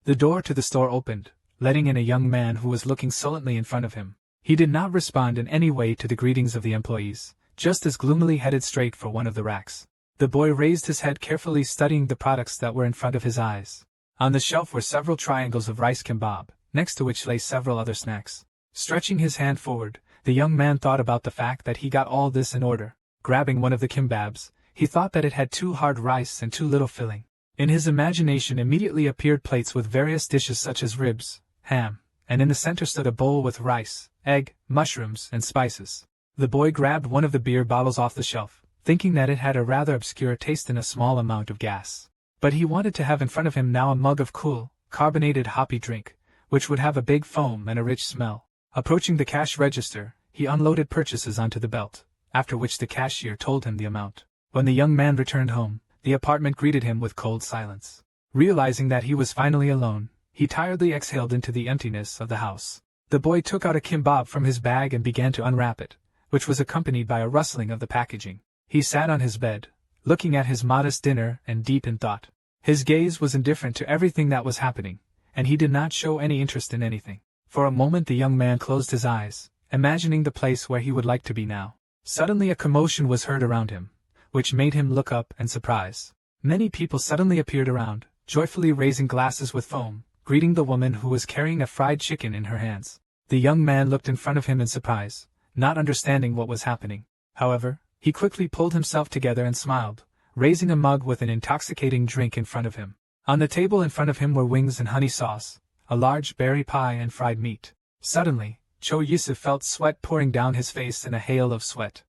The door to the store opened, letting in a young man who was looking sullenly in front of him. He did not respond in any way to the greetings of the employees, just as gloomily headed straight for one of the racks. The boy raised his head, carefully studying the products that were in front of his eyes. On the shelf were several triangles of rice kimbap, next to which lay several other snacks. Stretching his hand forward, the young man thought about the fact that he got all this in order. Grabbing one of the kimbabs, he thought that it had too hard rice and too little filling. In his imagination immediately appeared plates with various dishes such as ribs, ham, and in the center stood a bowl with rice, egg, mushrooms, and spices. The boy grabbed one of the beer bottles off the shelf, thinking that it had a rather obscure taste and a small amount of gas. But he wanted to have in front of him now a mug of cool, carbonated hoppy drink, which would have a big foam and a rich smell. Approaching the cash register, he unloaded purchases onto the belt, after which the cashier told him the amount. When the young man returned home, the apartment greeted him with cold silence. Realizing that he was finally alone, he tiredly exhaled into the emptiness of the house. The boy took out a kimbap from his bag and began to unwrap it, which was accompanied by a rustling of the packaging. He sat on his bed, looking at his modest dinner and deep in thought. His gaze was indifferent to everything that was happening, and he did not show any interest in anything. For a moment the young man closed his eyes, imagining the place where he would like to be now. Suddenly a commotion was heard around him, which made him look up in surprise. Many people suddenly appeared around, joyfully raising glasses with foam, greeting the woman who was carrying a fried chicken in her hands. The young man looked in front of him in surprise, not understanding what was happening. However, he quickly pulled himself together and smiled, raising a mug with an intoxicating drink in front of him. On the table in front of him were wings and honey sauce, a large berry pie and fried meat. Suddenly, Cho Yusuf felt sweat pouring down his face in a hail of sweat.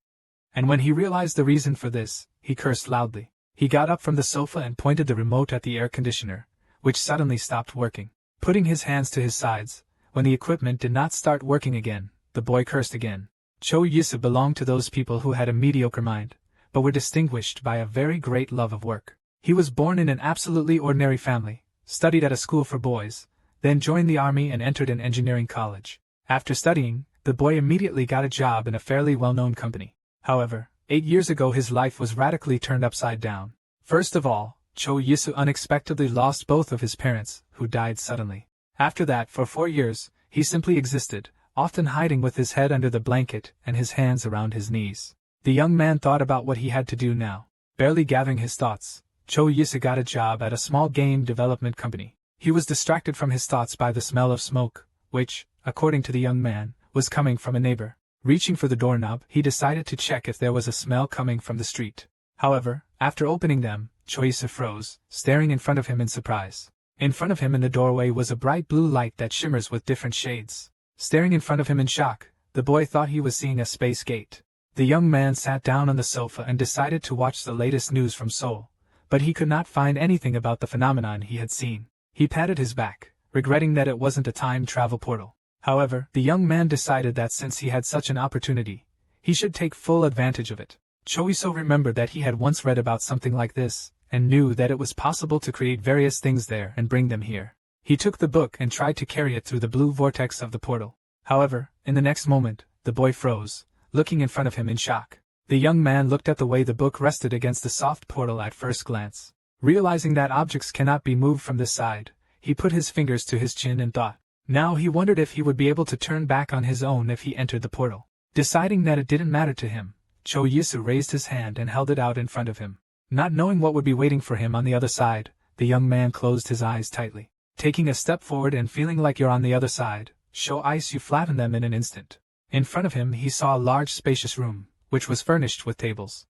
And when he realized the reason for this, he cursed loudly. He got up from the sofa and pointed the remote at the air conditioner, which suddenly stopped working. Putting his hands to his sides, when the equipment did not start working again, the boy cursed again. Cho Yusuf belonged to those people who had a mediocre mind, but were distinguished by a very great love of work. He was born in an absolutely ordinary family, studied at a school for boys, then joined the army and entered an engineering college. After studying, the boy immediately got a job in a fairly well-known company. However, 8 years ago his life was radically turned upside down. First of all, Cho Yusuf unexpectedly lost both of his parents, who died suddenly. After that, for 4 years, he simply existed, often hiding with his head under the blanket and his hands around his knees. The young man thought about what he had to do now. Barely gathering his thoughts, Cho Yusuf got a job at a small game development company. He was distracted from his thoughts by the smell of smoke, which, according to the young man, was coming from a neighbor. Reaching for the doorknob, he decided to check if there was a smell coming from the street. However, after opening them, Cho Yusuf froze, staring in front of him in surprise. In front of him in the doorway was a bright blue light that shimmers with different shades. Staring in front of him in shock, the boy thought he was seeing a space gate. The young man sat down on the sofa and decided to watch the latest news from Seoul, but he could not find anything about the phenomenon he had seen. He patted his back, regretting that it wasn't a time travel portal. However, the young man decided that since he had such an opportunity, he should take full advantage of it. Cho Yusuf remembered that he had once read about something like this, and knew that it was possible to create various things there and bring them here. He took the book and tried to carry it through the blue vortex of the portal. However, in the next moment, the boy froze, looking in front of him in shock. The young man looked at the way the book rested against the soft portal at first glance. Realizing that objects cannot be moved from this side, he put his fingers to his chin and thought. Now he wondered if he would be able to turn back on his own if he entered the portal. Deciding that it didn't matter to him, Cho Yusuf raised his hand and held it out in front of him. Not knowing what would be waiting for him on the other side, the young man closed his eyes tightly. Taking a step forward and feeling like you're on the other side, Cho Yusuf flattened them in an instant. In front of him he saw a large spacious room, which was furnished with tables.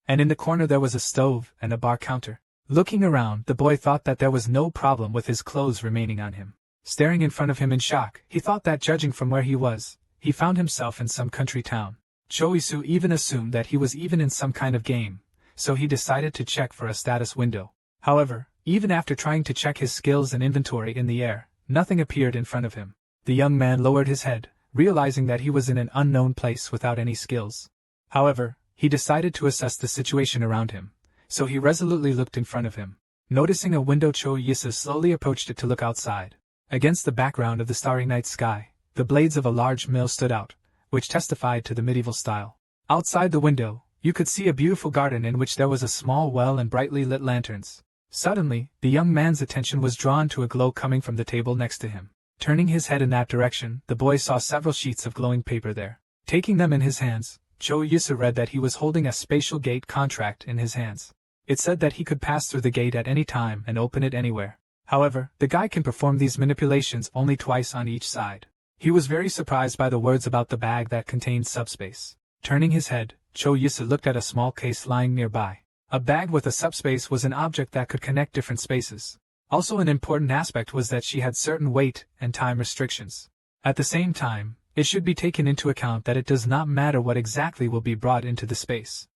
And in the corner there was a stove and a bar counter. Looking around, the boy thought that there was no problem with his clothes remaining on him. Staring in front of him in shock, he thought that judging from where he was, he found himself in some country town. Cho Yusuf even assumed that he was even in some kind of game, so he decided to check for a status window. However, even after trying to check his skills and inventory in the air, nothing appeared in front of him. The young man lowered his head, realizing that he was in an unknown place without any skills. However, he decided to assess the situation around him, so he resolutely looked in front of him. Noticing a window, Cho Yusuf slowly approached it to look outside. Against the background of the starry night sky, the blades of a large mill stood out, which testified to the medieval style. Outside the window, you could see a beautiful garden in which there was a small well and brightly lit lanterns. Suddenly, the young man's attention was drawn to a glow coming from the table next to him. Turning his head in that direction, the boy saw several sheets of glowing paper there. Taking them in his hands, Cho Yusa read that he was holding a spatial gate contract in his hands. It said that he could pass through the gate at any time and open it anywhere. However, the guy can perform these manipulations only twice on each side. He was very surprised by the words about the bag that contained subspace. Turning his head, Cho Yusa looked at a small case lying nearby. A bag with a subspace was an object that could connect different spaces. Also, an important aspect was that she had certain weight and time restrictions. At the same time, it should be taken into account that it does not matter what exactly will be brought into the space.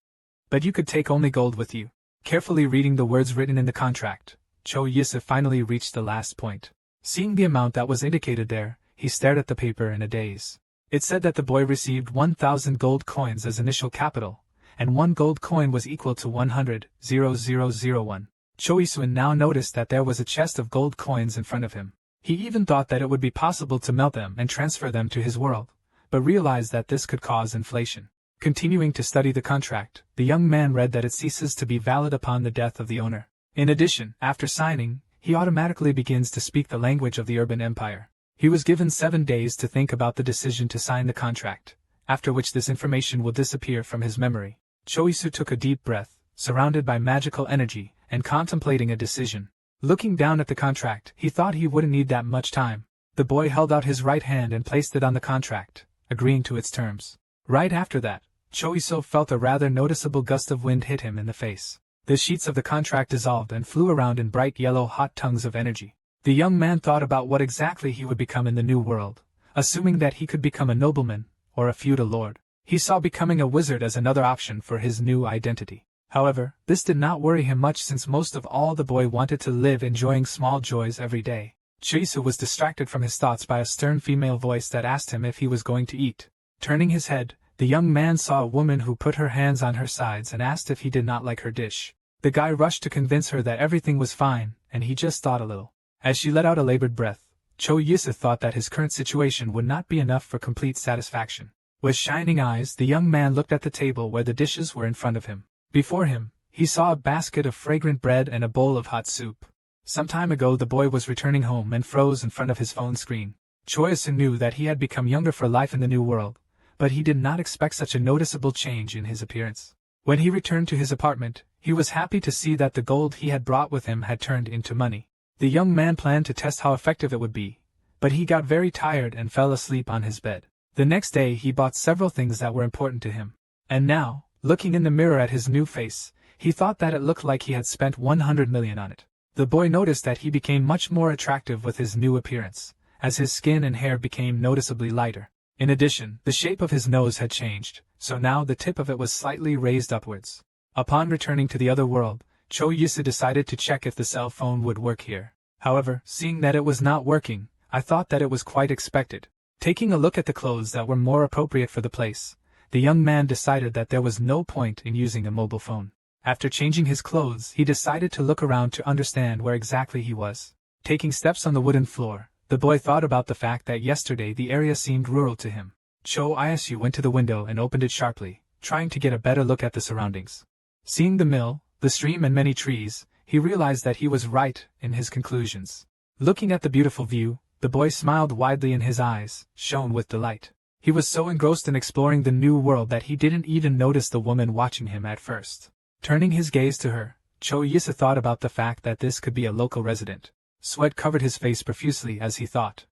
But you could take only gold with you. Carefully reading the words written in the contract, Cho Yusa finally reached the last point. Seeing the amount that was indicated there, he stared at the paper in a daze. It said that the boy received 1,000 gold coins as initial capital, and 1 gold coin was equal to 100,001. Cho Yusa now noticed that there was a chest of gold coins in front of him. He even thought that it would be possible to melt them and transfer them to his world, but realized that this could cause inflation. Continuing to study the contract, the young man read that it ceases to be valid upon the death of the owner. In addition, after signing, he automatically begins to speak the language of the urban empire. He was given 7 days to think about the decision to sign the contract, after which this information will disappear from his memory. Cho Yusa took a deep breath, surrounded by magical energy, and contemplating a decision. Looking down at the contract, he thought he wouldn't need that much time. The boy held out his right hand and placed it on the contract, agreeing to its terms. Right after that, Cho Yusa felt a rather noticeable gust of wind hit him in the face. The sheets of the contract dissolved and flew around in bright yellow hot tongues of energy. The young man thought about what exactly he would become in the new world, assuming that he could become a nobleman or a feudal lord. He saw becoming a wizard as another option for his new identity. However, this did not worry him much since most of all the boy wanted to live enjoying small joys every day. Cho Yusa was distracted from his thoughts by a stern female voice that asked him if he was going to eat. Turning his head, the young man saw a woman who put her hands on her sides and asked if he did not like her dish. The guy rushed to convince her that everything was fine, and he just thought a little. As she let out a labored breath, Cho Yusa thought that his current situation would not be enough for complete satisfaction. With shining eyes, the young man looked at the table where the dishes were in front of him. Before him, he saw a basket of fragrant bread and a bowl of hot soup. Some time ago the boy was returning home and froze in front of his phone screen. Cho Yusa knew that he had become younger for life in the new world, but he did not expect such a noticeable change in his appearance. When he returned to his apartment, he was happy to see that the gold he had brought with him had turned into money. The young man planned to test how effective it would be, but he got very tired and fell asleep on his bed. The next day he bought several things that were important to him. And now, looking in the mirror at his new face, he thought that it looked like he had spent 100 million on it. The boy noticed that he became much more attractive with his new appearance, as his skin and hair became noticeably lighter. In addition, the shape of his nose had changed, so now the tip of it was slightly raised upwards. Upon returning to the other world, Cho Yusa decided to check if the cell phone would work here. However, seeing that it was not working, I thought that it was quite expected. Taking a look at the clothes that were more appropriate for the place, the young man decided that there was no point in using a mobile phone. After changing his clothes, he decided to look around to understand where exactly he was. Taking steps on the wooden floor, the boy thought about the fact that yesterday the area seemed rural to him. Cho Yusa went to the window and opened it sharply, trying to get a better look at the surroundings. Seeing the mill, the stream and many trees, he realized that he was right in his conclusions. Looking at the beautiful view, the boy smiled widely and his eyes shone with delight. He was so engrossed in exploring the new world that he didn't even notice the woman watching him at first. Turning his gaze to her, Cho Yusa thought about the fact that this could be a local resident. Sweat covered his face profusely as he thought.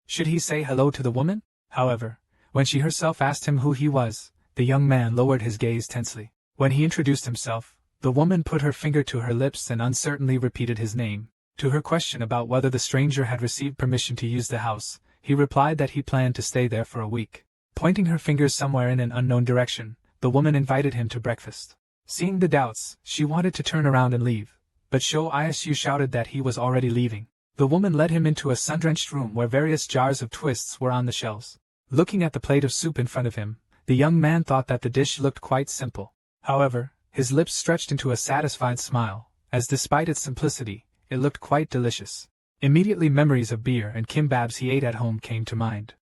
Should he say hello to the woman? However, when she herself asked him who he was, the young man lowered his gaze tensely. When he introduced himself, the woman put her finger to her lips and uncertainly repeated his name. To her question about whether the stranger had received permission to use the house, he replied that he planned to stay there for a week. Pointing her fingers somewhere in an unknown direction, the woman invited him to breakfast. Seeing the doubts, she wanted to turn around and leave, but Cho Yusa shouted that he was already leaving. The woman led him into a sun-drenched room where various jars of twists were on the shelves. Looking at the plate of soup in front of him, the young man thought that the dish looked quite simple. However, his lips stretched into a satisfied smile, as despite its simplicity, it looked quite delicious. Immediately memories of beer and kimbabs he ate at home came to mind.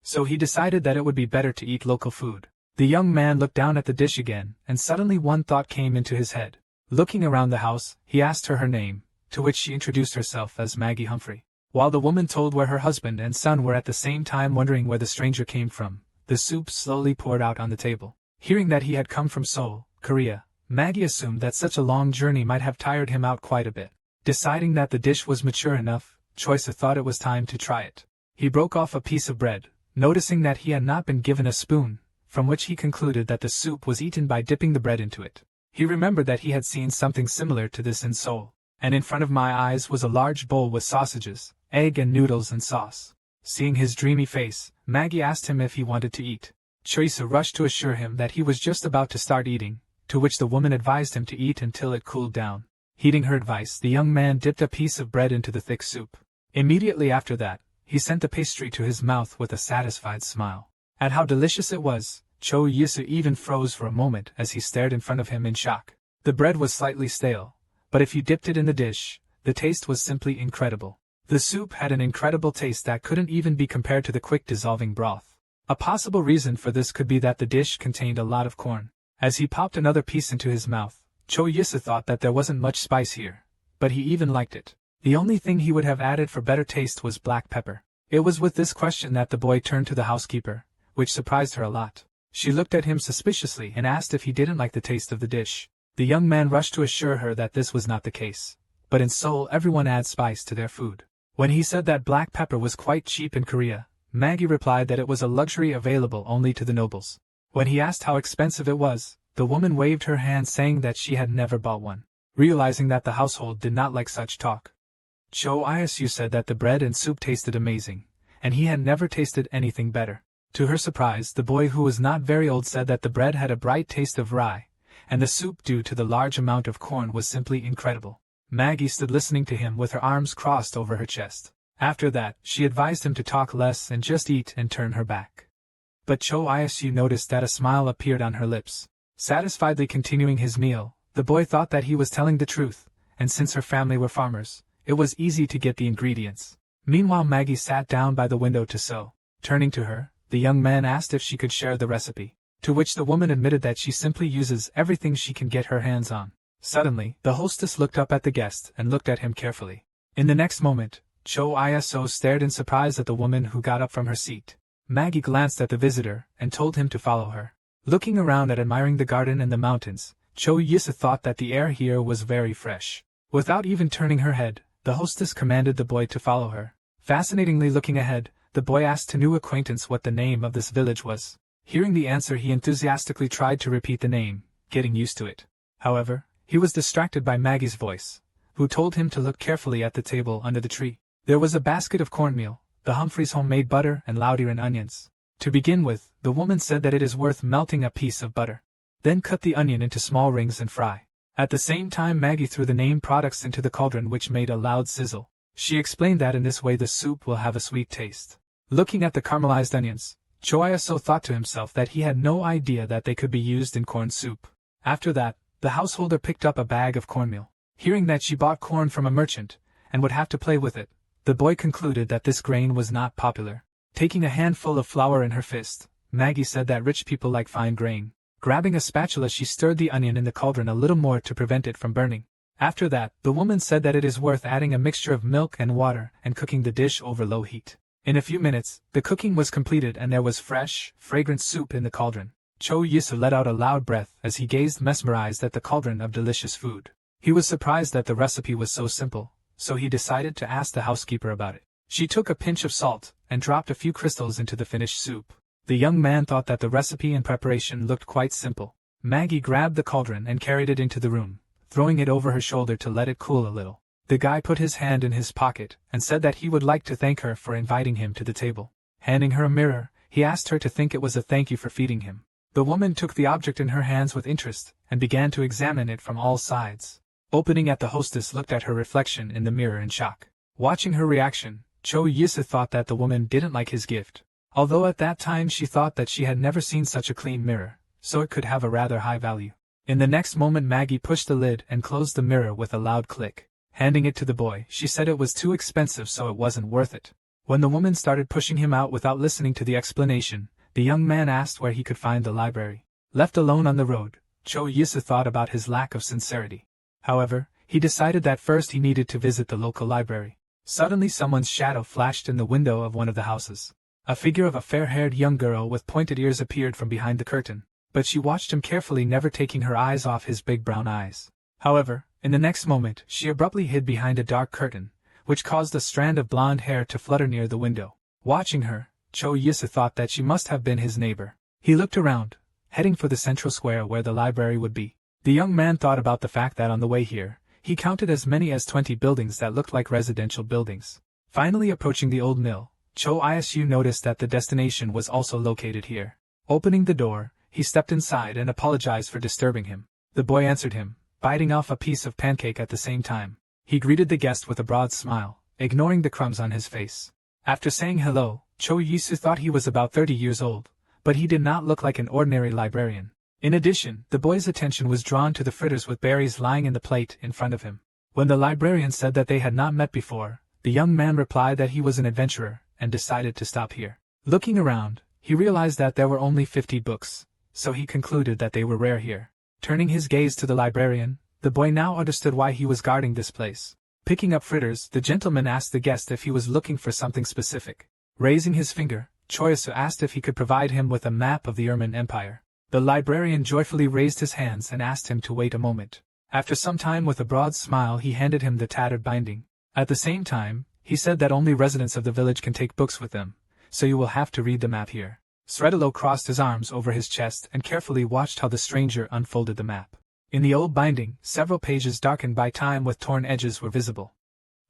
So he decided that it would be better to eat local food. The young man looked down at the dish again, and suddenly one thought came into his head. Looking around the house, he asked her name, to which she introduced herself as Maggie Humphrey. While the woman told where her husband and son were, at the same time wondering where the stranger came from, the soup slowly poured out on the table. Hearing that he had come from Seoul, Korea, Maggie assumed that such a long journey might have tired him out quite a bit. Deciding that the dish was mature enough, Choice thought it was time to try it. He broke off a piece of bread, noticing that he had not been given a spoon, from which he concluded that the soup was eaten by dipping the bread into it. He remembered that he had seen something similar to this in Seoul, and in front of my eyes was a large bowl with sausages, egg and noodles and sauce. Seeing his dreamy face, Maggie asked him if he wanted to eat. Choice rushed to assure him that he was just about to start eating, to which the woman advised him to eat until it cooled down. Heeding her advice, the young man dipped a piece of bread into the thick soup. Immediately after that, he sent the pastry to his mouth with a satisfied smile. At how delicious it was, Cho Yisu even froze for a moment as he stared in front of him in shock. The bread was slightly stale, but if you dipped it in the dish, the taste was simply incredible. The soup had an incredible taste that couldn't even be compared to the quick dissolving broth. A possible reason for this could be that the dish contained a lot of corn. As he popped another piece into his mouth, Cho Yisu thought that there wasn't much spice here, but he even liked it. The only thing he would have added for better taste was black pepper. It was with this question that the boy turned to the housekeeper, which surprised her a lot. She looked at him suspiciously and asked if he didn't like the taste of the dish. The young man rushed to assure her that this was not the case. But in Seoul everyone adds spice to their food. When he said that black pepper was quite cheap in Korea, Maggie replied that it was a luxury available only to the nobles. When he asked how expensive it was, the woman waved her hand saying that she had never bought one. Realizing that the household did not like such talk, Cho Isu said that the bread and soup tasted amazing, and he had never tasted anything better. To her surprise, the boy, who was not very old, said that the bread had a bright taste of rye, and the soup, due to the large amount of corn, was simply incredible. Maggie stood listening to him with her arms crossed over her chest. After that, she advised him to talk less and just eat and turn her back. But Cho Isu noticed that a smile appeared on her lips. Satisfiedly continuing his meal, the boy thought that he was telling the truth, and since her family were farmers, it was easy to get the ingredients. Meanwhile, Maggie sat down by the window to sew. Turning to her, the young man asked if she could share the recipe, to which the woman admitted that she simply uses everything she can get her hands on. Suddenly, the hostess looked up at the guest and looked at him carefully. In the next moment, Cho Iso stared in surprise at the woman who got up from her seat. Maggie glanced at the visitor and told him to follow her. Looking around and admiring the garden and the mountains, Cho Yisu thought that the air here was very fresh. Without even turning her head, the hostess commanded the boy to follow her. Fascinatingly looking ahead, the boy asked a new acquaintance what the name of this village was. Hearing the answer, he enthusiastically tried to repeat the name, getting used to it. However, he was distracted by Maggie's voice, who told him to look carefully at the table under the tree. There was a basket of cornmeal, the Humphreys' homemade butter, and laudier and onions. To begin with, the woman said that it is worth melting a piece of butter. Then cut the onion into small rings and fry. At the same time, Maggie threw the named products into the cauldron, which made a loud sizzle. She explained that in this way the soup will have a sweet taste. Looking at the caramelized onions, Choyaso thought to himself that he had no idea that they could be used in corn soup. After that, the householder picked up a bag of cornmeal. Hearing that she bought corn from a merchant, and would have to play with it, the boy concluded that this grain was not popular. Taking a handful of flour in her fist, Maggie said that rich people like fine grain. Grabbing a spatula, she stirred the onion in the cauldron a little more to prevent it from burning. After that, the woman said that it is worth adding a mixture of milk and water and cooking the dish over low heat. In a few minutes, the cooking was completed and there was fresh, fragrant soup in the cauldron. Cho Yisu let out a loud breath as he gazed mesmerized at the cauldron of delicious food. He was surprised that the recipe was so simple, so he decided to ask the housekeeper about it. She took a pinch of salt and dropped a few crystals into the finished soup. The young man thought that the recipe and preparation looked quite simple. Maggie grabbed the cauldron and carried it into the room, throwing it over her shoulder to let it cool a little. The guy put his hand in his pocket and said that he would like to thank her for inviting him to the table. Handing her a mirror, he asked her to think it was a thank you for feeding him. The woman took the object in her hands with interest and began to examine it from all sides. Opening at the hostess, looked at her reflection in the mirror in shock. Watching her reaction, Cho Yisu thought that the woman didn't like his gift. Although at that time she thought that she had never seen such a clean mirror, so it could have a rather high value. In the next moment, Maggie pushed the lid and closed the mirror with a loud click. Handing it to the boy, she said it was too expensive, so it wasn't worth it. When the woman started pushing him out without listening to the explanation, the young man asked where he could find the library. Left alone on the road, Cho Yisu thought about his lack of sincerity. However, he decided that first he needed to visit the local library. Suddenly someone's shadow flashed in the window of one of the houses. A figure of a fair-haired young girl with pointed ears appeared from behind the curtain, but she watched him carefully, never taking her eyes off his big brown eyes. However, in the next moment, she abruptly hid behind a dark curtain, which caused a strand of blonde hair to flutter near the window. Watching her, Cho Yisa thought that she must have been his neighbor. He looked around, heading for the central square where the library would be. The young man thought about the fact that on the way here, he counted as many as 20 buildings that looked like residential buildings. Finally approaching the old mill, Cho Isu noticed that the destination was also located here. Opening the door, he stepped inside and apologized for disturbing him. The boy answered him, biting off a piece of pancake at the same time. He greeted the guest with a broad smile, ignoring the crumbs on his face. After saying hello, Cho Yisu thought he was about 30 years old, but he did not look like an ordinary librarian. In addition, the boy's attention was drawn to the fritters with berries lying in the plate in front of him. When the librarian said that they had not met before, the young man replied that he was an adventurer and decided to stop here. Looking around, he realized that there were only 50 books, so he concluded that they were rare here. Turning his gaze to the librarian, the boy now understood why he was guarding this place. Picking up fritters, the gentleman asked the guest if he was looking for something specific. Raising his finger, Choyasu asked if he could provide him with a map of the Erman Empire. The librarian joyfully raised his hands and asked him to wait a moment. After some time, with a broad smile, he handed him the tattered binding. At the same time, he said that only residents of the village can take books with them, so you will have to read the map here. Sredalo crossed his arms over his chest and carefully watched how the stranger unfolded the map. In the old binding, several pages darkened by time with torn edges were visible.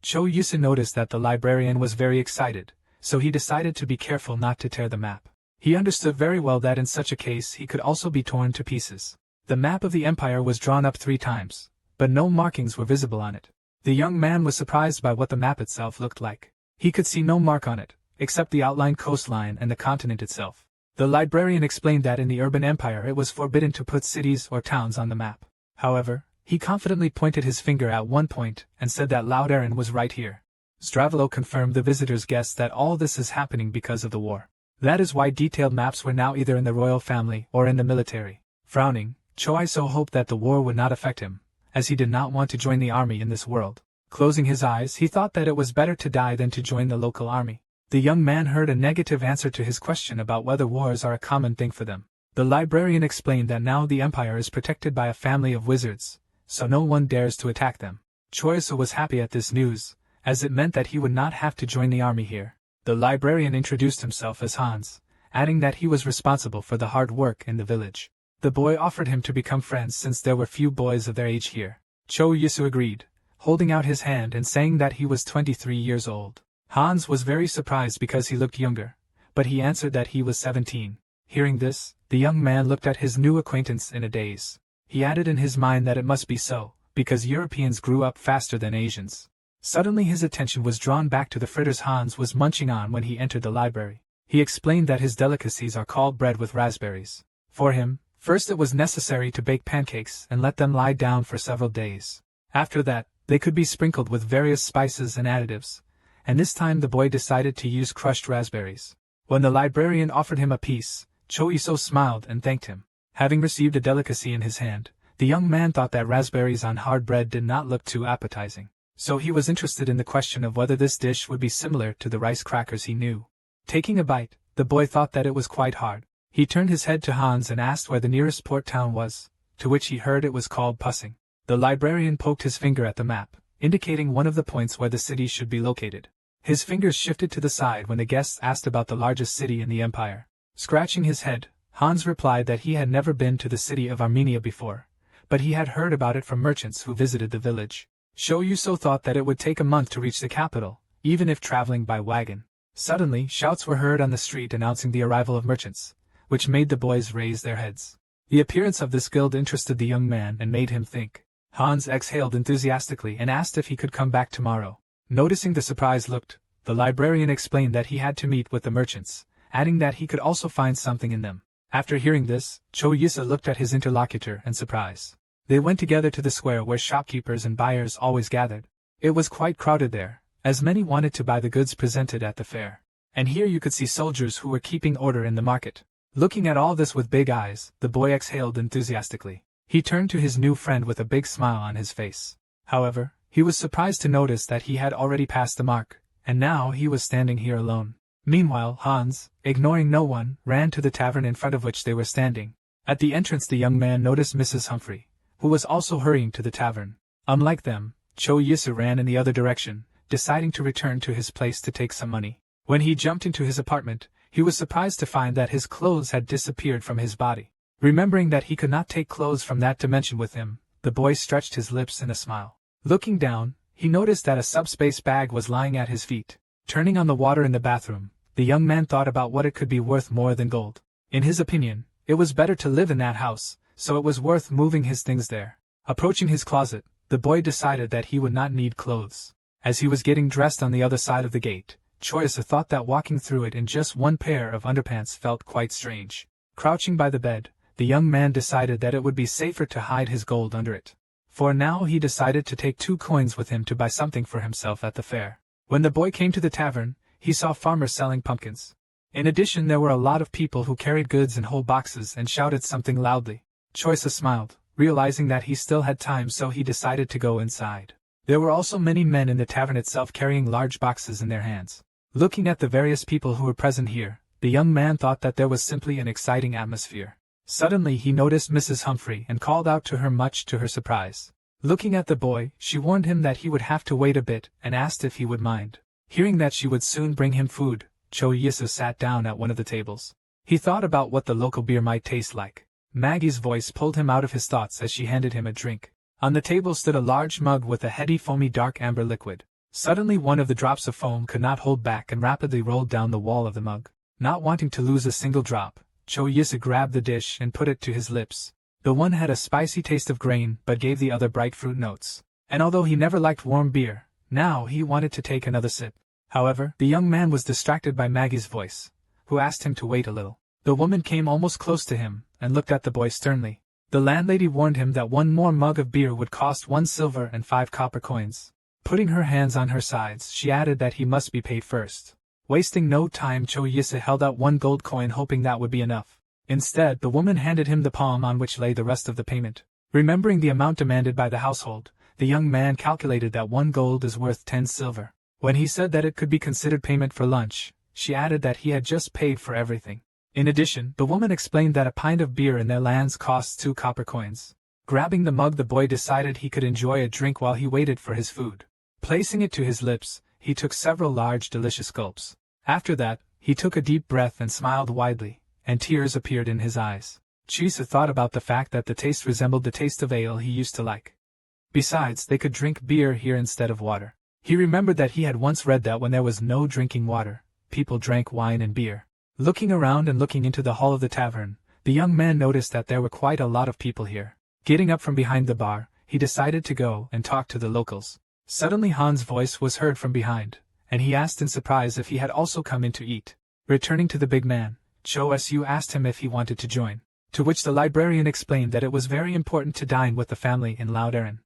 Cho Yusa noticed that the librarian was very excited, so he decided to be careful not to tear the map. He understood very well that in such a case he could also be torn to pieces. The map of the empire was drawn up 3 times, but no markings were visible on it. The young man was surprised by what the map itself looked like. He could see no mark on it, except the outlined coastline and the continent itself. The librarian explained that in the urban empire it was forbidden to put cities or towns on the map. However, he confidently pointed his finger at one point and said that Laudarin was right here. Stravelo confirmed the visitor's guess that all this is happening because of the war. That is why detailed maps were now either in the royal family or in the military. Frowning, Choiso hoped that the war would not affect him, as he did not want to join the army in this world. Closing his eyes, he thought that it was better to die than to join the local army. The young man heard a negative answer to his question about whether wars are a common thing for them. The librarian explained that now the empire is protected by a family of wizards, so no one dares to attack them. Choiso was happy at this news, as it meant that he would not have to join the army here. The librarian introduced himself as Hans, adding that he was responsible for the hard work in the village. The boy offered him to become friends since there were few boys of their age here. Cho Yisu agreed, holding out his hand and saying that he was 23 years old. Hans was very surprised because he looked younger, but he answered that he was 17. Hearing this, the young man looked at his new acquaintance in a daze. He added in his mind that it must be so, because Europeans grew up faster than Asians. Suddenly his attention was drawn back to the fritters Hans was munching on when he entered the library. He explained that his delicacies are called bread with raspberries. For him, first it was necessary to bake pancakes and let them lie down for several days. After that, they could be sprinkled with various spices and additives, and this time the boy decided to use crushed raspberries. When the librarian offered him a piece, Choiso smiled and thanked him. Having received a delicacy in his hand, the young man thought that raspberries on hard bread did not look too appetizing. So he was interested in the question of whether this dish would be similar to the rice crackers he knew. Taking a bite, the boy thought that it was quite hard. He turned his head to Hans and asked where the nearest port town was, to which he heard it was called Pussing. The librarian poked his finger at the map, indicating one of the points where the city should be located. His fingers shifted to the side when the guests asked about the largest city in the empire. Scratching his head, Hans replied that he had never been to the city of Armenia before, but he had heard about it from merchants who visited the village. Shoyuso thought that it would take a month to reach the capital, even if traveling by wagon. Suddenly, shouts were heard on the street announcing the arrival of merchants, which made the boys raise their heads. The appearance of this guild interested the young man and made him think. Hans exhaled enthusiastically and asked if he could come back tomorrow. Noticing the surprised look, the librarian explained that he had to meet with the merchants, adding that he could also find something in them. After hearing this, Choyusa looked at his interlocutor in surprise. They went together to the square where shopkeepers and buyers always gathered. It was quite crowded there, as many wanted to buy the goods presented at the fair. And here you could see soldiers who were keeping order in the market. Looking at all this with big eyes, the boy exhaled enthusiastically. He turned to his new friend with a big smile on his face. However, he was surprised to notice that he had already passed the mark, and now he was standing here alone. Meanwhile, Hans, ignoring no one, ran to the tavern in front of which they were standing. At the entrance, the young man noticed Mrs. Humphrey, who was also hurrying to the tavern. Unlike them, Cho Yisu ran in the other direction, deciding to return to his place to take some money. When he jumped into his apartment, he was surprised to find that his clothes had disappeared from his body. Remembering that he could not take clothes from that dimension with him, the boy stretched his lips in a smile. Looking down, he noticed that a subspace bag was lying at his feet. Turning on the water in the bathroom, the young man thought about what it could be worth more than gold. In his opinion, it was better to live in that house, so it was worth moving his things there. Approaching his closet, the boy decided that he would not need clothes. As he was getting dressed on the other side of the gate, Choice thought that walking through it in just one pair of underpants felt quite strange. Crouching by the bed, the young man decided that it would be safer to hide his gold under it. For now he decided to take 2 coins with him to buy something for himself at the fair. When the boy came to the tavern, he saw farmers selling pumpkins. In addition, there were a lot of people who carried goods in whole boxes and shouted something loudly. Choice smiled, realizing that he still had time, so he decided to go inside. There were also many men in the tavern itself carrying large boxes in their hands. Looking at the various people who were present here, the young man thought that there was simply an exciting atmosphere. Suddenly he noticed Mrs. Humphrey and called out to her, much to her surprise. Looking at the boy, she warned him that he would have to wait a bit and asked if he would mind. Hearing that she would soon bring him food, Cho Yisu sat down at one of the tables. He thought about what the local beer might taste like. Maggie's voice pulled him out of his thoughts as she handed him a drink. On the table stood a large mug with a heady foamy dark amber liquid. Suddenly one of the drops of foam could not hold back and rapidly rolled down the wall of the mug. Not wanting to lose a single drop, Cho Yisu grabbed the dish and put it to his lips. The one had a spicy taste of grain but gave the other bright fruit notes. And although he never liked warm beer, now he wanted to take another sip. However, the young man was distracted by Maggie's voice, who asked him to wait a little. The woman came almost close to him and looked at the boy sternly. The landlady warned him that one more mug of beer would cost 1 silver and 5 copper coins. Putting her hands on her sides, she added that he must be paid first. Wasting no time, Cho Yisu held out 1 gold coin, hoping that would be enough. Instead, the woman handed him the palm on which lay the rest of the payment. Remembering the amount demanded by the household, the young man calculated that 1 gold is worth 10 silver. When he said that it could be considered payment for lunch, she added that he had just paid for everything. In addition, the woman explained that a pint of beer in their lands costs 2 copper coins. Grabbing the mug, the boy decided he could enjoy a drink while he waited for his food. Placing it to his lips, he took several large delicious gulps. After that, he took a deep breath and smiled widely, and tears appeared in his eyes. Chisa thought about the fact that the taste resembled the taste of ale he used to like. Besides, they could drink beer here instead of water. He remembered that he had once read that when there was no drinking water, people drank wine and beer. Looking around and looking into the hall of the tavern, the young man noticed that there were quite a lot of people here. Getting up from behind the bar, he decided to go and talk to the locals. Suddenly Han's voice was heard from behind, and he asked in surprise if he had also come in to eat. Returning to the big man, Cho Su asked him if he wanted to join, to which the librarian explained that it was very important to dine with the family in Laudaran.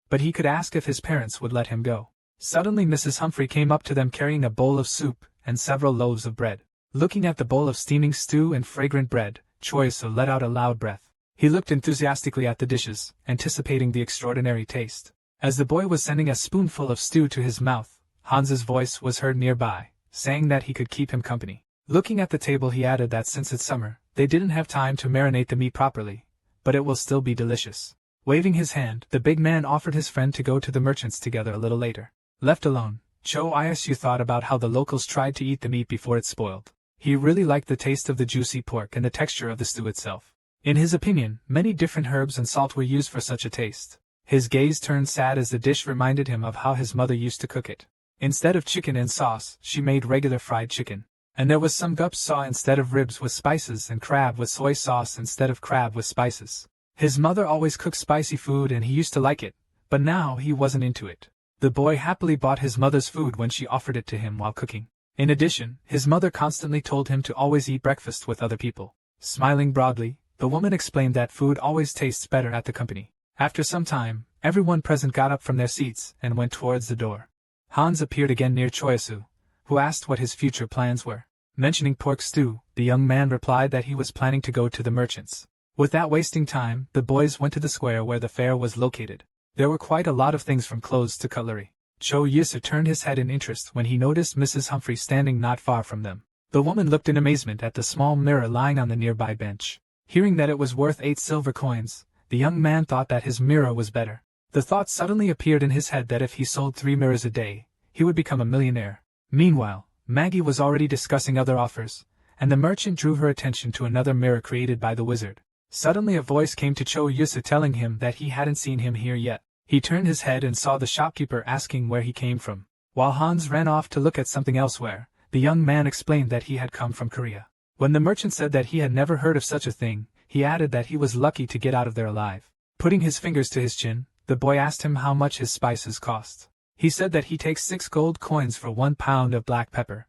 But he could ask if his parents would let him go. Suddenly Mrs. Humphrey came up to them carrying a bowl of soup and several loaves of bread. Looking at the bowl of steaming stew and fragrant bread, Choiso let out a loud breath. He looked enthusiastically at the dishes, anticipating the extraordinary taste. As the boy was sending a spoonful of stew to his mouth, Hans's voice was heard nearby, saying that he could keep him company. Looking at the table, he added that since it's summer, they didn't have time to marinate the meat properly, but it will still be delicious. Waving his hand, the big man offered his friend to go to the merchants together a little later. Left alone, Cho Isu thought about how the locals tried to eat the meat before it spoiled. He really liked the taste of the juicy pork and the texture of the stew itself. In his opinion, many different herbs and salt were used for such a taste. His gaze turned sad as the dish reminded him of how his mother used to cook it. Instead of chicken and sauce, she made regular fried chicken. And there was some gup saw instead of ribs with spices and crab with soy sauce instead of crab with spices. His mother always cooked spicy food and he used to like it, but now he wasn't into it. The boy happily bought his mother's food when she offered it to him while cooking. In addition, his mother constantly told him to always eat breakfast with other people. Smiling broadly, the woman explained that food always tastes better at the company. After some time, everyone present got up from their seats and went towards the door. Hans appeared again near Choisu, who asked what his future plans were. Mentioning pork stew, the young man replied that he was planning to go to the merchants. Without wasting time, the boys went to the square where the fair was located. There were quite a lot of things from clothes to cutlery. Cho Yisa turned his head in interest when he noticed Mrs. Humphrey standing not far from them. The woman looked in amazement at the small mirror lying on the nearby bench. Hearing that it was worth 8 silver coins, the young man thought that his mirror was better. The thought suddenly appeared in his head that if he sold 3 mirrors a day, he would become a millionaire. Meanwhile, Maggie was already discussing other offers, and the merchant drew her attention to another mirror created by the wizard. Suddenly a voice came to Cho Yisa telling him that he hadn't seen him here yet. He turned his head and saw the shopkeeper asking where he came from. While Hans ran off to look at something elsewhere, the young man explained that he had come from Korea. When the merchant said that he had never heard of such a thing, he added that he was lucky to get out of there alive. Putting his fingers to his chin, the boy asked him how much his spices cost. He said that he takes 6 gold coins for 1 pound of black pepper.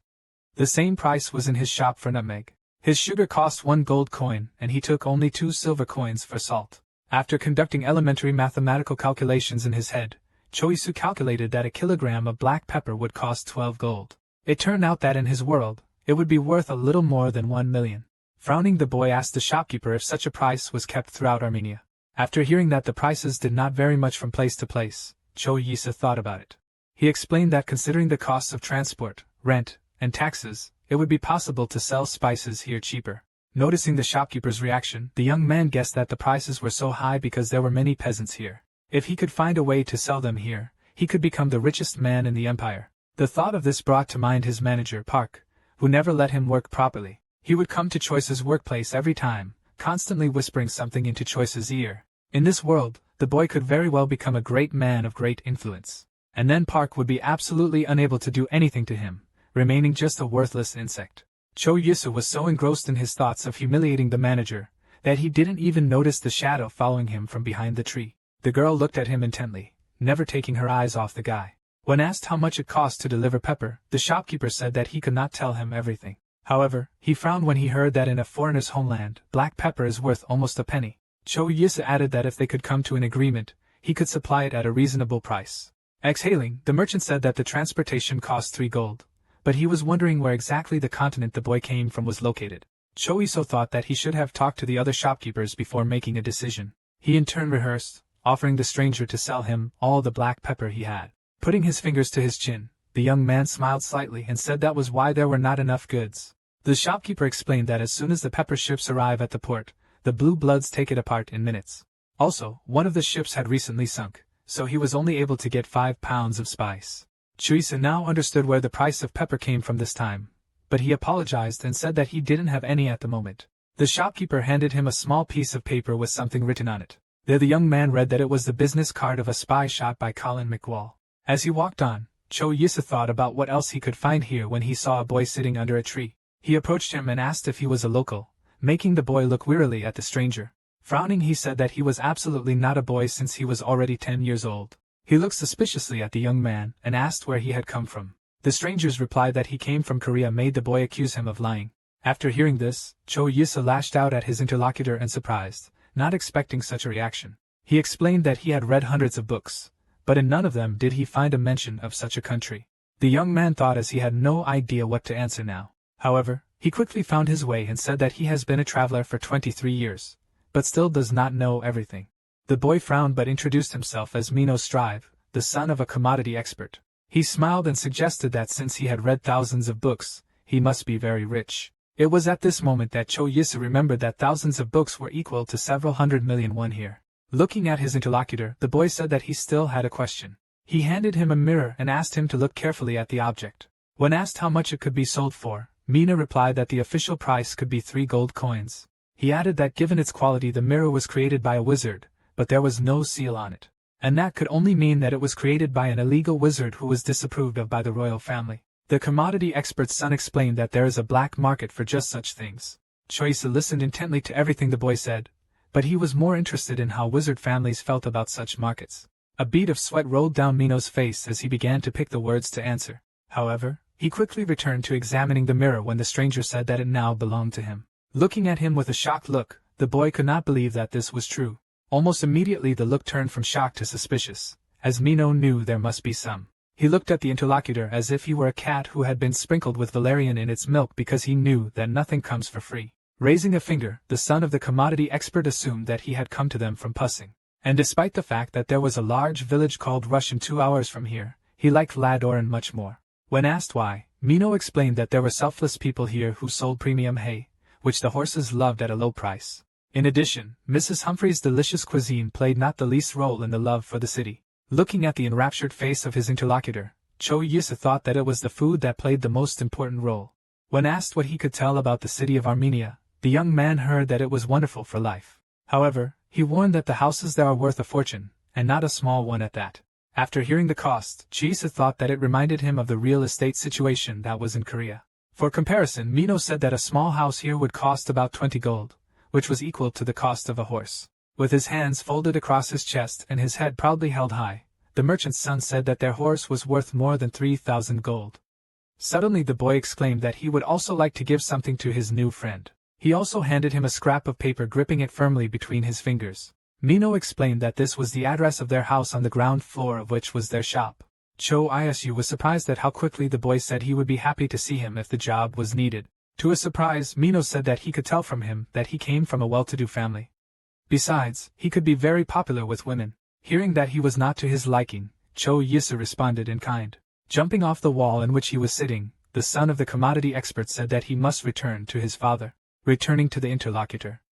The same price was in his shop for nutmeg. His sugar cost 1 gold coin, and he took only 2 silver coins for salt. After conducting elementary mathematical calculations in his head, Choisu calculated that a kilogram of black pepper would cost 12 gold. It turned out that in his world, it would be worth a little more than 1 million. Frowning, the boy asked the shopkeeper if such a price was kept throughout Armenia. After hearing that the prices did not vary much from place to place, Cho Yisa thought about it. He explained that considering the costs of transport, rent, and taxes, it would be possible to sell spices here cheaper. Noticing the shopkeeper's reaction, the young man guessed that the prices were so high because there were many peasants here. If he could find a way to sell them here, he could become the richest man in the empire. The thought of this brought to mind his manager, Park, who never let him work properly. He would come to Choice's workplace every time, constantly whispering something into Choice's ear. In this world, the boy could very well become a great man of great influence. And then Park would be absolutely unable to do anything to him, remaining just a worthless insect. Cho Yisa was so engrossed in his thoughts of humiliating the manager, that he didn't even notice the shadow following him from behind the tree. The girl looked at him intently, never taking her eyes off the guy. When asked how much it cost to deliver pepper, the shopkeeper said that he could not tell him everything. However, he frowned when he heard that in a foreigner's homeland, black pepper is worth almost a penny. Cho Yisa added that if they could come to an agreement, he could supply it at a reasonable price. Exhaling, the merchant said that the transportation cost 3 gold. But he was wondering where exactly the continent the boy came from was located. Cho Yisa thought that he should have talked to the other shopkeepers before making a decision. He in turn rehearsed, offering the stranger to sell him all the black pepper he had. Putting his fingers to his chin, the young man smiled slightly and said that was why there were not enough goods. The shopkeeper explained that as soon as the pepper ships arrive at the port, the blue bloods take it apart in minutes. Also, one of the ships had recently sunk, so he was only able to get 5 pounds of spice. Chuisa now understood where the price of pepper came from this time, but he apologized and said that he didn't have any at the moment. The shopkeeper handed him a small piece of paper with something written on it. There the young man read that it was the business card of a spy shot by Colin McWall. As he walked on, Cho Yisa thought about what else he could find here when he saw a boy sitting under a tree. He approached him and asked if he was a local, making the boy look wearily at the stranger. Frowning, he said that he was absolutely not a boy since he was already 10 years old. He looked suspiciously at the young man and asked where he had come from. The stranger's reply that he came from Korea made the boy accuse him of lying. After hearing this, Cho Yisa lashed out at his interlocutor and surprised, not expecting such a reaction. He explained that he had read hundreds of books, but in none of them did he find a mention of such a country. The young man thought as he had no idea what to answer now. However, he quickly found his way and said that he has been a traveler for 23 years, but still does not know everything. The boy frowned but introduced himself as Mino Strive, the son of a commodity expert. He smiled and suggested that since he had read thousands of books, he must be very rich. It was at this moment that Cho Yisa remembered that thousands of books were equal to several 100 million won here. Looking at his interlocutor, the boy said that he still had a question. He handed him a mirror and asked him to look carefully at the object. When asked how much it could be sold for, Mina replied that the official price could be 3 gold coins. He added that given its quality the mirror was created by a wizard, but there was no seal on it. And that could only mean that it was created by an illegal wizard who was disapproved of by the royal family. The commodity expert's son explained that there is a black market for just such things. Choisa listened intently to everything the boy said, but he was more interested in how wizard families felt about such markets. A bead of sweat rolled down Mino's face as he began to pick the words to answer. However, he quickly returned to examining the mirror when the stranger said that it now belonged to him. Looking at him with a shocked look, the boy could not believe that this was true. Almost immediately the look turned from shock to suspicious, as Mino knew there must be some. He looked at the interlocutor as if he were a cat who had been sprinkled with valerian in its milk because he knew that nothing comes for free. Raising a finger, the son of the commodity expert assumed that he had come to them from Pussing. And despite the fact that there was a large village called Russian 2 hours from here, he liked Ladoran much more. When asked why, Mino explained that there were selfless people here who sold premium hay, which the horses loved at a low price. In addition, Mrs. Humphrey's delicious cuisine played not the least role in the love for the city. Looking at the enraptured face of his interlocutor, Cho Yusa thought that it was the food that played the most important role. When asked what he could tell about the city of Armenia, the young man heard that it was wonderful for life. However, he warned that the houses there are worth a fortune, and not a small one at that. After hearing the cost, Chisa thought that it reminded him of the real estate situation that was in Korea. For comparison, Mino said that a small house here would cost about 20 gold, which was equal to the cost of a horse. With his hands folded across his chest and his head proudly held high, the merchant's son said that their horse was worth more than 3,000 gold. Suddenly the boy exclaimed that he would also like to give something to his new friend. He also handed him a scrap of paper, gripping it firmly between his fingers. Mino explained that this was the address of their house, on the ground floor of which was their shop. Cho Isu was surprised at how quickly the boy said he would be happy to see him if the job was needed. To his surprise, Mino said that he could tell from him that he came from a well-to-do family. Besides, he could be very popular with women. Hearing that he was not to his liking, Cho Yisu responded in kind. Jumping off the wall in which he was sitting, the son of the commodity expert said that he must return to his father. Returning to the interlocutor,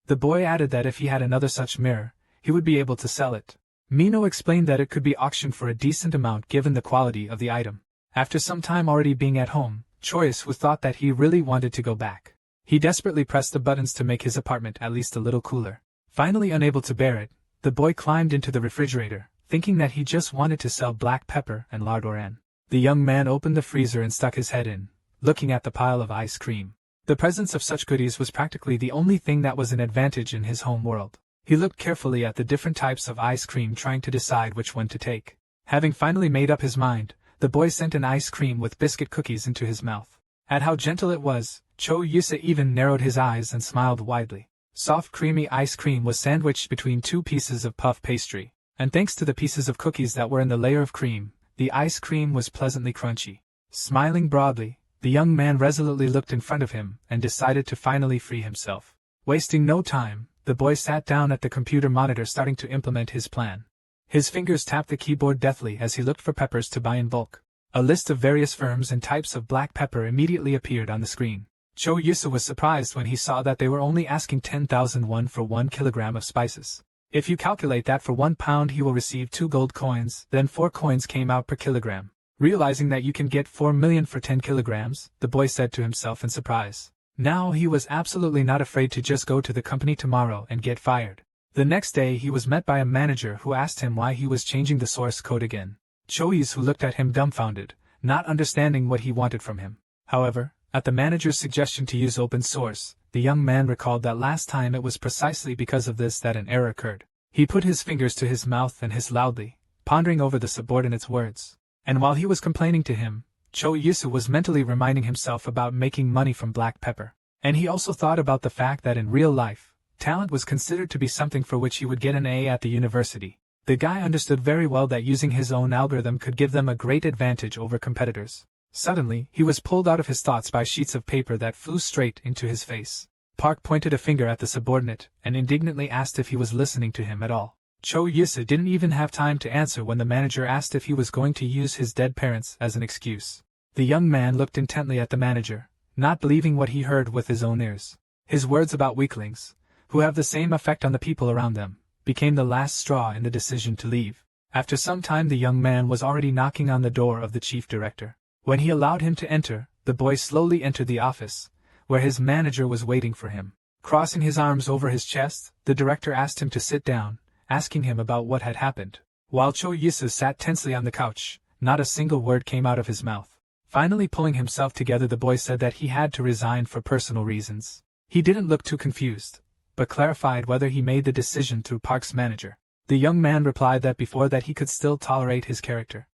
the boy added that if he had another such mirror, he would be able to sell it. Mino explained that it could be auctioned for a decent amount given the quality of the item. After some time already being at home, Choice who thought that he really wanted to go back. He desperately pressed the buttons to make his apartment at least a little cooler. Finally unable to bear it, the boy climbed into the refrigerator, thinking that he just wanted to sell black pepper and lardoran. The young man opened the freezer and stuck his head in, looking at the pile of ice cream. The presence of such goodies was practically the only thing that was an advantage in his home world. He looked carefully at the different types of ice cream, trying to decide which one to take. Having finally made up his mind, the boy sent an ice cream with biscuit cookies into his mouth. At how gentle it was, Cho Yusa even narrowed his eyes and smiled widely. Soft creamy ice cream was sandwiched between 2 pieces of puff pastry, and thanks to the pieces of cookies that were in the layer of cream, the ice cream was pleasantly crunchy. Smiling broadly, the young man resolutely looked in front of him and decided to finally free himself. Wasting no time, the boy sat down at the computer monitor, starting to implement his plan. His fingers tapped the keyboard deftly as he looked for peppers to buy in bulk. A list of various firms and types of black pepper immediately appeared on the screen. Cho Yusa was surprised when he saw that they were only asking 10,000 won for 1 kilogram of spices. If you calculate that for 1 pound, he will receive 2 gold coins, then 4 coins came out per kilogram. Realizing that you can get 4 million for 10 kilograms, the boy said to himself in surprise. Now he was absolutely not afraid to just go to the company tomorrow and get fired. The next day he was met by a manager who asked him why he was changing the source code again. Choi's looked at him dumbfounded, not understanding what he wanted from him. However, at the manager's suggestion to use open source, the young man recalled that last time it was precisely because of this that an error occurred. He put his fingers to his mouth and hissed loudly, pondering over the subordinate's words. And while he was complaining to him, Cho Yusu was mentally reminding himself about making money from black pepper. And he also thought about the fact that in real life, talent was considered to be something for which he would get an A at the university. The guy understood very well that using his own algorithm could give them a great advantage over competitors. Suddenly, he was pulled out of his thoughts by sheets of paper that flew straight into his face. Park pointed a finger at the subordinate and indignantly asked if he was listening to him at all. Cho Yusa didn't even have time to answer when the manager asked if he was going to use his dead parents as an excuse. The young man looked intently at the manager, not believing what he heard with his own ears. His words about weaklings, who have the same effect on the people around them, became the last straw in the decision to leave. After some time, the young man was already knocking on the door of the chief director. When he allowed him to enter, the boy slowly entered the office, where his manager was waiting for him. Crossing his arms over his chest, the director asked him to sit down, asking him about what had happened. While Cho Yusu sat tensely on the couch, not a single word came out of his mouth. Finally pulling himself together, the boy said that he had to resign for personal reasons. He didn't look too confused, but clarified whether he made the decision through Park's manager. The young man replied that before that he could still tolerate his character,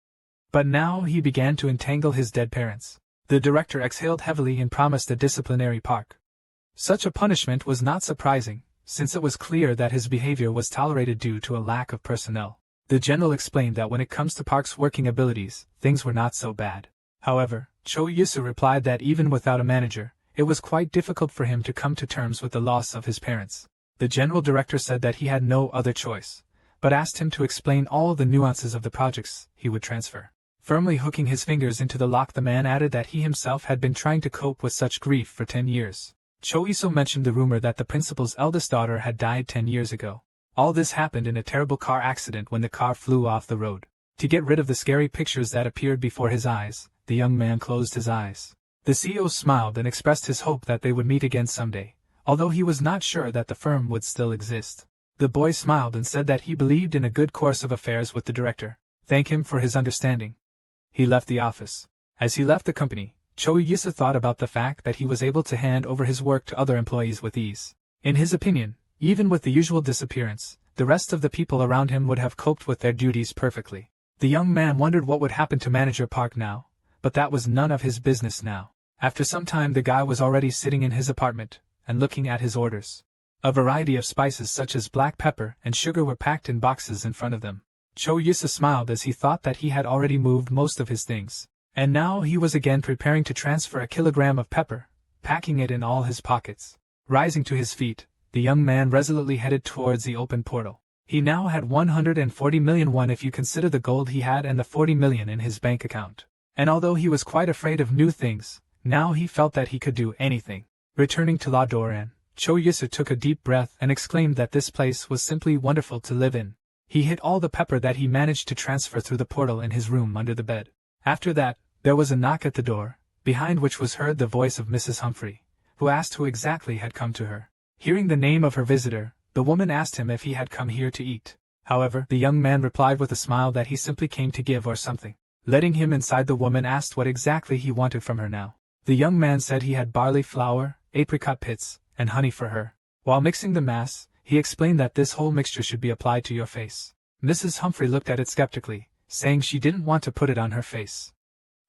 but now he began to entangle his dead parents. The director exhaled heavily and promised a disciplinary Park. Such a punishment was not surprising, since it was clear that his behavior was tolerated due to a lack of personnel. The general explained that when it comes to Park's working abilities, things were not so bad. However, Cho Yusu replied that even without a manager, it was quite difficult for him to come to terms with the loss of his parents. The general director said that he had no other choice, but asked him to explain all the nuances of the projects he would transfer. Firmly hooking his fingers into the lock, the man added that he himself had been trying to cope with such grief for 10 years. Cho Iso mentioned the rumor that the principal's eldest daughter had died 10 years ago. All this happened in a terrible car accident when the car flew off the road. To get rid of the scary pictures that appeared before his eyes, the young man closed his eyes. The CEO smiled and expressed his hope that they would meet again someday, although he was not sure that the firm would still exist. The boy smiled and said that he believed in a good course of affairs with the director. Thank him for his understanding. He left the office. As he left the company, Cho Yisa thought about the fact that he was able to hand over his work to other employees with ease. In his opinion, even with the usual disappearance, the rest of the people around him would have coped with their duties perfectly. The young man wondered what would happen to Manager Park now, but that was none of his business now. After some time, the guy was already sitting in his apartment and looking at his orders. A variety of spices such as black pepper and sugar were packed in boxes in front of them. Cho Yisa smiled as he thought that he had already moved most of his things, and now he was again preparing to transfer a kilogram of pepper, packing it in all his pockets. Rising to his feet, the young man resolutely headed towards the open portal. He now had 140 million won if you consider the gold he had and the 40 million in his bank account. And although he was quite afraid of new things, now he felt that he could do anything. Returning to La Doran, Cho Yisa took a deep breath and exclaimed that this place was simply wonderful to live in. He hid all the pepper that he managed to transfer through the portal in his room under the bed. After that, there was a knock at the door, behind which was heard the voice of Mrs. Humphrey, who asked who exactly had come to her. Hearing the name of her visitor, the woman asked him if he had come here to eat. However, the young man replied with a smile that he simply came to give or something. Letting him inside, the woman asked what exactly he wanted from her now. The young man said he had barley flour, apricot pits, and honey for her. While mixing the mass, he explained that this whole mixture should be applied to your face. Mrs. Humphrey looked at it skeptically, saying she didn't want to put it on her face.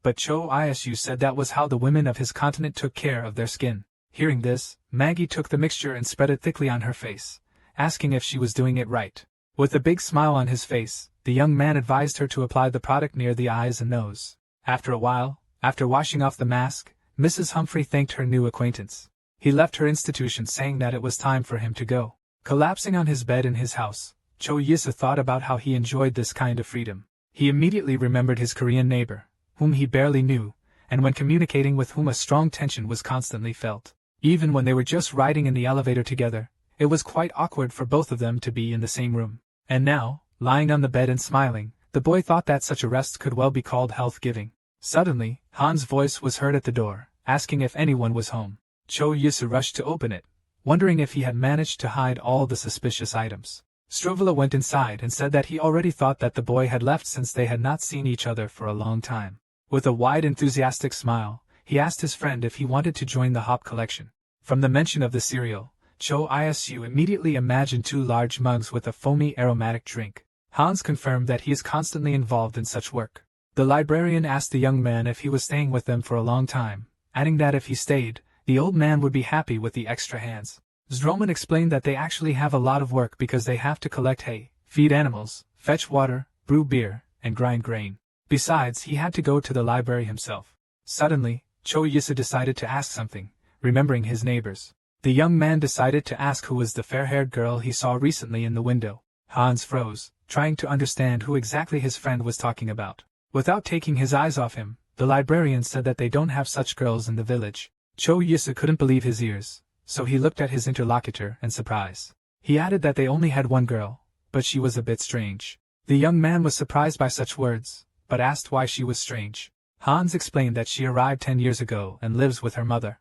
But Cho Isu said that was how the women of his continent took care of their skin. Hearing this, Maggie took the mixture and spread it thickly on her face, asking if she was doing it right. With a big smile on his face, the young man advised her to apply the product near the eyes and nose. After a while, after washing off the mask, Mrs. Humphrey thanked her new acquaintance. He left her institution saying that it was time for him to go. Collapsing on his bed in his house, Cho Yisa thought about how he enjoyed this kind of freedom. He immediately remembered his Korean neighbor, whom he barely knew, and when communicating with whom a strong tension was constantly felt. Even when they were just riding in the elevator together, it was quite awkward for both of them to be in the same room. And now, lying on the bed and smiling, the boy thought that such a rest could well be called health-giving. Suddenly, Han's voice was heard at the door, asking if anyone was home. Cho Yisa rushed to open it, wondering if he had managed to hide all the suspicious items. Strovula went inside and said that he already thought that the boy had left since they had not seen each other for a long time. With a wide enthusiastic smile, he asked his friend if he wanted to join the hop collection. From the mention of the cereal, Cho Isu immediately imagined 2 large mugs with a foamy aromatic drink. Hans confirmed that he is constantly involved in such work. The librarian asked the young man if he was staying with them for a long time, adding that if he stayed, the old man would be happy with the extra hands. Zroman explained that they actually have a lot of work because they have to collect hay, feed animals, fetch water, brew beer, and grind grain. Besides, he had to go to the library himself. Suddenly, Cho Yisa decided to ask something, remembering his neighbors. The young man decided to ask who was the fair-haired girl he saw recently in the window. Hans froze, trying to understand who exactly his friend was talking about. Without taking his eyes off him, the librarian said that they don't have such girls in the village. Cho Yisa couldn't believe his ears, so he looked at his interlocutor in surprise. He added that they only had one girl, but she was a bit strange. The young man was surprised by such words, but asked why she was strange. Hans explained that she arrived 10 years ago and lives with her mother.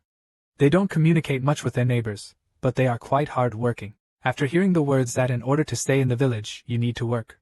They don't communicate much with their neighbors, but they are quite hard-working. After hearing the words that in order to stay in the village, you need to work,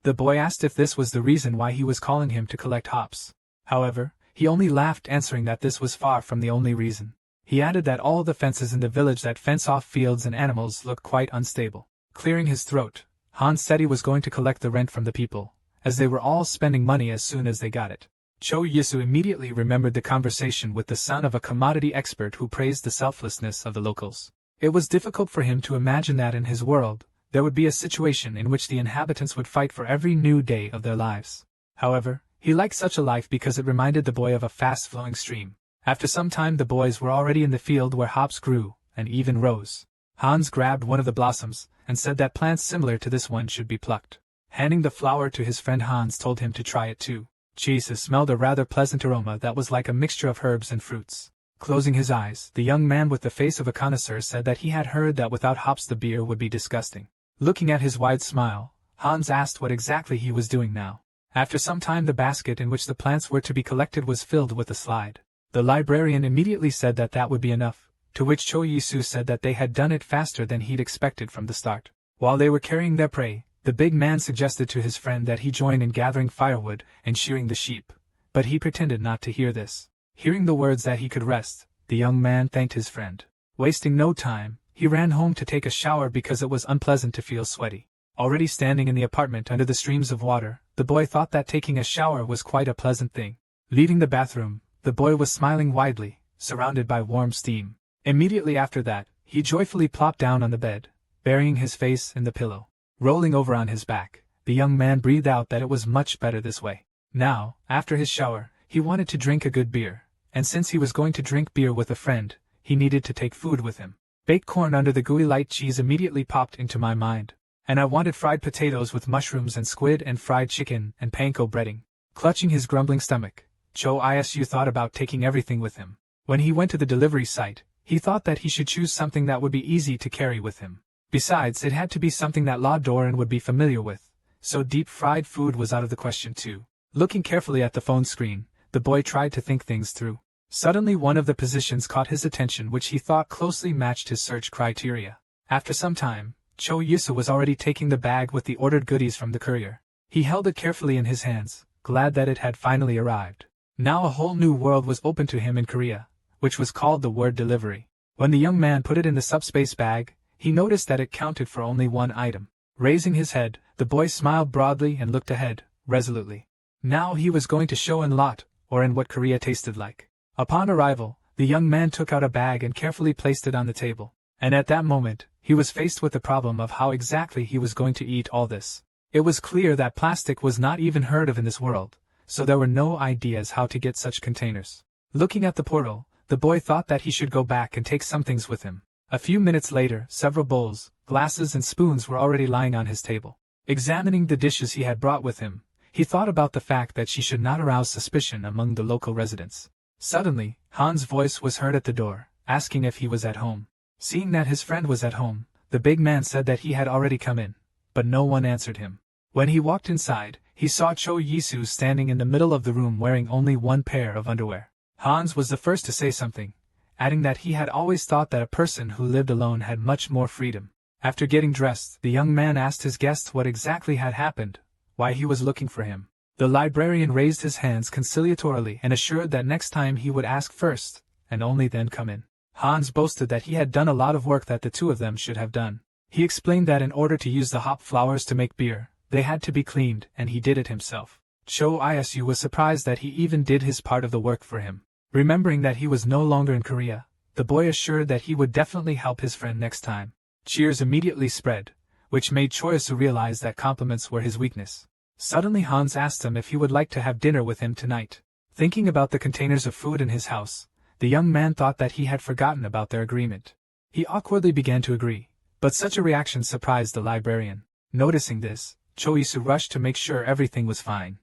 the boy asked if this was the reason why he was calling him to collect hops. However, he only laughed, answering that this was far from the only reason. He added that all the fences in the village that fence off fields and animals look quite unstable. Clearing his throat, Hans said he was going to collect the rent from the people, as they were all spending money as soon as they got it. Cho Yisu immediately remembered the conversation with the son of a commodity expert who praised the selflessness of the locals. It was difficult for him to imagine that in his world, there would be a situation in which the inhabitants would fight for every new day of their lives. However, he liked such a life because it reminded the boy of a fast-flowing stream. After some time the boys were already in the field where hops grew, and even rose. Hans grabbed one of the blossoms, and said that plants similar to this one should be plucked. Handing the flower to his friend, Hans told him to try it too. Jesus smelled a rather pleasant aroma that was like a mixture of herbs and fruits. Closing his eyes, the young man with the face of a connoisseur said that he had heard that without hops the beer would be disgusting. Looking at his wide smile, Hans asked what exactly he was doing now. After some time the basket in which the plants were to be collected was filled with a slide. The librarian immediately said that that would be enough, to which Cho Yisu said that they had done it faster than he'd expected from the start. While they were carrying their prey, the big man suggested to his friend that he join in gathering firewood and shearing the sheep, but he pretended not to hear this. Hearing the words that he could rest, the young man thanked his friend. Wasting no time, he ran home to take a shower because it was unpleasant to feel sweaty. Already standing in the apartment under the streams of water, the boy thought that taking a shower was quite a pleasant thing. Leaving the bathroom, the boy was smiling widely, surrounded by warm steam. Immediately after that, he joyfully plopped down on the bed, burying his face in the pillow. Rolling over on his back, the young man breathed out that it was much better this way. Now, after his shower, he wanted to drink a good beer, and since he was going to drink beer with a friend, he needed to take food with him. Baked corn under the gooey light cheese immediately popped into my mind, and I wanted fried potatoes with mushrooms and squid and fried chicken and panko breading. Clutching his grumbling stomach, Cho Isu thought about taking everything with him. When he went to the delivery site, he thought that he should choose something that would be easy to carry with him. Besides, it had to be something that La Doran would be familiar with, so deep-fried food was out of the question too. Looking carefully at the phone screen, the boy tried to think things through. Suddenly one of the positions caught his attention which he thought closely matched his search criteria. After some time, Cho Yusu was already taking the bag with the ordered goodies from the courier. He held it carefully in his hands, glad that it had finally arrived. Now a whole new world was open to him in Korea, which was called the word delivery. When the young man put it in the subspace bag, he noticed that it counted for only one item. Raising his head, the boy smiled broadly and looked ahead, resolutely. Now he was going to show in lot, or in what Korea tasted like. Upon arrival, the young man took out a bag and carefully placed it on the table. And at that moment, he was faced with the problem of how exactly he was going to eat all this. It was clear that plastic was not even heard of in this world, so there were no ideas how to get such containers. Looking at the portal, the boy thought that he should go back and take some things with him. A few minutes later, several bowls, glasses and spoons were already lying on his table. Examining the dishes he had brought with him, he thought about the fact that she should not arouse suspicion among the local residents. Suddenly, Hans' voice was heard at the door, asking if he was at home. Seeing that his friend was at home, the big man said that he had already come in, but no one answered him. When he walked inside, he saw Cho Yisu standing in the middle of the room wearing only one pair of underwear. Hans was the first to say something, adding that he had always thought that a person who lived alone had much more freedom. After getting dressed, the young man asked his guest what exactly had happened, why he was looking for him. The librarian raised his hands conciliatorily and assured that next time he would ask first, and only then come in. Hans boasted that he had done a lot of work that the two of them should have done. He explained that in order to use the hop flowers to make beer, they had to be cleaned, and he did it himself. Cho Isu was surprised that he even did his part of the work for him. Remembering that he was no longer in Korea, the boy assured that he would definitely help his friend next time. Cheers immediately spread, which made Choyasu realize that compliments were his weakness. Suddenly Hans asked him if he would like to have dinner with him tonight. Thinking about the containers of food in his house, the young man thought that he had forgotten about their agreement. He awkwardly began to agree, but such a reaction surprised the librarian. Noticing this, Choyasu rushed to make sure everything was fine.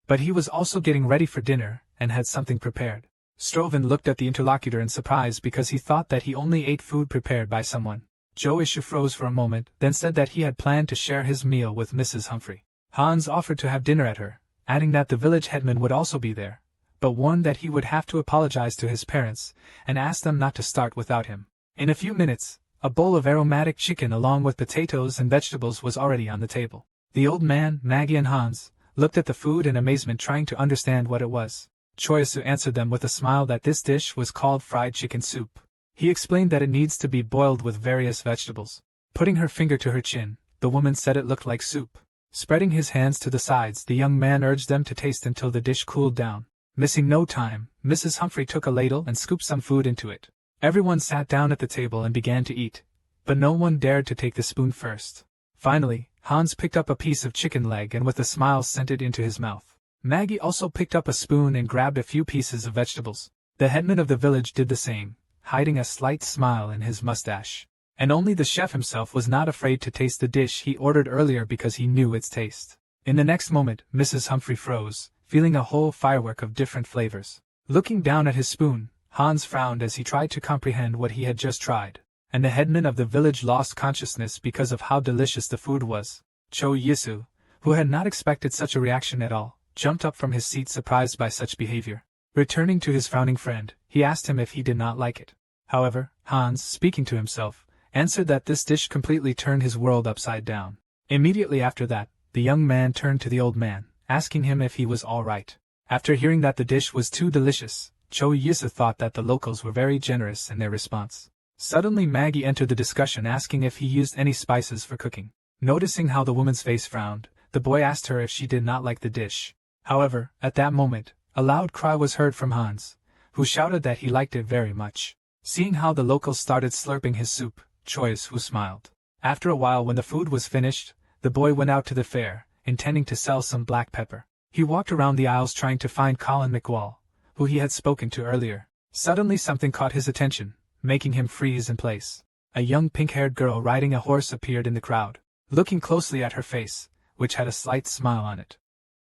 But he was also getting ready for dinner, and had something prepared. Stroven looked at the interlocutor in surprise because he thought that he only ate food prepared by someone. Joishu froze for a moment, then said that he had planned to share his meal with Mrs. Humphrey. Hans offered to have dinner at her, adding that the village headman would also be there, but warned that he would have to apologize to his parents, and asked them not to start without him. In a few minutes, a bowl of aromatic chicken along with potatoes and vegetables was already on the table. The old man, Maggie and Hans, looked at the food in amazement trying to understand what it was. Choyasu answered them with a smile that this dish was called fried chicken soup. He explained that it needs to be boiled with various vegetables. Putting her finger to her chin, the woman said it looked like soup. Spreading his hands to the sides, the young man urged them to taste until the dish cooled down. Missing no time, Mrs. Humphrey took a ladle and scooped some food into it. Everyone sat down at the table and began to eat, but no one dared to take the spoon first. Finally, Hans picked up a piece of chicken leg and with a smile sent it into his mouth. Maggie also picked up a spoon and grabbed a few pieces of vegetables. The headman of the village did the same, hiding a slight smile in his mustache. And only the chef himself was not afraid to taste the dish he ordered earlier because he knew its taste. In the next moment, Mrs. Humphrey froze, feeling a whole firework of different flavors. Looking down at his spoon, Hans frowned as he tried to comprehend what he had just tried. And the headman of the village lost consciousness because of how delicious the food was. Cho Yisu, who had not expected such a reaction at all, jumped up from his seat surprised by such behavior. Returning to his frowning friend, he asked him if he did not like it. However, Hans, speaking to himself, answered that this dish completely turned his world upside down. Immediately after that, the young man turned to the old man, asking him if he was all right. After hearing that the dish was too delicious, Cho Yisu thought that the locals were very generous in their response. Suddenly Maggie entered the discussion asking if he used any spices for cooking. Noticing how the woman's face frowned, the boy asked her if she did not like the dish. However, at that moment, a loud cry was heard from Hans, who shouted that he liked it very much. Seeing how the locals started slurping his soup, Cho Yisu smiled. After a while, when the food was finished, the boy went out to the fair, intending to sell some black pepper. He walked around the aisles trying to find Colin McWall, who he had spoken to earlier. Suddenly something caught his attention, making him freeze in place. A young pink-haired girl riding a horse appeared in the crowd. Looking closely at her face, which had a slight smile on it,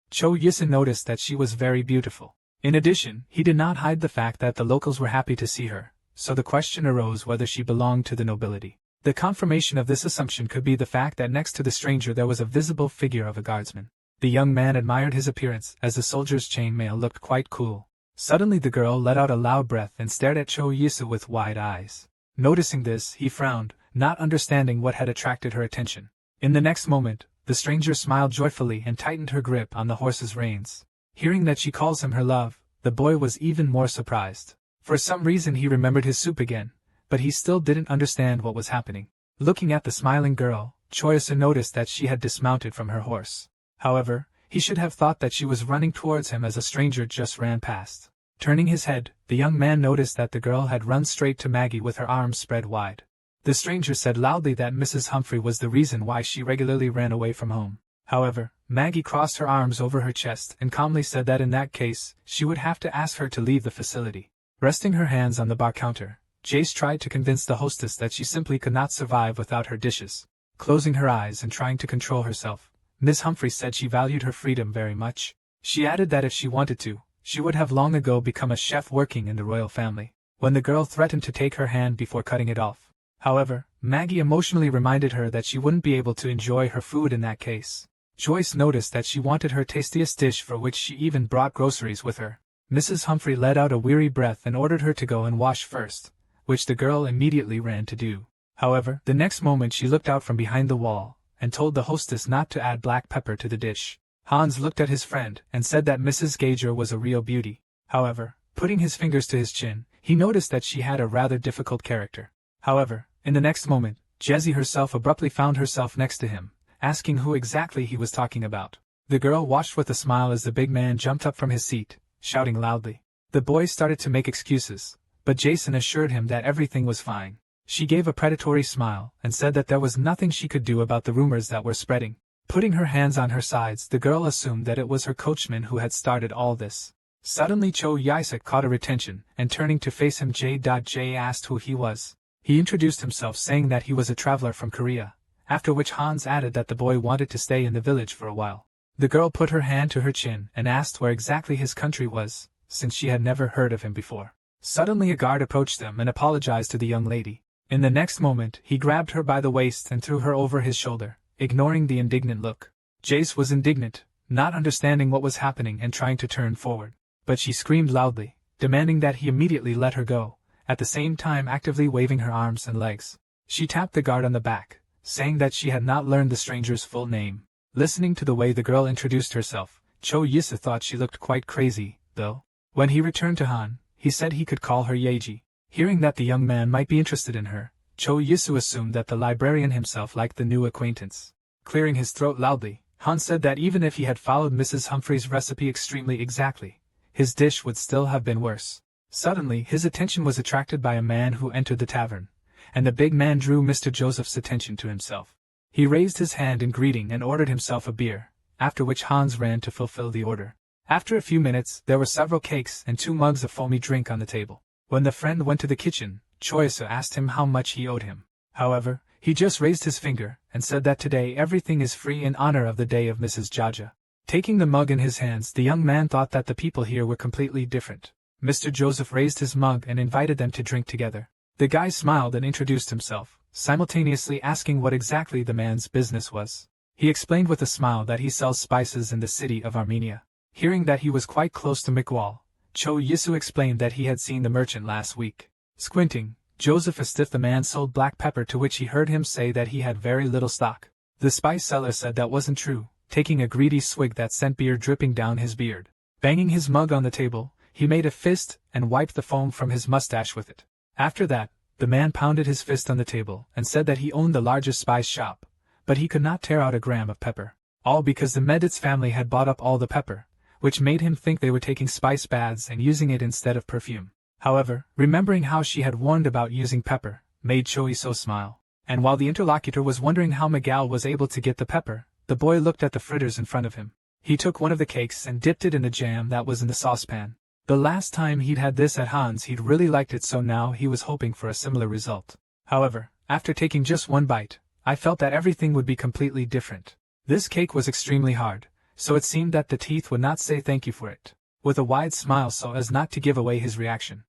Cho Yisu noticed that she was very beautiful. In addition, he did not hide the fact that the locals were happy to see her, so the question arose whether she belonged to the nobility. The confirmation of this assumption could be the fact that next to the stranger there was a visible figure of a guardsman. The young man admired his appearance as the soldier's chainmail looked quite cool. Suddenly the girl let out a loud breath and stared at Cho Yisu with wide eyes. Noticing this, he frowned, not understanding what had attracted her attention. In the next moment, the stranger smiled joyfully and tightened her grip on the horse's reins. Hearing that she calls him her love, the boy was even more surprised. For some reason he remembered his soup again, but he still didn't understand what was happening. Looking at the smiling girl, Cho Yisu noticed that she had dismounted from her horse. However, he should have thought that she was running towards him as a stranger just ran past. Turning his head, the young man noticed that the girl had run straight to Maggie with her arms spread wide. The stranger said loudly that Mrs. Humphrey was the reason why she regularly ran away from home. However, Maggie crossed her arms over her chest and calmly said that in that case, she would have to ask her to leave the facility. Resting her hands on the bar counter, Jace tried to convince the hostess that she simply could not survive without her dishes. Closing her eyes and trying to control herself, Miss Humphrey said she valued her freedom very much. She added that if she wanted to, she would have long ago become a chef working in the royal family, when the girl threatened to take her hand before cutting it off. However, Maggie emotionally reminded her that she wouldn't be able to enjoy her food in that case. Joyce noticed that she wanted her tastiest dish, for which she even brought groceries with her. Mrs. Humphrey let out a weary breath and ordered her to go and wash first, which the girl immediately ran to do. However, the next moment she looked out from behind the wall, and told the hostess not to add black pepper to the dish. Hans looked at his friend and said that Mrs. Gager was a real beauty. However, putting his fingers to his chin, he noticed that she had a rather difficult character. However, in the next moment, Jessie herself abruptly found herself next to him, asking who exactly he was talking about. The girl watched with a smile as the big man jumped up from his seat, shouting loudly. The boy started to make excuses, but Jason assured him that everything was fine. She gave a predatory smile and said that there was nothing she could do about the rumors that were spreading. Putting her hands on her sides, the girl assumed that it was her coachman who had started all this. Suddenly Cho Yisu caught her attention, and turning to face him, J. asked who he was. He introduced himself, saying that he was a traveler from Korea, after which Hans added that the boy wanted to stay in the village for a while. The girl put her hand to her chin and asked where exactly his country was, since she had never heard of him before. Suddenly a guard approached them and apologized to the young lady. In the next moment, he grabbed her by the waist and threw her over his shoulder, ignoring the indignant look. Jace was indignant, not understanding what was happening and trying to turn forward. But she screamed loudly, demanding that he immediately let her go, at the same time actively waving her arms and legs. She tapped the guard on the back, saying that she had not learned the stranger's full name. Listening to the way the girl introduced herself, Cho Yisu thought she looked quite crazy, though. When he returned to Han, he said he could call her Yeji. Hearing that the young man might be interested in her, Cho Yisu assumed that the librarian himself liked the new acquaintance. Clearing his throat loudly, Han said that even if he had followed Mrs. Humphrey's recipe extremely exactly, his dish would still have been worse. Suddenly his attention was attracted by a man who entered the tavern, and the big man drew Mr. Joseph's attention to himself. He raised his hand in greeting and ordered himself a beer, after which Hans ran to fulfill the order. After a few minutes, there were several cakes and 2 mugs of foamy drink on the table. When the friend went to the kitchen, Choisu asked him how much he owed him. However, he just raised his finger and said that today everything is free in honor of the day of Mrs. Jaja. Taking the mug in his hands, the young man thought that the people here were completely different. Mr. Joseph raised his mug and invited them to drink together. The guy smiled and introduced himself, simultaneously asking what exactly the man's business was. He explained with a smile that he sells spices in the city of Armenia. Hearing that he was quite close to Mikwal, Cho Yisu explained that he had seen the merchant last week. Squinting, Joseph asked if the man sold black pepper, to which he heard him say that he had very little stock. The spice seller said that wasn't true, taking a greedy swig that sent beer dripping down his beard. Banging his mug on the table, he made a fist and wiped the foam from his mustache with it. After that, the man pounded his fist on the table and said that he owned the largest spice shop, but he could not tear out a gram of pepper. All because the Meditz family had bought up all the pepper, which made him think they were taking spice baths and using it instead of perfume. However, remembering how she had warned about using pepper, made Choiso smile. And while the interlocutor was wondering how Miguel was able to get the pepper, the boy looked at the fritters in front of him. He took one of the cakes and dipped it in the jam that was in the saucepan. The last time he'd had this at Hans, he'd really liked it, so now he was hoping for a similar result. However, after taking just one bite, I felt that everything would be completely different. This cake was extremely hard, so it seemed that the teeth would not say thank you for it. With a wide smile so as not to give away his reaction.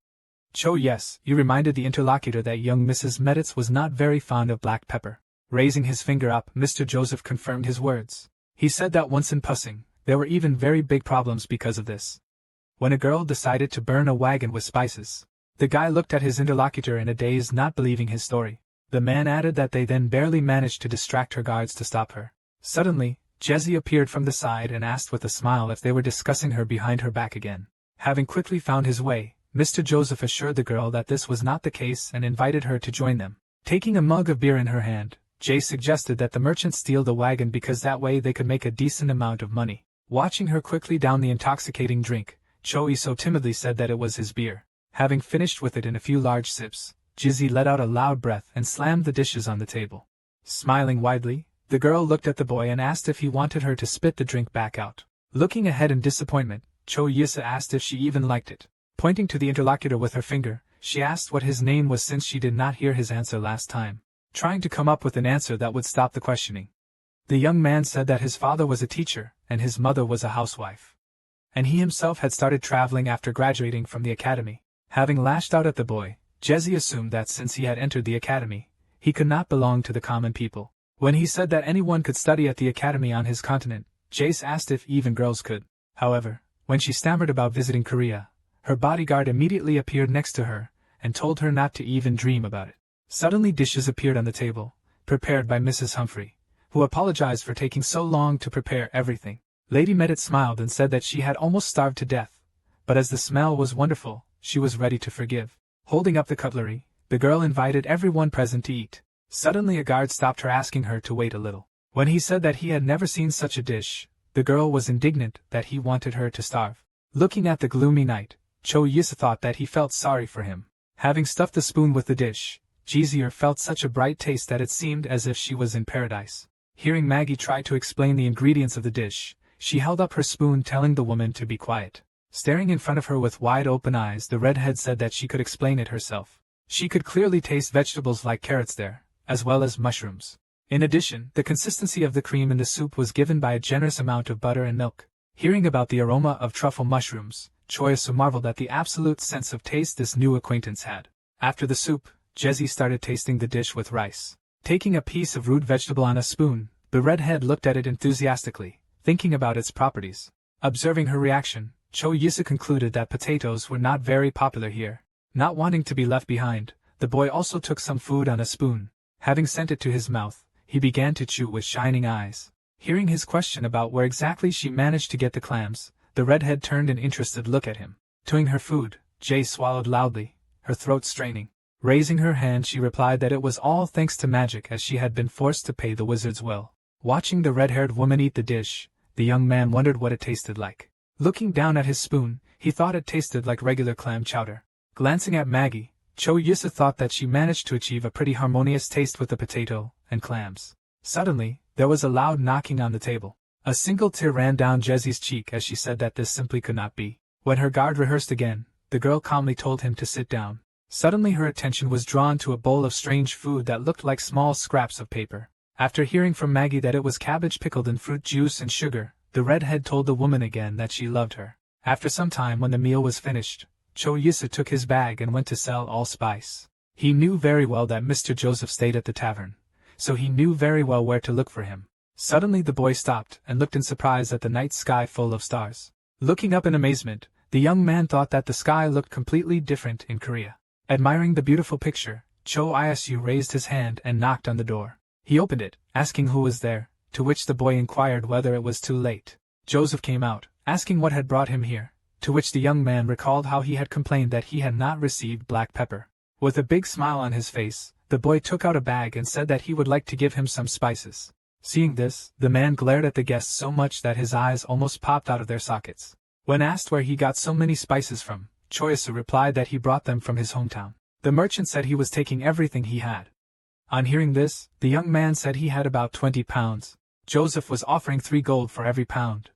Cho, yes, you reminded the interlocutor that young Mrs. Meditz was not very fond of black pepper. Raising his finger up, Mr. Joseph confirmed his words. He said that once in Pussing, there were even very big problems because of this. When a girl decided to burn a wagon with spices. The guy looked at his interlocutor in a daze, not believing his story. The man added that they then barely managed to distract her guards to stop her. Suddenly, Jesse appeared from the side and asked with a smile if they were discussing her behind her back again. Having quickly found his way, Mr. Joseph assured the girl that this was not the case and invited her to join them. Taking a mug of beer in her hand, Jay suggested that the merchant steal the wagon because that way they could make a decent amount of money. Watching her quickly down the intoxicating drink, Cho so timidly said that it was his beer. Having finished with it in a few large sips, Jizzy let out a loud breath and slammed the dishes on the table. Smiling widely, the girl looked at the boy and asked if he wanted her to spit the drink back out. Looking ahead in disappointment, Cho Yisa asked if she even liked it. Pointing to the interlocutor with her finger, she asked what his name was since she did not hear his answer last time, trying to come up with an answer that would stop the questioning. The young man said that his father was a teacher and his mother was a housewife. And he himself had started traveling after graduating from the academy. Having lashed out at the boy, Jesse assumed that since he had entered the academy, he could not belong to the common people. When he said that anyone could study at the academy on his continent, Jace asked if even girls could. However, when she stammered about visiting Korea, her bodyguard immediately appeared next to her and told her not to even dream about it. Suddenly dishes appeared on the table, prepared by Mrs. Humphrey, who apologized for taking so long to prepare everything. Lady Medit smiled and said that she had almost starved to death, but as the smell was wonderful, she was ready to forgive. Holding up the cutlery, the girl invited everyone present to eat. Suddenly a guard stopped her, asking her to wait a little. When he said that he had never seen such a dish, the girl was indignant that he wanted her to starve. Looking at the gloomy night, Cho Yisa thought that he felt sorry for him. Having stuffed the spoon with the dish, Jeezier felt such a bright taste that it seemed as if she was in paradise. Hearing Maggie try to explain the ingredients of the dish, she held up her spoon, telling the woman to be quiet. Staring in front of her with wide open eyes, the redhead said that she could explain it herself. She could clearly taste vegetables like carrots there, as well as mushrooms. In addition, the consistency of the cream in the soup was given by a generous amount of butter and milk. Hearing about the aroma of truffle mushrooms, Choisu marveled at the absolute sense of taste this new acquaintance had. After the soup, Jesse started tasting the dish with rice. Taking a piece of root vegetable on a spoon, the redhead looked at it enthusiastically, thinking about its properties. Observing her reaction, Cho Yisa concluded that potatoes were not very popular here. Not wanting to be left behind, the boy also took some food on a spoon. Having sent it to his mouth, he began to chew with shining eyes. Hearing his question about where exactly she managed to get the clams, the redhead turned an interested look at him. Chewing her food, Jay swallowed loudly, her throat straining. Raising her hand, she replied that it was all thanks to magic, as she had been forced to pay the wizard's will. Watching the red-haired woman eat the dish, the young man wondered what it tasted like. Looking down at his spoon, he thought it tasted like regular clam chowder. Glancing at Maggie, Cho Yisa thought that she managed to achieve a pretty harmonious taste with the potato and clams. Suddenly, there was a loud knocking on the table. A single tear ran down Jesse's cheek as she said that this simply could not be. When her guard rehearsed again, the girl calmly told him to sit down. Suddenly her attention was drawn to a bowl of strange food that looked like small scraps of paper. After hearing from Maggie that it was cabbage pickled in fruit juice and sugar, the redhead told the woman again that she loved her. After some time, when the meal was finished, Cho Yisa took his bag and went to sell allspice. He knew very well that Mr. Joseph stayed at the tavern, so he knew very well where to look for him. Suddenly the boy stopped and looked in surprise at the night sky full of stars. Looking up in amazement, the young man thought that the sky looked completely different in Korea. Admiring the beautiful picture, Cho Isu raised his hand and knocked on the door. He opened it, asking who was there, to which the boy inquired whether it was too late. Joseph came out, asking what had brought him here, to which the young man recalled how he had complained that he had not received black pepper. With a big smile on his face, the boy took out a bag and said that he would like to give him some spices. Seeing this, the man glared at the guest so much that his eyes almost popped out of their sockets. When asked where he got so many spices from, Choyasu replied that he brought them from his hometown. The merchant said he was taking everything he had. On hearing this, the young man said he had about 20 pounds. Joseph was offering 3 gold for every pound.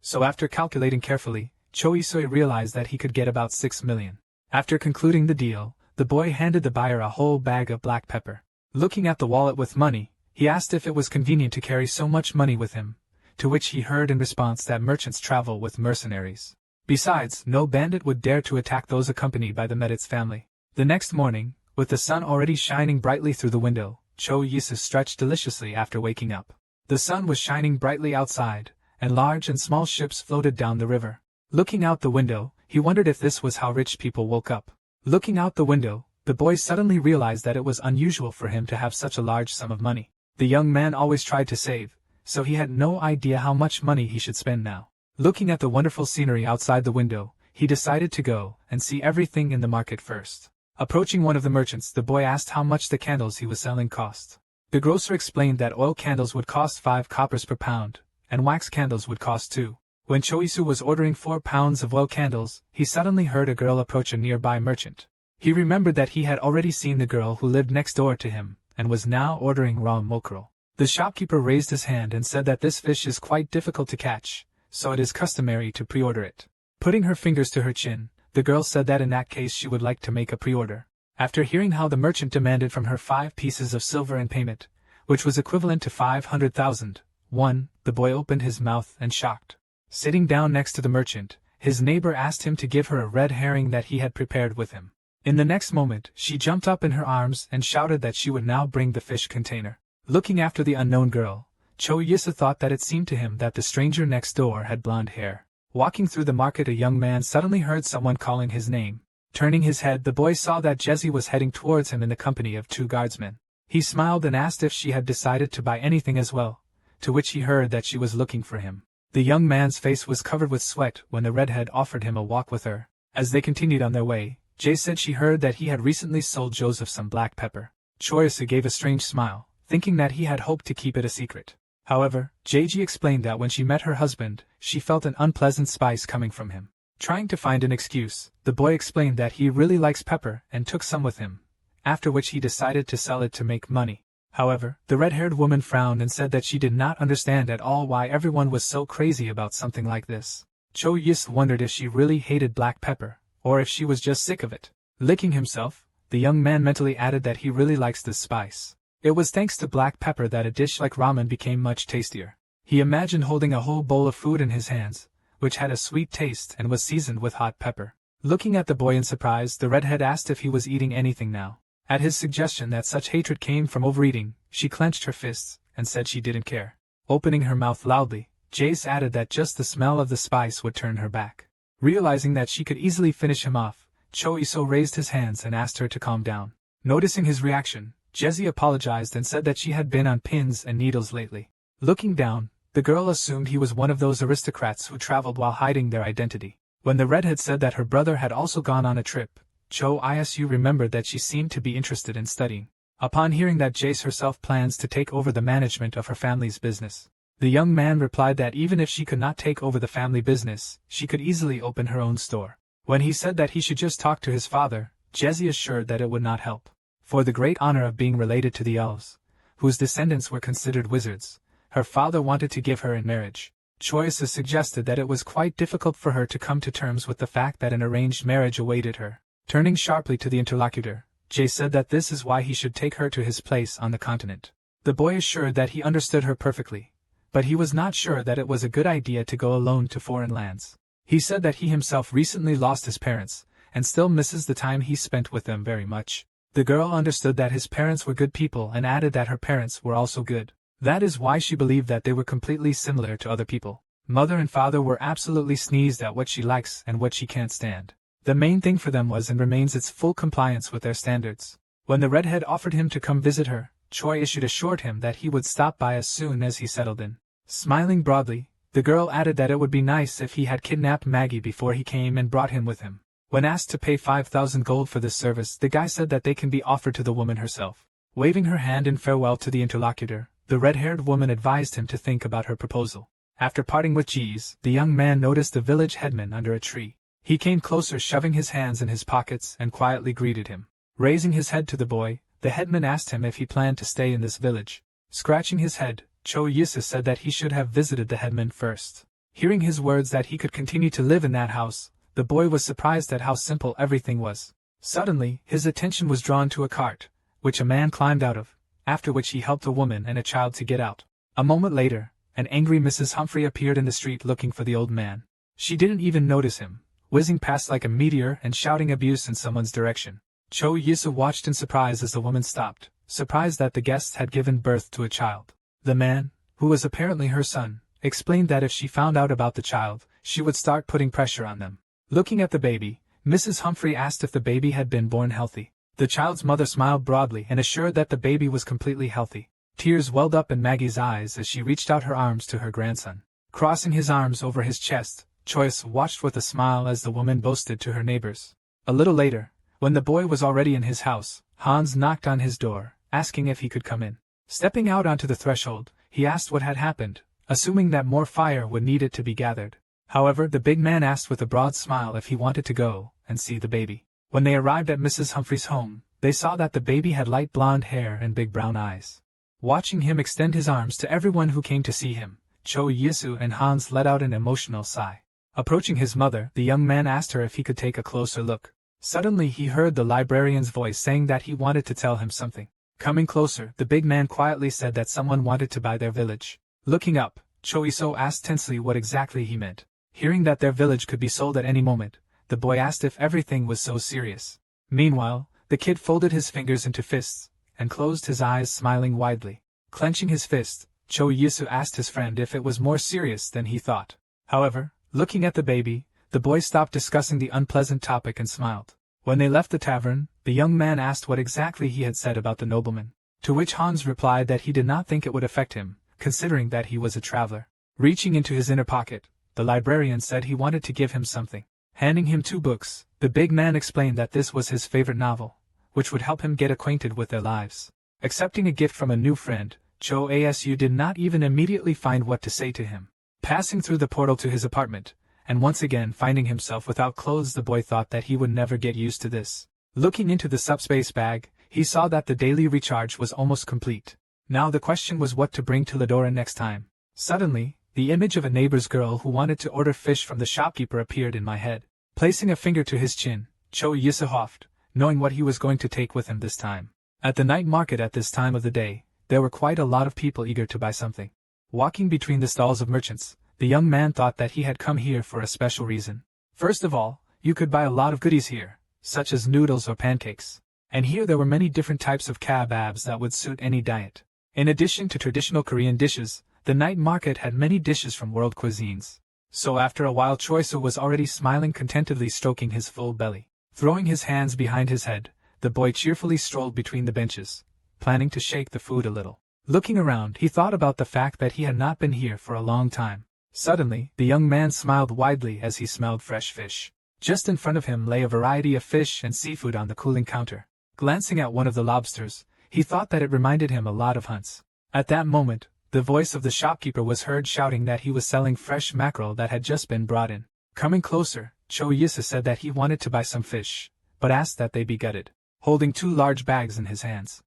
So after calculating carefully, Choisoi realized that he could get about 6 million. After concluding the deal, the boy handed the buyer a whole bag of black pepper. Looking at the wallet with money, he asked if it was convenient to carry so much money with him, to which he heard in response that merchants travel with mercenaries. Besides, no bandit would dare to attack those accompanied by the Medit's family. The next morning, with the sun already shining brightly through the window, Cho Yisa stretched deliciously after waking up. The sun was shining brightly outside, and large and small ships floated down the river. Looking out the window, he wondered if this was how rich people woke up. Looking out the window, the boy suddenly realized that it was unusual for him to have such a large sum of money. The young man always tried to save, so he had no idea how much money he should spend now. Looking at the wonderful scenery outside the window, he decided to go and see everything in the market first. Approaching one of the merchants, the boy asked how much the candles he was selling cost. The grocer explained that oil candles would cost 5 coppers per pound, and wax candles would cost 2. When Choisu was ordering 4 pounds of oil candles, he suddenly heard a girl approach a nearby merchant. He remembered that he had already seen the girl who lived next door to him, and was now ordering raw mackerel. The shopkeeper raised his hand and said that this fish is quite difficult to catch, so it is customary to pre-order it. Putting her fingers to her chin, the girl said that in that case she would like to make a pre-order. After hearing how the merchant demanded from her 5 pieces of silver in payment, which was equivalent to 500,000 won, the boy opened his mouth and shocked. Sitting down next to the merchant, his neighbor asked him to give her a red herring that he had prepared with him. In the next moment, she jumped up in her arms and shouted that she would now bring the fish container. Looking after the unknown girl, Cho Yisa thought that it seemed to him that the stranger next door had blonde hair. Walking through the market, a young man suddenly heard someone calling his name. Turning his head, the boy saw that Jessie was heading towards him in the company of 2 guardsmen. He smiled and asked if she had decided to buy anything as well, to which he heard that she was looking for him. The young man's face was covered with sweat when the redhead offered him a walk with her. As they continued on their way, Jay said she heard that he had recently sold Joseph some black pepper. Choyasu gave a strange smile, thinking that he had hoped to keep it a secret. However, Jeji explained that when she met her husband, she felt an unpleasant spice coming from him. Trying to find an excuse, the boy explained that he really likes pepper and took some with him, after which he decided to sell it to make money. However, the red-haired woman frowned and said that she did not understand at all why everyone was so crazy about something like this. Cho Yis wondered if she really hated black pepper, or if she was just sick of it. Licking himself, the young man mentally added that he really likes this spice. It was thanks to black pepper that a dish like ramen became much tastier. He imagined holding a whole bowl of food in his hands, which had a sweet taste and was seasoned with hot pepper. Looking at the boy in surprise, the redhead asked if he was eating anything now. At his suggestion that such hatred came from overeating, she clenched her fists and said she didn't care. Opening her mouth loudly, Jace added that just the smell of the spice would turn her back. Realizing that she could easily finish him off, Cho Iso raised his hands and asked her to calm down. Noticing his reaction, Jesse apologized and said that she had been on pins and needles lately. Looking down, the girl assumed he was one of those aristocrats who traveled while hiding their identity. When the redhead said that her brother had also gone on a trip, Cho Isu remembered that she seemed to be interested in studying. Upon hearing that Jace herself plans to take over the management of her family's business, the young man replied that even if she could not take over the family business, she could easily open her own store. When he said that he should just talk to his father, Jesse assured that it would not help. For the great honor of being related to the elves, whose descendants were considered wizards, her father wanted to give her in marriage. Choice has suggested that it was quite difficult for her to come to terms with the fact that an arranged marriage awaited her. Turning sharply to the interlocutor, Jay said that this is why he should take her to his place on the continent. The boy assured that he understood her perfectly, but he was not sure that it was a good idea to go alone to foreign lands. He said that he himself recently lost his parents, and still misses the time he spent with them very much. The girl understood that his parents were good people and added that her parents were also good. That is why she believed that they were completely similar to other people. Mother and father were absolutely sneezed at what she likes and what she can't stand. The main thing for them was and remains its full compliance with their standards. When the redhead offered him to come visit her, Choi assured him that he would stop by as soon as he settled in. Smiling broadly, the girl added that it would be nice if he had kidnapped Maggie before he came and brought him with him. When asked to pay 5,000 gold for this service, the guy said that they can be offered to the woman herself. Waving her hand in farewell to the interlocutor, the red-haired woman advised him to think about her proposal. After parting with Jeez, the young man noticed the village headman under a tree. He came closer, shoving his hands in his pockets, and quietly greeted him. Raising his head to the boy, the headman asked him if he planned to stay in this village. Scratching his head, Cho Yisa said that he should have visited the headman first. Hearing his words that he could continue to live in that house, the boy was surprised at how simple everything was. Suddenly, his attention was drawn to a cart, which a man climbed out of, after which he helped a woman and a child to get out. A moment later, an angry Mrs. Humphrey appeared in the street looking for the old man. She didn't even notice him, whizzing past like a meteor and shouting abuse in someone's direction. Cho Yisa watched in surprise as the woman stopped, surprised that the guests had given birth to a child. The man, who was apparently her son, explained that if she found out about the child, she would start putting pressure on them. Looking at the baby, Mrs. Humphrey asked if the baby had been born healthy. The child's mother smiled broadly and assured that the baby was completely healthy. Tears welled up in Maggie's eyes as she reached out her arms to her grandson. Crossing his arms over his chest, Choice watched with a smile as the woman boasted to her neighbors. A little later, when the boy was already in his house, Hans knocked on his door, asking if he could come in. Stepping out onto the threshold, he asked what had happened, assuming that more fire would need it to be gathered. However, the big man asked with a broad smile if he wanted to go and see the baby. When they arrived at Mrs. Humphrey's home, they saw that the baby had light blonde hair and big brown eyes. Watching him extend his arms to everyone who came to see him, Cho Yisu and Hans let out an emotional sigh. Approaching his mother, the young man asked her if he could take a closer look. Suddenly he heard the librarian's voice saying that he wanted to tell him something. Coming closer, the big man quietly said that someone wanted to buy their village. Looking up, Cho Iso asked tensely what exactly he meant. Hearing that their village could be sold at any moment, the boy asked if everything was so serious. Meanwhile, the kid folded his fingers into fists, and closed his eyes, smiling widely. Clenching his fist, Cho Yisu asked his friend if it was more serious than he thought. However, looking at the baby, the boy stopped discussing the unpleasant topic and smiled. When they left the tavern, the young man asked what exactly he had said about the nobleman, to which Hans replied that he did not think it would affect him, considering that he was a traveler. Reaching into his inner pocket, the librarian said he wanted to give him something. Handing him 2 books, the big man explained that this was his favorite novel, which would help him get acquainted with their lives. Accepting a gift from a new friend, Cho Asu did not even immediately find what to say to him. Passing through the portal to his apartment, and once again finding himself without clothes, the boy thought that he would never get used to this. Looking into the subspace bag, he saw that the daily recharge was almost complete. Now the question was what to bring to Ladora next time. Suddenly, the image of a neighbor's girl who wanted to order fish from the shopkeeper appeared in my head. Placing a finger to his chin, Cho Yisa huffed, knowing what he was going to take with him this time. At the night market at this time of the day, there were quite a lot of people eager to buy something. Walking between the stalls of merchants, the young man thought that he had come here for a special reason. First of all, you could buy a lot of goodies here, such as noodles or pancakes. And here there were many different types of kebabs that would suit any diet. In addition to traditional Korean dishes, the night market had many dishes from world cuisines. So after a while Choiso was already smiling contentedly, stroking his full belly. Throwing his hands behind his head, the boy cheerfully strolled between the benches, planning to shake the food a little. Looking around, he thought about the fact that he had not been here for a long time. Suddenly, the young man smiled widely as he smelled fresh fish. Just in front of him lay a variety of fish and seafood on the cooling counter. Glancing at one of the lobsters, he thought that it reminded him a lot of Hunt's. At that moment, the voice of the shopkeeper was heard shouting that he was selling fresh mackerel that had just been brought in. Coming closer, Cho Yisa said that he wanted to buy some fish, but asked that they be gutted, holding 2 large bags in his hands.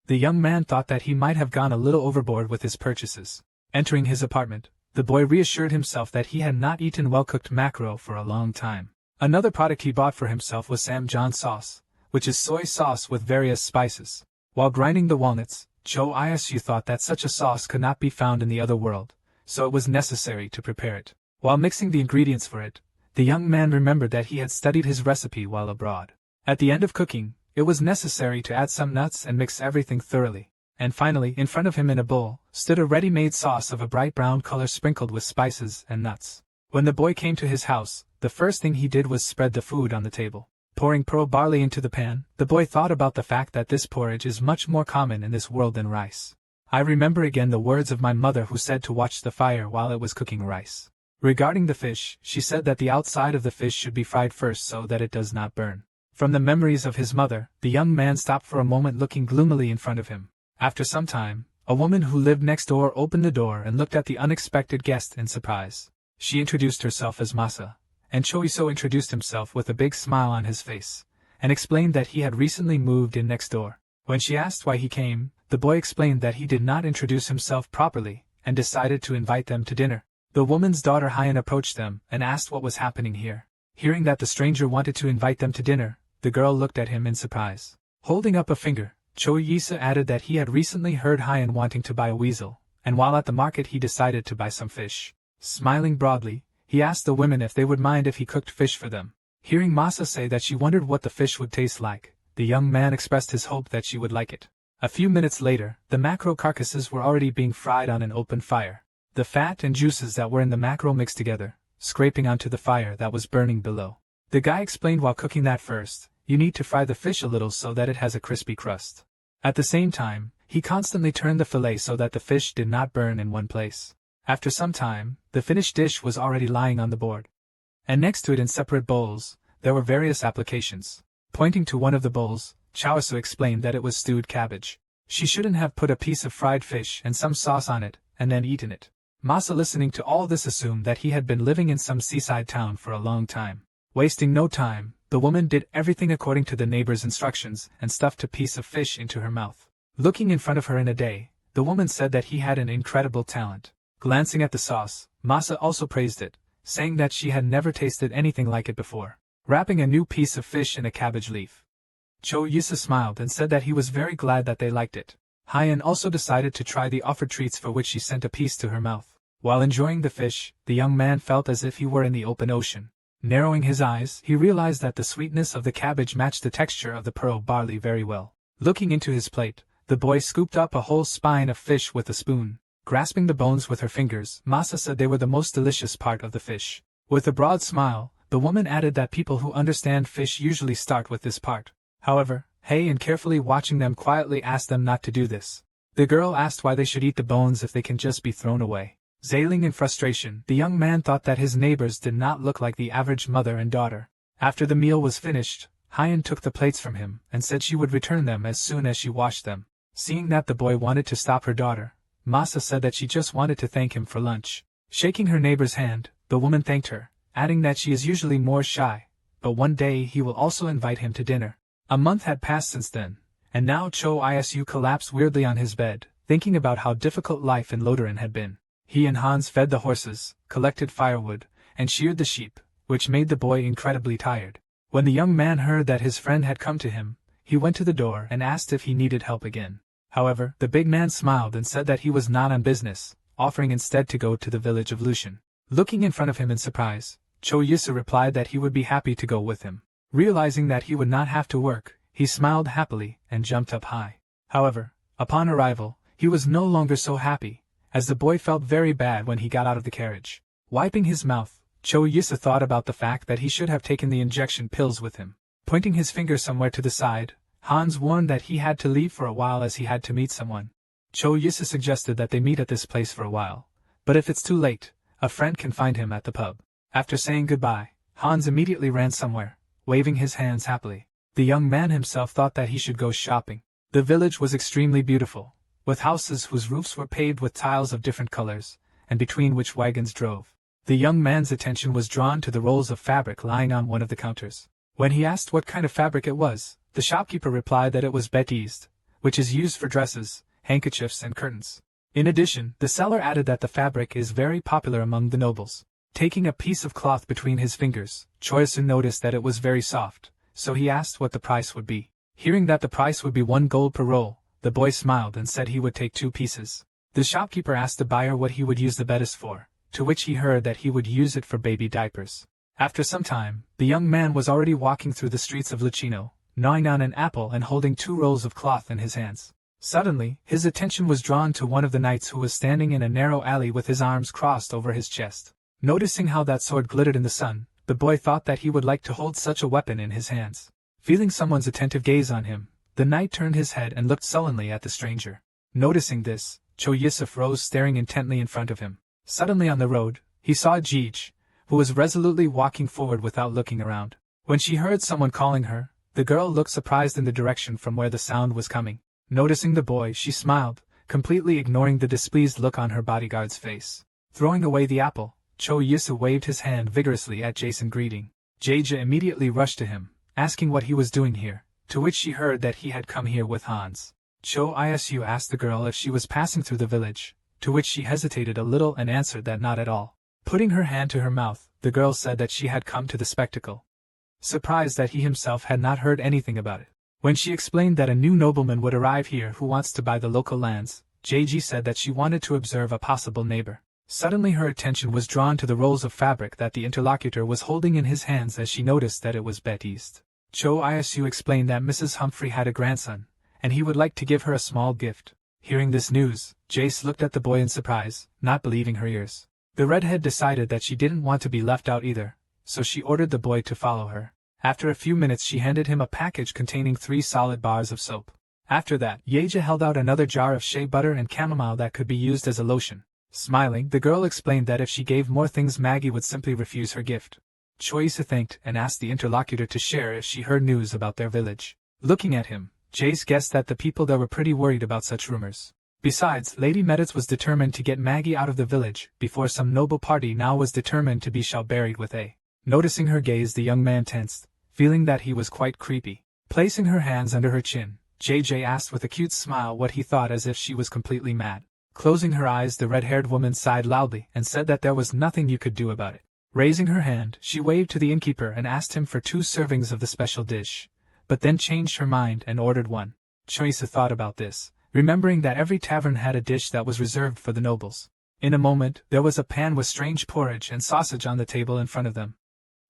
The young man thought that he might have gone a little overboard with his purchases. Entering his apartment, the boy reassured himself that he had not eaten well-cooked mackerel for a long time. Another product he bought for himself was Samjang sauce, which is soy sauce with various spices. While grinding the walnuts, Cho Isu thought that such a sauce could not be found in the other world, so it was necessary to prepare it. While mixing the ingredients for it, the young man remembered that he had studied his recipe while abroad. At the end of cooking, it was necessary to add some nuts and mix everything thoroughly. And finally, in front of him in a bowl, stood a ready-made sauce of a bright brown color sprinkled with spices and nuts. When the boy came to his house, the first thing he did was spread the food on the table. Pouring pearl barley into the pan, the boy thought about the fact that this porridge is much more common in this world than rice. I remember again the words of my mother who said to watch the fire while it was cooking rice. Regarding the fish, she said that the outside of the fish should be fried first so that it does not burn. From the memories of his mother, the young man stopped for a moment looking gloomily in front of him. After some time, a woman who lived next door opened the door and looked at the unexpected guest in surprise. She introduced herself as Masa, and Choiso introduced himself with a big smile on his face, and explained that he had recently moved in next door. When she asked why he came, the boy explained that he did not introduce himself properly, and decided to invite them to dinner. The woman's daughter Hyan approached them and asked what was happening here. Hearing that the stranger wanted to invite them to dinner, the girl looked at him in surprise. Holding up a finger, Cho Yisa added that he had recently heard Hyan wanting to buy a weasel, and while at the market he decided to buy some fish. Smiling broadly, he asked the women if they would mind if he cooked fish for them. Hearing Masa say that she wondered what the fish would taste like, the young man expressed his hope that she would like it. A few minutes later, the mackerel carcasses were already being fried on an open fire. The fat and juices that were in the mackerel mixed together, scraping onto the fire that was burning below. The guy explained while cooking that first, you need to fry the fish a little so that it has a crispy crust. At the same time, he constantly turned the fillet so that the fish did not burn in one place. After some time, the finished dish was already lying on the board. And next to it in separate bowls, there were various applications. Pointing to one of the bowls, Chaosu explained that it was stewed cabbage. She shouldn't have put a piece of fried fish and some sauce on it, and then eaten it. Masa, listening to all this, assumed that he had been living in some seaside town for a long time. Wasting no time, the woman did everything according to the neighbor's instructions and stuffed a piece of fish into her mouth. Looking in front of her in a day, the woman said that he had an incredible talent. Glancing at the sauce, Masa also praised it, saying that she had never tasted anything like it before. Wrapping a new piece of fish in a cabbage leaf, Cho Yisa smiled and said that he was very glad that they liked it. Hyan also decided to try the offered treats, for which she sent a piece to her mouth. While enjoying the fish, the young man felt as if he were in the open ocean. Narrowing his eyes, he realized that the sweetness of the cabbage matched the texture of the pearl barley very well. Looking into his plate, the boy scooped up a whole spine of fish with a spoon. Grasping the bones with her fingers, Masa said they were the most delicious part of the fish. With a broad smile, the woman added that people who understand fish usually start with this part. However, Hyan, carefully watching them, quietly asked them not to do this. The girl asked why they should eat the bones if they can just be thrown away. Zailing in frustration, the young man thought that his neighbors did not look like the average mother and daughter. After the meal was finished, Hyan took the plates from him and said she would return them as soon as she washed them. Seeing that the boy wanted to stop her daughter, Masa said that she just wanted to thank him for lunch. Shaking her neighbor's hand, the woman thanked her, adding that she is usually more shy, but one day he will also invite him to dinner. A month had passed since then, and now Cho Isu collapsed weirdly on his bed, thinking about how difficult life in Lodoran had been. He and Hans fed the horses, collected firewood, and sheared the sheep, which made the boy incredibly tired. When the young man heard that his friend had come to him, he went to the door and asked if he needed help again. However, the big man smiled and said that he was not on business, offering instead to go to the village of Lushan. Looking in front of him in surprise, Cho Yusu replied that he would be happy to go with him. Realizing that he would not have to work, he smiled happily and jumped up high. However, upon arrival, he was no longer so happy, as the boy felt very bad when he got out of the carriage. Wiping his mouth, Cho Yusa thought about the fact that he should have taken the injection pills with him. Pointing his finger somewhere to the side, Hans warned that he had to leave for a while as he had to meet someone. Cho Yusa suggested that they meet at this place for a while, but if it's too late, a friend can find him at the pub. After saying goodbye, Hans immediately ran somewhere, waving his hands happily. The young man himself thought that he should go shopping. The village was extremely beautiful, with houses whose roofs were paved with tiles of different colors, and between which wagons drove. The young man's attention was drawn to the rolls of fabric lying on one of the counters. When he asked what kind of fabric it was, the shopkeeper replied that it was batiste, which is used for dresses, handkerchiefs and curtains. In addition, the seller added that the fabric is very popular among the nobles. Taking a piece of cloth between his fingers, Choi-sun noticed that it was very soft, so he asked what the price would be. Hearing that the price would be 1 gold per roll, the boy smiled and said he would take 2 pieces. The shopkeeper asked the buyer what he would use the bedice for, to which he heard that he would use it for baby diapers. After some time, the young man was already walking through the streets of Lucino, gnawing on an apple and holding 2 rolls of cloth in his hands. Suddenly, his attention was drawn to one of the knights who was standing in a narrow alley with his arms crossed over his chest. Noticing how that sword glittered in the sun, the boy thought that he would like to hold such a weapon in his hands. Feeling someone's attentive gaze on him, the knight turned his head and looked sullenly at the stranger. Noticing this, Cho Yusuf rose, staring intently in front of him. Suddenly on the road, he saw Jeej, who was resolutely walking forward without looking around. When she heard someone calling her, the girl looked surprised in the direction from where the sound was coming. Noticing the boy, she smiled, completely ignoring the displeased look on her bodyguard's face. Throwing away the apple, Cho Yusuf waved his hand vigorously at Jason, greeting. Jeja immediately rushed to him, asking what he was doing here, to which she heard that he had come here with Hans. Cho Isu asked the girl if she was passing through the village, to which she hesitated a little and answered that not at all. Putting her hand to her mouth, the girl said that she had come to the spectacle. Surprised that he himself had not heard anything about it. When she explained that a new nobleman would arrive here who wants to buy the local lands, Jeji said that she wanted to observe a possible neighbor. Suddenly her attention was drawn to the rolls of fabric that the interlocutor was holding in his hands as she noticed that it was Betty's. Cho Isu explained that Mrs. Humphrey had a grandson, and he would like to give her a small gift. Hearing this news, Jace looked at the boy in surprise, not believing her ears. The redhead decided that she didn't want to be left out either, so she ordered the boy to follow her. After a few minutes she handed him a package containing 3 solid bars of soap. After that, Yeja held out another jar of shea butter and chamomile that could be used as a lotion. Smiling, the girl explained that if she gave more things Maggie would simply refuse her gift. Choisa thanked and asked the interlocutor to share if she heard news about their village. Looking at him, Jace guessed that the people there were pretty worried about such rumors. Besides, Lady Meditz was determined to get Maggie out of the village before some noble party now was determined to be buried with a. Noticing her gaze, the young man tensed, feeling that he was quite creepy. Placing her hands under her chin, JJ asked with a cute smile what he thought as if she was completely mad. Closing her eyes, the red-haired woman sighed loudly and said that there was nothing you could do about it. Raising her hand, she waved to the innkeeper and asked him for 2 servings of the special dish, but then changed her mind and ordered 1. Choisa thought about this, remembering that every tavern had a dish that was reserved for the nobles. In a moment, there was a pan with strange porridge and sausage on the table in front of them.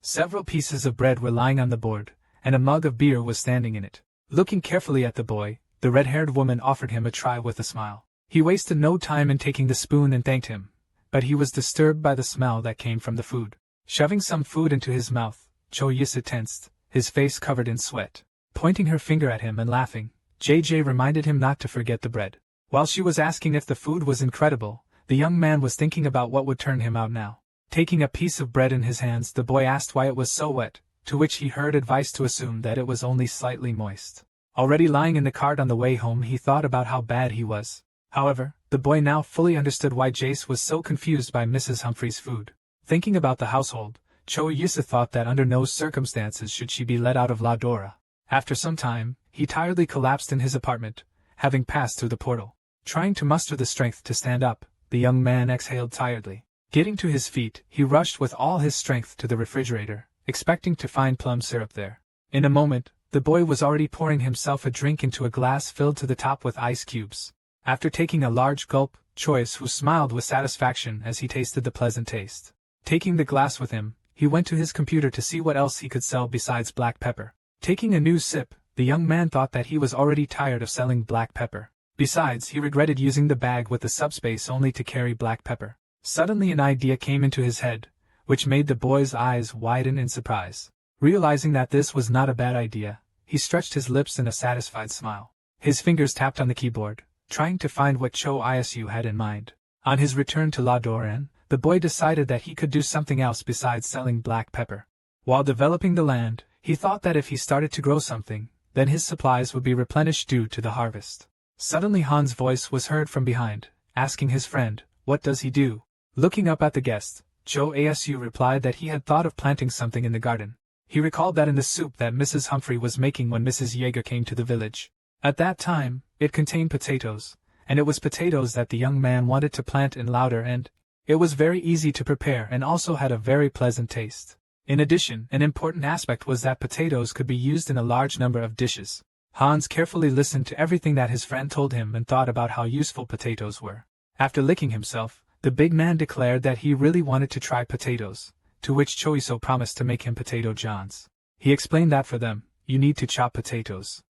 Several pieces of bread were lying on the board, and a mug of beer was standing in it. Looking carefully at the boy, the red-haired woman offered him a try with a smile. He wasted no time in taking the spoon and thanked him, but he was disturbed by the smell that came from the food. Shoving some food into his mouth, Cho Yisa tensed, his face covered in sweat. Pointing her finger at him and laughing, JJ reminded him not to forget the bread. While she was asking if the food was incredible, the young man was thinking about what would turn him out now. Taking a piece of bread in his hands, the boy asked why it was so wet, to which he heard advice to assume that it was only slightly moist. Already lying in the cart on the way home, he thought about how bad he was. However, the boy now fully understood why Jace was so confused by Mrs. Humphrey's food. Thinking about the household, Cho Yisa thought that under no circumstances should she be let out of La Dora. After some time, he tiredly collapsed in his apartment, having passed through the portal. Trying to muster the strength to stand up, the young man exhaled tiredly. Getting to his feet, he rushed with all his strength to the refrigerator, expecting to find plum syrup there. In a moment, the boy was already pouring himself a drink into a glass filled to the top with ice cubes. After taking a large gulp, Choice who smiled with satisfaction as he tasted the pleasant taste. Taking the glass with him, he went to his computer to see what else he could sell besides black pepper. Taking a new sip, the young man thought that he was already tired of selling black pepper. Besides, he regretted using the bag with the subspace only to carry black pepper. Suddenly an idea came into his head, which made the boy's eyes widen in surprise. Realizing that this was not a bad idea, he stretched his lips in a satisfied smile. His fingers tapped on the keyboard, trying to find what Cho Isu had in mind. On his return to La Doran, the boy decided that he could do something else besides selling black pepper. While developing the land, he thought that if he started to grow something, then his supplies would be replenished due to the harvest. Suddenly Han's voice was heard from behind, asking his friend, "What does he do?" Looking up at the guest, Cho Asu replied that he had thought of planting something in the garden. He recalled that in the soup that Mrs. Humphrey was making when Mrs. Yeager came to the village. At that time, it contained potatoes, and it was potatoes that the young man wanted to plant in louder, and it was very easy to prepare and also had a very pleasant taste. In addition, an important aspect was that potatoes could be used in a large number of dishes. Hans carefully listened to everything that his friend told him and thought about how useful potatoes were. After licking himself, the big man declared that he really wanted to try potatoes, to which Choiso promised to make him potato johns. He explained that for them, you need to chop potatoes,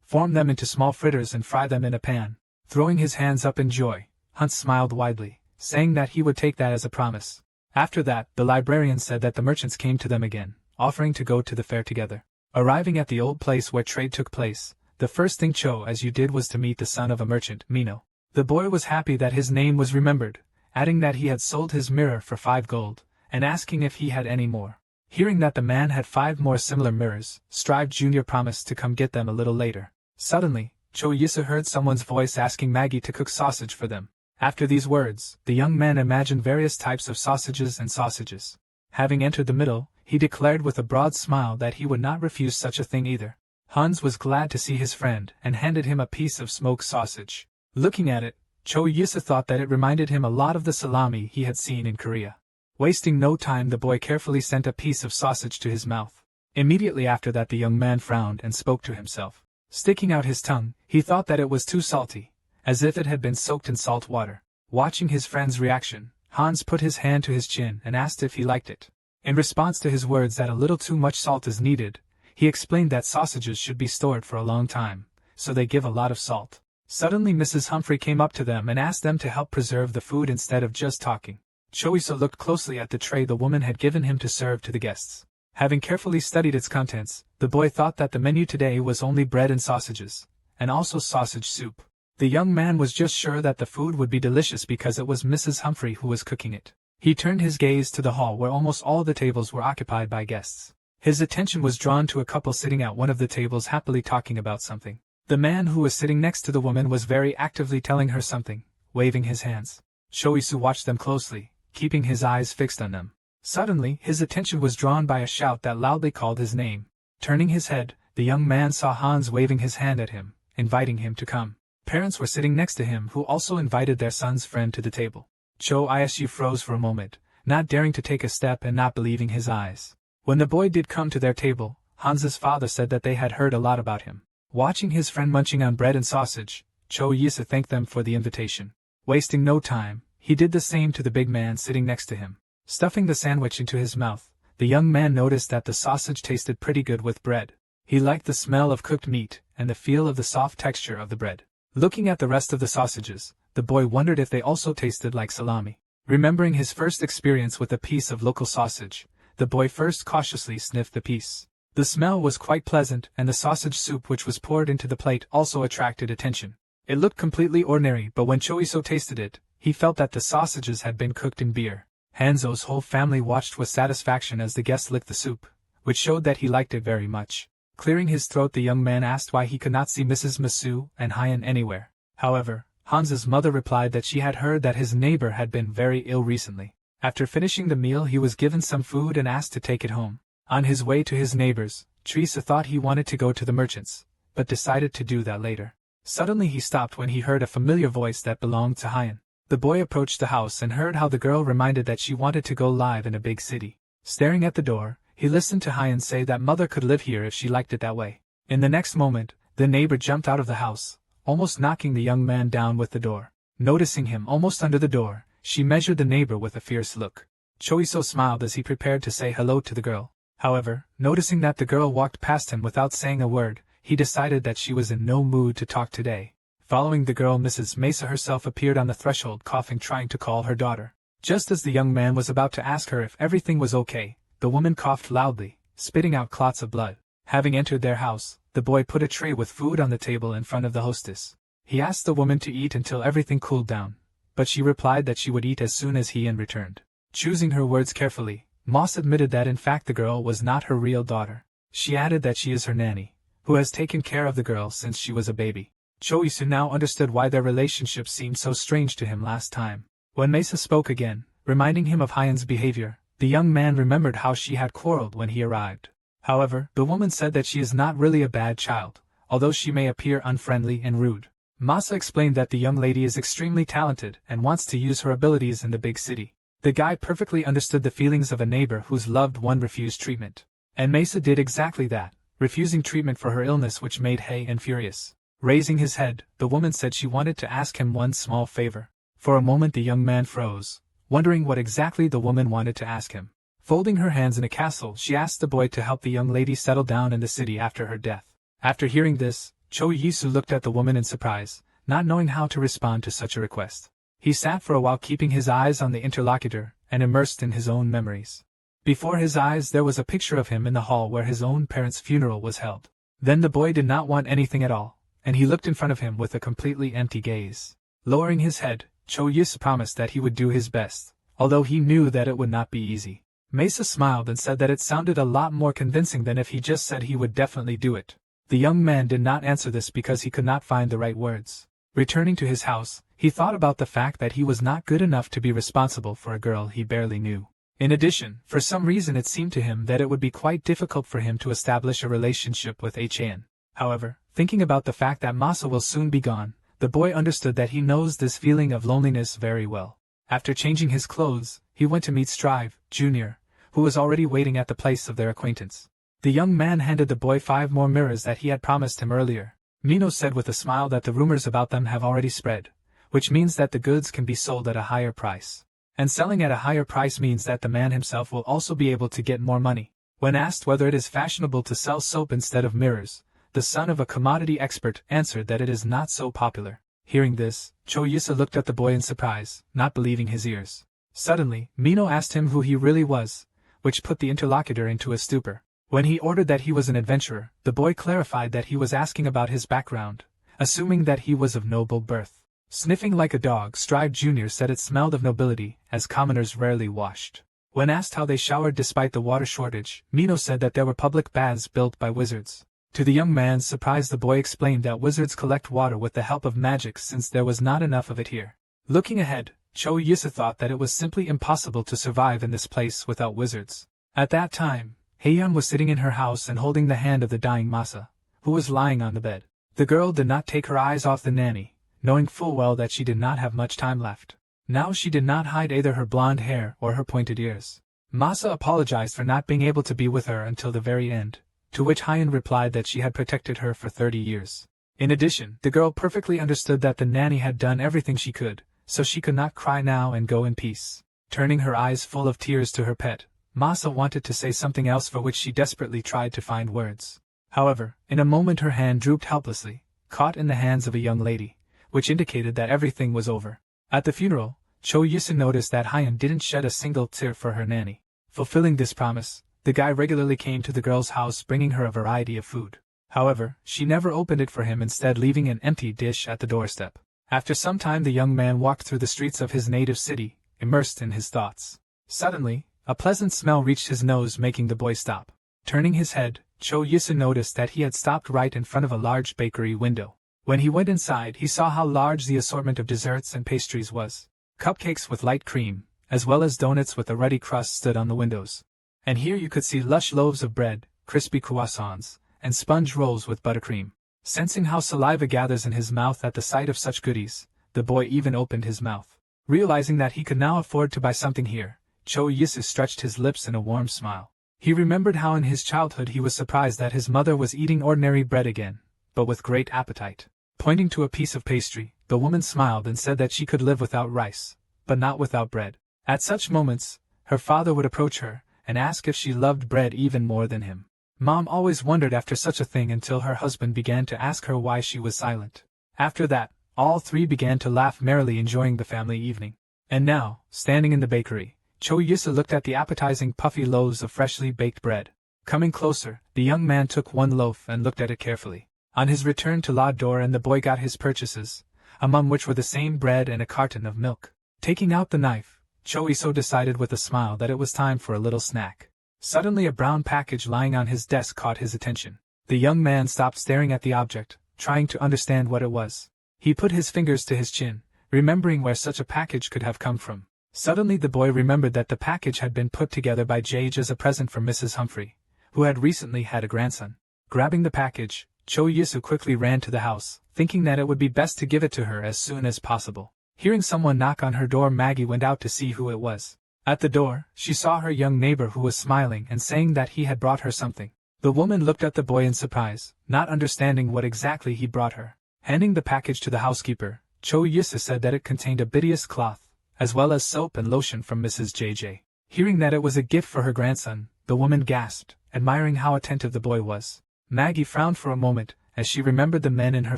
form them into small fritters and fry them in a pan. Throwing his hands up in joy, Hans smiled widely, saying that he would take that as a promise. After that, the librarian said that the merchants came to them again, offering to go to the fair together. Arriving at the old place where trade took place, the first thing Cho as you did was to meet the son of a merchant, Mino. The boy was happy that his name was remembered, adding that he had sold his mirror for 5 gold, and asking if he had any more. Hearing that the man had 5 more similar mirrors, Strive Jr. promised to come get them a little later. Suddenly, Cho Yisa heard someone's voice asking Maggie to cook sausage for them. After these words, the young man imagined various types of sausages and sausages. Having entered the middle, he declared with a broad smile that he would not refuse such a thing either. Hans was glad to see his friend and handed him a piece of smoked sausage. Looking at it, Cho Yisa thought that it reminded him a lot of the salami he had seen in Korea. Wasting no time, the boy carefully sent a piece of sausage to his mouth. Immediately after that, the young man frowned and spoke to himself. Sticking out his tongue, he thought that it was too salty, as if it had been soaked in salt water. Watching his friend's reaction, Hans put his hand to his chin and asked if he liked it. In response to his words that a little too much salt is needed, he explained that sausages should be stored for a long time, so they give a lot of salt. Suddenly Mrs. Humphrey came up to them and asked them to help preserve the food instead of just talking. Choiso looked closely at the tray the woman had given him to serve to the guests. Having carefully studied its contents, the boy thought that the menu today was only bread and sausages, and also sausage soup. The young man was just sure that the food would be delicious because it was Mrs. Humphrey who was cooking it. He turned his gaze to the hall where almost all the tables were occupied by guests. His attention was drawn to a couple sitting at one of the tables happily talking about something. The man who was sitting next to the woman was very actively telling her something, waving his hands. Shoisu watched them closely, keeping his eyes fixed on them. Suddenly, his attention was drawn by a shout that loudly called his name. Turning his head, the young man saw Hans waving his hand at him, inviting him to come. Parents were sitting next to him who also invited their son's friend to the table. Cho Isu froze for a moment, not daring to take a step and not believing his eyes. When the boy did come to their table, Hans's father said that they had heard a lot about him. Watching his friend munching on bread and sausage, Cho Yisa thanked them for the invitation. Wasting no time, he did the same to the big man sitting next to him. Stuffing the sandwich into his mouth, the young man noticed that the sausage tasted pretty good with bread. He liked the smell of cooked meat and the feel of the soft texture of the bread. Looking at the rest of the sausages, the boy wondered if they also tasted like salami. Remembering his first experience with a piece of local sausage, the boy first cautiously sniffed the piece. The smell was quite pleasant, and the sausage soup which was poured into the plate also attracted attention. It looked completely ordinary, but when Choiso tasted it, he felt that the sausages had been cooked in beer. Hanzo's whole family watched with satisfaction as the guest licked the soup, which showed that he liked it very much. Clearing his throat, the young man asked why he could not see Mrs. Masu and Hyan anywhere. However, Hans's mother replied that she had heard that his neighbor had been very ill recently. After finishing the meal, he was given some food and asked to take it home. On his way to his neighbor's, Teresa thought he wanted to go to the merchants, but decided to do that later. Suddenly he stopped when he heard a familiar voice that belonged to Hyan. The boy approached the house and heard how the girl reminded that she wanted to go live in a big city. Staring at the door, he listened to Hyan say that mother could live here if she liked it that way. In the next moment, the neighbor jumped out of the house, almost knocking the young man down with the door. Noticing him almost under the door, she measured the neighbor with a fierce look. Choiso smiled as he prepared to say hello to the girl. However, noticing that the girl walked past him without saying a word, he decided that she was in no mood to talk today. Following the girl, Mrs. Mesa herself appeared on the threshold, coughing, trying to call her daughter. Just as the young man was about to ask her if everything was okay, the woman coughed loudly, spitting out clots of blood. Having entered their house, the boy put a tray with food on the table in front of the hostess. He asked the woman to eat until everything cooled down, but she replied that she would eat as soon as he returned. Choosing her words carefully, Moss admitted that in fact the girl was not her real daughter. She added that she is her nanny, who has taken care of the girl since she was a baby. Choisu now understood why their relationship seemed so strange to him last time. When Mesa spoke again, reminding him of Hyan's behavior, the young man remembered how she had quarreled when he arrived. However, the woman said that she is not really a bad child, although she may appear unfriendly and rude. Masa explained that the young lady is extremely talented and wants to use her abilities in the big city. The guy perfectly understood the feelings of a neighbor whose loved one refused treatment. And Mesa did exactly that, refusing treatment for her illness, which made Heian furious. Raising his head, the woman said she wanted to ask him one small favor. For a moment the young man froze, wondering what exactly the woman wanted to ask him. Folding her hands in a castle, she asked the boy to help the young lady settle down in the city after her death. After hearing this, Cho Yisu looked at the woman in surprise, not knowing how to respond to such a request. He sat for a while, keeping his eyes on the interlocutor and immersed in his own memories. Before his eyes there was a picture of him in the hall where his own parents' funeral was held. Then the boy did not want anything at all, and he looked in front of him with a completely empty gaze. Lowering his head, Cho Yisu promised that he would do his best, although he knew that it would not be easy. Mesa smiled and said that it sounded a lot more convincing than if he just said he would definitely do it. The young man did not answer this because he could not find the right words. Returning to his house, he thought about the fact that he was not good enough to be responsible for a girl he barely knew. In addition, for some reason it seemed to him that it would be quite difficult for him to establish a relationship with Heian. However, thinking about the fact that Masa will soon be gone, the boy understood that he knows this feeling of loneliness very well. After changing his clothes, he went to meet Strive, Jr., who was already waiting at the place of their acquaintance. The young man handed the boy 5 more mirrors that he had promised him earlier. Mino said with a smile that the rumors about them have already spread, which means that the goods can be sold at a higher price. And selling at a higher price means that the man himself will also be able to get more money. When asked whether it is fashionable to sell soap instead of mirrors, the son of a commodity expert answered that it is not so popular. Hearing this, Cho Yisu looked at the boy in surprise, not believing his ears. Suddenly, Mino asked him who he really was, which put the interlocutor into a stupor. When he ordered that he was an adventurer, the boy clarified that he was asking about his background, assuming that he was of noble birth. Sniffing like a dog, Strive Jr. said it smelled of nobility, as commoners rarely washed. When asked how they showered despite the water shortage, Mino said that there were public baths built by wizards. To the young man's surprise, the boy explained that wizards collect water with the help of magic since there was not enough of it here. Looking ahead, Cho Yisu thought that it was simply impossible to survive in this place without wizards. At that time, Heian was sitting in her house and holding the hand of the dying Masa, who was lying on the bed. The girl did not take her eyes off the nanny, knowing full well that she did not have much time left. Now she did not hide either her blonde hair or her pointed ears. Masa apologized for not being able to be with her until the very end, to which Heian replied that she had protected her for 30 years. In addition, the girl perfectly understood that the nanny had done everything she could, so she could not cry now and go in peace. Turning her eyes full of tears to her pet, Masa wanted to say something else for which she desperately tried to find words. However, in a moment her hand drooped helplessly, caught in the hands of a young lady, which indicated that everything was over. At the funeral, Cho Yisu noticed that Heian didn't shed a single tear for her nanny. Fulfilling this promise, the guy regularly came to the girl's house bringing her a variety of food. However, she never opened it for him, instead leaving an empty dish at the doorstep. After some time the young man walked through the streets of his native city, immersed in his thoughts. Suddenly, a pleasant smell reached his nose, making the boy stop. Turning his head, Cho Yisu noticed that he had stopped right in front of a large bakery window. When he went inside, he saw how large the assortment of desserts and pastries was. Cupcakes with light cream, as well as donuts with a ruddy crust, stood on the windows. And here you could see lush loaves of bread, crispy croissants, and sponge rolls with buttercream. Sensing how saliva gathers in his mouth at the sight of such goodies, the boy even opened his mouth. Realizing that he could now afford to buy something here, Cho Yisu stretched his lips in a warm smile. He remembered how in his childhood he was surprised that his mother was eating ordinary bread again, but with great appetite. Pointing to a piece of pastry, the woman smiled and said that she could live without rice, but not without bread. At such moments, her father would approach her and ask if she loved bread even more than him. Mom always wondered after such a thing until her husband began to ask her why she was silent. After that, all three began to laugh merrily, enjoying the family evening. And now, standing in the bakery, Cho Yisu looked at the appetizing puffy loaves of freshly baked bread. Coming closer, the young man took one loaf and looked at it carefully. On his return to La Dor, and the boy got his purchases, among which were the same bread and a carton of milk. Taking out the knife, Cho Yisu decided with a smile that it was time for a little snack. Suddenly a brown package lying on his desk caught his attention. The young man stopped staring at the object, trying to understand what it was. He put his fingers to his chin, remembering where such a package could have come from. Suddenly the boy remembered that the package had been put together by Jage as a present for Mrs. Humphrey, who had recently had a grandson. Grabbing the package, Cho Yisu quickly ran to the house, thinking that it would be best to give it to her as soon as possible. Hearing someone knock on her door, Maggie went out to see who it was. At the door, she saw her young neighbor who was smiling and saying that he had brought her something. The woman looked at the boy in surprise, not understanding what exactly he brought her. Handing the package to the housekeeper, Cho Yisu said that it contained a bidius cloth, as well as soap and lotion from Mrs. JJ. Hearing that it was a gift for her grandson, the woman gasped, admiring how attentive the boy was. Maggie frowned for a moment, as she remembered the men in her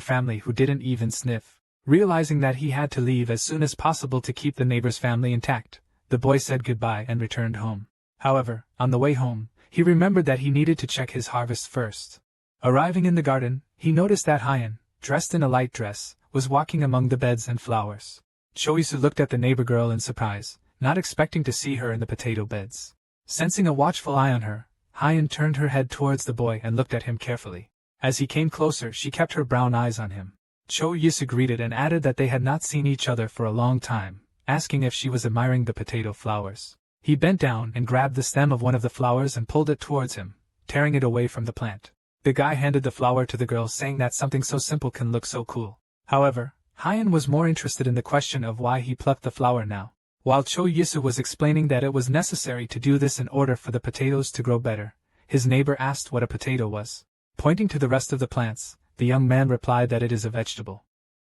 family who didn't even sniff. Realizing that he had to leave as soon as possible to keep the neighbor's family intact, the boy said goodbye and returned home. However, on the way home, he remembered that he needed to check his harvest first. Arriving in the garden, he noticed that Hyan, dressed in a light dress, was walking among the beds and flowers. Cho Yisu looked at the neighbor girl in surprise, not expecting to see her in the potato beds. Sensing a watchful eye on her, Hyan turned her head towards the boy and looked at him carefully. As he came closer, she kept her brown eyes on him. Cho Yisu greeted and added that they had not seen each other for a long time, asking if she was admiring the potato flowers. He bent down and grabbed the stem of one of the flowers and pulled it towards him, tearing it away from the plant. The guy handed the flower to the girl, saying that something so simple can look so cool. However, Hyan was more interested in the question of why he plucked the flower now. While Cho Yisu was explaining that it was necessary to do this in order for the potatoes to grow better, his neighbor asked what a potato was. Pointing to the rest of the plants, the young man replied that it is a vegetable.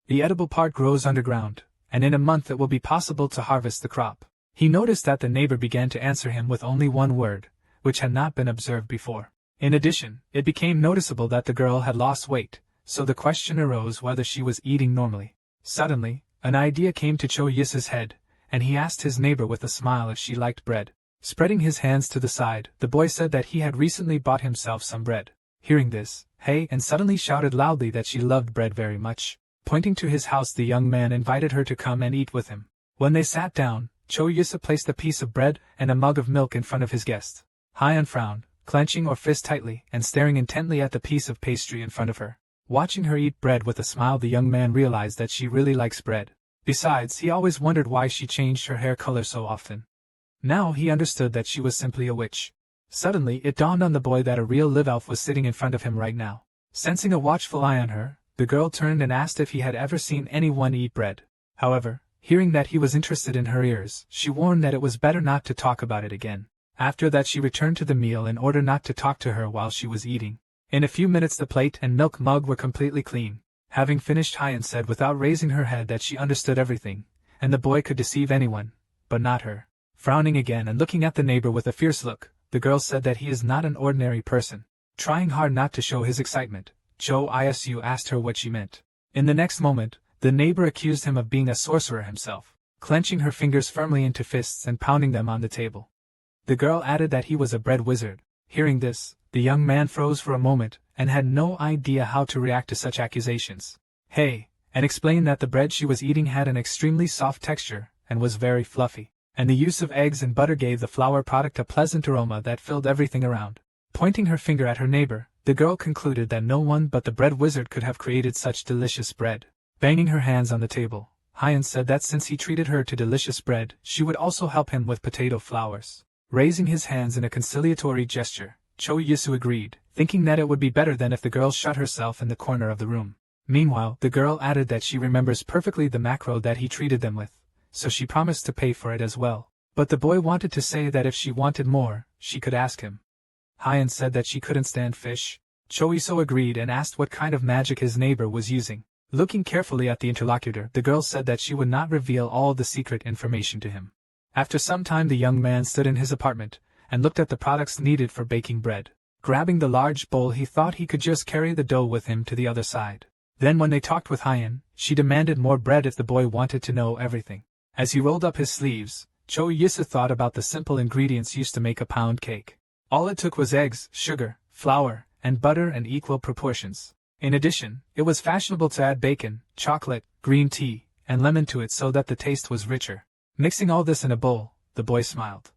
The edible part grows underground, and in a month it will be possible to harvest the crop. He noticed that the neighbor began to answer him with only one word, which had not been observed before. In addition, it became noticeable that the girl had lost weight, so the question arose whether she was eating normally. Suddenly, an idea came to Cho Yisu's head, and he asked his neighbor with a smile if she liked bread. Spreading his hands to the side, the boy said that he had recently bought himself some bread. Hearing this, Hey and suddenly shouted loudly that she loved bread very much. Pointing to his house, the young man invited her to come and eat with him. When they sat down, Cho Yisu placed a piece of bread and a mug of milk in front of his guest. Hyan frowned, clenching her fist tightly and staring intently at the piece of pastry in front of her. Watching her eat bread with a smile, the young man realized that she really likes bread. Besides, he always wondered why she changed her hair color so often. Now he understood that she was simply a witch. Suddenly, it dawned on the boy that a real live elf was sitting in front of him right now. Sensing a watchful eye on her, the girl turned and asked if he had ever seen anyone eat bread. However, hearing that he was interested in her ears, she warned that it was better not to talk about it again. After that, she returned to the meal in order not to talk to her while she was eating. In a few minutes the plate and milk mug were completely clean. Having finished, Hyan said without raising her head that she understood everything, and the boy could deceive anyone, but not her. Frowning again and looking at the neighbor with a fierce look, the girl said that he is not an ordinary person. Trying hard not to show his excitement, Cho Yisu asked her what she meant. In the next moment, the neighbor accused him of being a sorcerer himself, clenching her fingers firmly into fists and pounding them on the table. The girl added that he was a bread wizard. Hearing this, the young man froze for a moment and had no idea how to react to such accusations. Hey, and explained that the bread she was eating had an extremely soft texture and was very fluffy, and the use of eggs and butter gave the flour product a pleasant aroma that filled everything around. Pointing her finger at her neighbor, the girl concluded that no one but the bread wizard could have created such delicious bread. Banging her hands on the table, Hyan said that since he treated her to delicious bread, she would also help him with potato flowers. Raising his hands in a conciliatory gesture, Cho Yisu agreed, thinking that it would be better than if the girl shut herself in the corner of the room. Meanwhile, the girl added that she remembers perfectly the mackerel that he treated them with, so she promised to pay for it as well. But the boy wanted to say that if she wanted more, she could ask him. Hyan said that she couldn't stand fish. Cho Yisu agreed and asked what kind of magic his neighbor was using. Looking carefully at the interlocutor, the girl said that she would not reveal all the secret information to him. After some time, the young man stood in his apartment and looked at the products needed for baking bread. Grabbing the large bowl, he thought he could just carry the dough with him to the other side. Then when they talked with Hyan, she demanded more bread if the boy wanted to know everything. As he rolled up his sleeves, Cho Yisu thought about the simple ingredients used to make a pound cake. All it took was eggs, sugar, flour, and butter in equal proportions. In addition, it was fashionable to add bacon, chocolate, green tea, and lemon to it so that the taste was richer. Mixing all this in a bowl, the boy smiled.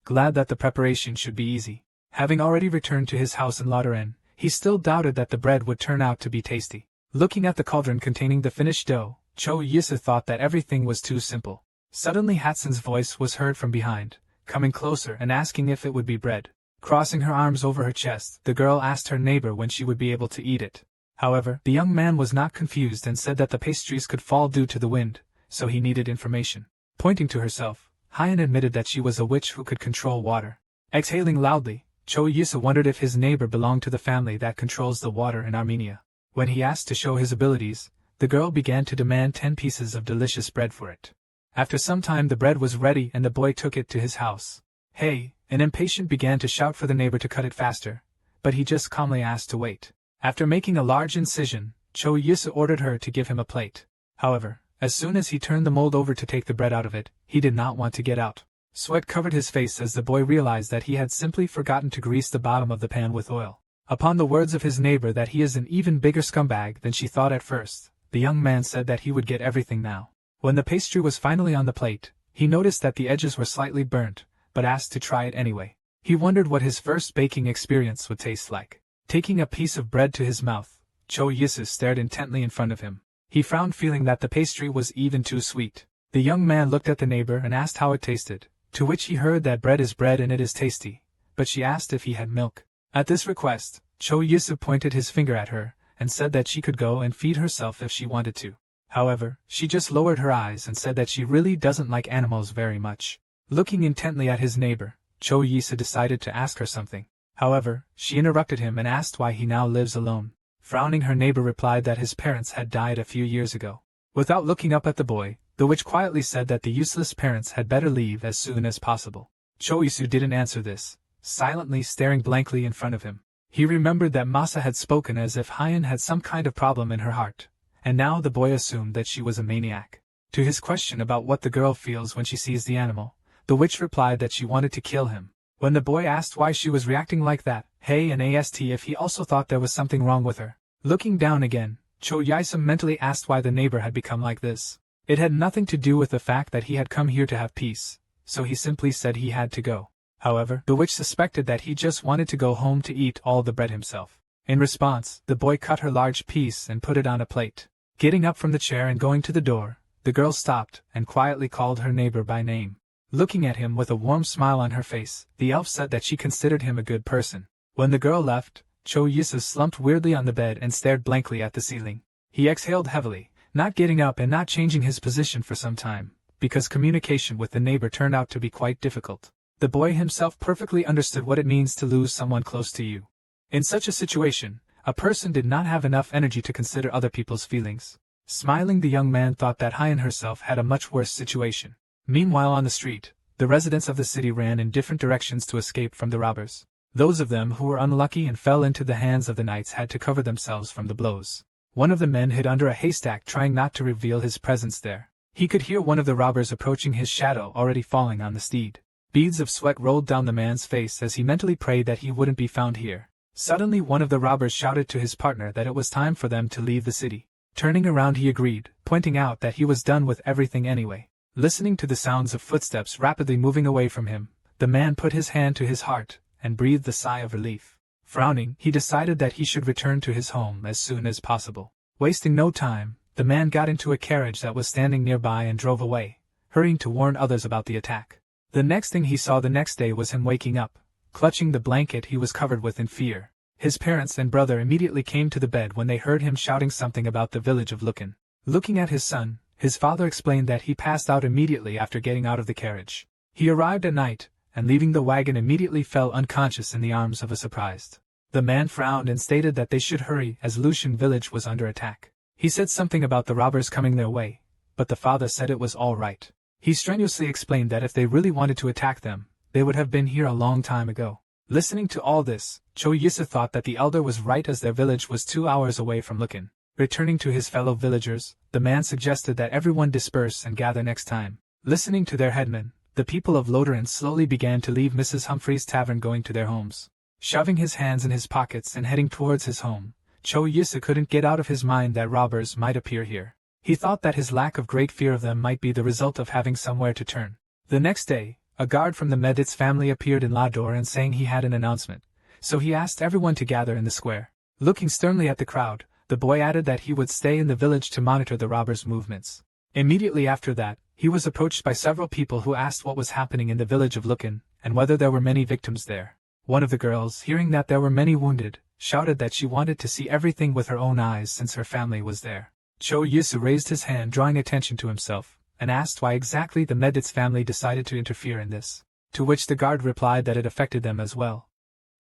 Glad that the preparation should be easy. Having already returned to his house in Lauderen, he still doubted that the bread would turn out to be tasty. Looking at the cauldron containing the finished dough, Cho Yisu thought that everything was too simple. Suddenly Hatsun's voice was heard from behind, coming closer and asking if it would be bread. Crossing her arms over her chest, the girl asked her neighbor when she would be able to eat it. However, the young man was not confused and said that the pastries could fall due to the wind, so he needed information. Pointing to herself, Hyan admitted that she was a witch who could control water. Exhaling loudly, Cho Yusa wondered if his neighbor belonged to the family that controls the water in Armenia. When he asked to show his abilities, the girl began to demand 10 pieces of delicious bread for it. After some time the bread was ready and the boy took it to his house. Hey, an impatient began to shout for the neighbor to cut it faster, but he just calmly asked to wait. After making a large incision, Cho Yusa ordered her to give him a plate. However, as soon as he turned the mold over to take the bread out of it, he did not want to get out. Sweat covered his face as the boy realized that he had simply forgotten to grease the bottom of the pan with oil. Upon the words of his neighbor that he is an even bigger scumbag than she thought at first, the young man said that he would get everything now. When the pastry was finally on the plate, he noticed that the edges were slightly burnt, but asked to try it anyway. He wondered what his first baking experience would taste like. Taking a piece of bread to his mouth, Cho Yusa stared intently in front of him. He frowned, feeling that the pastry was even too sweet. The young man looked at the neighbor and asked how it tasted, to which he heard that bread is bread and it is tasty, but she asked if he had milk. At this request, Cho Yusa pointed his finger at her, and said that she could go and feed herself if she wanted to. However, she just lowered her eyes and said that she really doesn't like animals very much. Looking intently at his neighbor, Cho Yusa decided to ask her something. However, she interrupted him and asked why he now lives alone. Frowning, her neighbor replied that his parents had died a few years ago. Without looking up at the boy, the witch quietly said that the useless parents had better leave as soon as possible. Cho Yusa didn't answer this, silently staring blankly in front of him. He remembered that Masa had spoken as if Hyan had some kind of problem in her heart, and now the boy assumed that she was a maniac. To his question about what the girl feels when she sees the animal, the witch replied that she wanted to kill him. When the boy asked why she was reacting like that, and asked if he also thought there was something wrong with her. Looking down again, Cho Yusa mentally asked why the neighbor had become like this. It had nothing to do with the fact that he had come here to have peace, so he simply said he had to go. However, the witch suspected that he just wanted to go home to eat all the bread himself. In response, the boy cut her large piece and put it on a plate. Getting up from the chair and going to the door, the girl stopped and quietly called her neighbor by name. Looking at him with a warm smile on her face, the elf said that she considered him a good person. When the girl left, Cho Yusa slumped weirdly on the bed and stared blankly at the ceiling. He exhaled heavily, not getting up and not changing his position for some time, because communication with the neighbor turned out to be quite difficult. The boy himself perfectly understood what it means to lose someone close to you. In such a situation, a person did not have enough energy to consider other people's feelings. Smiling, the young man thought that Hyan herself had a much worse situation. Meanwhile, on the street, the residents of the city ran in different directions to escape from the robbers. Those of them who were unlucky and fell into the hands of the knights had to cover themselves from the blows. One of the men hid under a haystack, trying not to reveal his presence there. He could hear one of the robbers approaching, his shadow already falling on the steed. Beads of sweat rolled down the man's face as he mentally prayed that he wouldn't be found here. Suddenly, one of the robbers shouted to his partner that it was time for them to leave the city. Turning around, he agreed, pointing out that he was done with everything anyway. Listening to the sounds of footsteps rapidly moving away from him, the man put his hand to his heart and breathed a sigh of relief. Frowning, he decided that he should return to his home as soon as possible. Wasting no time, the man got into a carriage that was standing nearby and drove away, hurrying to warn others about the attack. The next thing he saw the next day was him waking up, clutching the blanket he was covered with in fear. His parents and brother immediately came to the bed when they heard him shouting something about the village of Lukin. Looking at his son, his father explained that he passed out immediately after getting out of the carriage. He arrived at night, and leaving the wagon immediately fell unconscious in the arms of a surprised. The man frowned and stated that they should hurry as Lucian village was under attack. He said something about the robbers coming their way, but the father said it was all right. He strenuously explained that if they really wanted to attack them, they would have been here a long time ago. Listening to all this, Cho Yusa thought that the elder was right, as their village was 2 hours away from Lukin. Returning to his fellow villagers, the man suggested that everyone disperse and gather next time. Listening to their headman, the people of Lodoran slowly began to leave Mrs. Humphrey's tavern, going to their homes. Shoving his hands in his pockets and heading towards his home, Cho Yusa couldn't get out of his mind that robbers might appear here. He thought that his lack of great fear of them might be the result of having somewhere to turn. The next day, a guard from the Meditz family appeared in Lodoran saying he had an announcement, so he asked everyone to gather in the square. Looking sternly at the crowd, the boy added that he would stay in the village to monitor the robbers' movements. Immediately after that, he was approached by several people who asked what was happening in the village of Lukin, and whether there were many victims there. One of the girls, hearing that there were many wounded, shouted that she wanted to see everything with her own eyes since her family was there. Cho Yisu raised his hand, drawing attention to himself, and asked why exactly the Medit's family decided to interfere in this, to which the guard replied that it affected them as well.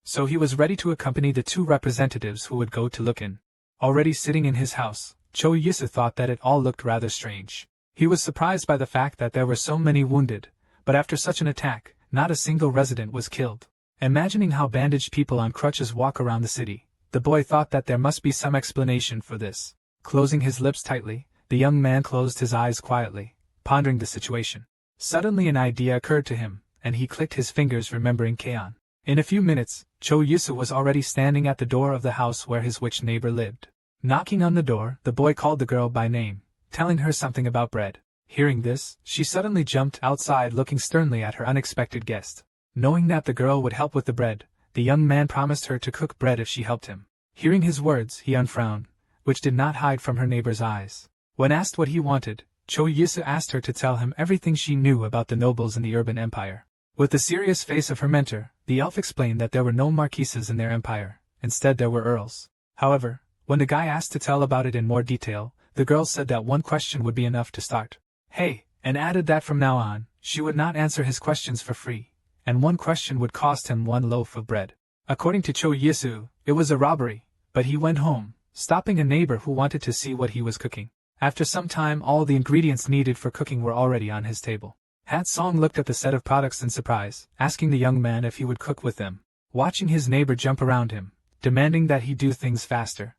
So he was ready to accompany the two representatives who would go to look in. Already sitting in his house, Cho Yisu thought that it all looked rather strange. He was surprised by the fact that there were so many wounded, but after such an attack, not a single resident was killed. Imagining how bandaged people on crutches walk around the city, the boy thought that there must be some explanation for this. Closing his lips tightly, the young man closed his eyes quietly, pondering the situation. Suddenly an idea occurred to him, and he clicked his fingers, remembering Kaon. In a few minutes, Cho Yisu was already standing at the door of the house where his witch neighbor lived. Knocking on the door, the boy called the girl by name, telling her something about bread. Hearing this, she suddenly jumped outside, looking sternly at her unexpected guest. Knowing that the girl would help with the bread, the young man promised her to cook bread if she helped him. Hearing his words, he unfrowned, which did not hide from her neighbor's eyes. When asked what he wanted, Cho Yisu asked her to tell him everything she knew about the nobles in the urban empire. With the serious face of her mentor, the elf explained that there were no marquises in their empire, instead there were earls. However, when the guy asked to tell about it in more detail, the girl said that one question would be enough to start. Hey, and added that from now on, she would not answer his questions for free, and one question would cost him one loaf of bread. According to Cho Yisu, it was a robbery, but he went home, stopping a neighbor who wanted to see what he was cooking. After some time, all the ingredients needed for cooking were already on his table. Hat Song looked at the set of products in surprise, asking the young man if he would cook with them. Watching his neighbor jump around him, demanding that he do things faster,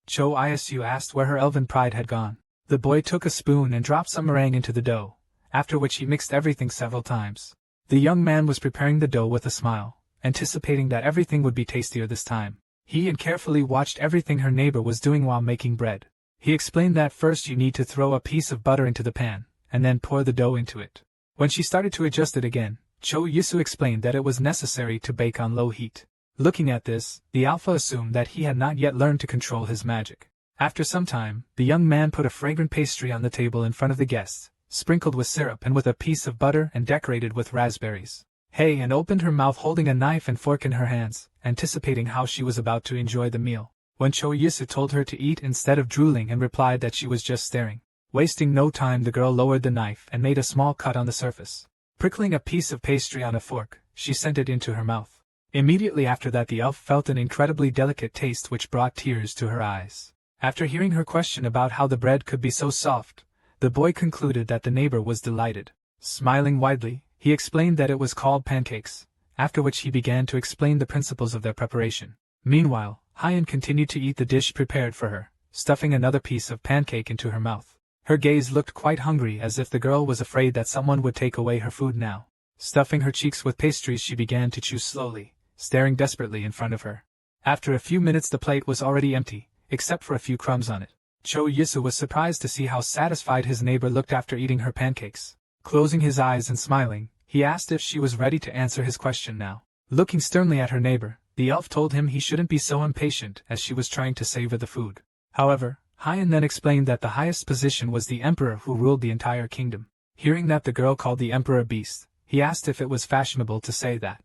Cho Yisu asked where her elven pride had gone. The boy took a spoon and dropped some meringue into the dough, after which he mixed everything several times. The young man was preparing the dough with a smile, anticipating that everything would be tastier this time. He carefully watched everything her neighbor was doing while making bread. He explained that first you need to throw a piece of butter into the pan, and then pour the dough into it. When she started to adjust it again, Cho Yisu explained that it was necessary to bake on low heat. Looking at this, the alpha assumed that he had not yet learned to control his magic. After some time, the young man put a fragrant pastry on the table in front of the guests, sprinkled with syrup and with a piece of butter and decorated with raspberries. Hey, and opened her mouth holding a knife and fork in her hands, anticipating how she was about to enjoy the meal. When Cho Yisu told her to eat instead of drooling and replied that she was just staring. Wasting no time, the girl lowered the knife and made a small cut on the surface. Prickling a piece of pastry on a fork, she sent it into her mouth. Immediately after that, the elf felt an incredibly delicate taste which brought tears to her eyes. After hearing her question about how the bread could be so soft, the boy concluded that the neighbor was delighted. Smiling widely, he explained that it was called pancakes, after which he began to explain the principles of their preparation. Meanwhile, Hyen continued to eat the dish prepared for her, stuffing another piece of pancake into her mouth. Her gaze looked quite hungry, as if the girl was afraid that someone would take away her food now. Stuffing her cheeks with pastries, she began to chew slowly, staring desperately in front of her. After a few minutes, the plate was already empty, except for a few crumbs on it. Cho Yisu was surprised to see how satisfied his neighbor looked after eating her pancakes. Closing his eyes and smiling, he asked if she was ready to answer his question now. Looking sternly at her neighbor, the elf told him he shouldn't be so impatient, as she was trying to savor the food. However, Hyen then explained that the highest position was the emperor who ruled the entire kingdom. Hearing that the girl called the emperor beast, he asked if it was fashionable to say that.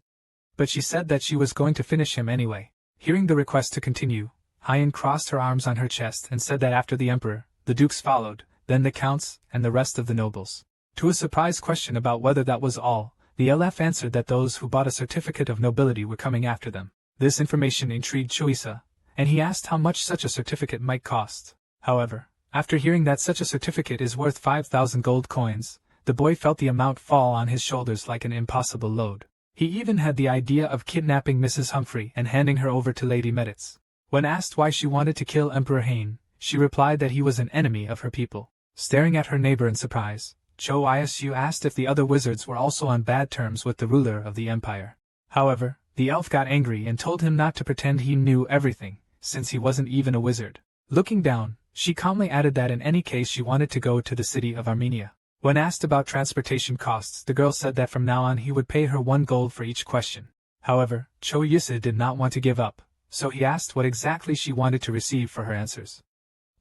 But she said that she was going to finish him anyway. Hearing the request to continue, Hyen crossed her arms on her chest and said that after the emperor, the dukes followed, then the counts, and the rest of the nobles. To a surprised question about whether that was all, the LF answered that those who bought a certificate of nobility were coming after them. This information intrigued Choisa, and he asked how much such a certificate might cost. However, after hearing that such a certificate is worth 5,000 gold coins, the boy felt the amount fall on his shoulders like an impossible load. He even had the idea of kidnapping Mrs. Humphrey and handing her over to Lady Meditz. When asked why she wanted to kill Emperor Hain, she replied that he was an enemy of her people. Staring at her neighbor in surprise, Cho Yisu asked if the other wizards were also on bad terms with the ruler of the empire. However, the elf got angry and told him not to pretend he knew everything, since he wasn't even a wizard. Looking down, she calmly added that in any case she wanted to go to the city of Armenia. When asked about transportation costs, the girl said that from now on he would pay her 1 gold for each question. However, Cho Yisu did not want to give up, so he asked what exactly she wanted to receive for her answers.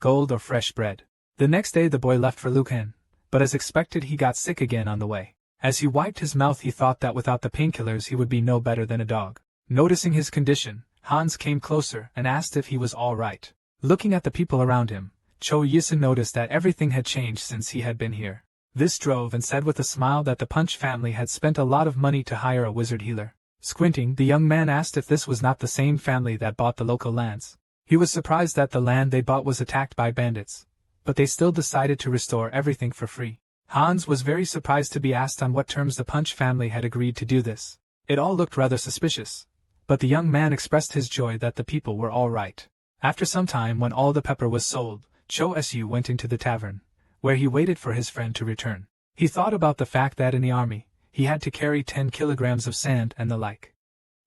Gold or fresh bread. The next day the boy left for Lucan, but as expected he got sick again on the way. As he wiped his mouth he thought that without the painkillers he would be no better than a dog. Noticing his condition, Hans came closer and asked if he was all right. Looking at the people around him, Cho Yisun noticed that everything had changed since he had been here. This drove and said with a smile that the Punch family had spent a lot of money to hire a wizard healer. Squinting, the young man asked if this was not the same family that bought the local lands. He was surprised that the land they bought was attacked by bandits, but they still decided to restore everything for free. Hans was very surprised to be asked on what terms the Punch family had agreed to do this. It all looked rather suspicious, but the young man expressed his joy that the people were all right. After some time, when all the pepper was sold, Cho Su went into the tavern, where he waited for his friend to return. He thought about the fact that in the army, he had to carry 10 kilograms of sand and the like.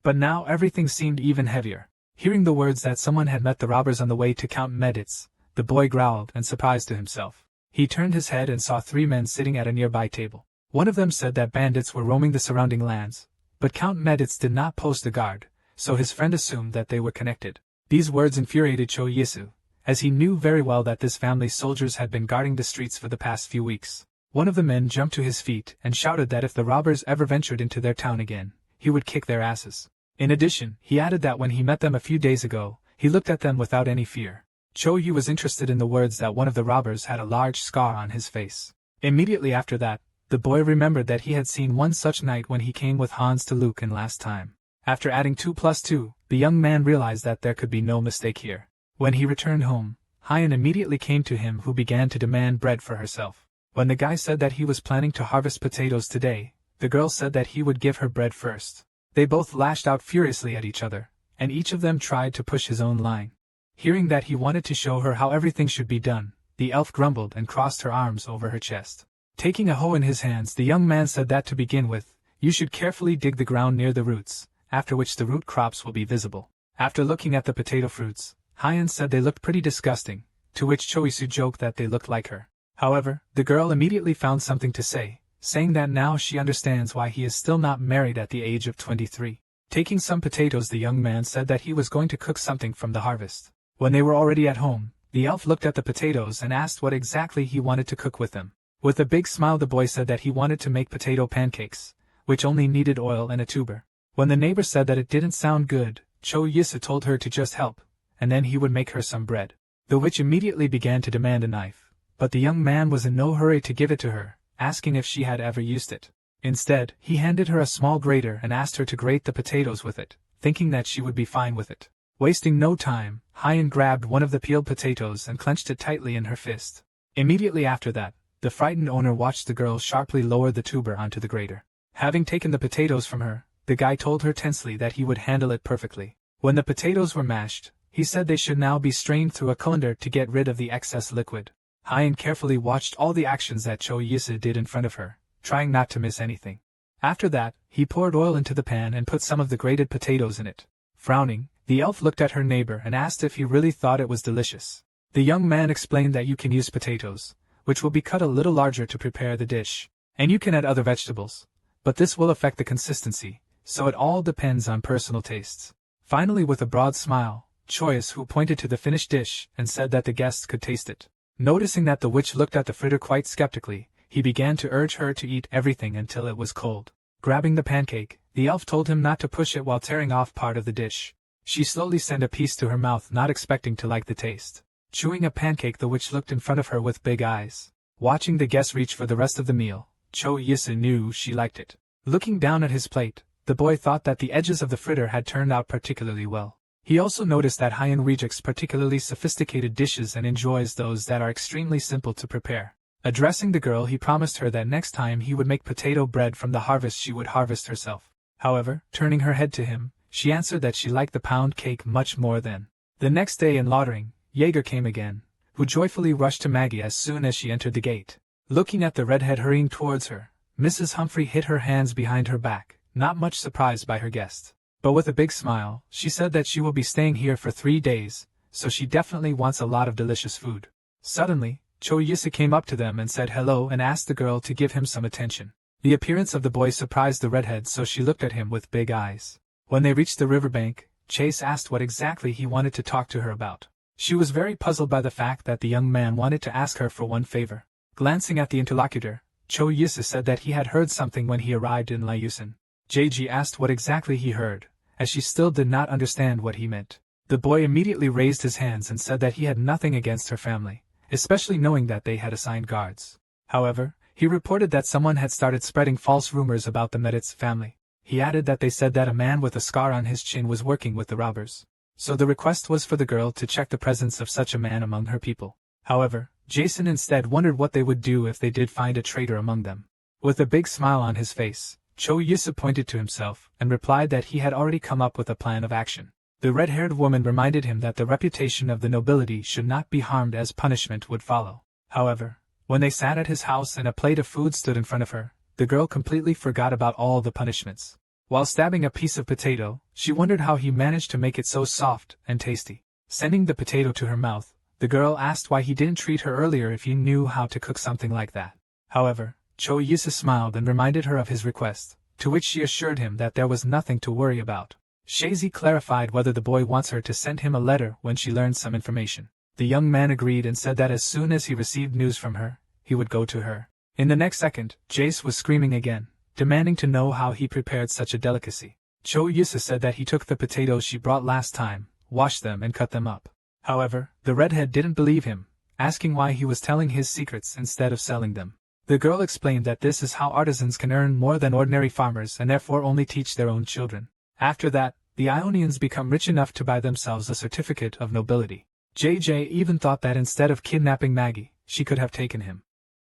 But now everything seemed even heavier. Hearing the words that someone had met the robbers on the way to Count Meditz, the boy growled and surprised to himself. He turned his head and saw 3 men sitting at a nearby table. One of them said that bandits were roaming the surrounding lands, but Count Meditz did not post a guard, so his friend assumed that they were connected. These words infuriated Cho Yisu, as he knew very well that this family's soldiers had been guarding the streets for the past few weeks. One of the men jumped to his feet and shouted that if the robbers ever ventured into their town again, he would kick their asses. In addition, he added that when he met them a few days ago, he looked at them without any fear. Cho Yu was interested in the words that one of the robbers had a large scar on his face. Immediately after that, the boy remembered that he had seen one such night when he came with Hans to Lucan last time. After adding 2 plus 2, the young man realized that there could be no mistake here. When he returned home, Hyan immediately came to him, who began to demand bread for herself. When the guy said that he was planning to harvest potatoes today, the girl said that he would give her bread first. They both lashed out furiously at each other, and each of them tried to push his own line. Hearing that he wanted to show her how everything should be done, the elf grumbled and crossed her arms over her chest. Taking a hoe in his hands, the young man said that to begin with, you should carefully dig the ground near the roots, after which the root crops will be visible. After looking at the potato fruits, Hyan said they looked pretty disgusting, to which Choisu joked that they looked like her. However, the girl immediately found something to say, saying that now she understands why he is still not married at the age of 23. Taking some potatoes, the young man said that he was going to cook something from the harvest. When they were already at home, the elf looked at the potatoes and asked what exactly he wanted to cook with them. With a big smile, the boy said that he wanted to make potato pancakes, which only needed oil and a tuber. When the neighbor said that it didn't sound good, Cho Yisa told her to just help, and then he would make her some bread. The witch immediately began to demand a knife, but the young man was in no hurry to give it to her, asking if she had ever used it. Instead, he handed her a small grater and asked her to grate the potatoes with it, thinking that she would be fine with it. Wasting no time, Hyan grabbed one of the peeled potatoes and clenched it tightly in her fist. Immediately after that, the frightened owner watched the girl sharply lower the tuber onto the grater. Having taken the potatoes from her, the guy told her tensely that he would handle it perfectly. When the potatoes were mashed, he said they should now be strained through a colander to get rid of the excess liquid. Hyan carefully watched all the actions that Cho Yisa did in front of her, trying not to miss anything. After that, he poured oil into the pan and put some of the grated potatoes in it. Frowning, the elf looked at her neighbor and asked if he really thought it was delicious. The young man explained that you can use potatoes, which will be cut a little larger to prepare the dish, and you can add other vegetables, but this will affect the consistency, so it all depends on personal tastes. Finally, with a broad smile, Choice who pointed to the finished dish and said that the guests could taste it. Noticing that the witch looked at the fritter quite skeptically, he began to urge her to eat everything until it was cold. Grabbing the pancake, the elf told him not to push it while tearing off part of the dish. She slowly sent a piece to her mouth, not expecting to like the taste. Chewing a pancake, the witch looked in front of her with big eyes. Watching the guests reach for the rest of the meal, Cho Yisa knew she liked it. Looking down at his plate, the boy thought that the edges of the fritter had turned out particularly well. He also noticed that Hyan rejects particularly sophisticated dishes and enjoys those that are extremely simple to prepare. Addressing the girl, he promised her that next time he would make potato bread from the harvest she would harvest herself. However, turning her head to him, she answered that she liked the pound cake much more than. The next day in Lottering, Jaeger came again, who joyfully rushed to Maggie as soon as she entered the gate. Looking at the redhead hurrying towards her, Mrs. Humphrey hid her hands behind her back, not much surprised by her guest. But with a big smile, she said that she will be staying here for 3 days, so she definitely wants a lot of delicious food. Suddenly, Cho Yisa came up to them and said hello and asked the girl to give him some attention. The appearance of the boy surprised the redhead, so she looked at him with big eyes. When they reached the riverbank, Chase asked what exactly he wanted to talk to her about. She was very puzzled by the fact that the young man wanted to ask her for one favor. Glancing at the interlocutor, Cho Yisa said that he had heard something when he arrived in Liusan. JG asked what exactly he heard, as she still did not understand what he meant. The boy immediately raised his hands and said that he had nothing against her family, especially knowing that they had assigned guards. However, he reported that someone had started spreading false rumors about the Medit's family. He added that they said that a man with a scar on his chin was working with the robbers. So the request was for the girl to check the presence of such a man among her people. However, Jason instead wondered what they would do if they did find a traitor among them. With a big smile on his face, Cho Yusa pointed to himself and replied that he had already come up with a plan of action. The red-haired woman reminded him that the reputation of the nobility should not be harmed as punishment would follow. However, when they sat at his house and a plate of food stood in front of her, the girl completely forgot about all the punishments. While stabbing a piece of potato, she wondered how he managed to make it so soft and tasty. Sending the potato to her mouth, the girl asked why he didn't treat her earlier if he knew how to cook something like that. However, Cho Yusa smiled and reminded her of his request, to which she assured him that there was nothing to worry about. Shazi clarified whether the boy wants her to send him a letter when she learns some information. The young man agreed and said that as soon as he received news from her, he would go to her. In the next second, Jace was screaming again, demanding to know how he prepared such a delicacy. Cho Yusa said that he took the potatoes she brought last time, washed them and cut them up. However, the redhead didn't believe him, asking why he was telling his secrets instead of selling them. The girl explained that this is how artisans can earn more than ordinary farmers and therefore only teach their own children. After that, the Ionians become rich enough to buy themselves a certificate of nobility. JJ even thought that instead of kidnapping Maggie, she could have taken him.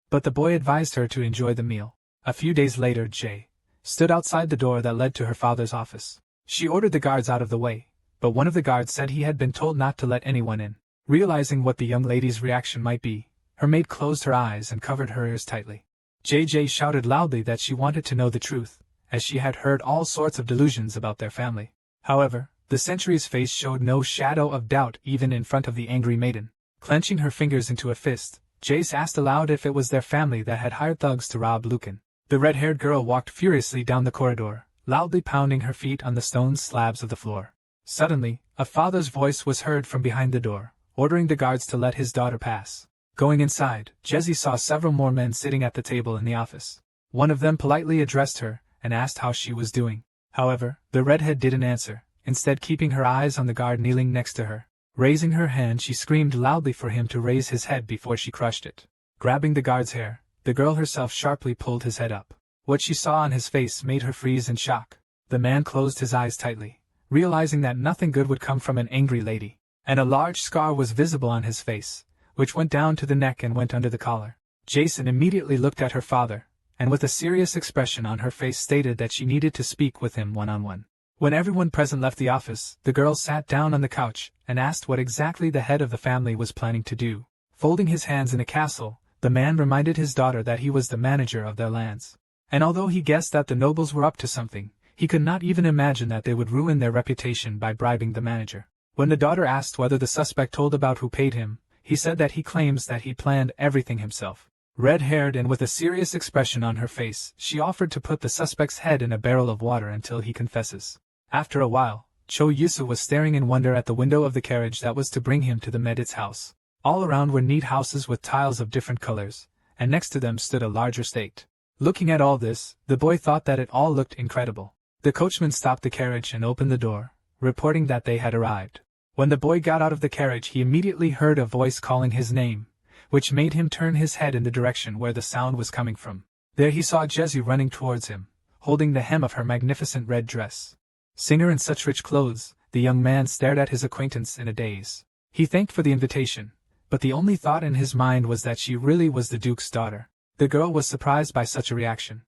But the boy advised her to enjoy the meal. A few days later, Jay stood outside the door that led to her father's office. She ordered the guards out of the way, but one of the guards said he had been told not to let anyone in. Realizing what the young lady's reaction might be, her maid closed her eyes and covered her ears tightly. JJ shouted loudly that she wanted to know the truth, as she had heard all sorts of delusions about their family. However, the sentry's face showed no shadow of doubt even in front of the angry maiden. Clenching her fingers into a fist, Jace asked aloud if it was their family that had hired thugs to rob Lucan. The red-haired girl walked furiously down the corridor, loudly pounding her feet on the stone slabs of the floor. Suddenly, a father's voice was heard from behind the door, ordering the guards to let his daughter pass. Going inside, Jesse saw several more men sitting at the table in the office. One of them politely addressed her and asked how she was doing. However, the redhead didn't answer, instead keeping her eyes on the guard kneeling next to her. Raising her hand, she screamed loudly for him to raise his head before she crushed it. Grabbing the guard's hair, the girl herself sharply pulled his head up. What she saw on his face made her freeze in shock. The man closed his eyes tightly, realizing that nothing good would come from an angry lady. And a large scar was visible on his face, which went down to the neck and went under the collar. Jason immediately looked at her father, and with a serious expression on her face stated that she needed to speak with him one-on-one. When everyone present left the office, the girl sat down on the couch and asked what exactly the head of the family was planning to do. Folding his hands in a castle, the man reminded his daughter that he was the manager of their lands. And although he guessed that the nobles were up to something, he could not even imagine that they would ruin their reputation by bribing the manager. When the daughter asked whether the suspect told about who paid him, he said that he claims that he planned everything himself. Red-haired and with a serious expression on her face, she offered to put the suspect's head in a barrel of water until he confesses. After a while, Cho Yusu was staring in wonder at the window of the carriage that was to bring him to the Medit's house. All around were neat houses with tiles of different colors, and next to them stood a larger estate. Looking at all this, the boy thought that it all looked incredible. The coachman stopped the carriage and opened the door, reporting that they had arrived. When the boy got out of the carriage, he immediately heard a voice calling his name, which made him turn his head in the direction where the sound was coming from. There he saw Jessie running towards him, holding the hem of her magnificent red dress. Seeing her in such rich clothes, the young man stared at his acquaintance in a daze. He thanked for the invitation, but the only thought in his mind was that she really was the Duke's daughter. The girl was surprised by such a reaction.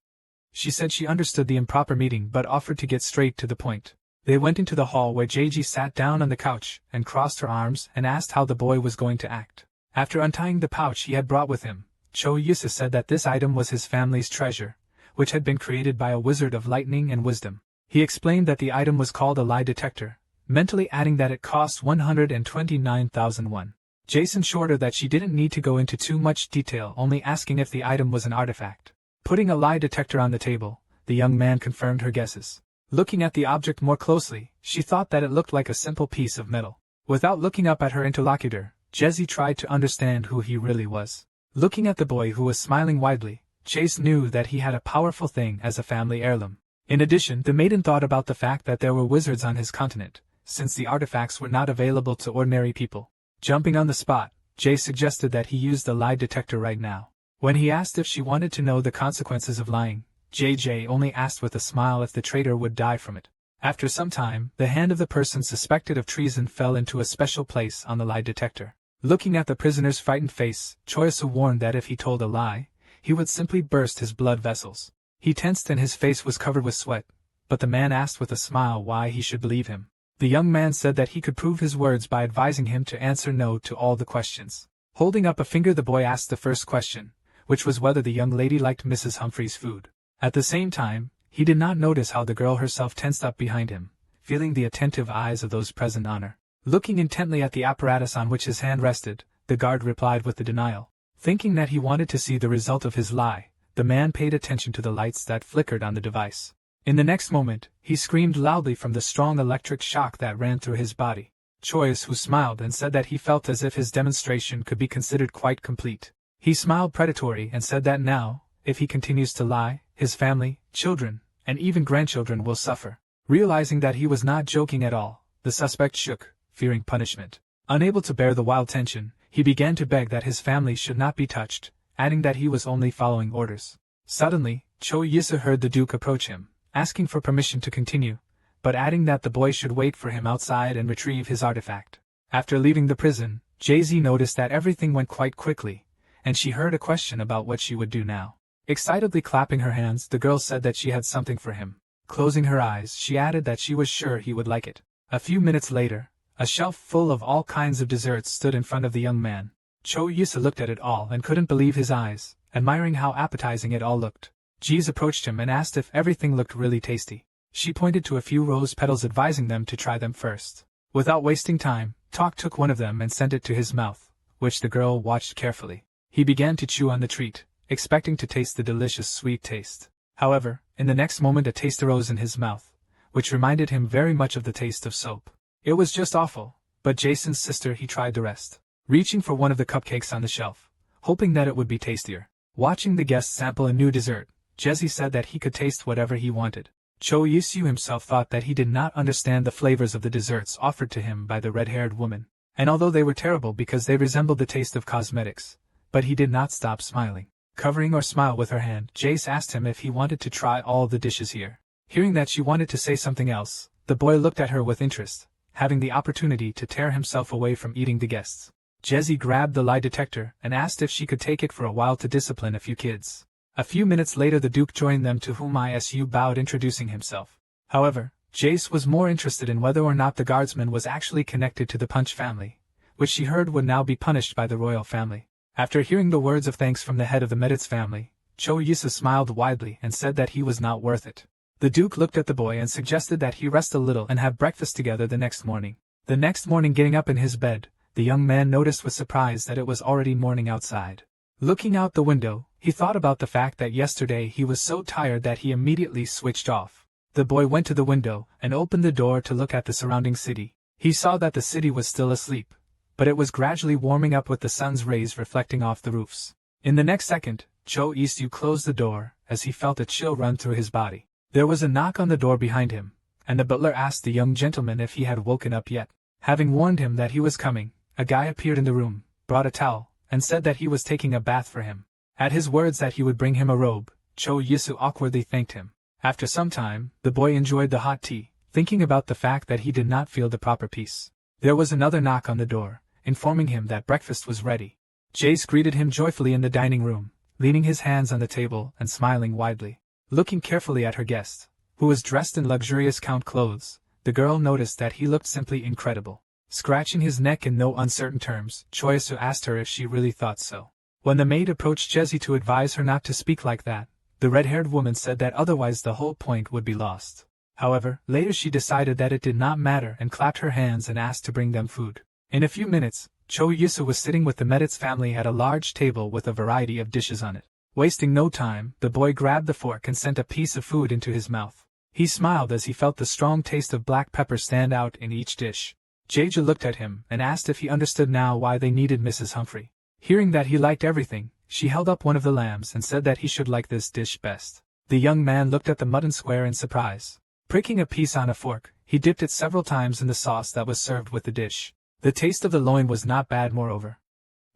She said she understood the improper meeting but offered to get straight to the point. They went into the hall where Jeiji sat down on the couch and crossed her arms and asked how the boy was going to act. After untying the pouch he had brought with him, Cho Yusa said that this item was his family's treasure, which had been created by a wizard of lightning and wisdom. He explained that the item was called a lie detector, mentally adding that it cost 129,001. Jason assured her that she didn't need to go into too much detail, only asking if the item was an artifact. Putting a lie detector on the table, the young man confirmed her guesses. Looking at the object more closely, she thought that it looked like a simple piece of metal. Without looking up at her interlocutor, Jesse tried to understand who he really was. Looking at the boy who was smiling widely, Chase knew that he had a powerful thing as a family heirloom. In addition, the maiden thought about the fact that there were wizards on his continent, since the artifacts were not available to ordinary people. Jumping on the spot, Jay suggested that he use the lie detector right now. When he asked if she wanted to know the consequences of lying, JJ only asked with a smile if the traitor would die from it. After some time, the hand of the person suspected of treason fell into a special place on the lie detector. Looking at the prisoner's frightened face, Choisu warned that if he told a lie, he would simply burst his blood vessels. He tensed and his face was covered with sweat, but the man asked with a smile why he should believe him. The young man said that he could prove his words by advising him to answer no to all the questions. Holding up a finger, the boy asked the first question, which was whether the young lady liked Mrs. Humphrey's food. At the same time, he did not notice how the girl herself tensed up behind him, feeling the attentive eyes of those present on her. Looking intently at the apparatus on which his hand rested, the guard replied with the denial. Thinking that he wanted to see the result of his lie, the man paid attention to the lights that flickered on the device. In the next moment, he screamed loudly from the strong electric shock that ran through his body. Choice smiled and said that he felt as if his demonstration could be considered quite complete. He smiled predatory and said that now, if he continues to lie, his family, children, and even grandchildren will suffer. Realizing that he was not joking at all, the suspect shook, fearing punishment. Unable to bear the wild tension, he began to beg that his family should not be touched, adding that he was only following orders. Suddenly, Cho Yisa heard the Duke approach him, asking for permission to continue, but adding that the boy should wait for him outside and retrieve his artifact. After leaving the prison, Jay-Z noticed that everything went quite quickly, and she heard a question about what she would do now. Excitedly clapping her hands, the girl said that she had something for him. Closing her eyes, she added that she was sure he would like it. A few minutes later, a shelf full of all kinds of desserts stood in front of the young man. Cho Yusa looked at it all and couldn't believe his eyes, admiring how appetizing it all looked. Jeez approached him and asked if everything looked really tasty. She pointed to a few rose petals, advising them to try them first. Without wasting time, Tok took one of them and sent it to his mouth, which the girl watched carefully. He began to chew on the treat, expecting to taste the delicious sweet taste. However, in the next moment a taste arose in his mouth, which reminded him very much of the taste of soap. It was just awful, but Jason's sister he tried the rest, reaching for one of the cupcakes on the shelf, hoping that it would be tastier. Watching the guests sample a new dessert, Jesse said that he could taste whatever he wanted. Cho Yisu himself thought that he did not understand the flavors of the desserts offered to him by the red-haired woman, and although they were terrible because they resembled the taste of cosmetics, but he did not stop smiling. Covering her smile with her hand, Jace asked him if he wanted to try all the dishes here. Hearing that she wanted to say something else, the boy looked at her with interest, having the opportunity to tear himself away from eating the guests. Jesse grabbed the lie detector and asked if she could take it for a while to discipline a few kids. A few minutes later the Duke joined them, to whom Isu bowed, introducing himself. However, Jace was more interested in whether or not the guardsman was actually connected to the Punch family, which she heard would now be punished by the royal family. After hearing the words of thanks from the head of the Meditz family, Cho Yisa smiled widely and said that he was not worth it. The Duke looked at the boy and suggested that he rest a little and have breakfast together the next morning. The next morning, getting up in his bed, the young man noticed with surprise that it was already morning outside. Looking out the window, he thought about the fact that yesterday he was so tired that he immediately switched off. The boy went to the window and opened the door to look at the surrounding city. He saw that the city was still asleep, but it was gradually warming up with the sun's rays reflecting off the roofs. In the next second, Cho Isu closed the door as he felt a chill run through his body. There was a knock on the door behind him, and the butler asked the young gentleman if he had woken up yet. Having warned him that he was coming, a guy appeared in the room, brought a towel, and said that he was taking a bath for him. At his words that he would bring him a robe, Cho Yisu awkwardly thanked him. After some time, the boy enjoyed the hot tea, thinking about the fact that he did not feel the proper peace. There was another knock on the door, informing him that breakfast was ready. Jace greeted him joyfully in the dining room, leaning his hands on the table and smiling widely. Looking carefully at her guest, who was dressed in luxurious count clothes, the girl noticed that he looked simply incredible. Scratching his neck in no uncertain terms, Choisu asked her if she really thought so. When the maid approached Jesse to advise her not to speak like that, the red-haired woman said that otherwise the whole point would be lost. However, later she decided that it did not matter and clapped her hands and asked to bring them food. In a few minutes, Cho Yusu was sitting with the Meditz family at a large table with a variety of dishes on it. Wasting no time, the boy grabbed the fork and sent a piece of food into his mouth. He smiled as he felt the strong taste of black pepper stand out in each dish. Jaja looked at him and asked if he understood now why they needed Mrs. Humphrey. Hearing that he liked everything, she held up one of the lambs and said that he should like this dish best. The young man looked at the mutton square in surprise. Pricking a piece on a fork, he dipped it several times in the sauce that was served with the dish. The taste of the loin was not bad moreover.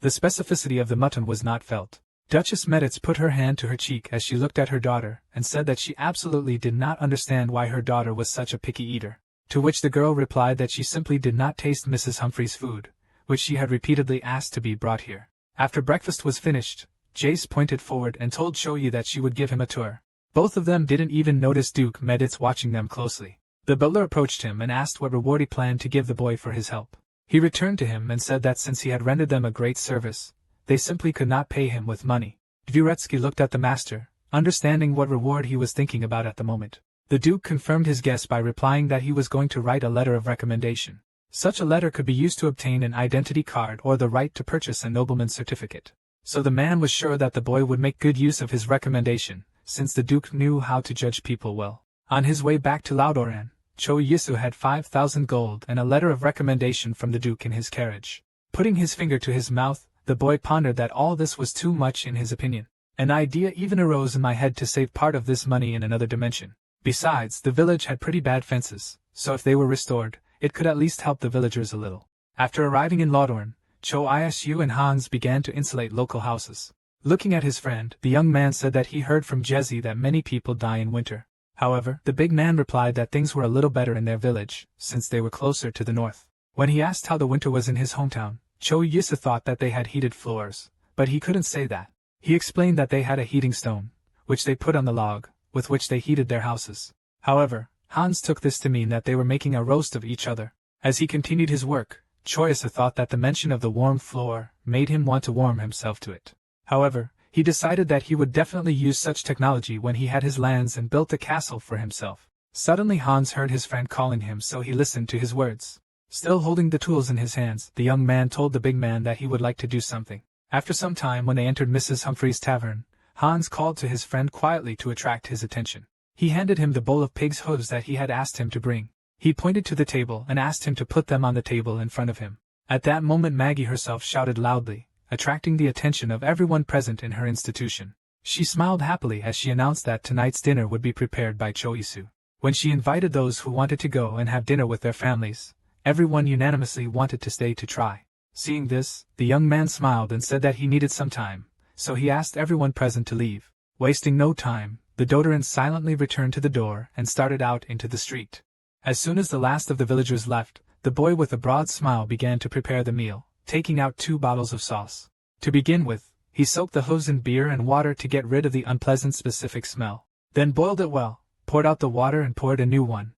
The specificity of the mutton was not felt. Duchess Meditz put her hand to her cheek as she looked at her daughter and said that she absolutely did not understand why her daughter was such a picky eater. To which the girl replied that she simply did not taste Mrs. Humphrey's food, which she had repeatedly asked to be brought here. After breakfast was finished, Jace pointed forward and told Choyi that she would give him a tour. Both of them didn't even notice Duke Meditz watching them closely. The butler approached him and asked what reward he planned to give the boy for his help. He returned to him and said that since he had rendered them a great service, they simply could not pay him with money. Dvoretsky looked at the master, understanding what reward he was thinking about at the moment. The Duke confirmed his guess by replying that he was going to write a letter of recommendation. Such a letter could be used to obtain an identity card or the right to purchase a nobleman's certificate. So the man was sure that the boy would make good use of his recommendation, since the Duke knew how to judge people well. On his way back to Laudoran, Cho Yisu had 5,000 gold and a letter of recommendation from the Duke in his carriage. Putting his finger to his mouth, the boy pondered that all this was too much in his opinion. An idea even arose in my head to save part of this money in another dimension. Besides, the village had pretty bad fences, so if they were restored, it could at least help the villagers a little. After arriving in Laudoran, Cho Isu and Hans began to insulate local houses. Looking at his friend, the young man said that he heard from Jesse that many people die in winter. However, the big man replied that things were a little better in their village, since they were closer to the north. When he asked how the winter was in his hometown, Cho Yisa thought that they had heated floors, but he couldn't say that. He explained that they had a heating stone, which they put on the log, with which they heated their houses. However, Hans took this to mean that they were making a roast of each other. As he continued his work, Choyasa thought that the mention of the warm floor made him want to warm himself to it. However, he decided that he would definitely use such technology when he had his lands and built a castle for himself. Suddenly Hans heard his friend calling him, so he listened to his words. Still holding the tools in his hands, the young man told the big man that he would like to do something. After some time, when they entered Mrs. Humphrey's tavern, Hans called to his friend quietly to attract his attention. He handed him the bowl of pig's hooves that he had asked him to bring. He pointed to the table and asked him to put them on the table in front of him. At that moment Maggie herself shouted loudly, attracting the attention of everyone present in her institution. She smiled happily as she announced that tonight's dinner would be prepared by Choisu. When she invited those who wanted to go and have dinner with their families, everyone unanimously wanted to stay to try. Seeing this, the young man smiled and said that he needed some time, so he asked everyone present to leave. Wasting no time, the Dodoran silently returned to the door and started out into the street. As soon as the last of the villagers left, the boy with a broad smile began to prepare the meal, taking out 2 bottles of sauce. To begin with, he soaked the hooves in beer and water to get rid of the unpleasant specific smell. Then boiled it well, poured out the water and poured a new one.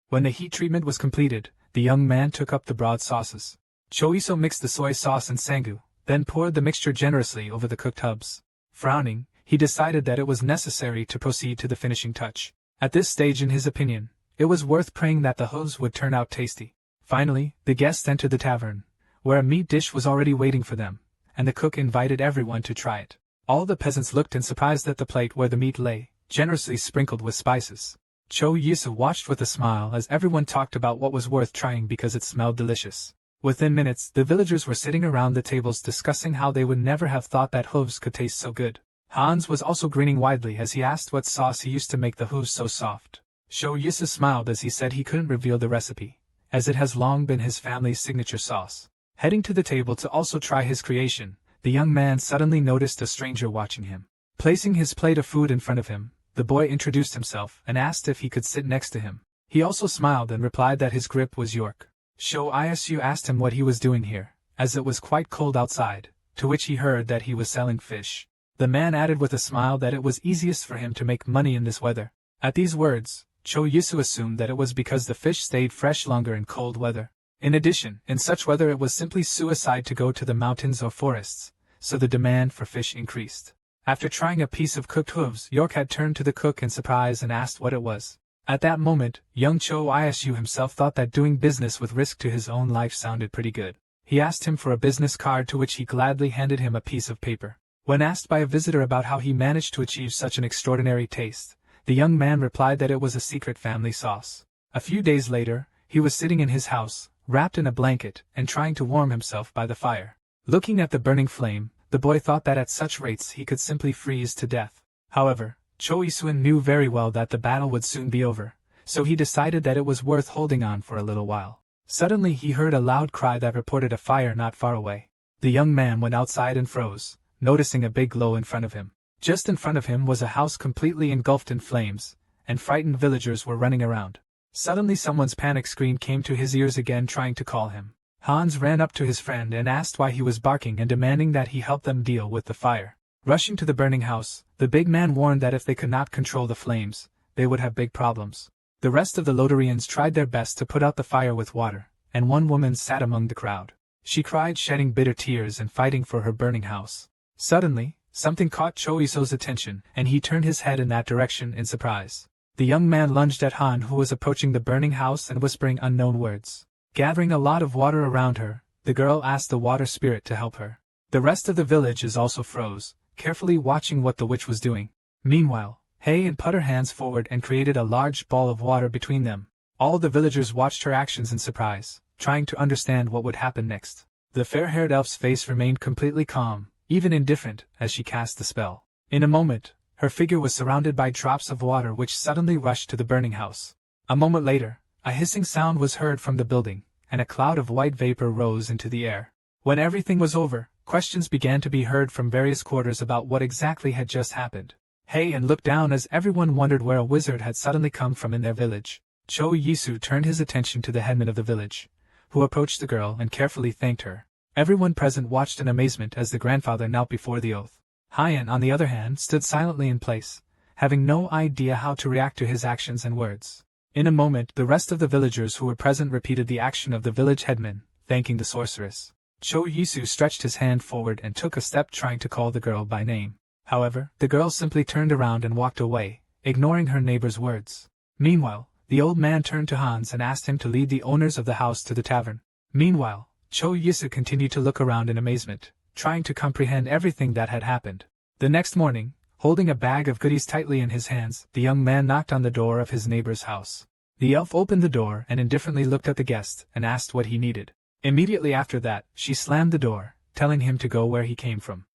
When the heat treatment was completed, the young man took up the broad sauces. Choiso mixed the soy sauce and sangu, then poured the mixture generously over the cooked hubs. Frowning, he decided that it was necessary to proceed to the finishing touch. At this stage, in his opinion, it was worth praying that the hooves would turn out tasty. Finally, the guests entered the tavern, where a meat dish was already waiting for them, and the cook invited everyone to try it. All the peasants looked in surprise at the plate where the meat lay, generously sprinkled with spices. Cho Yisu watched with a smile as everyone talked about what was worth trying because it smelled delicious. Within minutes, the villagers were sitting around the tables discussing how they would never have thought that hooves could taste so good. Hans was also grinning widely as he asked what sauce he used to make the hooves so soft. Cho Yisu smiled as he said he couldn't reveal the recipe, as it has long been his family's signature sauce. Heading to the table to also try his creation, the young man suddenly noticed a stranger watching him. Placing his plate of food in front of him, the boy introduced himself and asked if he could sit next to him. He also smiled and replied that his grip was York. Sho Isu asked him what he was doing here, as it was quite cold outside, to which he heard that he was selling fish. The man added with a smile that it was easiest for him to make money in this weather. At these words, Cho Yisu assumed that it was because the fish stayed fresh longer in cold weather. In addition, in such weather it was simply suicide to go to the mountains or forests, so the demand for fish increased. After trying a piece of cooked hooves, York had turned to the cook in surprise and asked what it was. At that moment, young Cho Isu himself thought that doing business with risk to his own life sounded pretty good. He asked him for a business card, to which he gladly handed him a piece of paper. When asked by a visitor about how he managed to achieve such an extraordinary taste, the young man replied that it was a secret family sauce. A few days later, he was sitting in his house, wrapped in a blanket, and trying to warm himself by the fire. Looking at the burning flame, the boy thought that at such rates he could simply freeze to death. However, Cho Isun knew very well that the battle would soon be over, so he decided that it was worth holding on for a little while. Suddenly he heard a loud cry that reported a fire not far away. The young man went outside and froze, noticing a big glow in front of him. Just in front of him was a house completely engulfed in flames, and frightened villagers were running around. Suddenly someone's panic scream came to his ears again, trying to call him. Hans ran up to his friend and asked why he was barking and demanding that he help them deal with the fire. Rushing to the burning house, the big man warned that if they could not control the flames, they would have big problems. The rest of the Lotarians tried their best to put out the fire with water, and one woman sat among the crowd. She cried, shedding bitter tears and fighting for her burning house. Suddenly, something caught Cho Iso's attention, and he turned his head in that direction in surprise. The young man lunged at Han, who was approaching the burning house and whispering unknown words. Gathering a lot of water around her, the girl asked the water spirit to help her. The rest of the village also froze, carefully watching what the witch was doing. Meanwhile, Hay put her hands forward and created a large ball of water between them. All the villagers watched her actions in surprise, trying to understand what would happen next. The fair-haired elf's face remained completely calm, even indifferent, as she cast the spell. In a moment, her figure was surrounded by drops of water which suddenly rushed to the burning house. A moment later, a hissing sound was heard from the building, and a cloud of white vapor rose into the air. When everything was over, questions began to be heard from various quarters about what exactly had just happened. Hay looked down as everyone wondered where a wizard had suddenly come from in their village. Cho Yisu turned his attention to the headman of the village, who approached the girl and carefully thanked her. Everyone present watched in amazement as the grandfather knelt before the oath. Hyan, on the other hand, stood silently in place, having no idea how to react to his actions and words. In a moment, the rest of the villagers who were present repeated the action of the village headman, thanking the sorceress. Cho Yisu stretched his hand forward and took a step, trying to call the girl by name. However, the girl simply turned around and walked away, ignoring her neighbor's words. Meanwhile, the old man turned to Hans and asked him to lead the owners of the house to the tavern. Meanwhile, Cho Yisu continued to look around in amazement, trying to comprehend everything that had happened. The next morning, holding a bag of goodies tightly in his hands, the young man knocked on the door of his neighbor's house. The elf opened the door and indifferently looked at the guest and asked what he needed. Immediately after that, she slammed the door, telling him to go where he came from.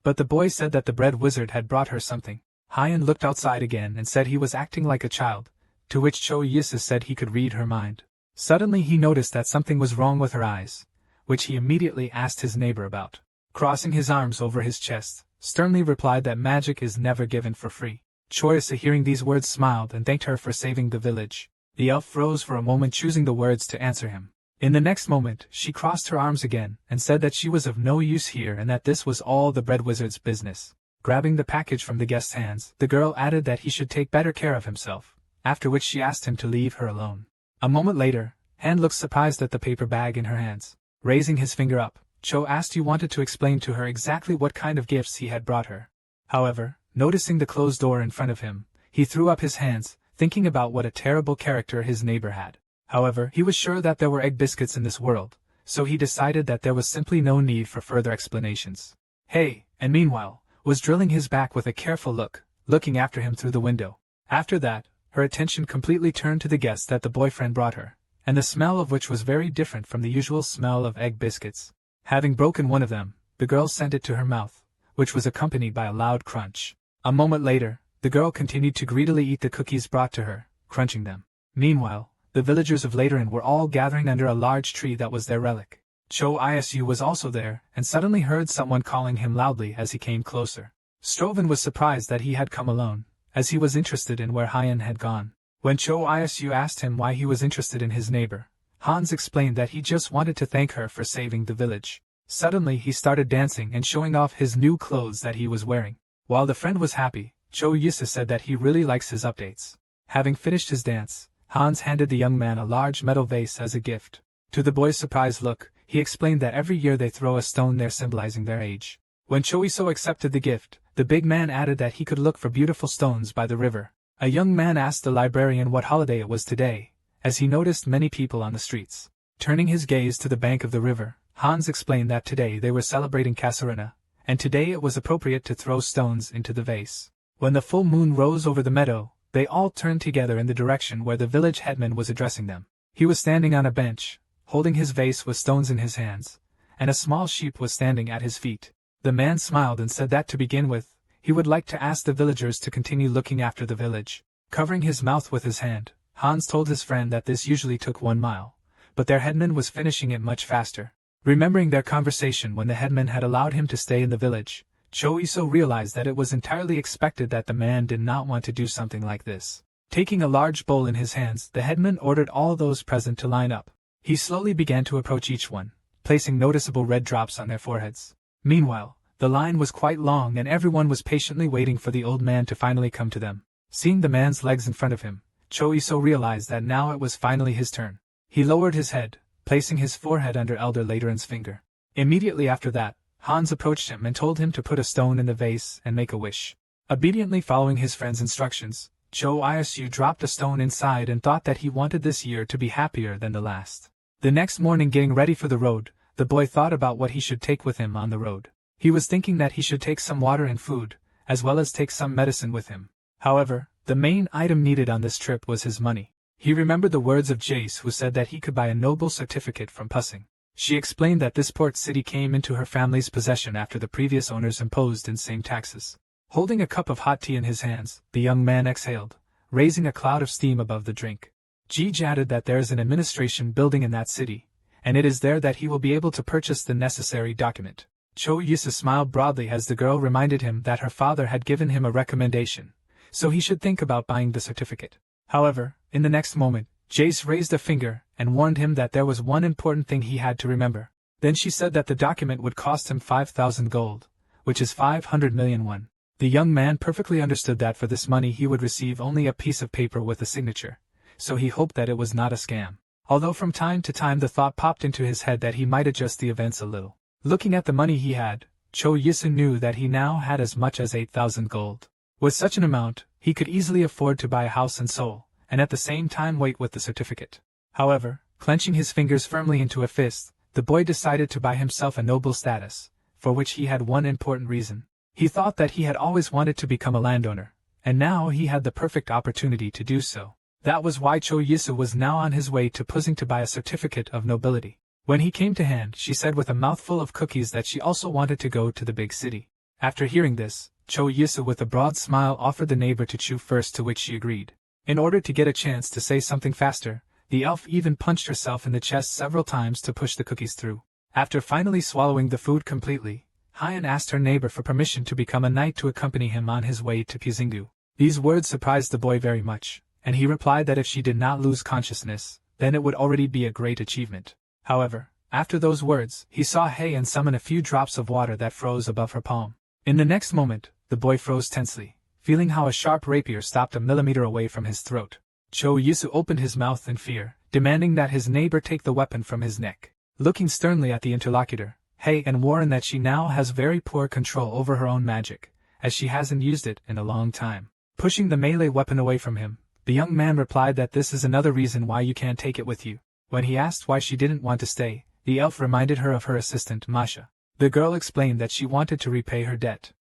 But the boy said that the bread wizard had brought her something. Hyan looked outside again and said he was acting like a child, to which Cho Yisu said he could read her mind. Suddenly he noticed that something was wrong with her eyes, which he immediately asked his neighbor about. Crossing his arms over his chest, sternly replied that magic is never given for free. Cho Yisu, hearing these words, smiled and thanked her for saving the village. The elf froze for a moment, choosing the words to answer him. In the next moment, she crossed her arms again and said that she was of no use here and that this was all the bread wizard's business. Grabbing the package from the guest's hands, the girl added that he should take better care of himself, after which she asked him to leave her alone. A moment later, Han looked surprised at the paper bag in her hands. Raising his finger up, Cho asked he wanted to explain to her exactly what kind of gifts he had brought her. However, noticing the closed door in front of him, he threw up his hands, thinking about what a terrible character his neighbor had. However, he was sure that there were egg biscuits in this world, so he decided that there was simply no need for further explanations. Hey, and meanwhile, was drilling his back with a careful look, looking after him through the window. After that, her attention completely turned to the guest that the boyfriend brought her, and the smell of which was very different from the usual smell of egg biscuits. Having broken one of them, the girl sent it to her mouth, which was accompanied by a loud crunch. A moment later, the girl continued to greedily eat the cookies brought to her, crunching them. Meanwhile, the villagers of Lateran were all gathering under a large tree that was their relic. Cho Isu was also there, and suddenly heard someone calling him loudly as he came closer. Strovan was surprised that he had come alone, as he was interested in where Hyan had gone. When Cho Isu asked him why he was interested in his neighbor, Hans explained that he just wanted to thank her for saving the village. Suddenly he started dancing and showing off his new clothes that he was wearing. While the friend was happy, Cho Yisu said that he really likes his updates. Having finished his dance, Hans handed the young man a large metal vase as a gift. To the boy's surprised look, he explained that every year they throw a stone there symbolizing their age. When Choiso accepted the gift, the big man added that he could look for beautiful stones by the river. A young man asked the librarian what holiday it was today, as he noticed many people on the streets. Turning his gaze to the bank of the river, Hans explained that today they were celebrating Kasarina, and today it was appropriate to throw stones into the vase. When the full moon rose over the meadow, they all turned together in the direction where the village headman was addressing them. He was standing on a bench, holding his vase with stones in his hands, and a small sheep was standing at his feet. The man smiled and said that to begin with, he would like to ask the villagers to continue looking after the village. Covering his mouth with his hand, Hans told his friend that this usually took 1 mile, but their headman was finishing it much faster. Remembering their conversation when the headman had allowed him to stay in the village, Cho Iso realized that it was entirely expected that the man did not want to do something like this. Taking a large bowl in his hands, the headman ordered all those present to line up. He slowly began to approach each one, placing noticeable red drops on their foreheads. Meanwhile, the line was quite long and everyone was patiently waiting for the old man to finally come to them. Seeing the man's legs in front of him, Cho Iso realized that now it was finally his turn. He lowered his head, placing his forehead under Elder Lateran's finger. Immediately after that, Hans approached him and told him to put a stone in the vase and make a wish. Obediently following his friend's instructions, Cho Isu dropped a stone inside and thought that he wanted this year to be happier than the last. The next morning, getting ready for the road, the boy thought about what he should take with him on the road. He was thinking that he should take some water and food, as well as take some medicine with him. However, the main item needed on this trip was his money. He remembered the words of Jace, who said that he could buy a noble certificate from Pussing. She explained that this port city came into her family's possession after the previous owners imposed insane taxes. Holding a cup of hot tea in his hands, the young man exhaled, raising a cloud of steam above the drink. Jej added that there is an administration building in that city, and it is there that he will be able to purchase the necessary document. Cho Yusa smiled broadly as the girl reminded him that her father had given him a recommendation, so he should think about buying the certificate. However, in the next moment, Jace raised a finger and warned him that there was one important thing he had to remember. Then she said that the document would cost him 5,000 gold, which is 500 million won. The young man perfectly understood that for this money he would receive only a piece of paper with a signature, so he hoped that it was not a scam. Although from time to time the thought popped into his head that he might adjust the events a little. Looking at the money he had, Cho Yisu knew that he now had as much as 8,000 gold. With such an amount, he could easily afford to buy a house in Seoul, and at the same time wait with the certificate. However, clenching his fingers firmly into a fist, the boy decided to buy himself a noble status, for which he had one important reason. He thought that he had always wanted to become a landowner, and now he had the perfect opportunity to do so. That was why Cho Yisu was now on his way to Pussing to buy a certificate of nobility. When he came to hand, she said with a mouthful of cookies that she also wanted to go to the big city. After hearing this, Cho Yisu with a broad smile offered the neighbor to chew first, to which she agreed. In order to get a chance to say something faster, the elf even punched herself in the chest several times to push the cookies through. After finally swallowing the food completely, Hyan asked her neighbor for permission to become a knight to accompany him on his way to Puzingu. These words surprised the boy very much, and he replied that if she did not lose consciousness, then it would already be a great achievement. However, after those words, he saw Hyan summon a few drops of water that froze above her palm. In the next moment, the boy froze tensely, feeling how a sharp rapier stopped a millimeter away from his throat. Cho Yisu opened his mouth in fear, demanding that his neighbor take the weapon from his neck. Looking sternly at the interlocutor, Hyan warned that she now has very poor control over her own magic, as she hasn't used it in a long time. Pushing the melee weapon away from him, the young man replied that this is another reason why you can't take it with you. When he asked why she didn't want to stay, the elf reminded her of her assistant Masha. The girl explained that she wanted to repay her debt.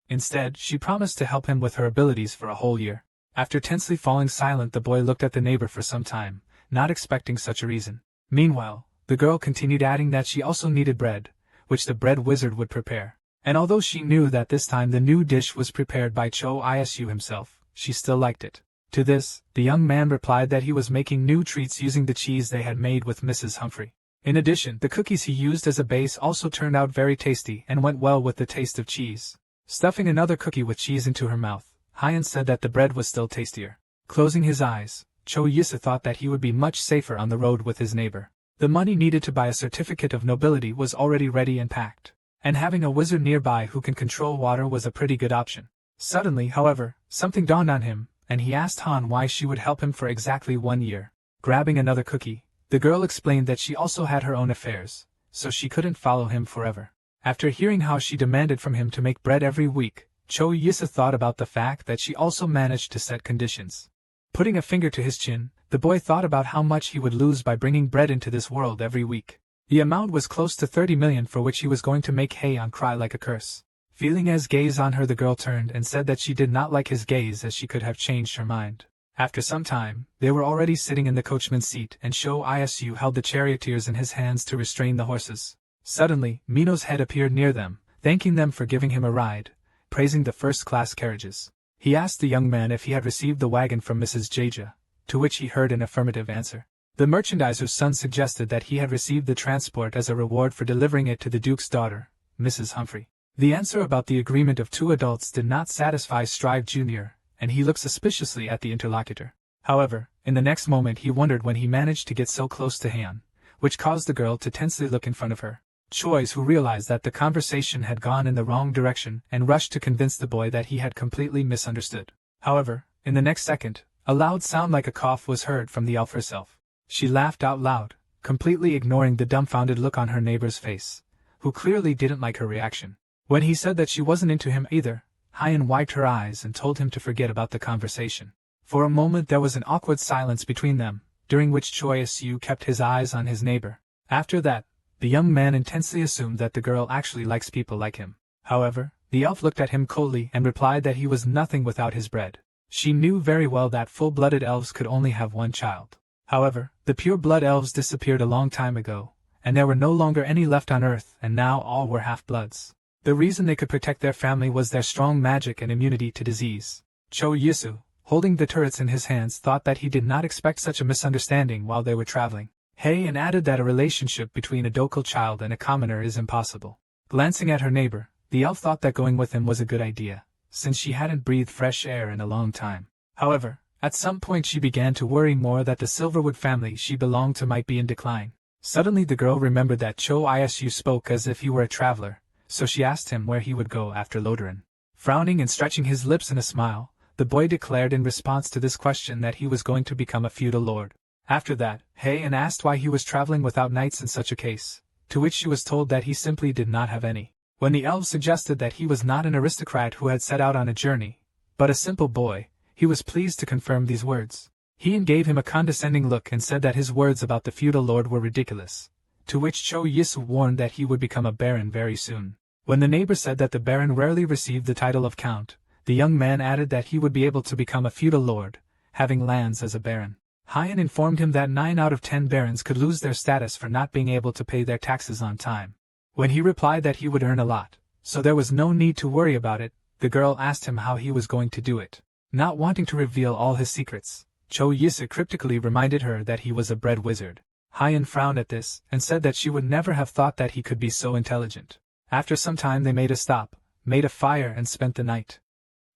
Instead, she promised to help him with her abilities for a whole year. After tensely falling silent, the boy looked at the neighbor for some time, not expecting such a reason. Meanwhile, the girl continued, adding that she also needed bread, which the bread wizard would prepare. And although she knew that this time the new dish was prepared by Cho Isu himself, she still liked it. To this, the young man replied that he was making new treats using the cheese they had made with Mrs. Humphrey. In addition, the cookies he used as a base also turned out very tasty and went well with the taste of cheese. Stuffing another cookie with cheese into her mouth, Hyan said that the bread was still tastier. Closing his eyes, Cho Yisu thought that he would be much safer on the road with his neighbor. The money needed to buy a certificate of nobility was already ready and packed, and having a wizard nearby who can control water was a pretty good option. Suddenly, however, something dawned on him, and he asked Han why she would help him for exactly 1 year. Grabbing another cookie, the girl explained that she also had her own affairs, so she couldn't follow him forever. After hearing how she demanded from him to make bread every week, Cho Yisu thought about the fact that she also managed to set conditions. Putting a finger to his chin, the boy thought about how much he would lose by bringing bread into this world every week. The amount was close to 30 million, for which he was going to make Hyan cry like a curse. Feeling his gaze on her, the girl turned and said that she did not like his gaze, as she could have changed her mind. After some time, they were already sitting in the coachman's seat, and Cho Isu held the charioteers in his hands to restrain the horses. Suddenly, Mino's head appeared near them, thanking them for giving him a ride. praising the first-class carriages. He asked the young man if he had received the wagon from Mrs. Jaja, to which he heard an affirmative answer. The merchandiser's son suggested that he had received the transport as a reward for delivering it to the Duke's daughter, Mrs. Humphrey. The answer about the agreement of 2 adults did not satisfy Strive Jr., and he looked suspiciously at the interlocutor. However, in the next moment he wondered when he managed to get so close to Han, which caused the girl to tensely look in front of her. Choice, who realized that the conversation had gone in the wrong direction and rushed to convince the boy that he had completely misunderstood. However, in the next second, a loud sound like a cough was heard from the elf herself. She laughed out loud, completely ignoring the dumbfounded look on her neighbor's face, who clearly didn't like her reaction. When he said that she wasn't into him either, Hyan wiped her eyes and told him to forget about the conversation. For a moment there was an awkward silence between them, during which Choi Su kept his eyes on his neighbor. After that, the young man intensely assumed that the girl actually likes people like him. However, the elf looked at him coldly and replied that he was nothing without his bread. She knew very well that full-blooded elves could only have one child. However, the pure-blood elves disappeared a long time ago, and there were no longer any left on Earth, and now all were half-bloods. The reason they could protect their family was their strong magic and immunity to disease. Cho Yisu, holding the turrets in his hands, thought that he did not expect such a misunderstanding while they were traveling. And added that a relationship between a Dokal child and a commoner is impossible. Glancing at her neighbor, the elf thought that going with him was a good idea, since she hadn't breathed fresh air in a long time. However, at some point she began to worry more that the Silverwood family she belonged to might be in decline. Suddenly the girl remembered that Cho Isu spoke as if he were a traveler, so she asked him where he would go after Lodoran. Frowning and stretching his lips in a smile, the boy declared in response to this question that he was going to become a feudal lord. After that, Heian asked why he was traveling without knights in such a case, to which she was told that he simply did not have any. When the elf suggested that he was not an aristocrat who had set out on a journey, but a simple boy, he was pleased to confirm these words. Heian gave him a condescending look and said that his words about the feudal lord were ridiculous, to which Cho Yisu warned that he would become a baron very soon. When the neighbor said that the baron rarely received the title of count, the young man added that he would be able to become a feudal lord, having lands as a baron. Heian informed him that 9 out of 10 barons could lose their status for not being able to pay their taxes on time. When he replied that he would earn a lot, so there was no need to worry about it, the girl asked him how he was going to do it. Not wanting to reveal all his secrets, Cho Yisu cryptically reminded her that he was a bread wizard. Heian frowned at this and said that she would never have thought that he could be so intelligent. After some time they made a stop, made a fire and spent the night.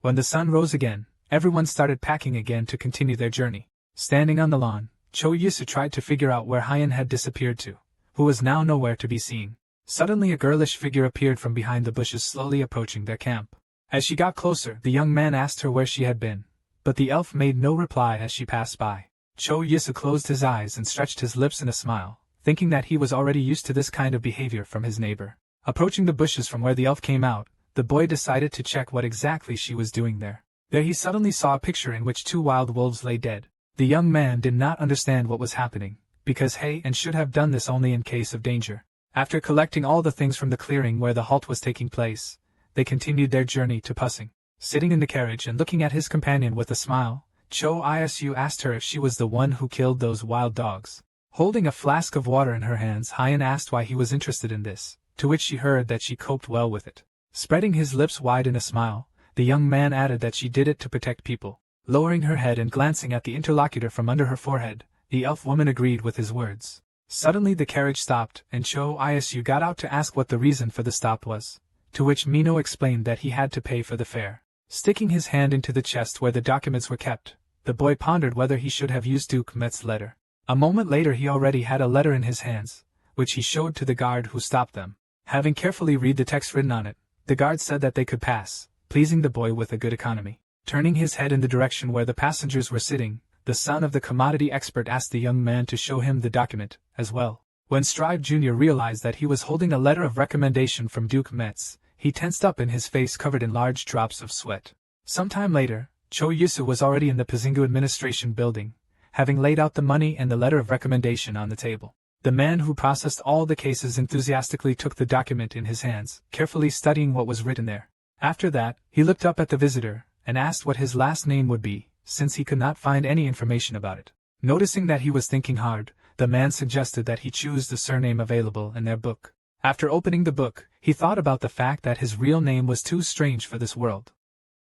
When the sun rose again, everyone started packing again to continue their journey. Standing on the lawn, Cho Yisu tried to figure out where Heian had disappeared to, who was now nowhere to be seen. Suddenly a girlish figure appeared from behind the bushes, slowly approaching their camp. As she got closer, the young man asked her where she had been, but the elf made no reply as she passed by. Cho Yisu closed his eyes and stretched his lips in a smile, thinking that he was already used to this kind of behavior from his neighbor. Approaching the bushes from where the elf came out, the boy decided to check what exactly she was doing there. There he suddenly saw a picture in which 2 wild wolves lay dead. The young man did not understand what was happening, because Heian should have done this only in case of danger. After collecting all the things from the clearing where the halt was taking place, they continued their journey to Pussing. Sitting in the carriage and looking at his companion with a smile, Cho Isu asked her if she was the one who killed those wild dogs. Holding a flask of water in her hands, Heian asked why he was interested in this, to which she heard that she coped well with it. Spreading his lips wide in a smile, the young man added that she did it to protect people. Lowering her head and glancing at the interlocutor from under her forehead, the elf woman agreed with his words. Suddenly the carriage stopped, and Cho Isu got out to ask what the reason for the stop was, to which Mino explained that he had to pay for the fare. Sticking his hand into the chest where the documents were kept, the boy pondered whether he should have used Duke Met's letter. A moment later he already had a letter in his hands, which he showed to the guard who stopped them. Having carefully read the text written on it, the guard said that they could pass, pleasing the boy with a good economy. Turning his head in the direction where the passengers were sitting, the son of the commodity expert asked the young man to show him the document, as well. When Strive Jr. realized that he was holding a letter of recommendation from Duke Metz, he tensed up and his face covered in large drops of sweat. Sometime later, Cho Yisu was already in the Pazingu administration building, having laid out the money and the letter of recommendation on the table. The man who processed all the cases enthusiastically took the document in his hands, carefully studying what was written there. After that, he looked up at the visitor and asked what his last name would be, since he could not find any information about it. Noticing that he was thinking hard, the man suggested that he choose the surname available in their book. After opening the book, He thought about the fact that his real name was too strange for this world.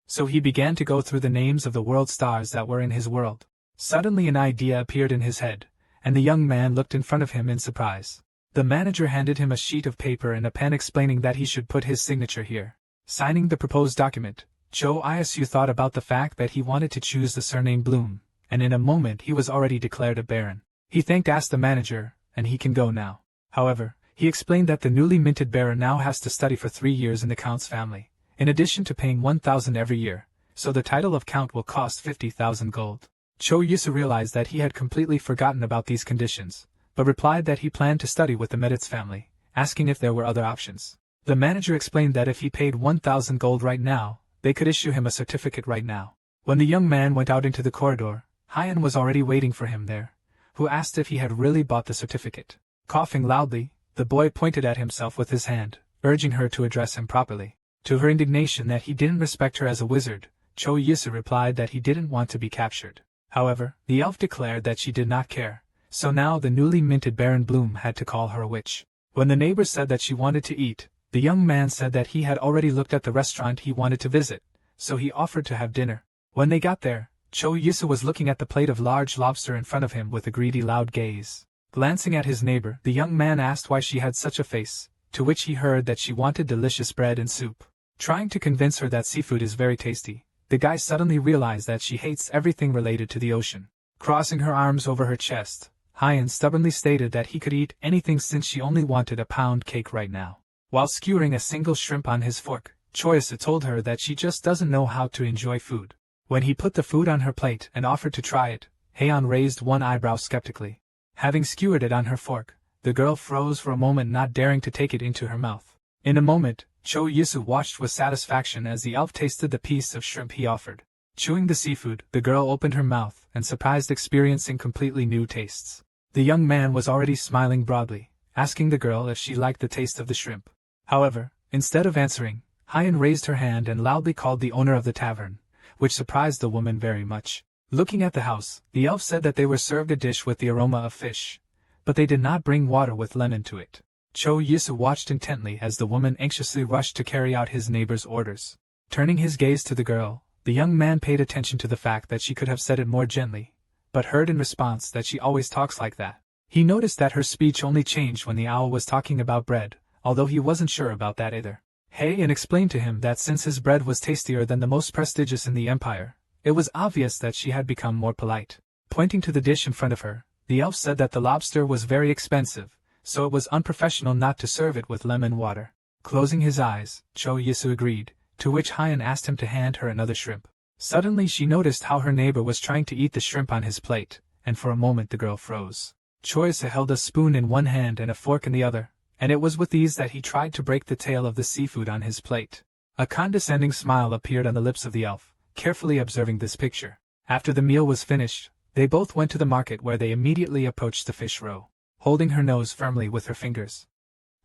So he began to go through the names of the world stars that were in his world. Suddenly an idea appeared in his head, and the young man looked in front of him in surprise. The manager handed him a sheet of paper and a pen explaining that he should put his signature here. Signing the proposed document, Cho Iasu thought about the fact that he wanted to choose the surname Bloom, and in a moment he was already declared a baron. He asked the manager, and he can go now. However, he explained that the newly minted baron now has to study for 3 years in the count's family, in addition to paying 1,000 every year, so the title of count will cost 50,000 gold. Cho Yusu realized that he had completely forgotten about these conditions, but replied that he planned to study with the Meditz family, asking if there were other options. The manager explained that if he paid 1,000 gold right now, they could issue him a certificate right now. When the young man went out into the corridor, Hyan was already waiting for him there, who asked if he had really bought the certificate. Coughing loudly, the boy pointed at himself with his hand, urging her to address him properly. To her indignation that he didn't respect her as a wizard, Cho Yusu replied that he didn't want to be captured. However, the elf declared that she did not care, so now the newly minted Baron Bloom had to call her a witch. When the neighbors said that she wanted to eat, the young man said that he had already looked at the restaurant he wanted to visit, so he offered to have dinner. When they got there, Cho Yusu was looking at the plate of large lobster in front of him with a greedy loud gaze. Glancing at his neighbor, the young man asked why she had such a face, to which he heard that she wanted delicious bread and soup. Trying to convince her that seafood is very tasty, the guy suddenly realized that she hates everything related to the ocean. Crossing her arms over her chest, Hyan stubbornly stated that he could eat anything since she only wanted a pound cake right now. While skewering a single shrimp on his fork, Choice told her that she just doesn't know how to enjoy food. When he put the food on her plate and offered to try it, Hyan raised one eyebrow skeptically. Having skewered it on her fork, the girl froze for a moment, not daring to take it into her mouth. In a moment, Cho Yusu watched with satisfaction as the elf tasted the piece of shrimp he offered. Chewing the seafood, the girl opened her mouth and surprised experiencing completely new tastes. The young man was already smiling broadly, asking the girl if she liked the taste of the shrimp. However, instead of answering, Hyan raised her hand and loudly called the owner of the tavern, which surprised the woman very much. Looking at the house, the elf said that they were served a dish with the aroma of fish, but they did not bring water with lemon to it. Cho Yusu watched intently as the woman anxiously rushed to carry out his neighbor's orders. Turning his gaze to the girl, the young man paid attention to the fact that she could have said it more gently, but heard in response that she always talks like that. He noticed that her speech only changed when the owl was talking about bread, although he wasn't sure about that either. Hyan explained to him that since his bread was tastier than the most prestigious in the empire, it was obvious that she had become more polite. Pointing to the dish in front of her, the elf said that the lobster was very expensive, so it was unprofessional not to serve it with lemon water. Closing his eyes, Cho Yusu agreed, to which Hyan asked him to hand her another shrimp. Suddenly she noticed how her neighbor was trying to eat the shrimp on his plate, and for a moment the girl froze. Choice held a spoon in one hand and a fork in the other, and it was with ease that he tried to break the tail of the seafood on his plate. A condescending smile appeared on the lips of the elf, carefully observing this picture. After the meal was finished, they both went to the market where they immediately approached the fish row, holding her nose firmly with her fingers.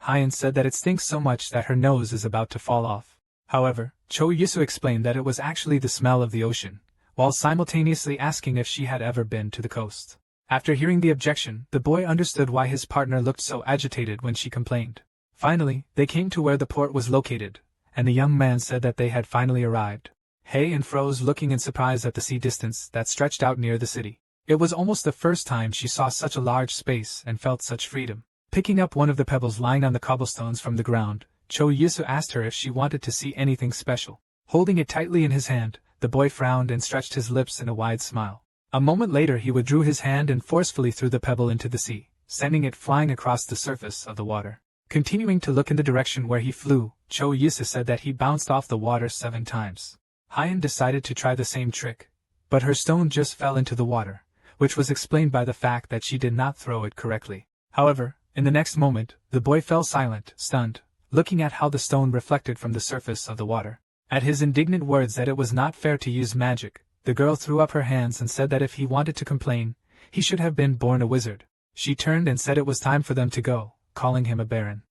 Hyan said that it stinks so much that her nose is about to fall off. However, Cho Yusu explained that it was actually the smell of the ocean, while simultaneously asking if she had ever been to the coast. After hearing the objection, the boy understood why his partner looked so agitated when she complained. Finally, they came to where the port was located, and the young man said that they had finally arrived. Hyan froze, looking in surprise at the sea distance that stretched out near the city. It was almost the first time she saw such a large space and felt such freedom. Picking up one of the pebbles lying on the cobblestones from the ground, Cho Yusu asked her if she wanted to see anything special. Holding it tightly in his hand, the boy frowned and stretched his lips in a wide smile. A moment later he withdrew his hand and forcefully threw the pebble into the sea, sending it flying across the surface of the water. Continuing to look in the direction where he flew, Cho Yusu said that he bounced off the water 7 times. Hyan decided to try the same trick, but her stone just fell into the water, which was explained by the fact that she did not throw it correctly. However, in the next moment, the boy fell silent, stunned, looking at how the stone reflected from the surface of the water. At his indignant words that it was not fair to use magic, the girl threw up her hands and said that if he wanted to complain, he should have been born a wizard. She turned and said it was time for them to go, calling him a baron.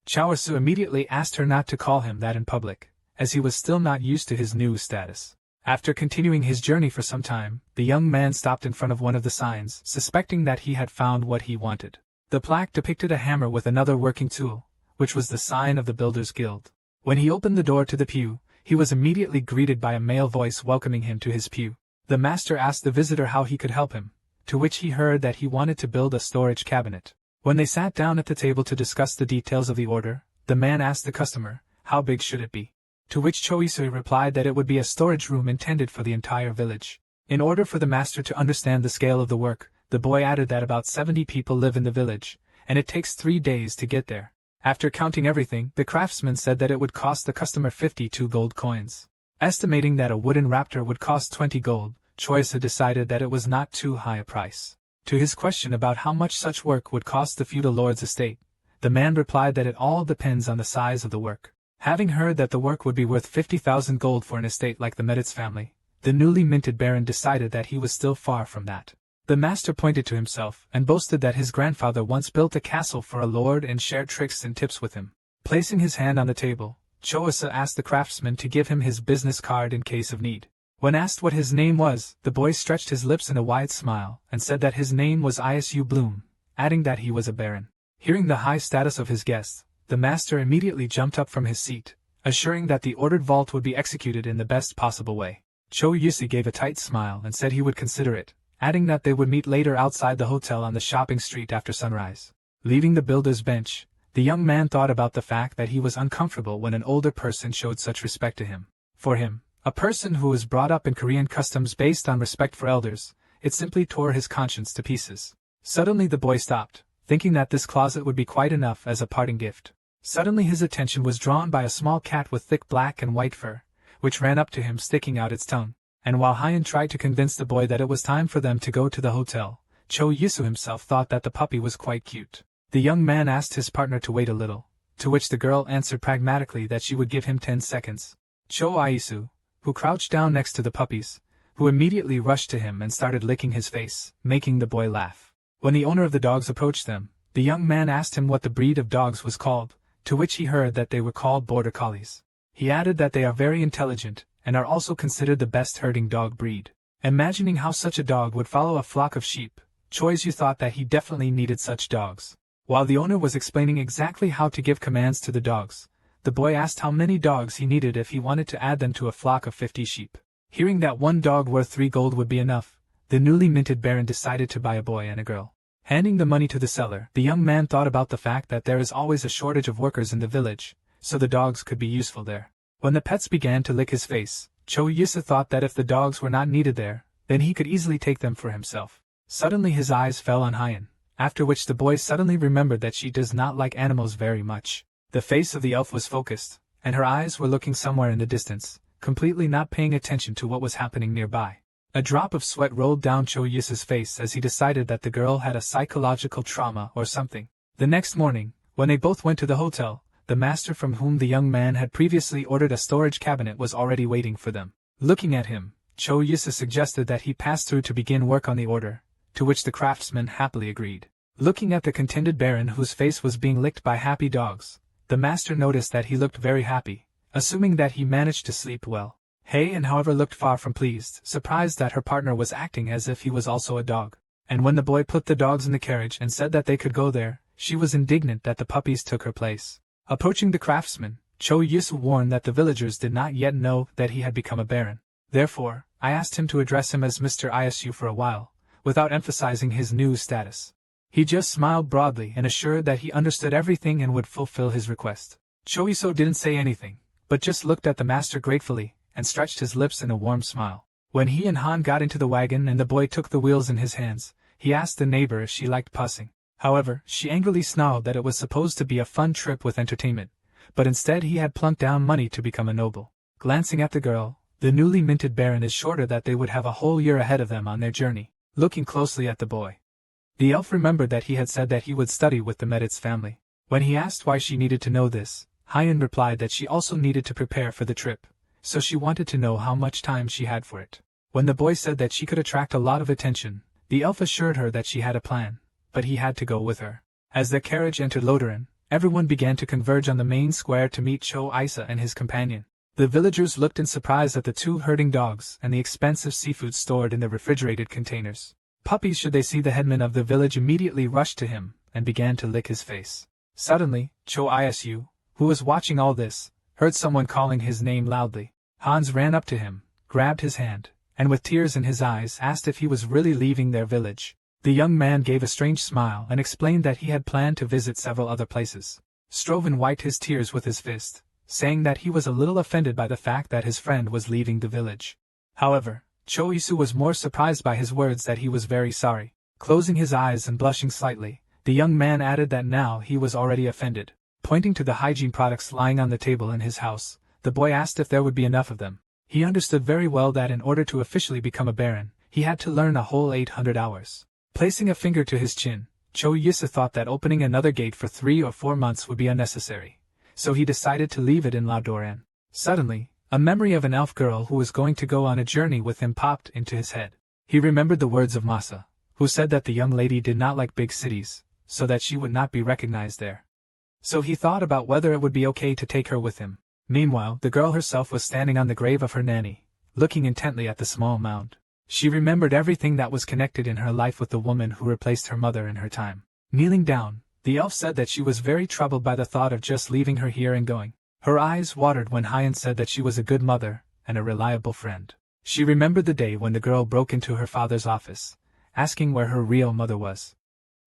Chaosu immediately asked her not to call him that in public, as he was still not used to his new status. After continuing his journey for some time, the young man stopped in front of one of the signs, suspecting that he had found what he wanted. The plaque depicted a hammer with another working tool, which was the sign of the Builders Guild. When he opened the door to the pew, he was immediately greeted by a male voice welcoming him to his pew. The master asked the visitor how he could help him, to which he heard that he wanted to build a storage cabinet. When they sat down at the table to discuss the details of the order, the man asked the customer, how big should it be? To which Choisui replied that it would be a storage room intended for the entire village. In order for the master to understand the scale of the work, the boy added that about 70 people live in the village, and it takes 3 days to get there. After counting everything, the craftsman said that it would cost the customer 52 gold coins. Estimating that a wooden raptor would cost 20 gold, Choisui decided that it was not too high a price. To his question about how much such work would cost the feudal lord's estate, the man replied that it all depends on the size of the work. Having heard that the work would be worth 50,000 gold for an estate like the Meditz family, the newly minted baron decided that he was still far from that. The master pointed to himself and boasted that his grandfather once built a castle for a lord and shared tricks and tips with him. Placing his hand on the table, Choisui asked the craftsman to give him his business card in case of need. When asked what his name was, the boy stretched his lips in a wide smile and said that his name was Isu Bloom, adding that he was a baron. Hearing the high status of his guest, the master immediately jumped up from his seat, assuring that the ordered vault would be executed in the best possible way. Choisui gave a tight smile and said he would consider it, adding that they would meet later outside the hotel on the shopping street after sunrise. Leaving the builder's bench, the young man thought about the fact that he was uncomfortable when an older person showed such respect to him. For him, a person who was brought up in Korean customs based on respect for elders, it simply tore his conscience to pieces. Suddenly the boy stopped, thinking that this closet would be quite enough as a parting gift. Suddenly his attention was drawn by a small cat with thick black and white fur, which ran up to him sticking out its tongue. And while Hyan tried to convince the boy that it was time for them to go to the hotel, Choisui himself thought that the puppy was quite cute. The young man asked his partner to wait a little, to which the girl answered pragmatically that she would give him 10 seconds. Choisui, who crouched down next to the puppies, who immediately rushed to him and started licking his face, making the boy laugh. When the owner of the dogs approached them, the young man asked him what the breed of dogs was called, to which he heard that they were called border collies. He added that they are very intelligent, and are also considered the best herding dog breed. Imagining how such a dog would follow a flock of sheep, Choisui thought that he definitely needed such dogs. While the owner was explaining exactly how to give commands to the dogs, the boy asked how many dogs he needed if he wanted to add them to a flock of 50 sheep. Hearing that one dog worth 3 gold would be enough, the newly minted baron decided to buy a boy and a girl. Handing the money to the seller, the young man thought about the fact that there is always a shortage of workers in the village, so the dogs could be useful there. When the pets began to lick his face, Choisui thought that if the dogs were not needed there, then he could easily take them for himself. Suddenly his eyes fell on Hyan, after which the boy suddenly remembered that she does not like animals very much. The face of the elf was focused, and her eyes were looking somewhere in the distance, completely not paying attention to what was happening nearby. A drop of sweat rolled down Choisu's face as he decided that the girl had a psychological trauma or something. The next morning, when they both went to the hotel, the master from whom the young man had previously ordered a storage cabinet was already waiting for them. Looking at him, Choisu suggested that he pass through to begin work on the order, to which the craftsman happily agreed. Looking at the contented baron whose face was being licked by happy dogs, the master noticed that he looked very happy, assuming that he managed to sleep well. Hyan, however, looked far from pleased, surprised that her partner was acting as if he was also a dog. And when the boy put the dogs in the carriage and said that they could go there, she was indignant that the puppies took her place. Approaching the craftsman, Choisu warned that the villagers did not yet know that he had become a baron. Therefore, I asked him to address him as Mr. Isu for a while, without emphasizing his new status. He just smiled broadly and assured that he understood everything and would fulfill his request. Choisu didn't say anything, but just looked at the master gratefully, and stretched his lips in a warm smile. When he and Han got into the wagon and the boy took the wheels in his hands, he asked the neighbor if she liked pussing. However, she angrily snarled that it was supposed to be a fun trip with entertainment, but instead he had plunked down money to become a noble. Glancing at the girl, the newly minted baron assured her that they would have a whole year ahead of them on their journey. Looking closely at the boy, the elf remembered that he had said that he would study with the Meditz family. When he asked why she needed to know this, Hyan replied that she also needed to prepare for the trip, so she wanted to know how much time she had for it. When the boy said that she could attract a lot of attention, the elf assured her that she had a plan, but he had to go with her. As the carriage entered Lodoren, everyone began to converge on the main square to meet Choisu and his companion. The villagers looked in surprise at the 2 herding dogs and the expensive seafood stored in the refrigerated containers. Puppies, should they see the headman of the village, immediately rushed to him and began to lick his face. Suddenly, Cho Isu, who was watching all this, heard someone calling his name loudly. Hans ran up to him, grabbed his hand, and with tears in his eyes asked if he was really leaving their village. The young man gave a strange smile and explained that he had planned to visit several other places. Stroven wiped his tears with his fist, saying that he was a little offended by the fact that his friend was leaving the village. However, Cho Isu was more surprised by his words that he was very sorry. Closing his eyes and blushing slightly, the young man added that now he was already offended. Pointing to the hygiene products lying on the table in his house, the boy asked if there would be enough of them. He understood very well that in order to officially become a baron, he had to learn a whole 800 hours. Placing a finger to his chin, Cho Isu thought that opening another gate for 3 or 4 months would be unnecessary, so he decided to leave it in La Doran. Suddenly, a memory of an elf girl who was going to go on a journey with him popped into his head. He remembered the words of Masa, who said that the young lady did not like big cities, so that she would not be recognized there. So he thought about whether it would be okay to take her with him. Meanwhile, the girl herself was standing on the grave of her nanny, looking intently at the small mound. She remembered everything that was connected in her life with the woman who replaced her mother in her time. Kneeling down, the elf said that she was very troubled by the thought of just leaving her here and going. Her eyes watered when Hyan said that she was a good mother and a reliable friend. She remembered the day when the girl broke into her father's office, asking where her real mother was.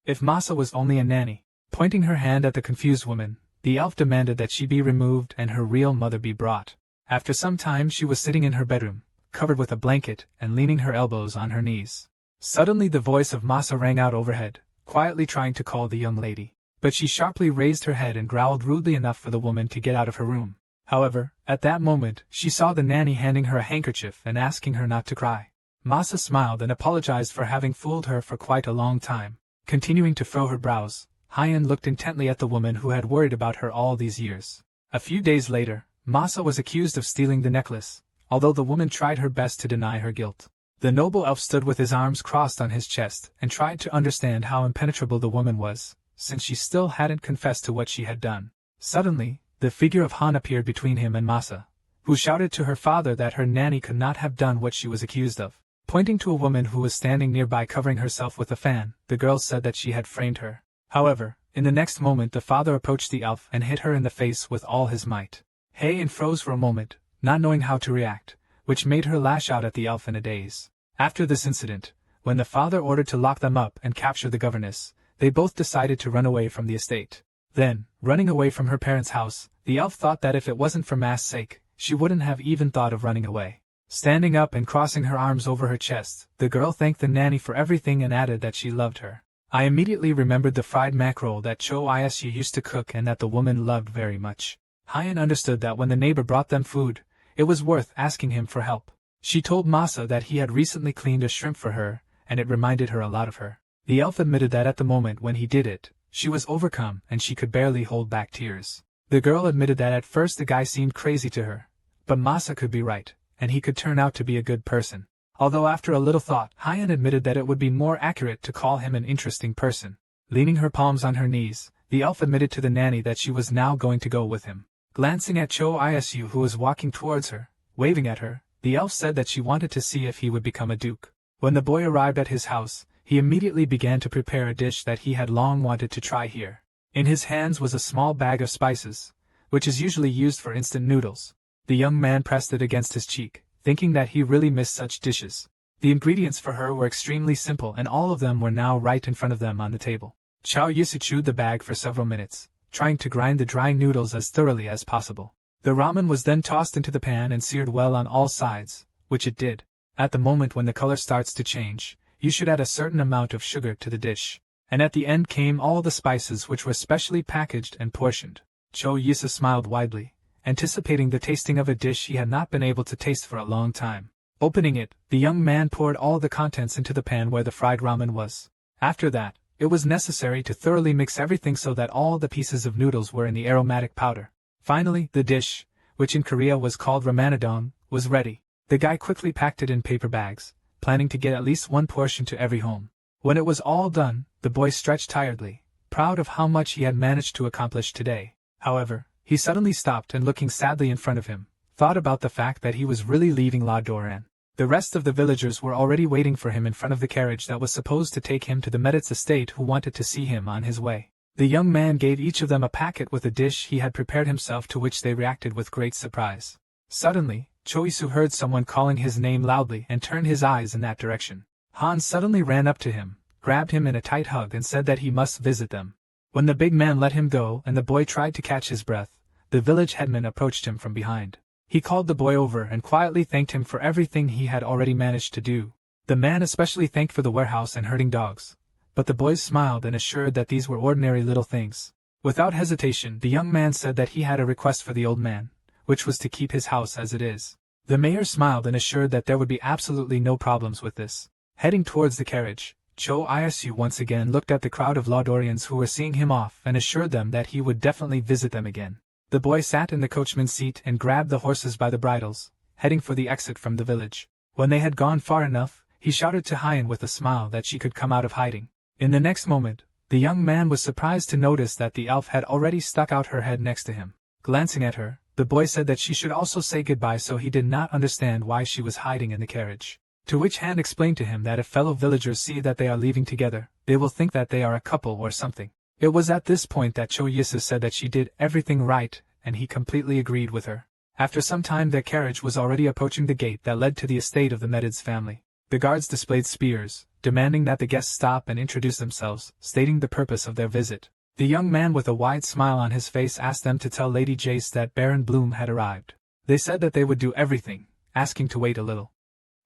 If Masa was only a nanny. Pointing her hand at the confused woman, the elf demanded that she be removed and her real mother be brought. After some time she was sitting in her bedroom, covered with a blanket and leaning her elbows on her knees. Suddenly the voice of Masa rang out overhead, quietly trying to call the young lady. But she sharply raised her head and growled rudely enough for the woman to get out of her room. However, at that moment, she saw the nanny handing her a handkerchief and asking her not to cry. Masa smiled and apologized for having fooled her for quite a long time. Continuing to furrow her brows, Hyan looked intently at the woman who had worried about her all these years. A few days later, Masa was accused of stealing the necklace, although the woman tried her best to deny her guilt. The noble elf stood with his arms crossed on his chest and tried to understand how impenetrable the woman was, since she still hadn't confessed to what she had done. Suddenly, the figure of Han appeared between him and Masa, who shouted to her father that her nanny could not have done what she was accused of. Pointing to a woman who was standing nearby covering herself with a fan, the girl said that she had framed her. However, in the next moment the father approached the elf and hit her in the face with all his might. Hyan froze for a moment, not knowing how to react, which made her lash out at the elf in a daze. After this incident, when the father ordered to lock them up and capture the governess, they both decided to run away from the estate. Then, running away from her parents' house, the elf thought that if it wasn't for Ma's sake, she wouldn't have even thought of running away. Standing up and crossing her arms over her chest, the girl thanked the nanny for everything and added that she loved her. I immediately remembered the fried mackerel that Cho Isu used to cook and that the woman loved very much. Hyan understood that when the neighbor brought them food, it was worth asking him for help. She told Masa that he had recently cleaned a shrimp for her, and it reminded her a lot of her. The elf admitted that at the moment when he did it, she was overcome and she could barely hold back tears. The girl admitted that at first the guy seemed crazy to her, but Masa could be right, and he could turn out to be a good person. Although after a little thought, Hyan admitted that it would be more accurate to call him an interesting person. Leaning her palms on her knees, the elf admitted to the nanny that she was now going to go with him. Glancing at Cho Isu who was walking towards her, waving at her, the elf said that she wanted to see if he would become a duke. When the boy arrived at his house, he immediately began to prepare a dish that he had long wanted to try here. In his hands was a small bag of spices, which is usually used for instant noodles. The young man pressed it against his cheek, thinking that he really missed such dishes. The ingredients for her were extremely simple and all of them were now right in front of them on the table. Cho Isu chewed the bag for several minutes, trying to grind the dry noodles as thoroughly as possible. The ramen was then tossed into the pan and seared well on all sides, which it did. At the moment when the color starts to change, you should add a certain amount of sugar to the dish. And at the end came all the spices which were specially packaged and portioned. Cho Isu smiled widely, anticipating the tasting of a dish he had not been able to taste for a long time. Opening it, the young man poured all the contents into the pan where the fried ramen was. After that, it was necessary to thoroughly mix everything so that all the pieces of noodles were in the aromatic powder. Finally, the dish, which in Korea was called ramanadon, was ready. The guy quickly packed it in paper bags, planning to get at least one portion to every home. When it was all done, the boy stretched tiredly, proud of how much he had managed to accomplish today. However, he suddenly stopped and looking sadly in front of him, thought about the fact that he was really leaving La Doran. The rest of the villagers were already waiting for him in front of the carriage that was supposed to take him to the Medit's estate who wanted to see him on his way. The young man gave each of them a packet with a dish he had prepared himself, to which they reacted with great surprise. Suddenly, Choisu heard someone calling his name loudly and turned his eyes in that direction. Han suddenly ran up to him, grabbed him in a tight hug and said that he must visit them. When the big man let him go and the boy tried to catch his breath, the village headman approached him from behind. He called the boy over and quietly thanked him for everything he had already managed to do. The man especially thanked for the warehouse and herding dogs, but the boy smiled and assured that these were ordinary little things. Without hesitation, the young man said that he had a request for the old man, which was to keep his house as it is. The mayor smiled and assured that there would be absolutely no problems with this. Heading towards the carriage, Cho Isu once again looked at the crowd of Laudorians who were seeing him off and assured them that he would definitely visit them again. The boy sat in the coachman's seat and grabbed the horses by the bridles, heading for the exit from the village. When they had gone far enough, he shouted to Hyen with a smile that she could come out of hiding. In the next moment, the young man was surprised to notice that the elf had already stuck out her head next to him. Glancing at her, the boy said that she should also say goodbye, so he did not understand why she was hiding in the carriage. To which Han explained to him that if fellow villagers see that they are leaving together, they will think that they are a couple or something. It was at this point that Cho Yisu said that she did everything right, and he completely agreed with her. After some time, their carriage was already approaching the gate that led to the estate of the Medids family. The guards displayed spears, demanding that the guests stop and introduce themselves, stating the purpose of their visit. The young man with a wide smile on his face asked them to tell Lady Jace that Baron Bloom had arrived. They said that they would do everything, asking to wait a little.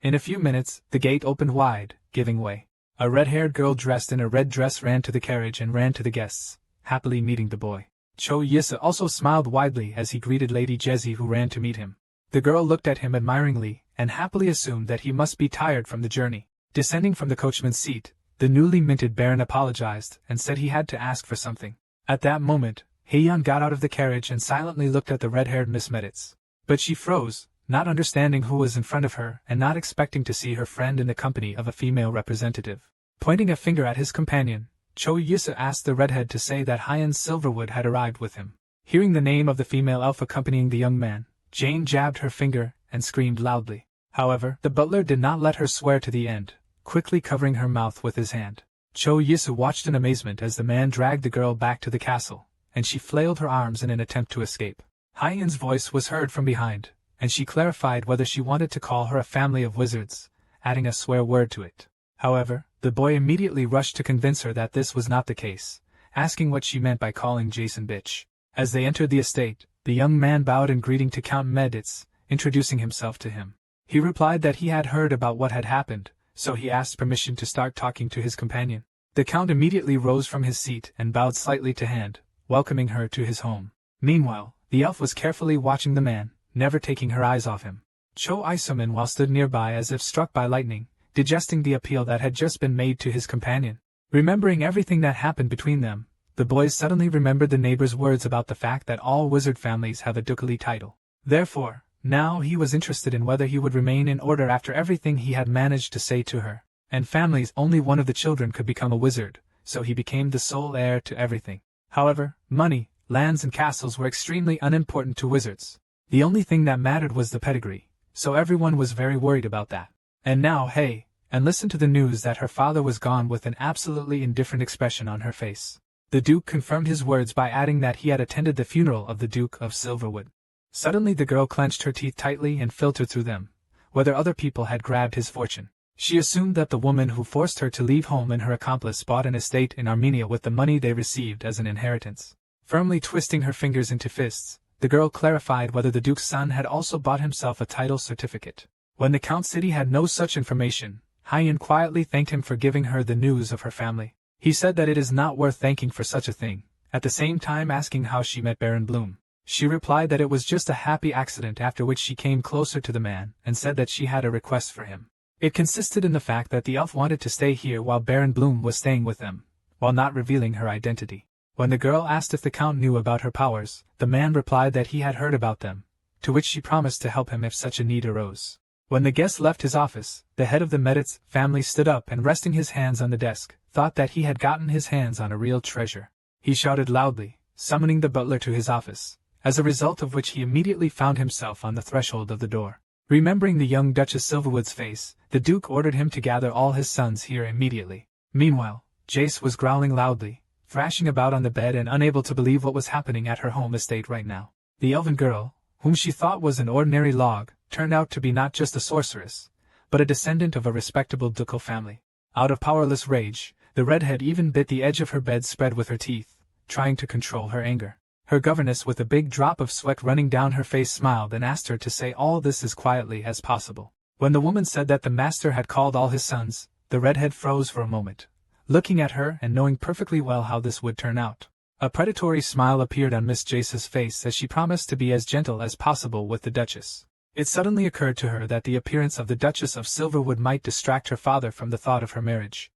In a few minutes, the gate opened wide, giving way. A red-haired girl dressed in a red dress ran to the carriage and ran to the guests, happily meeting the boy. Cho Yisa also smiled widely as he greeted Lady Jezi, who ran to meet him. The girl looked at him admiringly and happily assumed that he must be tired from the journey. Descending from the coachman's seat, the newly minted Baron apologized and said he had to ask for something. At that moment, Heian got out of the carriage and silently looked at the red-haired Miss Meditz. But she froze, not understanding who was in front of her and not expecting to see her friend in the company of a female representative. Pointing a finger at his companion, Cho Yisa asked the redhead to say that Hyen Silverwood had arrived with him. Hearing the name of the female elf accompanying the young man, Jane jabbed her finger and screamed loudly. However, the butler did not let her swear to the end, quickly covering her mouth with his hand. Cho Yisu watched in amazement as the man dragged the girl back to the castle, and she flailed her arms in an attempt to escape. Hyen's voice was heard from behind, and she clarified whether she wanted to call her a family of wizards, adding a swear word to it. However, the boy immediately rushed to convince her that this was not the case, asking what she meant by calling Jason bitch. As they entered the estate, the young man bowed in greeting to Count Meditz, introducing himself to him. He replied that he had heard about what had happened, so he asked permission to start talking to his companion. The Count immediately rose from his seat and bowed slightly to Hand, welcoming her to his home. Meanwhile, the elf was carefully watching the man, never taking her eyes off him. Cho Iso meanwhile stood nearby as if struck by lightning, digesting the appeal that had just been made to his companion. Remembering everything that happened between them, the boy suddenly remembered the neighbor's words about the fact that all wizard families have a ducally title. Therefore, now he was interested in whether he would remain in order after everything he had managed to say to her. And families, only one of the children could become a wizard, so he became the sole heir to everything. However, money, lands and castles were extremely unimportant to wizards. The only thing that mattered was the pedigree, so everyone was very worried about that. And now, hey, and listen to the news that her father was gone with an absolutely indifferent expression on her face. The Duke confirmed his words by adding that he had attended the funeral of the Duke of Silverwood. Suddenly the girl clenched her teeth tightly and filtered through them, whether other people had grabbed his fortune. She assumed that the woman who forced her to leave home and her accomplice bought an estate in Armenia with the money they received as an inheritance. Firmly twisting her fingers into fists, the girl clarified whether the Duke's son had also bought himself a title certificate. When the Count City had no such information, Hyen quietly thanked him for giving her the news of her family. He said that it is not worth thanking for such a thing, at the same time asking how she met Baron Bloom. She replied that it was just a happy accident, after which she came closer to the man and said that she had a request for him. It consisted in the fact that the elf wanted to stay here while Baron Bloom was staying with them, while not revealing her identity. When the girl asked if the Count knew about her powers, the man replied that he had heard about them, to which she promised to help him if such a need arose. When the guest left his office, the head of the Meditz family stood up and, resting his hands on the desk, thought that he had gotten his hands on a real treasure. He shouted loudly, summoning the butler to his office, as a result of which he immediately found himself on the threshold of the door. Remembering the young Duchess Silverwood's face, the Duke ordered him to gather all his sons here immediately. Meanwhile, Jace was growling loudly, thrashing about on the bed and unable to believe what was happening at her home estate right now. The elven girl, whom she thought was an ordinary log, turned out to be not just a sorceress, but a descendant of a respectable ducal family. Out of powerless rage, the redhead even bit the edge of her bedspread with her teeth, trying to control her anger. Her governess, with a big drop of sweat running down her face, smiled and asked her to say all this as quietly as possible. When the woman said that the master had called all his sons, the redhead froze for a moment, looking at her and knowing perfectly well how this would turn out. A predatory smile appeared on Miss Jace's face as she promised to be as gentle as possible with the Duchess. It suddenly occurred to her that the appearance of the Duchess of Silverwood might distract her father from the thought of her marriage.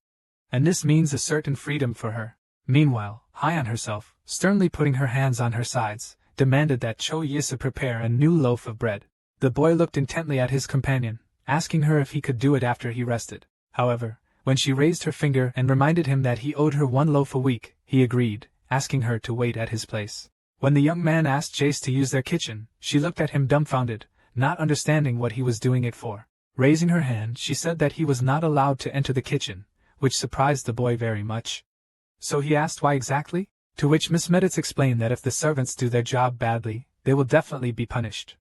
And this means a certain freedom for her. Meanwhile, Hyan herself, sternly putting her hands on her sides, demanded that Cho Yisa prepare a new loaf of bread. The boy looked intently at his companion, asking her if he could do it after he rested. However, when she raised her finger and reminded him that he owed her 1 loaf a week, he agreed, asking her to wait at his place. When the young man asked Jace to use their kitchen, she looked at him dumbfounded, not understanding what he was doing it for. Raising her hand, she said that he was not allowed to enter the kitchen, which surprised the boy very much. So he asked why exactly? To which Miss Meditz explained that if the servants do their job badly, they will definitely be punished.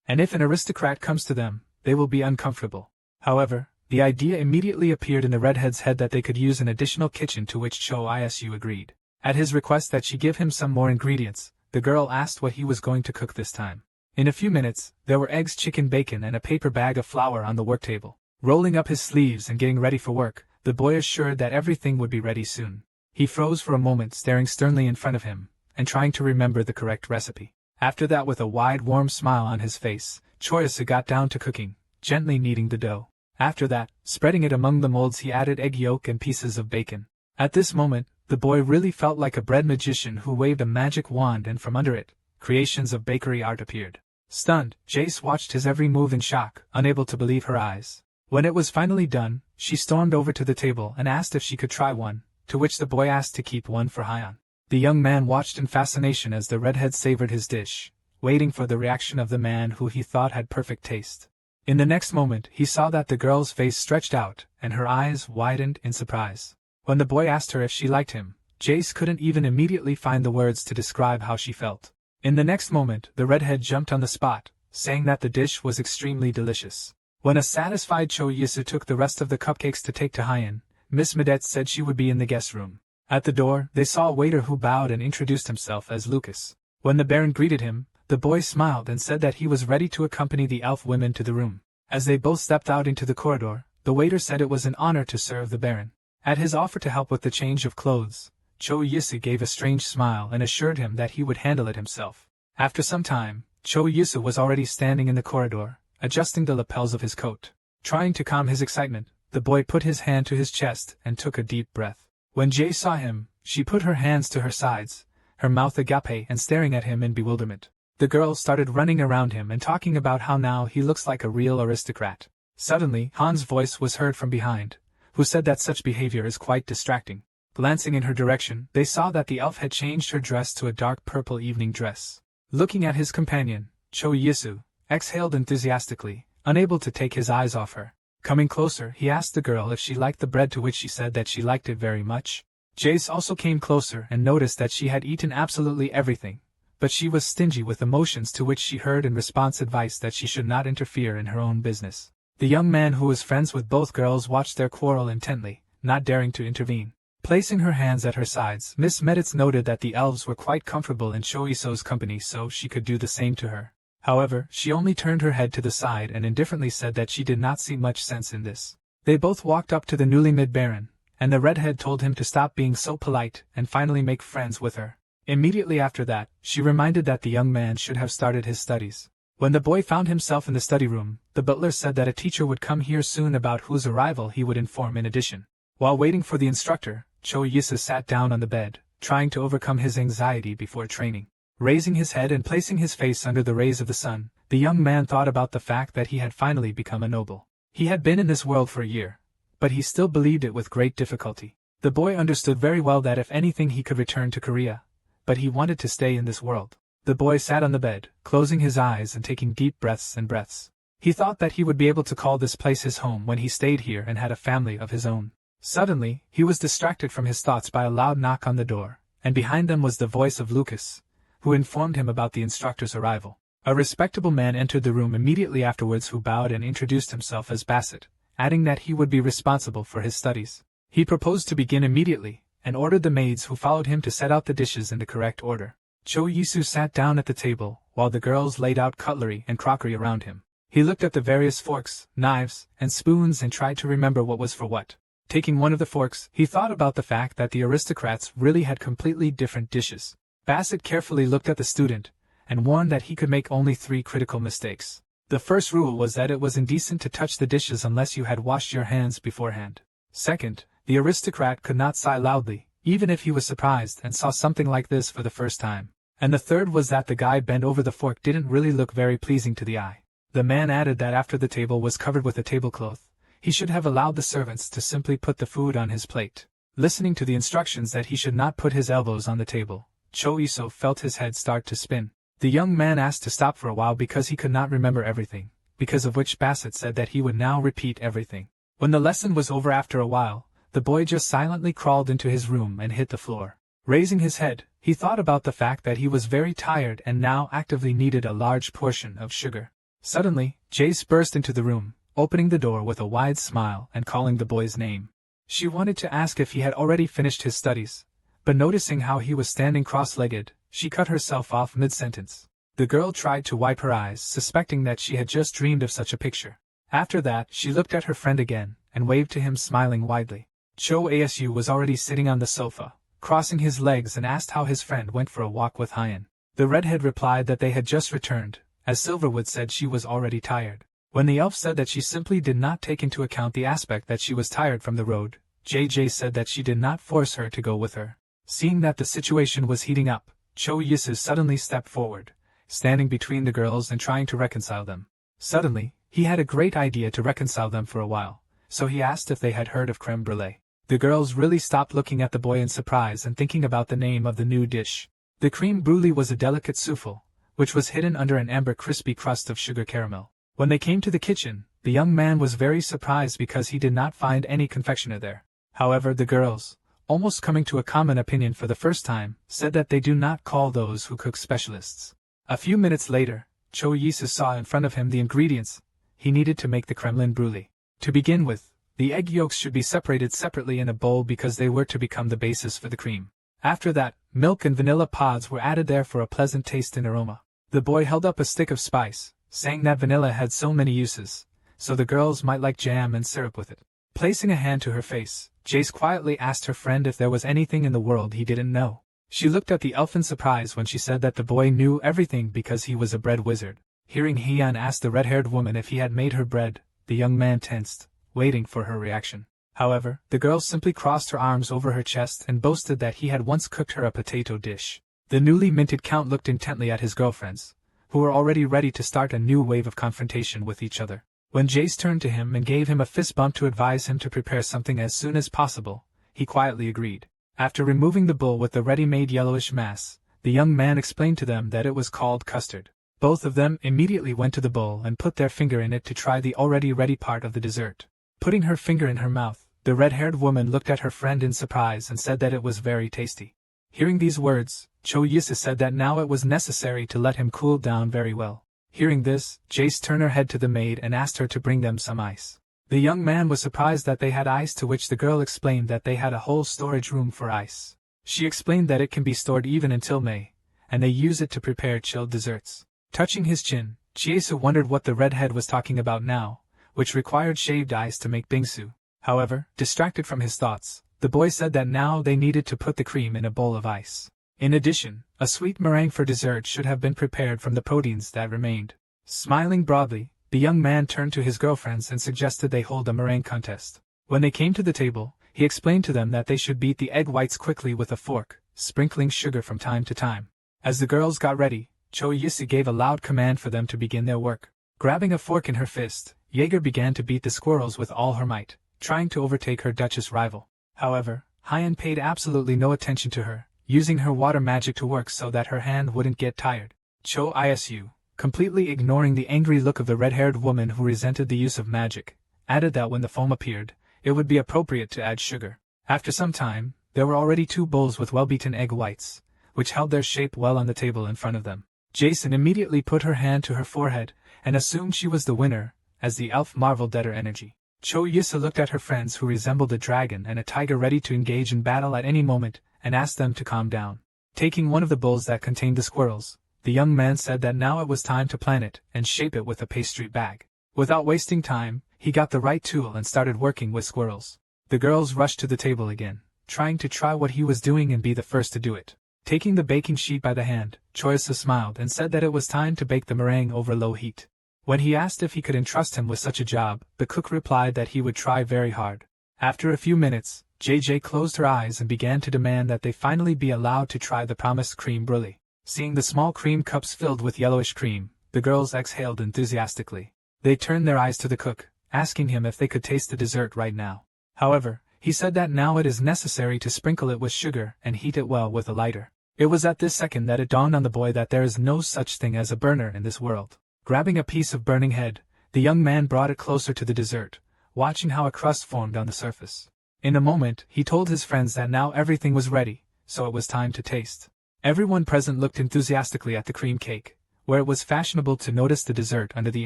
And if an aristocrat comes to them, they will be uncomfortable. However, the idea immediately appeared in the redhead's head that they could use an additional kitchen, to which Cho Isu agreed. At his request that she give him some more ingredients, the girl asked what he was going to cook this time. In a few minutes, there were eggs, chicken, bacon, and a paper bag of flour on the work table. Rolling up his sleeves and getting ready for work, the boy assured that everything would be ready soon. He froze for a moment, staring sternly in front of him, and trying to remember the correct recipe. After that, with a wide, warm smile on his face, Choyasa got down to cooking, gently kneading the dough. After that, spreading it among the molds, he added egg yolk and pieces of bacon. At this moment, the boy really felt like a bread magician who waved a magic wand, and from under it, creations of bakery art appeared. Stunned, Jace watched his every move in shock, unable to believe her eyes. When it was finally done, she stormed over to the table and asked if she could try one, to which the boy asked to keep one for Hyan. The young man watched in fascination as the redhead savored his dish, waiting for the reaction of the man who he thought had perfect taste. In the next moment, he saw that the girl's face stretched out, and her eyes widened in surprise. When the boy asked her if she liked him, Jace couldn't even immediately find the words to describe how she felt. In the next moment, the redhead jumped on the spot, saying that the dish was extremely delicious. When a satisfied Cho Yisu took the rest of the cupcakes to take to Hyan, Miss Medetz said she would be in the guest room. At the door, they saw a waiter who bowed and introduced himself as Lucas. When the Baron greeted him, the boy smiled and said that he was ready to accompany the elf women to the room. As they both stepped out into the corridor, the waiter said it was an honor to serve the Baron. At his offer to help with the change of clothes, Cho Yisu gave a strange smile and assured him that he would handle it himself. After some time, Cho Yisu was already standing in the corridor, adjusting the lapels of his coat. Trying to calm his excitement, the boy put his hand to his chest and took a deep breath. When Jay saw him, she put her hands to her sides, her mouth agape and staring at him in bewilderment. The girl started running around him and talking about how now he looks like a real aristocrat. Suddenly, Han's voice was heard from behind, who said that such behavior is quite distracting. Glancing in her direction, they saw that the elf had changed her dress to a dark purple evening dress. Looking at his companion, Cho Yisu exhaled enthusiastically, unable to take his eyes off her. Coming closer, he asked the girl if she liked the bread, to which she said that she liked it very much. Jace also came closer and noticed that she had eaten absolutely everything, but she was stingy with emotions, to which she heard in response advice that she should not interfere in her own business. The young man, who was friends with both girls, watched their quarrel intently, not daring to intervene. Placing her hands at her sides, Miss Meditz noted that the elves were quite comfortable in Shoiso's company, so she could do the same to her. However, she only turned her head to the side and indifferently said that she did not see much sense in this. They both walked up to the newly made Baron, and the redhead told him to stop being so polite and finally make friends with her. Immediately after that, she reminded that the young man should have started his studies. When the boy found himself in the study room, the butler said that a teacher would come here soon, about whose arrival he would inform in addition. While waiting for the instructor, Cho Yisa sat down on the bed, trying to overcome his anxiety before training. Raising his head and placing his face under the rays of the sun, the young man thought about the fact that he had finally become a noble. He had been in this world for a year, but he still believed it with great difficulty. The boy understood very well that if anything he could return to Korea, but he wanted to stay in this world. The boy sat on the bed, closing his eyes and taking deep breaths and breaths. He thought that he would be able to call this place his home when he stayed here and had a family of his own. Suddenly, he was distracted from his thoughts by a loud knock on the door, and behind them was the voice of Lucas, who informed him about the instructor's arrival. A respectable man entered the room immediately afterwards who bowed and introduced himself as Bassett, adding that he would be responsible for his studies. He proposed to begin immediately, and ordered the maids who followed him to set out the dishes in the correct order. Cho Yisu sat down at the table, while the girls laid out cutlery and crockery around him. He looked at the various forks, knives, and spoons and tried to remember what was for what. Taking one of the forks, he thought about the fact that the aristocrats really had completely different dishes. Bassett carefully looked at the student, and warned that he could make only 3 critical mistakes. The first rule was that it was indecent to touch the dishes unless you had washed your hands beforehand. Second, the aristocrat could not sigh loudly, even if he was surprised and saw something like this for the first time. And the third was that the guy bent over the fork didn't really look very pleasing to the eye. The man added that after the table was covered with a tablecloth, he should have allowed the servants to simply put the food on his plate. Listening to the instructions that he should not put his elbows on the table, Cho Iso felt his head start to spin. The young man asked to stop for a while because he could not remember everything, because of which Bassett said that he would now repeat everything. When the lesson was over after a while, the boy just silently crawled into his room and hit the floor. Raising his head, he thought about the fact that he was very tired and now actively needed a large portion of sugar. Suddenly, Jace burst into the room, opening the door with a wide smile and calling the boy's name. She wanted to ask if he had already finished his studies, but noticing how he was standing cross-legged, she cut herself off mid-sentence. The girl tried to wipe her eyes, suspecting that she had just dreamed of such a picture. After that, she looked at her friend again, and waved to him smiling widely. Cho Asu was already sitting on the sofa, crossing his legs, and asked how his friend went for a walk with Hyan. The redhead replied that they had just returned, as Silverwood said she was already tired. When the elf said that she simply did not take into account the aspect that she was tired from the road, JJ said that she did not force her to go with her. Seeing that the situation was heating up, Cho Yisu suddenly stepped forward, standing between the girls and trying to reconcile them. Suddenly, he had a great idea to reconcile them for a while, so he asked if they had heard of creme brulee. The girls really stopped looking at the boy in surprise and thinking about the name of the new dish. The creme brulee was a delicate souffle, which was hidden under an amber crispy crust of sugar caramel. When they came to the kitchen, the young man was very surprised because he did not find any confectioner there. However, the girls, almost coming to a common opinion for the first time, said that they do not call those who cook specialists. A few minutes later, Cho Yisu saw in front of him the ingredients he needed to make the creme brulee. To begin with, the egg yolks should be separated separately in a bowl because they were to become the basis for the cream. After that, milk and vanilla pods were added there for a pleasant taste and aroma. The boy held up a stick of spice, saying that vanilla had so many uses, so the girls might like jam and syrup with it. Placing a hand to her face, Jace quietly asked her friend if there was anything in the world he didn't know. She looked at the elf in surprise when she said that the boy knew everything because he was a bread wizard. Hearing Hyan ask the red-haired woman if he had made her bread, the young man tensed, waiting for her reaction. However, the girl simply crossed her arms over her chest and boasted that he had once cooked her a potato dish. The newly minted count looked intently at his girlfriends, who were already ready to start a new wave of confrontation with each other. When Jace turned to him and gave him a fist bump to advise him to prepare something as soon as possible, he quietly agreed. After removing the bowl with the ready-made yellowish mass, the young man explained to them that it was called custard. Both of them immediately went to the bowl and put their finger in it to try the already ready part of the dessert. Putting her finger in her mouth, the red-haired woman looked at her friend in surprise and said that it was very tasty. Hearing these words, Cho Yisu said that now it was necessary to let him cool down very well. Hearing this, Jace turned her head to the maid and asked her to bring them some ice. The young man was surprised that they had ice, to which the girl explained that they had a whole storage room for ice. She explained that it can be stored even until May, and they use it to prepare chilled desserts. Touching his chin, Chiesu wondered what the redhead was talking about now, which required shaved ice to make bingsu. However, distracted from his thoughts, the boy said that now they needed to put the cream in a bowl of ice. In addition, a sweet meringue for dessert should have been prepared from the proteins that remained. Smiling broadly, the young man turned to his girlfriends and suggested they hold a meringue contest. When they came to the table, he explained to them that they should beat the egg whites quickly with a fork, sprinkling sugar from time to time. As the girls got ready, Cho Yisu gave a loud command for them to begin their work. Grabbing a fork in her fist, Jaeger began to beat the squirrels with all her might, trying to overtake her Duchess rival. However, Hyan paid absolutely no attention to her, using her water magic to work so that her hand wouldn't get tired. Cho Isu, completely ignoring the angry look of the red-haired woman who resented the use of magic, added that when the foam appeared, it would be appropriate to add sugar. After some time, there were already 2 bowls with well-beaten egg whites, which held their shape well on the table in front of them. Jason immediately put her hand to her forehead, and assumed she was the winner, as the elf marveled at her energy. Cho Yusa looked at her friends who resembled a dragon and a tiger ready to engage in battle at any moment, and asked them to calm down. Taking one of the bowls that contained the squirrels, the young man said that now it was time to plan it and shape it with a pastry bag. Without wasting time, he got the right tool and started working with squirrels. The girls rushed to the table again, trying to try what he was doing and be the first to do it. Taking the baking sheet by the hand, Choysa smiled and said that it was time to bake the meringue over low heat. When he asked if he could entrust him with such a job, the cook replied that he would try very hard. After a few minutes, JJ closed her eyes and began to demand that they finally be allowed to try the promised creme brulee. Seeing the small cream cups filled with yellowish cream, the girls exhaled enthusiastically. They turned their eyes to the cook, asking him if they could taste the dessert right now. However, he said that now it is necessary to sprinkle it with sugar and heat it well with a lighter. It was at this second that it dawned on the boy that there is no such thing as a burner in this world. Grabbing a piece of burning head, the young man brought it closer to the dessert, watching how a crust formed on the surface. In a moment, he told his friends that now everything was ready, so it was time to taste. Everyone present looked enthusiastically at the cream cake, where it was fashionable to notice the dessert under the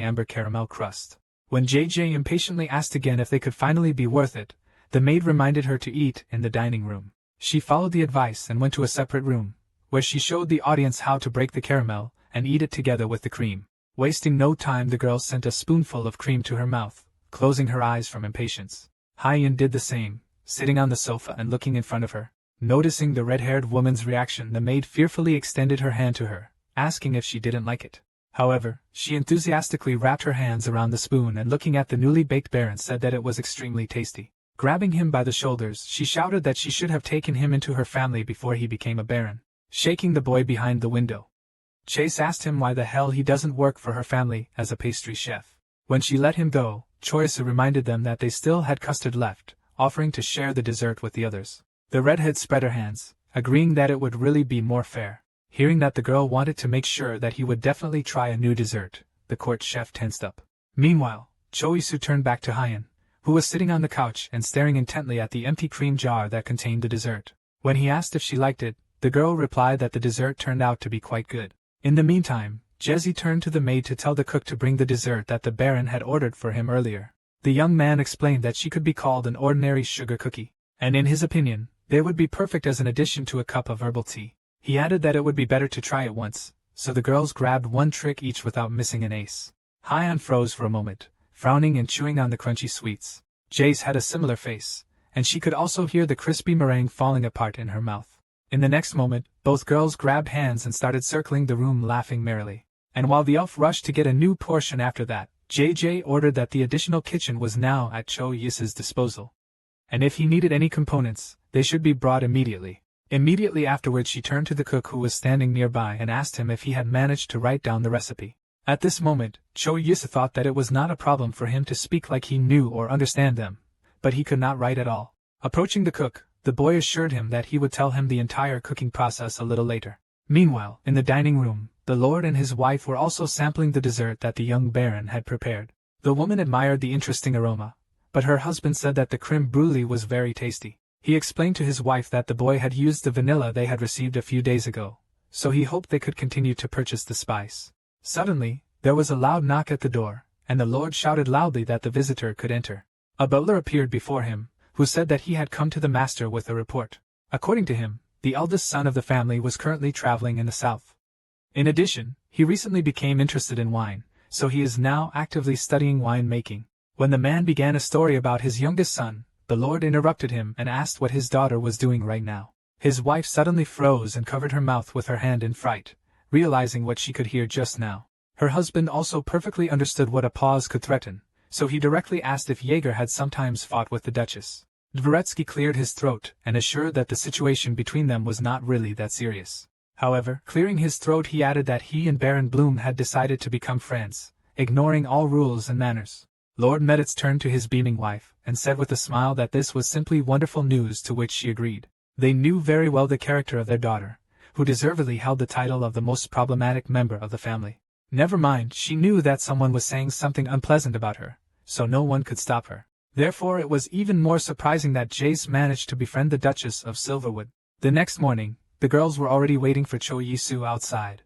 amber caramel crust. When JJ impatiently asked again if they could finally be worth it, the maid reminded her to eat in the dining room. She followed the advice and went to a separate room, where she showed the audience how to break the caramel and eat it together with the cream. Wasting no time, the girl sent a spoonful of cream to her mouth, closing her eyes from impatience. Hyeon did the same, sitting on the sofa and looking in front of her. Noticing the red-haired woman's reaction, the maid fearfully extended her hand to her, asking if she didn't like it. However, she enthusiastically wrapped her hands around the spoon and looking at the newly baked baron said that it was extremely tasty. Grabbing him by the shoulders, she shouted that she should have taken him into her family before he became a baron. Shaking the boy behind the window, Chase asked him why the hell he doesn't work for her family as a pastry chef. When she let him go, Choysa reminded them that they still had custard left, offering to share the dessert with the others. The redhead spread her hands, agreeing that it would really be more fair. Hearing that the girl wanted to make sure that he would definitely try a new dessert, the court chef tensed up. Meanwhile, Choisu turned back to Hyeon, who was sitting on the couch and staring intently at the empty cream jar that contained the dessert. When he asked if she liked it, the girl replied that the dessert turned out to be quite good. In the meantime, Jesse turned to the maid to tell the cook to bring the dessert that the baron had ordered for him earlier. The young man explained that she could be called an ordinary sugar cookie, and in his opinion, they would be perfect as an addition to a cup of herbal tea. He added that it would be better to try it once, so the girls grabbed one trick each without missing an ace. Hyeon froze for a moment, frowning and chewing on the crunchy sweets. Jace had a similar face, and she could also hear the crispy meringue falling apart in her mouth. In the next moment, both girls grabbed hands and started circling the room laughing merrily. And while the elf rushed to get a new portion after that, JJ ordered that the additional kitchen was now at Cho Yisa's disposal. And if he needed any components, they should be brought immediately. Immediately afterwards she turned to the cook who was standing nearby and asked him if he had managed to write down the recipe. At this moment, Cho Yisa thought that it was not a problem for him to speak like he knew or understand them, but he could not write at all. Approaching the cook, the boy assured him that he would tell him the entire cooking process a little later. Meanwhile, in the dining room, the lord and his wife were also sampling the dessert that the young baron had prepared. The woman admired the interesting aroma, but her husband said that the creme brulee was very tasty. He explained to his wife that the boy had used the vanilla they had received a few days ago, so he hoped they could continue to purchase the spice. Suddenly, there was a loud knock at the door, and the lord shouted loudly that the visitor could enter. A butler appeared before him, who said that he had come to the master with a report. According to him, the eldest son of the family was currently traveling in the south. In addition, he recently became interested in wine, so he is now actively studying wine making. When the man began a story about his youngest son, the lord interrupted him and asked what his daughter was doing right now. His wife suddenly froze and covered her mouth with her hand in fright, realizing what she could hear just now. Her husband also perfectly understood what a pause could threaten, so he directly asked if Jaeger had sometimes fought with the Duchess. Dvoretsky cleared his throat and assured that the situation between them was not really that serious. However, clearing his throat, he added that he and Baron Bloom had decided to become friends, ignoring all rules and manners. Lord Meditz turned to his beaming wife and said with a smile that this was simply wonderful news, to which she agreed. They knew very well the character of their daughter, who deservedly held the title of the most problematic member of the family. Never mind, she knew that someone was saying something unpleasant about her, so no one could stop her. Therefore it was even more surprising that Jace managed to befriend the Duchess of Silverwood. The next morning, the girls were already waiting for Cho Yisu outside.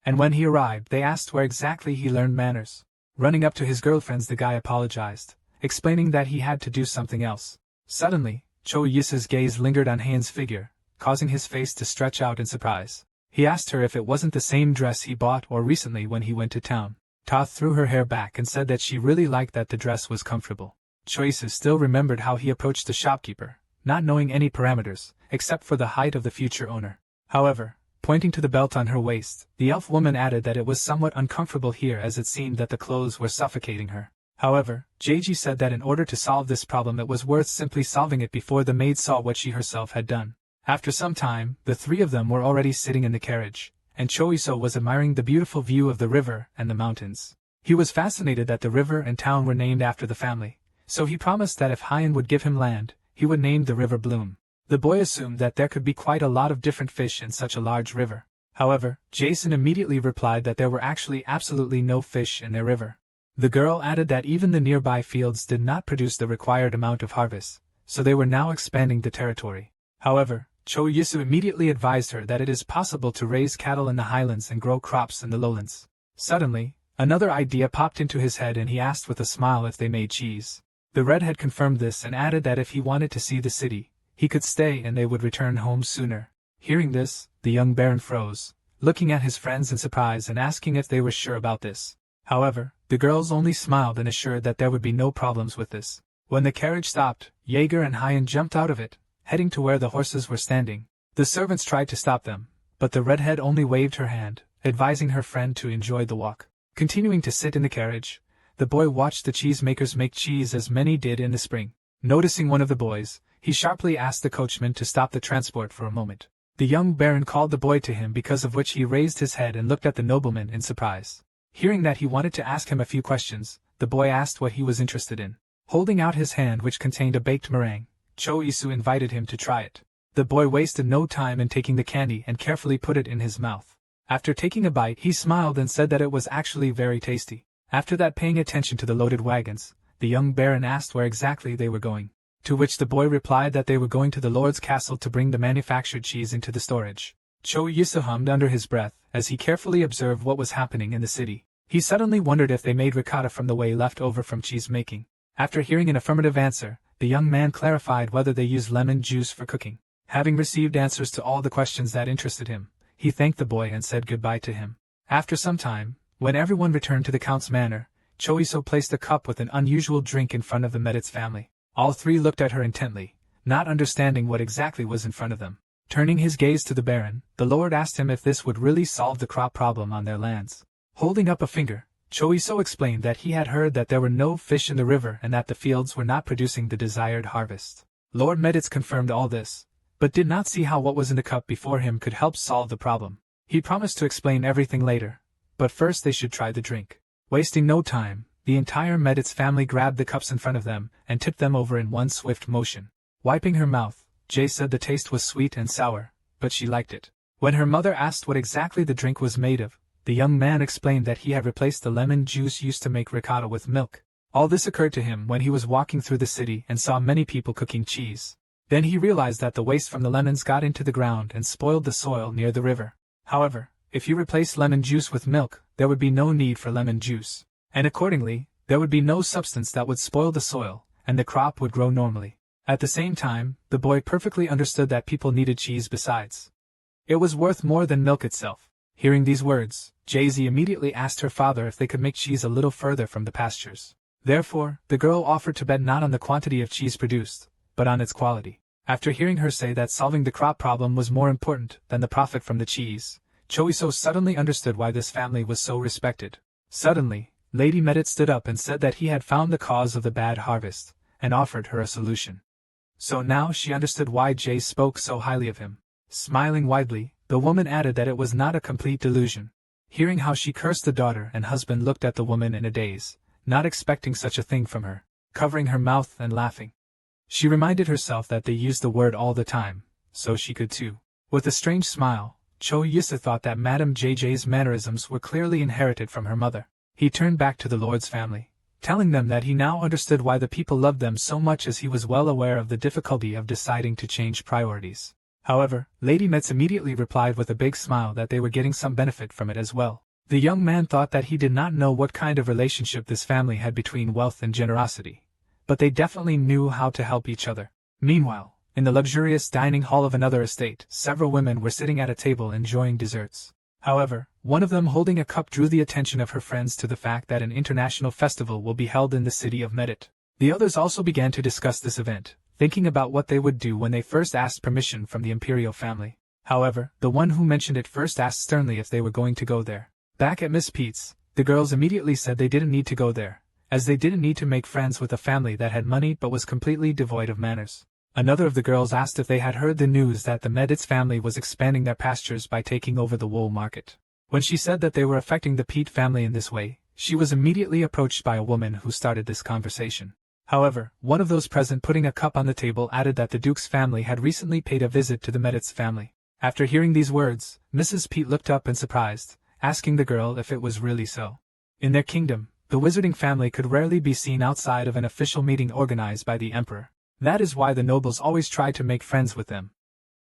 And when he arrived, they asked where exactly he learned manners. Running up to his girlfriends, the guy apologized, explaining that he had to do something else. Suddenly, Cho Yisu's gaze lingered on Haen's figure, causing his face to stretch out in surprise. He asked her if it wasn't the same dress he bought or recently when he went to town. Ta threw her hair back and said that she really liked that the dress was comfortable. Cho Yisu still remembered how he approached the shopkeeper, not knowing any parameters, except for the height of the future owner. However, pointing to the belt on her waist, the elf woman added that it was somewhat uncomfortable here as it seemed that the clothes were suffocating her. However, Jeji said that in order to solve this problem it was worth simply solving it before the maid saw what she herself had done. After some time, the three of them were already sitting in the carriage, and Choiso was admiring the beautiful view of the river and the mountains. He was fascinated that the river and town were named after the family, so he promised that if Hyan would give him land, he would name the river Bloom. The boy assumed that there could be quite a lot of different fish in such a large river. However, Jason immediately replied that there were actually absolutely no fish in their river. The girl added that even the nearby fields did not produce the required amount of harvest, so they were now expanding the territory. However, Cho Yisu immediately advised her that it is possible to raise cattle in the highlands and grow crops in the lowlands. Suddenly, another idea popped into his head and he asked with a smile if they made cheese. The redhead confirmed this and added that if he wanted to see the city, he could stay and they would return home sooner. Hearing this, the young baron froze, looking at his friends in surprise and asking if they were sure about this. However, the girls only smiled and assured that there would be no problems with this. When the carriage stopped, Jaeger and Hyan jumped out of it, heading to where the horses were standing. The servants tried to stop them, but the redhead only waved her hand, advising her friend to enjoy the walk. Continuing to sit in the carriage, the boy watched the cheesemakers make cheese as many did in the spring. Noticing one of the boys, he sharply asked the coachman to stop the transport for a moment. The young baron called the boy to him, because of which he raised his head and looked at the nobleman in surprise. Hearing that he wanted to ask him a few questions, the boy asked what he was interested in. Holding out his hand which contained a baked meringue, Cho Isu invited him to try it. The boy wasted no time in taking the candy and carefully put it in his mouth. After taking a bite, he smiled and said that it was actually very tasty. After that, paying attention to the loaded wagons, the young baron asked where exactly they were going. To which the boy replied that they were going to the lord's castle to bring the manufactured cheese into the storage. Cho Yisu hummed under his breath as he carefully observed what was happening in the city. He suddenly wondered if they made ricotta from the whey left over from cheese making. After hearing an affirmative answer, the young man clarified whether they used lemon juice for cooking. Having received answers to all the questions that interested him, he thanked the boy and said goodbye to him. After some time, when everyone returned to the count's manor, Choiso placed a cup with an unusual drink in front of the Medit's family. All three looked at her intently, not understanding what exactly was in front of them. Turning his gaze to the baron, the lord asked him if this would really solve the crop problem on their lands. Holding up a finger, Choiso explained that he had heard that there were no fish in the river and that the fields were not producing the desired harvest. Lord Meditz confirmed all this, but did not see how what was in the cup before him could help solve the problem. He promised to explain everything later, but first they should try the drink. Wasting no time, the entire Meditz family grabbed the cups in front of them and tipped them over in one swift motion. Wiping her mouth, Jay said the taste was sweet and sour, but she liked it. When her mother asked what exactly the drink was made of, the young man explained that he had replaced the lemon juice used to make ricotta with milk. All this occurred to him when he was walking through the city and saw many people cooking cheese. Then he realized that the waste from the lemons got into the ground and spoiled the soil near the river. However, if you replace lemon juice with milk, there would be no need for lemon juice. And accordingly, there would be no substance that would spoil the soil, and the crop would grow normally. At the same time, the boy perfectly understood that people needed cheese besides. It was worth more than milk itself. Hearing these words, Jay-Z immediately asked her father if they could make cheese a little further from the pastures. Therefore, the girl offered to bet not on the quantity of cheese produced, but on its quality. After hearing her say that solving the crop problem was more important than the profit from the cheese, Choiso suddenly understood why this family was so respected. Suddenly, Lady Medit stood up and said that he had found the cause of the bad harvest, and offered her a solution. So now she understood why Jay spoke so highly of him. Smiling widely, the woman added that it was not a complete delusion. Hearing how she cursed the daughter and husband looked at the woman in a daze, not expecting such a thing from her, covering her mouth and laughing. She reminded herself that they used the word all the time, so she could too. With a strange smile, Cho Yisa thought that Madame JJ's mannerisms were clearly inherited from her mother. He turned back to the lord's family, telling them that he now understood why the people loved them so much, as he was well aware of the difficulty of deciding to change priorities. However, Lady Metz immediately replied with a big smile that they were getting some benefit from it as well. The young man thought that he did not know what kind of relationship this family had between wealth and generosity, but they definitely knew how to help each other. Meanwhile, in the luxurious dining hall of another estate, several women were sitting at a table enjoying desserts. However, one of them holding a cup drew the attention of her friends to the fact that an international festival will be held in the city of Medit. The others also began to discuss this event, thinking about what they would do when they first asked permission from the imperial family. However, the one who mentioned it first asked sternly if they were going to go there. Back at Miss Pete's, the girls immediately said they didn't need to go there, as they didn't need to make friends with a family that had money but was completely devoid of manners. Another of the girls asked if they had heard the news that the Meditz family was expanding their pastures by taking over the wool market. When she said that they were affecting the Pete family in this way, she was immediately approached by a woman who started this conversation. However, one of those present putting a cup on the table added that the Duke's family had recently paid a visit to the Meditz family. After hearing these words, Mrs. Pete looked up in surprise, asking the girl if it was really so. In their kingdom, the wizarding family could rarely be seen outside of an official meeting organized by the emperor. That is why the nobles always tried to make friends with them.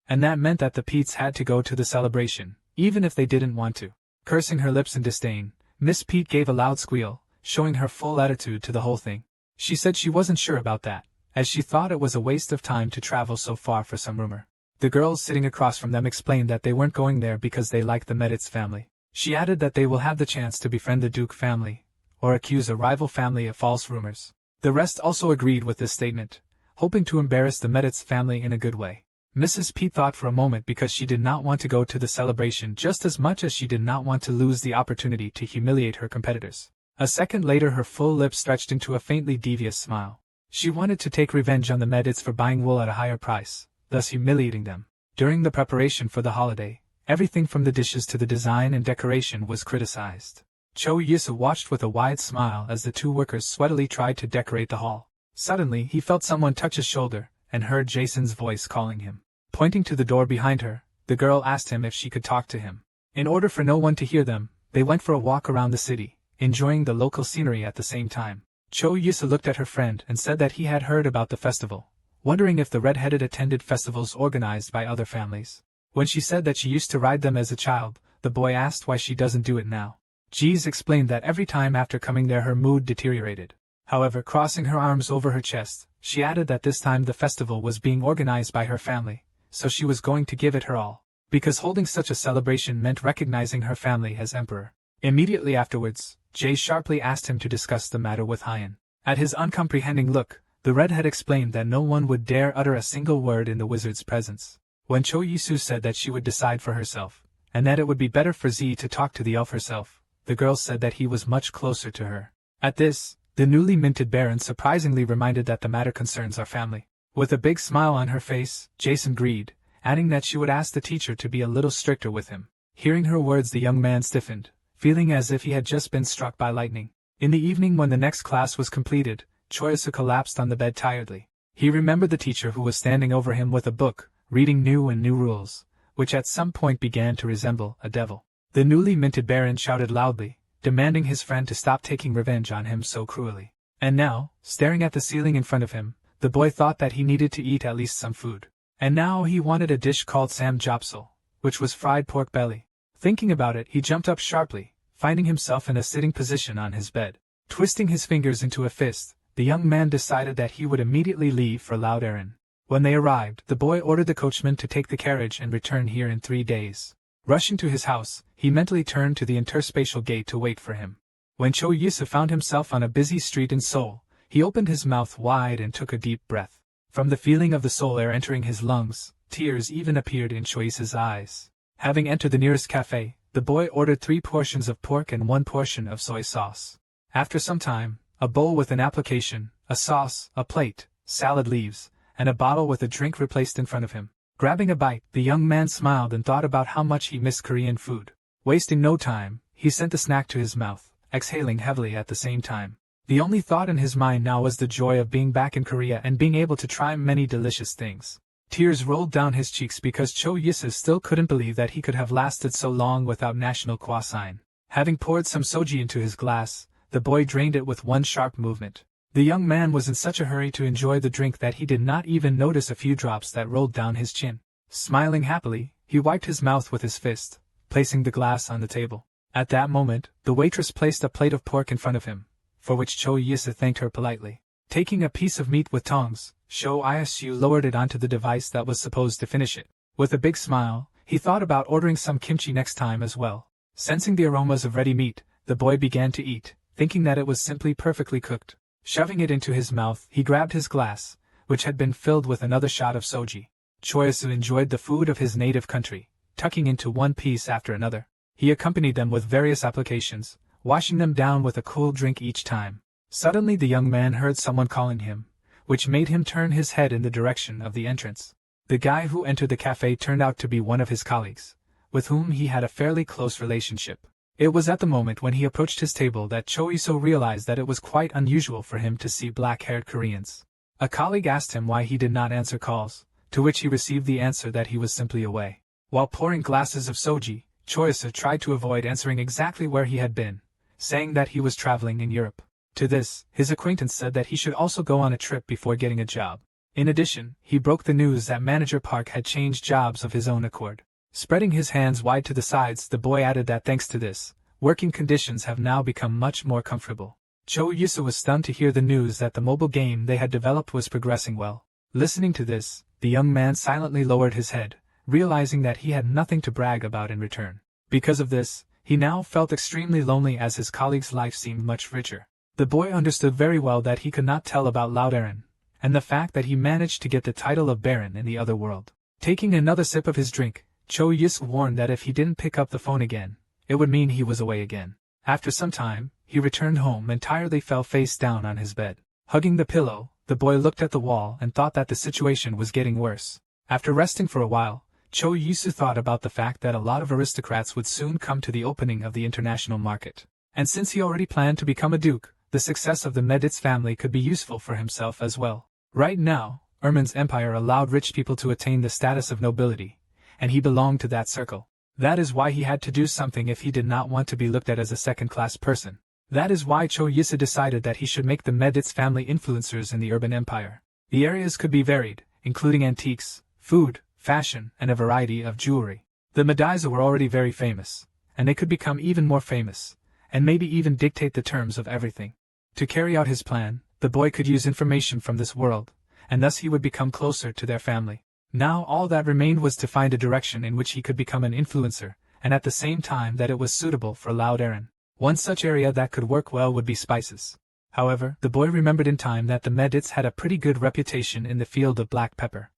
And that meant that the Petes had to go to the celebration, even if they didn't want to. Cursing her lips in disdain, Miss Pete gave a loud squeal, showing her full attitude to the whole thing. She said she wasn't sure about that, as she thought it was a waste of time to travel so far for some rumor. The girls sitting across from them explained that they weren't going there because they liked the Meditz family. She added that they will have the chance to befriend the Duke family, or accuse a rival family of false rumors. The rest also agreed with this statement, hoping to embarrass the Meditz family in a good way. Mrs. Pete thought for a moment because she did not want to go to the celebration just as much as she did not want to lose the opportunity to humiliate her competitors. A second later her full lips stretched into a faintly devious smile. She wanted to take revenge on the Meditz for buying wool at a higher price, thus humiliating them. During the preparation for the holiday, everything from the dishes to the design and decoration was criticized. Cho Yisu watched with a wide smile as the two workers sweatily tried to decorate the hall. Suddenly he felt someone touch his shoulder, and heard Jason's voice calling him. Pointing to the door behind her, the girl asked him if she could talk to him. In order for no one to hear them, they went for a walk around the city, enjoying the local scenery at the same time. Cho Yusa looked at her friend and said that he had heard about the festival, wondering if the red-headed attended festivals organized by other families. When she said that she used to ride them as a child, the boy asked why she doesn't do it now. Jeez explained that every time after coming there her mood deteriorated. However, crossing her arms over her chest, she added that this time the festival was being organized by her family, so she was going to give it her all, because holding such a celebration meant recognizing her family as emperor. Immediately afterwards, Jay sharply asked him to discuss the matter with Hyan. At his uncomprehending look, the redhead explained that no one would dare utter a single word in the wizard's presence. When Cho Yisu said that she would decide for herself, and that it would be better for Z to talk to the elf herself, the girl said that he was much closer to her. At this, the newly minted Baron surprisingly reminded that the matter concerns our family. With a big smile on her face, Jason agreed, adding that she would ask the teacher to be a little stricter with him. Hearing her words, the young man stiffened, feeling as if he had just been struck by lightning. In the evening when the next class was completed, Choyasu collapsed on the bed tiredly. He remembered the teacher who was standing over him with a book, reading new rules, which at some point began to resemble a devil. The newly minted Baron shouted loudly, demanding his friend to stop taking revenge on him so cruelly. And now, staring at the ceiling in front of him, the boy thought that he needed to eat at least some food. And now he wanted a dish called samgyeopsal, which was fried pork belly. Thinking about it, he jumped up sharply, finding himself in a sitting position on his bed. Twisting his fingers into a fist, the young man decided that he would immediately leave for Loud Erin. When they arrived, the boy ordered the coachman to take the carriage and return here in 3 days. Rushing to his house, he mentally turned to the interspatial gate to wait for him. When Cho Yusa found himself on a busy street in Seoul, he opened his mouth wide and took a deep breath. From the feeling of the Seoul air entering his lungs, tears even appeared in Cho Yusa's eyes. Having entered the nearest cafe, the boy ordered 3 portions of pork and 1 portion of soy sauce. After some time, a bowl with an application, a sauce, a plate, salad leaves, and a bottle with a drink were placed in front of him. Grabbing a bite, the young man smiled and thought about how much he missed Korean food. Wasting no time, he sent the snack to his mouth, exhaling heavily at the same time. The only thought in his mind now was the joy of being back in Korea and being able to try many delicious things. Tears rolled down his cheeks because Cho Yisa still couldn't believe that he could have lasted so long without national croissant. Having poured some soji into his glass, the boy drained it with one sharp movement. The young man was in such a hurry to enjoy the drink that he did not even notice a few drops that rolled down his chin. Smiling happily, he wiped his mouth with his fist, placing the glass on the table. At that moment, the waitress placed a plate of pork in front of him, for which Cho Yisa thanked her politely. Taking a piece of meat with tongs, Cho Isu lowered it onto the device that was supposed to finish it. With a big smile, he thought about ordering some kimchi next time as well. Sensing the aromas of ready meat, the boy began to eat, thinking that it was simply perfectly cooked. Shoving it into his mouth, he grabbed his glass, which had been filled with another shot of soji. Choyasu enjoyed the food of his native country, tucking into one piece after another. He accompanied them with various applications, washing them down with a cool drink each time. Suddenly the young man heard someone calling him, which made him turn his head in the direction of the entrance. The guy who entered the cafe turned out to be one of his colleagues, with whom he had a fairly close relationship. It was at the moment when he approached his table that Choiso realized that it was quite unusual for him to see black-haired Koreans. A colleague asked him why he did not answer calls, to which he received the answer that he was simply away. While pouring glasses of soji, Choiso tried to avoid answering exactly where he had been, saying that he was traveling in Europe. To this, his acquaintance said that he should also go on a trip before getting a job. In addition, he broke the news that Manager Park had changed jobs of his own accord. Spreading his hands wide to the sides, the boy added that thanks to this, working conditions have now become much more comfortable. Cho Yusu was stunned to hear the news that the mobile game they had developed was progressing well. Listening to this, the young man silently lowered his head, realizing that he had nothing to brag about in return. Because of this, he now felt extremely lonely as his colleague's life seemed much richer. The boy understood very well that he could not tell about Loud Aaron, and the fact that he managed to get the title of Baron in the other world. Taking another sip of his drink, Cho Yus warned that if he didn't pick up the phone again, it would mean he was away again. After some time, he returned home and tiredly fell face down on his bed. Hugging the pillow, the boy looked at the wall and thought that the situation was getting worse. After resting for a while, Cho Yusu thought about the fact that a lot of aristocrats would soon come to the opening of the international market. And since he already planned to become a duke, the success of the Meditz family could be useful for himself as well. Right now, Erman's empire allowed rich people to attain the status of nobility, and he belonged to that circle. That is why he had to do something if he did not want to be looked at as a second-class person. That is why Cho Yisa decided that he should make the Meditz family influencers in the urban empire. The areas could be varied, including antiques, food, fashion, and a variety of jewelry. The Mediza were already very famous, and they could become even more famous, and maybe even dictate the terms of everything. To carry out his plan, the boy could use information from this world, and thus he would become closer to their family. Now all that remained was to find a direction in which he could become an influencer, and at the same time that it was suitable for Loud Aaron. One such area that could work well would be spices. However, the boy remembered in time that the Meditz had a pretty good reputation in the field of black pepper.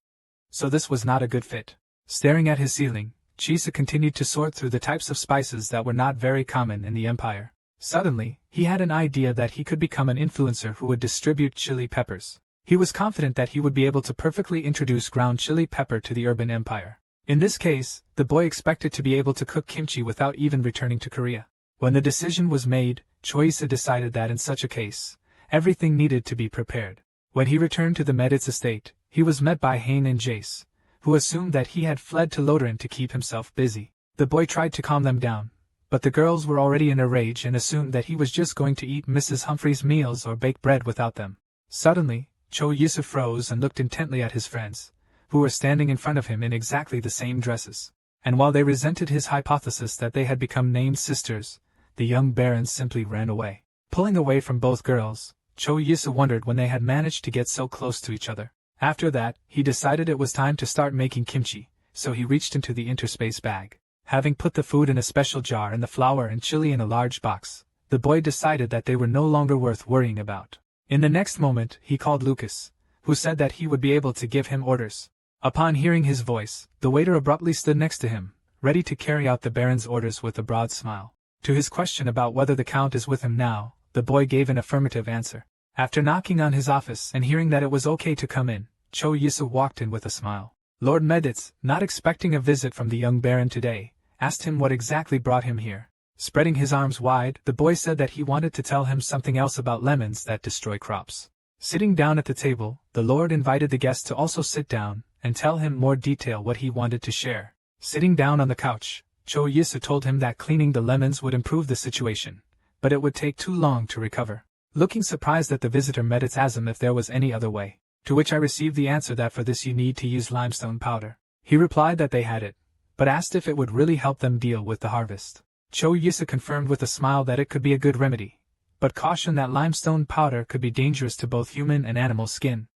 So this was not a good fit. Staring at his ceiling, Chisa continued to sort through the types of spices that were not very common in the empire. Suddenly, he had an idea that he could become an influencer who would distribute chili peppers. He was confident that he would be able to perfectly introduce ground chili pepper to the urban empire. In this case, the boy expected to be able to cook kimchi without even returning to Korea. When the decision was made, Choisa decided that in such a case, everything needed to be prepared. When he returned to the Meditz estate, he was met by Hain and Jace, who assumed that he had fled to Lodoran to keep himself busy. The boy tried to calm them down, but the girls were already in a rage and assumed that he was just going to eat Mrs. Humphrey's meals or bake bread without them. Suddenly, Cho Yusuf froze and looked intently at his friends, who were standing in front of him in exactly the same dresses. And while they resented his hypothesis that they had become named sisters, the young barons simply ran away. Pulling away from both girls, Cho Yusuf wondered when they had managed to get so close to each other. After that, he decided it was time to start making kimchi, so he reached into the interspace bag. Having put the food in a special jar and the flour and chili in a large box, the boy decided that they were no longer worth worrying about. In the next moment, he called Lucas, who said that he would be able to give him orders. Upon hearing his voice, the waiter abruptly stood next to him, ready to carry out the Baron's orders with a broad smile. To his question about whether the Count is with him now, the boy gave an affirmative answer. After knocking on his office and hearing that it was okay to come in, Cho Yisu walked in with a smile. Lord Meditz, not expecting a visit from the young Baron today, asked him what exactly brought him here. Spreading his arms wide, the boy said that he wanted to tell him something else about lemons that destroy crops. Sitting down at the table, the Lord invited the guest to also sit down and tell him more detail what he wanted to share. Sitting down on the couch, Cho Yisu told him that cleaning the lemons would improve the situation, but it would take too long to recover. Looking surprised at the visitor met asked him if there was any other way, to which I received the answer that for this you need to use limestone powder. He replied that they had it, but asked if it would really help them deal with the harvest. Cho Yisa confirmed with a smile that it could be a good remedy, but cautioned that limestone powder could be dangerous to both human and animal skin,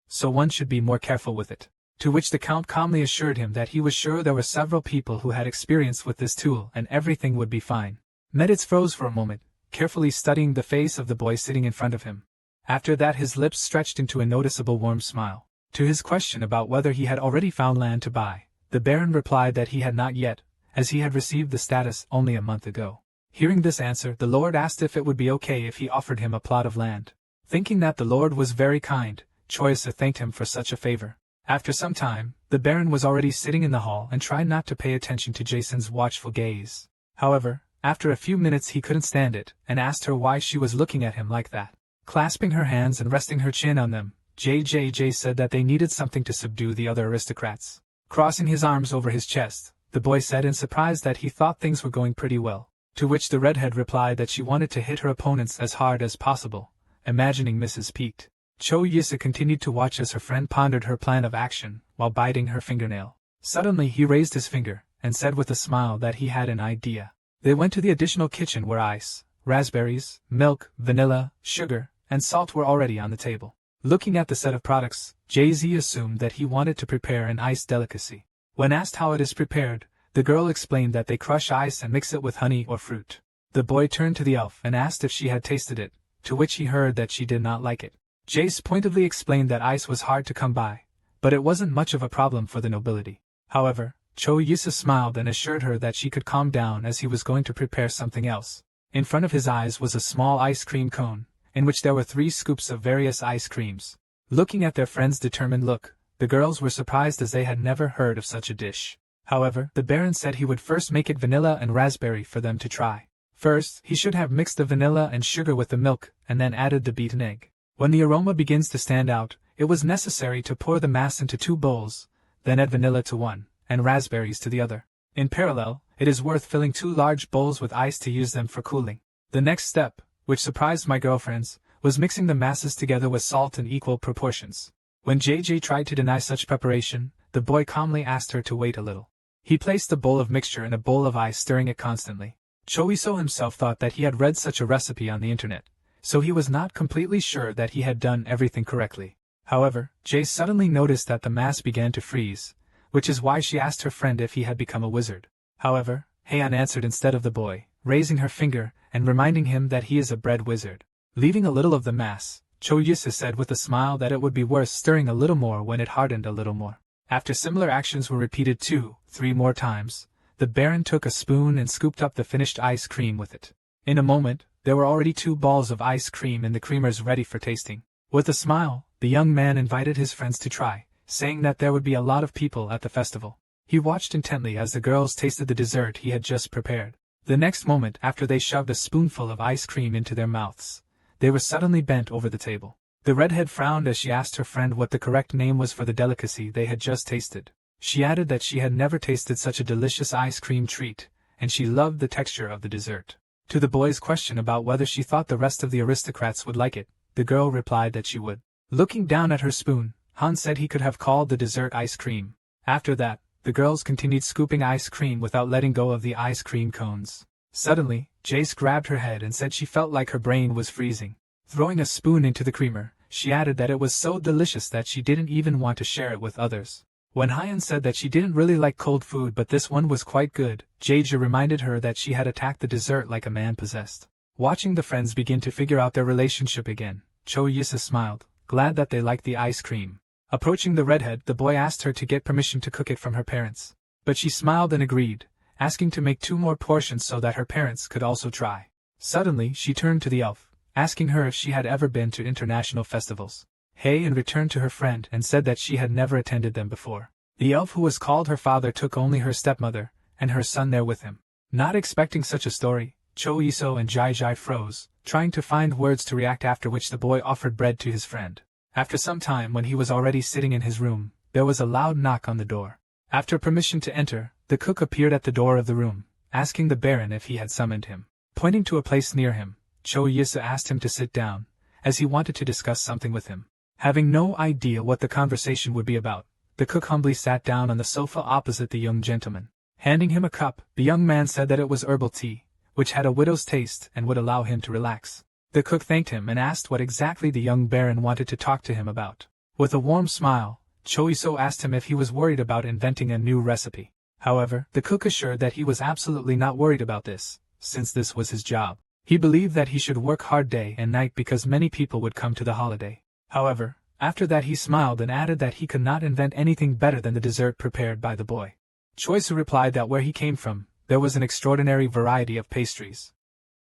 so one should be more careful with it. To which the Count calmly assured him that he was sure there were several people who had experience with this tool and everything would be fine. Meditz froze for a moment, carefully studying the face of the boy sitting in front of him. After that his lips stretched into a noticeable warm smile. To his question about whether he had already found land to buy, the Baron replied that he had not yet, as he had received the status only a month ago. Hearing this answer, the Lord asked if it would be okay if he offered him a plot of land. Thinking that the Lord was very kind, Choysa thanked him for such a favor. After some time, the Baron was already sitting in the hall and tried not to pay attention to Jason's watchful gaze. However, after a few minutes he couldn't stand it, and asked her why she was looking at him like that. Clasping her hands and resting her chin on them, JJJ said that they needed something to subdue the other aristocrats. Crossing his arms over his chest, the boy said in surprise that he thought things were going pretty well, to which the redhead replied that she wanted to hit her opponents as hard as possible, imagining Mrs. Peaked. Cho Yisa continued to watch as her friend pondered her plan of action, while biting her fingernail. Suddenly he raised his finger, and said with a smile that he had an idea. They went to the additional kitchen where ice, raspberries, milk, vanilla, sugar, and salt were already on the table. Looking at the set of products, Jay-Z assumed that he wanted to prepare an ice delicacy. When asked how it is prepared, the girl explained that they crush ice and mix it with honey or fruit. The boy turned to the elf and asked if she had tasted it, to which he heard that she did not like it. Jace pointedly explained that ice was hard to come by, but it wasn't much of a problem for the nobility. However, Cho Yisa smiled and assured her that she could calm down as he was going to prepare something else. In front of his eyes was a small ice cream cone, in which there were 3 scoops of various ice creams. Looking at their friend's determined look, the girls were surprised as they had never heard of such a dish. However, the Baron said he would first make it vanilla and raspberry for them to try. First, he should have mixed the vanilla and sugar with the milk, and then added the beaten egg. When the aroma begins to stand out, it was necessary to pour the mass into 2 bowls, then add vanilla to one, and raspberries to the other. In parallel, it is worth filling 2 large bowls with ice to use them for cooling. The next step, which surprised my girlfriends, was mixing the masses together with salt in equal proportions. When JJ tried to deny such preparation, the boy calmly asked her to wait a little. He placed the bowl of mixture in a bowl of ice, stirring it constantly. Choiso himself thought that he had read such a recipe on the internet, so he was not completely sure that he had done everything correctly. However, Jay suddenly noticed that the mass began to freeze, which is why she asked her friend if he had become a wizard. However, Heian answered instead of the boy, raising her finger and reminding him that he is a bread wizard. Leaving a little of the mass, Choyusa said with a smile that it would be worth stirring a little more when it hardened a little more. After similar actions were repeated 2-3 more times, the Baron took a spoon and scooped up the finished ice cream with it. In a moment, there were already 2 balls of ice cream and the creamers ready for tasting. With a smile, the young man invited his friends to try, saying that there would be a lot of people at the festival. He watched intently as the girls tasted the dessert he had just prepared. The next moment, after they shoved a spoonful of ice cream into their mouths, they were suddenly bent over the table. The redhead frowned as she asked her friend what the correct name was for the delicacy they had just tasted. She added that she had never tasted such a delicious ice cream treat, and she loved the texture of the dessert. To the boy's question about whether she thought the rest of the aristocrats would like it, the girl replied that she would. Looking down at her spoon, Han said he could have called the dessert ice cream. After that, the girls continued scooping ice cream without letting go of the ice cream cones. Suddenly, Jace grabbed her head and said she felt like her brain was freezing. Throwing a spoon into the creamer, she added that it was so delicious that she didn't even want to share it with others. When Hyan said that she didn't really like cold food but this one was quite good, Jaja reminded her that she had attacked the dessert like a man possessed. Watching the friends begin to figure out their relationship again, Cho Yisa smiled, glad that they liked the ice cream. Approaching the redhead, the boy asked her to get permission to cook it from her parents. But she smiled and agreed, asking to make 2 more portions so that her parents could also try. Suddenly, she turned to the elf, asking her if she had ever been to international festivals. Heian returned to her friend and said that she had never attended them before. The elf who was called her father took only her stepmother, and her son there with him. Not expecting such a story, Cho Iso and Jai Jai froze, trying to find words to react, after which the boy offered bread to his friend. After some time, when he was already sitting in his room, there was a loud knock on the door. After permission to enter, the cook appeared at the door of the room, asking the Baron if he had summoned him. Pointing to a place near him, Cho Yisa asked him to sit down, as he wanted to discuss something with him. Having no idea what the conversation would be about, the cook humbly sat down on the sofa opposite the young gentleman. Handing him a cup, the young man said that it was herbal tea, which had a widow's taste and would allow him to relax. The cook thanked him and asked what exactly the young baron wanted to talk to him about. With a warm smile, Cho Yisa asked him if he was worried about inventing a new recipe. However, the cook assured that he was absolutely not worried about this, since this was his job. He believed that he should work hard day and night because many people would come to the holiday. However, after that he smiled and added that he could not invent anything better than the dessert prepared by the boy. Cho Yisa replied that where he came from, there was an extraordinary variety of pastries.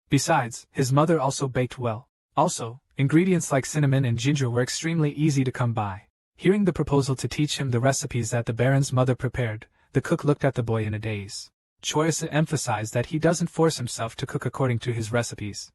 Besides, his mother also baked well. Also, ingredients like cinnamon and ginger were extremely easy to come by. Hearing the proposal to teach him the recipes that the baron's mother prepared, the cook looked at the boy in a daze. Cho Yisa emphasized that he doesn't force himself to cook according to his recipes,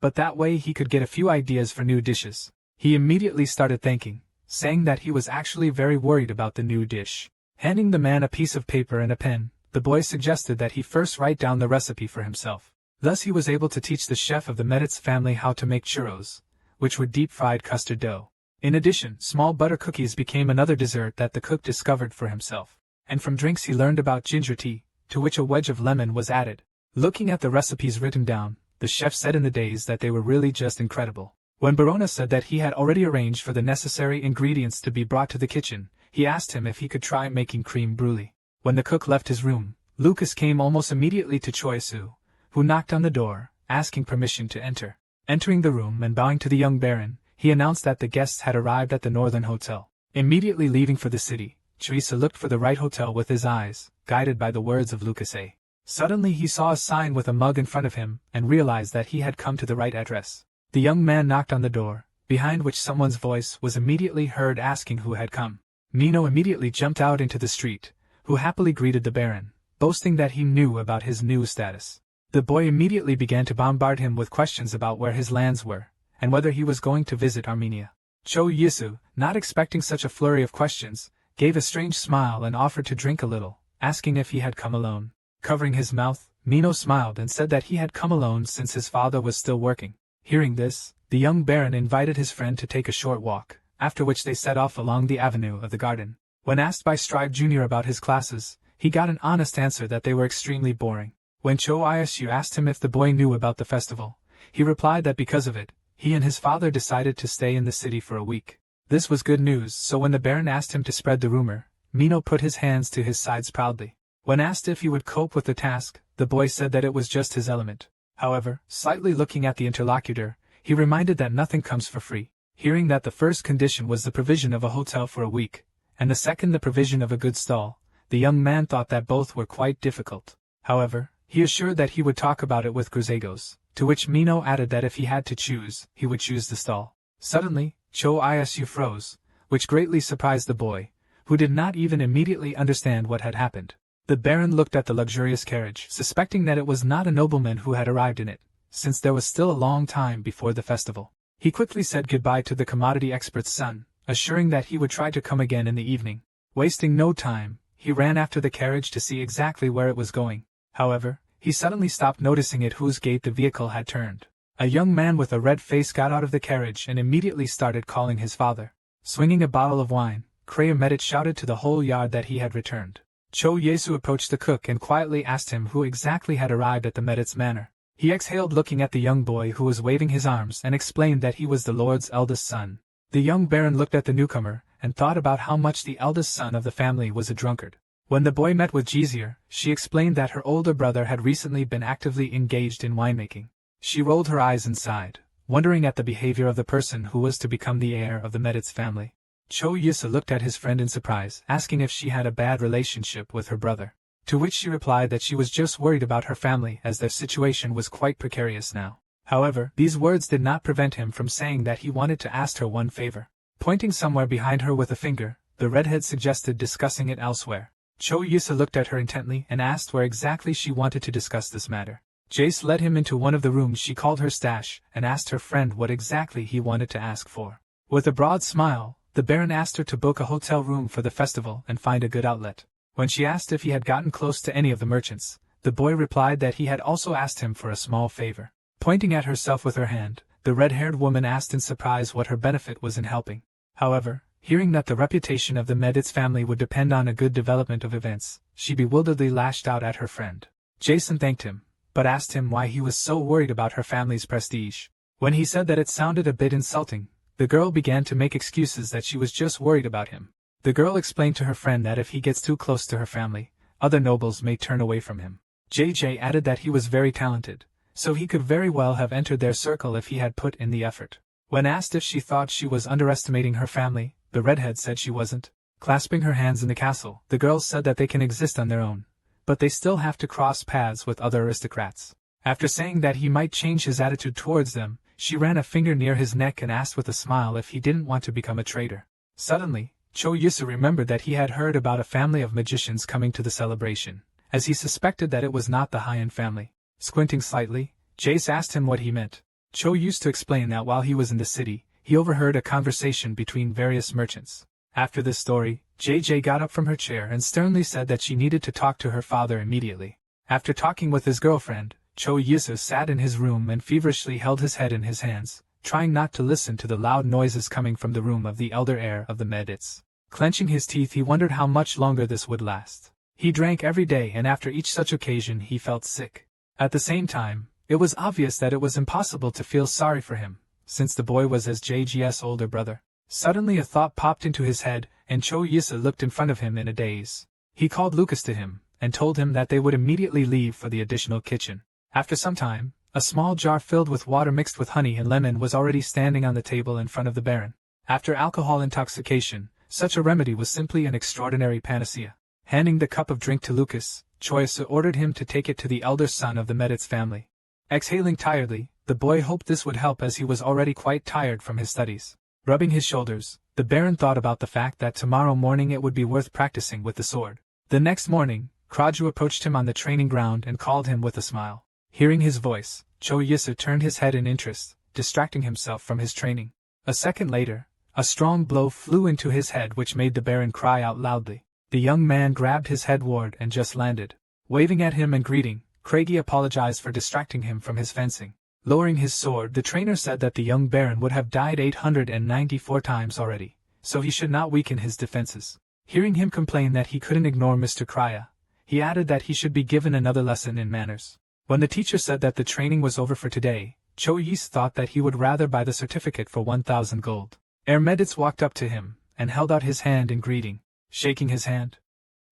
but that way he could get a few ideas for new dishes. He immediately started thanking, saying that he was actually very worried about the new dish. Handing the man a piece of paper and a pen, the boy suggested that he first write down the recipe for himself. Thus he was able to teach the chef of the Meditz family how to make churros, which were deep-fried custard dough. In addition, small butter cookies became another dessert that the cook discovered for himself. And from drinks he learned about ginger tea, to which a wedge of lemon was added. Looking at the recipes written down, the chef said in the days that they were really just incredible. When Barona said that he had already arranged for the necessary ingredients to be brought to the kitchen, he asked him if he could try making creme brulee. When the cook left his room, Lucas came almost immediately to Cho Yisa, who knocked on the door, asking permission to enter. Entering the room and bowing to the young baron, he announced that the guests had arrived at the Northern Hotel. Immediately leaving for the city, Cho Yisa looked for the right hotel with his eyes, guided by the words of Lucas A. Suddenly he saw a sign with a mug in front of him and realized that he had come to the right address. The young man knocked on the door, behind which someone's voice was immediately heard asking who had come. Nino immediately jumped out into the street, who happily greeted the baron, boasting that he knew about his new status. The boy immediately began to bombard him with questions about where his lands were, and whether he was going to visit Armenia. Cho Yisa, not expecting such a flurry of questions, gave a strange smile and offered to drink a little, asking if he had come alone. Covering his mouth, Nino smiled and said that he had come alone since his father was still working. Hearing this, the young baron invited his friend to take a short walk, after which they set off along the avenue of the garden. When asked by Strive Jr. about his classes, he got an honest answer that they were extremely boring. When Cho Yisa asked him if the boy knew about the festival, he replied that because of it, he and his father decided to stay in the city for a week. This was good news, so when the baron asked him to spread the rumor, Nino put his hands to his sides proudly. When asked if he would cope with the task, the boy said that it was just his element. However, slightly looking at the interlocutor, he reminded that nothing comes for free. Hearing that the first condition was the provision of a hotel for a week, and the second the provision of a good stall, the young man thought that both were quite difficult. However, he assured that he would talk about it with Grzegorz, to which Mino added that if he had to choose, he would choose the stall. Suddenly, Cho Yisa froze, which greatly surprised the boy, who did not even immediately understand what had happened. The baron looked at the luxurious carriage, suspecting that it was not a nobleman who had arrived in it, since there was still a long time before the festival. He quickly said goodbye to the commodity expert's son, assuring that he would try to come again in the evening. Wasting no time, he ran after the carriage to see exactly where it was going. However, he suddenly stopped noticing at whose gate the vehicle had turned. A young man with a red face got out of the carriage and immediately started calling his father. Swinging a bottle of wine, Krayer Medit shouted to the whole yard that he had returned. Cho Yisa approached the cook and quietly asked him who exactly had arrived at the Meditz manor. He exhaled looking at the young boy who was waving his arms and explained that he was the lord's eldest son. The young baron looked at the newcomer and thought about how much the eldest son of the family was a drunkard. When the boy met with Jezier, she explained that her older brother had recently been actively engaged in winemaking. She rolled her eyes and sighed, wondering at the behavior of the person who was to become the heir of the Meditz family. Cho Yisa looked at his friend in surprise, asking if she had a bad relationship with her brother. To which she replied that she was just worried about her family as their situation was quite precarious now. However, these words did not prevent him from saying that he wanted to ask her one favor. Pointing somewhere behind her with a finger, the redhead suggested discussing it elsewhere. Cho Yisa looked at her intently and asked where exactly she wanted to discuss this matter. Jace led him into one of the rooms she called her stash and asked her friend what exactly he wanted to ask for. With a broad smile, the Baron asked her to book a hotel room for the festival and find a good outlet. When she asked if he had gotten close to any of the merchants, The boy replied that he had also asked him for a small favor. Pointing at herself with her hand, the red-haired woman asked in surprise what her benefit was in helping. However, hearing that the reputation of the Meditz family would depend on a good development of events, she bewilderedly lashed out at her friend. Jason thanked him, but asked him why he was so worried about her family's prestige. When he said that it sounded a bit insulting, the girl began to make excuses that she was just worried about him. The girl explained to her friend that if he gets too close to her family, other nobles may turn away from him. JJ added that he was very talented, so he could very well have entered their circle if he had put in the effort. When asked if she thought she was underestimating her family, the redhead said she wasn't. Clasping her hands in the castle, the girls said that they can exist on their own, but they still have to cross paths with other aristocrats. After saying that he might change his attitude towards them, she ran a finger near his neck and asked with a smile if he didn't want to become a traitor. Suddenly, Cho Yusu remembered that he had heard about a family of magicians coming to the celebration, as he suspected that it was not the Hyen family. Squinting slightly, Jace asked him what he meant. Cho used to explain that while he was in the city, he overheard a conversation between various merchants. After this story, JJ got up from her chair and sternly said that she needed to talk to her father immediately. After talking with his girlfriend, Cho Yusu sat in his room and feverishly held his head in his hands, trying not to listen to the loud noises coming from the room of the elder heir of the Meditz. Clenching his teeth, he wondered how much longer this would last. He drank every day, and after each such occasion he felt sick. At the same time, it was obvious that it was impossible to feel sorry for him, since the boy was as JG's older brother. Suddenly a thought popped into his head, and Cho Yusu looked in front of him in a daze. He called Lucas to him, and told him that they would immediately leave for the additional kitchen. After some time, a small jar filled with water mixed with honey and lemon was already standing on the table in front of the Baron. After alcohol intoxication, such a remedy was simply an extraordinary panacea. Handing the cup of drink to Lucas, Cho Yusu ordered him to take it to the elder son of the Meditz family. Exhaling tiredly, the boy hoped this would help as he was already quite tired from his studies. Rubbing his shoulders, the Baron thought about the fact that tomorrow morning it would be worth practicing with the sword. The next morning, Kraju approached him on the training ground and called him with a smile. Hearing his voice, Cho Yusu turned his head in interest, distracting himself from his training. A second later, a strong blow flew into his head which made the Baron cry out loudly. The young man grabbed his headward and just landed. Waving at him and greeting, Craigie apologized for distracting him from his fencing. Lowering his sword, the trainer said that the young Baron would have died 894 times already, so he should not weaken his defenses. Hearing him complain that he couldn't ignore Mr. Krya, he added that he should be given another lesson in manners. When the teacher said that the training was over for today, Cho Yis thought that he would rather buy the certificate for 1,000 gold. Herr Meditz walked up to him, and held out his hand in greeting. Shaking his hand,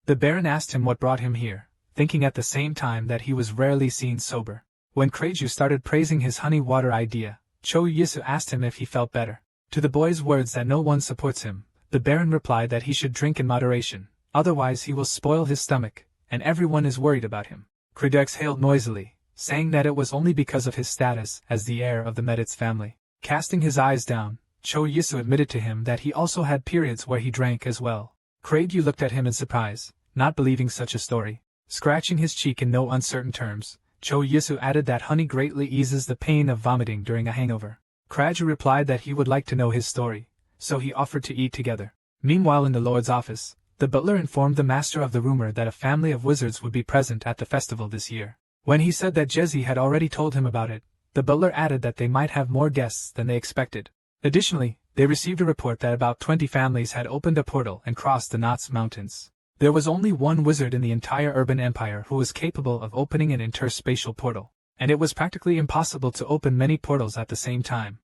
the Baron asked him what brought him here, thinking at the same time that he was rarely seen sober. When Kraju started praising his honey water idea, Cho Yusu asked him if he felt better. To the boy's words that no one supports him, the Baron replied that he should drink in moderation, otherwise he will spoil his stomach, and everyone is worried about him. Kraju exhaled noisily, saying that it was only because of his status as the heir of the Meditz family. Casting his eyes down, Cho Yusu admitted to him that he also had periods where he drank as well. Kraju looked at him in surprise, not believing such a story. Scratching his cheek in no uncertain terms, Cho Yusu added that honey greatly eases the pain of vomiting during a hangover. Kraju replied that he would like to know his story, so he offered to eat together. Meanwhile in the Lord's office, the butler informed the master of the rumor that a family of wizards would be present at the festival this year. When he said that Jesse had already told him about it, the butler added that they might have more guests than they expected. Additionally, they received a report that about 20 families had opened a portal and crossed the Notts Mountains. There was only one wizard in the entire urban empire who was capable of opening an interspatial portal, and it was practically impossible to open many portals at the same time.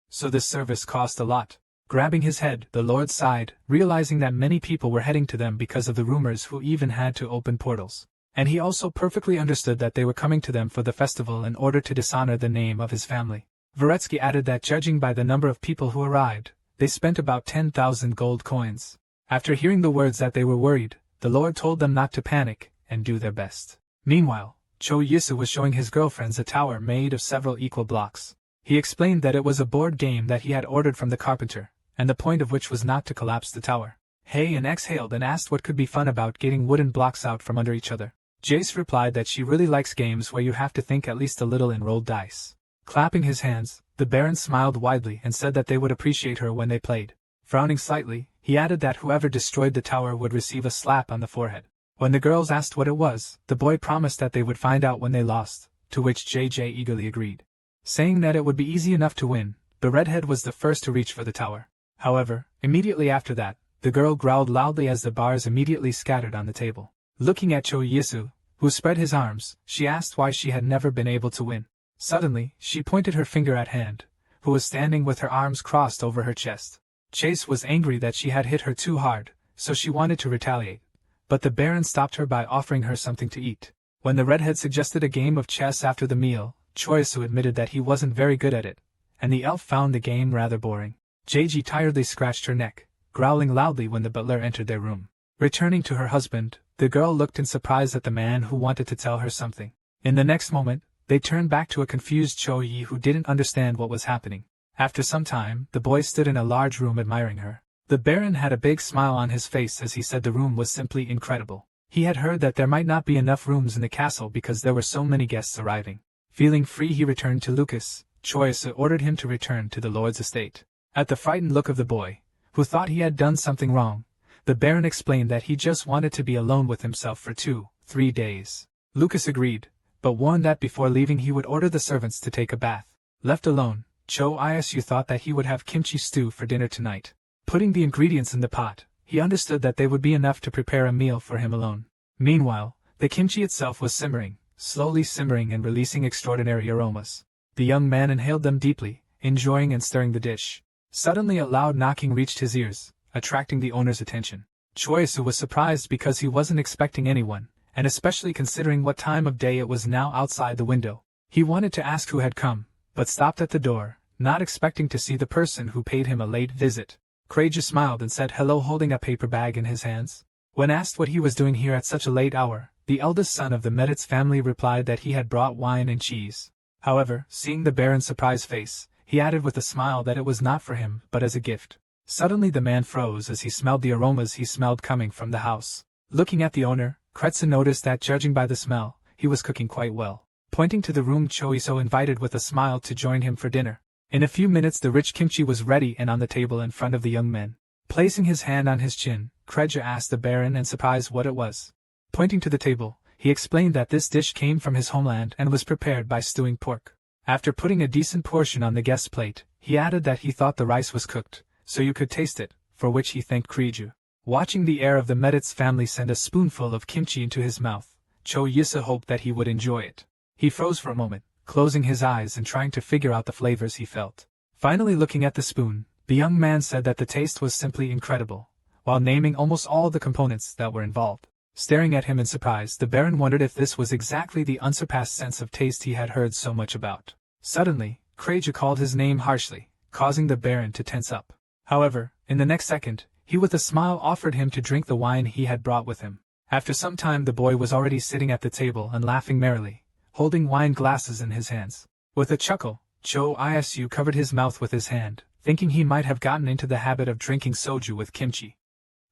So this service cost a lot. Grabbing his head, the Lord sighed, realizing that many people were heading to them because of the rumors who even had to open portals. And he also perfectly understood that they were coming to them for the festival in order to dishonor the name of his family. Voretsky added that judging by the number of people who arrived, they spent about 10,000 gold coins. After hearing the words that they were worried, the Lord told them not to panic, and do their best. Meanwhile, Cho Yusu was showing his girlfriends a tower made of several equal blocks. He explained that it was a board game that he had ordered from the carpenter, and the point of which was not to collapse the tower. Heian exhaled and asked what could be fun about getting wooden blocks out from under each other. Jace replied that she really likes games where you have to think at least a little and roll dice. Clapping his hands, the Baron smiled widely and said that they would appreciate her when they played. Frowning slightly, he added that whoever destroyed the tower would receive a slap on the forehead. When the girls asked what it was, the boy promised that they would find out when they lost, to which JJ eagerly agreed, saying that it would be easy enough to win. The redhead was the first to reach for the tower. However, immediately after that, the girl growled loudly as the bars immediately scattered on the table. Looking at Cho Yisu, who spread his arms, she asked why she had never been able to win. Suddenly, she pointed her finger at Hand, who was standing with her arms crossed over her chest. Chase was angry that she had hit her too hard, so she wanted to retaliate. But the Baron stopped her by offering her something to eat. When the redhead suggested a game of chess after the meal, Choisu admitted that he wasn't very good at it, and the elf found the game rather boring. Jeiji tiredly scratched her neck, growling loudly when the butler entered their room. Returning to her husband, the girl looked in surprise at the man who wanted to tell her something. In the next moment, they turned back to a confused Cho Yi who didn't understand what was happening. After some time, the boy stood in a large room admiring her. The Baron had a big smile on his face as he said the room was simply incredible. He had heard that there might not be enough rooms in the castle because there were so many guests arriving. Feeling free, he returned to Lucas. Choice ordered him to return to the lord's estate. At the frightened look of the boy, who thought he had done something wrong, the Baron explained that he just wanted to be alone with himself for 2-3 days. Lucas agreed, but warned that before leaving he would order the servants to take a bath. Left alone, Cho Isu thought that he would have kimchi stew for dinner tonight. Putting the ingredients in the pot, he understood that they would be enough to prepare a meal for him alone. Meanwhile, the kimchi itself was simmering, slowly simmering and releasing extraordinary aromas. The young man inhaled them deeply, enjoying and stirring the dish. Suddenly a loud knocking reached his ears, attracting the owner's attention. Choisu was surprised because he wasn't expecting anyone, and especially considering what time of day it was now outside the window. He wanted to ask who had come, but stopped at the door, not expecting to see the person who paid him a late visit. Kraja smiled and said hello, holding a paper bag in his hands. When asked what he was doing here at such a late hour, the eldest son of the Meditz family replied that he had brought wine and cheese. However, seeing the Baron's surprised face, he added with a smile that it was not for him, but as a gift. Suddenly the man froze as he smelled the aromas he smelled coming from the house. Looking at the owner, Kretze noticed that judging by the smell, he was cooking quite well. Pointing to the room, Choiso invited with a smile to join him for dinner. In a few minutes the rich kimchi was ready and on the table in front of the young men. Placing his hand on his chin, Kreja asked the Baron in surprise what it was. Pointing to the table, he explained that this dish came from his homeland and was prepared by stewing pork. After putting a decent portion on the guest's plate, he added that he thought the rice was cooked, so you could taste it, for which he thanked Kreju. Watching the heir of the Meditz family send a spoonful of kimchi into his mouth, Cho Yisa hoped that he would enjoy it. He froze for a moment, closing his eyes and trying to figure out the flavors he felt. Finally looking at the spoon, the young man said that the taste was simply incredible, while naming almost all the components that were involved. Staring at him in surprise, the Baron wondered if this was exactly the unsurpassed sense of taste he had heard so much about. Suddenly, Kreja called his name harshly, causing the Baron to tense up. However, in the next second, he with a smile offered him to drink the wine he had brought with him. After some time the boy was already sitting at the table and laughing merrily, holding wine glasses in his hands. With a chuckle, Cho Isu covered his mouth with his hand, thinking he might have gotten into the habit of drinking soju with kimchi.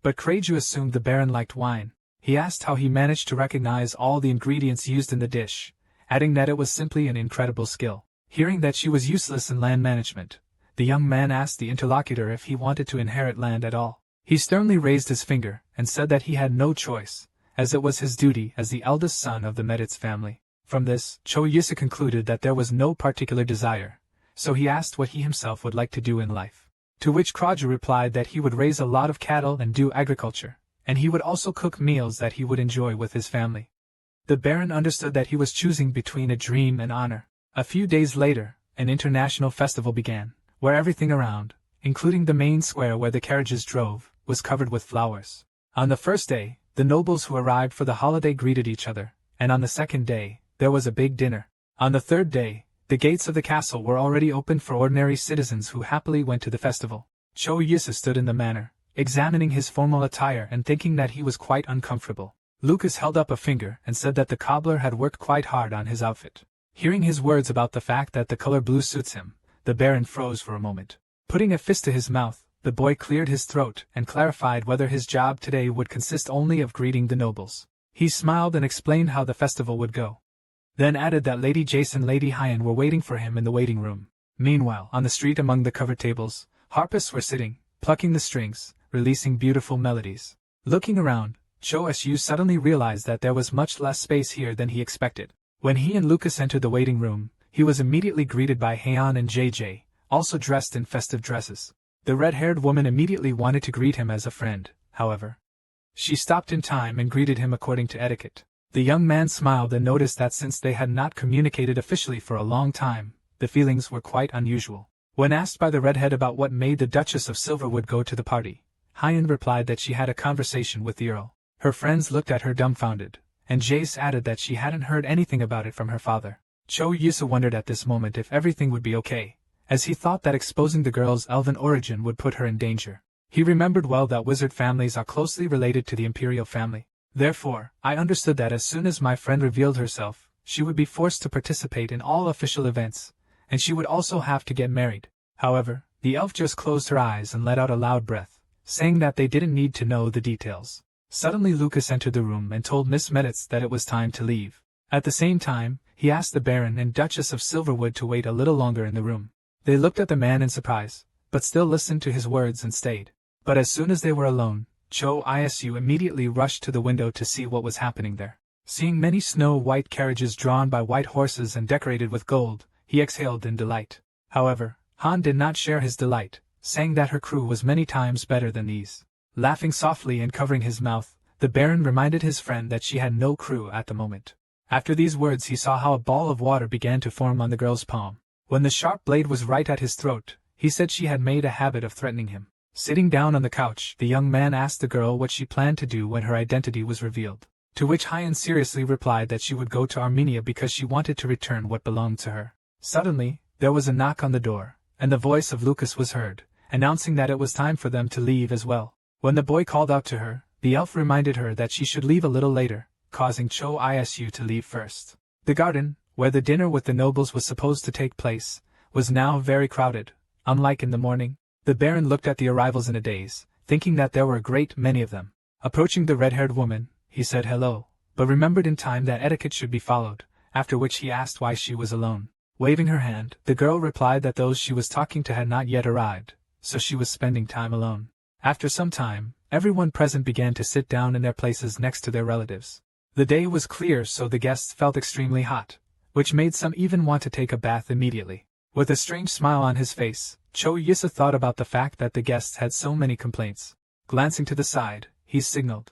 But Kreju assumed the Baron liked wine. He asked how he managed to recognize all the ingredients used in the dish, adding that it was simply an incredible skill. Hearing that she was useless in land management, the young man asked the interlocutor if he wanted to inherit land at all. He sternly raised his finger and said that he had no choice, as it was his duty as the eldest son of the Meditz family. From this, Cho Yisa concluded that there was no particular desire, so he asked what he himself would like to do in life. To which Kraja replied that he would raise a lot of cattle and do agriculture, and he would also cook meals that he would enjoy with his family. The Baron understood that he was choosing between a dream and honor. A few days later, an international festival began, where everything around, including the main square where the carriages drove, was covered with flowers. On the first day, the nobles who arrived for the holiday greeted each other, and on the second day, there was a big dinner. On the third day, the gates of the castle were already open for ordinary citizens who happily went to the festival. Cho Yisa stood in the manor, examining his formal attire and thinking that he was quite uncomfortable. Lucas held up a finger and said that the cobbler had worked quite hard on his outfit. Hearing his words about the fact that the color blue suits him, the Baron froze for a moment. Putting a fist to his mouth, the boy cleared his throat and clarified whether his job today would consist only of greeting the nobles. He smiled and explained how the festival would go. Then added that Lady Jace and Lady Hyan were waiting for him in the waiting room. Meanwhile, on the street among the covered tables, harpists were sitting, plucking the strings, releasing beautiful melodies. Looking around, Cho Su suddenly realized that there was much less space here than he expected. When he and Lucas entered the waiting room, he was immediately greeted by Heian and JJ, also dressed in festive dresses. The red-haired woman immediately wanted to greet him as a friend, however. She stopped in time and greeted him according to etiquette. The young man smiled and noticed that since they had not communicated officially for a long time, the feelings were quite unusual. When asked by the redhead about what made the Duchess of Silverwood go to the party, Heian replied that she had a conversation with the Earl. Her friends looked at her dumbfounded, and Jace added that she hadn't heard anything about it from her father. Cho Yusa wondered at this moment if everything would be okay, as he thought that exposing the girl's elven origin would put her in danger. He remembered well that wizard families are closely related to the imperial family. Therefore, I understood that as soon as my friend revealed herself, she would be forced to participate in all official events, and she would also have to get married. However, the elf just closed her eyes and let out a loud breath, saying that they didn't need to know the details. Suddenly Lucas entered the room and told Miss Meditz that it was time to leave. At the same time, he asked the Baron and Duchess of Silverwood to wait a little longer in the room. They looked at the man in surprise, but still listened to his words and stayed. But as soon as they were alone, Cho Isu immediately rushed to the window to see what was happening there. Seeing many snow-white carriages drawn by white horses and decorated with gold, he exhaled in delight. However, Han did not share his delight, saying that her crew was many times better than these. Laughing softly and covering his mouth, the Baron reminded his friend that she had no crew at the moment. After these words he saw how a ball of water began to form on the girl's palm. When the sharp blade was right at his throat, he said she had made a habit of threatening him. Sitting down on the couch, the young man asked the girl what she planned to do when her identity was revealed. To which Heian seriously replied that she would go to Armenia because she wanted to return what belonged to her. Suddenly, there was a knock on the door, and the voice of Lucas was heard, announcing that it was time for them to leave as well. When the boy called out to her, the elf reminded her that she should leave a little later, causing Cho Isu to leave first. The garden, where the dinner with the nobles was supposed to take place, was now very crowded. Unlike in the morning, the Baron looked at the arrivals in a daze, thinking that there were a great many of them. Approaching the red-haired woman, he said hello, but remembered in time that etiquette should be followed, after which he asked why she was alone. Waving her hand, the girl replied that those she was talking to had not yet arrived, so she was spending time alone. After some time, everyone present began to sit down in their places next to their relatives. The day was clear, so the guests felt extremely hot, which made some even want to take a bath immediately. With a strange smile on his face, Cho Yisa thought about the fact that the guests had so many complaints. Glancing to the side, he signaled,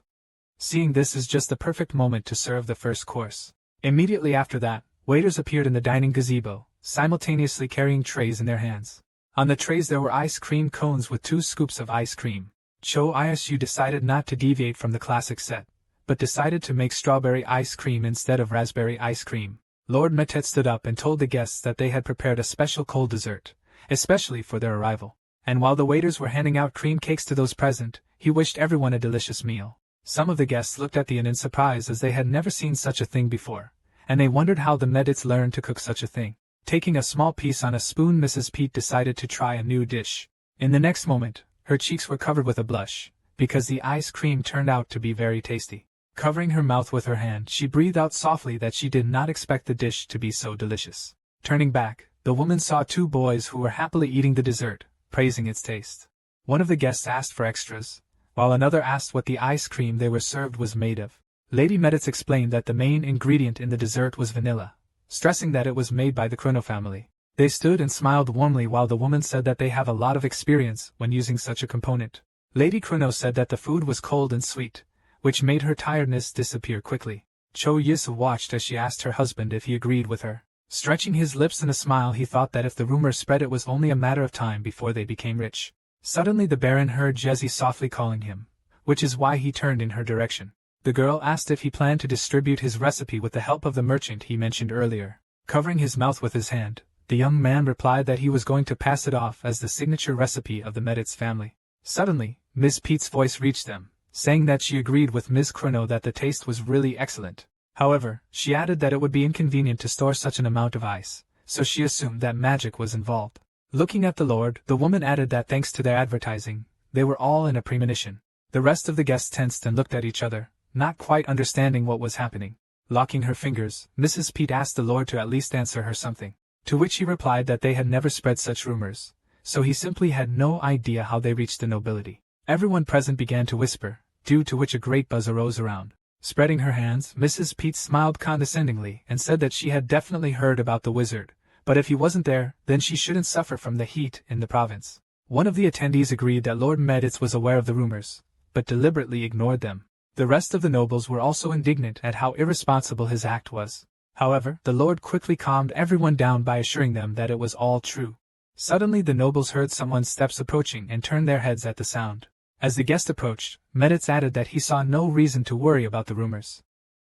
seeing this is just the perfect moment to serve the first course. Immediately after that, waiters appeared in the dining gazebo, simultaneously carrying trays in their hands. On the trays there were ice cream cones with 2 scoops of ice cream. Cho Isu decided not to deviate from the classic set, but decided to make strawberry ice cream instead of raspberry ice cream. Lord Metet stood up and told the guests that they had prepared a special cold dessert, especially for their arrival. And while the waiters were handing out cream cakes to those present, he wished everyone a delicious meal. Some of the guests looked at the inn in surprise as they had never seen such a thing before, and they wondered how the Medits learned to cook such a thing. Taking a small piece on a spoon, Mrs. Pete decided to try a new dish. In the next moment, her cheeks were covered with a blush, because the ice cream turned out to be very tasty. Covering her mouth with her hand, she breathed out softly that she did not expect the dish to be so delicious. Turning back, the woman saw 2 boys who were happily eating the dessert, praising its taste. One of the guests asked for extras, while another asked what the ice cream they were served was made of. Lady Meditz explained that the main ingredient in the dessert was vanilla, stressing that it was made by the Chrono family. They stood and smiled warmly while the woman said that they have a lot of experience when using such a component. Lady Chrono said that the food was cold and sweet, which made her tiredness disappear quickly. Cho Yisa watched as she asked her husband if he agreed with her. Stretching his lips in a smile, he thought that if the rumor spread it was only a matter of time before they became rich. Suddenly the Baron heard Jesse softly calling him, which is why he turned in her direction. The girl asked if he planned to distribute his recipe with the help of the merchant he mentioned earlier. Covering his mouth with his hand, the young man replied that he was going to pass it off as the signature recipe of the Meditz family. Suddenly, Miss Pete's voice reached them, saying that she agreed with Ms. Chrono that the taste was really excellent. However, she added that it would be inconvenient to store such an amount of ice, so she assumed that magic was involved. Looking at the Lord, the woman added that thanks to their advertising, they were all in a premonition. The rest of the guests tensed and looked at each other, not quite understanding what was happening. Locking her fingers, Mrs. Pete asked the Lord to at least answer her something, to which he replied that they had never spread such rumors, so he simply had no idea how they reached the nobility. Everyone present began to whisper, due to which a great buzz arose around. Spreading her hands, Mrs. Pete smiled condescendingly and said that she had definitely heard about the wizard, but if he wasn't there, then she shouldn't suffer from the heat in the province. One of the attendees agreed that Lord Meditz was aware of the rumors, but deliberately ignored them. The rest of the nobles were also indignant at how irresponsible his act was. However, the lord quickly calmed everyone down by assuring them that it was all true. Suddenly the nobles heard someone's steps approaching and turned their heads at the sound. As the guest approached, Meditz added that he saw no reason to worry about the rumors.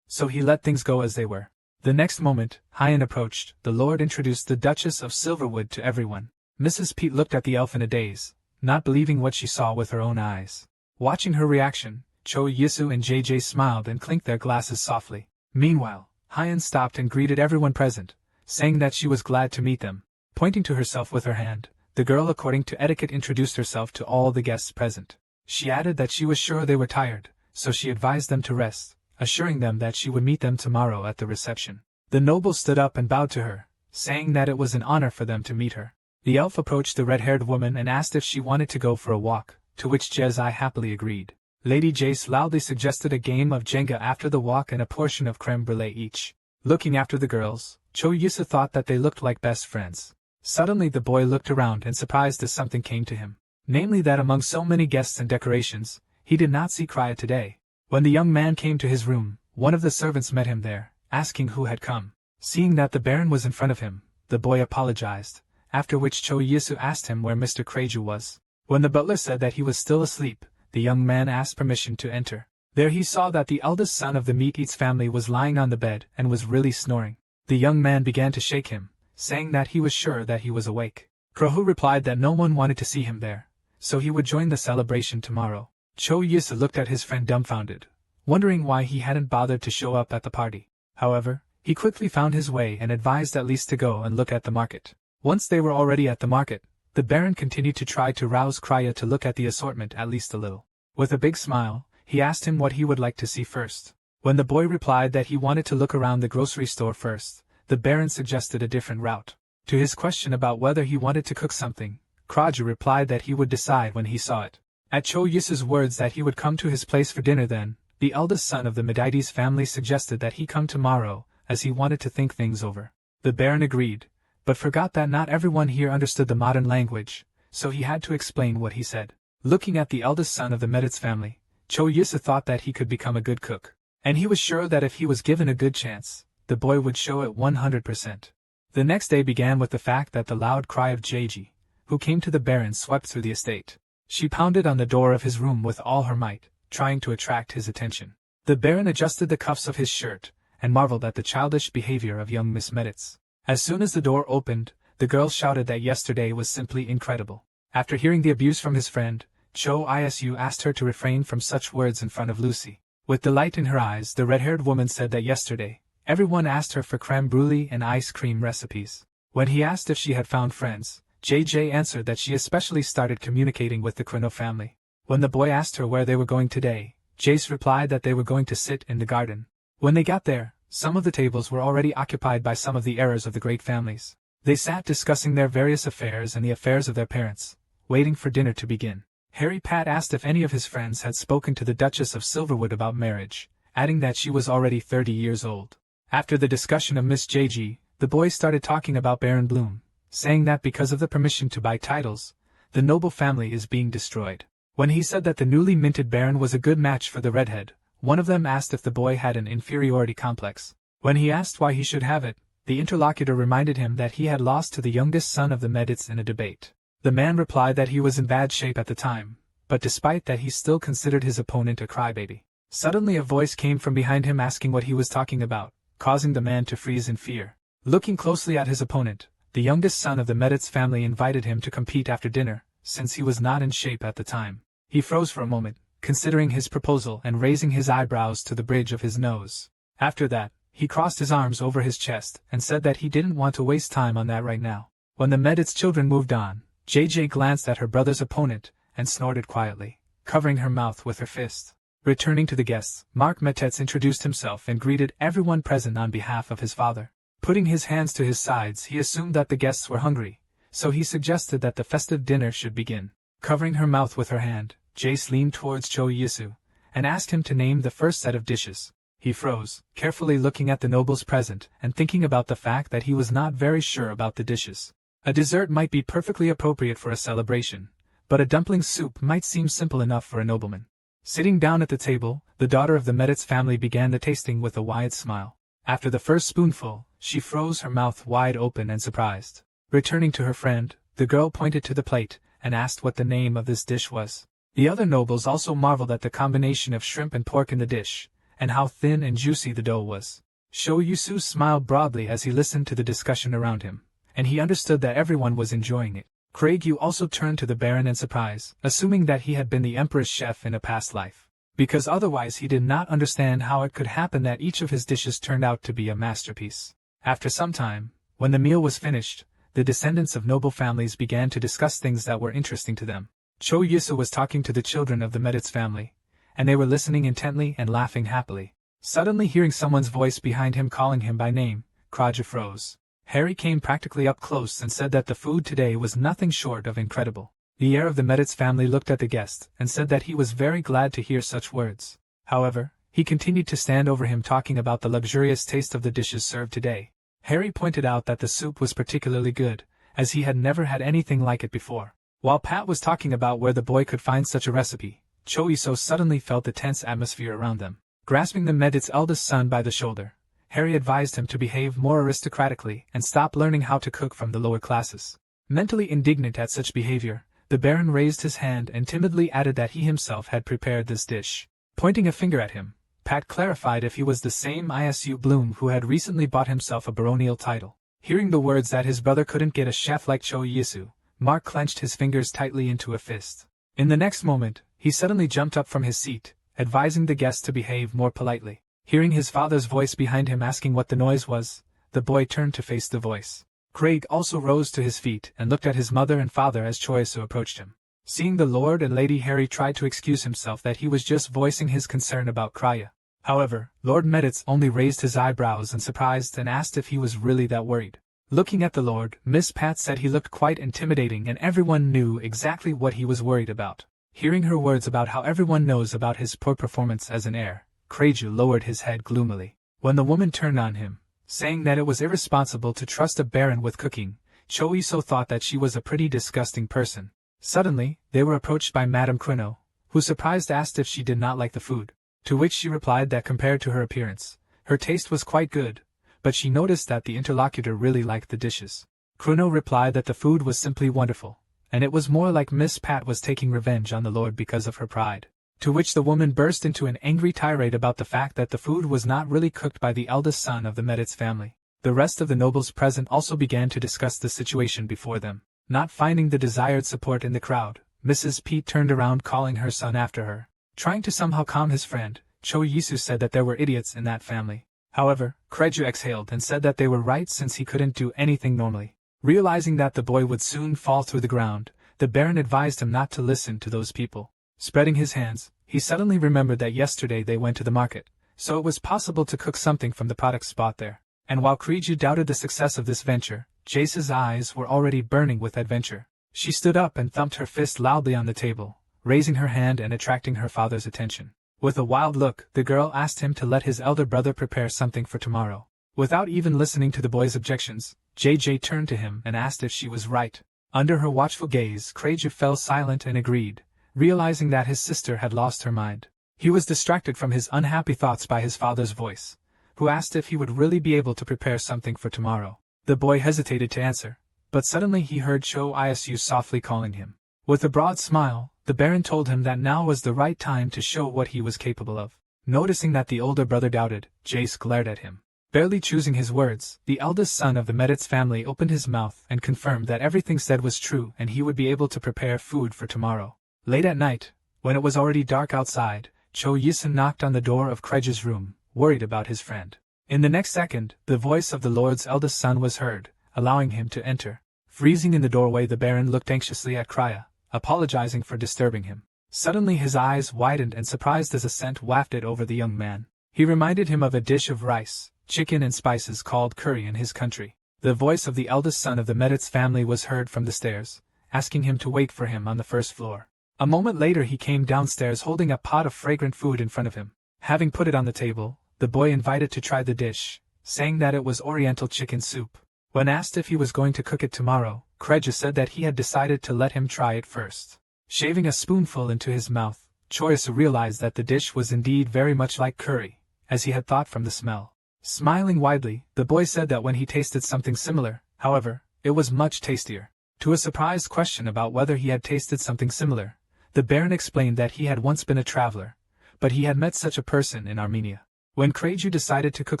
So he let things go as they were. The next moment, Hyan approached. The lord introduced the Duchess of Silverwood to everyone. Mrs. Pete looked at the elf in a daze, not believing what she saw with her own eyes. Watching her reaction, Cho Yisu and JJ smiled and clinked their glasses softly. Meanwhile, Hyan stopped and greeted everyone present, saying that she was glad to meet them. Pointing to herself with her hand, the girl according to etiquette introduced herself to all the guests present. She added that she was sure they were tired, so she advised them to rest, assuring them that she would meet them tomorrow at the reception. The nobles stood up and bowed to her, saying that it was an honor for them to meet her. The elf approached the red-haired woman and asked if she wanted to go for a walk, to which Jezai happily agreed. Lady Jace loudly suggested a game of Jenga after the walk and a portion of creme brulee each. Looking after the girls, Cho Yusa thought that they looked like best friends. Suddenly the boy looked around and surprised as something came to him. Namely that among so many guests and decorations, he did not see Krya today. When the young man came to his room, one of the servants met him there, asking who had come. Seeing that the Baron was in front of him, the boy apologized, after which Cho Yisu asked him where Mr. Kreju was. When the butler said that he was still asleep, the young man asked permission to enter. There he saw that the eldest son of the Meat-Eats family was lying on the bed and was really snoring. The young man began to shake him, saying that he was sure that he was awake. Krohu replied that no one wanted to see him there, so he would join the celebration tomorrow. Cho Yisu looked at his friend dumbfounded, wondering why he hadn't bothered to show up at the party. However, he quickly found his way and advised at least to go and look at the market. Once they were already at the market, the Baron continued to try to rouse Krya to look at the assortment at least a little. With a big smile, he asked him what he would like to see first. When the boy replied that he wanted to look around the grocery store first, the Baron suggested a different route. To his question about whether he wanted to cook something, Kraju replied that he would decide when he saw it. At Cho Yisu's words that he would come to his place for dinner then, the eldest son of the Medides family suggested that he come tomorrow, as he wanted to think things over. The Baron agreed, but forgot that not everyone here understood the modern language, so he had to explain what he said. Looking at the eldest son of the Meditz family, Cho Yisu thought that he could become a good cook, and he was sure that if he was given a good chance, the boy would show it 100%. The next day began with the fact that the loud cry of Jeiji, who came to the Baron, swept through the estate. She pounded on the door of his room with all her might, trying to attract his attention. The Baron adjusted the cuffs of his shirt, and marveled at the childish behavior of young Miss Meditz. As soon as the door opened, the girl shouted that yesterday was simply incredible. After hearing the abuse from his friend, Cho Isu asked her to refrain from such words in front of Lucy. With delight in her eyes, the red-haired woman said that yesterday, everyone asked her for creme brulee and ice cream recipes. When he asked if she had found friends, JJ answered that she especially started communicating with the Krino family. When the boy asked her where they were going today, Jace replied that they were going to sit in the garden. When they got there, some of the tables were already occupied by some of the heirs of the great families. They sat discussing their various affairs and the affairs of their parents, waiting for dinner to begin. Harry Pat asked if any of his friends had spoken to the Duchess of Silverwood about marriage, adding that she was already 30 years old. After the discussion of Miss JG, the boys started talking about Baron Bloom, saying that because of the permission to buy titles, the noble family is being destroyed. When he said that the newly minted Baron was a good match for the redhead, one of them asked if the boy had an inferiority complex. When he asked why he should have it, the interlocutor reminded him that he had lost to the youngest son of the Meditz in a debate. The man replied that he was in bad shape at the time, but despite that he still considered his opponent a crybaby. Suddenly a voice came from behind him asking what he was talking about, causing the man to freeze in fear. Looking closely at his opponent, the youngest son of the Meditz family invited him to compete after dinner, since he was not in shape at the time. He froze for a moment, considering his proposal and raising his eyebrows to the bridge of his nose. After that, he crossed his arms over his chest and said that he didn't want to waste time on that right now. When the Meditz children moved on, JJ glanced at her brother's opponent and snorted quietly, covering her mouth with her fist. Returning to the guests, Mark Metetz introduced himself and greeted everyone present on behalf of his father. Putting his hands to his sides, he assumed that the guests were hungry, so he suggested that the festive dinner should begin. Covering her mouth with her hand, Jace leaned towards Cho Yisu and asked him to name the first set of dishes. He froze, carefully looking at the nobles present and thinking about the fact that he was not very sure about the dishes. A dessert might be perfectly appropriate for a celebration, but a dumpling soup might seem simple enough for a nobleman. Sitting down at the table, the daughter of the Meditz family began the tasting with a wide smile. After the first spoonful, she froze her mouth wide open and surprised. Returning to her friend, the girl pointed to the plate and asked what the name of this dish was. The other nobles also marveled at the combination of shrimp and pork in the dish, and how thin and juicy the dough was. Shoyusu smiled broadly as he listened to the discussion around him, and he understood that everyone was enjoying it. Craigie also turned to the Baron in surprise, assuming that he had been the Emperor's chef in a past life, because otherwise he did not understand how it could happen that each of his dishes turned out to be a masterpiece. After some time, when the meal was finished, the descendants of noble families began to discuss things that were interesting to them. Cho-Yisu was talking to the children of the Meditz family, and they were listening intently and laughing happily. Suddenly hearing someone's voice behind him calling him by name, Kraja froze. Harry came practically up close and said that the food today was nothing short of incredible. The heir of the Meditz family looked at the guest and said that he was very glad to hear such words. However, he continued to stand over him talking about the luxurious taste of the dishes served today. Harry pointed out that the soup was particularly good, as he had never had anything like it before. While Pat was talking about where the boy could find such a recipe, Cho-Iso suddenly felt the tense atmosphere around them. Grasping the Medit's eldest son by the shoulder, Harry advised him to behave more aristocratically and stop learning how to cook from the lower classes. Mentally indignant at such behavior, the Baron raised his hand and timidly added that he himself had prepared this dish. Pointing a finger at him, Pat clarified if he was the same Isu Bloom who had recently bought himself a baronial title. Hearing the words that his brother couldn't get a chef like Cho-Yisu, Mark clenched his fingers tightly into a fist. In the next moment, he suddenly jumped up from his seat, advising the guest to behave more politely. Hearing his father's voice behind him asking what the noise was, the boy turned to face the voice. Craig also rose to his feet and looked at his mother and father as Choisu approached him. Seeing the Lord and Lady, Harry tried to excuse himself that he was just voicing his concern about Krya. However, Lord Meditz only raised his eyebrows in surprise and asked if he was really that worried. Looking at the Lord, Miss Pat said he looked quite intimidating and everyone knew exactly what he was worried about. Hearing her words about how everyone knows about his poor performance as an heir, Kraju lowered his head gloomily. When the woman turned on him, saying that it was irresponsible to trust a baron with cooking, Choiso thought that she was a pretty disgusting person. Suddenly, they were approached by Madame Quino, who surprised asked if she did not like the food, to which she replied that compared to her appearance, her taste was quite good, but she noticed that the interlocutor really liked the dishes. Quino replied that the food was simply wonderful, and it was more like Miss Pat was taking revenge on the Lord because of her pride. To which the woman burst into an angry tirade about the fact that the food was not really cooked by the eldest son of the Meditz family. The rest of the nobles present also began to discuss the situation before them. Not finding the desired support in the crowd, Mrs. Pete turned around calling her son after her. Trying to somehow calm his friend, Cho-Yisu said that there were idiots in that family. However, Kreju exhaled and said that they were right since he couldn't do anything normally. Realizing that the boy would soon fall through the ground, the Baron advised him not to listen to those people. Spreading his hands, he suddenly remembered that yesterday they went to the market, so it was possible to cook something from the products bought there. And while Kreju doubted the success of this venture, Jace's eyes were already burning with adventure. She stood up and thumped her fist loudly on the table, raising her hand and attracting her father's attention. With a wild look, the girl asked him to let his elder brother prepare something for tomorrow. Without even listening to the boy's objections, JJ turned to him and asked if she was right. Under her watchful gaze, Kreju fell silent and agreed, realizing that his sister had lost her mind. He was distracted from his unhappy thoughts by his father's voice, who asked if he would really be able to prepare something for tomorrow. The boy hesitated to answer, but suddenly he heard Cho-Isu softly calling him. With a broad smile, the Baron told him that now was the right time to show what he was capable of. Noticing that the older brother doubted, Jace glared at him. Barely choosing his words, the eldest son of the Meditz family opened his mouth and confirmed that everything said was true and he would be able to prepare food for tomorrow. Late at night, when it was already dark outside, Cho-Yisun knocked on the door of Kreju's room, worried about his friend. In the next second, the voice of the Lord's eldest son was heard, allowing him to enter. Freezing in the doorway, the Baron looked anxiously at Krya, apologizing for disturbing him. Suddenly his eyes widened and surprised as a scent wafted over the young man. He reminded him of a dish of rice, chicken and spices called curry in his country. The voice of the eldest son of the Meditz family was heard from the stairs, asking him to wait for him on the first floor. A moment later he came downstairs holding a pot of fragrant food in front of him. Having put it on the table, the boy invited to try the dish, saying that it was Oriental chicken soup. When asked if he was going to cook it tomorrow, Kreja said that he had decided to let him try it first. Shaving a spoonful into his mouth, Choyasu realized that the dish was indeed very much like curry, as he had thought from the smell. Smiling widely, the boy said that when he tasted something similar, however, it was much tastier. To a surprised question about whether he had tasted something similar, the Baron explained that he had once been a traveler, but he had met such a person in Armenia. When Kreju decided to cook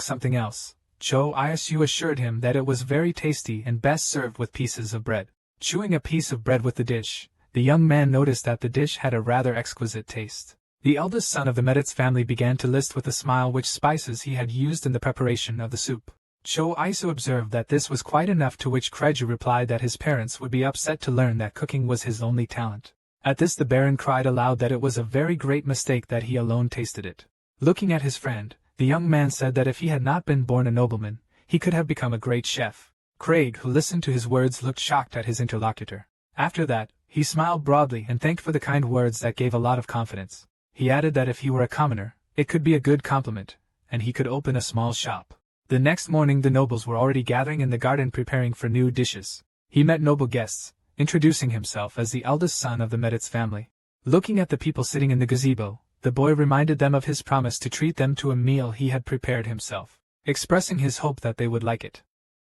something else, Choyasu assured him that it was very tasty and best served with pieces of bread. Chewing a piece of bread with the dish, the young man noticed that the dish had a rather exquisite taste. The eldest son of the Meditz family began to list with a smile which spices he had used in the preparation of the soup. Choyasu observed that this was quite enough, to which Kreju replied that his parents would be upset to learn that cooking was his only talent. At this the Baron cried aloud that it was a very great mistake that he alone tasted it. Looking at his friend, the young man said that if he had not been born a nobleman, he could have become a great chef. Craig, who listened to his words, looked shocked at his interlocutor. After that, he smiled broadly and thanked for the kind words that gave a lot of confidence. He added that if he were a commoner, it could be a good compliment, and he could open a small shop. The next morning the nobles were already gathering in the garden preparing for new dishes. He met noble guests, introducing himself as the eldest son of the Meditz family. Looking at the people sitting in the gazebo, the boy reminded them of his promise to treat them to a meal he had prepared himself, expressing his hope that they would like it.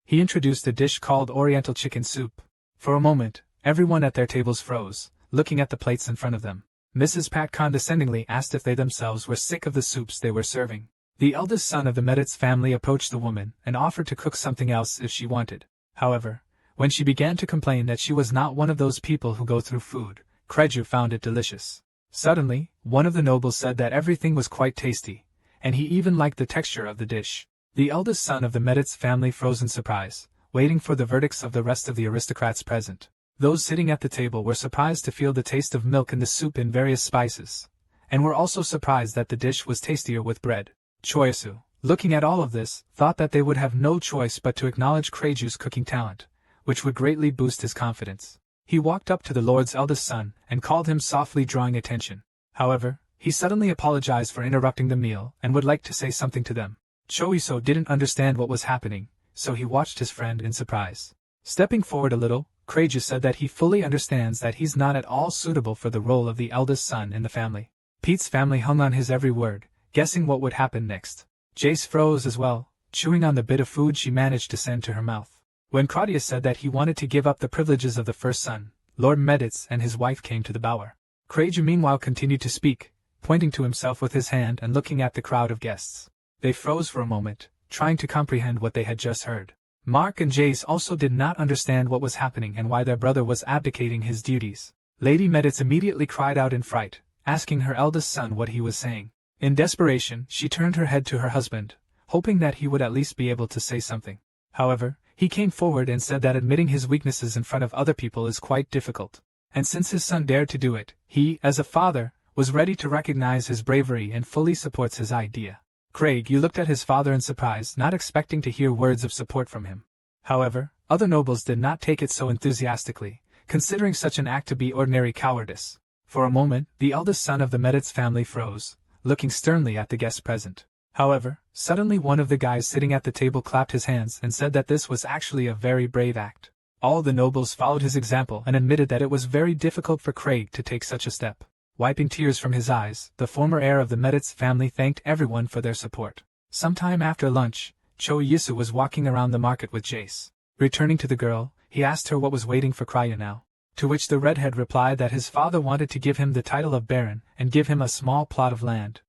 He introduced a dish called Oriental chicken soup. For a moment, everyone at their tables froze, looking at the plates in front of them. Mrs. Pat condescendingly asked if they themselves were sick of the soups they were serving. The eldest son of the Meditz family approached the woman and offered to cook something else if she wanted. However, when she began to complain that she was not one of those people who go through food, Kreju found it delicious. Suddenly, one of the nobles said that everything was quite tasty, and he even liked the texture of the dish. The eldest son of the Meditz family froze in surprise, waiting for the verdicts of the rest of the aristocrats present. Those sitting at the table were surprised to feel the taste of milk in the soup and various spices, and were also surprised that the dish was tastier with bread. Choyasu, looking at all of this, thought that they would have no choice but to acknowledge Kreju's cooking talent, which would greatly boost his confidence. He walked up to the lord's eldest son and called him softly, drawing attention. However, he suddenly apologized for interrupting the meal and would like to say something to them. Choiso didn't understand what was happening, so he watched his friend in surprise. Stepping forward a little, Kreju said that he fully understands that he's not at all suitable for the role of the eldest son in the family. Pete's family hung on his every word, guessing what would happen next. Jace froze as well, chewing on the bit of food she managed to send to her mouth. When Claudius said that he wanted to give up the privileges of the first son, Lord Meditz and his wife came to the bower. Kreju meanwhile continued to speak, pointing to himself with his hand and looking at the crowd of guests. They froze for a moment, trying to comprehend what they had just heard. Mark and Jace also did not understand what was happening and why their brother was abdicating his duties. Lady Meditz immediately cried out in fright, asking her eldest son what he was saying. In desperation, she turned her head to her husband, hoping that he would at least be able to say something. However, he came forward and said that admitting his weaknesses in front of other people is quite difficult, and since his son dared to do it, he, as a father, was ready to recognize his bravery and fully supports his idea. Craig looked at his father in surprise, not expecting to hear words of support from him. However, other nobles did not take it so enthusiastically, considering such an act to be ordinary cowardice. For a moment, the eldest son of the Meditz family froze, looking sternly at the guests present. However, suddenly one of the guys sitting at the table clapped his hands and said that this was actually a very brave act. All the nobles followed his example and admitted that it was very difficult for Craig to take such a step. Wiping tears from his eyes, the former heir of the Meditz family thanked everyone for their support. Sometime after lunch, Choyisu was walking around the market with Jace. Returning to the girl, he asked her what was waiting for Krya now. To which the redhead replied that his father wanted to give him the title of Baron and give him a small plot of land.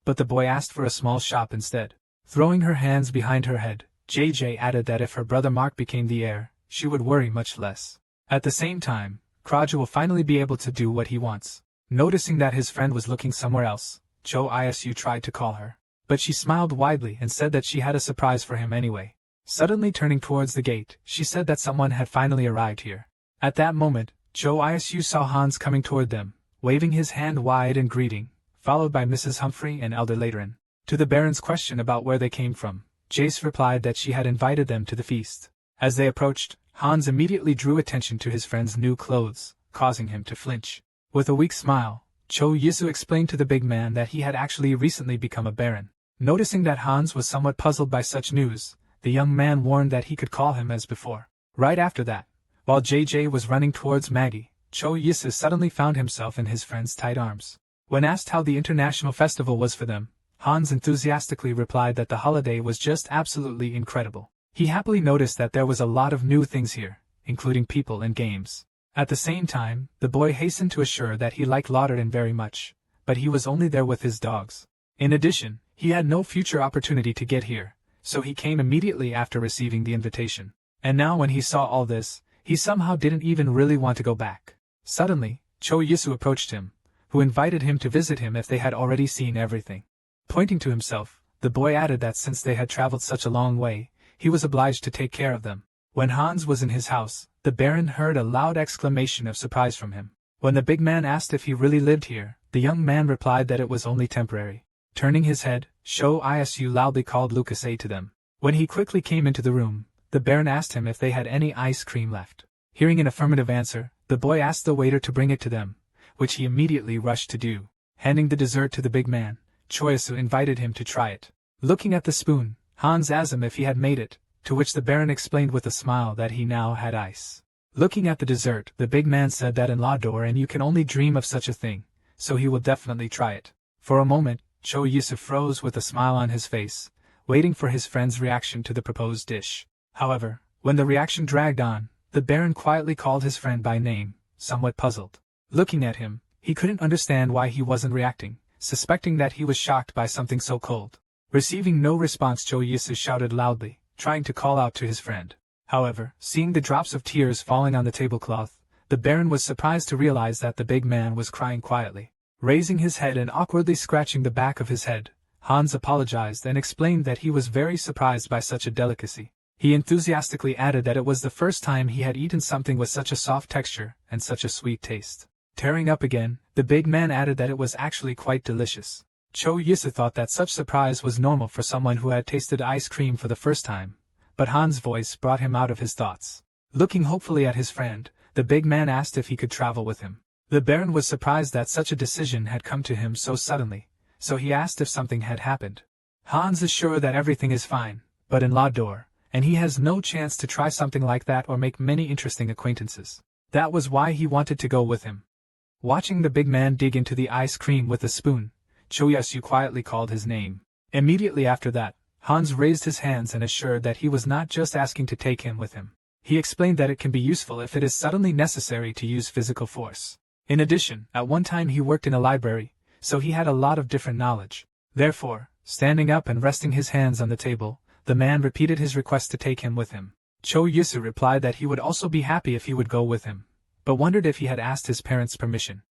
But the boy asked for a small shop instead. Throwing her hands behind her head, JJ added that if her brother Mark became the heir, she would worry much less. At the same time, Kraja will finally be able to do what he wants. Noticing that his friend was looking somewhere else, Choyisu tried to call her, but she smiled widely and said that she had a surprise for him anyway. Suddenly turning towards the gate, she said that someone had finally arrived here. At that moment, Choyisu saw Hans coming toward them, waving his hand wide in greeting, followed by Mrs. Humphrey and Elder Lateran. To the Baron's question about where they came from, Jace replied that she had invited them to the feast. As they approached, Hans immediately drew attention to his friend's new clothes, causing him to flinch. With a weak smile, Cho Yisu explained to the big man that he had actually recently become a baron. Noticing that Hans was somewhat puzzled by such news, the young man warned that he could call him as before. Right after that, while JJ was running towards Maggie, Cho Yisu suddenly found himself in his friend's tight arms. When asked how the international festival was for them, Hans enthusiastically replied that the holiday was just absolutely incredible. He happily noticed that there was a lot of new things here, including people and games. At the same time, the boy hastened to assure that he liked Lauderton very much, but he was only there with his dogs. In addition, he had no future opportunity to get here, so he came immediately after receiving the invitation. And now when he saw all this, he somehow didn't even really want to go back. Suddenly, Cho Yisu approached him, who invited him to visit him if they had already seen everything. Pointing to himself, the boy added that since they had traveled such a long way, he was obliged to take care of them. When Hans was in his house, the Baron heard a loud exclamation of surprise from him. When the big man asked if he really lived here, the young man replied that it was only temporary. Turning his head, Sho Isu loudly called Lucas A to them. When he quickly came into the room, the Baron asked him if they had any ice cream left. Hearing an affirmative answer, the boy asked the waiter to bring it to them, which he immediately rushed to do. Handing the dessert to the big man, Choisu invited him to try it. Looking at the spoon, Hans asked him if he had made it, to which the Baron explained with a smile that he now had ice. Looking at the dessert, the big man said that in Lador and you can only dream of such a thing, so he will definitely try it. For a moment, Cho Yisu froze with a smile on his face, waiting for his friend's reaction to the proposed dish. However, when the reaction dragged on, the Baron quietly called his friend by name, somewhat puzzled. Looking at him, he couldn't understand why he wasn't reacting, suspecting that he was shocked by something so cold. Receiving no response, Cho Yisu shouted loudly, trying to call out to his friend. However, seeing the drops of tears falling on the tablecloth, the Baron was surprised to realize that the big man was crying quietly. Raising his head and awkwardly scratching the back of his head, Hans apologized and explained that he was very surprised by such a delicacy. He enthusiastically added that it was the first time he had eaten something with such a soft texture and such a sweet taste. Tearing up again, the big man added that it was actually quite delicious. Cho Yisu thought that such surprise was normal for someone who had tasted ice cream for the first time, but Hans' voice brought him out of his thoughts. Looking hopefully at his friend, the big man asked if he could travel with him. The Baron was surprised that such a decision had come to him so suddenly, so he asked if something had happened. Hans is sure that everything is fine, but in Lador, and he has no chance to try something like that or make many interesting acquaintances. That was why he wanted to go with him. Watching the big man dig into the ice cream with a spoon, Cho Yisu quietly called his name. Immediately after that, Hans raised his hands and assured that he was not just asking to take him with him. He explained that it can be useful if it is suddenly necessary to use physical force. In addition, at one time he worked in a library, so he had a lot of different knowledge. Therefore, standing up and resting his hands on the table, the man repeated his request to take him with him. Cho Yisu replied that he would also be happy if he would go with him, but wondered if he had asked his parents' permission.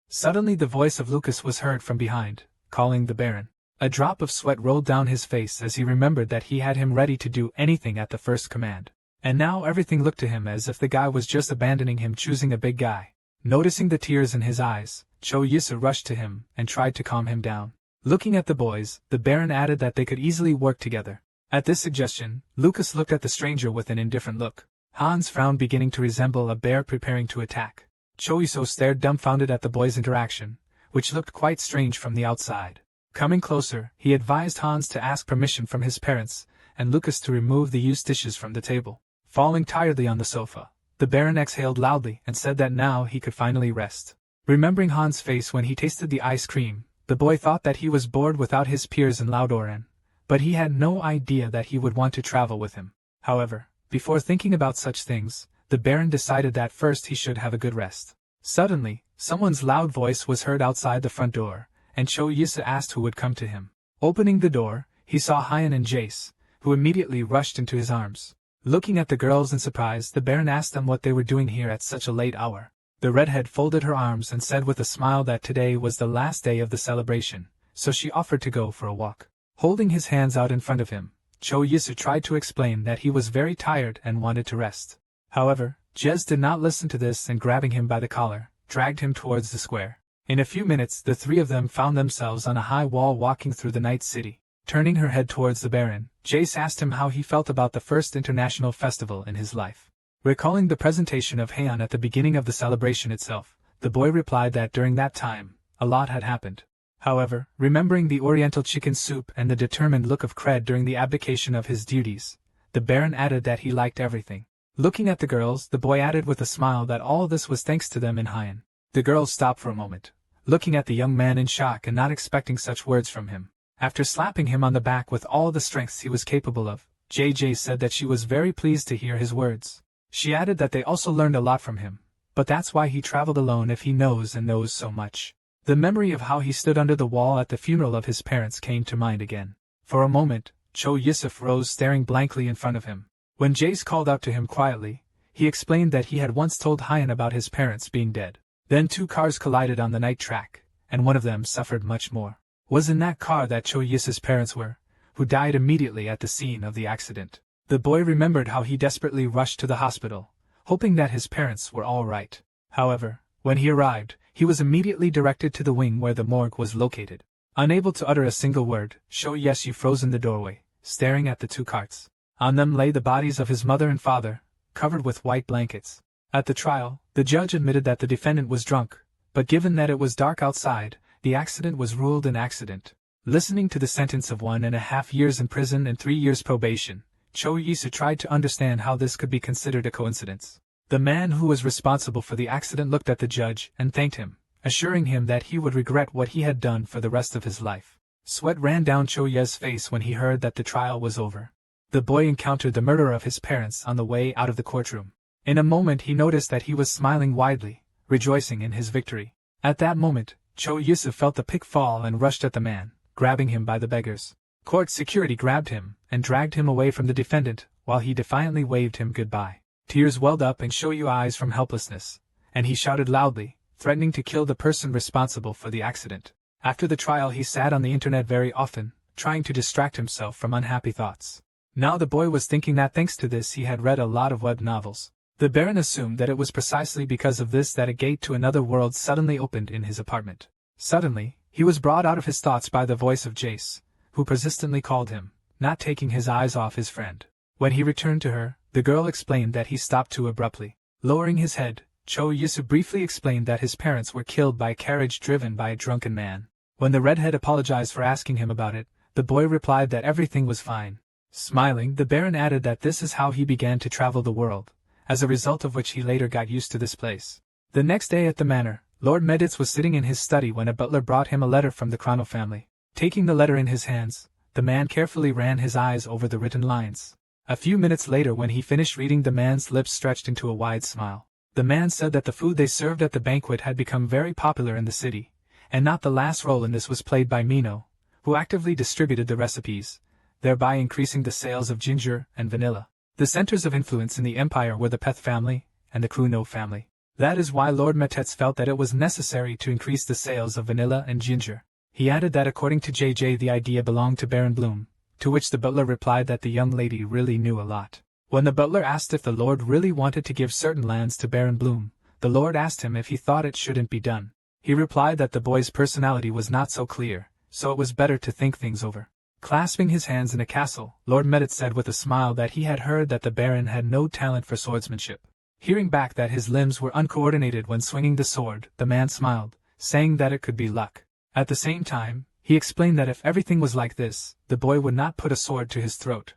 Suddenly the voice of Lucas was heard from behind, calling the Baron. A drop of sweat rolled down his face as he remembered that he had him ready to do anything at the first command. And now everything looked to him as if the guy was just abandoning him, choosing a big guy. Noticing the tears in his eyes, Cho Yisu rushed to him and tried to calm him down. Looking at the boys, the Baron added that they could easily work together. At this suggestion, Lucas looked at the stranger with an indifferent look. Hans frowned, beginning to resemble a bear preparing to attack. Cho Yisu stared dumbfounded at the boys' interaction, which looked quite strange from the outside. Coming closer, he advised Hans to ask permission from his parents, and Lucas to remove the used dishes from the table. Falling tiredly on the sofa, the Baron exhaled loudly and said that now he could finally rest. Remembering Hans' face when he tasted the ice cream, the boy thought that he was bored without his peers in Laudoran, but he had no idea that he would want to travel with him. However, before thinking about such things, the Baron decided that first he should have a good rest. Suddenly, someone's loud voice was heard outside the front door, and Cho Yisu asked who would come to him. Opening the door, he saw Hyan and Jace, who immediately rushed into his arms. Looking at the girls in surprise, the Baron asked them what they were doing here at such a late hour. The redhead folded her arms and said with a smile that today was the last day of the celebration, so she offered to go for a walk. Holding his hands out in front of him, Cho Yisu tried to explain that he was very tired and wanted to rest. However, Jez did not listen to this and grabbing him by the collar, dragged him towards the square. In a few minutes the three of them found themselves on a high wall walking through the night city. Turning her head towards the Baron, Jace asked him how he felt about the first international festival in his life. Recalling the presentation of Heian at the beginning of the celebration itself, The boy replied that during that time, a lot had happened. However, remembering the oriental chicken soup and the determined look of Cred during the abdication of his duties, the Baron added that he liked everything. Looking at the girls, the boy added with a smile that all this was thanks to them in Hyen. The girls stopped for a moment, looking at the young man in shock and not expecting such words from him. After slapping him on the back with all the strengths he was capable of, JJ said that she was very pleased to hear his words. She added that they also learned a lot from him, but that's why he traveled alone if he knows and knows so much. The memory of how he stood under the wall at the funeral of his parents came to mind again. For a moment, Cho Yusuf rose staring blankly in front of him. When Jace called out to him quietly, he explained that he had once told Hyen about his parents being dead. Then two cars collided on the night track, and one of them suffered much more. Was in that car that Cho Yusuf's parents were, who died immediately at the scene of the accident. The boy remembered how he desperately rushed to the hospital, hoping that his parents were all right. However, when he arrived, he was immediately directed to the wing where the morgue was located. Unable to utter a single word, Cho Yesu froze in the doorway, staring at the two carts. On them lay the bodies of his mother and father, covered with white blankets. At the trial, the judge admitted that the defendant was drunk, but given that it was dark outside, the accident was ruled an accident. Listening to the sentence of 1.5 years in prison and 3 years probation, Cho Yesu tried to understand how this could be considered a coincidence. The man who was responsible for the accident looked at the judge and thanked him, assuring him that he would regret what he had done for the rest of his life. Sweat ran down Cho Ye's face when he heard that the trial was over. The boy encountered the murderer of his parents on the way out of the courtroom. In a moment he noticed that he was smiling widely, rejoicing in his victory. At that moment, Cho Yusuf felt the pick fall and rushed at the man, grabbing him by the beggars. Court security grabbed him and dragged him away from the defendant, while he defiantly waved him goodbye. Tears welled up in Cho Yu's eyes from helplessness, and he shouted loudly, threatening to kill the person responsible for the accident. After the trial he sat on the internet very often, trying to distract himself from unhappy thoughts. Now the boy was thinking that thanks to this he had read a lot of web novels. The Baron assumed that it was precisely because of this that a gate to another world suddenly opened in his apartment. Suddenly, he was brought out of his thoughts by the voice of Jace, who persistently called him, not taking his eyes off his friend. When he returned to her, the girl explained that he stopped too abruptly. Lowering his head, Cho Yusuf briefly explained that his parents were killed by a carriage driven by a drunken man. When the redhead apologized for asking him about it, the boy replied that everything was fine. Smiling, the Baron added that this is how he began to travel the world, as a result of which he later got used to this place. The next day at the manor, Lord Meditz was sitting in his study when a butler brought him a letter from the Chrono family. Taking the letter in his hands, the man carefully ran his eyes over the written lines. A few minutes later when he finished reading, the man's lips stretched into a wide smile. The man said that the food they served at the banquet had become very popular in the city, and not the last role in this was played by Mino, who actively distributed the recipes, thereby increasing the sales of ginger and vanilla. The centers of influence in the empire were the Peth family and the Kruno family. That is why Lord Meditz felt that it was necessary to increase the sales of vanilla and ginger. He added that according to JJ the idea belonged to Baron Bloom, to which the butler replied that the young lady really knew a lot. When the butler asked if the Lord really wanted to give certain lands to Baron Bloom, the Lord asked him if he thought it shouldn't be done. He replied that the boy's personality was not so clear, so it was better to think things over. Clasping his hands in a castle, Lord Meditz said with a smile that he had heard that the Baron had no talent for swordsmanship. Hearing back that his limbs were uncoordinated when swinging the sword, the man smiled, saying that it could be luck. At the same time, he explained that if everything was like this, the boy would not put a sword to his throat.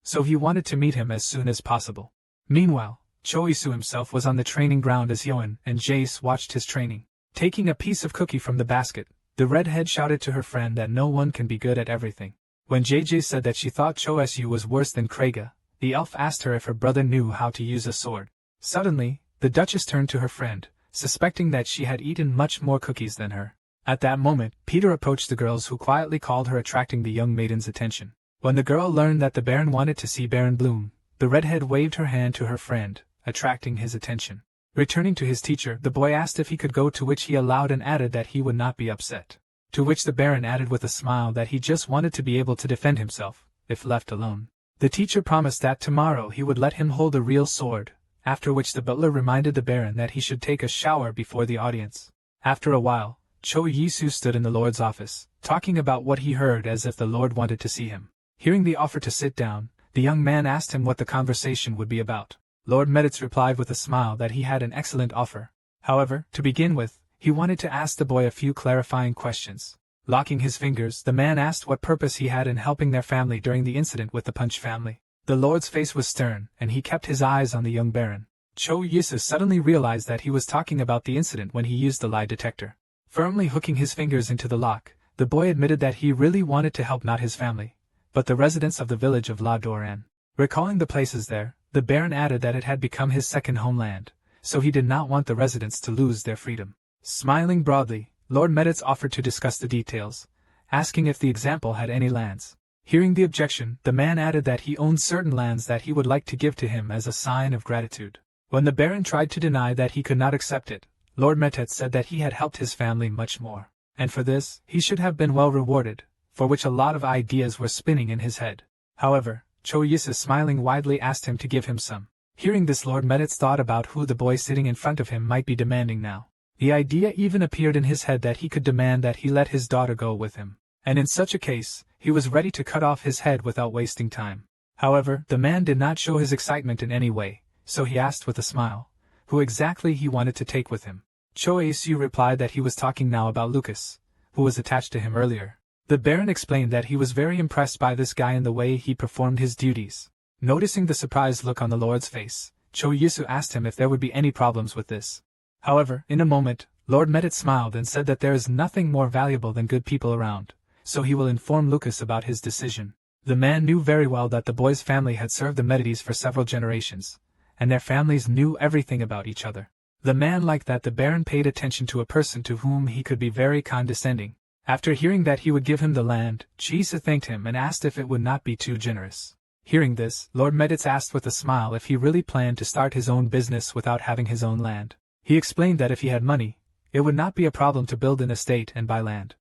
So he wanted to meet him as soon as possible. Meanwhile, Choisu himself was on the training ground as Yoan and Jace watched his training. Taking a piece of cookie from the basket, the redhead shouted to her friend that no one can be good at everything. When JJ said that she thought Choisu was worse than Krega, the elf asked her if her brother knew how to use a sword. Suddenly, the Duchess turned to her friend, suspecting that she had eaten much more cookies than her. At that moment, Peter approached the girls who quietly called her, attracting the young maiden's attention. When the girl learned that the Baron wanted to see Baron Bloom, the redhead waved her hand to her friend, attracting his attention. Returning to his teacher, the boy asked if he could go, to which he allowed and added that he would not be upset. To which the Baron added with a smile that he just wanted to be able to defend himself, if left alone. The teacher promised that tomorrow he would let him hold a real sword, after which the butler reminded the Baron that he should take a shower before the audience. After a while, Cho Yisu stood in the Lord's office, talking about what he heard as if the Lord wanted to see him. Hearing the offer to sit down, the young man asked him what the conversation would be about. Lord Meditz replied with a smile that he had an excellent offer. However, to begin with, he wanted to ask the boy a few clarifying questions. Locking his fingers, the man asked what purpose he had in helping their family during the incident with the Punch family. The Lord's face was stern, and he kept his eyes on the young baron. Cho Yisu suddenly realized that he was talking about the incident when he used the lie detector. Firmly hooking his fingers into the lock, the boy admitted that he really wanted to help not his family, but the residents of the village of La Doran. Recalling the places there, the baron added that it had become his second homeland, so he did not want the residents to lose their freedom. Smiling broadly, Lord Meditz offered to discuss the details, asking if the example had any lands. Hearing the objection, the man added that he owned certain lands that he would like to give to him as a sign of gratitude. When the baron tried to deny that he could not accept it, Lord Meditz said that he had helped his family much more, and for this, he should have been well rewarded, for which a lot of ideas were spinning in his head. However, Cho Yisu smiling widely asked him to give him some. Hearing this, Lord Meditz thought about who the boy sitting in front of him might be demanding now. The idea even appeared in his head that he could demand that he let his daughter go with him, and in such a case, he was ready to cut off his head without wasting time. However, the man did not show his excitement in any way, so he asked with a smile, who exactly he wanted to take with him. Cho Yisu replied that he was talking now about Lucas, who was attached to him earlier. The baron explained that he was very impressed by this guy and the way he performed his duties. Noticing the surprised look on the Lord's face, Cho Yisu asked him if there would be any problems with this. However, in a moment, Lord Meditz smiled and said that there is nothing more valuable than good people around, so he will inform Lucas about his decision. The man knew very well that the boy's family had served the Medicis for several generations, and their families knew everything about each other. The man liked that the baron paid attention to a person to whom he could be very condescending. After hearing that he would give him the land, Chisa thanked him and asked if it would not be too generous. Hearing this, Lord Meditz asked with a smile if he really planned to start his own business without having his own land. He explained that if he had money, it would not be a problem to build an estate and buy land.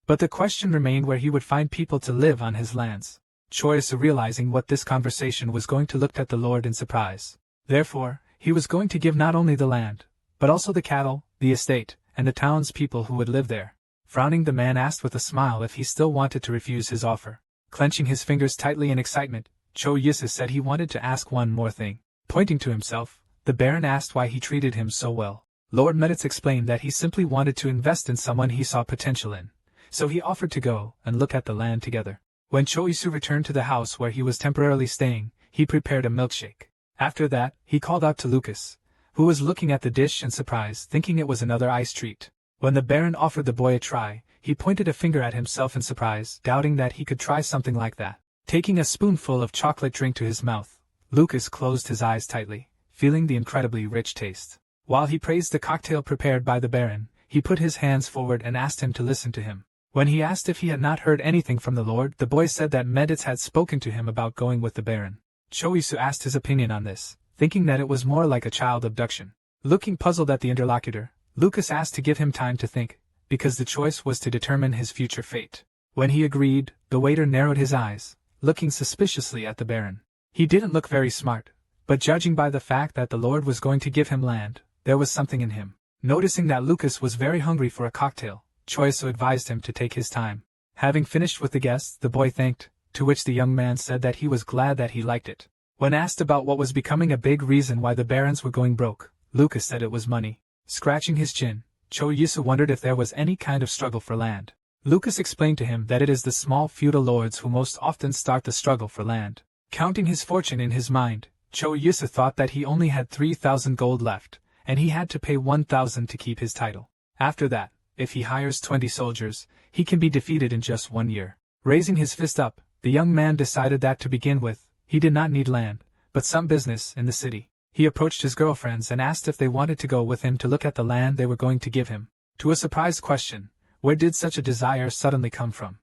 But the question remained where he would find people to live on his lands. Cho Yisu, realizing what this conversation was going to, looked at the Lord in surprise. Therefore, he was going to give not only the land, but also the cattle, the estate, and the townspeople who would live there. Frowning, the man asked with a smile if he still wanted to refuse his offer. Clenching his fingers tightly in excitement, Cho Yisu said he wanted to ask one more thing. Pointing to himself, the baron asked why he treated him so well. Lord Meditz explained that he simply wanted to invest in someone he saw potential in, so he offered to go and look at the land together. When Cho Yisu returned to the house where he was temporarily staying, he prepared a milkshake. After that, he called out to Lucas, who was looking at the dish in surprise, thinking it was another ice treat. When the baron offered the boy a try, he pointed a finger at himself in surprise, doubting that he could try something like that. Taking a spoonful of chocolate drink to his mouth, Lucas closed his eyes tightly, feeling the incredibly rich taste. While he praised the cocktail prepared by the baron, he put his hands forward and asked him to listen to him. When he asked if he had not heard anything from the Lord, the boy said that Meditz had spoken to him about going with the baron. Cho Yisu asked his opinion on this, thinking that it was more like a child abduction. Looking puzzled at the interlocutor, Lucas asked to give him time to think, because the choice was to determine his future fate. When he agreed, the waiter narrowed his eyes, looking suspiciously at the baron. He didn't look very smart, but judging by the fact that the Lord was going to give him land, there was something in him. Noticing that Lucas was very hungry for a cocktail, Cho Yisu advised him to take his time. Having finished with the guests, the boy thanked, to which the young man said that he was glad that he liked it. When asked about what was becoming a big reason why the barons were going broke, Lucas said it was money. Scratching his chin, Cho Yisu wondered if there was any kind of struggle for land. Lucas explained to him that it is the small feudal lords who most often start the struggle for land. Counting his fortune in his mind, Cho Yisu thought that he only had 3,000 gold left, and he had to pay 1,000 to keep his title. After that, if he hires 20 soldiers, he can be defeated in just 1 year. Raising his fist up, the young man decided that to begin with, he did not need land, but some business in the city. He approached his girlfriends and asked if they wanted to go with him to look at the land they were going to give him. To a surprised question, where did such a desire suddenly come from?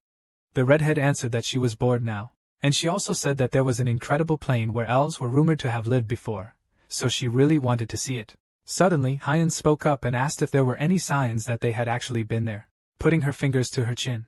The redhead answered that she was bored now, and she also said that there was an incredible plain where elves were rumored to have lived before, so she really wanted to see it. Suddenly, Hyen spoke up and asked if there were any signs that they had actually been there. Putting her fingers to her chin,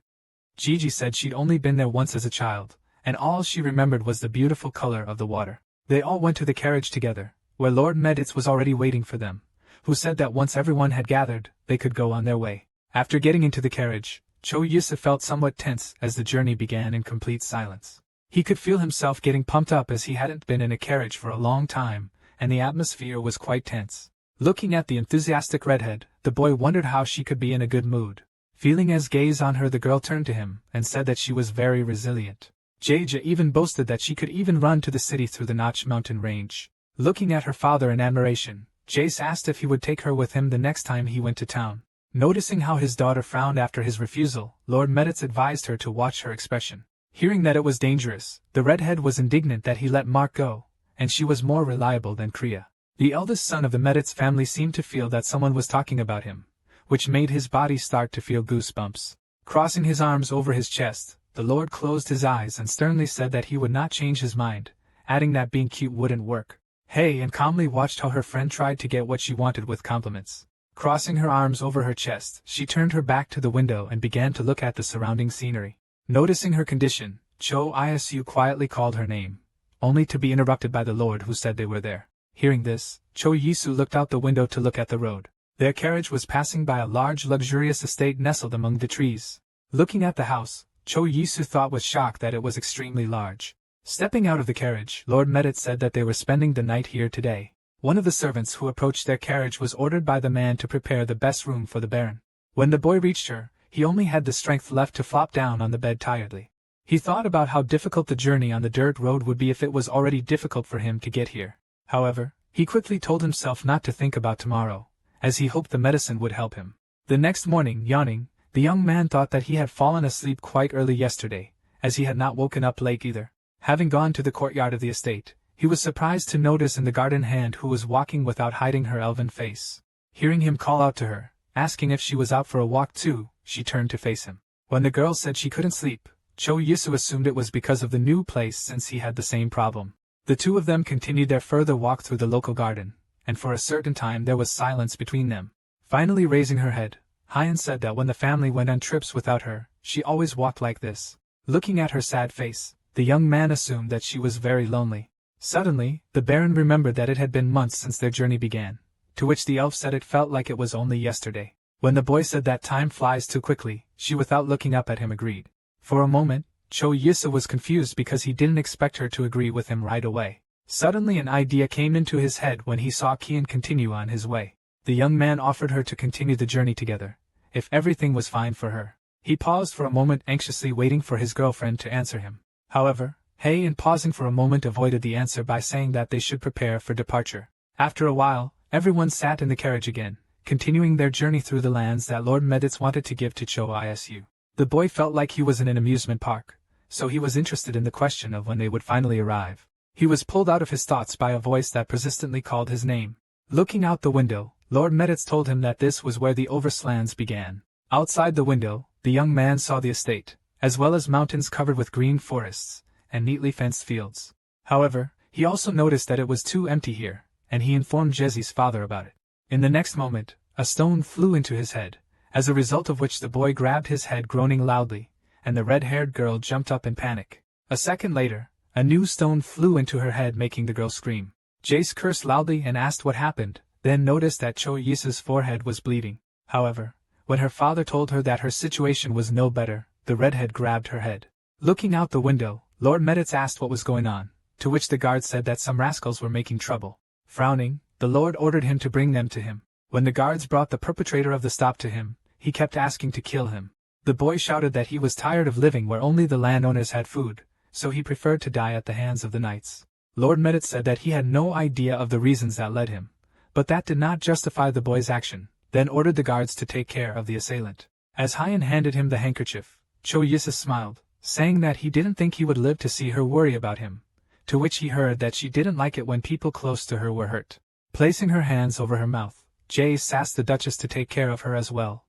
Gigi said she'd only been there once as a child, and all she remembered was the beautiful color of the water. They all went to the carriage together, where Lord Meditz was already waiting for them, who said that once everyone had gathered, they could go on their way. After getting into the carriage, Cho Yisu felt somewhat tense as the journey began in complete silence. He could feel himself getting pumped up as he hadn't been in a carriage for a long time, and the atmosphere was quite tense. Looking at the enthusiastic redhead, the boy wondered how she could be in a good mood. Feeling his gaze on her, the girl turned to him and said that she was very resilient. Jaja even boasted that she could even run to the city through the Notch mountain range. Looking at her father in admiration, Jace asked if he would take her with him the next time he went to town. Noticing how his daughter frowned after his refusal, Lord Meditz advised her to watch her expression. Hearing that it was dangerous, the redhead was indignant that he let Mark go, and she was more reliable than Kriya. The eldest son of the Meditz family seemed to feel that someone was talking about him, which made his body start to feel goosebumps. Crossing his arms over his chest, the Lord closed his eyes and sternly said that he would not change his mind, adding that being cute wouldn't work. Hey, and calmly watched how her friend tried to get what she wanted with compliments. Crossing her arms over her chest, she turned her back to the window and began to look at the surrounding scenery. Noticing her condition, Cho Isu quietly called her name, only to be interrupted by the Lord, who said they were there. Hearing this, Cho Yisu looked out the window to look at the road. Their carriage was passing by a large luxurious estate nestled among the trees. Looking at the house, Cho Yisu thought with shock that it was extremely large. Stepping out of the carriage, Lord Medit said that they were spending the night here today. One of the servants who approached their carriage was ordered by the man to prepare the best room for the Baron. When the boy reached her, he only had the strength left to flop down on the bed tiredly. He thought about how difficult the journey on the dirt road would be if it was already difficult for him to get here. However, he quickly told himself not to think about tomorrow, as he hoped the medicine would help him. The next morning, yawning, the young man thought that he had fallen asleep quite early yesterday, as he had not woken up late either. Having gone to the courtyard of the estate, he was surprised to notice in the garden hand who was walking without hiding her elven face. Hearing him call out to her, asking if she was out for a walk too, she turned to face him. When the girl said she couldn't sleep, Cho Yisu assumed it was because of the new place, since he had the same problem. The two of them continued their further walk through the local garden, and for a certain time there was silence between them. Finally raising her head, Hyan said that when the family went on trips without her, she always walked like this. Looking at her sad face, the young man assumed that she was very lonely. Suddenly, the Baron remembered that it had been months since their journey began, to which the elf said it felt like it was only yesterday. When the boy said that time flies too quickly, she without looking up at him agreed. For a moment, Cho Yisu was confused because he didn't expect her to agree with him right away. Suddenly an idea came into his head when he saw Kian continue on his way. The young man offered her to continue the journey together, if everything was fine for her. He paused for a moment, anxiously waiting for his girlfriend to answer him. However, Hei, in pausing for a moment, avoided the answer by saying that they should prepare for departure. After a while, everyone sat in the carriage again, continuing their journey through the lands that Lord Meditz wanted to give to Cho Isu. The boy felt like he was in an amusement park, so he was interested in the question of when they would finally arrive. He was pulled out of his thoughts by a voice that persistently called his name. Looking out the window, Lord Meditz told him that this was where the Overslands began. Outside the window, the young man saw the estate, as well as mountains covered with green forests, and neatly fenced fields. However, he also noticed that it was too empty here, and he informed Jesse's father about it. In the next moment, a stone flew into his head, as a result of which the boy grabbed his head, groaning loudly, and the red-haired girl jumped up in panic. A second later, a new stone flew into her head, making the girl scream. Jace cursed loudly and asked what happened, then noticed that Cho Yisu's forehead was bleeding. However, when her father told her that her situation was no better, the redhead grabbed her head. Looking out the window, Lord Meditz asked what was going on, to which the guard said that some rascals were making trouble. Frowning, the Lord ordered him to bring them to him. When the guards brought the perpetrator of the stop to him, he kept asking to kill him. The boy shouted that he was tired of living where only the landowners had food, so he preferred to die at the hands of the knights. Lord Meditz said that he had no idea of the reasons that led him, but that did not justify the boy's action, then ordered the guards to take care of the assailant. As Hyan handed him the handkerchief, Cho Yisu smiled, saying that he didn't think he would live to see her worry about him, to which he heard that she didn't like it when people close to her were hurt. Placing her hands over her mouth, Jace asked the Duchess to take care of her as well.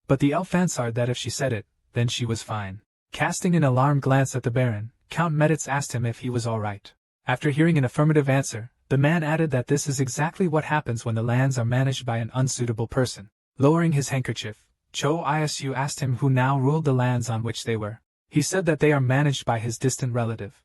But the elf answered that if she said it, then she was fine. Casting an alarmed glance at the Baron, Count Meditz asked him if he was all right. After hearing an affirmative answer, the man added that this is exactly what happens when the lands are managed by an unsuitable person. Lowering his handkerchief, Cho Isu asked him who now ruled the lands on which they were. He said that they are managed by his distant relative.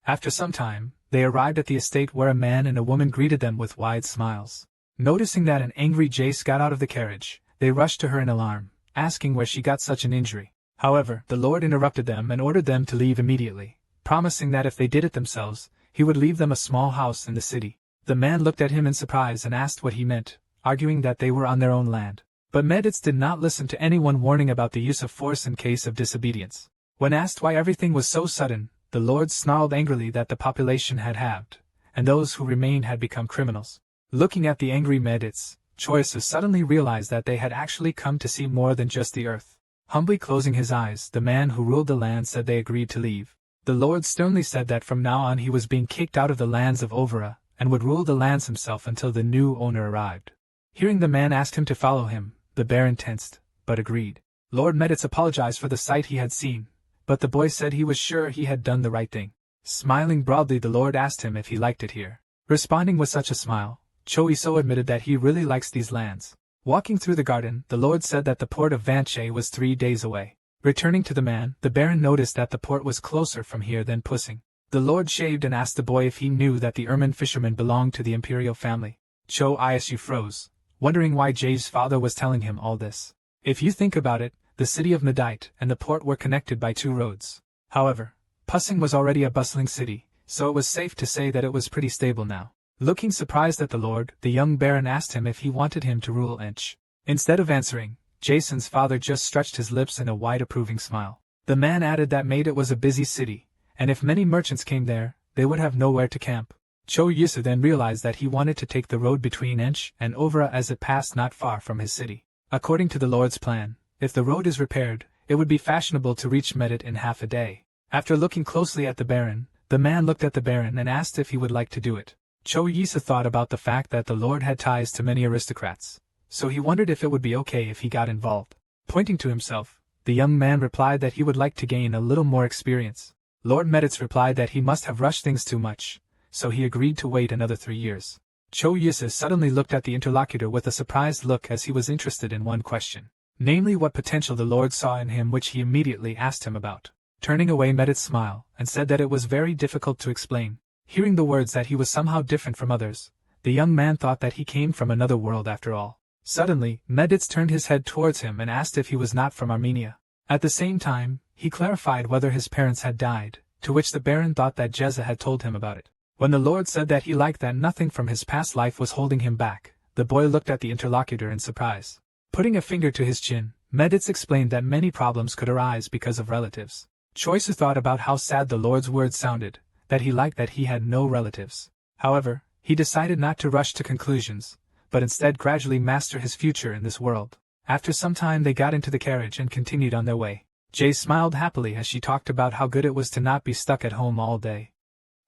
After some time, they arrived at the estate where a man and a woman greeted them with wide smiles. Noticing that an angry Jace got out of the carriage, they rushed to her in alarm, asking where she got such an injury. However, the Lord interrupted them and ordered them to leave immediately, promising that if they did it themselves, he would leave them a small house in the city. The man looked at him in surprise and asked what he meant, arguing that they were on their own land. But Medits did not listen to anyone warning about the use of force in case of disobedience. When asked why everything was so sudden, the lord snarled angrily that the population had halved, and those who remained had become criminals. Looking at the angry Medits, Choice suddenly realized that they had actually come to see more than just the earth. Humbly closing his eyes, the man who ruled the land said they agreed to leave. The lord sternly said that from now on he was being kicked out of the lands of Overa, and would rule the lands himself until the new owner arrived. Hearing the man ask him to follow him, the baron tensed, but agreed. Lord Medits apologized for the sight he had seen, but the boy said he was sure he had done the right thing. Smiling broadly, the lord asked him if he liked it here. Responding with such a smile, Choiso admitted that he really likes these lands. Walking through the garden, the lord said that the port of Vanche was 3 days away. Returning to the man, the baron noticed that the port was closer from here than Pussing. The lord shaved and asked the boy if he knew that the ermine fisherman belonged to the imperial family. Choiso froze, wondering why Jay's father was telling him all this. If you think about it, the city of Nadite and the port were connected by 2 roads. However, Pussing was already a bustling city, so it was safe to say that it was pretty stable now. Looking surprised at the lord, the young baron asked him if he wanted him to rule Ench. Instead of answering, Jason's father just stretched his lips in a wide approving smile. The man added that it was a busy city, and if many merchants came there, they would have nowhere to camp. Choiso then realized that he wanted to take the road between Ench and Overa as it passed not far from his city. According to the lord's plan, if the road is repaired, it would be fashionable to reach Medit in half a day. After looking closely at the baron, the man looked at the baron and asked if he would like to do it. Choiso thought about the fact that the lord had ties to many aristocrats, so he wondered if it would be okay if he got involved. Pointing to himself, the young man replied that he would like to gain a little more experience. Lord Medits replied that he must have rushed things too much, so he agreed to wait another 3 years. Choiso suddenly looked at the interlocutor with a surprised look as he was interested in one question, namely what potential the lord saw in him, which he immediately asked him about. Turning away, Medits smiled and said that it was very difficult to explain. Hearing the words that he was somehow different from others, the young man thought that he came from another world after all. Suddenly, Medits turned his head towards him and asked if he was not from Armenia. At the same time, he clarified whether his parents had died, to which the baron thought that Jezza had told him about it. When the lord said that he liked that nothing from his past life was holding him back, the boy looked at the interlocutor in surprise. Putting a finger to his chin, Medits explained that many problems could arise because of relatives. Choiso thought about how sad the lord's words sounded, that he liked that he had no relatives. However, he decided not to rush to conclusions, but instead gradually master his future in this world. After some time they got into the carriage and continued on their way. Jay smiled happily as she talked about how good it was to not be stuck at home all day.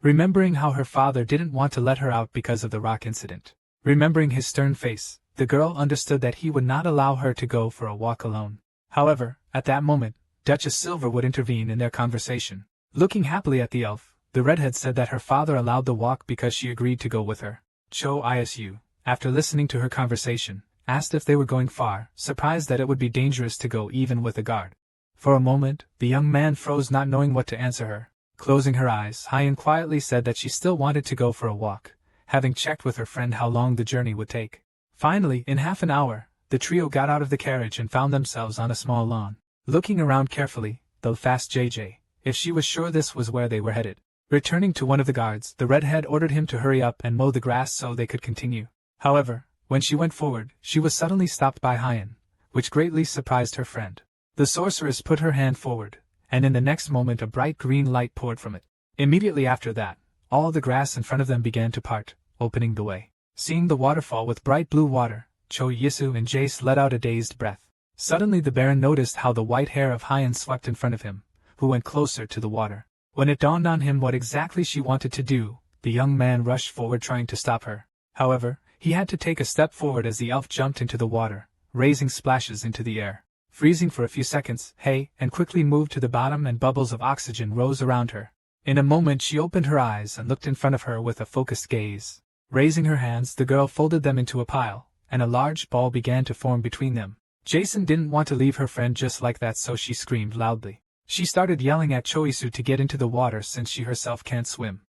Remembering how her father didn't want to let her out because of the rock incident. Remembering his stern face, the girl understood that he would not allow her to go for a walk alone. However, at that moment, Duchess Silver would intervene in their conversation. Looking happily at the elf, the redhead said that her father allowed the walk because she agreed to go with her. Choiso, after listening to her conversation, asked if they were going far, surprised that it would be dangerous to go even with a guard. For a moment, the young man froze, not knowing what to answer her. Closing her eyes, Hyan quietly said that she still wanted to go for a walk, having checked with her friend how long the journey would take. Finally, in half an hour, the trio got out of the carriage and found themselves on a small lawn. Looking around carefully, the fast JJ, if she was sure this was where they were headed. Returning to one of the guards, the redhead ordered him to hurry up and mow the grass so they could continue. However, when she went forward, she was suddenly stopped by Hyan, which greatly surprised her friend. The sorceress put her hand forward, and in the next moment a bright green light poured from it. Immediately after that, all the grass in front of them began to part, opening the way. Seeing the waterfall with bright blue water, Choiso and Jace let out a dazed breath. Suddenly the baron noticed how the white hair of Hyan swept in front of him, who went closer to the water. When it dawned on him what exactly she wanted to do, the young man rushed forward trying to stop her. However, he had to take a step forward as the elf jumped into the water, raising splashes into the air. Freezing for a few seconds, and quickly moved to the bottom and bubbles of oxygen rose around her. In a moment she opened her eyes and looked in front of her with a focused gaze. Raising her hands, the girl folded them into a pile, and a large ball began to form between them. Jason didn't want to leave her friend just like that, so she screamed loudly. She started yelling at Choiso to get into the water since she herself can't swim.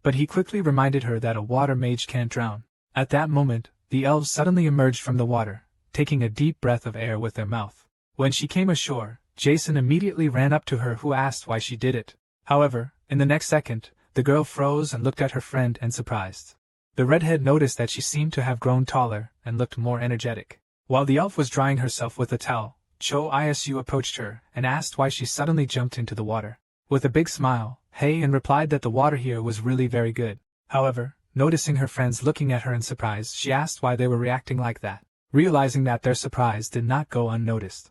But he quickly reminded her that a water mage can't drown. At that moment, the elves suddenly emerged from the water, taking a deep breath of air with their mouth. When she came ashore, Jason immediately ran up to her, who asked why she did it. However, in the next second, the girl froze and looked at her friend and surprised. The redhead noticed that she seemed to have grown taller and looked more energetic. While the elf was drying herself with a towel, Cho Isu approached her and asked why she suddenly jumped into the water. With a big smile, Heian replied that the water here was really very good. However, noticing her friends looking at her in surprise, she asked why they were reacting like that, realizing that their surprise did not go unnoticed.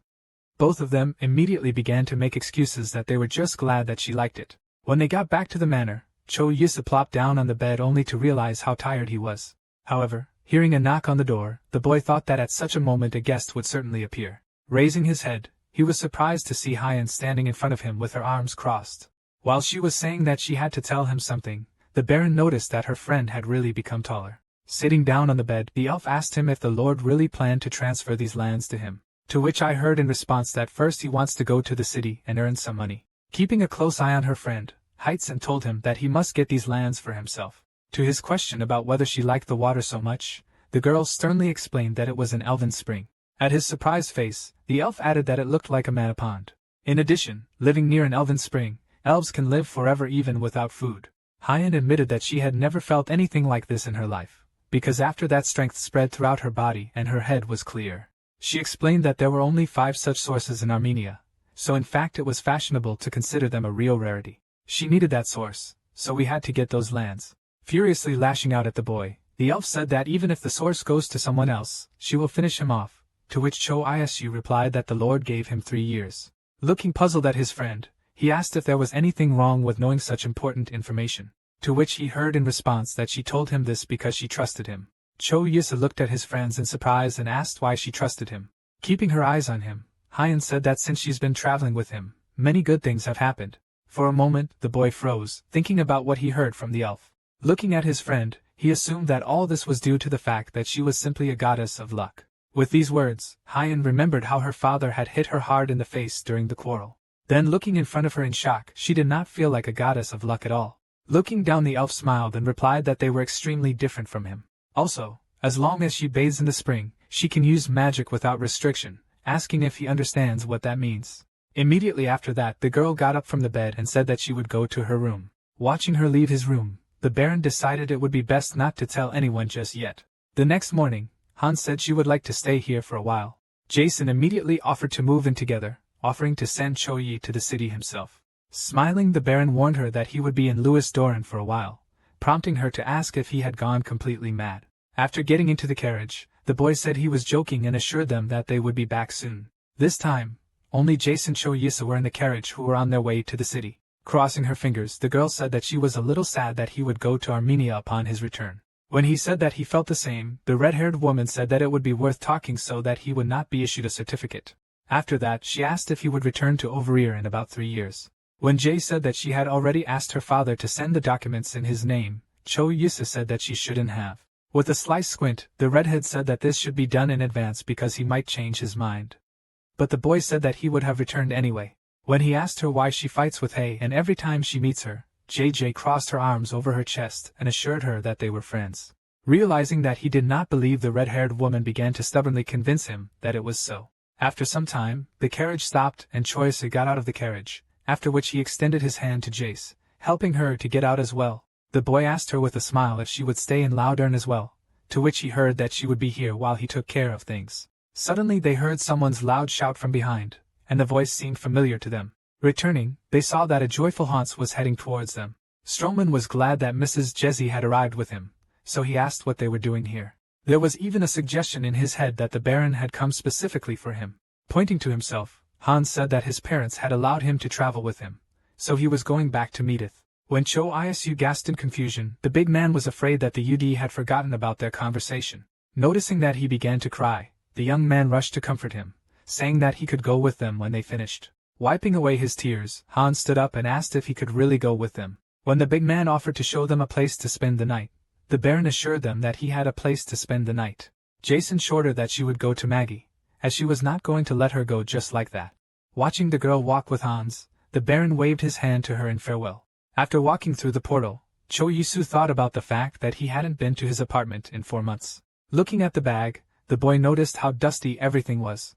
Both of them immediately began to make excuses that they were just glad that she liked it. When they got back to the manor, Cho Yisa plopped down on the bed only to realize how tired he was. However, hearing a knock on the door, the boy thought that at such a moment a guest would certainly appear. Raising his head, he was surprised to see Heian standing in front of him with her arms crossed. While she was saying that she had to tell him something, the Baron noticed that her friend had really become taller. Sitting down on the bed, the elf asked him if the Lord really planned to transfer these lands to him. To which I heard in response that first he wants to go to the city and earn some money. Keeping a close eye on her friend, Heitzen told him that he must get these lands for himself. To his question about whether she liked the water so much, the girl sternly explained that it was an elven spring. At his surprised face, the elf added that it looked like a mana pond. In addition, living near an elven spring, elves can live forever even without food. Heian admitted that she had never felt anything like this in her life, because after that strength spread throughout her body and her head was clear. She explained that there were only 5 such sources in Armenia, so in fact it was fashionable to consider them a real rarity. She needed that source, so we had to get those lands. Furiously lashing out at the boy, the elf said that even if the source goes to someone else, she will finish him off, to which Cho Isu replied that the Lord gave him 3 years. Looking puzzled at his friend, he asked if there was anything wrong with knowing such important information, to which he heard in response that she told him this because she trusted him. Cho Yisa looked at his friends in surprise and asked why she trusted him. Keeping her eyes on him, Heian said that since she's been traveling with him, many good things have happened. For a moment, the boy froze, thinking about what he heard from the elf. Looking at his friend, he assumed that all this was due to the fact that she was simply a goddess of luck. With these words, Heian remembered how her father had hit her hard in the face during the quarrel. Then looking in front of her in shock, she did not feel like a goddess of luck at all. Looking down, the elf smiled and replied that they were extremely different from him. Also, as long as she bathes in the spring, she can use magic without restriction, asking if he understands what that means. Immediately after that, the girl got up from the bed and said that she would go to her room. Watching her leave his room, the Baron decided it would be best not to tell anyone just yet. The next morning, Han said she would like to stay here for a while. Jason immediately offered to move in together, offering to send Cho-yi to the city himself. Smiling, the Baron warned her that he would be in Louis Doran for a while, prompting her to ask if he had gone completely mad. After getting into the carriage, the boy said he was joking and assured them that they would be back soon. This time, only Jason and Cho-yisa were in the carriage who were on their way to the city. Crossing her fingers, the girl said that she was a little sad that he would go to Armenia upon his return. When he said that he felt the same, the red-haired woman said that it would be worth talking so that he would not be issued a certificate. After that, she asked if he would return to Overeer in about 3 years. When Jay said that she had already asked her father to send the documents in his name, Cho-yisa said that she shouldn't have. With a sly squint, the redhead said that this should be done in advance because he might change his mind. But the boy said that he would have returned anyway. When he asked her why she fights with Hay and every time she meets her, JJ crossed her arms over her chest and assured her that they were friends. Realizing that he did not believe, the red-haired woman began to stubbornly convince him that it was so. After some time, the carriage stopped and Choyse got out of the carriage, after which he extended his hand to Jace, helping her to get out as well. The boy asked her with a smile if she would stay in Loudern as well, to which he heard that she would be here while he took care of things. Suddenly they heard someone's loud shout from behind, and the voice seemed familiar to them. Returning, they saw that a joyful Hans was heading towards them. Stroman was glad that Mrs. Jesse had arrived with him, so he asked what they were doing here. There was even a suggestion in his head that the Baron had come specifically for him. Pointing to himself, Hans said that his parents had allowed him to travel with him, so he was going back to Medith. When Cho Isu gasped in confusion, the big man was afraid that the UD had forgotten about their conversation. Noticing that he began to cry, the young man rushed to comfort him, saying that he could go with them when they finished. Wiping away his tears, Hans stood up and asked if he could really go with them. When the big man offered to show them a place to spend the night, the Baron assured them that he had a place to spend the night. Jason assured her that she would go to Maggie, as she was not going to let her go just like that. Watching the girl walk with Hans, the Baron waved his hand to her in farewell. After walking through the portal, Cho Yisu thought about the fact that he hadn't been to his apartment in 4 months. Looking at the bag, the boy noticed how dusty everything was.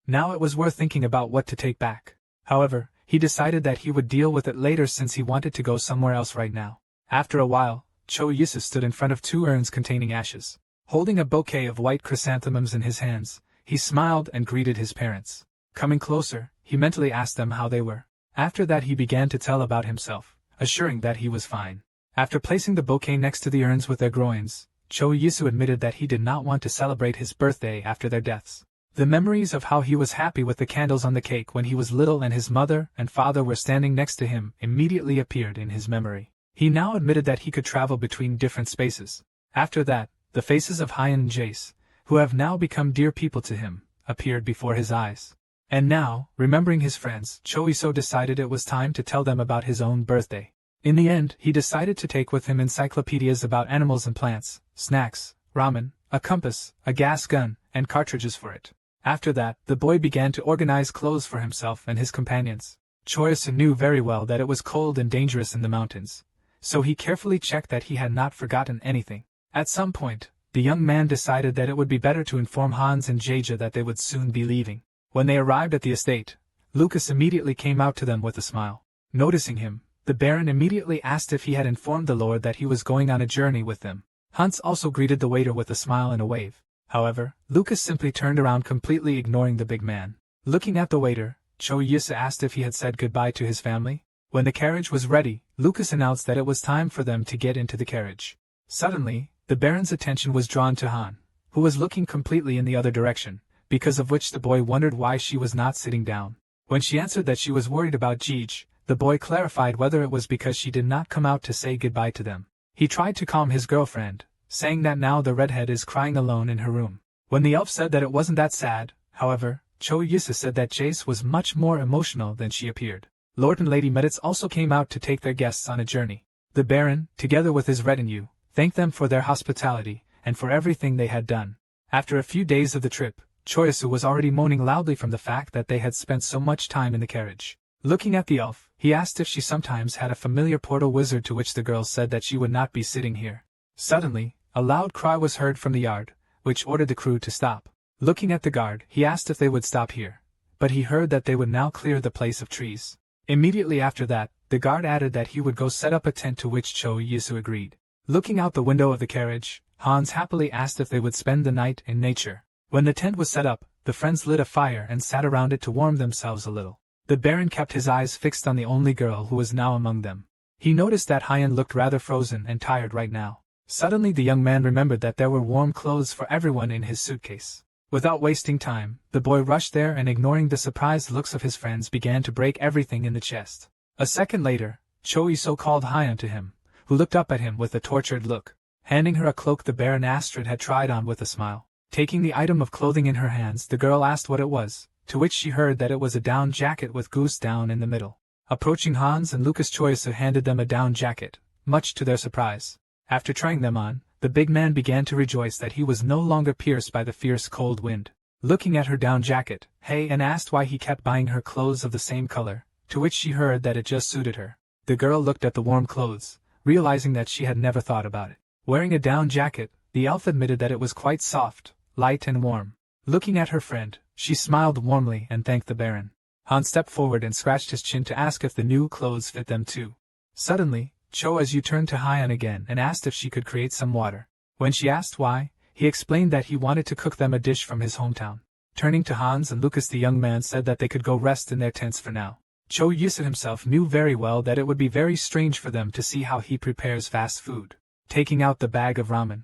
Now it was worth thinking about what to take back. However, he decided that he would deal with it later since he wanted to go somewhere else right now. After a while, Cho Yisu stood in front of 2 urns containing ashes. Holding a bouquet of white chrysanthemums in his hands, he smiled and greeted his parents. Coming closer, he mentally asked them how they were. After that he began to tell about himself, assuring that he was fine. After placing the bouquet next to the urns with their groins, Cho Yisu admitted that he did not want to celebrate his birthday after their deaths. The memories of how he was happy with the candles on the cake when he was little and his mother and father were standing next to him immediately appeared in his memory. He now admitted that he could travel between different spaces. After that, the faces of Hyan and Jace, who have now become dear people to him, appeared before his eyes. And now, remembering his friends, Choiso decided it was time to tell them about his own birthday. In the end, he decided to take with him encyclopedias about animals and plants, snacks, ramen, a compass, a gas gun, and cartridges for it. After that, the boy began to organize clothes for himself and his companions. Choiso knew very well that it was cold and dangerous in the mountains, so he carefully checked that he had not forgotten anything. At some point, the young man decided that it would be better to inform Hans and Jaja that they would soon be leaving. When they arrived at the estate, Lucas immediately came out to them with a smile. Noticing him, the Baron immediately asked if he had informed the Lord that he was going on a journey with them. Hans also greeted the waiter with a smile and a wave. However, Lucas simply turned around, completely ignoring the big man. Looking at the waiter, Cho Yisa asked if he had said goodbye to his family. When the carriage was ready, Lucas announced that it was time for them to get into the carriage. Suddenly, the Baron's attention was drawn to Han, who was looking completely in the other direction, because of which the boy wondered why she was not sitting down. When she answered that she was worried about Jeej, the boy clarified whether it was because she did not come out to say goodbye to them. He tried to calm his girlfriend, saying that now the redhead is crying alone in her room. When the elf said that it wasn't that sad, however, Cho Yisa said that Jace was much more emotional than she appeared. Lord and Lady Meditz also came out to take their guests on a journey. The Baron, together with his retinue, thanked them for their hospitality and for everything they had done. After a few days of the trip, Choisu was already moaning loudly from the fact that they had spent so much time in the carriage. Looking at the elf, he asked if she sometimes had a familiar portal wizard, to which the girl said that she would not be sitting here. Suddenly, a loud cry was heard from the yard, which ordered the crew to stop. Looking at the guard, he asked if they would stop here, but he heard that they would now clear the place of trees. Immediately after that, the guard added that he would go set up a tent, to which Cho Yisu agreed. Looking out the window of the carriage, Hans happily asked if they would spend the night in nature. When the tent was set up, the friends lit a fire and sat around it to warm themselves a little. The Baron kept his eyes fixed on the only girl who was now among them. He noticed that Hyan looked rather frozen and tired right now. Suddenly the young man remembered that there were warm clothes for everyone in his suitcase. Without wasting time, the boy rushed there and, ignoring the surprised looks of his friends, began to break everything in the chest. A second later, Choiso called Hyan to him, who looked up at him with a tortured look. Handing her a cloak the Baron Astrid had tried on with a smile. Taking the item of clothing in her hands, the girl asked what it was, to which she heard that it was a down jacket with goose down in the middle. Approaching Hans and Lucas, Choiso handed them a down jacket, much to their surprise. After trying them on, the big man began to rejoice that he was no longer pierced by the fierce cold wind. Looking at her down jacket, Hyan asked why he kept buying her clothes of the same color, to which she heard that it just suited her. The girl looked at the warm clothes, realizing that she had never thought about it. Wearing a down jacket, the elf admitted that it was quite soft, light and warm. Looking at her friend, she smiled warmly and thanked the Baron. Hans stepped forward and scratched his chin to ask if the new clothes fit them too. Suddenly, Cho As you turned to Hyan again and asked if she could create some water. When she asked why, he explained that he wanted to cook them a dish from his hometown. Turning to Hans and Lucas, the young man said that they could go rest in their tents for now. Cho Yusa himself knew very well that it would be very strange for them to see how he prepares fast food. Taking out the bag of ramen,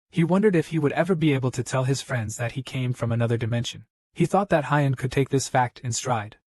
he wondered if he would ever be able to tell his friends that he came from another dimension. He thought that Hyan could take this fact in stride.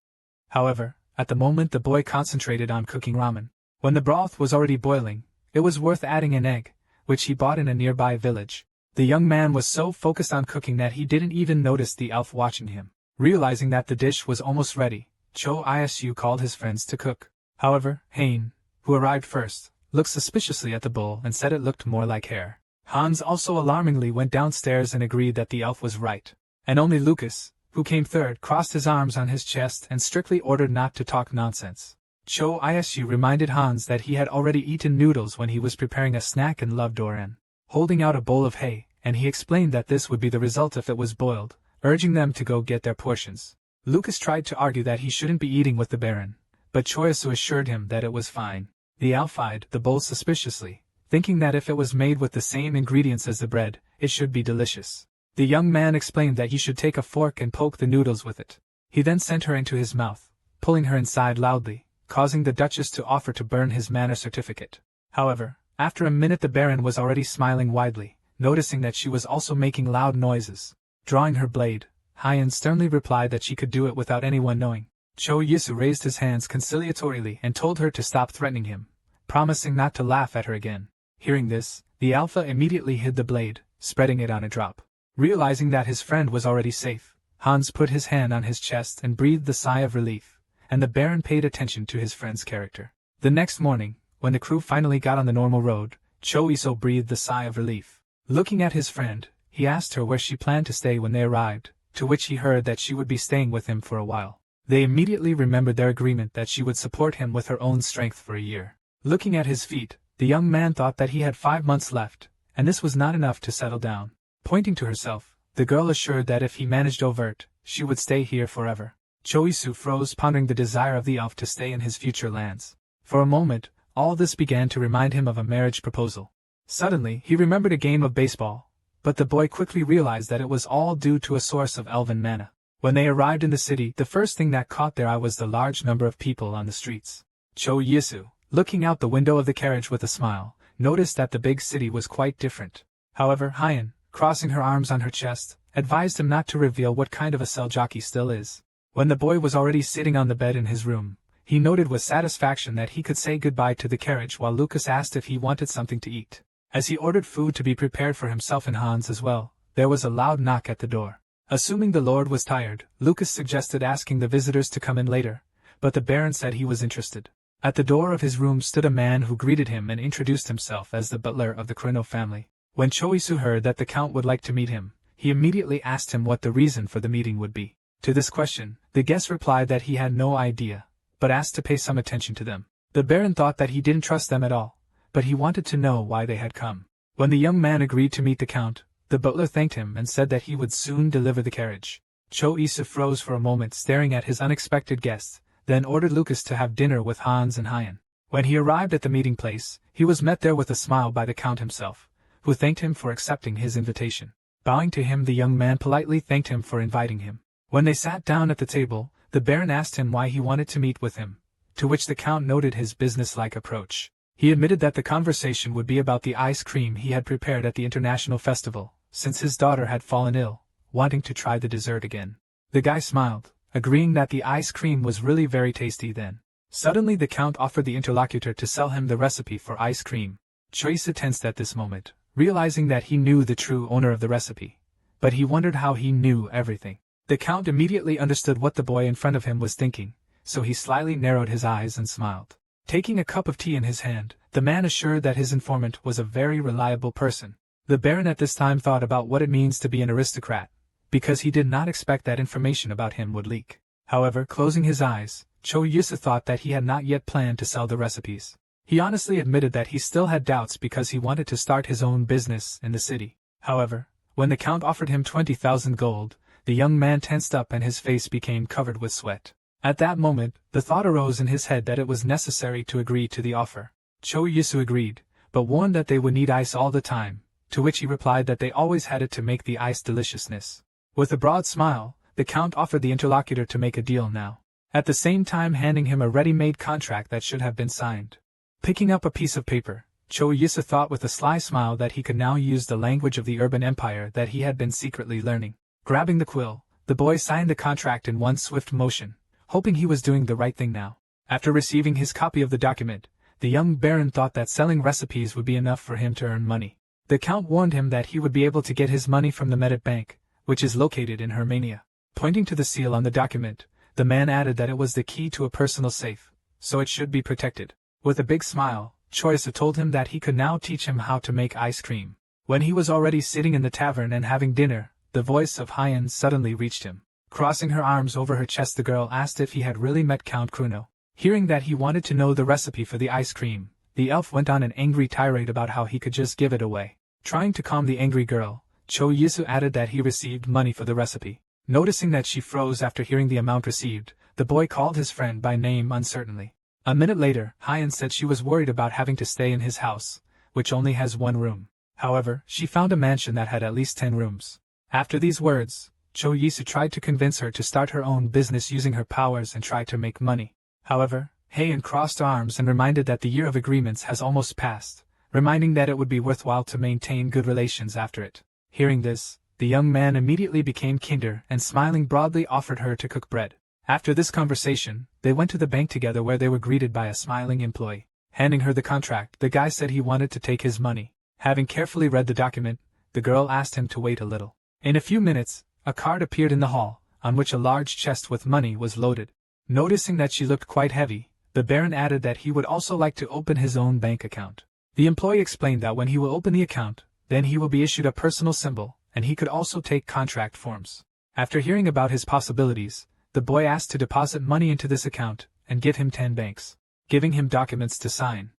However, at the moment the boy concentrated on cooking ramen. When the broth was already boiling, it was worth adding an egg, which he bought in a nearby village. The young man was so focused on cooking that he didn't even notice the elf watching him. Realizing that the dish was almost ready, Cho Isu called his friends to cook. However, Hyan, who arrived first, looked suspiciously at the bowl and said it looked more like hair. Hans also alarmingly went downstairs and agreed that the elf was right. And only Lucas, who came third, crossed his arms on his chest and strictly ordered not to talk nonsense. Cho Isu reminded Hans that he had already eaten noodles when he was preparing a snack and loved Doran, holding out a bowl of hay, and he explained that this would be the result if it was boiled, urging them to go get their portions. Lucas tried to argue that he shouldn't be eating with the Baron, but Choisu assured him that it was fine. The elf eyed the bowl suspiciously, thinking that if it was made with the same ingredients as the bread, it should be delicious. The young man explained that he should take a fork and poke the noodles with it. He then sent her into his mouth, pulling her inside loudly, causing the Duchess to offer to burn his manor certificate. However, after a minute the Baron was already smiling widely, noticing that she was also making loud noises. Drawing her blade, Hyen sternly replied that she could do it without anyone knowing. Cho Yisu raised his hands conciliatorily and told her to stop threatening him, promising not to laugh at her again. Hearing this, the Alpha immediately hid the blade, spreading it on a drop. Realizing that his friend was already safe, Hans put his hand on his chest and breathed a sigh of relief, and the Baron paid attention to his friend's character. The next morning, when the crew finally got on the normal road, Cho Iso breathed a sigh of relief. Looking at his friend, he asked her where she planned to stay when they arrived, to which he heard that she would be staying with him for a while. They immediately remembered their agreement that she would support him with her own strength for a year. Looking at his feet, the young man thought that he had 5 months left, and this was not enough to settle down. Pointing to herself, the girl assured that if he managed overt, she would stay here forever. Choisu froze, pondering the desire of the elf to stay in his future lands. For a moment, all this began to remind him of a marriage proposal. Suddenly, he remembered a game of baseball, but the boy quickly realized that it was all due to a source of elven mana. When they arrived in the city, the first thing that caught their eye was the large number of people on the streets. Cho Yisu, looking out the window of the carriage with a smile, noticed that the big city was quite different. However, Hyen, crossing her arms on her chest, advised him not to reveal what kind of a Seljaki still is. When the boy was already sitting on the bed in his room, he noted with satisfaction that he could say goodbye to the carriage while Lucas asked if he wanted something to eat. As he ordered food to be prepared for himself and Hans as well, there was a loud knock at the door. Assuming the Lord was tired, Lucas suggested asking the visitors to come in later, but the Baron said he was interested. At the door of his room stood a man who greeted him and introduced himself as the butler of the Kurino family. When Choisu heard that the Count would like to meet him, he immediately asked him what the reason for the meeting would be. To this question, the guest replied that he had no idea, but asked to pay some attention to them. The Baron thought that he didn't trust them at all, but he wanted to know why they had come. When the young man agreed to meet the Count, the butler thanked him and said that he would soon deliver the carriage. Cho Isa froze for a moment staring at his unexpected guest, then ordered Lucas to have dinner with Hans and Hyen. When he arrived at the meeting place, he was met there with a smile by the Count himself, who thanked him for accepting his invitation. Bowing to him, the young man politely thanked him for inviting him. When they sat down at the table, the Baron asked him why he wanted to meet with him, to which the Count noted his business-like approach. He admitted that the conversation would be about the ice cream he had prepared at the international festival, since his daughter had fallen ill, wanting to try the dessert again. The guy smiled, agreeing that the ice cream was really very tasty then. Suddenly the Count offered the interlocutor to sell him the recipe for ice cream. Choice tensed at this moment, realizing that he knew the true owner of the recipe, but he wondered how he knew everything. The Count immediately understood what the boy in front of him was thinking, so he slyly narrowed his eyes and smiled. Taking a cup of tea in his hand, the man assured that his informant was a very reliable person. The Baron at this time thought about what it means to be an aristocrat, because he did not expect that information about him would leak. However, closing his eyes, Cho Yusa thought that he had not yet planned to sell the recipes. He honestly admitted that he still had doubts because he wanted to start his own business in the city. However, when the Count offered him 20,000 gold, the young man tensed up and his face became covered with sweat. At that moment, the thought arose in his head that it was necessary to agree to the offer. Cho Yusu agreed, but warned that they would need ice all the time, to which he replied that they always had it to make the ice deliciousness. With a broad smile, the Count offered the interlocutor to make a deal now, at the same time handing him a ready-made contract that should have been signed. Picking up a piece of paper, Cho Yusa thought with a sly smile that he could now use the language of the urban empire that he had been secretly learning. Grabbing the quill, the boy signed the contract in one swift motion, hoping he was doing the right thing now. After receiving his copy of the document, the young Baron thought that selling recipes would be enough for him to earn money. The Count warned him that he would be able to get his money from the Medit Bank, which is located in Hermania. Pointing to the seal on the document, the man added that it was the key to a personal safe, so it should be protected. With a big smile, Choice told him that he could now teach him how to make ice cream. When he was already sitting in the tavern and having dinner, the voice of Hyen suddenly reached him. Crossing her arms over her chest, the girl asked if he had really met Count Kuno. Hearing that he wanted to know the recipe for the ice cream, the elf went on an angry tirade about how he could just give it away. Trying to calm the angry girl, Cho Yisu added that he received money for the recipe. Noticing that she froze after hearing the amount received, the boy called his friend by name uncertainly. A minute later, Hyen said she was worried about having to stay in his house, which only has 1 room. However, she found a mansion that had at least 10 rooms. After these words, Cho Yisu tried to convince her to start her own business using her powers and try to make money. However, Haein crossed arms and reminded that the year of agreements has almost passed, reminding that it would be worthwhile to maintain good relations after it. Hearing this, the young man immediately became kinder and smiling broadly offered her to cook bread. After this conversation, they went to the bank together where they were greeted by a smiling employee. Handing her the contract, the guy said he wanted to take his money. Having carefully read the document, the girl asked him to wait a little. In a few minutes, a cart appeared in the hall, on which a large chest with money was loaded. Noticing that she looked quite heavy, the Baron added that he would also like to open his own bank account. The employee explained that when he will open the account, then he will be issued a personal symbol, and he could also take contract forms. After hearing about his possibilities, the boy asked to deposit money into this account and give him 10 banks, giving him documents to sign.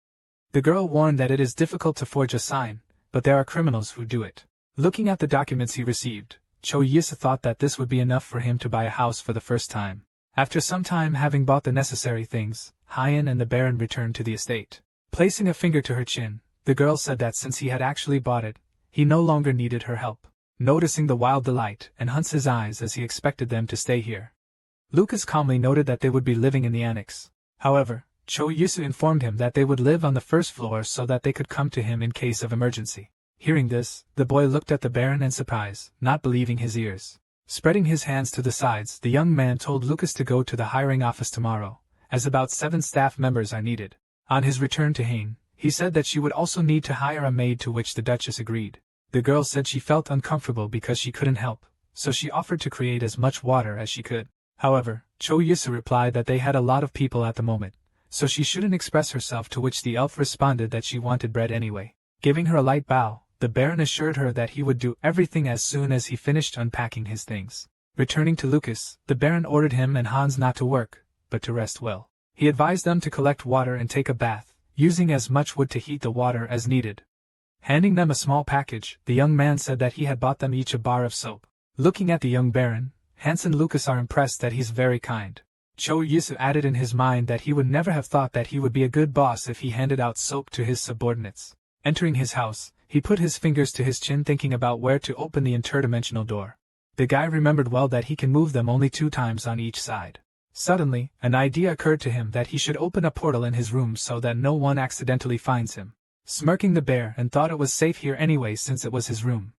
The girl warned that it is difficult to forge a sign, but there are criminals who do it. Looking at the documents he received, Cho Yisu thought that this would be enough for him to buy a house for the first time. After some time having bought the necessary things, Haein and the Baron returned to the estate. Placing a finger to her chin, the girl said that since he had actually bought it, he no longer needed her help. Noticing the wild delight and Hunts's eyes as he expected them to stay here, Lucas calmly noted that they would be living in the annex. However, Cho Yisu informed him that they would live on the first floor so that they could come to him in case of emergency. Hearing this, the boy looked at the Baron in surprise, not believing his ears. Spreading his hands to the sides, the young man told Lucas to go to the hiring office tomorrow, as about 7 staff members are needed. On his return to Haein, he said that she would also need to hire a maid, to which the Duchess agreed. The girl said she felt uncomfortable because she couldn't help, so she offered to create as much water as she could. However, Cho Yisu replied that they had a lot of people at the moment, so she shouldn't express herself, to which the elf responded that she wanted bread anyway. Giving her a light bow, the Baron assured her that he would do everything as soon as he finished unpacking his things. Returning to Lucas, the Baron ordered him and Hans not to work, but to rest well. He advised them to collect water and take a bath, using as much wood to heat the water as needed. Handing them a small package, the young man said that he had bought them each a bar of soap. Looking at the young Baron, Hans and Lucas are impressed that he's very kind. Cho Yisu added in his mind that he would never have thought that he would be a good boss if he handed out soap to his subordinates. Entering his house, he put his fingers to his chin, thinking about where to open the interdimensional door. The guy remembered well that he can move them only 2 times on each side. Suddenly, an idea occurred to him that he should open a portal in his room so that no one accidentally finds him. Smirking, the bear and thought it was safe here anyway since it was his room.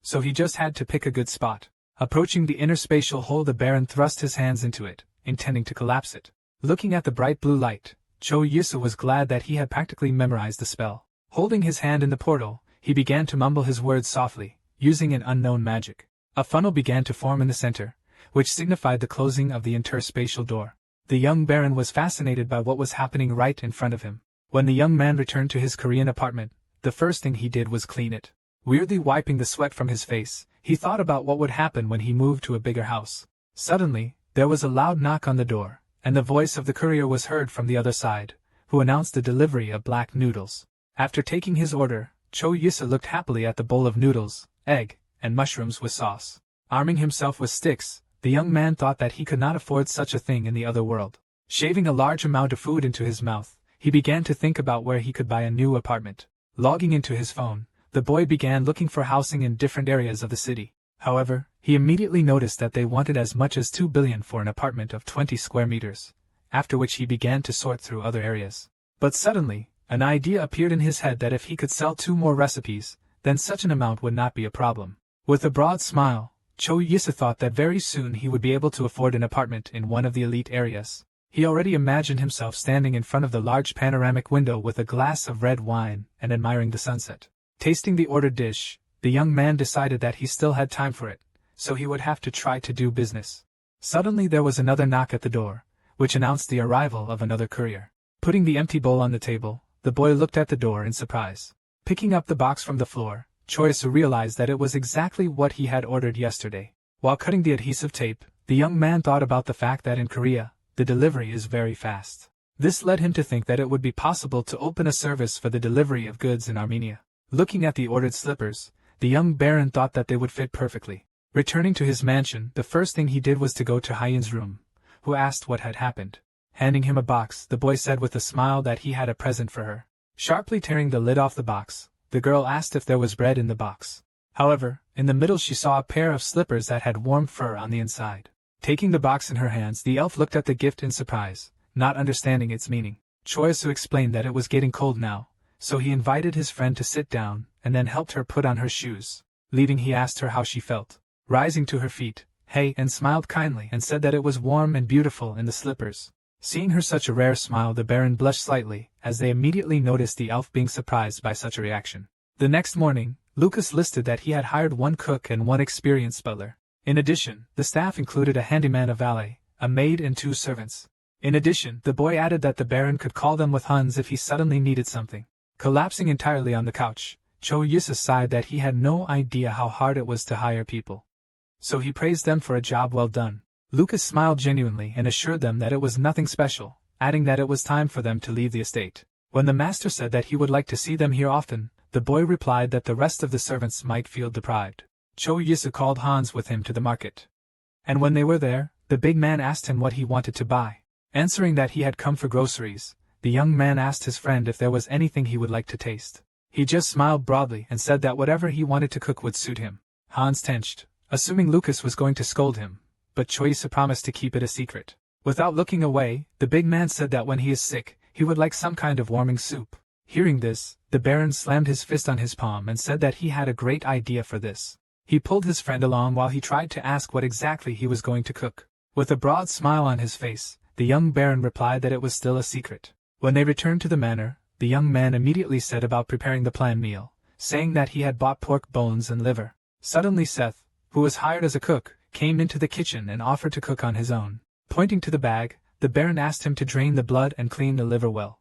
So he just had to pick a good spot. Approaching the inner spatial hole, the Baron thrust his hands into it, intending to collapse it. Looking at the bright blue light, Cho Yisu was glad that he had practically memorized the spell. Holding his hand in the portal, he began to mumble his words softly, using an unknown magic. A funnel began to form in the center, which signified the closing of the interspatial door. The young Baron was fascinated by what was happening right in front of him. When the young man returned to his Korean apartment, the first thing he did was clean it. Weirdly wiping the sweat from his face, he thought about what would happen when he moved to a bigger house. Suddenly, there was a loud knock on the door, and the voice of the courier was heard from the other side, who announced the delivery of black noodles. After taking his order, Cho Yisu looked happily at the bowl of noodles, egg, and mushrooms with sauce. Arming himself with sticks, the young man thought that he could not afford such a thing in the other world. Shaving a large amount of food into his mouth, he began to think about where he could buy a new apartment. Logging into his phone, the boy began looking for housing in different areas of the city. However, he immediately noticed that they wanted as much as 2 billion for an apartment of 20 square meters, after which he began to sort through other areas. But suddenly, an idea appeared in his head that if he could sell 2 more recipes, then such an amount would not be a problem. With a broad smile, Cho Yisu thought that very soon he would be able to afford an apartment in one of the elite areas. He already imagined himself standing in front of the large panoramic window with a glass of red wine and admiring the sunset. Tasting the ordered dish, the young man decided that he still had time for it, so he would have to try to do business. Suddenly there was another knock at the door, which announced the arrival of another courier. Putting the empty bowl on the table, the boy looked at the door in surprise. Picking up the box from the floor, Cho Yisu realized that it was exactly what he had ordered yesterday. While cutting the adhesive tape, the young man thought about the fact that in Korea, the delivery is very fast. This led him to think that it would be possible to open a service for the delivery of goods in Armenia. Looking at the ordered slippers, the young Baron thought that they would fit perfectly. Returning to his mansion, the first thing he did was to go to Haein's room, who asked what had happened. Handing him a box, the boy said with a smile that he had a present for her. Sharply tearing the lid off the box, the girl asked if there was bread in the box. However, in the middle she saw a pair of slippers that had warm fur on the inside. Taking the box in her hands, the elf looked at the gift in surprise, not understanding its meaning. Choyasu explained that it was getting cold now, so he invited his friend to sit down, and then helped her put on her shoes. Leaving, he asked her how she felt. Rising to her feet, Hey and smiled kindly and said that it was warm and beautiful in the slippers. Seeing her such a rare smile, the Baron blushed slightly, as they immediately noticed the elf being surprised by such a reaction. The next morning, Lucas listed that he had hired 1 cook and 1 experienced butler. In addition, the staff included a handyman, a valet, a maid and 2 servants. In addition, the boy added that the Baron could call them with Huns if he suddenly needed something. Collapsing entirely on the couch, Choyusa sighed that he had no idea how hard it was to hire people. So he praised them for a job well done. Lucas smiled genuinely and assured them that it was nothing special, adding that it was time for them to leave the estate. When the master said that he would like to see them here often, the boy replied that the rest of the servants might feel deprived. Choyusa called Hans with him to the market. And when they were there, the big man asked him what he wanted to buy. Answering that he had come for groceries, the young man asked his friend if there was anything he would like to taste. He just smiled broadly and said that whatever he wanted to cook would suit him. Hans tensed, assuming Lucas was going to scold him, but Choyusa promised to keep it a secret. Without looking away, the big man said that when he is sick, he would like some kind of warming soup. Hearing this, the Baron slammed his fist on his palm and said that he had a great idea for this. He pulled his friend along while he tried to ask what exactly he was going to cook. With a broad smile on his face, the young Baron replied that it was still a secret. When they returned to the manor, the young man immediately said about preparing the planned meal, saying that he had bought pork bones and liver. Suddenly Seth, who was hired as a cook, came into the kitchen and offered to cook on his own. Pointing to the bag, the Baron asked him to drain the blood and clean the liver well.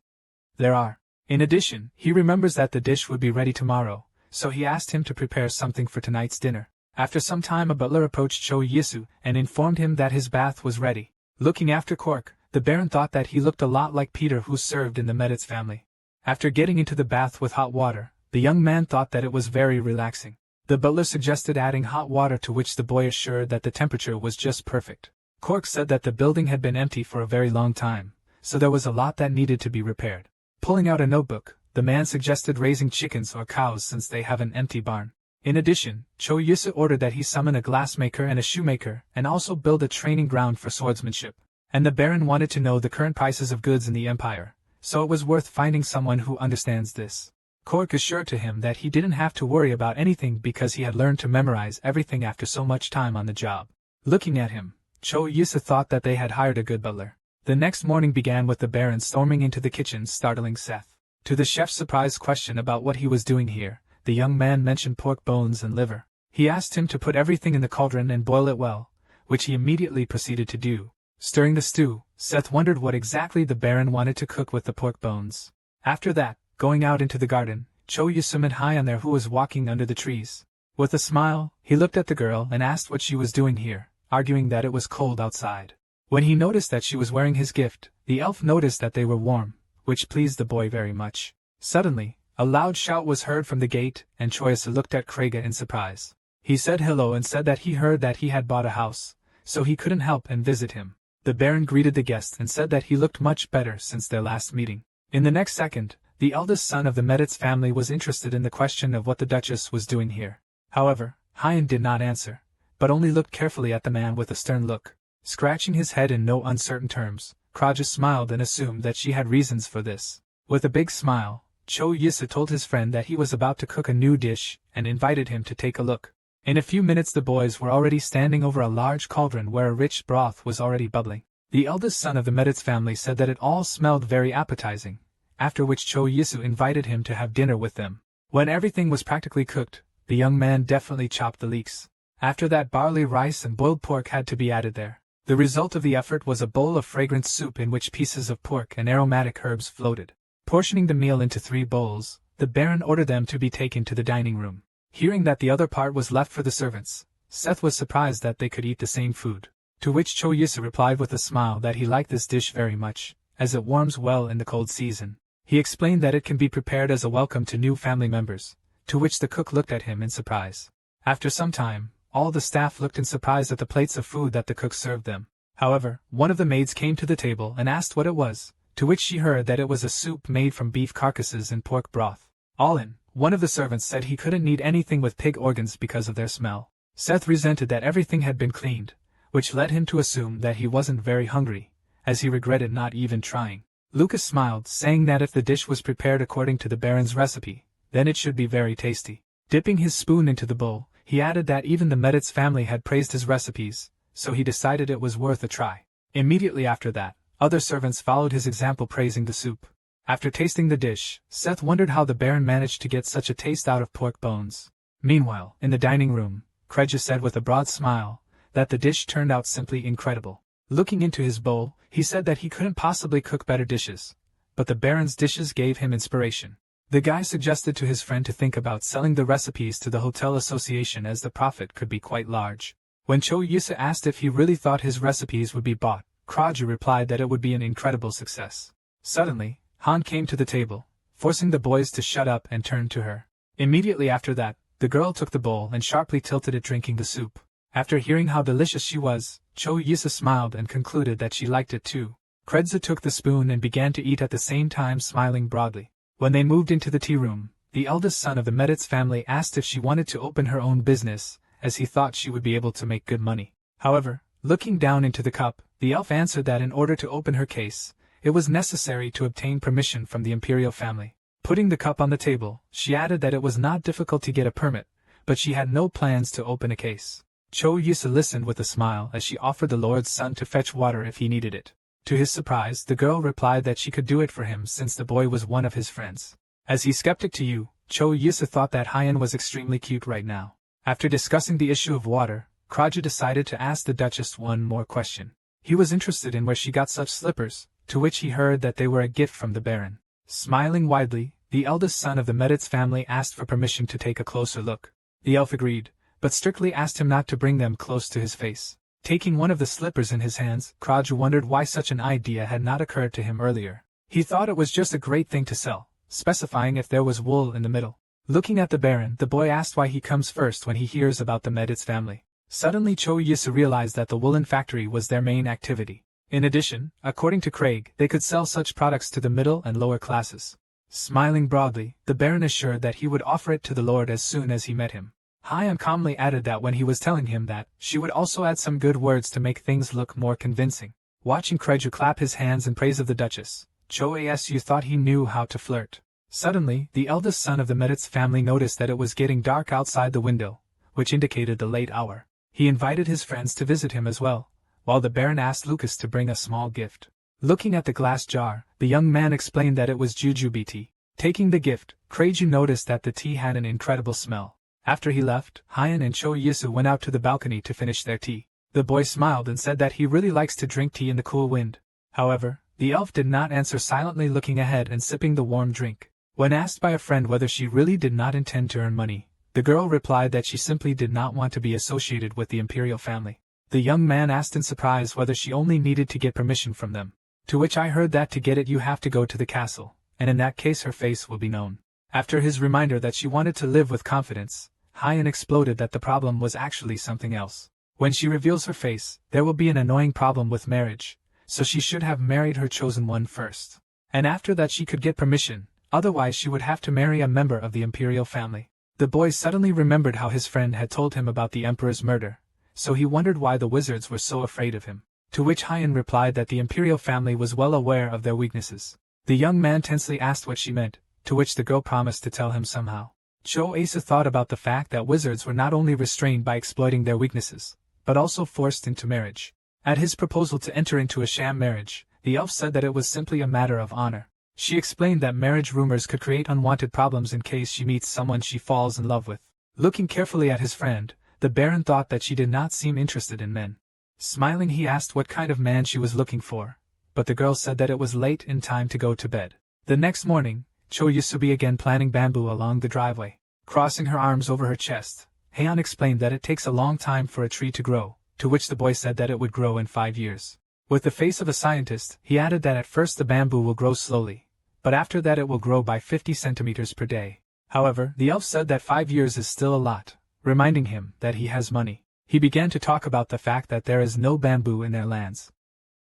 In addition, he remembers that the dish would be ready tomorrow, so he asked him to prepare something for tonight's dinner. After some time, a butler approached Choyusa and informed him that his bath was ready. Looking after Cork, the Baron thought that he looked a lot like Peter, who served in the Meditz family. After getting into the bath with hot water, the young man thought that it was very relaxing. The butler suggested adding hot water, to which the boy assured that the temperature was just perfect. Cork said that the building had been empty for a very long time, so there was a lot that needed to be repaired. Pulling out a notebook, the man suggested raising chickens or cows since they have an empty barn. In addition, Choyusa ordered that he summon a glassmaker and a shoemaker and also build a training ground for swordsmanship. And the Baron wanted to know the current prices of goods in the empire, so it was worth finding someone who understands this. Cork assured to him that he didn't have to worry about anything because he had learned to memorize everything after so much time on the job. Looking at him, Choyusa thought that they had hired a good butler. The next morning began with the Baron storming into the kitchen, startling Seth. To the chef's surprised question about what he was doing here, the young man mentioned pork bones and liver. He asked him to put everything in the cauldron and boil it well, which he immediately proceeded to do. Stirring the stew, Seth wondered what exactly the Baron wanted to cook with the pork bones. After that, going out into the garden, Choyusa met Hyun who was walking under the trees. With a smile, he looked at the girl and asked what she was doing here, arguing that it was cold outside. When he noticed that she was wearing his gift, the elf noticed that they were warm, which pleased the boy very much. Suddenly, a loud shout was heard from the gate, and Choyusa looked at Krega in surprise. He said hello and said that he heard that he had bought a house, so he couldn't help and visit him. The Baron greeted the guest and said that he looked much better since their last meeting. In the next second, the eldest son of the Meditz family was interested in the question of what the Duchess was doing here. However, Hyun did not answer, but only looked carefully at the man with a stern look. Scratching his head in no uncertain terms, Kraja smiled and assumed that she had reasons for this. With a big smile, Choyusa told his friend that he was about to cook a new dish and invited him to take a look. In a few minutes the boys were already standing over a large cauldron where a rich broth was already bubbling. The eldest son of the Meditz family said that it all smelled very appetizing, after which Choyusa invited him to have dinner with them. When everything was practically cooked, the young man definitely chopped the leeks. After that, barley rice and boiled pork had to be added there. The result of the effort was a bowl of fragrant soup in which pieces of pork and aromatic herbs floated. Portioning the meal into 3 bowls, the Baron ordered them to be taken to the dining room. Hearing that the other part was left for the servants, Seth was surprised that they could eat the same food. To which Choyusa replied with a smile that he liked this dish very much, as it warms well in the cold season. He explained that it can be prepared as a welcome to new family members, to which the cook looked at him in surprise. After some time, all the staff looked in surprise at the plates of food that the cook served them. However, one of the maids came to the table and asked what it was, to to which she heard that it was a soup made from beef carcasses and pork broth. All in, one of the servants said he couldn't eat anything with pig organs because of their smell. Seth resented that everything had been cleaned, which led him to assume that he wasn't very hungry, as he regretted not even trying. Lucas smiled, saying that if the dish was prepared according to the Baron's recipe, then it should be very tasty. Dipping his spoon into the bowl, he added that even the Meditz family had praised his recipes, so he decided it was worth a try. Immediately after that, other servants followed his example, praising the soup. After tasting the dish, Seth wondered how the Baron managed to get such a taste out of pork bones. Meanwhile, in the dining room, Kreja said with a broad smile that the dish turned out simply incredible. Looking into his bowl, he said that he couldn't possibly cook better dishes, but the Baron's dishes gave him inspiration. The guy suggested to his friend to think about selling the recipes to the hotel association, as the profit could be quite large. When Cho Yusa asked if he really thought his recipes would be bought, Kreja replied that it would be an incredible success. Suddenly, Han came to the table, forcing the boys to shut up and turn to her. Immediately after that, the girl took the bowl and sharply tilted it, drinking the soup. After hearing how delicious she was, Cho Yusa smiled and concluded that she liked it too. Kreja took the spoon and began to eat at the same time, smiling broadly. When they moved into the tea room, the eldest son of the Meditz family asked if she wanted to open her own business, as he thought she would be able to make good money. However, looking down into the cup, the elf answered that in order to open her case, it was necessary to obtain permission from the imperial family. Putting the cup on the table, she added that it was not difficult to get a permit, but she had no plans to open a case. Cho Yusa listened with a smile as she offered the Lord's son to fetch water if he needed it. To his surprise, the girl replied that she could do it for him since the boy was one of his friends. As he's skeptic to you, Cho Yusa thought that Hyan was extremely cute right now. After discussing the issue of water, Kreja decided to ask the Duchess one more question. He was interested in where she got such slippers, to which he heard that they were a gift from the Baron. Smiling widely, the eldest son of the Meditz family asked for permission to take a closer look. The elf agreed, but strictly asked him not to bring them close to his face. Taking one of the slippers in his hands, Kreja wondered why such an idea had not occurred to him earlier. He thought it was just a great thing to sell, specifying if there was wool in the middle. Looking at the Baron, the boy asked why he comes first when he hears about the Meditz family. Suddenly Cho Yusa realized that the woolen factory was their main activity. In addition, according to Craig, they could sell such products to the middle and lower classes. Smiling broadly, the Baron assured that he would offer it to the Lord as soon as he met him. Hyan calmly added that when he was telling him that, she would also add some good words to make things look more convincing. Watching Kreja clap his hands in praise of the Duchess, Cho Asu thought he knew how to flirt. Suddenly, the eldest son of the Meditz family noticed that it was getting dark outside the window, which indicated the late hour. He invited his friends to visit him as well, while the Baron asked Lucas to bring a small gift. Looking at the glass jar, the young man explained that it was jujube tea. Taking the gift, Kreja noticed that the tea had an incredible smell. After he left, Hyan and Cho Yusa went out to the balcony to finish their tea. The boy smiled and said that he really likes to drink tea in the cool wind. However, the elf did not answer, silently looking ahead and sipping the warm drink. When asked by a friend whether she really did not intend to earn money, the girl replied that she simply did not want to be associated with the imperial family. The young man asked in surprise whether she only needed to get permission from them. To which I heard that to get it you have to go to the castle, and in that case her face will be known. After his reminder that she wanted to live with confidence, Hyan exploded that the problem was actually something else. When she reveals her face, there will be an annoying problem with marriage, so she should have married her chosen one first. And after that she could get permission, otherwise she would have to marry a member of the imperial family. The boy suddenly remembered how his friend had told him about the emperor's murder, so he wondered why the wizards were so afraid of him. To which Hyan replied that the imperial family was well aware of their weaknesses. The young man tensely asked what she meant, to which the girl promised to tell him somehow. Cho Asa thought about the fact that wizards were not only restrained by exploiting their weaknesses, but also forced into marriage. At his proposal to enter into a sham marriage, the elf said that it was simply a matter of honor. She explained that marriage rumors could create unwanted problems in case she meets someone she falls in love with. Looking carefully at his friend, the Baron thought that she did not seem interested in men. Smiling, he asked what kind of man she was looking for, but the girl said that it was late in time to go to bed. The next morning, Cho Yusa began planting bamboo along the driveway. Crossing her arms over her chest, Heian explained that it takes a long time for a tree to grow, to which the boy said that it would grow in 5 years. With the face of a scientist, he added that at first the bamboo will grow slowly, but after that it will grow by 50 centimeters per day. However, the elf said that 5 years is still a lot, reminding him that he has money. He began to talk about the fact that there is no bamboo in their lands.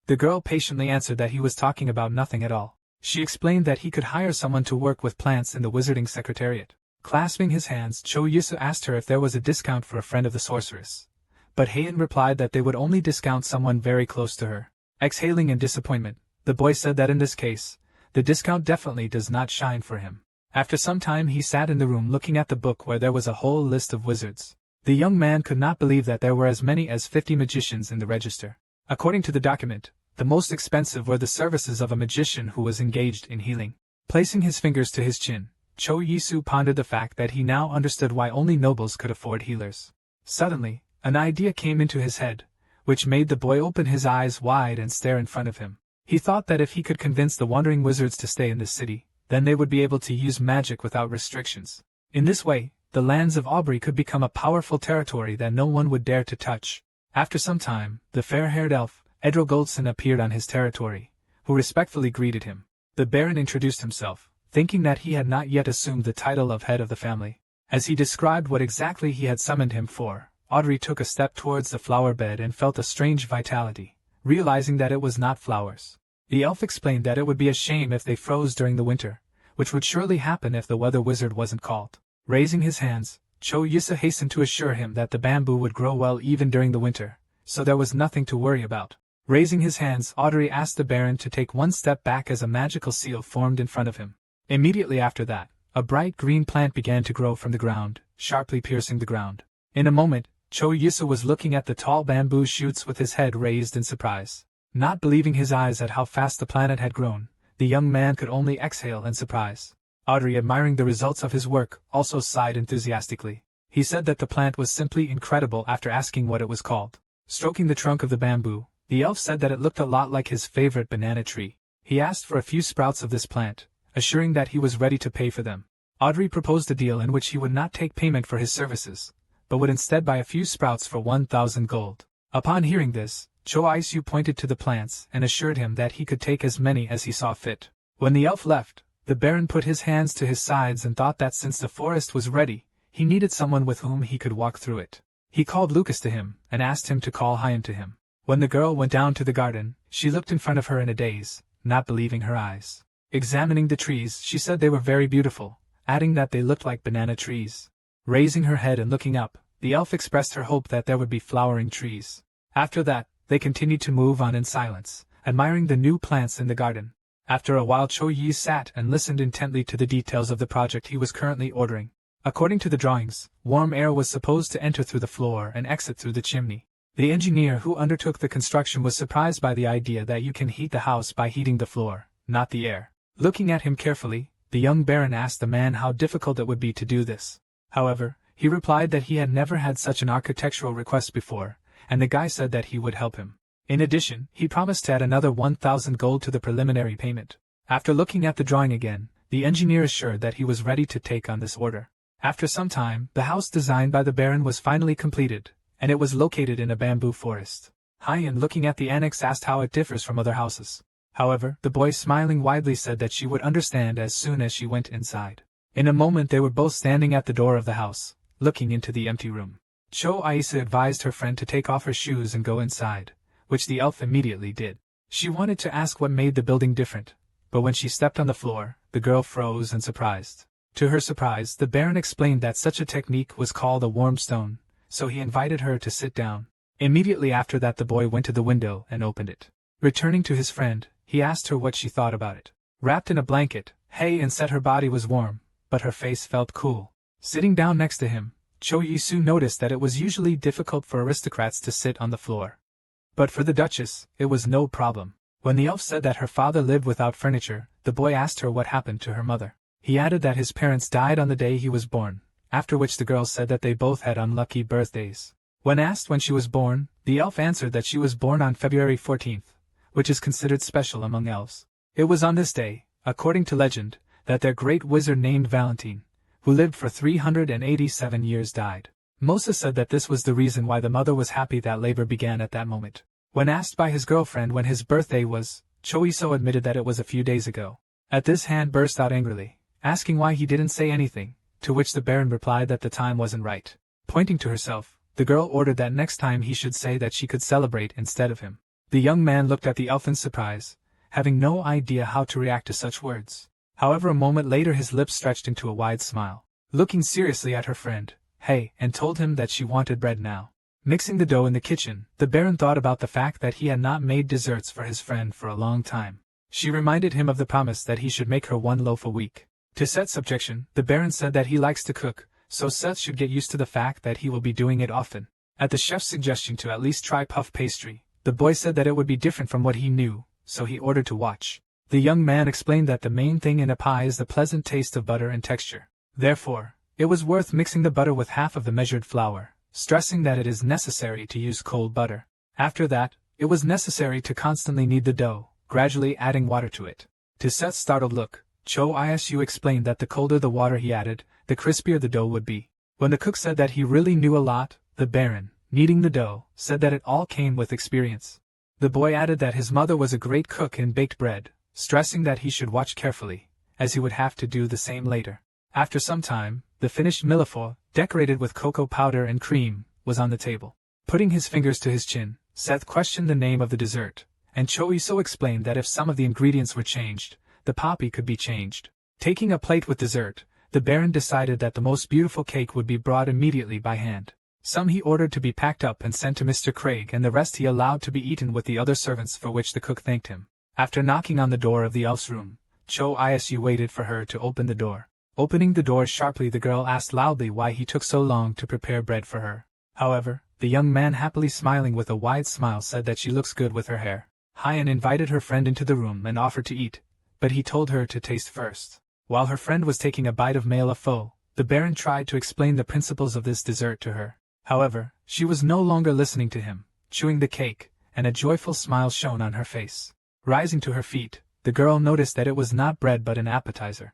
The girl patiently answered that he was talking about nothing at all. She explained that he could hire someone to work with plants in the wizarding secretariat. Clasping his hands, Cho Yusu asked her if there was a discount for a friend of the sorceress. But Heian replied that they would only discount someone very close to her. Exhaling in disappointment, the boy said that in this case, the discount definitely does not shine for him. After some time he sat in the room looking at the book where there was a whole list of wizards. The young man could not believe that there were as many as 50 magicians in the register. According to the document, the most expensive were the services of a magician who was engaged in healing. Placing his fingers to his chin, Cho Yisu pondered the fact that he now understood why only nobles could afford healers. Suddenly, an idea came into his head, which made the boy open his eyes wide and stare in front of him. He thought that if he could convince the wandering wizards to stay in this city, then they would be able to use magic without restrictions. In this way, the lands of Aubrey could become a powerful territory that no one would dare to touch. After some time, the fair-haired elf, Edro Goldson, appeared on his territory, who respectfully greeted him. The Baron introduced himself, thinking that he had not yet assumed the title of head of the family. As he described what exactly he had summoned him for, Audrey took a step towards the flower bed and felt a strange vitality, realizing that it was not flowers. The elf explained that it would be a shame if they froze during the winter, which would surely happen if the weather wizard wasn't called. Raising his hands, Cho Yusa hastened to assure him that the bamboo would grow well even during the winter, so there was nothing to worry about. Raising his hands, Audrey asked the Baron to take one step back as a magical seal formed in front of him. Immediately after that, a bright green plant began to grow from the ground, sharply piercing the ground. In a moment, Cho Yusa was looking at the tall bamboo shoots with his head raised in surprise. Not believing his eyes at how fast the planet had grown, the young man could only exhale in surprise. Audrey, admiring the results of his work, also sighed enthusiastically. He said that the plant was simply incredible after asking what it was called. Stroking the trunk of the bamboo, the elf said that it looked a lot like his favorite banana tree. He asked for a few sprouts of this plant, assuring that he was ready to pay for them. Audrey proposed a deal in which he would not take payment for his services, but would instead buy a few sprouts for 1,000 gold. Upon hearing this, Cho Isu pointed to the plants and assured him that he could take as many as he saw fit. When the elf left, the Baron put his hands to his sides and thought that since the forest was ready, he needed someone with whom he could walk through it. He called Lucas to him and asked him to call Heian to him. When the girl went down to the garden, she looked in front of her in a daze, not believing her eyes. Examining the trees, she said they were very beautiful, adding that they looked like banana trees. Raising her head and looking up, the elf expressed her hope that there would be flowering trees. After that, they continued to move on in silence, admiring the new plants in the garden. After a while, Cho Yi sat and listened intently to the details of the project he was currently ordering. According to the drawings, warm air was supposed to enter through the floor and exit through the chimney. The engineer who undertook the construction was surprised by the idea that you can heat the house by heating the floor, not the air. Looking at him carefully, the young Baron asked the man how difficult it would be to do this. However, he replied that he had never had such an architectural request before, and the guy said that he would help him. In addition, he promised to add another 1,000 gold to the preliminary payment. After looking at the drawing again, the engineer assured that he was ready to take on this order. After some time, the house designed by the Baron was finally completed, and it was located in a bamboo forest. Heian, looking at the annex, asked how it differs from other houses. However, the boy, smiling widely, said that she would understand as soon as she went inside. In a moment they were both standing at the door of the house, looking into the empty room. Cho Aisa advised her friend to take off her shoes and go inside, which the elf immediately did. She wanted to ask what made the building different, but when she stepped on the floor, the girl froze in surprise. To her surprise, the Baron explained that such a technique was called a warm stone, so he invited her to sit down. Immediately after that, the boy went to the window and opened it. Returning to his friend, he asked her what she thought about it. Wrapped in a blanket, Heian said her body was warm, but her face felt cool. Sitting down next to him, Cho Yisu noticed that it was usually difficult for aristocrats to sit on the floor. But for the Duchess, it was no problem. When the elf said that her father lived without furniture, the boy asked her what happened to her mother. He added that his parents died on the day he was born, after which the girl said that they both had unlucky birthdays. When asked when she was born, the elf answered that she was born on February 14th, which is considered special among elves. It was on this day, according to legend, that their great wizard named Valentine, who lived for 387 years, died. Mosa said that this was the reason why the mother was happy that labor began at that moment. When asked by his girlfriend when his birthday was, Choiso admitted that it was a few days ago. At this, Han burst out angrily, asking why he didn't say anything, to which the Baron replied that the time wasn't right. Pointing to herself, the girl ordered that next time he should say that she could celebrate instead of him. The young man looked at the elf in surprise, having no idea how to react to such words. However, a moment later his lips stretched into a wide smile. Looking seriously at her friend, Hey, and told him that she wanted bread now. Mixing the dough in the kitchen, the Baron thought about the fact that he had not made desserts for his friend for a long time. She reminded him of the promise that he should make her 1 loaf a week. To Seth's objection, the Baron said that he likes to cook, so Seth should get used to the fact that he will be doing it often. At the chef's suggestion to at least try puff pastry, the boy said that it would be different from what he knew, so he ordered to watch. The young man explained that the main thing in a pie is the pleasant taste of butter and texture. Therefore, it was worth mixing the butter with half of the measured flour, stressing that it is necessary to use cold butter. After that, it was necessary to constantly knead the dough, gradually adding water to it. To Seth's startled look, Cho Isu explained that the colder the water he added, the crispier the dough would be. When the cook said that he really knew a lot, the Baron, kneading the dough, said that it all came with experience. The boy added that his mother was a great cook in baked bread, stressing that he should watch carefully, as he would have to do the same later. After some time, the finished millefeuille, decorated with cocoa powder and cream, was on the table. Putting his fingers to his chin, Seth questioned the name of the dessert, and Choiso explained that if some of the ingredients were changed, the poppy could be changed. Taking a plate with dessert, the Baron decided that the most beautiful cake would be brought immediately by hand. Some he ordered to be packed up and sent to Mr. Craig, and the rest he allowed to be eaten with the other servants, for which the cook thanked him. After knocking on the door of the elf's room, Cho Isu waited for her to open the door. Opening the door sharply, the girl asked loudly why he took so long to prepare bread for her. However, the young man, happily smiling with a wide smile, said that she looks good with her hair. Hyan invited her friend into the room and offered to eat, but he told her to taste first. While her friend was taking a bite of millefeuille, the Baron tried to explain the principles of this dessert to her. However, she was no longer listening to him, chewing the cake, and a joyful smile shone on her face. Rising to her feet, the girl noticed that it was not bread but an appetizer.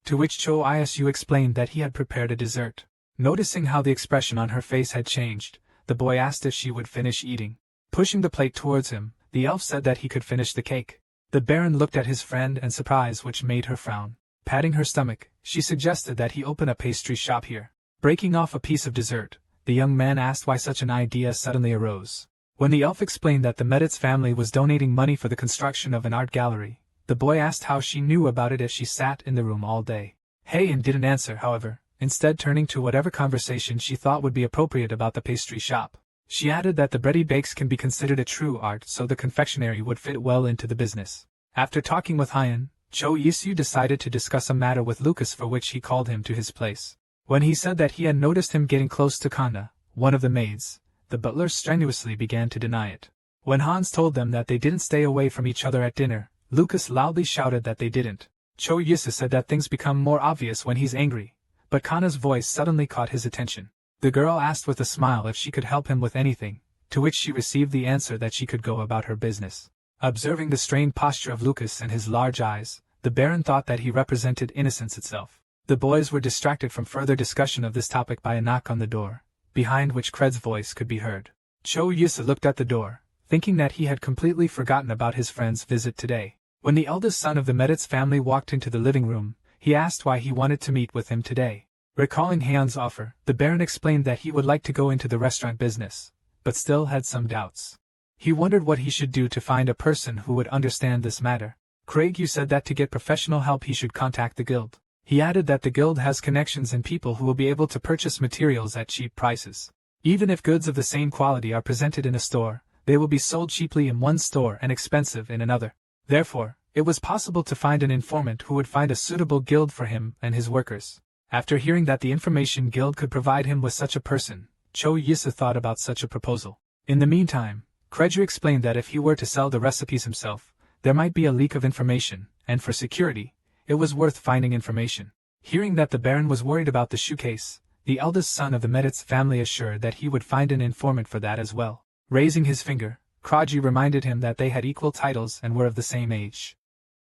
To which Cho Isu explained that he had prepared a dessert. Noticing how the expression on her face had changed, the boy asked if she would finish eating. Pushing the plate towards him, the elf said that he could finish the cake. The Baron looked at his friend in surprise, which made her frown. Patting her stomach, she suggested that he open a pastry shop here. Breaking off a piece of dessert, the young man asked why such an idea suddenly arose. When the elf explained that the Meditz family was donating money for the construction of an art gallery, the boy asked how she knew about it as she sat in the room all day. Hayan didn't answer, however, instead turning to whatever conversation she thought would be appropriate about the pastry shop. She added that the bready bakes can be considered a true art, so the confectionery would fit well into the business. After talking with Hayan, Cho Isu decided to discuss a matter with Lucas, for which he called him to his place. When he said that he had noticed him getting close to Kana, one of the maids, the butler strenuously began to deny it. When Hans told them that they didn't stay away from each other at dinner, Lucas loudly shouted that they didn't. Cho Yusa said that things become more obvious when he's angry, but Kana's voice suddenly caught his attention. The girl asked with a smile if she could help him with anything, to which she received the answer that she could go about her business. Observing the strained posture of Lucas and his large eyes, the Baron thought that he represented innocence itself. The boys were distracted from further discussion of this topic by a knock on the door, behind which Cred's voice could be heard. Cho Yusa looked at the door, thinking that he had completely forgotten about his friend's visit today. When the eldest son of the Meditz family walked into the living room, he asked why he wanted to meet with him today. Recalling Hayan's offer, the Baron explained that he would like to go into the restaurant business, but still had some doubts. He wondered what he should do to find a person who would understand this matter. Craig said that to get professional help he should contact the guild. He added that the guild has connections and people who will be able to purchase materials at cheap prices. Even if goods of the same quality are presented in a store, they will be sold cheaply in one store and expensive in another. Therefore, it was possible to find an informant who would find a suitable guild for him and his workers. After hearing that the information guild could provide him with such a person, Cho Yisa thought about such a proposal. In the meantime, Kreju explained that if he were to sell the recipes himself, there might be a leak of information, and for security, it was worth finding information. Hearing that the Baron was worried about the shoe case, the eldest son of the Meditz family assured that he would find an informant for that as well. Raising his finger, Kraji reminded him that they had equal titles and were of the same age.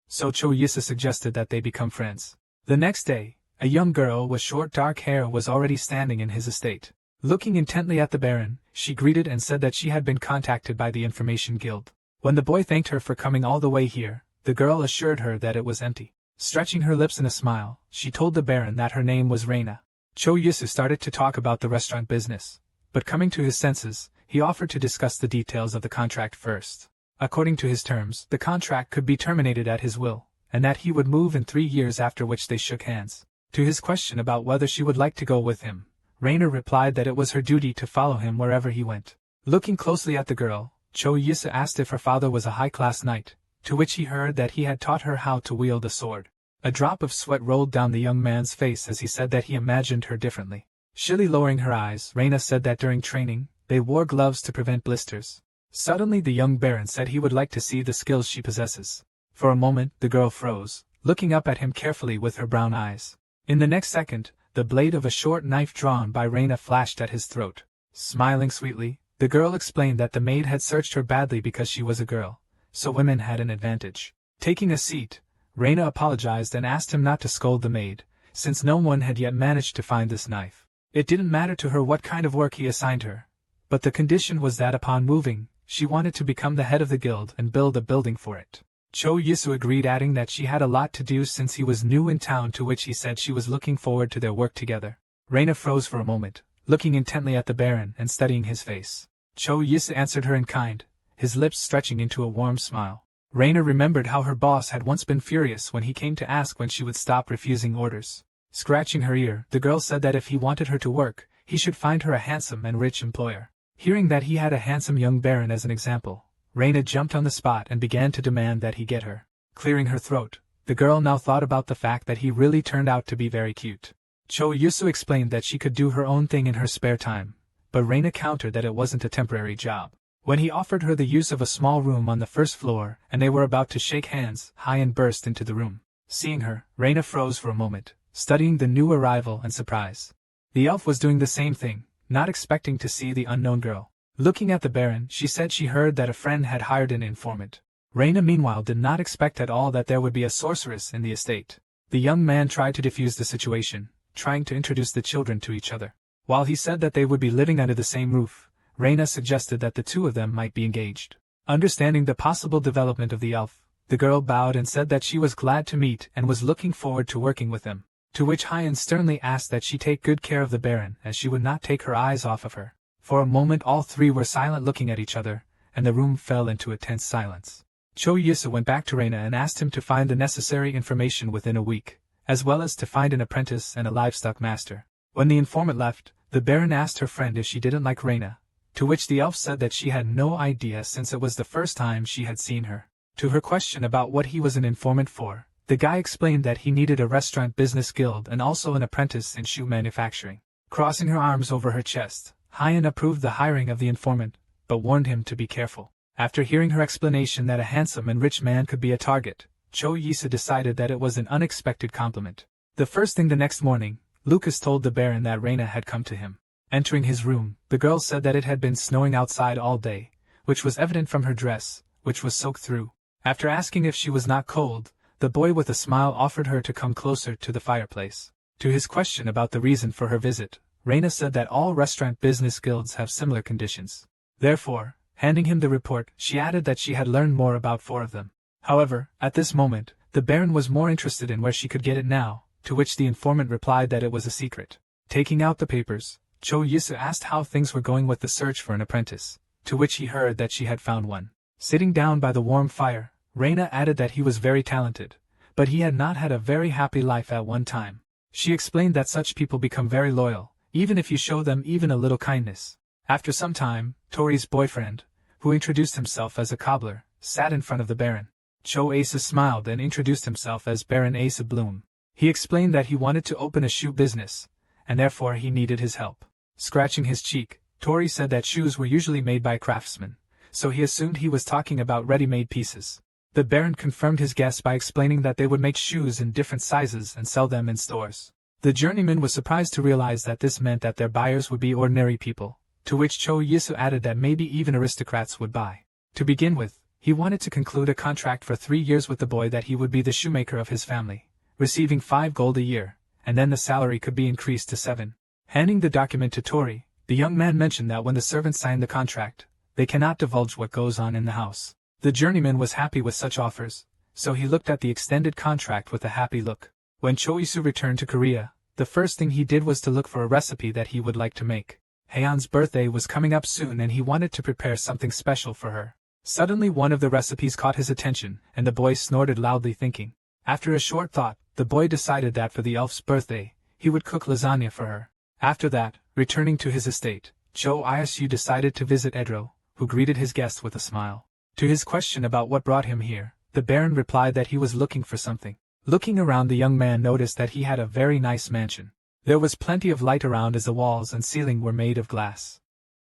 So Cho Yisa suggested that they become friends. The next day, a young girl with short dark hair was already standing in his estate. Looking intently at the Baron, she greeted and said that she had been contacted by the Information Guild. When the boy thanked her for coming all the way here, the girl assured her that it was empty. Stretching her lips in a smile, she told the Baron that her name was Reina. Cho Yisa started to talk about the restaurant business, but coming to his senses, he offered to discuss the details of the contract first. According to his terms, the contract could be terminated at his will, and that he would move in 3 years, after which they shook hands. To his question about whether she would like to go with him, Raina replied that it was her duty to follow him wherever he went. Looking closely at the girl, Cho Yisa asked if her father was a high-class knight, to which he heard that he had taught her how to wield a sword. A drop of sweat rolled down the young man's face as he said that he imagined her differently. Shilly lowering her eyes, Raina said that during training, they wore gloves to prevent blisters. Suddenly the young baron said he would like to see the skills she possesses. For a moment, the girl froze, looking up at him carefully with her brown eyes. In the next second, the blade of a short knife drawn by Raina flashed at his throat. Smiling sweetly, the girl explained that the maid had searched her badly because she was a girl, so women had an advantage. Taking a seat, Raina apologized and asked him not to scold the maid, since no one had yet managed to find this knife. It didn't matter to her what kind of work he assigned her, but the condition was that upon moving, she wanted to become the head of the guild and build a building for it. Cho Yisu agreed, adding that she had a lot to do since he was new in town, to which he said she was looking forward to their work together. Raina froze for a moment, looking intently at the baron and studying his face. Cho Yisu answered her in kind, his lips stretching into a warm smile. Raina remembered how her boss had once been furious when he came to ask when she would stop refusing orders. Scratching her ear, the girl said that if he wanted her to work, he should find her a handsome and rich employer. Hearing that he had a handsome young baron as an example, Raina jumped on the spot and began to demand that he get her. Clearing her throat, the girl now thought about the fact that he really turned out to be very cute. Cho Yusu explained that she could do her own thing in her spare time, but Raina countered that it wasn't a temporary job. When he offered her the use of a small room on the first floor and they were about to shake hands, Hyan burst into the room. Seeing her, Raina froze for a moment, studying the new arrival in surprise. The elf was doing the same thing, not expecting to see the unknown girl. Looking at the baron, she said she heard that a friend had hired an informant. Raina meanwhile did not expect at all that there would be a sorceress in the estate. The young man tried to defuse the situation, trying to introduce the children to each other. While he said that they would be living under the same roof, Raina suggested that the two of them might be engaged. Understanding the possible development of the elf, the girl bowed and said that she was glad to meet and was looking forward to working with him, to which Hyan sternly asked that she take good care of the baron as she would not take her eyes off of her. For a moment all three were silent, looking at each other, and the room fell into a tense silence. Cho Yisa went back to Raina and asked him to find the necessary information within a week, as well as to find an apprentice and a livestock master. When the informant left, the baron asked her friend if she didn't like Raina, to which the elf said that she had no idea since it was the first time she had seen her. To her question about what he was an informant for, the guy explained that he needed a restaurant business guild and also an apprentice in shoe manufacturing. Crossing her arms over her chest, Hyan approved the hiring of the informant, but warned him to be careful. After hearing her explanation that a handsome and rich man could be a target, Cho Yisa decided that it was an unexpected compliment. The first thing the next morning, Lucas told the baron that Raina had come to him. Entering his room, the girl said that it had been snowing outside all day, which was evident from her dress, which was soaked through. After asking if she was not cold, the boy with a smile offered her to come closer to the fireplace. To his question about the reason for her visit, Raina said that all restaurant business guilds have similar conditions. Therefore, handing him the report, she added that she had learned more about 4 of them. However, at this moment, the baron was more interested in where she could get it now, to which the informant replied that it was a secret. Taking out the papers, Cho Yisa asked how things were going with the search for an apprentice, to which he heard that she had found one. Sitting down by the warm fire, Raina added that he was very talented, but he had not had a very happy life at one time. She explained that such people become very loyal, even if you show them even a little kindness. After some time, Tori's boyfriend, who introduced himself as a cobbler, sat in front of the baron. Cho Asa smiled and introduced himself as Baron Asa Bloom. He explained that he wanted to open a shoe business, and therefore he needed his help. Scratching his cheek, Tori said that shoes were usually made by craftsmen, so he assumed he was talking about ready-made pieces. The baron confirmed his guess by explaining that they would make shoes in different sizes and sell them in stores. The journeyman was surprised to realize that this meant that their buyers would be ordinary people, to which Cho Yisu added that maybe even aristocrats would buy. To begin with, he wanted to conclude a contract for 3 years with the boy that he would be the shoemaker of his family, receiving 5 gold a year, and then the salary could be increased to 7. Handing the document to Tori, the young man mentioned that when the servants sign the contract, they cannot divulge what goes on in the house. The journeyman was happy with such offers, so he looked at the extended contract with a happy look. When Cho Yisu returned to Korea, the first thing he did was to look for a recipe that he would like to make. Haeyeon's birthday was coming up soon and he wanted to prepare something special for her. Suddenly one of the recipes caught his attention, and the boy snorted loudly, thinking. After a short thought, the boy decided that for the elf's birthday, he would cook lasagna for her. After that, returning to his estate, Cho Isu decided to visit Edro, who greeted his guest with a smile. To his question about what brought him here, the Baron replied that he was looking for something. Looking around, the young man noticed that he had a very nice mansion. There was plenty of light around as the walls and ceiling were made of glass.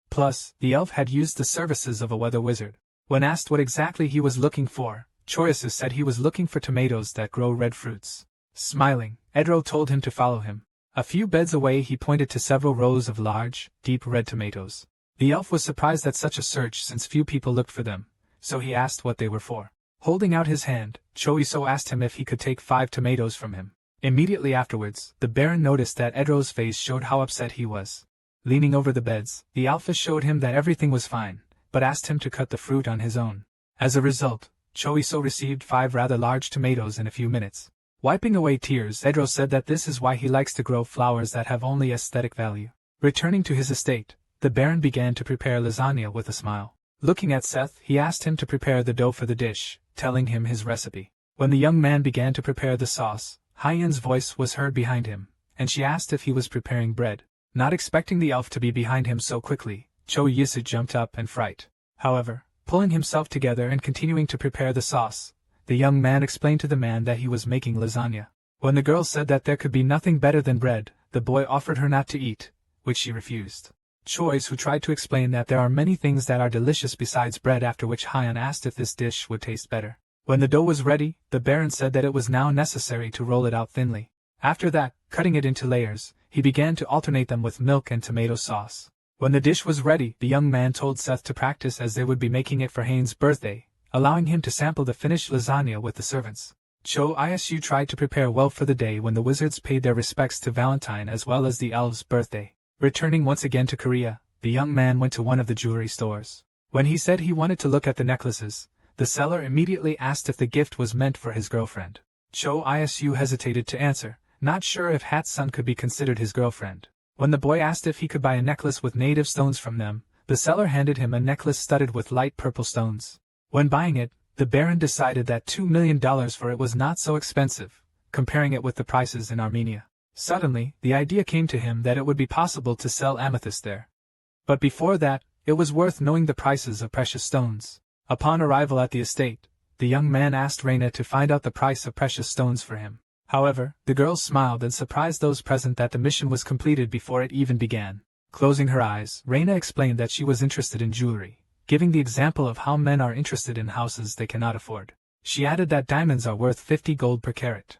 Plus, the elf had used the services of a weather wizard. When asked what exactly he was looking for, Choisu said he was looking for tomatoes that grow red fruits. Smiling, Edro told him to follow him. A few beds away he pointed to several rows of large, deep red tomatoes. The elf was surprised at such a search since few people looked for them, so he asked what they were for. Holding out his hand, Choisu asked him if he could take 5 tomatoes from him. Immediately afterwards, the Baron noticed that Edro's face showed how upset he was. Leaning over the beds, the alpha showed him that everything was fine, but asked him to cut the fruit on his own. As a result, Choisu received 5 rather large tomatoes in a few minutes. Wiping away tears, Edro said that this is why he likes to grow flowers that have only aesthetic value. Returning to his estate, the Baron began to prepare lasagna with a smile. Looking at Seth, he asked him to prepare the dough for the dish, telling him his recipe. When the young man began to prepare the sauce, Hyen's voice was heard behind him, and she asked if he was preparing bread. Not expecting the elf to be behind him so quickly, Choisu jumped up in fright. However, pulling himself together and continuing to prepare the sauce, the young man explained to the man that he was making lasagna. When the girl said that there could be nothing better than bread, the boy offered her not to eat, which she refused. Choisu tried to explain that there are many things that are delicious besides bread, after which Hyen asked if this dish would taste better. When the dough was ready, the Baron said that it was now necessary to roll it out thinly. After that, cutting it into layers, he began to alternate them with milk and tomato sauce. When the dish was ready, the young man told Seth to practice as they would be making it for Hyen's birthday, allowing him to sample the finished lasagna with the servants. Cho Isu tried to prepare well for the day when the wizards paid their respects to Valentine as well as the elf's birthday. Returning once again to Korea, the young man went to one of the jewelry stores. When he said he wanted to look at the necklaces, the seller immediately asked if the gift was meant for his girlfriend. Cho Isu hesitated to answer, not sure if Hatsun could be considered his girlfriend. When the boy asked if he could buy a necklace with native stones from them, the seller handed him a necklace studded with light purple stones. When buying it, the Baron decided that $2 million for it was not so expensive, comparing it with the prices in Armenia. Suddenly, the idea came to him that it would be possible to sell amethyst there. But before that, it was worth knowing the prices of precious stones. Upon arrival at the estate, the young man asked Reina to find out the price of precious stones for him. However, the girl smiled and surprised those present that the mission was completed before it even began. Closing her eyes, Reina explained that she was interested in jewelry, giving the example of how men are interested in houses they cannot afford. She added that diamonds are worth 50 gold per carat.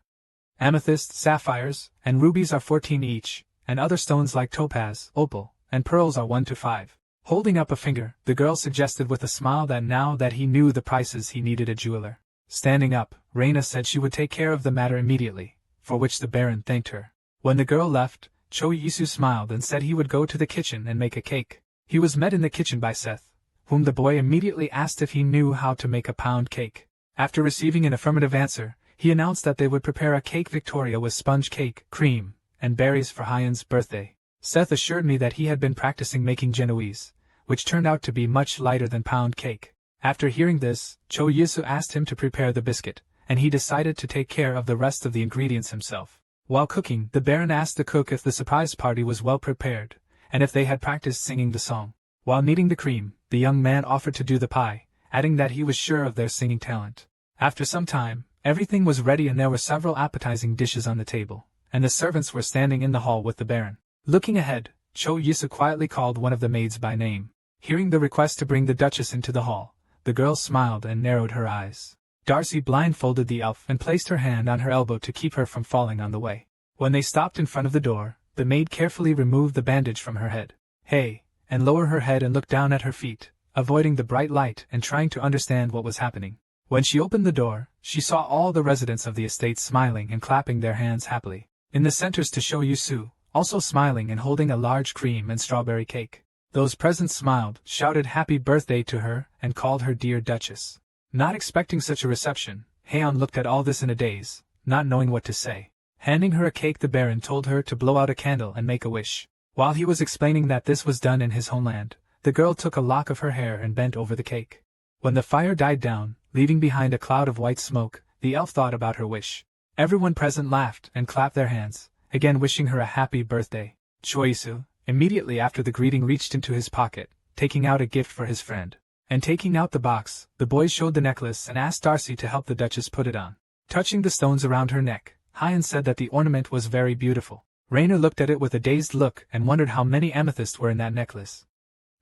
Amethysts, sapphires, and rubies are 14 each, and other stones like topaz, opal, and pearls are 1 to 5. Holding up a finger, the girl suggested with a smile that now that he knew the prices he needed a jeweler. Standing up, Reina said she would take care of the matter immediately, for which the Baron thanked her. When the girl left, Choisu smiled and said he would go to the kitchen and make a cake. He was met in the kitchen by Seth, whom the boy immediately asked if he knew how to make a pound cake. After receiving an affirmative answer, he announced that they would prepare a cake Victoria with sponge cake, cream, and berries for Hyen's birthday. Seth assured me that he had been practicing making Genoese, which turned out to be much lighter than pound cake. After hearing this, Choisu asked him to prepare the biscuit, and he decided to take care of the rest of the ingredients himself. While cooking, the Baron asked the cook if the surprise party was well prepared, and if they had practiced singing the song. While kneading the cream, the young man offered to do the pie, adding that he was sure of their singing talent. After some time, everything was ready and there were several appetizing dishes on the table, and the servants were standing in the hall with the Baron. Looking ahead, Choisu quietly called one of the maids by name. Hearing the request to bring the Duchess into the hall, the girl smiled and narrowed her eyes. Darcy blindfolded the elf and placed her hand on her elbow to keep her from falling on the way. When they stopped in front of the door, the maid carefully removed the bandage from her head. Hey, and lower her head and look down at her feet, avoiding the bright light and trying to understand what was happening. When she opened the door, she saw all the residents of the estate smiling and clapping their hands happily. In the center stood Choisu, also smiling and holding a large cream and strawberry cake. Those present smiled, shouted happy birthday to her, and called her dear Duchess. Not expecting such a reception, Haeon looked at all this in a daze, not knowing what to say. Handing her a cake, the Baron told her to blow out a candle and make a wish. While he was explaining that this was done in his homeland, the girl took a lock of her hair and bent over the cake. When the fire died down, leaving behind a cloud of white smoke, the elf thought about her wish. Everyone present laughed and clapped their hands, again wishing her a happy birthday. Choisu, immediately after the greeting, reached into his pocket, taking out a gift for his friend. And taking out the box, the boy showed the necklace and asked Darcy to help the Duchess put it on. Touching the stones around her neck, Hyan said that the ornament was very beautiful. Raina looked at it with a dazed look and wondered how many amethysts were in that necklace.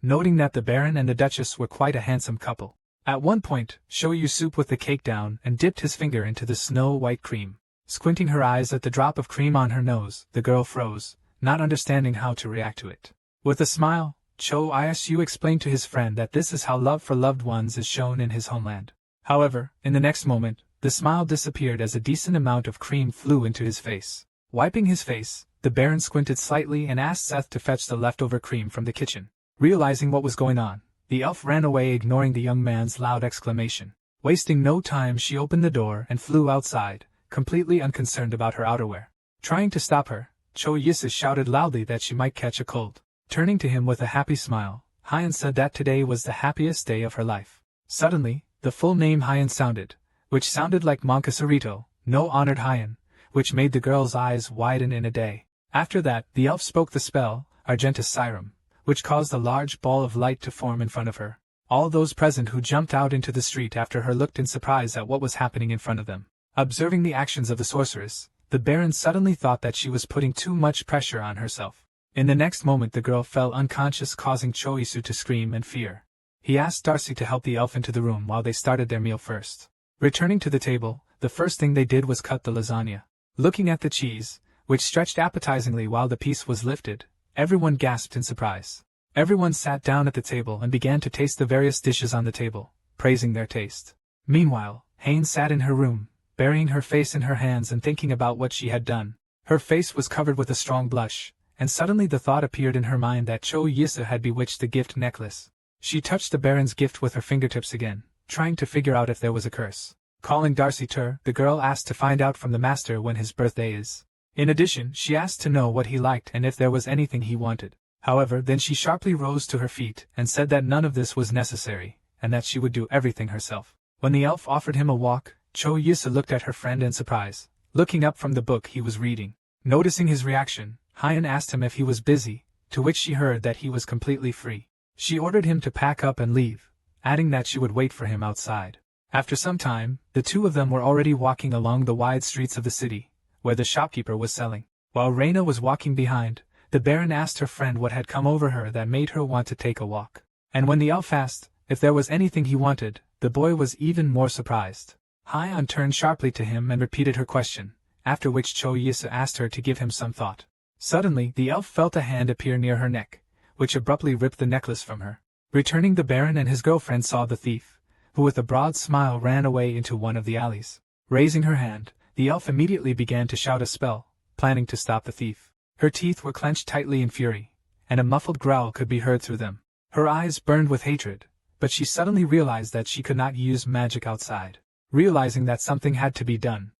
Noting that the Baron and the Duchess were quite a handsome couple. At one point, Shoyu soup with the cake down and dipped his finger into the snow-white cream. Squinting her eyes at the drop of cream on her nose, the girl froze, not understanding how to react to it. With a smile, Cho Isu explained to his friend that this is how love for loved ones is shown in his homeland. However, in the next moment, the smile disappeared as a decent amount of cream flew into his face. Wiping his face, the Baron squinted slightly and asked Seth to fetch the leftover cream from the kitchen. Realizing what was going on, the elf ran away, ignoring the young man's loud exclamation. Wasting no time, she opened the door and flew outside, completely unconcerned about her outerwear. Trying to stop her, Cho Yisa shouted loudly that she might catch a cold. Turning to him with a happy smile, Hyan said that today was the happiest day of her life. Suddenly, the full name Hyan sounded, which sounded like Monka Sarito, no honored Hyan, which made the girl's eyes widen in a day. After that, the elf spoke the spell, Argentus Sirum, which caused a large ball of light to form in front of her. All those present who jumped out into the street after her looked in surprise at what was happening in front of them. Observing the actions of the sorceress, the Baron suddenly thought that she was putting too much pressure on herself. In the next moment the girl fell unconscious, causing Choisu to scream in fear. He asked Darcy to help the elf into the room while they started their meal first. Returning to the table, the first thing they did was cut the lasagna. Looking at the cheese, which stretched appetizingly while the piece was lifted, everyone gasped in surprise. Everyone sat down at the table and began to taste the various dishes on the table, praising their taste. Meanwhile, Haynes sat in her room, burying her face in her hands and thinking about what she had done. Her face was covered with a strong blush, and suddenly the thought appeared in her mind that Cho Yisa had bewitched the gift necklace. She touched the Baron's gift with her fingertips again, trying to figure out if there was a curse. Calling Darcy to her, the girl asked to find out from the master when his birthday is. In addition, she asked to know what he liked and if there was anything he wanted. However, then she sharply rose to her feet and said that none of this was necessary, and that she would do everything herself. When the elf offered him a walk, Cho Yisa looked at her friend in surprise, looking up from the book he was reading. Noticing his reaction, Hyan asked him if he was busy, to which she heard that he was completely free. She ordered him to pack up and leave, adding that she would wait for him outside. After some time, the two of them were already walking along the wide streets of the city, where the shopkeeper was selling. While Reina was walking behind, the Baron asked her friend what had come over her that made her want to take a walk. And when the elf asked if there was anything he wanted, the boy was even more surprised. Hyan turned sharply to him and repeated her question, after which Cho Yisa asked her to give him some thought. Suddenly, the elf felt a hand appear near her neck, which abruptly ripped the necklace from her. Returning, the Baron and his girlfriend saw the thief, who with a broad smile ran away into one of the alleys. Raising her hand, the elf immediately began to shout a spell, planning to stop the thief. Her teeth were clenched tightly in fury, and a muffled growl could be heard through them. Her eyes burned with hatred, but she suddenly realized that she could not use magic outside. Realizing that something had to be done,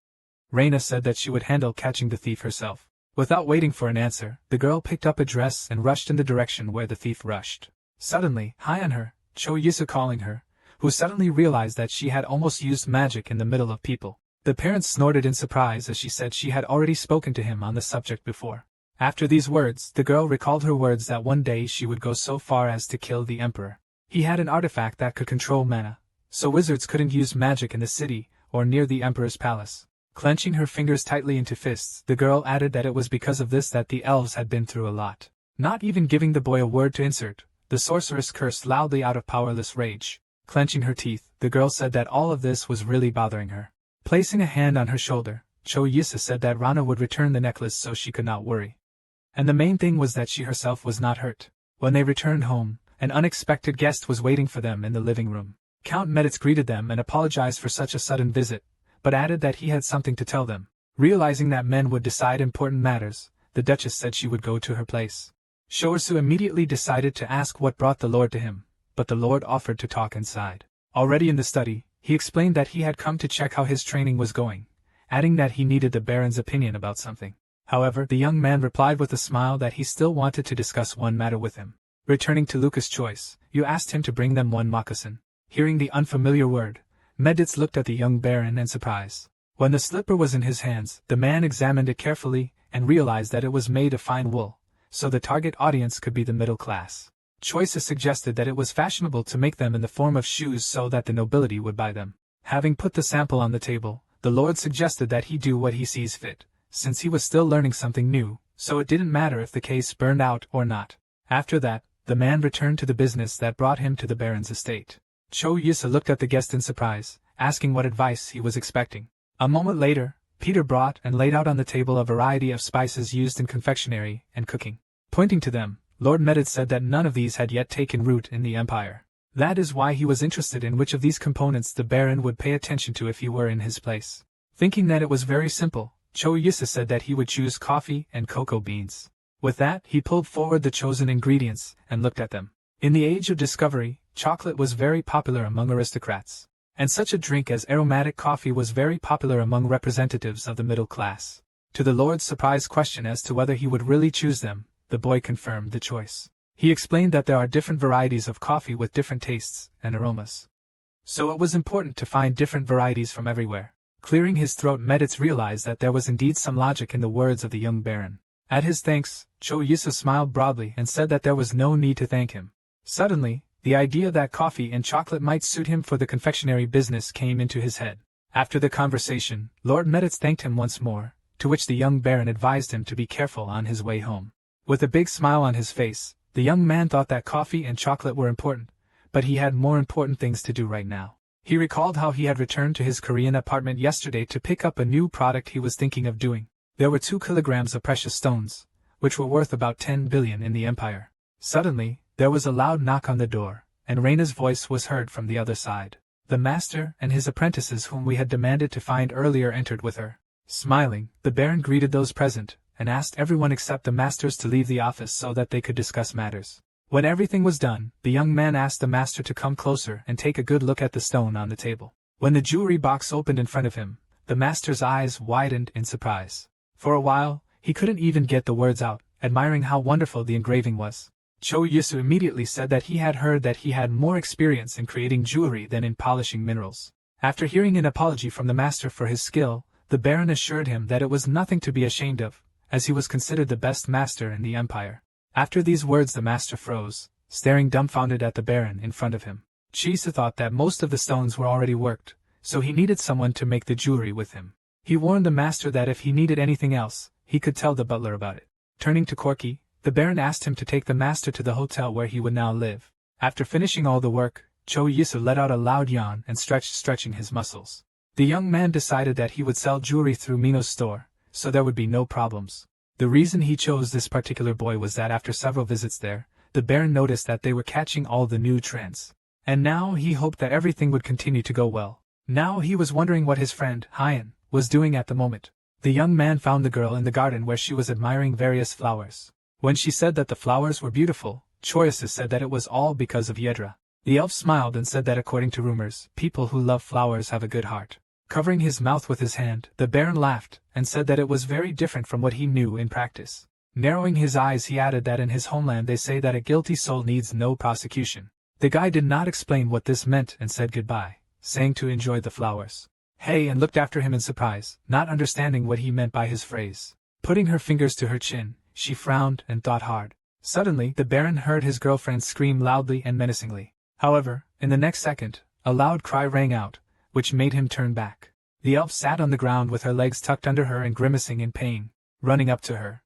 Reina said that she would handle catching the thief herself. Without waiting for an answer, the girl picked up a dress and rushed in the direction where the thief rushed. Suddenly, high on her, Cho Yisa calling her, who suddenly realized that she had almost used magic in the middle of people. The parents snorted in surprise as she said she had already spoken to him on the subject before. After these words, the girl recalled her words that one day she would go so far as to kill the emperor. He had an artifact that could control mana, so wizards couldn't use magic in the city or near the emperor's palace. Clenching her fingers tightly into fists, the girl added that it was because of this that the elves had been through a lot. Not even giving the boy a word to insert, the sorceress cursed loudly out of powerless rage. Clenching her teeth, the girl said that all of this was really bothering her. Placing a hand on her shoulder, Cho Yisa said that Rana would return the necklace so she could not worry. And the main thing was that she herself was not hurt. When they returned home, an unexpected guest was waiting for them in the living room. Count Meditz greeted them and apologized for such a sudden visit, but added that he had something to tell them. Realizing that men would decide important matters, the Duchess said she would go to her place. Shoursu immediately decided to ask what brought the Lord to him, but the Lord offered to talk inside. Already in the study, he explained that he had come to check how his training was going, adding that he needed the Baron's opinion about something. However, the young man replied with a smile that he still wanted to discuss one matter with him. Returning to Lucas' choice, you asked him to bring them one moccasin. Hearing the unfamiliar word, Meditz looked at the young baron in surprise. When the slipper was in his hands, the man examined it carefully and realized that it was made of fine wool, so the target audience could be the middle class. Choices suggested that it was fashionable to make them in the form of shoes so that the nobility would buy them. Having put the sample on the table, the lord suggested that he do what he sees fit, since he was still learning something new, so it didn't matter if the case burned out or not. After that, the man returned to the business that brought him to the baron's estate. Cho Yusa looked at the guest in surprise, asking what advice he was expecting. A moment later, Peter brought and laid out on the table a variety of spices used in confectionery and cooking. Pointing to them, Lord Meditz said that none of these had yet taken root in the empire. That is why he was interested in which of these components the baron would pay attention to if he were in his place. Thinking that it was very simple, Cho Yusa said that he would choose coffee and cocoa beans. With that, he pulled forward the chosen ingredients and looked at them. In the age of discovery, chocolate was very popular among aristocrats, and such a drink as aromatic coffee was very popular among representatives of the middle class. To the lord's surprised question as to whether he would really choose them, the boy confirmed the choice. He explained that there are different varieties of coffee with different tastes and aromas. So it was important to find different varieties from everywhere. Clearing his throat, Meditz realized that there was indeed some logic in the words of the young baron. At his thanks, Cho Yusa smiled broadly and said that there was no need to thank him. Suddenly, the idea that coffee and chocolate might suit him for the confectionery business came into his head. After the conversation, Lord Meditz thanked him once more, to which the young baron advised him to be careful on his way home. With a big smile on his face, the young man thought that coffee and chocolate were important, but he had more important things to do right now. He recalled how he had returned to his Korean apartment yesterday to pick up a new product he was thinking of doing. There were 2 kilograms of precious stones, which were worth about 10 billion in the empire. Suddenly, there was a loud knock on the door, and Reina's voice was heard from the other side. The master and his apprentices whom we had demanded to find earlier entered with her. Smiling, the baron greeted those present, and asked everyone except the masters to leave the office so that they could discuss matters. When everything was done, the young man asked the master to come closer and take a good look at the stone on the table. When the jewelry box opened in front of him, the master's eyes widened in surprise. For a while, he couldn't even get the words out, admiring how wonderful the engraving was. Cho Yusu immediately said that he had heard that he had more experience in creating jewelry than in polishing minerals. After hearing an apology from the master for his skill, the baron assured him that it was nothing to be ashamed of, as he was considered the best master in the empire. After these words the master froze, staring dumbfounded at the baron in front of him. Chisa thought that most of the stones were already worked, so he needed someone to make the jewelry with him. He warned the master that if he needed anything else, he could tell the butler about it. Turning to Corky, the baron asked him to take the master to the hotel where he would now live. After finishing all the work, Cho Yusu let out a loud yawn and stretching his muscles. The young man decided that he would sell jewelry through Mino's store, so there would be no problems. The reason he chose this particular boy was that after several visits there, the baron noticed that they were catching all the new trends. And now he hoped that everything would continue to go well. Now he was wondering what his friend, Hyan, was doing at the moment. The young man found the girl in the garden where she was admiring various flowers. When she said that the flowers were beautiful, Choices said that it was all because of Yedra. The elf smiled and said that according to rumors, people who love flowers have a good heart. Covering his mouth with his hand, the baron laughed, and said that it was very different from what he knew in practice. Narrowing his eyes, he added that in his homeland they say that a guilty soul needs no prosecution. The guy did not explain what this meant and said goodbye, saying to enjoy the flowers. Hey, and looked after him in surprise, not understanding what he meant by his phrase. Putting her fingers to her chin, she frowned and thought hard. Suddenly, the baron heard his girlfriend scream loudly and menacingly. However, in the next second, a loud cry rang out, which made him turn back. The elf sat on the ground with her legs tucked under her and grimacing in pain. Running up to her,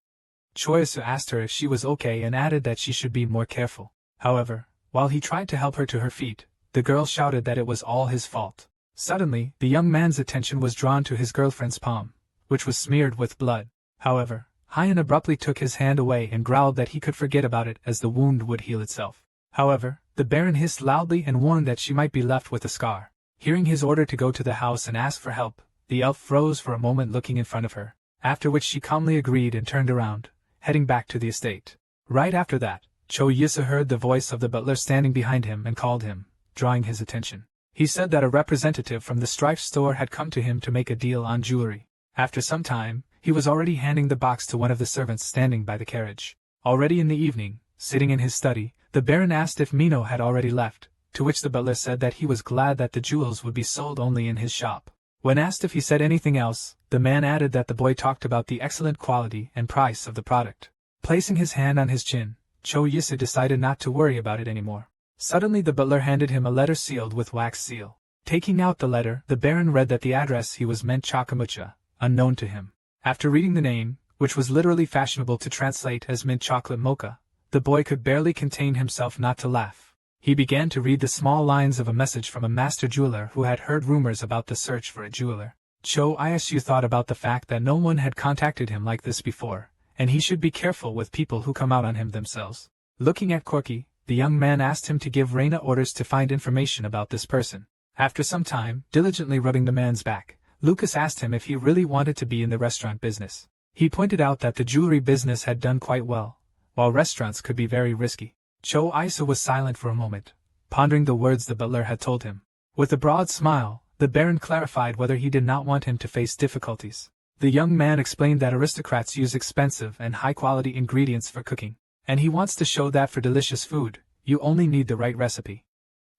Choisu asked her if she was okay and added that she should be more careful. However, while he tried to help her to her feet, the girl shouted that it was all his fault. Suddenly, the young man's attention was drawn to his girlfriend's palm, which was smeared with blood. However, Hyan abruptly took his hand away and growled that he could forget about it as the wound would heal itself. However, the baron hissed loudly and warned that she might be left with a scar. Hearing his order to go to the house and ask for help, the elf froze for a moment looking in front of her, after which she calmly agreed and turned around, heading back to the estate. Right after that, Cho Yisa heard the voice of the butler standing behind him and called him, drawing his attention. He said that a representative from the Strife store had come to him to make a deal on jewelry. After some time, he was already handing the box to one of the servants standing by the carriage. Already in the evening, sitting in his study, the baron asked if Mino had already left, to which the butler said that he was glad that the jewels would be sold only in his shop. When asked if he said anything else, the man added that the boy talked about the excellent quality and price of the product. Placing his hand on his chin, Cho Yisu decided not to worry about it anymore. Suddenly the butler handed him a letter sealed with wax seal. Taking out the letter, the Baron read that the address he was meant Chakamucha, unknown to him. After reading the name, which was literally fashionable to translate as mint chocolate mocha, the boy could barely contain himself not to laugh. He began to read the small lines of a message from a master jeweler who had heard rumors about the search for a jeweler. Cho Yisu thought about the fact that no one had contacted him like this before, and he should be careful with people who come out on him themselves. Looking at Corky, the young man asked him to give Reina orders to find information about this person. After some time, diligently rubbing the man's back, Lucas asked him if he really wanted to be in the restaurant business. He pointed out that the jewelry business had done quite well, while restaurants could be very risky. Cho Yisu was silent for a moment, pondering the words the butler had told him. With a broad smile, the Baron clarified whether he did not want him to face difficulties. The young man explained that aristocrats use expensive and high-quality ingredients for cooking, and he wants to show that for delicious food, you only need the right recipe.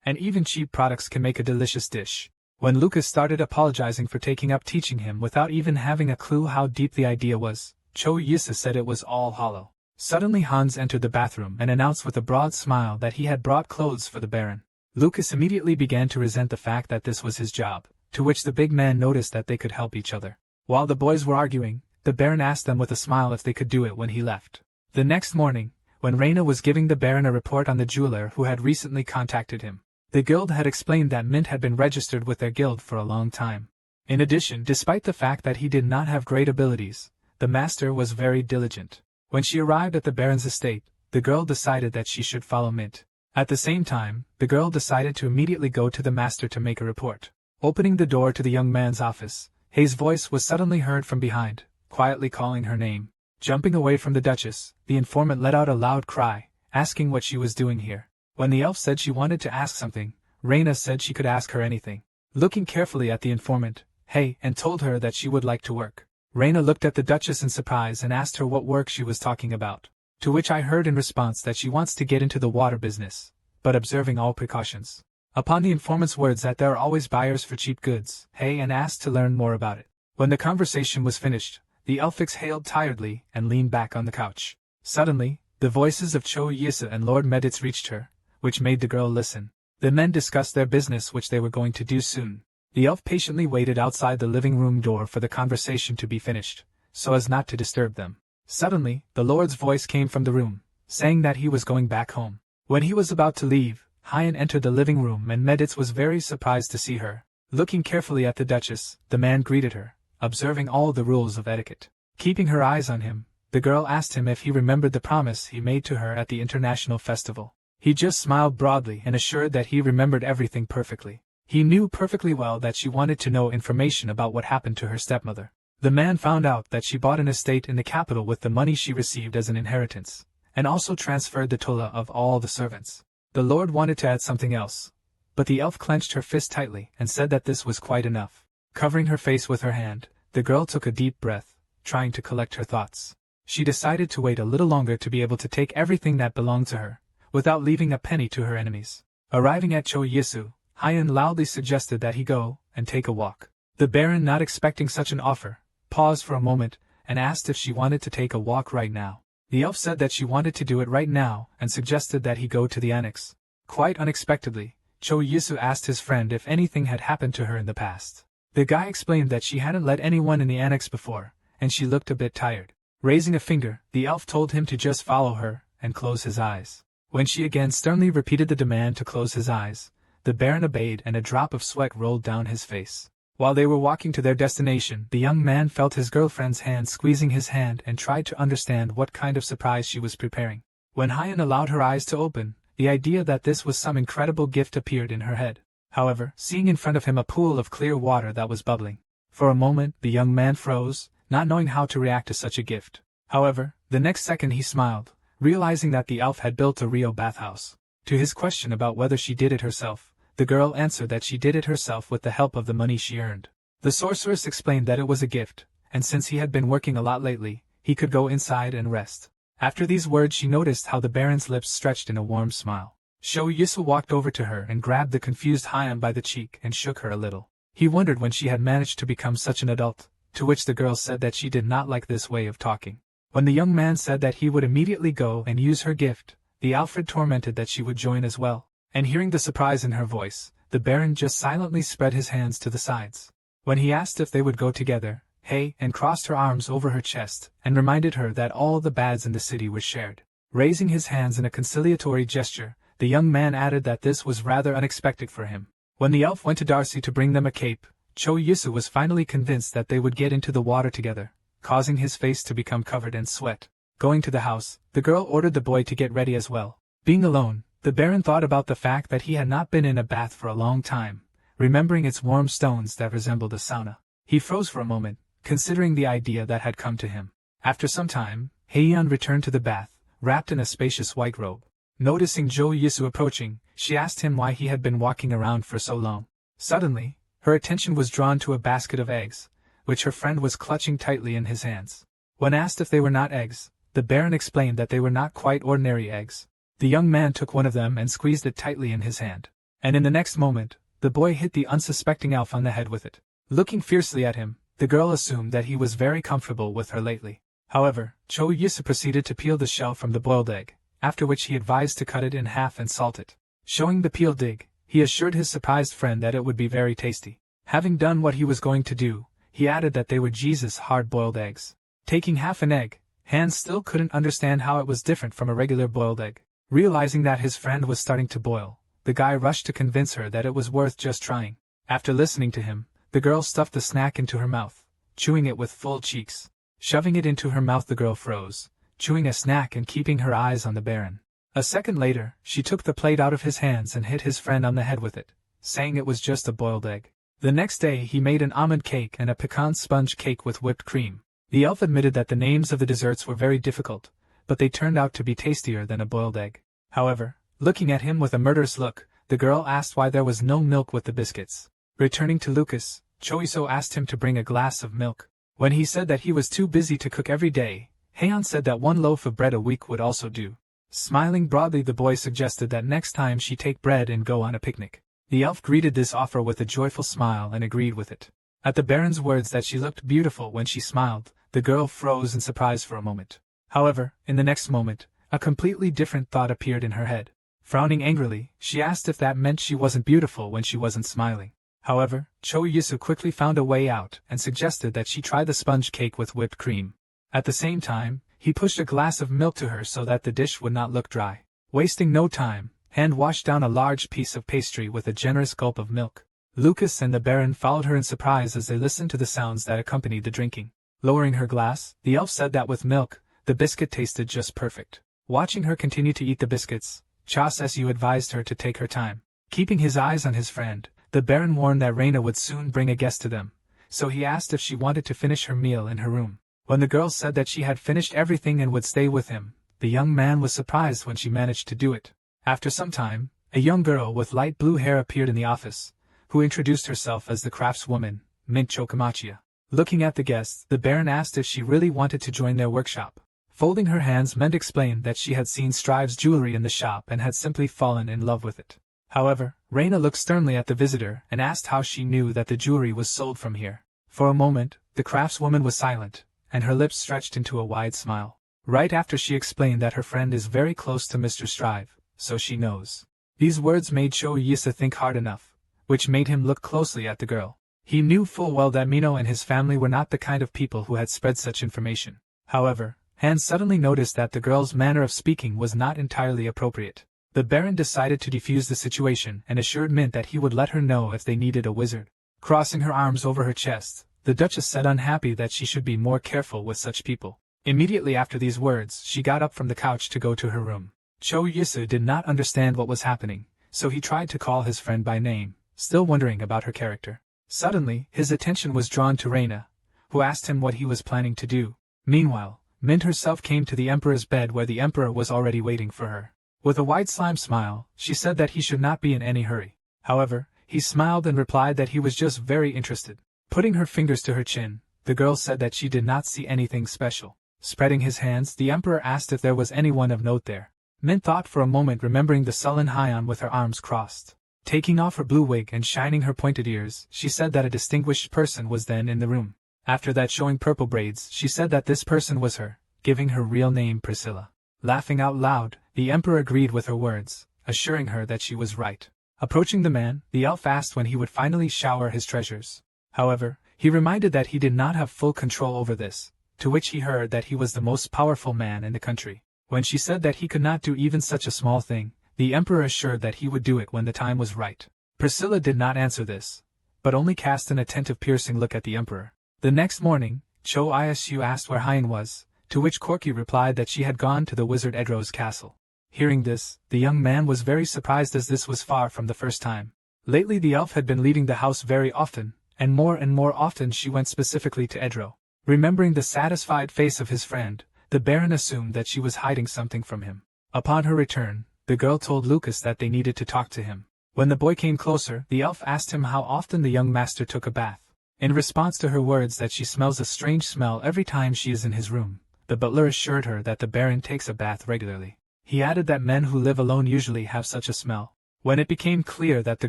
And even cheap products can make a delicious dish. When Lucas started apologizing for taking up teaching him without even having a clue how deep the idea was, Cho Yisu said it was all hollow. Suddenly Hans entered the bathroom and announced with a broad smile that he had brought clothes for the Baron. Lucas immediately began to resent the fact that this was his job, to which the big man noticed that they could help each other. While the boys were arguing, the Baron asked them with a smile if they could do it when he left. The next morning, when Reina was giving the Baron a report on the jeweler who had recently contacted him, the guild had explained that Mint had been registered with their guild for a long time. In addition, despite the fact that he did not have great abilities, the master was very diligent. When she arrived at the Baron's estate, the girl decided that she should follow Mint. At the same time, the girl decided to immediately go to the master to make a report. Opening the door to the young man's office, Hay's voice was suddenly heard from behind, quietly calling her name. Jumping away from the Duchess, the informant let out a loud cry, asking what she was doing here. When the elf said she wanted to ask something, Reina said she could ask her anything. Looking carefully at the informant, Hay, and told her that she would like to work. Reina looked at the Duchess in surprise and asked her what work she was talking about, to which I heard in response that she wants to get into the water business, but observing all precautions. Upon the informant's words that there are always buyers for cheap goods, Hay and asked to learn more about it. When the conversation was finished, the elf exhaled tiredly and leaned back on the couch. Suddenly, the voices of Cho Yisu and Lord Meditz reached her, which made the girl listen. The men discussed their business which they were going to do soon. The elf patiently waited outside the living room door for the conversation to be finished, so as not to disturb them. Suddenly, the lord's voice came from the room, saying that he was going back home. When he was about to leave, Hyan entered the living room and Meditz was very surprised to see her. Looking carefully at the Duchess, the man greeted her, observing all the rules of etiquette. Keeping her eyes on him, the girl asked him if he remembered the promise he made to her at the international festival. He just smiled broadly and assured that he remembered everything perfectly. He knew perfectly well that she wanted to know information about what happened to her stepmother. The man found out that she bought an estate in the capital with the money she received as an inheritance, and also transferred the tola of all the servants. The lord wanted to add something else, but the elf clenched her fist tightly and said that this was quite enough. Covering her face with her hand, the girl took a deep breath, trying to collect her thoughts. She decided to wait a little longer to be able to take everything that belonged to her, without leaving a penny to her enemies. Arriving at Cho Yisu, Hyan loudly suggested that he go and take a walk. The Baron, not expecting such an offer, paused for a moment and asked if she wanted to take a walk right now. The elf said that she wanted to do it right now and suggested that he go to the annex. Quite unexpectedly, Cho Yisu asked his friend if anything had happened to her in the past. The guy explained that she hadn't let anyone in the annex before, and she looked a bit tired. Raising a finger, the elf told him to just follow her and close his eyes. When she again sternly repeated the demand to close his eyes, the Baron obeyed and a drop of sweat rolled down his face. While they were walking to their destination, the young man felt his girlfriend's hand squeezing his hand and tried to understand what kind of surprise she was preparing. When Hyan allowed her eyes to open, the idea that this was some incredible gift appeared in her head. However, seeing in front of him a pool of clear water that was bubbling, for a moment the young man froze, not knowing how to react to such a gift. However, the next second he smiled, realizing that the elf had built a Rio bathhouse. To his question about whether she did it herself, the girl answered that she did it herself with the help of the money she earned. The sorceress explained that it was a gift, and since he had been working a lot lately, he could go inside and rest. After these words she noticed how the Baron's lips stretched in a warm smile. Sho Yisu walked over to her and grabbed the confused Hyun by the cheek and shook her a little. He wondered when she had managed to become such an adult, to which the girl said that she did not like this way of talking. When the young man said that he would immediately go and use her gift, the Alfred tormented that she would join as well, and hearing the surprise in her voice, the Baron just silently spread his hands to the sides. When he asked if they would go together, Hey and crossed her arms over her chest and reminded her that all the bads in the city were shared. Raising his hands in a conciliatory gesture, the young man added that this was rather unexpected for him. When the elf went to Darcy to bring them a cape, Cho Yisu was finally convinced that they would get into the water together, causing his face to become covered in sweat. Going to the house, the girl ordered the boy to get ready as well. Being alone, the Baron thought about the fact that he had not been in a bath for a long time, remembering its warm stones that resembled a sauna. He froze for a moment, considering the idea that had come to him. After some time, Heian returned to the bath, wrapped in a spacious white robe. Noticing Cho Yisu approaching, she asked him why he had been walking around for so long. Suddenly, her attention was drawn to a basket of eggs, which her friend was clutching tightly in his hands. When asked if they were not eggs, the Baron explained that they were not quite ordinary eggs. The young man took one of them and squeezed it tightly in his hand. And in the next moment, the boy hit the unsuspecting elf on the head with it. Looking fiercely at him, the girl assumed that he was very comfortable with her lately. However, Cho Yisu proceeded to peel the shell from the boiled egg, after which he advised to cut it in half and salt it. Showing the peeled egg, he assured his surprised friend that it would be very tasty. Having done what he was going to do, he added that they were Jesus hard-boiled eggs. Taking half an egg, Hans still couldn't understand how it was different from a regular boiled egg. Realizing that his friend was starting to boil, the guy rushed to convince her that it was worth just trying. After listening to him, the girl stuffed the snack into her mouth, chewing it with full cheeks. Shoving it into her mouth, the girl froze, chewing a snack and keeping her eyes on the Baron. A second later, she took the plate out of his hands and hit his friend on the head with it, saying it was just a boiled egg. The next day he made an almond cake and a pecan sponge cake with whipped cream. The elf admitted that the names of the desserts were very difficult, but they turned out to be tastier than a boiled egg. However, looking at him with a murderous look, the girl asked why there was no milk with the biscuits. Returning to Lucas, Cho Yisu asked him to bring a glass of milk. When he said that he was too busy to cook every day, Heian said that one loaf of bread a week would also do. Smiling broadly, the boy suggested that next time she take bread and go on a picnic. The elf greeted this offer with a joyful smile and agreed with it. At the Baron's words that she looked beautiful when she smiled, the girl froze in surprise for a moment. However, in the next moment, a completely different thought appeared in her head. Frowning angrily, she asked if that meant she wasn't beautiful when she wasn't smiling. However, Cho Yisu quickly found a way out and suggested that she try the sponge cake with whipped cream. At the same time, he pushed a glass of milk to her so that the dish would not look dry. Wasting no time, Hand washed down a large piece of pastry with a generous gulp of milk. Lucas and the Baron followed her in surprise as they listened to the sounds that accompanied the drinking. Lowering her glass, the elf said that with milk, the biscuit tasted just perfect. Watching her continue to eat the biscuits, Cha Sesu advised her to take her time. Keeping his eyes on his friend, the Baron warned that Reina would soon bring a guest to them, so he asked if she wanted to finish her meal in her room. When the girl said that she had finished everything and would stay with him, the young man was surprised when she managed to do it. After some time, a young girl with light blue hair appeared in the office, who introduced herself as the craftswoman, Mint Chokamachia. Looking at the guests, the Baron asked if she really wanted to join their workshop. Folding her hands, Mint explained that she had seen Strive's jewelry in the shop and had simply fallen in love with it. However, Reina looked sternly at the visitor and asked how she knew that the jewelry was sold from here. For a moment, the craftswoman was silent, and her lips stretched into a wide smile. Right after she explained that her friend is very close to Mr. Strive, so she knows. These words made Cho Yisu think hard enough, which made him look closely at the girl. He knew full well that Mino and his family were not the kind of people who had spread such information. However, Hans suddenly noticed that the girl's manner of speaking was not entirely appropriate. The Baron decided to defuse the situation and assured Mint that he would let her know if they needed a wizard. Crossing her arms over her chest, the Duchess said unhappy that she should be more careful with such people. Immediately after these words, she got up from the couch to go to her room. Cho Yisu did not understand what was happening, so he tried to call his friend by name, still wondering about her character. Suddenly, his attention was drawn to Reina, who asked him what he was planning to do. Meanwhile, Mint herself came to the Emperor's bed where the Emperor was already waiting for her. With a wide slime smile, she said that he should not be in any hurry. However, he smiled and replied that he was just very interested. Putting her fingers to her chin, the girl said that she did not see anything special. Spreading his hands, the Emperor asked if there was anyone of note there. Min thought for a moment, remembering the sullen Hyon with her arms crossed. Taking off her blue wig and shining her pointed ears, she said that a distinguished person was then in the room. After that, showing purple braids, she said that this person was her, giving her real name Priscilla. Laughing out loud, the emperor agreed with her words, assuring her that she was right. Approaching the man, the elf asked when he would finally shower his treasures. However, he reminded that he did not have full control over this, to which he heard that he was the most powerful man in the country. When she said that he could not do even such a small thing, the emperor assured that he would do it when the time was right. Priscilla did not answer this, but only cast an attentive piercing look at the emperor. The next morning, Cho Isu asked where Hyon was, to which Corky replied that she had gone to the wizard Edro's castle. Hearing this, the young man was very surprised, as this was far from the first time. Lately the elf had been leaving the house very often, and more often she went specifically to Edro. Remembering the satisfied face of his friend, the Baron assumed that she was hiding something from him. Upon her return, the girl told Lucas that they needed to talk to him. When the boy came closer, the elf asked him how often the young master took a bath. In response to her words that she smells a strange smell every time she is in his room, the butler assured her that the Baron takes a bath regularly. He added that men who live alone usually have such a smell. When it became clear that the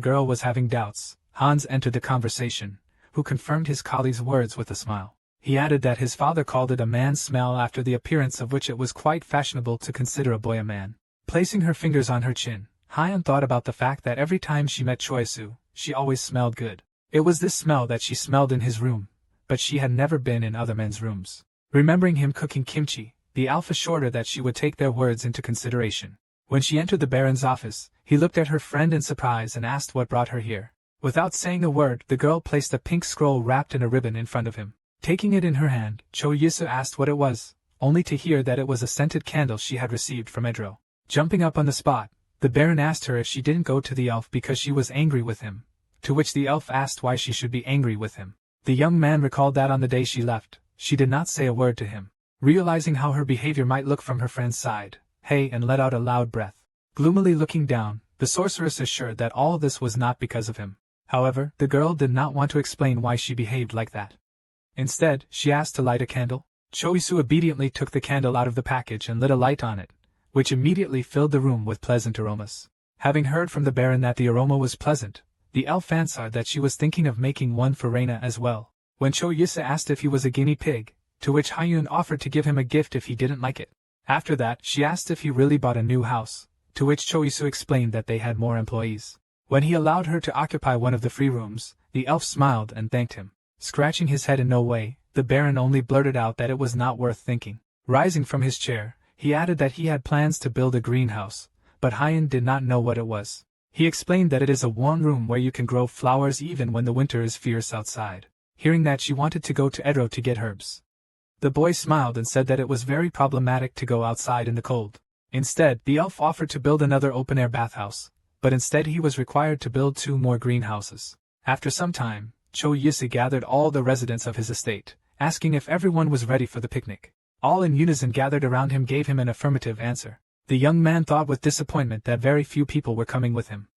girl was having doubts, Hans entered the conversation, who confirmed his colleague's words with a smile. He added that his father called it a man's smell, after the appearance of which it was quite fashionable to consider a boy a man. Placing her fingers on her chin, Hyon thought about the fact that every time she met Choisu, she always smelled good. It was this smell that she smelled in his room, but she had never been in other men's rooms. Remembering him cooking kimchi, the elf assured her that she would take their words into consideration. When she entered the Baron's office, he looked at her friend in surprise and asked what brought her here. Without saying a word, the girl placed a pink scroll wrapped in a ribbon in front of him. Taking it in her hand, Cho Yisu asked what it was, only to hear that it was a scented candle she had received from Edro. Jumping up on the spot, the Baron asked her if she didn't go to the elf because she was angry with him, to which the elf asked why she should be angry with him. The young man recalled that on the day she left, she did not say a word to him. Realizing how her behavior might look from her friend's side, hey, and let out a loud breath. Gloomily looking down, the sorceress assured that all this was not because of him. However, the girl did not want to explain why she behaved like that. Instead, she asked to light a candle. Choisu obediently took the candle out of the package and lit a light on it, which immediately filled the room with pleasant aromas. Having heard from the Baron that the aroma was pleasant, the elf answered that she was thinking of making one for Reina as well. When Cho Yisa asked if he was a guinea pig, to which Hyun offered to give him a gift if he didn't like it. After that, she asked if he really bought a new house, to which Cho Yisu explained that they had more employees. When he allowed her to occupy one of the free rooms, the elf smiled and thanked him. Scratching his head in no way, the Baron only blurted out that it was not worth thinking. Rising from his chair, he added that he had plans to build a greenhouse, but Hyun did not know what it was. He explained that it is a warm room where you can grow flowers even when the winter is fierce outside. Hearing that, she wanted to go to Edro to get herbs. The boy smiled and said that it was very problematic to go outside in the cold. Instead, the elf offered to build another open-air bathhouse, but instead he was required to build 2 more greenhouses. After some time, Cho Yisi gathered all the residents of his estate, asking if everyone was ready for the picnic. All in unison gathered around him gave him an affirmative answer. The young man thought with disappointment that very few people were coming with him.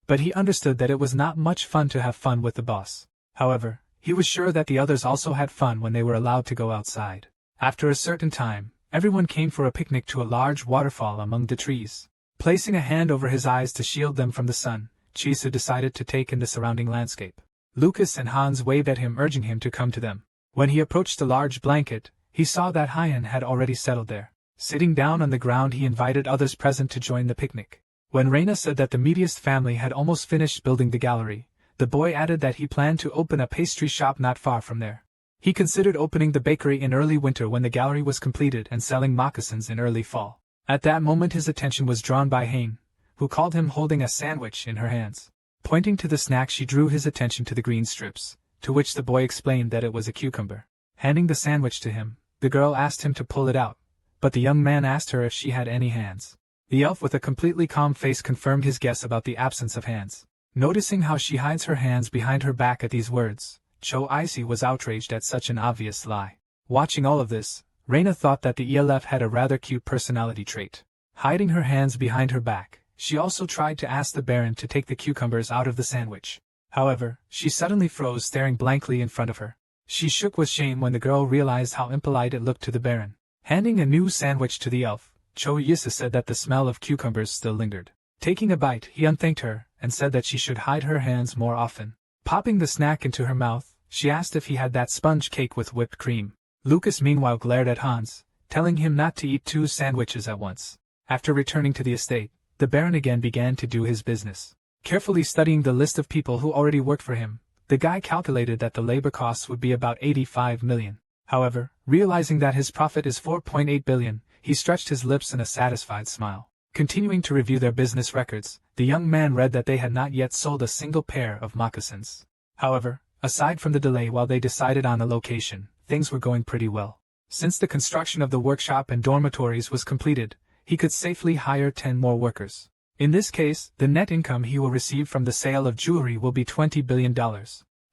But he understood that it was not much fun to have fun with the boss. However, he was sure that the others also had fun when they were allowed to go outside. After a certain time, everyone came for a picnic to a large waterfall among the trees. Placing a hand over his eyes to shield them from the sun, Chisu decided to take in the surrounding landscape. Lucas and Hans waved at him, urging him to come to them. When he approached the large blanket, he saw that Hyun had already settled there. Sitting down on the ground, he invited others present to join the picnic. When Reina said that the Mediast family had almost finished building the gallery, the boy added that he planned to open a pastry shop not far from there. He considered opening the bakery in early winter when the gallery was completed and selling moccasins in early fall. At that moment his attention was drawn by Hain, who called him holding a sandwich in her hands. Pointing to the snack, she drew his attention to the green strips, to which the boy explained that it was a cucumber. Handing the sandwich to him, the girl asked him to pull it out, but the young man asked her if she had any hands. The elf with a completely calm face confirmed his guess about the absence of hands. Noticing how she hides her hands behind her back at these words, Cho Isi was outraged at such an obvious lie. Watching all of this, Reina thought that the ELF had a rather cute personality trait. Hiding her hands behind her back, she also tried to ask the Baron to take the cucumbers out of the sandwich. However, she suddenly froze, staring blankly in front of her. She shook with shame when the girl realized how impolite it looked to the Baron. Handing a new sandwich to the elf, Cho Yisa said that the smell of cucumbers still lingered. Taking a bite, he unthanked her, and said that she should hide her hands more often. Popping the snack into her mouth, she asked if he had that sponge cake with whipped cream. Lucas meanwhile glared at Hans, telling him not to eat 2 sandwiches at once. After returning to the estate, the Baron again began to do his business. Carefully studying the list of people who already worked for him, the guy calculated that the labor costs would be about 85 million. However, realizing that his profit is 4.8 billion, he stretched his lips in a satisfied smile. Continuing to review their business records, the young man read that they had not yet sold a single pair of moccasins. However, aside from the delay while they decided on a location, things were going pretty well. Since the construction of the workshop and dormitories was completed, he could safely hire 10 more workers. In this case, the net income he will receive from the sale of jewelry will be $20 billion.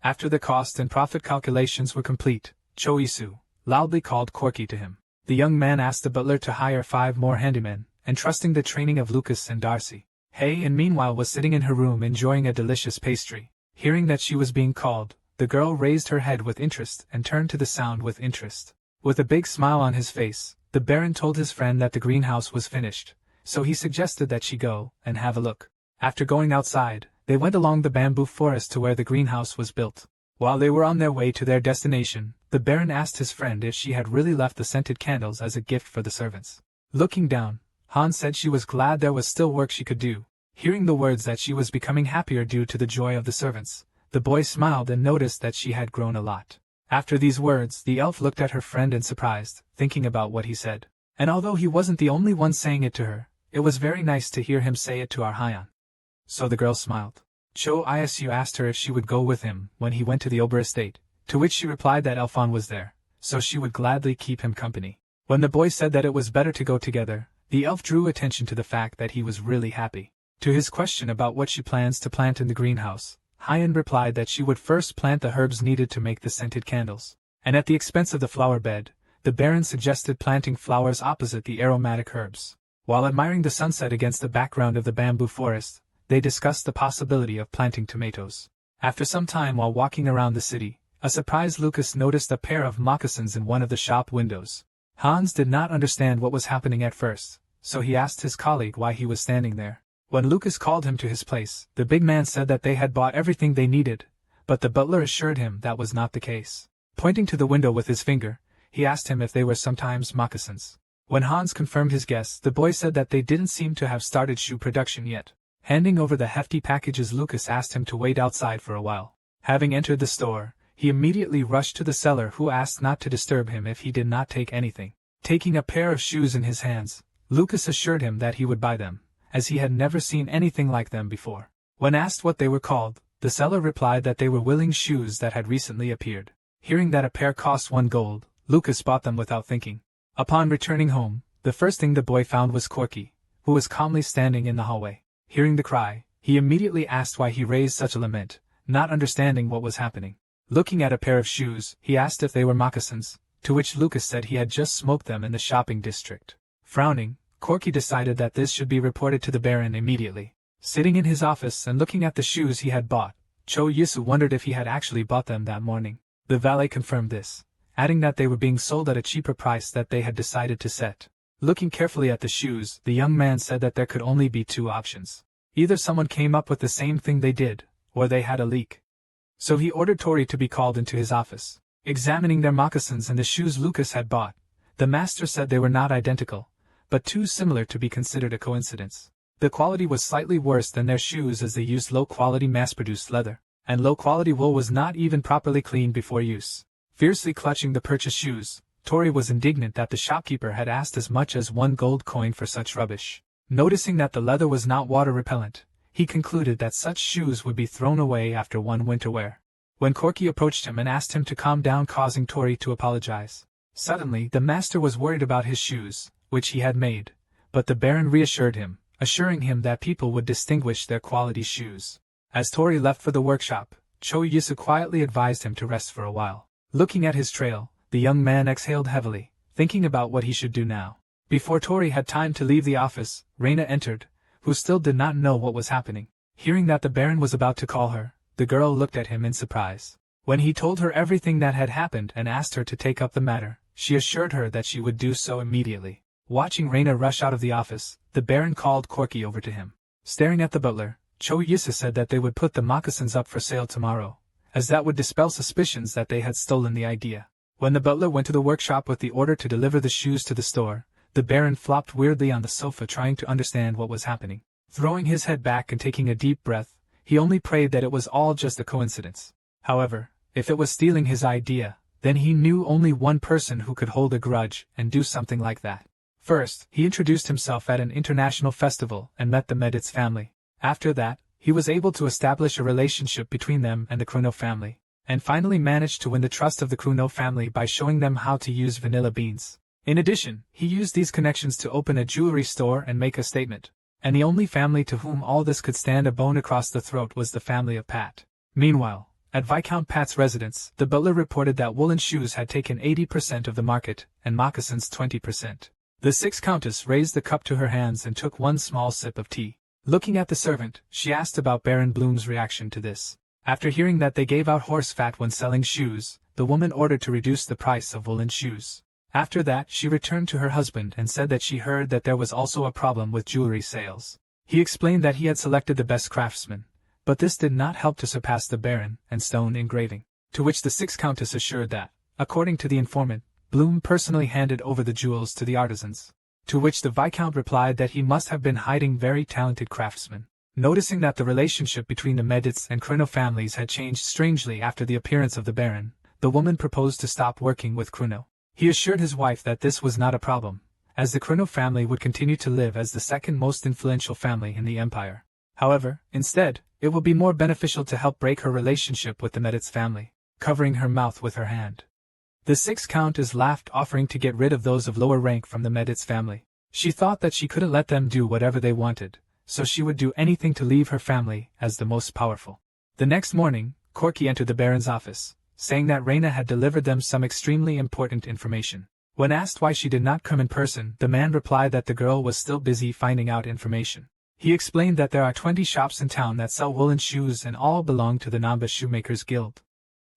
After the cost and profit calculations were complete, Cho Isu loudly called Corky to him. The young man asked the butler to hire 5 more handymen, entrusting the training of Lucas and Darcy. And meanwhile was sitting in her room enjoying a delicious pastry. Hearing that she was being called, the girl raised her head with interest and turned to the sound with interest. With a big smile on his face, the Baron told his friend that the greenhouse was finished, so he suggested that she go and have a look. After going outside, they went along the bamboo forest to where the greenhouse was built. While they were on their way to their destination, the Baron asked his friend if she had really left the scented candles as a gift for the servants. Looking down, Hans said she was glad there was still work she could do. Hearing the words that she was becoming happier due to the joy of the servants, the boy smiled and noticed that she had grown a lot. After these words, the elf looked at her friend in surprise, thinking about what he said. And although he wasn't the only one saying it to her, it was very nice to hear him say it to our Hyan. So the girl smiled. Cho Isu asked her if she would go with him when he went to the Ober estate, to which she replied that Elfon was there, so she would gladly keep him company. When the boy said that it was better to go together, the elf drew attention to the fact that he was really happy. To his question about what she plans to plant in the greenhouse, Hyan replied that she would first plant the herbs needed to make the scented candles, and at the expense of the flower bed, the Baron suggested planting flowers opposite the aromatic herbs. While admiring the sunset against the background of the bamboo forest, they discussed the possibility of planting tomatoes. After some time while walking around the city, a surprised Lucas noticed a pair of moccasins in one of the shop windows. Hans did not understand what was happening at first, so he asked his colleague why he was standing there. When Lucas called him to his place, the big man said that they had bought everything they needed, but the butler assured him that was not the case. Pointing to the window with his finger, he asked him if they were sometimes moccasins. When Hans confirmed his guess, the boy said that they didn't seem to have started shoe production yet. Handing over the hefty packages, Lucas asked him to wait outside for a while. Having entered the store, he immediately rushed to the seller, who asked not to disturb him if he did not take anything. Taking a pair of shoes in his hands, Lucas assured him that he would buy them, as he had never seen anything like them before. When asked what they were called, the seller replied that they were willing shoes that had recently appeared. Hearing that a pair cost 1 gold, Lucas bought them without thinking. Upon returning home, the first thing the boy found was Corky, who was calmly standing in the hallway. Hearing the cry, he immediately asked why he raised such a lament, not understanding what was happening. Looking at a pair of shoes, he asked if they were moccasins, to which Lucas said he had just smoked them in the shopping district. Frowning, Corky decided that this should be reported to the Baron immediately. Sitting in his office and looking at the shoes he had bought, Cho Yisu wondered if he had actually bought them that morning. The valet confirmed this, adding that they were being sold at a cheaper price that they had decided to set. Looking carefully at the shoes, the young man said that there could only be 2 options. Either someone came up with the same thing they did, or they had a leak. So he ordered Tori to be called into his office. Examining their moccasins and the shoes Lucas had bought, the master said they were not identical, but too similar to be considered a coincidence. The quality was slightly worse than their shoes, as they used low-quality mass-produced leather, and low-quality wool was not even properly cleaned before use. Fiercely clutching the purchased shoes, Tori was indignant that the shopkeeper had asked as much as 1 gold coin for such rubbish. Noticing that the leather was not water-repellent, he concluded that such shoes would be thrown away after 1 winter wear. When Corky approached him and asked him to calm down, causing Tori to apologize. Suddenly, the master was worried about his shoes, which he had made, but the Baron reassured him, assuring him that people would distinguish their quality shoes. As Tori left for the workshop, Cho Yisu quietly advised him to rest for a while. Looking at his trail, the young man exhaled heavily, thinking about what he should do now. Before Tori had time to leave the office, Reina entered, who still did not know what was happening. Hearing that the Baron was about to call her, the girl looked at him in surprise. When he told her everything that had happened and asked her to take up the matter, she assured her that she would do so immediately. Watching Reina rush out of the office, the Baron called Corky over to him. Staring at the butler, Cho Yisa said that they would put the moccasins up for sale tomorrow, as that would dispel suspicions that they had stolen the idea. When the butler went to the workshop with the order to deliver the shoes to the store, the Baron flopped weirdly on the sofa trying to understand what was happening. Throwing his head back and taking a deep breath, he only prayed that it was all just a coincidence. However, if it was stealing his idea, then he knew only one person who could hold a grudge and do something like that. First, he introduced himself at an international festival and met the Meditz family. After that, he was able to establish a relationship between them and the Kruno family, and finally managed to win the trust of the Kruno family by showing them how to use vanilla beans. In addition, he used these connections to open a jewelry store and make a statement. And the only family to whom all this could stand a bone across the throat was the family of Pat. Meanwhile, at Viscount Pat's residence, the butler reported that woolen shoes had taken 80% of the market, and moccasins 20%. The sixth countess raised the cup to her hands and took one small sip of tea. Looking at the servant, she asked about Baron Bloom's reaction to this. After hearing that they gave out horse fat when selling shoes, the woman ordered to reduce the price of woolen shoes. After that, she returned to her husband and said that she heard that there was also a problem with jewelry sales. He explained that he had selected the best craftsmen, but this did not help to surpass the Baron and stone engraving, to which the sixth countess assured that, according to the informant, Bloom personally handed over the jewels to the artisans. To which the Viscount replied that he must have been hiding very talented craftsmen. Noticing that the relationship between the Meditz and Kruno families had changed strangely after the appearance of the Baron, the woman proposed to stop working with Kruno. He assured his wife that this was not a problem, as the Kruno family would continue to live as the second most influential family in the empire. However, instead, it would be more beneficial to help break her relationship with the Meditz family, covering her mouth with her hand. The sixth countess laughed, offering to get rid of those of lower rank from the Meditz family. She thought that she couldn't let them do whatever they wanted, so she would do anything to leave her family as the most powerful. The next morning, Corky entered the Baron's office, saying that Reina had delivered them some extremely important information. When asked why she did not come in person, the man replied that the girl was still busy finding out information. He explained that there are 20 shops in town that sell woolen shoes and all belong to the Namba Shoemakers Guild.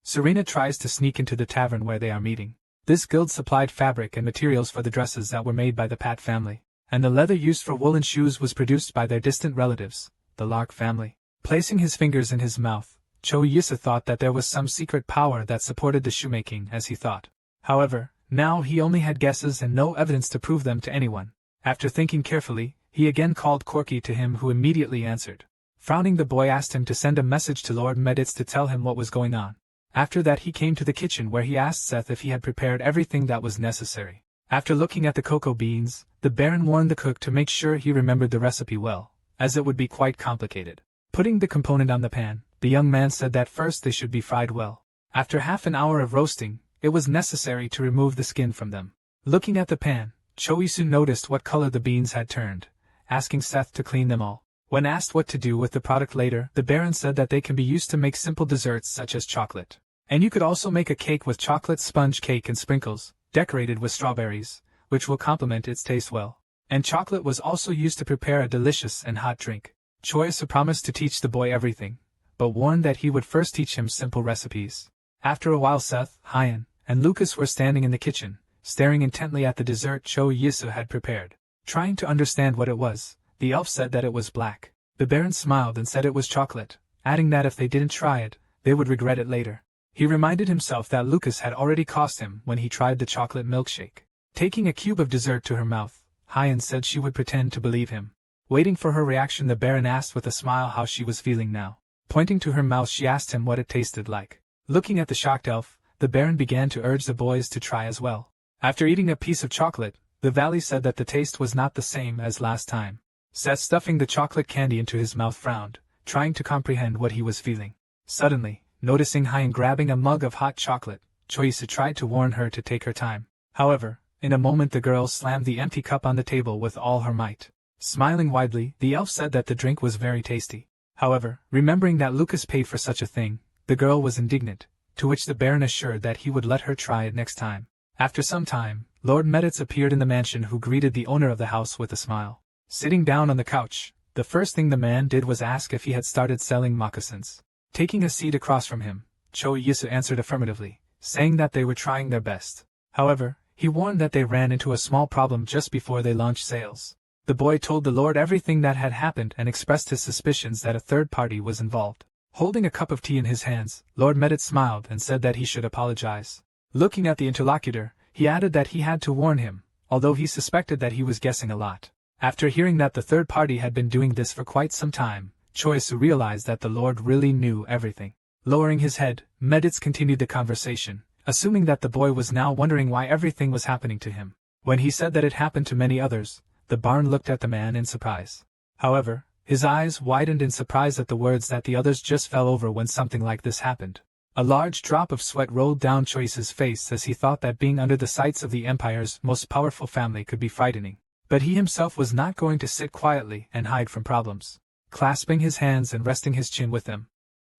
Serena tries to sneak into the tavern where they are meeting. This guild supplied fabric and materials for the dresses that were made by the Pat family, and the leather used for woolen shoes was produced by their distant relatives, the Lark family. Placing his fingers in his mouth, Cho Yisa thought that there was some secret power that supported the shoemaking as he thought. However, now he only had guesses and no evidence to prove them to anyone. After thinking carefully, he again called Corky to him, who immediately answered. Frowning, the boy asked him to send a message to Lord Meditz to tell him what was going on. After that he came to the kitchen where he asked Seth if he had prepared everything that was necessary. After looking at the cocoa beans, the Baron warned the cook to make sure he remembered the recipe well, as it would be quite complicated. Putting the component on the pan, the young man said that first they should be fried well. After half an hour of roasting, it was necessary to remove the skin from them. Looking at the pan, Choisu noticed what color the beans had turned, asking Seth to clean them all. When asked what to do with the product later, the Baron said that they can be used to make simple desserts such as chocolate. And you could also make a cake with chocolate sponge cake and sprinkles, decorated with strawberries, which will complement its taste well. And chocolate was also used to prepare a delicious and hot drink. Choisu promised to teach the boy everything, but warned that he would first teach him simple recipes. After a while, Seth, Hyan, and Lucas were standing in the kitchen, staring intently at the dessert Cho Yisu had prepared. Trying to understand what it was, the elf said that it was black. The Baron smiled and said it was chocolate, adding that if they didn't try it, they would regret it later. He reminded himself that Lucas had already cost him when he tried the chocolate milkshake. Taking a cube of dessert to her mouth, Hyan said she would pretend to believe him. Waiting for her reaction, the Baron asked with a smile how she was feeling now. Pointing to her mouth, she asked him what it tasted like. Looking at the shocked elf, the Baron began to urge the boys to try as well. After eating a piece of chocolate, the Valley said that the taste was not the same as last time. Seth, stuffing the chocolate candy into his mouth, frowned, trying to comprehend what he was feeling. Suddenly, noticing Hyan grabbing a mug of hot chocolate, Choisu tried to warn her to take her time. However, in a moment the girl slammed the empty cup on the table with all her might. Smiling widely, the elf said that the drink was very tasty. However, remembering that Lucas paid for such a thing, the girl was indignant, to which the Baron assured that he would let her try it next time. After some time, Lord Meditz appeared in the mansion, who greeted the owner of the house with a smile. Sitting down on the couch, the first thing the man did was ask if he had started selling moccasins. Taking a seat across from him, Cho Yisu answered affirmatively, saying that they were trying their best. However, he warned that they ran into a small problem just before they launched sales. The boy told the Lord everything that had happened and expressed his suspicions that a third party was involved. Holding a cup of tea in his hands, Lord Medit smiled and said that he should apologize. Looking at the interlocutor, he added that he had to warn him, although he suspected that he was guessing a lot. After hearing that the third party had been doing this for quite some time, Choisu realized that the Lord really knew everything. Lowering his head, Medits continued the conversation, assuming that the boy was now wondering why everything was happening to him. When he said that it happened to many others, the Baron looked at the man in surprise. However, his eyes widened in surprise at the words that the others just fell over when something like this happened. A large drop of sweat rolled down Choice's face as he thought that being under the sights of the Empire's most powerful family could be frightening. But he himself was not going to sit quietly and hide from problems. Clasping his hands and resting his chin with them,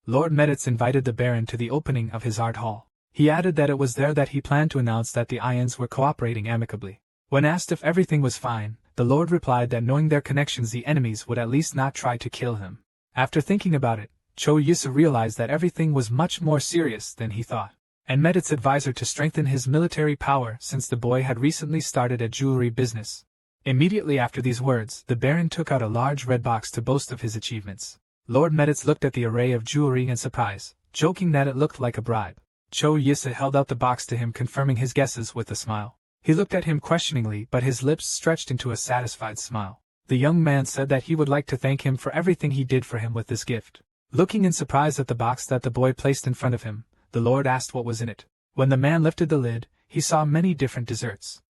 Lord Medits invited the Baron to the opening of his art hall. He added that it was there that he planned to announce that the Ions were cooperating amicably. When asked if everything was fine, the Lord replied that knowing their connections the enemies would at least not try to kill him. After thinking about it, Choisu realized that everything was much more serious than he thought, and Medit's advisor to strengthen his military power since the boy had recently started a jewelry business. Immediately after these words, the Baron took out a large red box to boast of his achievements. Lord Medits looked at the array of jewelry in surprise, joking that it looked like a bribe. Choisu held out the box to him, confirming his guesses with a smile. He looked at him questioningly, but his lips stretched into a satisfied smile. The young man said that he would like to thank him for everything he did for him with this gift. Looking in surprise at the box that the boy placed in front of him, the Lord asked what was in it. When the man lifted the lid, he saw many different desserts.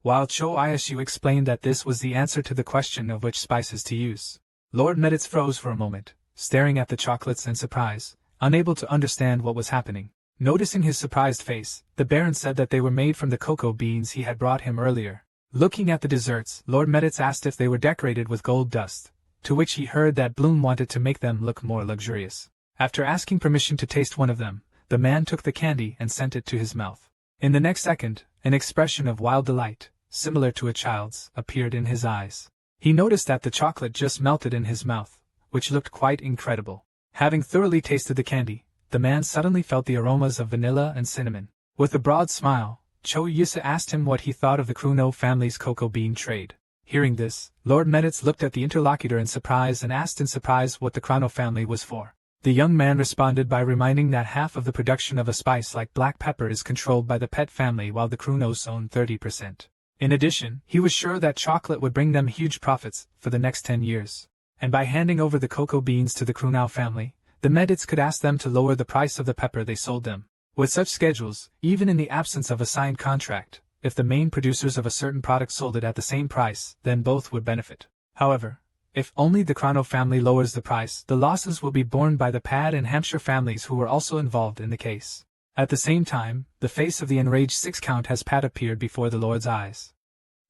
While Choisu explained that this was the answer to the question of which spices to use, Lord Medits froze for a moment, staring at the chocolates in surprise, unable to understand what was happening. Noticing his surprised face, the Baron said that they were made from the cocoa beans he had brought him earlier. Looking at the desserts, Lord Medits asked if they were decorated with gold dust, to which he heard that Bloom wanted to make them look more luxurious. After asking permission to taste one of them, the man took the candy and sent it to his mouth. In the next second, an expression of wild delight, similar to a child's, appeared in his eyes. He noticed that the chocolate just melted in his mouth, which looked quite incredible. Having thoroughly tasted the candy, the man suddenly felt the aromas of vanilla and cinnamon. With a broad smile, Choisu asked him what he thought of the Kuno family's cocoa bean trade. Hearing this, Lord Medits looked at the interlocutor in surprise and asked in surprise what the Kuno family was for. The young man responded by reminding that half of the production of a spice like black pepper is controlled by the pet family while the Kunos own 30%. In addition, he was sure that chocolate would bring them huge profits for the next 10 years. And by handing over the cocoa beans to the Kuno family, the Medits could ask them to lower the price of the pepper they sold them. With such schedules, even in the absence of a signed contract, if the main producers of a certain product sold it at the same price, then both would benefit. However, if only the Kuno family lowers the price, the losses will be borne by the Pad and Hampshire families who were also involved in the case. At the same time, the face of the enraged Six-Count has Pad appeared before the Lord's eyes,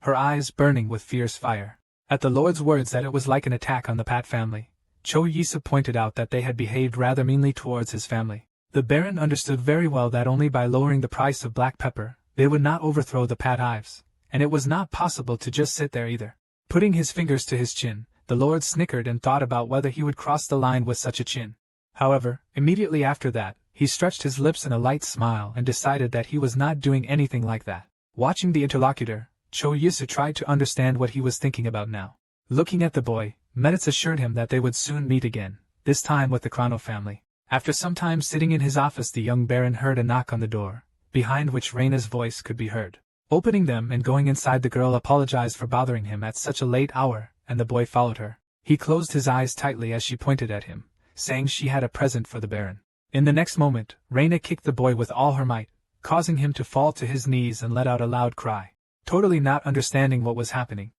her eyes burning with fierce fire. At the Lord's words that it was like an attack on the Pat family, Choisu pointed out that they had behaved rather meanly towards his family. The Baron understood very well that only by lowering the price of black pepper, they would not overthrow the Pat hives, and it was not possible to just sit there either. Putting his fingers to his chin, the Lord snickered and thought about whether he would cross the line with such a chin. However, immediately after that, he stretched his lips in a light smile and decided that he was not doing anything like that. Watching the interlocutor, Choisu tried to understand what he was thinking about now. Looking at the boy, Medits assured him that they would soon meet again, this time with the Kuno family. After some time sitting in his office, the young Baron heard a knock on the door, behind which Reina's voice could be heard. Opening them and going inside, the girl apologized for bothering him at such a late hour, and the boy followed her. He closed his eyes tightly as she pointed at him, saying she had a present for the Baron. In the next moment, Reina kicked the boy with all her might, causing him to fall to his knees and let out a loud cry. Totally not understanding what was happening,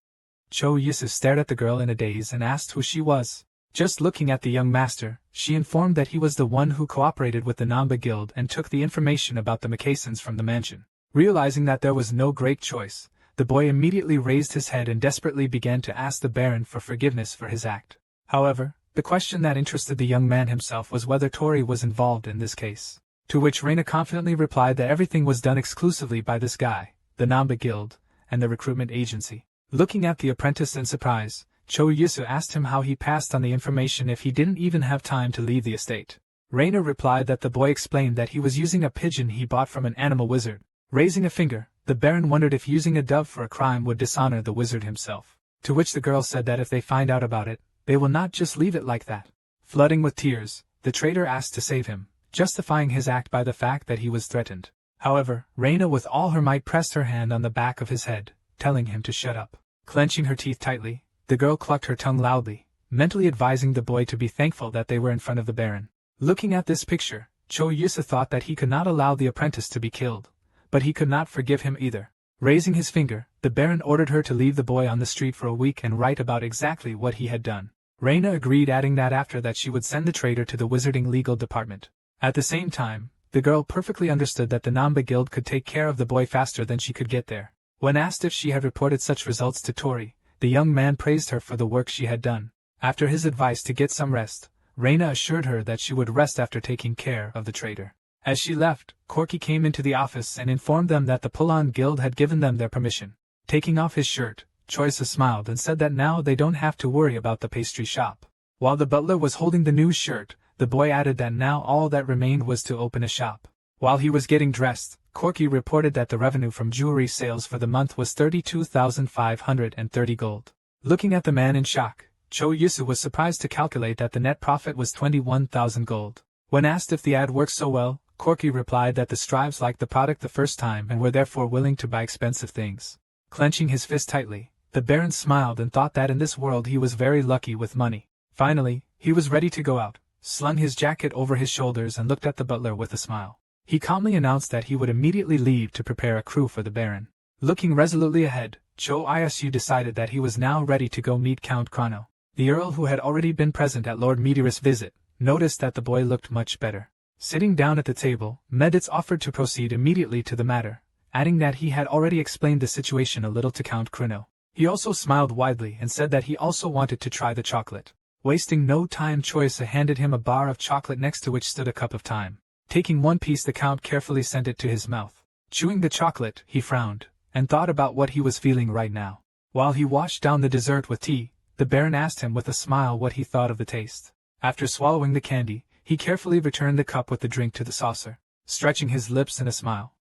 Choisu stared at the girl in a daze and asked who she was. Just looking at the young master, she informed that he was the one who cooperated with the Namba Guild and took the information about the Macassans from the mansion. Realizing that there was no great choice, the boy immediately raised his head and desperately began to ask the Baron for forgiveness for his act. However, the question that interested the young man himself was whether Tori was involved in this case. To which Reina confidently replied that everything was done exclusively by this guy, the Namba Guild, and the recruitment agency. Looking at the apprentice in surprise, Choisu asked him how he passed on the information if he didn't even have time to leave the estate. Reina replied that the boy explained that he was using a pigeon he bought from an animal wizard. Raising a finger, The Baron wondered if using a dove for a crime would dishonor the wizard himself. To which the girl said that if they find out about it, they will not just leave it like that. Flooding with tears, the traitor asked to save him, justifying his act by the fact that he was threatened. However, Reina with all her might pressed her hand on the back of his head, telling him to shut up. Clenching her teeth tightly, the girl clucked her tongue loudly, mentally advising the boy to be thankful that they were in front of the Baron. Looking at this picture, Cho Yusa thought that he could not allow the apprentice to be killed, but he could not forgive him either. Raising his finger, the Baron ordered her to leave the boy on the street for a week and write about exactly what he had done. Reina agreed, adding that after that she would send the traitor to the wizarding legal department. At the same time, the girl perfectly understood that the Namba Guild could take care of the boy faster than she could get there. When asked if she had reported such results to Tori, the young man praised her for the work she had done. After his advice to get some rest, Reina assured her that she would rest after taking care of the traitor. As she left, Corky came into the office and informed them that the Pullon Guild had given them their permission. Taking off his shirt, Choice smiled and said that now they don't have to worry about the pastry shop. While the butler was holding the new shirt, the boy added that now all that remained was to open a shop. While he was getting dressed, Corky reported that the revenue from jewelry sales for the month was 32,530 gold. Looking at the man in shock, Cho Yusu was surprised to calculate that the net profit was 21,000 gold. When asked if the ad worked so well, Corky replied that the Strives liked the product the first time and were therefore willing to buy expensive things. Clenching his fist tightly, the Baron smiled and thought that in this world he was very lucky with money. Finally, he was ready to go out, slung his jacket over his shoulders and looked at the butler with a smile. He calmly announced that he would immediately leave to prepare a crew for the Baron. Looking resolutely ahead, Cho Isu decided that he was now ready to go meet Count Chrono. The Earl, who had already been present at Lord Meteor's visit, noticed that the boy looked much better. Sitting down at the table, Meditz offered to proceed immediately to the matter, adding that he had already explained the situation a little to Count Chrono. He also smiled widely and said that he also wanted to try the chocolate. Wasting no time, Choice handed him a bar of chocolate next to which stood a cup of time. Taking one piece, the Count carefully sent it to his mouth. Chewing the chocolate, he frowned, and thought about what he was feeling right now. While he washed down the dessert with tea, the Baron asked him with a smile what he thought of the taste. After swallowing the candy, he carefully returned the cup with the drink to the saucer, stretching his lips in a smile.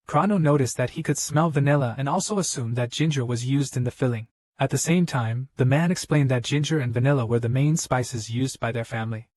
Chrono noticed that he could smell vanilla and also assumed that ginger was used in the filling. At the same time, the man explained that ginger and vanilla were the main spices used by their family.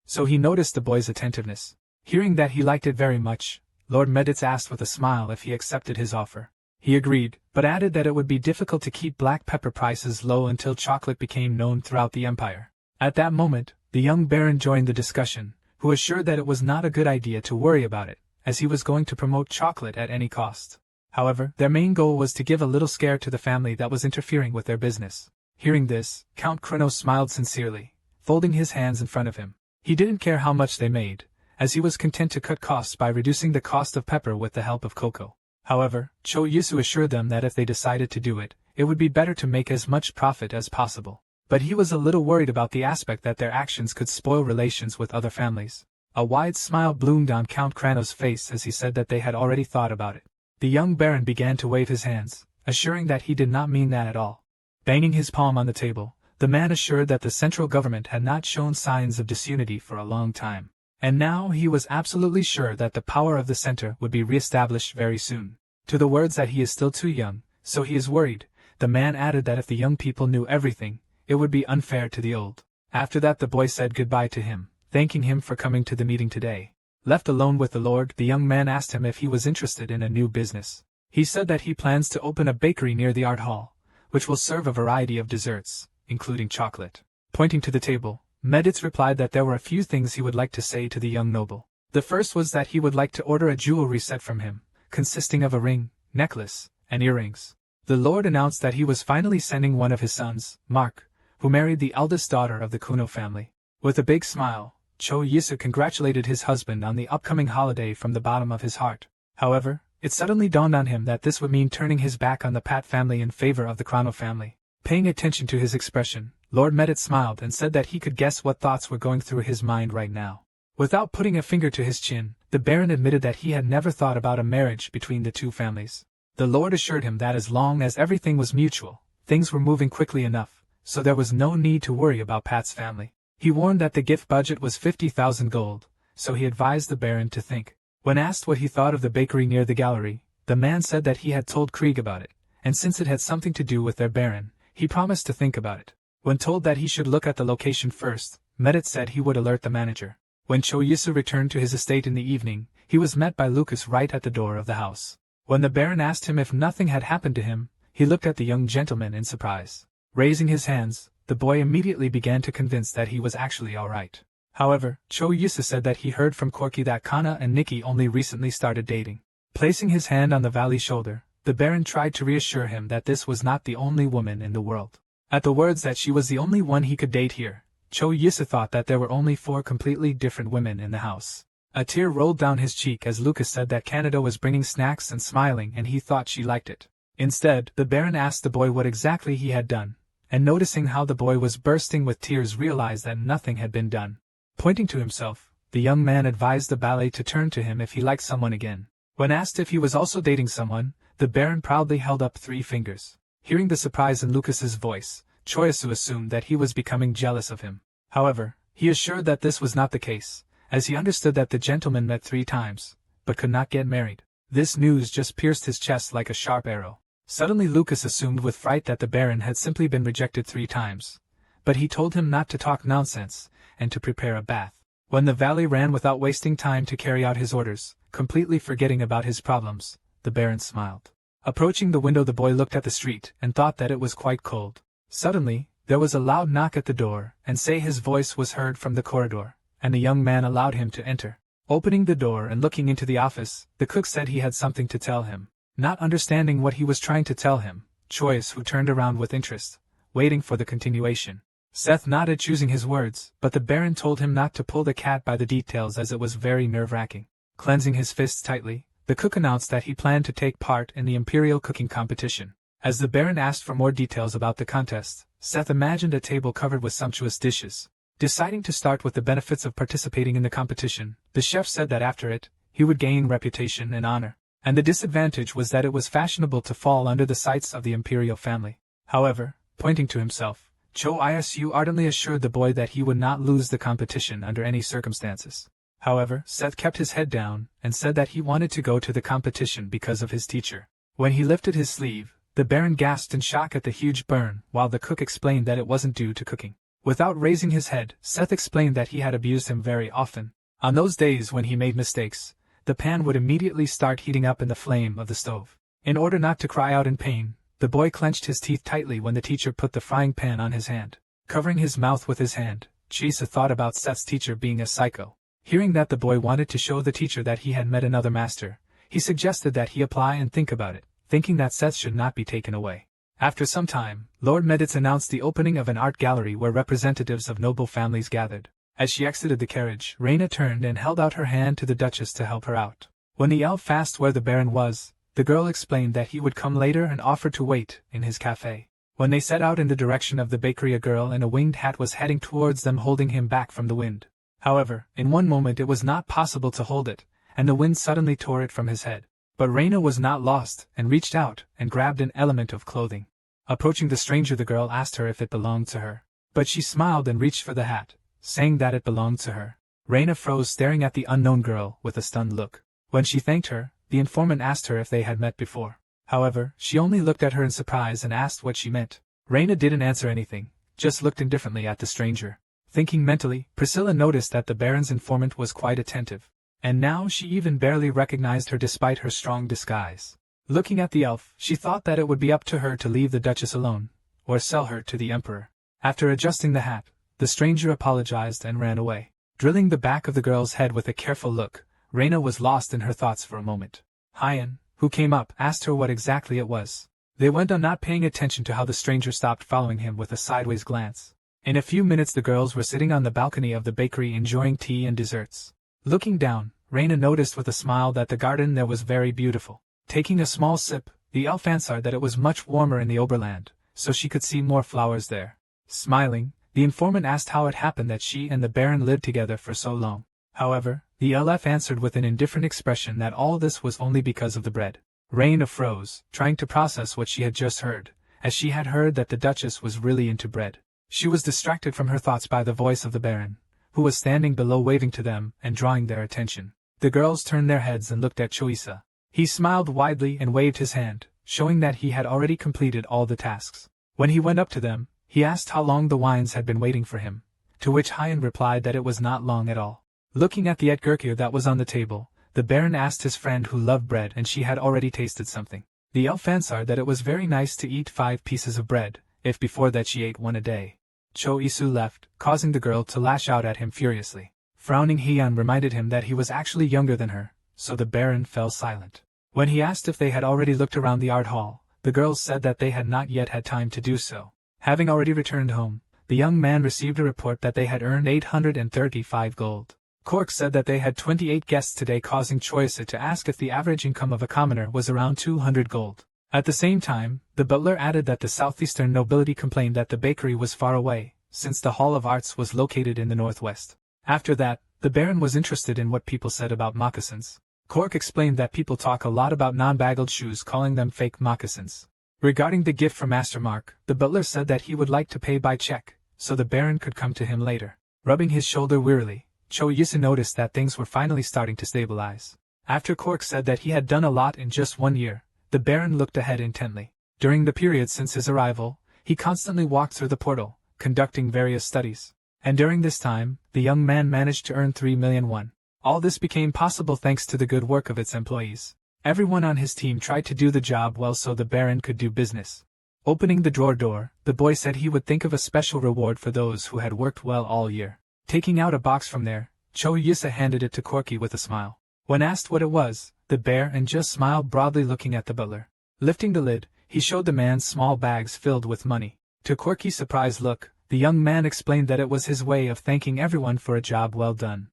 So he noticed the boy's attentiveness. Hearing that he liked it very much, Lord Meditz asked with a smile if he accepted his offer. He agreed, but added that it would be difficult to keep black pepper prices low until chocolate became known throughout the empire. At that moment, the young Baron joined the discussion, who assured that it was not a good idea to worry about it, as he was going to promote chocolate at any cost. However, their main goal was to give a little scare to the family that was interfering with their business. Hearing this, Count Chrono smiled sincerely, folding his hands in front of him. He didn't care how much they made, as he was content to cut costs by reducing the cost of pepper with the help of cocoa. However, Cho Yusu assured them that if they decided to do it, it would be better to make as much profit as possible. But he was a little worried about the aspect that their actions could spoil relations with other families. A wide smile bloomed on Count Chrono's face as he said that they had already thought about it. The young Baron began to wave his hands, assuring that he did not mean that at all. Banging his palm on the table, the man assured that the central government had not shown signs of disunity for a long time. And now he was absolutely sure that the power of the center would be re-established very soon. To the words that he is still too young, so he is worried, the man added that if the young people knew everything, it would be unfair to the old. After that the boy said goodbye to him, thanking him for coming to the meeting today. Left alone with the Lord, the young man asked him if he was interested in a new business. He said that he plans to open a bakery near the art hall, which will serve a variety of desserts, including chocolate. Pointing to the table, Meditz replied that there were a few things he would like to say to the young noble. The first was that he would like to order a jewelry set from him, consisting of a ring, necklace, and earrings. The Lord announced that he was finally sending one of his sons, Mark, who married the eldest daughter of the Kuno family. With a big smile, Cho Yisu congratulated his husband on the upcoming holiday from the bottom of his heart. However, it suddenly dawned on him that this would mean turning his back on the Pat family in favor of the Chrono family. Paying attention to his expression, Lord Meditz smiled and said that he could guess what thoughts were going through his mind right now. Without putting a finger to his chin, the Baron admitted that he had never thought about a marriage between the two families. The Lord assured him that as long as everything was mutual, things were moving quickly enough, so there was no need to worry about Pat's family. He warned that the gift budget was 50,000 gold, so he advised the Baron to think. When asked what he thought of the bakery near the gallery, The man said that he had told Krieg about it, and since it had something to do with their baron, he promised to think about it. When told that he should look at the location first, Medit said he would alert the manager. When Choyusa returned to his estate in the evening, he was met by Lucas right at the door of the house. When the baron asked him if nothing had happened to him, he looked at the young gentleman in surprise. Raising his hands, the boy immediately began to convince that he was actually alright. However, Choyusa said that he heard from Corky that Kana and Nikki only recently started dating. Placing his hand on the valley's shoulder, the baron tried to reassure him that this was not the only woman in the world. At the words that she was the only one he could date here, Choyusa thought that there were only 4 completely different women in the house. A tear rolled down his cheek as Lucas said that Canada was bringing snacks and smiling and he thought she liked it. Instead, the baron asked the boy what exactly he had done, and noticing how the boy was bursting with tears realized that nothing had been done. Pointing to himself, the young man advised the ballet to turn to him if he liked someone again. When asked if he was also dating someone, the baron proudly held up 3 fingers. Hearing the surprise in Lucas's voice, Choyusa assumed that he was becoming jealous of him. However, he assured that this was not the case, as he understood that the gentleman met 3 times, but could not get married. This news just pierced his chest like a sharp arrow. Suddenly Lucas assumed with fright that the baron had simply been rejected 3 times, but he told him not to talk nonsense, and to prepare a bath. When the valet ran without wasting time to carry out his orders, completely forgetting about his problems, the baron smiled. Approaching the window, the boy looked at the street and thought that it was quite cold. Suddenly, there was a loud knock at the door, and his voice was heard from the corridor, and the young man allowed him to enter. Opening the door and looking into the office, the cook said he had something to tell him. Not understanding what he was trying to tell him, Choyusa turned around with interest, waiting for the continuation. Seth nodded, choosing his words, but the baron told him not to pull the cat by the details as it was very nerve-wracking. Cleansing his fists tightly, the cook announced that he planned to take part in the imperial cooking competition. As the baron asked for more details about the contest, Seth imagined a table covered with sumptuous dishes. Deciding to start with the benefits of participating in the competition, the chef said that after it, he would gain reputation and honor, and the disadvantage was that it was fashionable to fall under the sights of the imperial family. However, pointing to himself, Choyusa ardently assured the boy that he would not lose the competition under any circumstances. However, Seth kept his head down and said that he wanted to go to the competition because of his teacher. When he lifted his sleeve, the baron gasped in shock at the huge burn, while the cook explained that it wasn't due to cooking. Without raising his head, Seth explained that he had abused him very often. On those days when he made mistakes, the pan would immediately start heating up in the flame of the stove. In order not to cry out in pain, the boy clenched his teeth tightly when the teacher put the frying pan on his hand. Covering his mouth with his hand, Choyusa thought about Seth's teacher being a psycho. Hearing that the boy wanted to show the teacher that he had met another master, he suggested that he apply and think about it, thinking that Seth should not be taken away. After some time, Lord Meditz announced the opening of an art gallery where representatives of noble families gathered. As she exited the carriage, Reina turned and held out her hand to the Duchess to help her out. When the elf asked where the Baron was, the girl explained that he would come later and offered to wait in his cafe. When they set out in the direction of the bakery, a girl in a winged hat was heading towards them, holding him back from the wind. However, in one moment it was not possible to hold it, and the wind suddenly tore it from his head. But Reina was not lost, and reached out and grabbed an element of clothing. Approaching the stranger, the girl asked her if it belonged to her. But she smiled and reached for the hat, saying that it belonged to her. Reina froze, staring at the unknown girl with a stunned look. When she thanked her, the informant asked her if they had met before. However, she only looked at her in surprise and asked what she meant. Reina didn't answer anything, just looked indifferently at the stranger. Thinking mentally, Priscilla noticed that the Baron's informant was quite attentive. And now she even barely recognized her despite her strong disguise. Looking at the elf, she thought that it would be up to her to leave the Duchess alone, or sell her to the Emperor. After adjusting the hat, the stranger apologized and ran away. Drilling the back of the girl's head with a careful look, Reina was lost in her thoughts for a moment. Hyan, who came up, asked her what exactly it was. They went on, not paying attention to how the stranger stopped following him with a sideways glance. In a few minutes the girls were sitting on the balcony of the bakery enjoying tea and desserts. Looking down, Reina noticed with a smile that the garden there was very beautiful. Taking a small sip, the elf answered that it was much warmer in the Oberland, so she could see more flowers there. Smiling, the informant asked how it happened that she and the Baron lived together for so long. However, the elf answered with an indifferent expression that all this was only because of the bread. Reina froze, trying to process what she had just heard, as she had heard that the Duchess was really into bread. She was distracted from her thoughts by the voice of the Baron, who was standing below waving to them and drawing their attention. The girls turned their heads and looked at Choyusa. He smiled widely and waved his hand, showing that he had already completed all the tasks. When he went up to them, he asked how long the wines had been waiting for him, to which Hyan replied that it was not long at all. Looking at the etgurkir that was on the table, the Baron asked his friend who loved bread and she had already tasted something. The elf answered that it was very nice to eat 5 pieces of bread, if before that she ate 1 a day. Cho Isu left, causing the girl to lash out at him furiously. Frowning Hyan reminded him that he was actually younger than her, so the Baron fell silent. When he asked if they had already looked around the art hall, the girls said that they had not yet had time to do so. Having already returned home, the young man received a report that they had earned 835 gold. Cork said that they had 28 guests today, causing Choice to ask if the average income of a commoner was around 200 gold. At the same time, the butler added that the southeastern nobility complained that the bakery was far away, since the Hall of Arts was located in the northwest. After that, the Baron was interested in what people said about moccasins. Cork explained that people talk a lot about non-baggled shoes, calling them fake moccasins. Regarding the gift from Master Mark, the butler said that he would like to pay by check, so the Baron could come to him later. Rubbing his shoulder wearily, Cho Yisu noticed that things were finally starting to stabilize. After Cork said that he had done a lot in just 1 year, the Baron looked ahead intently. During the period since his arrival, he constantly walked through the portal, conducting various studies. And during this time, the young man managed to earn 3 million won. All this became possible thanks to the good work of its employees. Everyone on his team tried to do the job well so the Baron could do business. Opening the drawer door, the boy said he would think of a special reward for those who had worked well all year. Taking out a box from there, Cho Yisa handed it to Corky with a smile. When asked what it was, the Baron just smiled broadly, looking at the butler. Lifting the lid, he showed the man small bags filled with money. To Corky's surprised look, the young man explained that it was his way of thanking everyone for a job well done.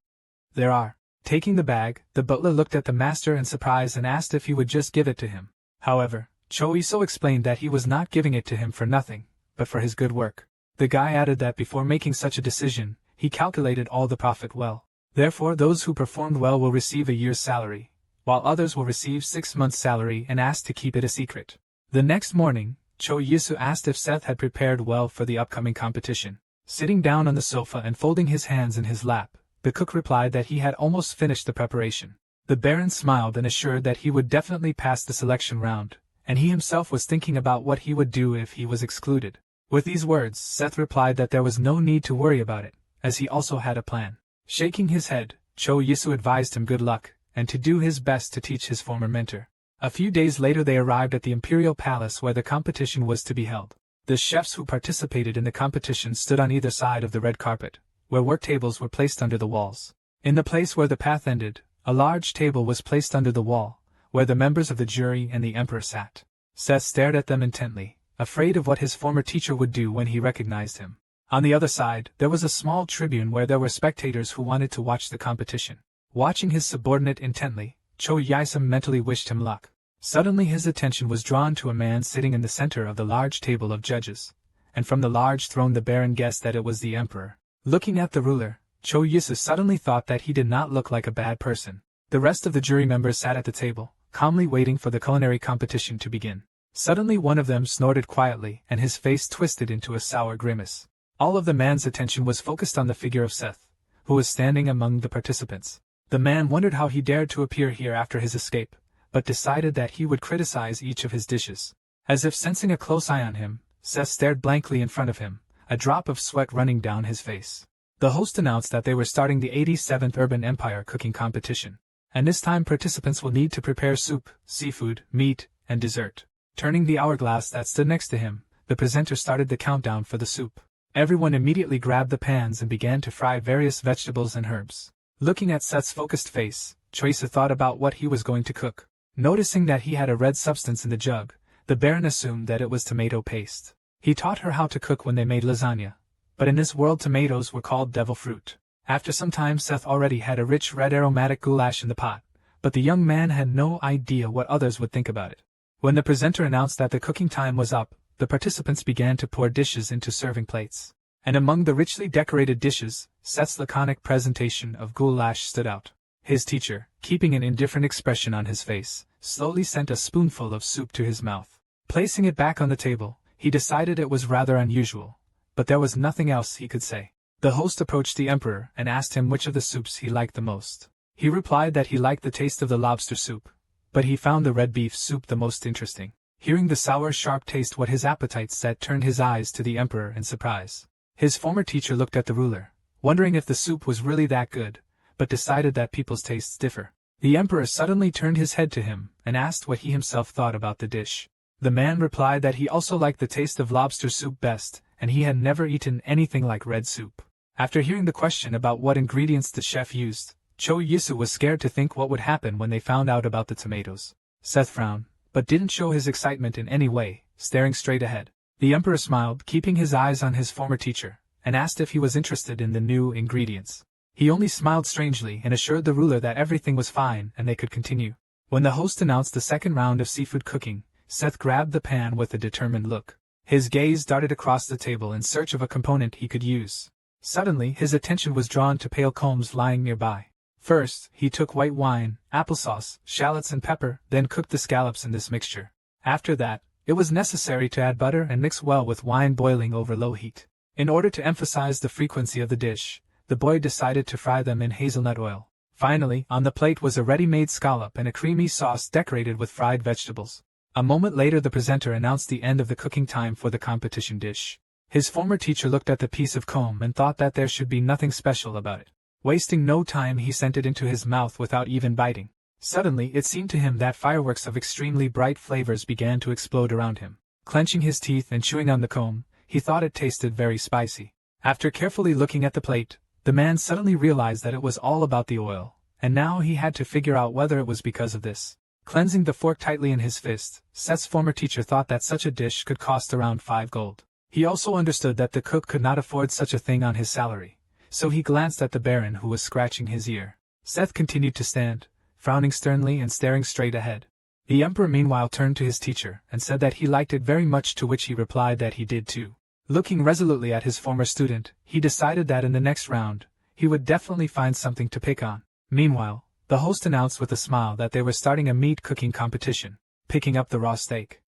There are. Taking the bag, the butler looked at the master in surprise and asked if he would just give it to him. However, Cho Iso explained that he was not giving it to him for nothing, but for his good work. The guy added that before making such a decision, he calculated all the profit well. Therefore those who performed well will receive a year's salary, while others will receive 6 months' salary, and asked to keep it a secret. The next morning, Cho Yisu asked if Seth had prepared well for the upcoming competition. Sitting down on the sofa and folding his hands in his lap, the cook replied that he had almost finished the preparation. The Baron smiled and assured that he would definitely pass the selection round, and he himself was thinking about what he would do if he was excluded. With these words, Seth replied that there was no need to worry about it, as he also had a plan. Shaking his head, Cho Yisu advised him good luck, and to do his best to teach his former mentor. A few days later they arrived at the Imperial Palace where the competition was to be held. The chefs who participated in the competition stood on either side of the red carpet, where work tables were placed under the walls. In the place where the path ended, a large table was placed under the wall, where the members of the jury and the emperor sat. Seth stared at them intently, afraid of what his former teacher would do when he recognized him. On the other side, there was a small tribune where there were spectators who wanted to watch the competition. Watching his subordinate intently, Cho Yisam mentally wished him luck. Suddenly his attention was drawn to a man sitting in the center of the large table of judges, and from the large throne the Baron guessed that it was the emperor. Looking at the ruler, Cho Yisu suddenly thought that he did not look like a bad person. The rest of the jury members sat at the table, calmly waiting for the culinary competition to begin. Suddenly one of them snorted quietly and his face twisted into a sour grimace. All of the man's attention was focused on the figure of Seth, who was standing among the participants. The man wondered how he dared to appear here after his escape, but decided that he would criticize each of his dishes. As if sensing a close eye on him, Seth stared blankly in front of him, a drop of sweat running down his face. The host announced that they were starting the 87th Urban Empire cooking competition, and this time participants will need to prepare soup, seafood, meat, and dessert. Turning the hourglass that stood next to him, the presenter started the countdown for the soup. Everyone immediately grabbed the pans and began to fry various vegetables and herbs. Looking at Seth's focused face, Choisa thought about what he was going to cook. Noticing that he had a red substance in the jug, the Baron assumed that it was tomato paste. He taught her how to cook when they made lasagna, but in this world tomatoes were called devil fruit. After some time Seth already had a rich red aromatic goulash in the pot, but the young man had no idea what others would think about it. When the presenter announced that the cooking time was up, the participants began to pour dishes into serving plates. And among the richly decorated dishes, Seth's laconic presentation of goulash stood out. His teacher, keeping an indifferent expression on his face, slowly sent a spoonful of soup to his mouth. Placing it back on the table, he decided it was rather unusual, but there was nothing else he could say. The host approached the emperor and asked him which of the soups he liked the most. He replied that he liked the taste of the lobster soup, but he found the red beef soup the most interesting. Hearing the sour, sharp taste what his appetite set turned his eyes to the emperor in surprise. His former teacher looked at the ruler, wondering if the soup was really that good, but decided that people's tastes differ. The emperor suddenly turned his head to him and asked what he himself thought about the dish. The man replied that he also liked the taste of lobster soup best, and he had never eaten anything like red soup. After hearing the question about what ingredients the chef used, Cho Yisu was scared to think what would happen when they found out about the tomatoes. Seth frowned, but didn't show his excitement in any way, staring straight ahead. The emperor smiled, keeping his eyes on his former teacher, and asked if he was interested in the new ingredients. He only smiled strangely and assured the ruler that everything was fine and they could continue. When the host announced the second round of seafood cooking, Seth grabbed the pan with a determined look. His gaze darted across the table in search of a component he could use. Suddenly, his attention was drawn to pale combs lying nearby. First, he took white wine, applesauce, shallots and pepper, then cooked the scallops in this mixture. After that, it was necessary to add butter and mix well with wine boiling over low heat. In order to emphasize the frequency of the dish, the boy decided to fry them in hazelnut oil. Finally, on the plate was a ready-made scallop and a creamy sauce decorated with fried vegetables. A moment later the presenter announced the end of the cooking time for the competition dish. His former teacher looked at the piece of comb and thought that there should be nothing special about it. Wasting no time, he sent it into his mouth without even biting. Suddenly, it seemed to him that fireworks of extremely bright flavors began to explode around him. Clenching his teeth and chewing on the comb, he thought it tasted very spicy. After carefully looking at the plate, the man suddenly realized that it was all about the oil, and now he had to figure out whether it was because of this. Cleansing the fork tightly in his fist, Seth's former teacher thought that such a dish could cost around 5 gold. He also understood that the cook could not afford such a thing on his salary, so he glanced at the Baron who was scratching his ear. Seth continued to stand, frowning sternly and staring straight ahead. The emperor meanwhile turned to his teacher and said that he liked it very much, to which he replied that he did too. Looking resolutely at his former student, he decided that in the next round, he would definitely find something to pick on. Meanwhile, the host announced with a smile that they were starting a meat cooking competition, picking up the raw steak.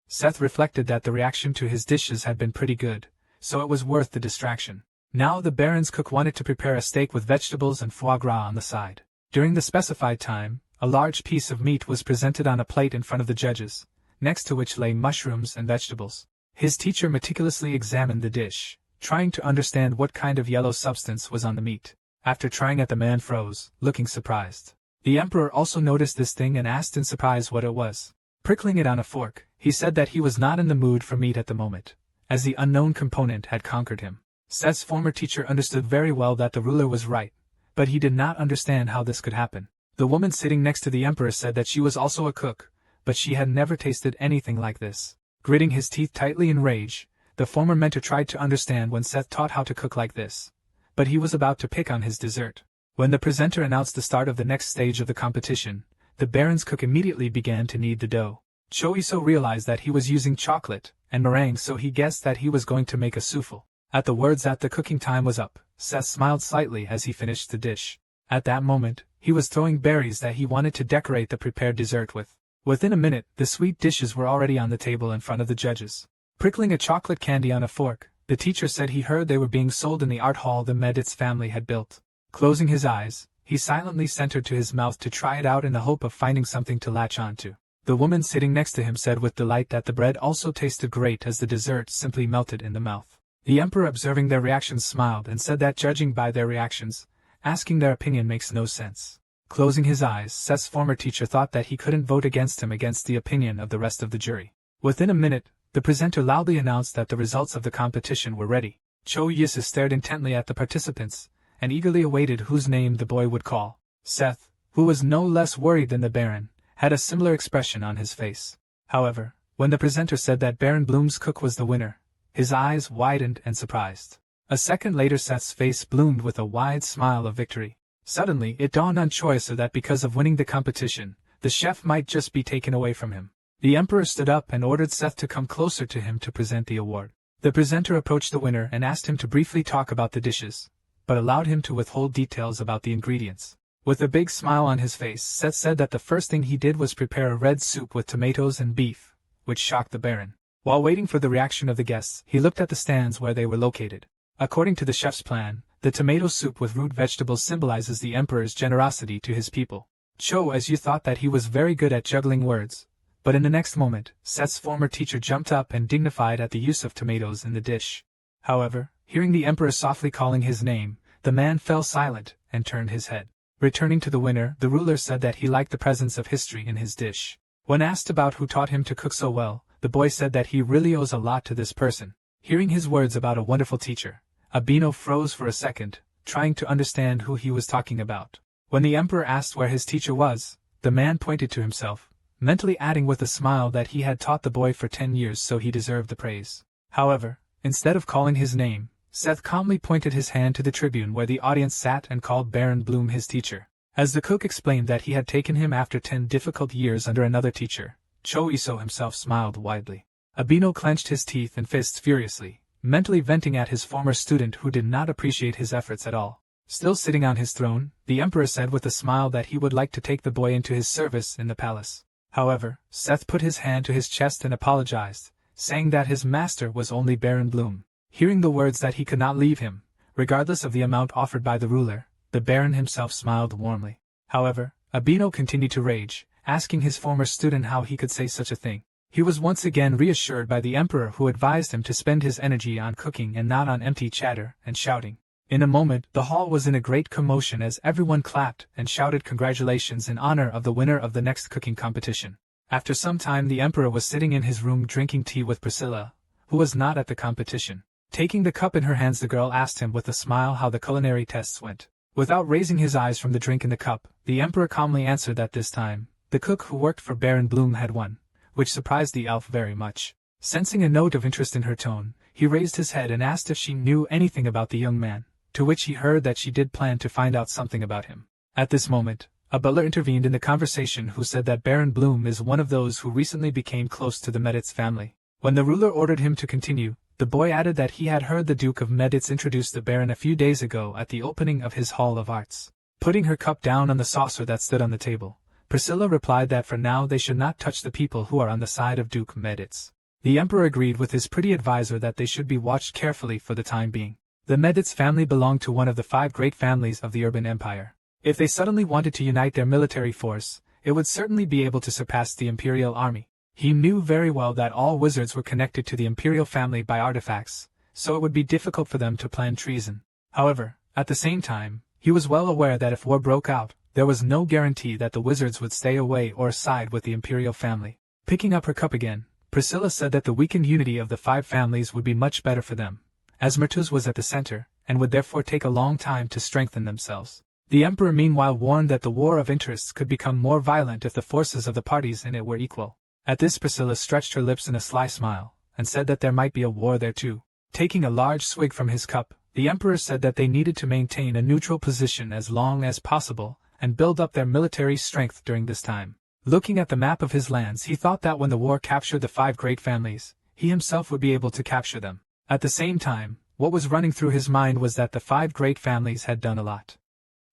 Seth reflected that the reaction to his dishes had been pretty good, so it was worth the distraction. Now the Baron's cook wanted to prepare a steak with vegetables and foie gras on the side. During the specified time, a large piece of meat was presented on a plate in front of the judges, next to which lay mushrooms and vegetables. His teacher meticulously examined the dish, trying to understand what kind of yellow substance was on the meat. After trying it, the man froze, looking surprised. The emperor also noticed this thing and asked in surprise what it was. Prickling it on a fork, he said that he was not in the mood for meat at the moment, as the unknown component had conquered him. Seth's former teacher understood very well that the ruler was right, but he did not understand how this could happen. The woman sitting next to the emperor said that she was also a cook, but she had never tasted anything like this. Gritting his teeth tightly in rage, the former mentor tried to understand when Seth taught how to cook like this, but he was about to pick on his dessert. When the presenter announced the start of the next stage of the competition, the Baron's cook immediately began to knead the dough. Choiso realized that he was using chocolate and meringue, so he guessed that he was going to make a souffle. At the words that the cooking time was up, Seth smiled slightly as he finished the dish. At that moment, he was throwing berries that he wanted to decorate the prepared dessert with. Within a minute, the sweet dishes were already on the table in front of the judges. Prickling a chocolate candy on a fork, the teacher said he heard they were being sold in the art hall the Medit's family had built. Closing his eyes, he silently sent her to his mouth to try it out in the hope of finding something to latch onto. The woman sitting next to him said with delight that the bread also tasted great as the dessert simply melted in the mouth. The emperor, observing their reactions, smiled and said that judging by their reactions, asking their opinion makes no sense. Closing his eyes, Seth's former teacher thought that he couldn't vote against him against the opinion of the rest of the jury. Within a minute, the presenter loudly announced that the results of the competition were ready. Cho Yisu stared intently at the participants, and eagerly awaited whose name the boy would call. Seth, who was no less worried than the Baron, had a similar expression on his face. However, when the presenter said that Baron Bloom's cook was the winner, his eyes widened and surprised. A second later Seth's face bloomed with a wide smile of victory. Suddenly, it dawned on Choiso that because of winning the competition, the chef might just be taken away from him. The emperor stood up and ordered Seth to come closer to him to present the award. The presenter approached the winner and asked him to briefly talk about the dishes, but allowed him to withhold details about the ingredients. With a big smile on his face, Seth said that the first thing he did was prepare a red soup with tomatoes and beef, which shocked the Baron. While waiting for the reaction of the guests, he looked at the stands where they were located. According to the chef's plan, the tomato soup with root vegetables symbolizes the emperor's generosity to his people. Cho as you thought that he was very good at juggling words. But in the next moment, Seth's former teacher jumped up and dignified at the use of tomatoes in the dish. However, hearing the emperor softly calling his name, the man fell silent and turned his head. Returning to the winner, the ruler said that he liked the presence of history in his dish. When asked about who taught him to cook so well, the boy said that he really owes a lot to this person. Hearing his words about a wonderful teacher, Abino froze for a second, trying to understand who he was talking about. When the emperor asked where his teacher was, the man pointed to himself, mentally adding with a smile that he had taught the boy for 10 years, so he deserved the praise. However, instead of calling his name, Seth calmly pointed his hand to the tribune where the audience sat and called Baron Bloom his teacher. As the cook explained that he had taken him after 10 difficult years under another teacher, Cho-iso himself smiled widely. Abino clenched his teeth and fists furiously, mentally venting at his former student who did not appreciate his efforts at all. Still sitting on his throne, the emperor said with a smile that he would like to take the boy into his service in the palace. However, Seth put his hand to his chest and apologized, saying that his master was only Baron Bloom. Hearing the words that he could not leave him, regardless of the amount offered by the ruler, the Baron himself smiled warmly. However, Abino continued to rage, asking his former student how he could say such a thing. He was once again reassured by the emperor who advised him to spend his energy on cooking and not on empty chatter and shouting. In a moment, the hall was in a great commotion as everyone clapped and shouted congratulations in honor of the winner of the next cooking competition. After some time, the emperor was sitting in his room drinking tea with Priscilla, who was not at the competition. Taking the cup in her hands, the girl asked him with a smile how the culinary tests went. Without raising his eyes from the drink in the cup, the emperor calmly answered that this time, the cook who worked for Baron Bloom had won, which surprised the elf very much. Sensing a note of interest in her tone, he raised his head and asked if she knew anything about the young man, to which he heard that she did plan to find out something about him. At this moment, a butler intervened in the conversation who said that Baron Bloom is one of those who recently became close to the Meditz family. When the ruler ordered him to continue, the boy added that he had heard the Duke of Meditz introduce the Baron a few days ago at the opening of his Hall of Arts. Putting her cup down on the saucer that stood on the table, Priscilla replied that for now they should not touch the people who are on the side of Duke Meditz. The emperor agreed with his pretty advisor that they should be watched carefully for the time being. The Meditz family belonged to one of the 5 great families of the urban empire. If they suddenly wanted to unite their military force, it would certainly be able to surpass the imperial army. He knew very well that all wizards were connected to the imperial family by artifacts, so it would be difficult for them to plan treason. However, at the same time, he was well aware that if war broke out, there was no guarantee that the wizards would stay away or side with the imperial family. Picking up her cup again, Priscilla said that the weakened unity of the 5 families would be much better for them, as Mertuz was at the center, and would therefore take a long time to strengthen themselves. The emperor meanwhile warned that the war of interests could become more violent if the forces of the parties in it were equal. At this, Priscilla stretched her lips in a sly smile, and said that there might be a war there too. Taking a large swig from his cup, the emperor said that they needed to maintain a neutral position as long as possible, and build up their military strength during this time. Looking at the map of his lands, he thought that when the war captured the 5 great families, he himself would be able to capture them. At the same time, what was running through his mind was that the 5 great families had done a lot.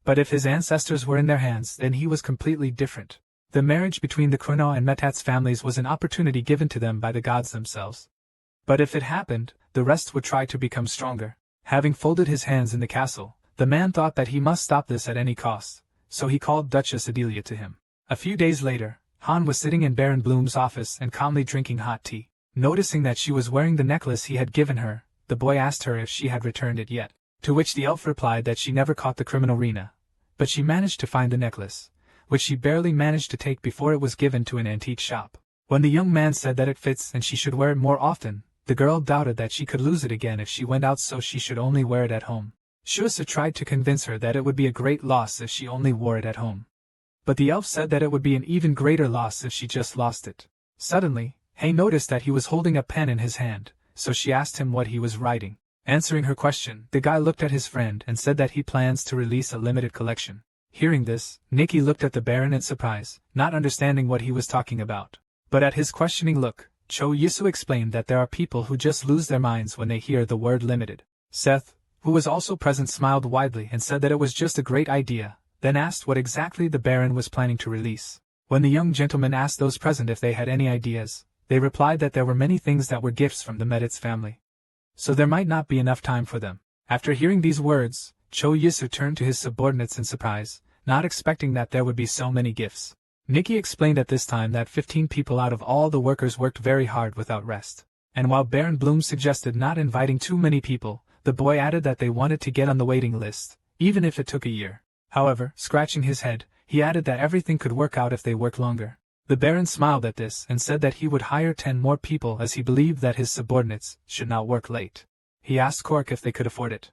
But if his ancestors were in their hands, then he was completely different. The marriage between the Kurno and Metatz families was an opportunity given to them by the gods themselves. But if it happened, the rest would try to become stronger. Having folded his hands in the castle, the man thought that he must stop this at any cost, so he called Duchess Adelia to him. A few days later, Han was sitting in Baron Bloom's office and calmly drinking hot tea. Noticing that she was wearing the necklace he had given her, the boy asked her if she had returned it yet, to which the elf replied that she never caught the criminal Rena, but she managed to find the necklace, which she barely managed to take before it was given to an antique shop. When the young man said that it fits and she should wear it more often, the girl doubted that she could lose it again if she went out, so she should only wear it at home. Shuasa tried to convince her that it would be a great loss if she only wore it at home. But the elf said that it would be an even greater loss if she just lost it. Suddenly, Hay noticed that he was holding a pen in his hand, so she asked him what he was writing. Answering her question, the guy looked at his friend and said that he plans to release a limited collection. Hearing this, Nikki looked at the Baron in surprise, not understanding what he was talking about. But at his questioning look, Cho Yisu explained that there are people who just lose their minds when they hear the word limited. Seth, who was also present, smiled widely and said that it was just a great idea, then asked what exactly the Baron was planning to release. When the young gentleman asked those present if they had any ideas, they replied that there were many things that were gifts from the Meditz family, so there might not be enough time for them. After hearing these words, Cho Yisu turned to his subordinates in surprise, not expecting that there would be so many gifts. Nikki explained at this time that 15 people out of all the workers worked very hard without rest. And while Baron Bloom suggested not inviting too many people, the boy added that they wanted to get on the waiting list, even if it took a year. However, scratching his head, he added that everything could work out if they work longer. The Baron smiled at this and said that he would hire 10 more people as he believed that his subordinates should not work late. He asked Cork if they could afford it.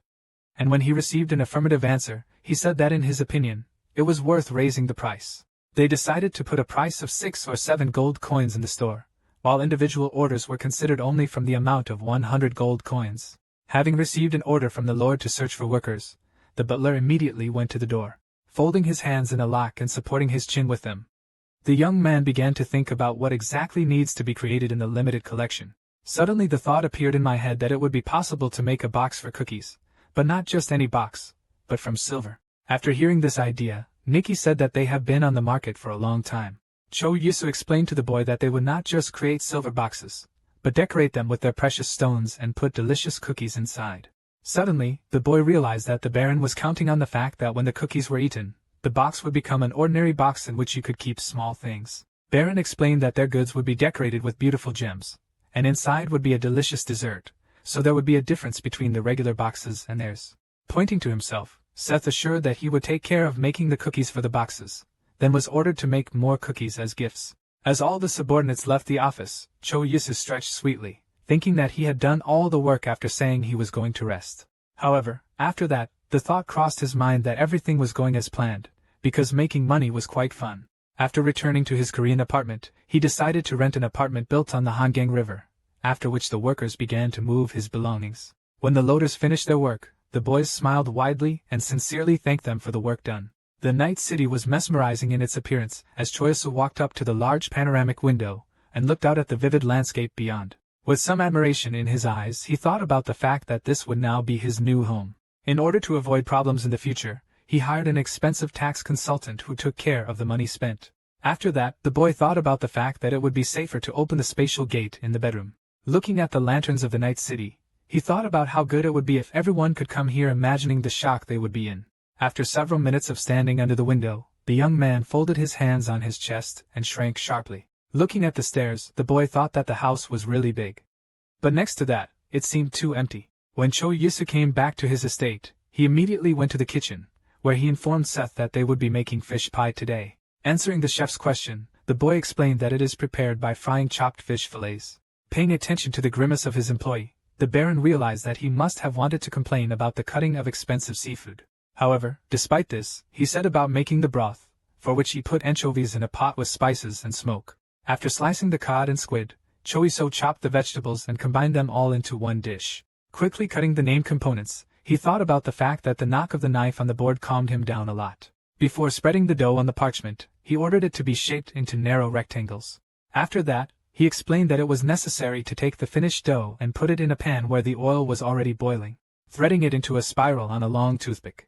And when he received an affirmative answer, he said that in his opinion, it was worth raising the price. They decided to put a price of 6 or 7 gold coins in the store, while individual orders were considered only from the amount of 100 gold coins. Having received an order from the Lord to search for workers, the butler immediately went to the door, folding his hands in a lock and supporting his chin with them. The young man began to think about what exactly needs to be created in the limited collection. Suddenly the thought appeared in my head that it would be possible to make a box for cookies, but not just any box, but from silver. After hearing this idea, Nikki said that they have been on the market for a long time. Cho Yusu explained to the boy that they would not just create silver boxes, but decorate them with their precious stones and put delicious cookies inside. Suddenly, the boy realized that the Baron was counting on the fact that when the cookies were eaten, the box would become an ordinary box in which you could keep small things. Baron explained that their goods would be decorated with beautiful gems, and inside would be a delicious dessert, so there would be a difference between the regular boxes and theirs. Pointing to himself, Seth assured that he would take care of making the cookies for the boxes, then was ordered to make more cookies as gifts. As all the subordinates left the office, Cho Yusu stretched sweetly, thinking that he had done all the work after saying he was going to rest. However, after that, the thought crossed his mind that everything was going as planned, because making money was quite fun. After returning to his Korean apartment, he decided to rent an apartment built on the Hangang River, after which the workers began to move his belongings. When the loaders finished their work, the boys smiled widely and sincerely thanked them for the work done. The night city was mesmerizing in its appearance as Choyasu walked up to the large panoramic window and looked out at the vivid landscape beyond. With some admiration in his eyes, he thought about the fact that this would now be his new home. In order to avoid problems in the future, he hired an expensive tax consultant who took care of the money spent. After that, the boy thought about the fact that it would be safer to open the spatial gate in the bedroom. Looking at the lanterns of the night city, he thought about how good it would be if everyone could come here, imagining the shock they would be in. After several minutes of standing under the window, the young man folded his hands on his chest and shrank sharply. Looking at the stairs, the boy thought that the house was really big. But next to that, it seemed too empty. When Cho Yusu came back to his estate, he immediately went to the kitchen, where he informed Seth that they would be making fish pie today. Answering the chef's question, the boy explained that it is prepared by frying chopped fish fillets. Paying attention to the grimace of his employee, the Baron realized that he must have wanted to complain about the cutting of expensive seafood. However, despite this, he said about making the broth, for which he put anchovies in a pot with spices and smoke. After slicing the cod and squid, Choiso chopped the vegetables and combined them all into one dish. Quickly cutting the named components, he thought about the fact that the knock of the knife on the board calmed him down a lot. Before spreading the dough on the parchment, he ordered it to be shaped into narrow rectangles. After that, he explained that it was necessary to take the finished dough and put it in a pan where the oil was already boiling, threading it into a spiral on a long toothpick.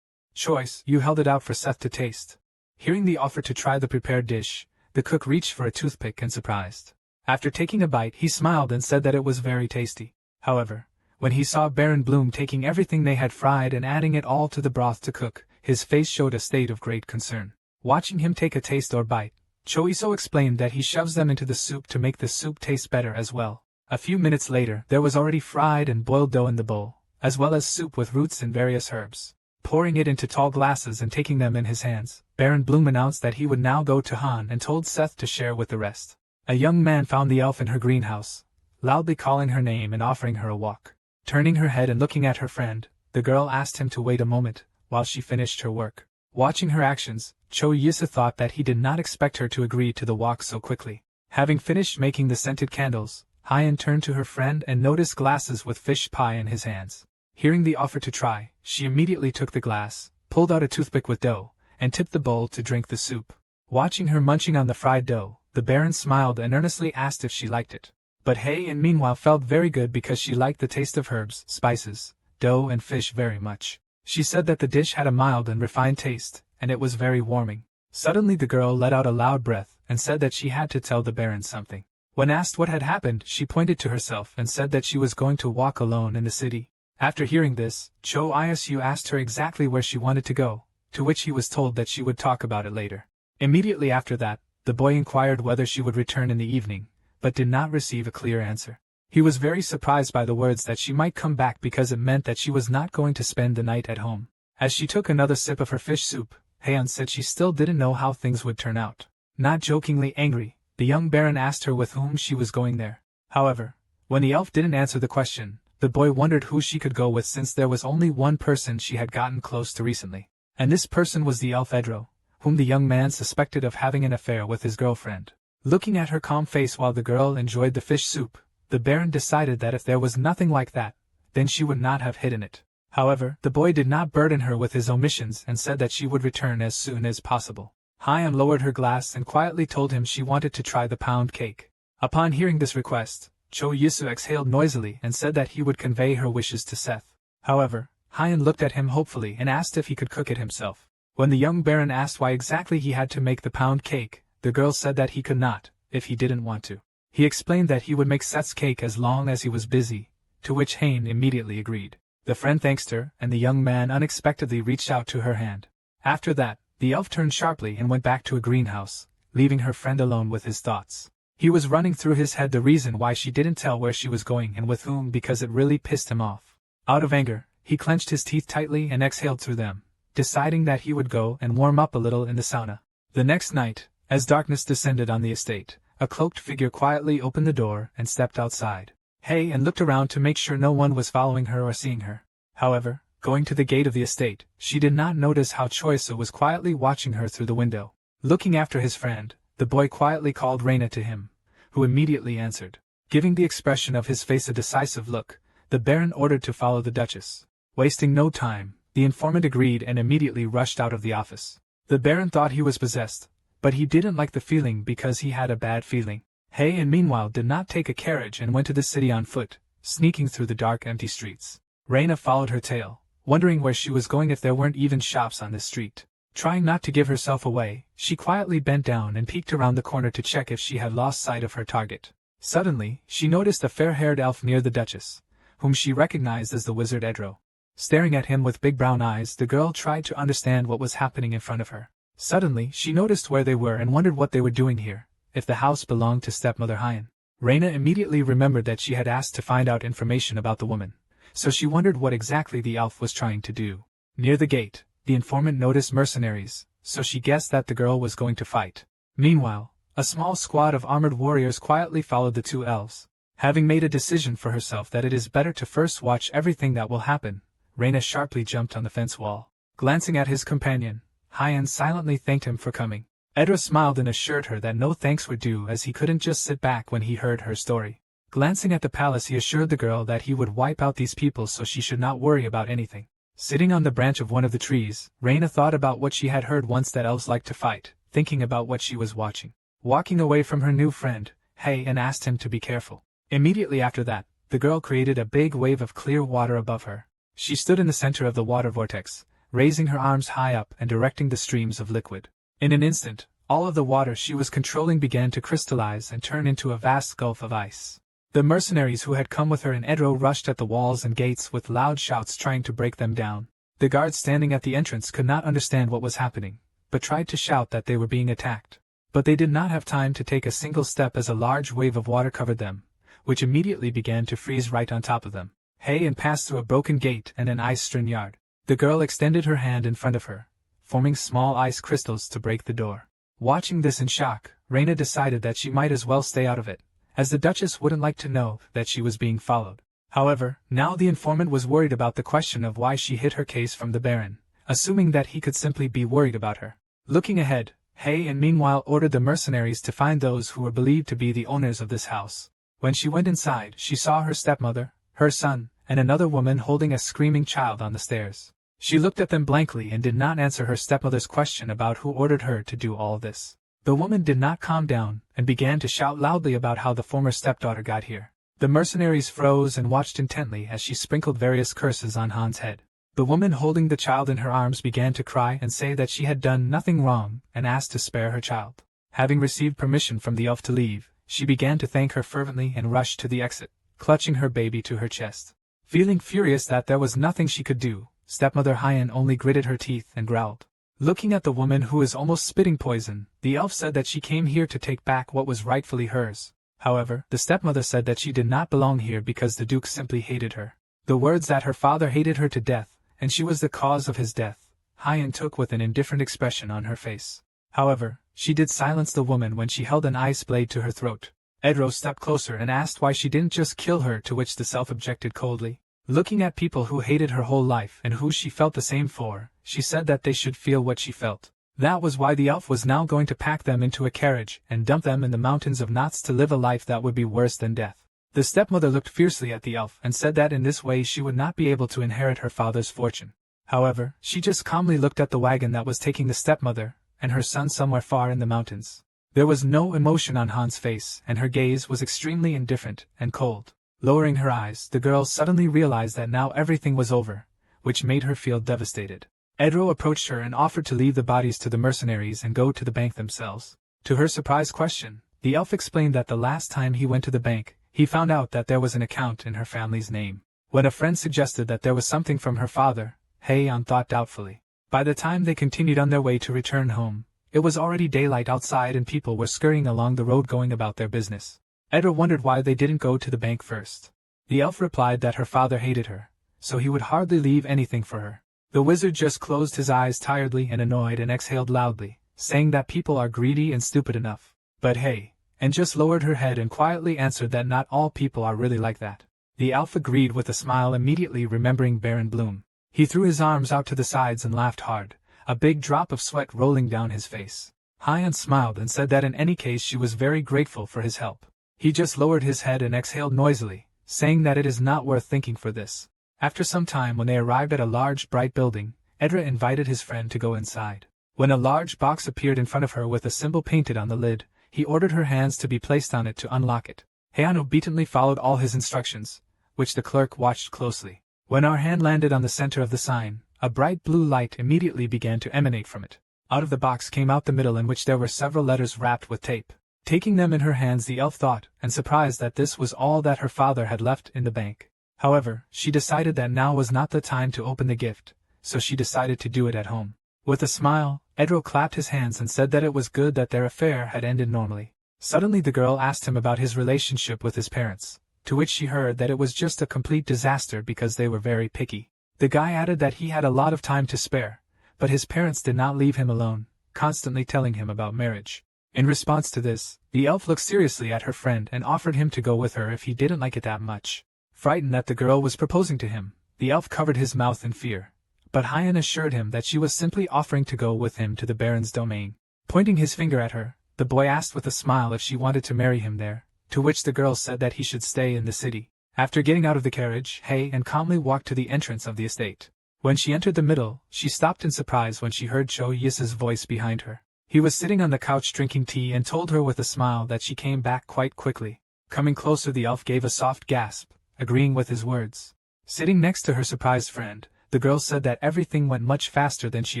Choice, you held it out for Seth to taste. Hearing the offer to try the prepared dish, the cook reached for a toothpick and surprised. After taking a bite, he smiled and said that it was very tasty. However, when he saw Baron Bloom taking everything they had fried and adding it all to the broth to cook, his face showed a state of great concern. Watching him take a taste or bite, Choiso explained that he shoves them into the soup to make the soup taste better as well. A few minutes later, there was already fried and boiled dough in the bowl, as well as soup with roots and various herbs. Pouring it into tall glasses and taking them in his hands, Baron Bloom announced that he would now go to Han and told Seth to share with the rest. A young man found the elf in her greenhouse, loudly calling her name and offering her a walk. Turning her head and looking at her friend, the girl asked him to wait a moment while she finished her work. Watching her actions, Cho Yusu thought that he did not expect her to agree to the walk so quickly. Having finished making the scented candles, Hyan turned to her friend and noticed glasses with fish pie in his hands. Hearing the offer to try, she immediately took the glass, pulled out a toothpick with dough, and tipped the bowl to drink the soup. Watching her munching on the fried dough, the Baron smiled and earnestly asked if she liked it. But Hyan meanwhile felt very good because she liked the taste of herbs, spices, dough and fish very much. She said that the dish had a mild and refined taste, and it was very warming. Suddenly the girl let out a loud breath and said that she had to tell the Baron something. When asked what had happened, she pointed to herself and said that she was going to walk alone in the city. After hearing this, Cho Isu asked her exactly where she wanted to go, to which he was told that she would talk about it later. Immediately after that, the boy inquired whether she would return in the evening, but did not receive a clear answer. He was very surprised by the words that she might come back because it meant that she was not going to spend the night at home. As she took another sip of her fish soup, Haeun said she still didn't know how things would turn out. Not jokingly angry, the young baron asked her with whom she was going there. However, when the elf didn't answer the question, the boy wondered who she could go with since there was only one person she had gotten close to recently. And this person was the elf Edro, whom the young man suspected of having an affair with his girlfriend. Looking at her calm face while the girl enjoyed the fish soup, the baron decided that if there was nothing like that, then she would not have hidden it. However, the boy did not burden her with his omissions and said that she would return as soon as possible. Haeun lowered her glass and quietly told him she wanted to try the pound cake. Upon hearing this request, Cho Yisu exhaled noisily and said that he would convey her wishes to Seth. However, Haeun looked at him hopefully and asked if he could cook it himself. When the young baron asked why exactly he had to make the pound cake, the girl said that he could not, if he didn't want to. He explained that he would make Seth's cake as long as he was busy, to which Haeun immediately agreed. The friend thanked her, and the young man unexpectedly reached out to her hand. After that, the elf turned sharply and went back to a greenhouse, leaving her friend alone with his thoughts. He was running through his head the reason why she didn't tell where she was going and with whom because it really pissed him off. Out of anger, he clenched his teeth tightly and exhaled through them, deciding that he would go and warm up a little in the sauna. The next night, as darkness descended on the estate, a cloaked figure quietly opened the door and stepped outside. Haeun looked around to make sure no one was following her or seeing her. However, going to the gate of the estate, she did not notice how Choiso was quietly watching her through the window. Looking after his friend, the boy quietly called Reina to him, who immediately answered. Giving the expression of his face a decisive look, the baron ordered to follow the Duchess. Wasting no time, the informant agreed and immediately rushed out of the office. The baron thought he was possessed, but he didn't like the feeling because he had a bad feeling. Haeun meanwhile did not take a carriage and went to the city on foot, sneaking through the dark empty streets. Reina followed her tail, wondering where she was going if there weren't even shops on this street. Trying not to give herself away, she quietly bent down and peeked around the corner to check if she had lost sight of her target. Suddenly, she noticed a fair-haired elf near the Duchess, whom she recognized as the wizard Edro. Staring at him with big brown eyes, the girl tried to understand what was happening in front of her. Suddenly, she noticed where they were and wondered what they were doing here, if the house belonged to stepmother Haeun. Reina immediately remembered that she had asked to find out information about the woman, so she wondered what exactly the elf was trying to do. Near the gate, the informant noticed mercenaries, so she guessed that the girl was going to fight. Meanwhile, a small squad of armored warriors quietly followed the two elves. Having made a decision for herself that it is better to first watch everything that will happen, Reina sharply jumped on the fence wall. Glancing at his companion, Haeun silently thanked him for coming. Edro smiled and assured her that no thanks were due as he couldn't just sit back when he heard her story. Glancing at the palace, he assured the girl that he would wipe out these people so she should not worry about anything. Sitting on the branch of one of the trees, Reina thought about what she had heard once that elves liked to fight, thinking about what she was watching. Walking away from her new friend, Haeun asked him to be careful. Immediately after that, the girl created a big wave of clear water above her. She stood in the center of the water vortex, raising her arms high up and directing the streams of liquid. In an instant, all of the water she was controlling began to crystallize and turn into a vast gulf of ice. The mercenaries who had come with her and Edro rushed at the walls and gates with loud shouts trying to break them down. The guards standing at the entrance could not understand what was happening, but tried to shout that they were being attacked. But they did not have time to take a single step as a large wave of water covered them, which immediately began to freeze right on top of them. Haeun passed through a broken gate and an ice-strewn yard. The girl extended her hand in front of her, forming small ice crystals to break the door. Watching this in shock, Reina decided that she might as well stay out of it, as the Duchess wouldn't like to know that she was being followed. However, now the informant was worried about the question of why she hid her case from the Baron, assuming that he could simply be worried about her. Looking ahead, Haeun meanwhile ordered the mercenaries to find those who were believed to be the owners of this house. When she went inside, she saw her stepmother, her son, and another woman holding a screaming child on the stairs. She looked at them blankly and did not answer her stepmother's question about who ordered her to do all this. The woman did not calm down and began to shout loudly about how the former stepdaughter got here. The mercenaries froze and watched intently as she sprinkled various curses on Han's head. The woman holding the child in her arms began to cry and say that she had done nothing wrong and asked to spare her child. Having received permission from the elf to leave, she began to thank her fervently and rushed to the exit, clutching her baby to her chest. Feeling furious that there was nothing she could do, stepmother Haeun only gritted her teeth and growled. Looking at the woman who is almost spitting poison, the elf said that she came here to take back what was rightfully hers. However, the stepmother said that she did not belong here because the duke simply hated her. The words that her father hated her to death, and she was the cause of his death, Hyan took with an indifferent expression on her face. However, she did silence the woman when she held an ice blade to her throat. Edro stepped closer and asked why she didn't just kill her, to which the self objected coldly. Looking at people who hated her whole life and who she felt the same for, she said that they should feel what she felt. That was why the elf was now going to pack them into a carriage and dump them in the mountains of knots to live a life that would be worse than death. The stepmother looked fiercely at the elf and said that in this way she would not be able to inherit her father's fortune. However, she just calmly looked at the wagon that was taking the stepmother and her son somewhere far in the mountains. There was no emotion on Han's face, and her gaze was extremely indifferent and cold. Lowering her eyes, the girl suddenly realized that now everything was over, which made her feel devastated. Edro approached her and offered to leave the bodies to the mercenaries and go to the bank themselves. To her surprised question, the elf explained that the last time he went to the bank, he found out that there was an account in her family's name. When a friend suggested that there was something from her father, Hyeon thought doubtfully. By the time they continued on their way to return home, it was already daylight outside and people were scurrying along the road going about their business. Edra wondered why they didn't go to the bank first. The elf replied that her father hated her, so he would hardly leave anything for her. The wizard just closed his eyes tiredly and annoyed and exhaled loudly, saying that people are greedy and stupid enough. But hey, and just lowered her head and quietly answered that not all people are really like that. The elf agreed with a smile, immediately remembering Baron Bloom. He threw his arms out to the sides and laughed hard, a big drop of sweat rolling down his face. Hyeon smiled and said that in any case she was very grateful for his help. He just lowered his head and exhaled noisily, saying that it is not worth thinking for this. After some time, when they arrived at a large bright building, Edra invited his friend to go inside. When a large box appeared in front of her with a symbol painted on the lid, he ordered her hands to be placed on it to unlock it. Hyeon obediently followed all his instructions, which the clerk watched closely. When our hand landed on the center of the sign, a bright blue light immediately began to emanate from it. Out of the box came out the middle, in which there were several letters wrapped with tape. Taking them in her hands, the elf thought, and surprised, that this was all that her father had left in the bank. However, she decided that now was not the time to open the gift, so she decided to do it at home. With a smile, Edro clapped his hands and said that it was good that their affair had ended normally. Suddenly the girl asked him about his relationship with his parents, to which she heard that it was just a complete disaster because they were very picky. The guy added that he had a lot of time to spare, but his parents did not leave him alone, constantly telling him about marriage. In response to this, the elf looked seriously at her friend and offered him to go with her if he didn't like it that much. Frightened that the girl was proposing to him, the elf covered his mouth in fear, but Hyeon assured him that she was simply offering to go with him to the Baron's domain. Pointing his finger at her, the boy asked with a smile if she wanted to marry him there, to which the girl said that he should stay in the city. After getting out of the carriage, Hyeon calmly walked to the entrance of the estate. When she entered the middle, she stopped in surprise when she heard Cho Yisa's voice behind her. He was sitting on the couch drinking tea and told her with a smile that she came back quite quickly. Coming closer, the elf gave a soft gasp, agreeing with his words. Sitting next to her surprised friend, the girl said that everything went much faster than she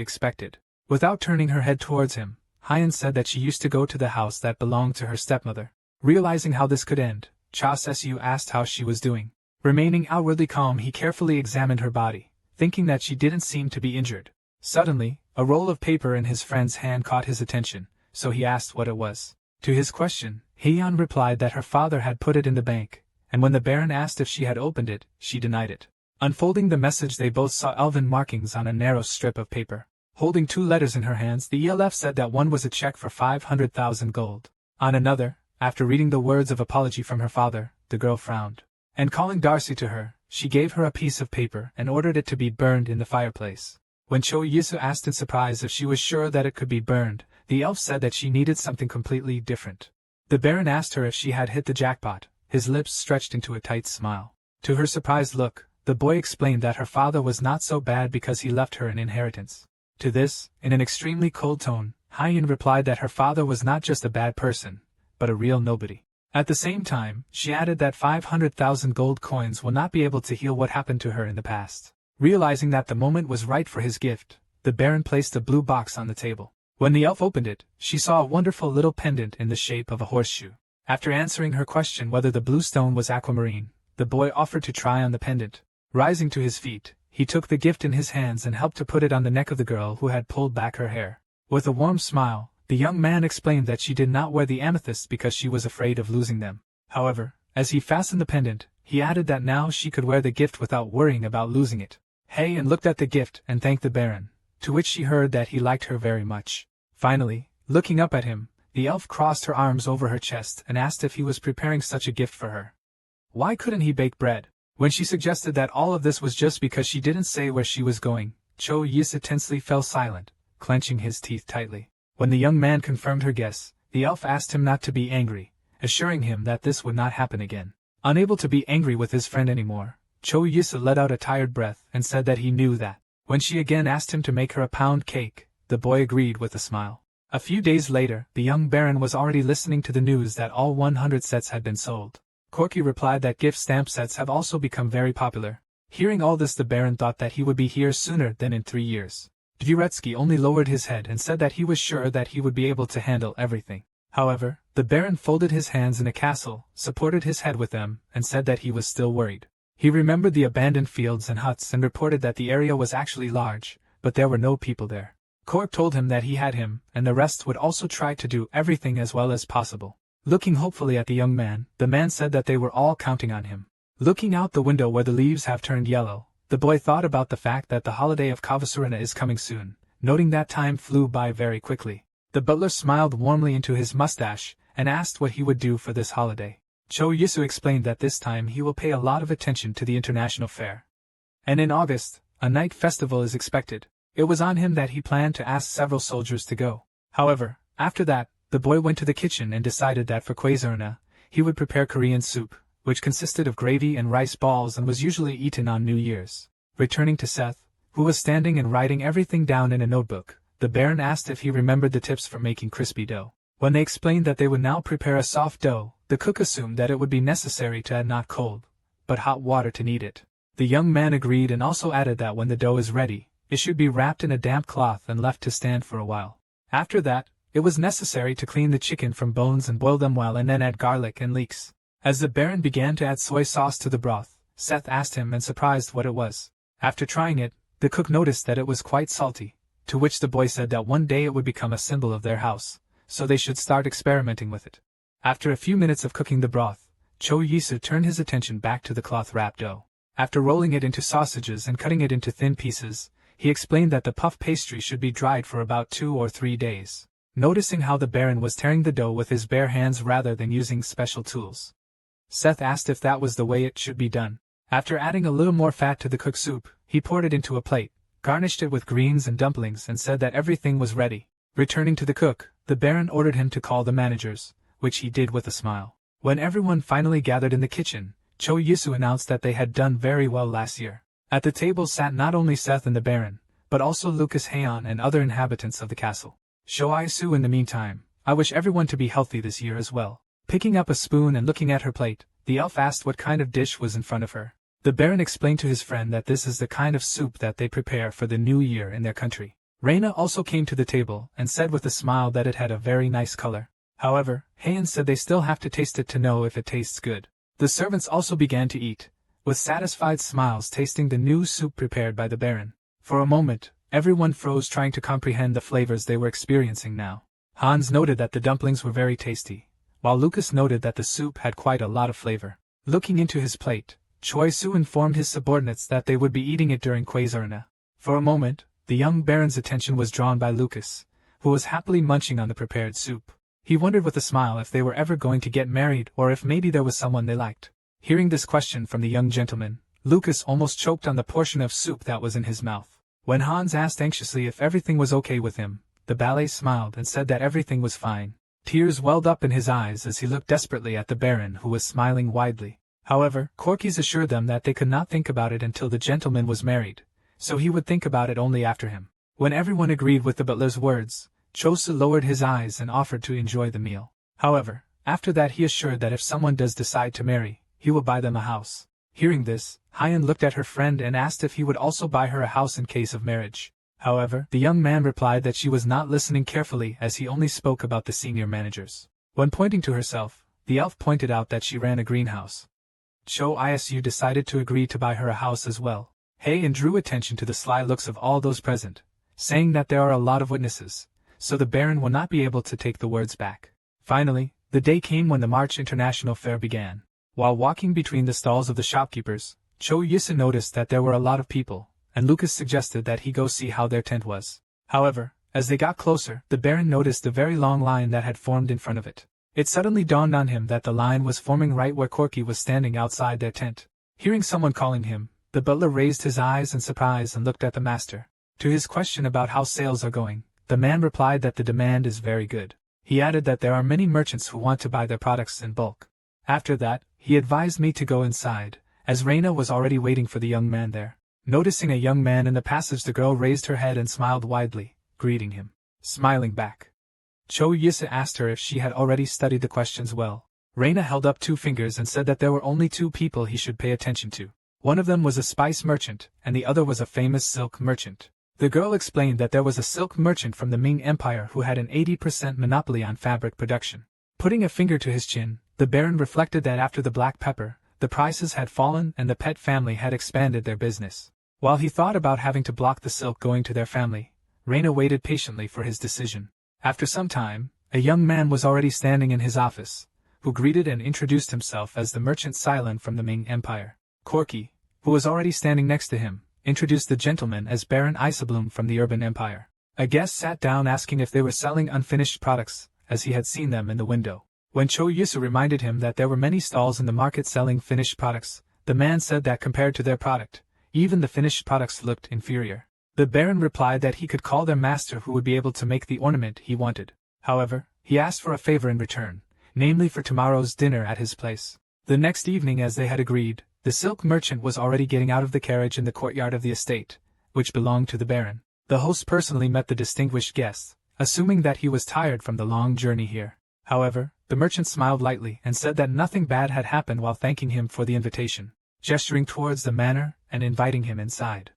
expected. Without turning her head towards him, Hyeon said that she used to go to the house that belonged to her stepmother. Realizing how this could end, Cha Sesu asked how she was doing. Remaining outwardly calm, he carefully examined her body, thinking that she didn't seem to be injured. Suddenly, a roll of paper in his friend's hand caught his attention, so he asked what it was. To his question, Hyeon replied that her father had put it in the bank, and when the Baron asked if she had opened it, she denied it. Unfolding the message, they both saw elven markings on a narrow strip of paper. Holding two letters in her hands, the ELF said that one was a check for 500,000 gold. On another, after reading the words of apology from her father, the girl frowned. And calling Darcy to her, she gave her a piece of paper and ordered it to be burned in the fireplace. When Cho Yisu asked in surprise if she was sure that it could be burned, the elf said that she needed something completely different. The Baron asked her if she had hit the jackpot, his lips stretched into a tight smile. To her surprised look, the boy explained that her father was not so bad because he left her an inheritance. To this, in an extremely cold tone, Hyeon replied that her father was not just a bad person, but a real nobody. At the same time, she added that 500,000 gold coins will not be able to heal what happened to her in the past. Realizing that the moment was right for his gift, the Baron placed a blue box on the table. When the elf opened it, she saw a wonderful little pendant in the shape of a horseshoe. After answering her question whether the blue stone was aquamarine, the boy offered to try on the pendant. Rising to his feet, he took the gift in his hands and helped to put it on the neck of the girl who had pulled back her hair. With a warm smile, the young man explained that she did not wear the amethysts because she was afraid of losing them. However, as he fastened the pendant, he added that now she could wear the gift without worrying about losing it. Heian looked at the gift and thanked the Baron, to which she heard that he liked her very much. Finally, looking up at him, the elf crossed her arms over her chest and asked if he was preparing such a gift for her. Why couldn't he bake bread? When she suggested that all of this was just because she didn't say where she was going, Cho Yisa tensely fell silent, clenching his teeth tightly. When the young man confirmed her guess, the elf asked him not to be angry, assuring him that this would not happen again. Unable to be angry with his friend anymore, Cho Yisa let out a tired breath and said that he knew that. When she again asked him to make her a pound cake, the boy agreed with a smile. A few days later, the young Baron was already listening to the news that all 100 sets had been sold. Corky replied that gift stamp sets have also become very popular. Hearing all this, the Baron thought that he would be here sooner than in 3 years. Dvoretsky only lowered his head and said that he was sure that he would be able to handle everything. However, the Baron folded his hands in a castle, supported his head with them, and said that he was still worried. He remembered the abandoned fields and huts and reported that the area was actually large, but there were no people there. Cork told him that he had him, and the rest would also try to do everything as well as possible. Looking hopefully at the young man, the man said that they were all counting on him. Looking out the window where the leaves have turned yellow, the boy thought about the fact that the holiday of Kavasurina is coming soon, noting that time flew by very quickly. The butler smiled warmly into his mustache and asked what he would do for this holiday. Cho Yisu explained that this time he will pay a lot of attention to the international fair. And in August, a night festival is expected. It was on him that he planned to ask several soldiers to go. However, after that, the boy went to the kitchen and decided that for Kwazurna, he would prepare Korean soup, which consisted of gravy and rice balls and was usually eaten on New Year's. Returning to Seth, who was standing and writing everything down in a notebook, the Baron asked if he remembered the tips for making crispy dough. When they explained that they would now prepare a soft dough, the cook assumed that it would be necessary to add not cold, but hot water to knead it. The young man agreed and also added that when the dough is ready, it should be wrapped in a damp cloth and left to stand for a while. After that, it was necessary to clean the chicken from bones and boil them well and then add garlic and leeks. As the Baron began to add soy sauce to the broth, Seth asked him and surprised what it was. After trying it, the cook noticed that it was quite salty, to which the boy said that one day it would become a symbol of their house, so they should start experimenting with it. After a few minutes of cooking the broth, Cho Yisu turned his attention back to the cloth-wrapped dough. After rolling it into sausages and cutting it into thin pieces, he explained that the puff pastry should be dried for about 2 or 3 days. Noticing how the Baron was tearing the dough with his bare hands rather than using special tools, Seth asked if that was the way it should be done. After adding a little more fat to the cooked soup, he poured it into a plate, garnished it with greens and dumplings and said that everything was ready. Returning to the cook, the Baron ordered him to call the managers, which he did with a smile. When everyone finally gathered in the kitchen, Cho Yisu announced that they had done very well last year. At the table sat not only Seth and the Baron, but also Lucas Heian and other inhabitants of the castle. Cho Yisu, in the meantime, I wish everyone to be healthy this year as well. Picking up a spoon and looking at her plate, the elf asked what kind of dish was in front of her. The Baron explained to his friend that this is the kind of soup that they prepare for the new year in their country. Reina also came to the table and said with a smile that it had a very nice color. However, Heian said they still have to taste it to know if it tastes good. The servants also began to eat, with satisfied smiles tasting the new soup prepared by the Baron. For a moment, everyone froze trying to comprehend the flavors they were experiencing now. Hans noted that the dumplings were very tasty, while Lucas noted that the soup had quite a lot of flavor. Looking into his plate, Choi Su informed his subordinates that they would be eating it during Kwazurna. For a moment, the young Baron's attention was drawn by Lucas, who was happily munching on the prepared soup. He wondered with a smile if they were ever going to get married or if maybe there was someone they liked. Hearing this question from the young gentleman, Lucas almost choked on the portion of soup that was in his mouth. When Hans asked anxiously if everything was okay with him, the ballet smiled and said that everything was fine. Tears welled up in his eyes as he looked desperately at the Baron, who was smiling widely. However, Corky's assured them that they could not think about it until the gentleman was married, so he would think about it only after him. When everyone agreed with the butler's words, Chosu lowered his eyes and offered to enjoy the meal. However, after that he assured that if someone does decide to marry, he will buy them a house. Hearing this, Heian looked at her friend and asked if he would also buy her a house in case of marriage. However, the young man replied that she was not listening carefully as he only spoke about the senior managers. When pointing to herself, the elf pointed out that she ran a greenhouse. Cho Isu decided to agree to buy her a house as well. Hey and drew attention to the sly looks of all those present, saying that there are a lot of witnesses, so the Baron will not be able to take the words back. Finally, the day came when the March International Fair began. While walking between the stalls of the shopkeepers, Cho Yisa noticed that there were a lot of people, and Lucas suggested that he go see how their tent was. However, as they got closer, the Baron noticed the very long line that had formed in front of it. It suddenly dawned on him that the line was forming right where Corky was standing outside their tent. Hearing someone calling him, the butler raised his eyes in surprise and looked at the master. To his question about how sales are going, the man replied that the demand is very good. He added that there are many merchants who want to buy their products in bulk. After that, he advised me to go inside, as Reina was already waiting for the young man there. Noticing a young man in the passage, the girl raised her head and smiled widely, greeting him. Smiling back, Cho Yisa asked her if she had already studied the questions well. Reina held up 2 fingers and said that there were only 2 people he should pay attention to. One of them was a spice merchant, and the other was a famous silk merchant. The girl explained that there was a silk merchant from the Ming Empire who had an 80% monopoly on fabric production. Putting a finger to his chin, the Baron reflected that after the black pepper, the prices had fallen and the Pet family had expanded their business. While he thought about having to block the silk going to their family, Reina waited patiently for his decision. After some time, a young man was already standing in his office, who greeted and introduced himself as the merchant Cylon from the Ming Empire. Corky, who was already standing next to him, introduced the gentleman as Baron Isabloom from the Urban Empire. A guest sat down asking if they were selling unfinished products, as he had seen them in the window. When Cho Yusu reminded him that there were many stalls in the market selling finished products, the man said that compared to their product, even the finished products looked inferior. The Baron replied that he could call their master who would be able to make the ornament he wanted. However, he asked for a favor in return, namely for tomorrow's dinner at his place. The next evening, as they had agreed, the silk merchant was already getting out of the carriage in the courtyard of the estate, which belonged to the Baron. The host personally met the distinguished guest, assuming that he was tired from the long journey here. However, the merchant smiled lightly and said that nothing bad had happened while thanking him for the invitation, gesturing towards the manor and inviting him inside.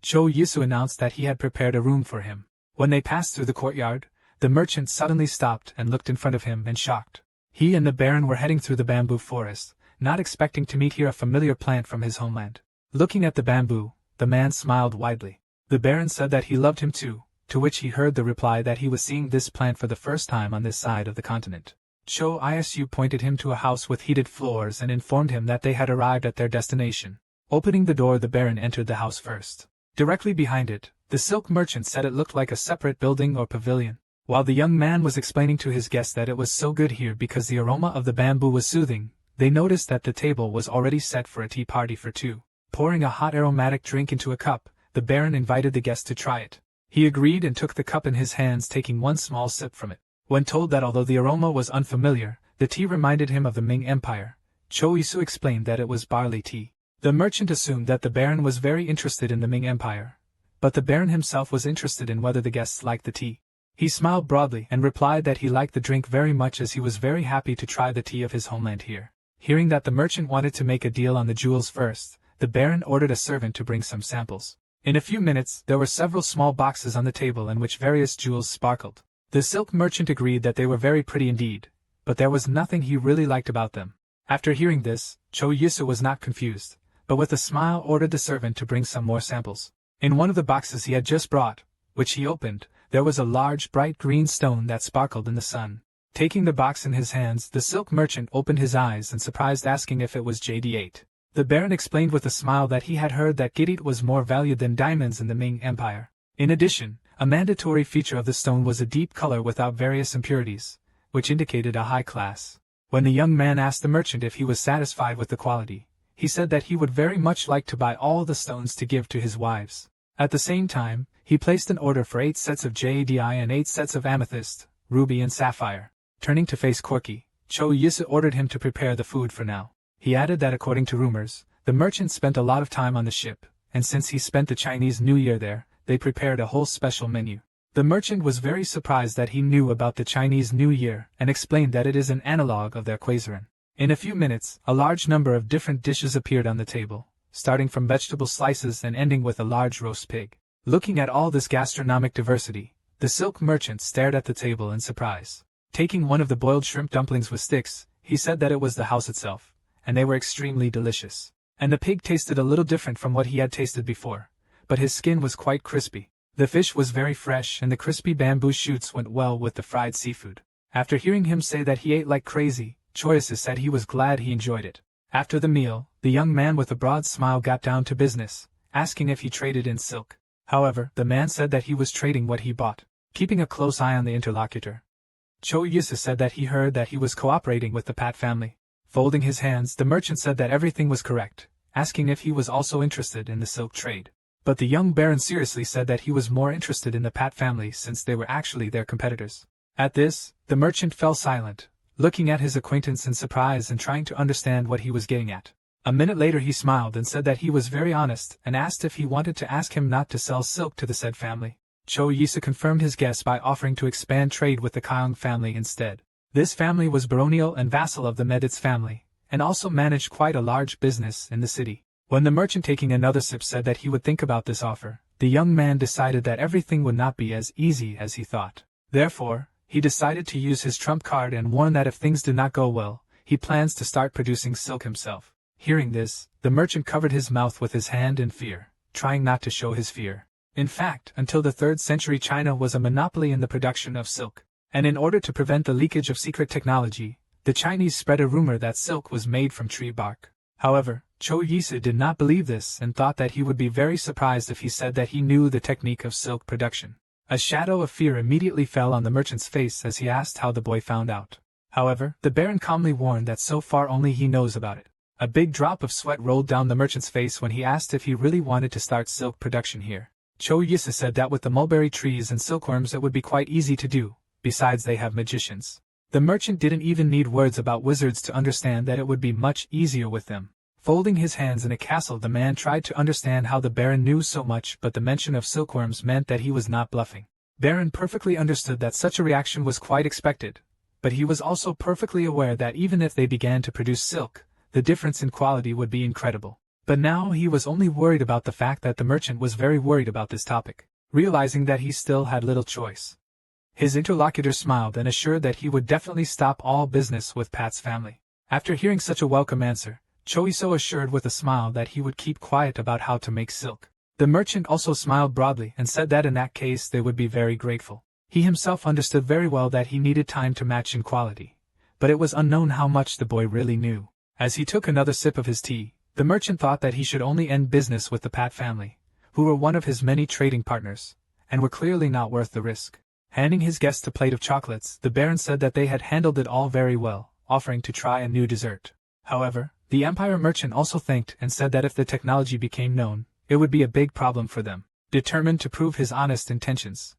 Cho Yisu announced that he had prepared a room for him. When they passed through the courtyard, the merchant suddenly stopped and looked in front of him in shock. He and the Baron were heading through the bamboo forest, not expecting to meet here a familiar plant from his homeland. Looking at the bamboo, the man smiled widely. The Baron said that he loved him too, to which he heard the reply that he was seeing this plant for the first time on this side of the continent. Cho Isu pointed him to a house with heated floors and informed him that they had arrived at their destination. Opening the door, the Baron entered the house first. Directly behind it, the silk merchant said it looked like a separate building or pavilion. While the young man was explaining to his guest that it was so good here because the aroma of the bamboo was soothing, they noticed that the table was already set for a tea party for 2. Pouring a hot aromatic drink into a cup, the Baron invited the guest to try it. He agreed and took the cup in his hands, taking one small sip from it. When told that although the aroma was unfamiliar, the tea reminded him of the Ming Empire, Cho Isu explained that it was barley tea. The merchant assumed that the Baron was very interested in the Ming Empire, but the Baron himself was interested in whether the guests liked the tea. He smiled broadly and replied that he liked the drink very much, as he was very happy to try the tea of his homeland here. Hearing that the merchant wanted to make a deal on the jewels first, the Baron ordered a servant to bring some samples. In a few minutes, there were several small boxes on the table in which various jewels sparkled. The silk merchant agreed that they were very pretty indeed, but there was nothing he really liked about them. After hearing this, Cho Yisu was not confused, but with a smile ordered the servant to bring some more samples. In one of the boxes he had just brought, which he opened, there was a large bright green stone that sparkled in the sun. Taking the box in his hands, the silk merchant opened his eyes in surprise, asking if it was jade. The Baron explained with a smile that he had heard that jade was more valued than diamonds in the Ming Empire. In addition, a mandatory feature of the stone was a deep color without various impurities, which indicated a high class. When the young man asked the merchant if he was satisfied with the quality, he said that he would very much like to buy all the stones to give to his wives. At the same time, he placed an order for 8 sets of jade and 8 sets of amethyst, ruby and sapphire. Turning to face Corky, Cho Yisu ordered him to prepare the food for now. He added that according to rumors, the merchant spent a lot of time on the ship, and since he spent the Chinese New Year there, they prepared a whole special menu. The merchant was very surprised that he knew about the Chinese New Year and explained that it is an analog of their Quazaran. In a few minutes, a large number of different dishes appeared on the table, starting from vegetable slices and ending with a large roast pig. Looking at all this gastronomic diversity, the silk merchant stared at the table in surprise. Taking one of the boiled shrimp dumplings with sticks, he said that it was the house itself, and they were extremely delicious. and the pig tasted a little different from what he had tasted before, but his skin was quite crispy. The fish was very fresh and the crispy bamboo shoots went well with the fried seafood. After hearing him say that he ate like crazy, Choice said he was glad he enjoyed it. After the meal, the young man with a broad smile got down to business, asking if he traded in silk. However, the man said that he was trading what he bought, keeping a close eye on the interlocutor. Choice said that he heard that he was cooperating with the Pat family. Folding his hands, the merchant said that everything was correct, asking if he was also interested in the silk trade. But the young baron seriously said that he was more interested in the Pat family since they were actually their competitors. At this, the merchant fell silent, looking at his acquaintance in surprise and trying to understand what he was getting at. A minute later he smiled and said that he was very honest and asked if he wanted to ask him not to sell silk to the said family. Choice confirmed his guess by offering to expand trade with the Kyong family instead. This family was baronial and vassal of the Meditz family, and also managed quite a large business in the city. When the merchant taking another sip said that he would think about this offer, the young man decided that everything would not be as easy as he thought. Therefore, he decided to use his trump card and warn that if things do not go well, he plans to start producing silk himself. Hearing this, the merchant covered his mouth with his hand in fear, trying not to show his fear. In fact, until the 3rd century China was a monopoly in the production of silk, and in order to prevent the leakage of secret technology, the Chinese spread a rumor that silk was made from tree bark. However, Choice did not believe this and thought that he would be very surprised if he said that he knew the technique of silk production. A shadow of fear immediately fell on the merchant's face as he asked how the boy found out. However, the baron calmly warned that so far only he knows about it. A big drop of sweat rolled down the merchant's face when he asked if he really wanted to start silk production here. Choice said that with the mulberry trees and silkworms it would be quite easy to do, besides they have magicians. The merchant didn't even need words about wizards to understand that it would be much easier with them. Folding his hands in a castle, the man tried to understand how the baron knew so much, but the mention of silkworms meant that he was not bluffing. Baron perfectly understood that such a reaction was quite expected, but he was also perfectly aware that even if they began to produce silk, the difference in quality would be incredible. But now he was only worried about the fact that the merchant was very worried about this topic, realizing that he still had little choice. His interlocutor smiled and assured that he would definitely stop all business with Pat's family. After hearing such a welcome answer, Choice assured with a smile that he would keep quiet about how to make silk. The merchant also smiled broadly and said that in that case they would be very grateful. He himself understood very well that he needed time to match in quality, but it was unknown how much the boy really knew. As he took another sip of his tea, the merchant thought that he should only end business with the Pat family, who were one of his many trading partners, and were clearly not worth the risk. Handing his guest a plate of chocolates, the baron said that they had handled it all very well, offering to try a new dessert. However, the Empire merchant also thanked and said that if the technology became known, it would be a big problem for them, determined to prove his honest intentions.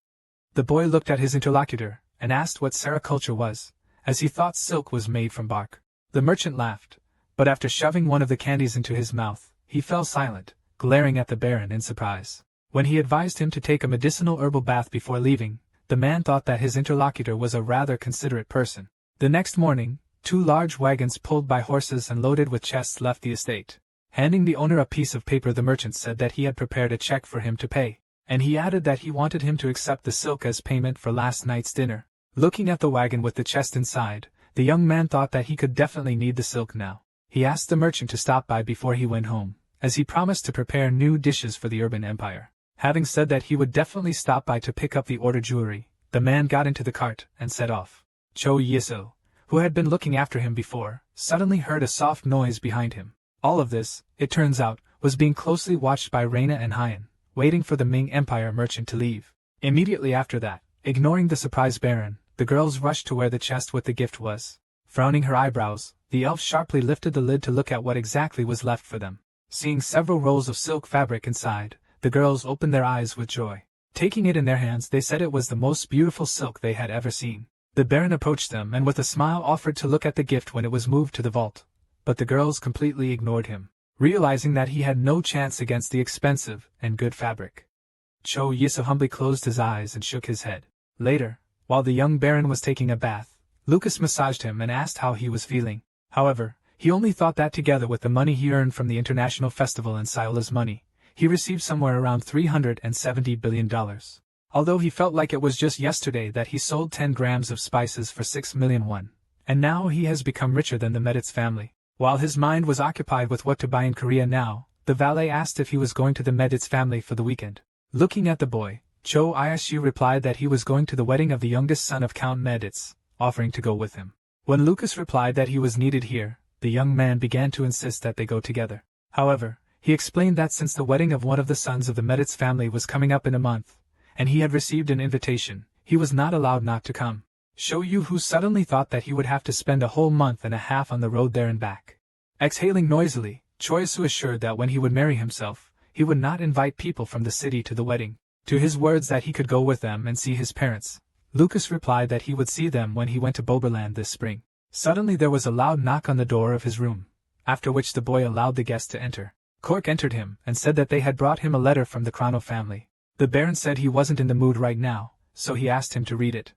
The boy looked at his interlocutor and asked what sericulture was, as he thought silk was made from bark. The merchant laughed, but after shoving one of the candies into his mouth, he fell silent, glaring at the baron in surprise. When he advised him to take a medicinal herbal bath before leaving, the man thought that his interlocutor was a rather considerate person. The next morning, 2 large wagons pulled by horses and loaded with chests left the estate. Handing the owner a piece of paper, the merchant said that he had prepared a check for him to pay, and he added that he wanted him to accept the silk as payment for last night's dinner. Looking at the wagon with the chest inside, the young man thought that he could definitely need the silk now. He asked the merchant to stop by before he went home, as he promised to prepare new dishes for the urban empire. Having said that he would definitely stop by to pick up the ordered jewelry, the man got into the cart and set off. Choice, who had been looking after him before, suddenly heard a soft noise behind him. All of this, it turns out, was being closely watched by Reina and Hyan, waiting for the Ming Empire merchant to leave. Immediately after that, ignoring the surprised baron, the girls rushed to where the chest with the gift was. Frowning her eyebrows, the elf sharply lifted the lid to look at what exactly was left for them. Seeing several rolls of silk fabric inside, the girls opened their eyes with joy. Taking it in their hands, they said it was the most beautiful silk they had ever seen. The baron approached them and with a smile offered to look at the gift when it was moved to the vault, but the girls completely ignored him, realizing that he had no chance against the expensive and good fabric. Choice humbly closed his eyes and shook his head. Later, while the young baron was taking a bath, Lucas massaged him and asked how he was feeling. However, he only thought that together with the money he earned from the international festival and Siola's money, he received somewhere around $370 billion. Although he felt like it was just yesterday that he sold 10 grams of spices for 6 million won, and now he has become richer than the Meditz family. While his mind was occupied with what to buy in Korea now, the valet asked if he was going to the Meditz family for the weekend. Looking at the boy, Cho Isu replied that he was going to the wedding of the youngest son of Count Meditz, offering to go with him. When Lucas replied that he was needed here, the young man began to insist that they go together. However, he explained that since the wedding of one of the sons of the Meditz family was coming up in a month, and he had received an invitation, he was not allowed not to come. Shou Yu, who suddenly thought that he would have to spend a whole month and a half on the road there and back. Exhaling noisily, Choisu assured that when he would marry himself, he would not invite people from the city to the wedding. To his words that he could go with them and see his parents, Lucas replied that he would see them when he went to Boberland this spring. Suddenly there was a loud knock on the door of his room, after which the boy allowed the guest to enter. Cork entered him and said that they had brought him a letter from the Chrono family. The Baron said he wasn't in the mood right now, so he asked him to read it.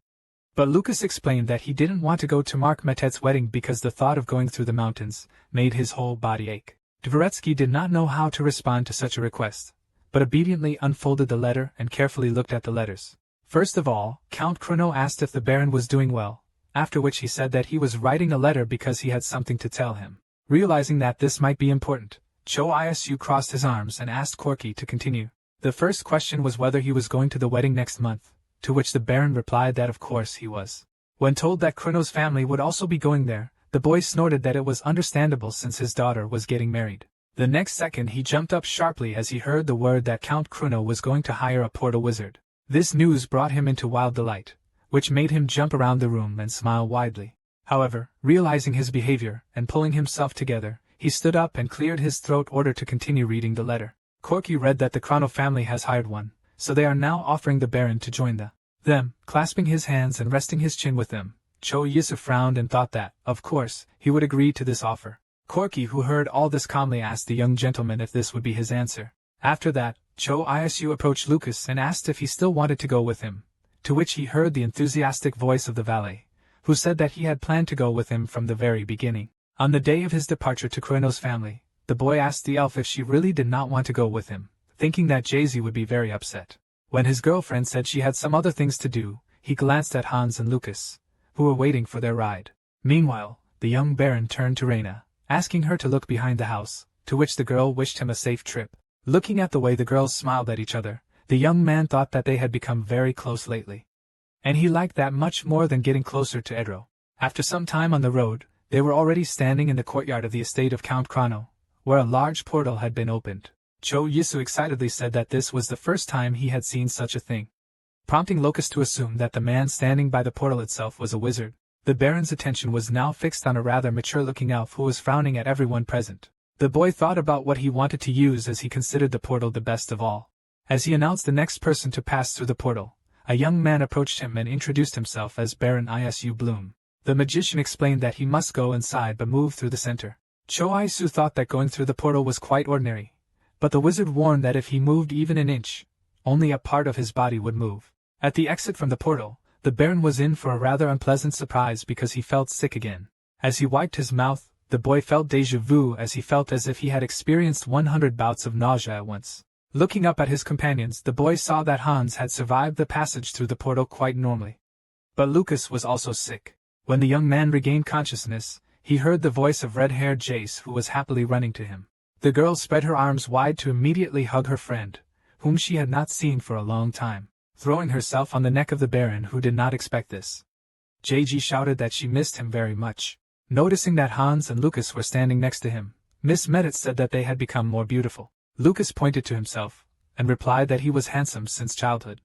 But Lucas explained that he didn't want to go to Mark Metet's wedding because the thought of going through the mountains made his whole body ache. Dvoretsky did not know how to respond to such a request, but obediently unfolded the letter and carefully looked at the letters. First of all, Count Chrono asked if the Baron was doing well, after which he said that he was writing a letter because he had something to tell him. Realizing that this might be important, Cho Isu crossed his arms and asked Corky to continue. The first question was whether he was going to the wedding next month, to which the Baron replied that of course he was. When told that Chrono's family would also be going there, the boy snorted that it was understandable since his daughter was getting married. The next second he jumped up sharply as he heard the word that Count Chrono was going to hire a portal wizard. This news brought him into wild delight, which made him jump around the room and smile widely. However, realizing his behavior and pulling himself together, he stood up and cleared his throat in order to continue reading the letter. Corky read that the Chrono family has hired one, so they are now offering the Baron to join them. Clasping his hands and resting his chin with them, Cho Yisu frowned and thought that, of course, he would agree to this offer. Corky, who heard all this calmly, asked the young gentleman if this would be his answer. After that, Cho Isu approached Lucas and asked if he still wanted to go with him, to which he heard the enthusiastic voice of the valet, who said that he had planned to go with him from the very beginning. On the day of his departure to Chrono's family, the boy asked the elf if she really did not want to go with him, thinking that Jay-Z would be very upset. When his girlfriend said she had some other things to do, he glanced at Hans and Lucas, who were waiting for their ride. Meanwhile, the young Baron turned to Reina, asking her to look behind the house, to which the girl wished him a safe trip. Looking at the way the girls smiled at each other, the young man thought that they had become very close lately. And he liked that much more than getting closer to Edro. After some time on the road, they were already standing in the courtyard of the estate of Count Chrono, where a large portal had been opened. Cho Yisu excitedly said that this was the first time he had seen such a thing, prompting Locust to assume that the man standing by the portal itself was a wizard. The Baron's attention was now fixed on a rather mature-looking elf who was frowning at everyone present. The boy thought about what he wanted to use as he considered the portal the best of all. As he announced the next person to pass through the portal, a young man approached him and introduced himself as Baron Isu Bloom. The magician explained that he must go inside but move through the center. Cho Isu thought that going through the portal was quite ordinary, but the wizard warned that if he moved even an inch, only a part of his body would move. At the exit from the portal, the Baron was in for a rather unpleasant surprise because he felt sick again. As he wiped his mouth, the boy felt déjà vu as he felt as if he had experienced 100 bouts of nausea at once. Looking up at his companions, the boy saw that Hans had survived the passage through the portal quite normally. But Lucas was also sick. When the young man regained consciousness, he heard the voice of red-haired Jace, who was happily running to him. The girl spread her arms wide to immediately hug her friend, whom she had not seen for a long time, throwing herself on the neck of the Baron, who did not expect this. JG shouted that she missed him very much. Noticing that Hans and Lucas were standing next to him, Miss Meditz said that they had become more beautiful. Lucas pointed to himself, and replied that he was handsome since childhood.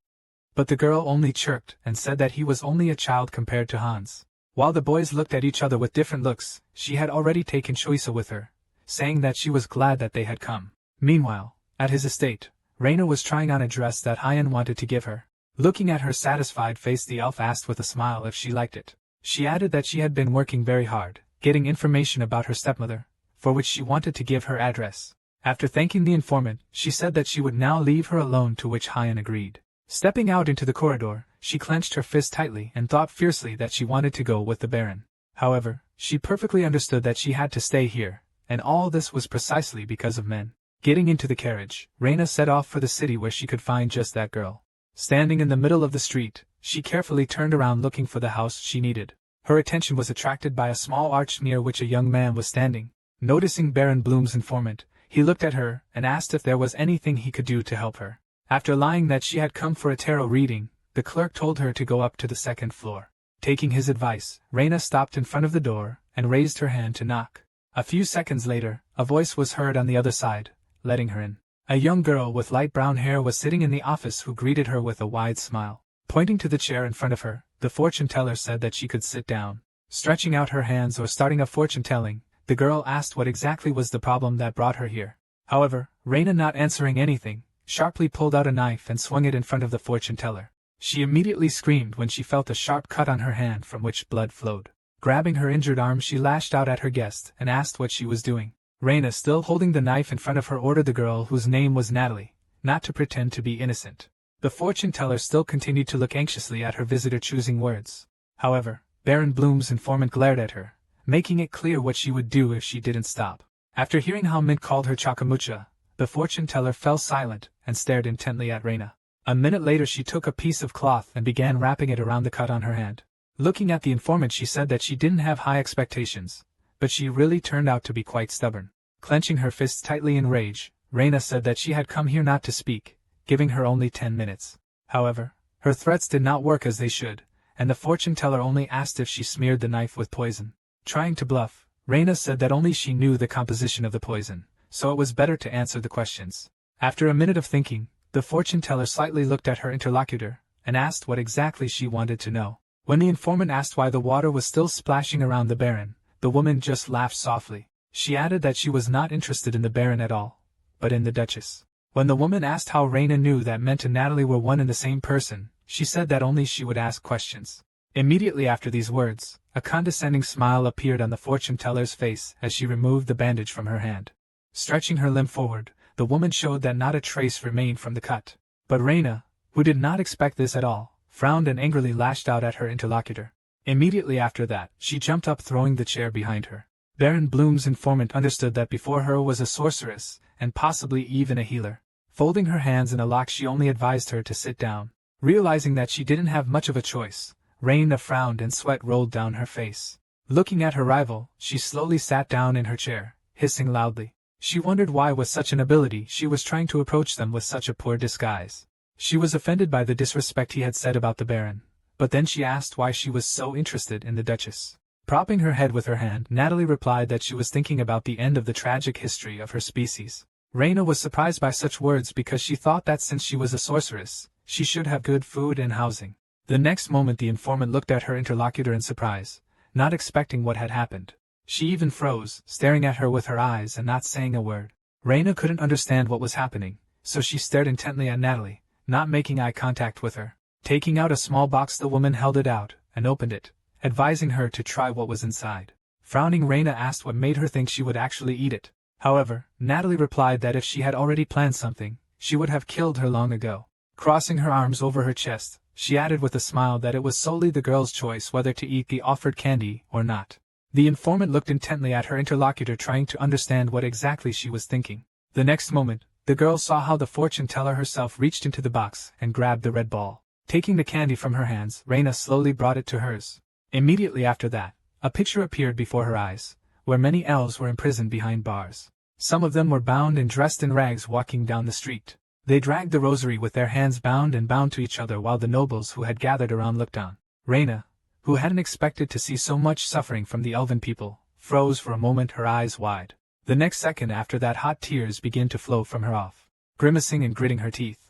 But the girl only chirped and said that he was only a child compared to Hans. While the boys looked at each other with different looks, she had already taken Choisa with her, saying that she was glad that they had come. Meanwhile, at his estate, Reina was trying on a dress that Hyan wanted to give her. Looking at her satisfied face, the elf asked with a smile if she liked it. She added that she had been working very hard, getting information about her stepmother, for which she wanted to give her address. After thanking the informant, she said that she would now leave her alone, to which Hyan agreed. Stepping out into the corridor, she clenched her fist tightly and thought fiercely that she wanted to go with the Baron. However, she perfectly understood that she had to stay here, and all this was precisely because of men. Getting into the carriage, Reina set off for the city where she could find just that girl. Standing in the middle of the street, she carefully turned around looking for the house she needed. Her attention was attracted by a small arch near which a young man was standing. Noticing Baron Bloom's informant, he looked at her and asked if there was anything he could do to help her. After lying that she had come for a tarot reading, the clerk told her to go up to the second floor. Taking his advice, Reina stopped in front of the door and raised her hand to knock. A few seconds later, a voice was heard on the other side, letting her in. A young girl with light brown hair was sitting in the office who greeted her with a wide smile. Pointing to the chair in front of her, the fortune teller said that she could sit down. Stretching out her hands or starting a fortune-telling, the girl asked what exactly was the problem that brought her here. However, Reina, not answering anything, sharply pulled out a knife and swung it in front of the fortune-teller. She immediately screamed when she felt a sharp cut on her hand from which blood flowed. Grabbing her injured arm, she lashed out at her guest and asked what she was doing. Reina, still holding the knife in front of her, ordered the girl, whose name was Natalie, not to pretend to be innocent. The fortune-teller still continued to look anxiously at her visitor, choosing words. However, Baron Bloom's informant glared at her, making it clear what she would do if she didn't stop. After hearing how Mint called her Chakamucha, the fortune-teller fell silent and stared intently at Reina. A minute later, she took a piece of cloth and began wrapping it around the cut on her hand. Looking at the informant, she said that she didn't have high expectations, but she really turned out to be quite stubborn. Clenching her fists tightly in rage, Reina said that she had come here not to speak, giving her only 10 minutes. However, her threats did not work as they should, and the fortune-teller only asked if she smeared the knife with poison. Trying to bluff, Reina said that only she knew the composition of the poison, so it was better to answer the questions. After a minute of thinking, the fortune-teller slightly looked at her interlocutor and asked what exactly she wanted to know. When the informant asked why the water was still splashing around the Baron, the woman just laughed softly. She added that she was not interested in the Baron at all, but in the Duchess. When the woman asked how Reina knew that Mint and Natalie were one and the same person, she said that only she would ask questions. Immediately after these words, a condescending smile appeared on the fortune-teller's face as she removed the bandage from her hand. Stretching her limb forward, the woman showed that not a trace remained from the cut. But Reina, who did not expect this at all, frowned and angrily lashed out at her interlocutor. Immediately after that, she jumped up, throwing the chair behind her. Baron Bloom's informant understood that before her was a sorceress, and possibly even a healer. Folding her hands in a lock, she only advised her to sit down. Realizing that she didn't have much of a choice, Reina frowned and sweat rolled down her face. Looking at her rival, she slowly sat down in her chair, hissing loudly. She wondered why, with such an ability, she was trying to approach them with such a poor disguise. She was offended by the disrespect he had said about the Baron, but then she asked why she was so interested in the Duchess. Propping her head with her hand, Natalie replied that she was thinking about the end of the tragic history of her species. Reina was surprised by such words because she thought that since she was a sorceress, she should have good food and housing. The next moment the informant looked at her interlocutor in surprise, not expecting what had happened. She even froze, staring at her with her eyes and not saying a word. Reina couldn't understand what was happening, so she stared intently at Natalie, not making eye contact with her. Taking out a small box, the woman held it out and opened it, advising her to try what was inside. Frowning, Reina asked what made her think she would actually eat it. However, Natalie replied that if she had already planned something, she would have killed her long ago. Crossing her arms over her chest, she added with a smile that it was solely the girl's choice whether to eat the offered candy or not. The informant looked intently at her interlocutor, trying to understand what exactly she was thinking. The next moment, the girl saw how the fortune-teller herself reached into the box and grabbed the red ball. Taking the candy from her hands, Reina slowly brought it to hers. Immediately after that, a picture appeared before her eyes, where many elves were imprisoned behind bars. Some of them were bound and dressed in rags, walking down the street. They dragged the rosary with their hands bound to each other, while the nobles who had gathered around looked on. Reina, who hadn't expected to see so much suffering from the elven people, froze for a moment, her eyes wide. The next second after that, hot tears began to flow from her off. Grimacing and gritting her teeth,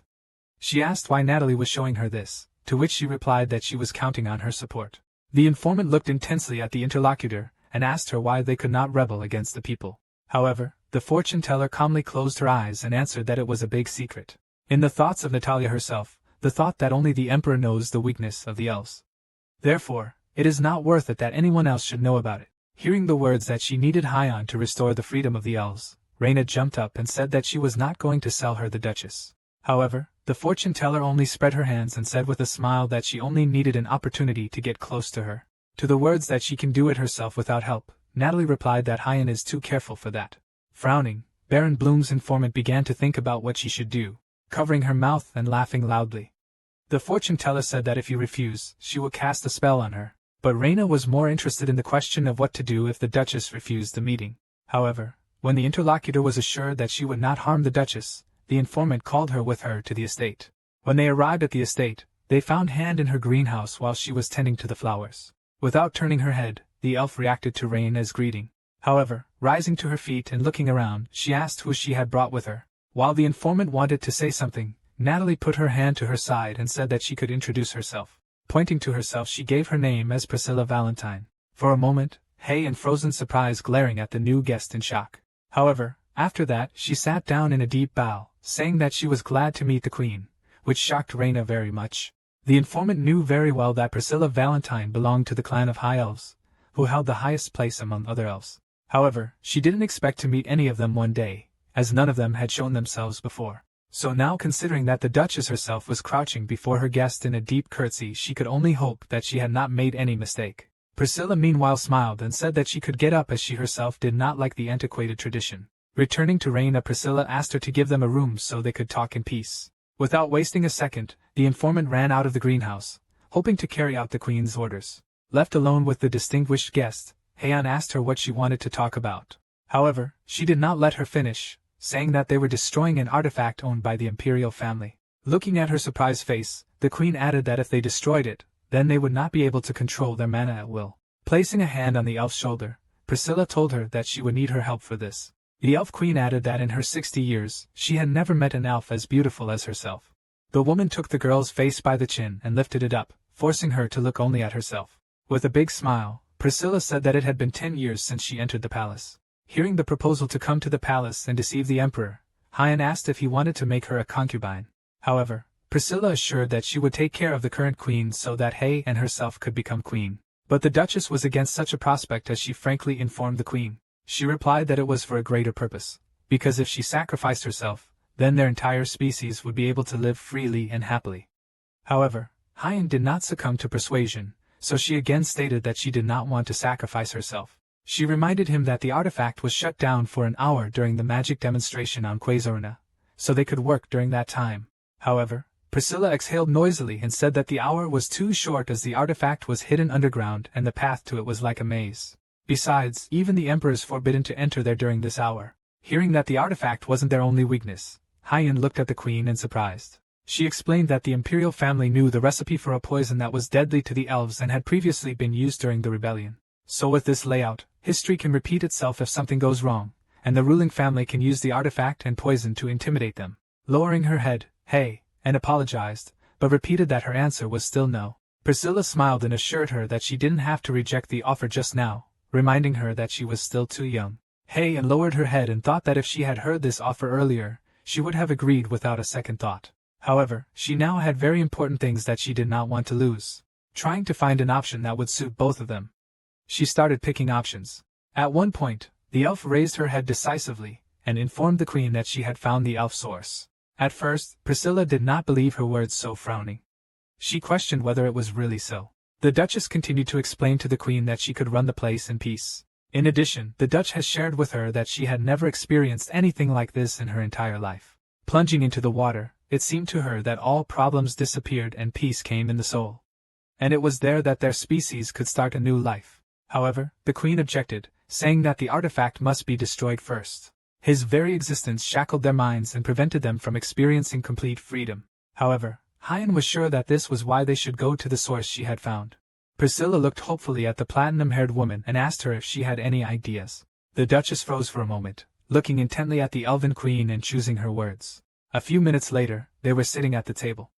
she asked why Natalie was showing her this, to which she replied that she was counting on her support. The informant looked intensely at the interlocutor and asked her why they could not rebel against the people. However, the fortune-teller calmly closed her eyes and answered that it was a big secret. In the thoughts of Natalia herself, the thought that only the Emperor knows the weakness of the elves. Therefore, it is not worth it that anyone else should know about it. Hearing the words that she needed Hyon to restore the freedom of the elves, Reina jumped up and said that she was not going to sell her the Duchess. However, the fortune-teller only spread her hands and said with a smile that she only needed an opportunity to get close to her. To the words that she can do it herself without help, Natalie replied that Hyon is too careful for that. Frowning, Baron Bloom's informant began to think about what she should do, covering her mouth and laughing loudly. The fortune-teller said that if you refuse, she will cast a spell on her. But Reina was more interested in the question of what to do if the Duchess refused the meeting. However, when the interlocutor was assured that she would not harm the Duchess, the informant called her with her to the estate. When they arrived at the estate, they found Hand in her greenhouse while she was tending to the flowers. Without turning her head, the elf reacted to Raina's greeting. However, rising to her feet and looking around, she asked who she had brought with her. While the informant wanted to say something, Natalie put her hand to her side and said that she could introduce herself. Pointing to herself, she gave her name as Priscilla Valentine. For a moment, Hay and frozen surprise glaring at the new guest in shock. However, after that, she sat down in a deep bow, saying that she was glad to meet the Queen, which shocked Raina very much. The informant knew very well that Priscilla Valentine belonged to the clan of High Elves, who held the highest place among other elves. However, she didn't expect to meet any of them one day, as none of them had shown themselves before. So now, considering that the Duchess herself was crouching before her guest in a deep curtsy, she could only hope that she had not made any mistake. Priscilla meanwhile smiled and said that she could get up, as she herself did not like the antiquated tradition. Returning to Raina, Priscilla asked her to give them a room so they could talk in peace. Without wasting a second, the informant ran out of the greenhouse, hoping to carry out the Queen's orders. Left alone with the distinguished guest, Heian asked her what she wanted to talk about. However, she did not let her finish, saying that they were destroying an artifact owned by the imperial family. Looking at her surprised face, the Queen added that if they destroyed it, then they would not be able to control their mana at will. Placing a hand on the elf's shoulder, Priscilla told her that she would need her help for this. The elf queen added that in her 60 years, she had never met an elf as beautiful as herself. The woman took the girl's face by the chin and lifted it up, forcing her to look only at herself. With a big smile, Priscilla said that it had been 10 years since she entered the palace. Hearing the proposal to come to the palace and deceive the emperor, Heian asked if he wanted to make her a concubine. However, Priscilla assured that she would take care of the current queen so that Hay and herself could become queen. But the Duchess was against such a prospect, as she frankly informed the Queen. She replied that it was for a greater purpose, because if she sacrificed herself, then their entire species would be able to live freely and happily. However, Heian did not succumb to persuasion, so she again stated that she did not want to sacrifice herself. She reminded him that the artifact was shut down for an hour during the magic demonstration on Quasarina, so they could work during that time. However, Priscilla exhaled noisily and said that the hour was too short, as the artifact was hidden underground and the path to it was like a maze. Besides, even the emperor is forbidden to enter there during this hour. Hearing that the artifact wasn't their only weakness, Heian looked at the Queen in surprise. She explained that the imperial family knew the recipe for a poison that was deadly to the elves and had previously been used during the rebellion. So with this layout, history can repeat itself if something goes wrong, and the ruling family can use the artifact and poison to intimidate them. Lowering her head, Hay, and apologized, but repeated that her answer was still no. Priscilla smiled and assured her that she didn't have to reject the offer just now, reminding her that she was still too young. Hay lowered her head and thought that if she had heard this offer earlier, she would have agreed without a second thought. However, she now had very important things that she did not want to lose. Trying to find an option that would suit both of them, she started picking options. At one point, the elf raised her head decisively and informed the Queen that she had found the elf source. At first, Priscilla did not believe her words, so frowning, she questioned whether it was really so. The Duchess continued to explain to the Queen that she could run the place in peace. In addition, the Dutch has shared with her that she had never experienced anything like this in her entire life. Plunging into the water, it seemed to her that all problems disappeared and peace came in the soul. And it was there that their species could start a new life. However, the Queen objected, saying that the artifact must be destroyed first. His very existence shackled their minds and prevented them from experiencing complete freedom. However, Heian was sure that this was why they should go to the source she had found. Priscilla looked hopefully at the platinum-haired woman and asked her if she had any ideas. The Duchess froze for a moment, looking intently at the Elven Queen and choosing her words. A few minutes later, they were sitting at the table.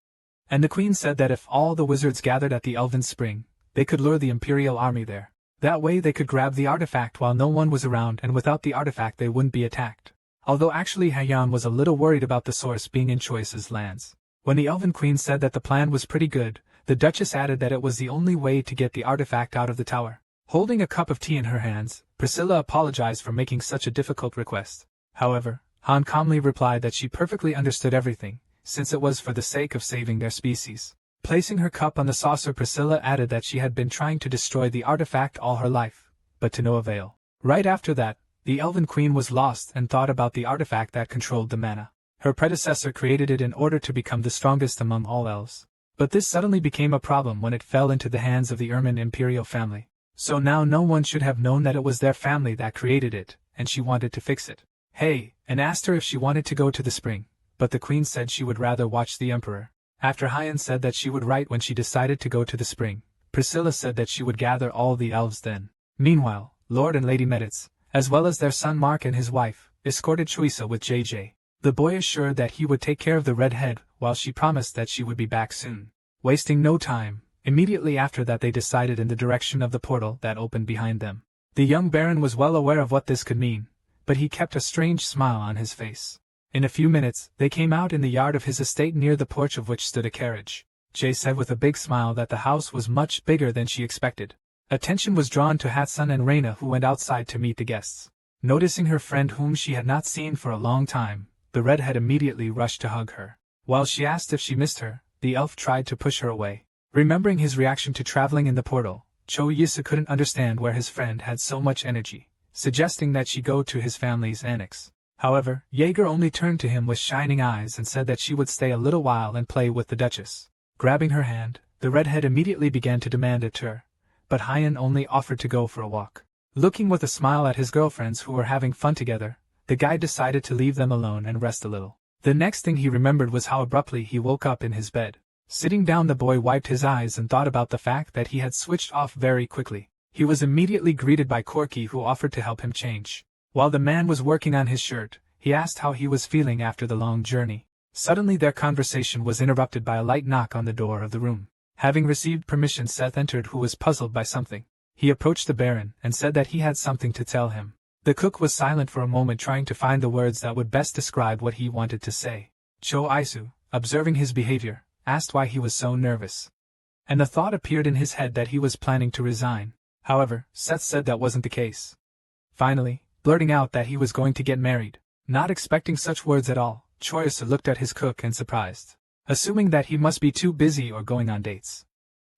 And the Queen said that if all the wizards gathered at the Elven Spring, they could lure the Imperial army there. That way they could grab the artifact while no one was around, and without the artifact they wouldn't be attacked. Although actually Heian was a little worried about the source being in Choice's lands. When the Elven Queen said that the plan was pretty good, the Duchess added that it was the only way to get the artifact out of the tower. Holding a cup of tea in her hands, Priscilla apologized for making such a difficult request. However, Han calmly replied that she perfectly understood everything, since it was for the sake of saving their species. Placing her cup on the saucer, Priscilla added that she had been trying to destroy the artifact all her life, but to no avail. Right after that, the Elven Queen was lost and thought about the artifact that controlled the mana. Her predecessor created it in order to become the strongest among all elves. But this suddenly became a problem when it fell into the hands of the Ermin imperial family. So now no one should have known that it was their family that created it, and she wanted to fix it. Hey, and asked her if she wanted to go to the spring, but the queen said she would rather watch the emperor. After Hyan said that she would write when she decided to go to the spring, Priscilla said that she would gather all the elves then. Meanwhile, Lord and Lady Meditz, as well as their son Mark and his wife, escorted Chuisa with JJ. The boy assured that he would take care of the redhead, while she promised that she would be back soon. Wasting no time, immediately after that they decided in the direction of the portal that opened behind them. The young baron was well aware of what this could mean, but he kept a strange smile on his face. In a few minutes, they came out in the yard of his estate near the porch of which stood a carriage. Jay said with a big smile that the house was much bigger than she expected. Attention was drawn to Hatsun and Reina, who went outside to meet the guests. Noticing her friend whom she had not seen for a long time, the redhead immediately rushed to hug her. While she asked if she missed her, the elf tried to push her away. Remembering his reaction to traveling in the portal, Cho Yisa couldn't understand where his friend had so much energy, suggesting that she go to his family's annex. However, Jaeger only turned to him with shining eyes and said that she would stay a little while and play with the Duchess. Grabbing her hand, the redhead immediately began to demand a tour, but Hyan only offered to go for a walk. Looking with a smile at his girlfriends who were having fun together, the guy decided to leave them alone and rest a little. The next thing he remembered was how abruptly he woke up in his bed. Sitting down, the boy wiped his eyes and thought about the fact that he had switched off very quickly. He was immediately greeted by Corky, who offered to help him change. While the man was working on his shirt, he asked how he was feeling after the long journey. Suddenly their conversation was interrupted by a light knock on the door of the room. Having received permission, Seth entered, who was puzzled by something. He approached the Baron and said that he had something to tell him. The cook was silent for a moment, trying to find the words that would best describe what he wanted to say. Cho Isu, observing his behavior, asked why he was so nervous. And the thought appeared in his head that he was planning to resign. However, Seth said that wasn't the case. Finally, blurting out that he was going to get married. Not expecting such words at all, Choyasa looked at his cook in surprise, assuming that he must be too busy or going on dates.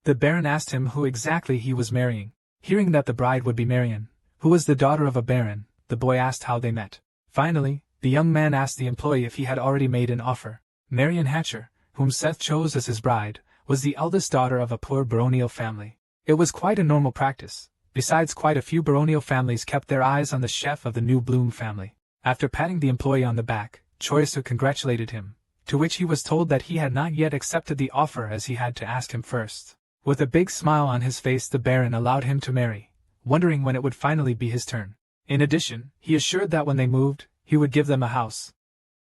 The Baron asked him who exactly he was marrying. Hearing that the bride would be Marion, who was the daughter of a baron, the boy asked how they met. Finally, the young man asked the employee if he had already made an offer. Marion Hatcher, whom Seth chose as his bride, was the eldest daughter of a poor baronial family. It was quite a normal practice. Besides, quite a few baronial families kept their eyes on the chef of the new Bloom family. After patting the employee on the back, Choisu congratulated him, to which he was told that he had not yet accepted the offer as he had to ask him first. With a big smile on his face, the Baron allowed him to marry, wondering when it would finally be his turn. In addition, he assured that when they moved, he would give them a house.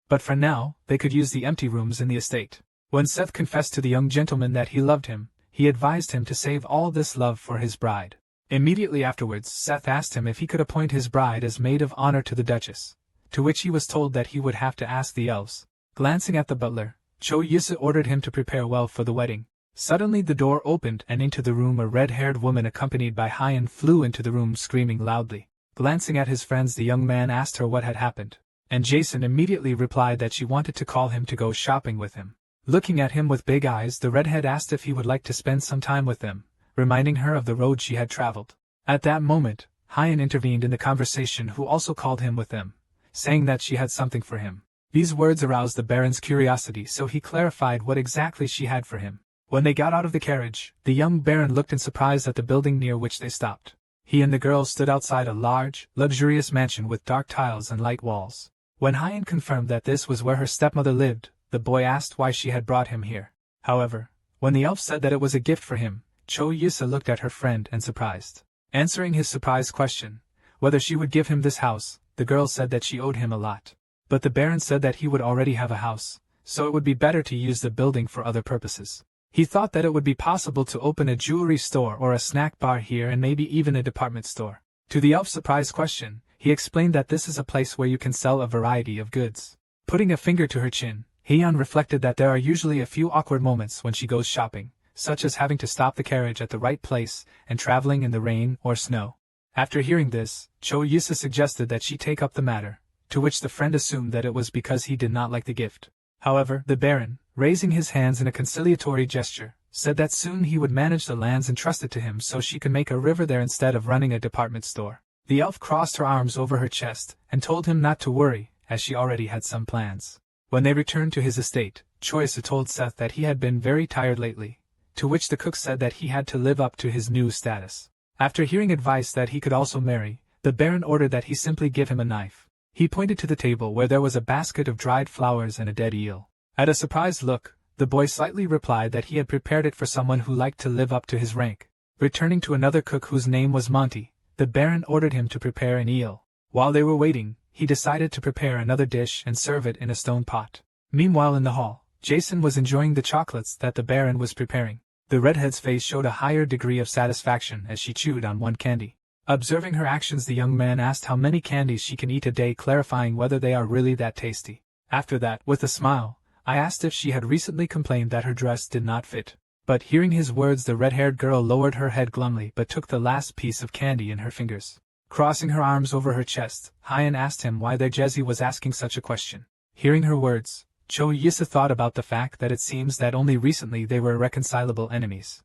But for now, they could use the empty rooms in the estate. When Seth confessed to the young gentleman that he loved him, he advised him to save all this love for his bride. Immediately afterwards, Seth asked him if he could appoint his bride as maid of honor to the Duchess, to which he was told that he would have to ask the elves. Glancing at the butler, Cho Yisa ordered him to prepare well for the wedding. Suddenly the door opened and into the room a red-haired woman accompanied by Hyan flew into the room screaming loudly. Glancing at his friends, the young man asked her what had happened, and Jason immediately replied that she wanted to call him to go shopping with him. Looking at him with big eyes, the redhead asked if he would like to spend some time with them, reminding her of the road she had traveled. At that moment, Hyan intervened in the conversation, who also called him with them, saying that she had something for him. These words aroused the Baron's curiosity, so he clarified what exactly she had for him. When they got out of the carriage, the young Baron looked in surprise at the building near which they stopped. He and the girl stood outside a large, luxurious mansion with dark tiles and light walls. When Hyan confirmed that this was where her stepmother lived, the boy asked why she had brought him here. However, when the elf said that it was a gift for him, Cho Yisa looked at her friend and surprised. Answering his surprise question, whether she would give him this house, the girl said that she owed him a lot. But the Baron said that he would already have a house, so it would be better to use the building for other purposes. He thought that it would be possible to open a jewelry store or a snack bar here, and maybe even a department store. To the elf's surprise question, he explained that this is a place where you can sell a variety of goods. Putting a finger to her chin, Hyan reflected that there are usually a few awkward moments when she goes shopping, such as having to stop the carriage at the right place and traveling in the rain or snow. After hearing this, Cho Yisa suggested that she take up the matter, to which the friend assumed that it was because he did not like the gift. However, the Baron, raising his hands in a conciliatory gesture, said that soon he would manage the lands entrusted to him so she could make a river there instead of running a department store. The elf crossed her arms over her chest and told him not to worry, as she already had some plans. When they returned to his estate, Choisu told Seth that he had been very tired lately, to which the cook said that he had to live up to his new status. After hearing advice that he could also marry, The Baron ordered that he simply give him a knife. He pointed to the table where there was a basket of dried flowers and a dead eel. At a surprised look, the boy slightly replied that he had prepared it for someone who liked to live up to his rank. Returning to another cook whose name was Monty, the Baron ordered him to prepare an eel. While they were waiting, he decided to prepare another dish and serve it in a stone pot. Meanwhile in the hall, Jason was enjoying the chocolates that the Baron was preparing. The redhead's face showed a higher degree of satisfaction as she chewed on one candy. Observing her actions, the young man asked how many candies she can eat a day, clarifying whether they are really that tasty. After that, with a smile, I asked if she had recently complained that her dress did not fit. But hearing his words, the red-haired girl lowered her head glumly but took the last piece of candy in her fingers. Crossing her arms over her chest, Hyan asked him why their Jezi was asking such a question. Hearing her words, Cho Yisa thought about the fact that it seems that only recently they were irreconcilable enemies.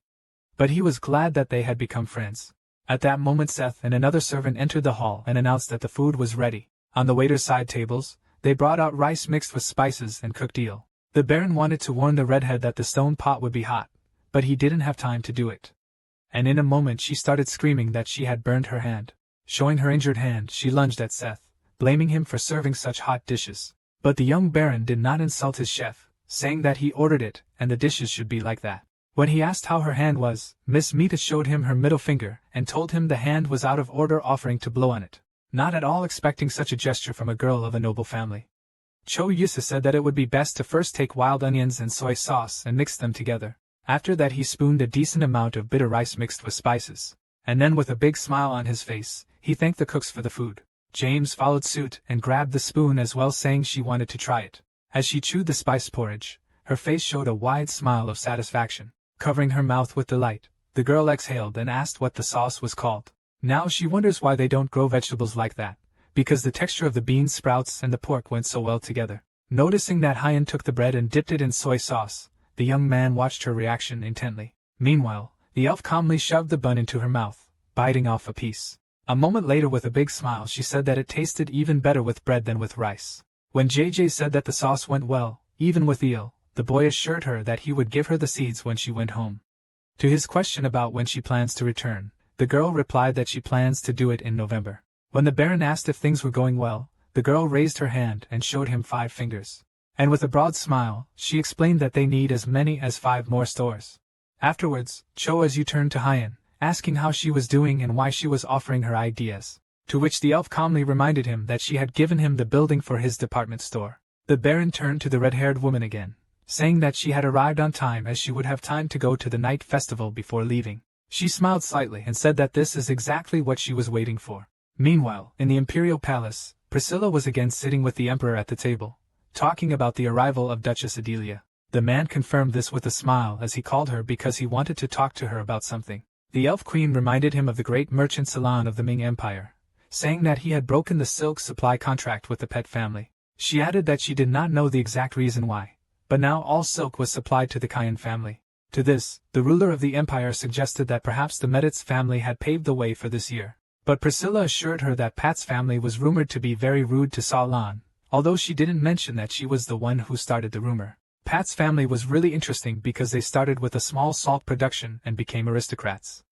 But he was glad that they had become friends. At that moment Seth and another servant entered the hall and announced that the food was ready. On the waiter's side tables, they brought out rice mixed with spices and cooked eel. The Baron wanted to warn the redhead that the stone pot would be hot, but he didn't have time to do it. And in a moment she started screaming that she had burned her hand. Showing her injured hand, she lunged at Seth, blaming him for serving such hot dishes. But the young Baron did not insult his chef, saying that he ordered it and the dishes should be like that. When he asked how her hand was, Miss Mita showed him her middle finger and told him the hand was out of order, offering to blow on it. Not at all expecting such a gesture from a girl of a noble family. Cho Yusa said that it would be best to first take wild onions and soy sauce and mix them together. After that he spooned a decent amount of bitter rice mixed with spices. And then with a big smile on his face, he thanked the cooks for the food. James followed suit and grabbed the spoon as well, saying she wanted to try it. As she chewed the spice porridge, her face showed a wide smile of satisfaction. Covering her mouth with delight, the girl exhaled and asked what the sauce was called. Now she wonders why they don't grow vegetables like that, because the texture of the bean sprouts and the pork went so well together. Noticing that Hyan took the bread and dipped it in soy sauce, the young man watched her reaction intently. Meanwhile, the elf calmly shoved the bun into her mouth, biting off a piece. A moment later, with a big smile, she said that it tasted even better with bread than with rice. When JJ said that the sauce went well, even with eel, the boy assured her that he would give her the seeds when she went home. To his question about when she plans to return, the girl replied that she plans to do it in November. When the Baron asked if things were going well, the girl raised her hand and showed him 5 fingers. And with a broad smile, she explained that they need as many as 5 more stores. Afterwards, Cho Azu turned to Hyan, asking how she was doing and why she was offering her ideas. To which the elf calmly reminded him that she had given him the building for his department store. The Baron turned to the red-haired woman again, saying that she had arrived on time as she would have time to go to the night festival before leaving. She smiled slightly and said that this is exactly what she was waiting for. Meanwhile, in the Imperial Palace, Priscilla was again sitting with the Emperor at the table, talking about the arrival of Duchess Adelia. The man confirmed this with a smile as he called her because he wanted to talk to her about something. The Elf Queen reminded him of the great merchant salon of the Ming Empire, saying that he had broken the silk supply contract with the Pet family. She added that she did not know the exact reason why, but now all silk was supplied to the Kayan family. To this, the ruler of the empire suggested that perhaps the Meditz family had paved the way for this year. But Priscilla assured her that Pat's family was rumored to be very rude to Salan, although she didn't mention that she was the one who started the rumor. Pat's family was really interesting because they started with a small salt production and became aristocrats.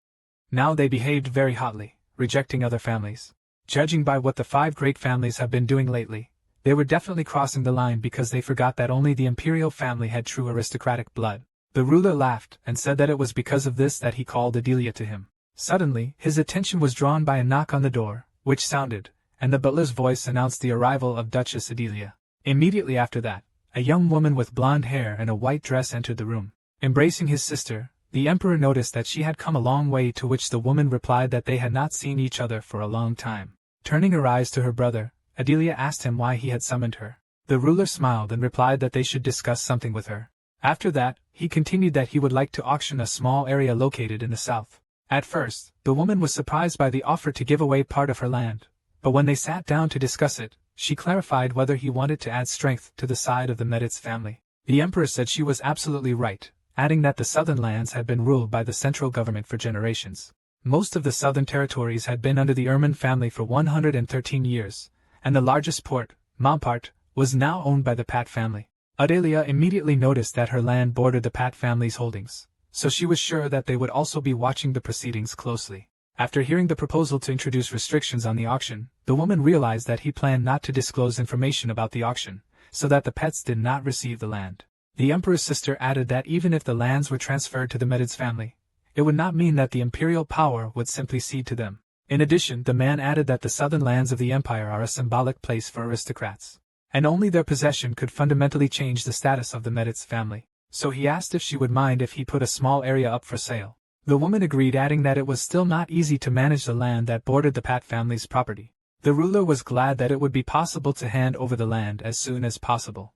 Now they behaved very hotly, rejecting other families. Judging by what the 5 great families have been doing lately, they were definitely crossing the line because they forgot that only the imperial family had true aristocratic blood. The ruler laughed and said that it was because of this that he called Adelia to him. Suddenly, his attention was drawn by a knock on the door, which sounded, and the butler's voice announced the arrival of Duchess Adelia. Immediately after that, a young woman with blonde hair and a white dress entered the room. Embracing his sister, the emperor noticed that she had come a long way, to which the woman replied that they had not seen each other for a long time. Turning her eyes to her brother, Adelia asked him why he had summoned her. The ruler smiled and replied that they should discuss something with her. After that, he continued that he would like to auction a small area located in the south. At first, the woman was surprised by the offer to give away part of her land, but when they sat down to discuss it, she clarified whether he wanted to add strength to the side of the Meditz family. The emperor said she was absolutely right, adding that the southern lands had been ruled by the central government for generations. Most of the southern territories had been under the Erman family for 113 years, and the largest port, Montpart, was now owned by the Pat family. Adelia immediately noticed that her land bordered the Pat family's holdings, so she was sure that they would also be watching the proceedings closely. After hearing the proposal to introduce restrictions on the auction, the woman realized that he planned not to disclose information about the auction, so that the pets did not receive the land. The emperor's sister added that even if the lands were transferred to the Medids family, it would not mean that the imperial power would simply cede to them. In addition, the man added that the southern lands of the empire are a symbolic place for aristocrats, and only their possession could fundamentally change the status of the Medids family. So he asked if she would mind if he put a small area up for sale. The woman agreed, adding that it was still not easy to manage the land that bordered the Pat family's property. The ruler was glad that it would be possible to hand over the land as soon as possible.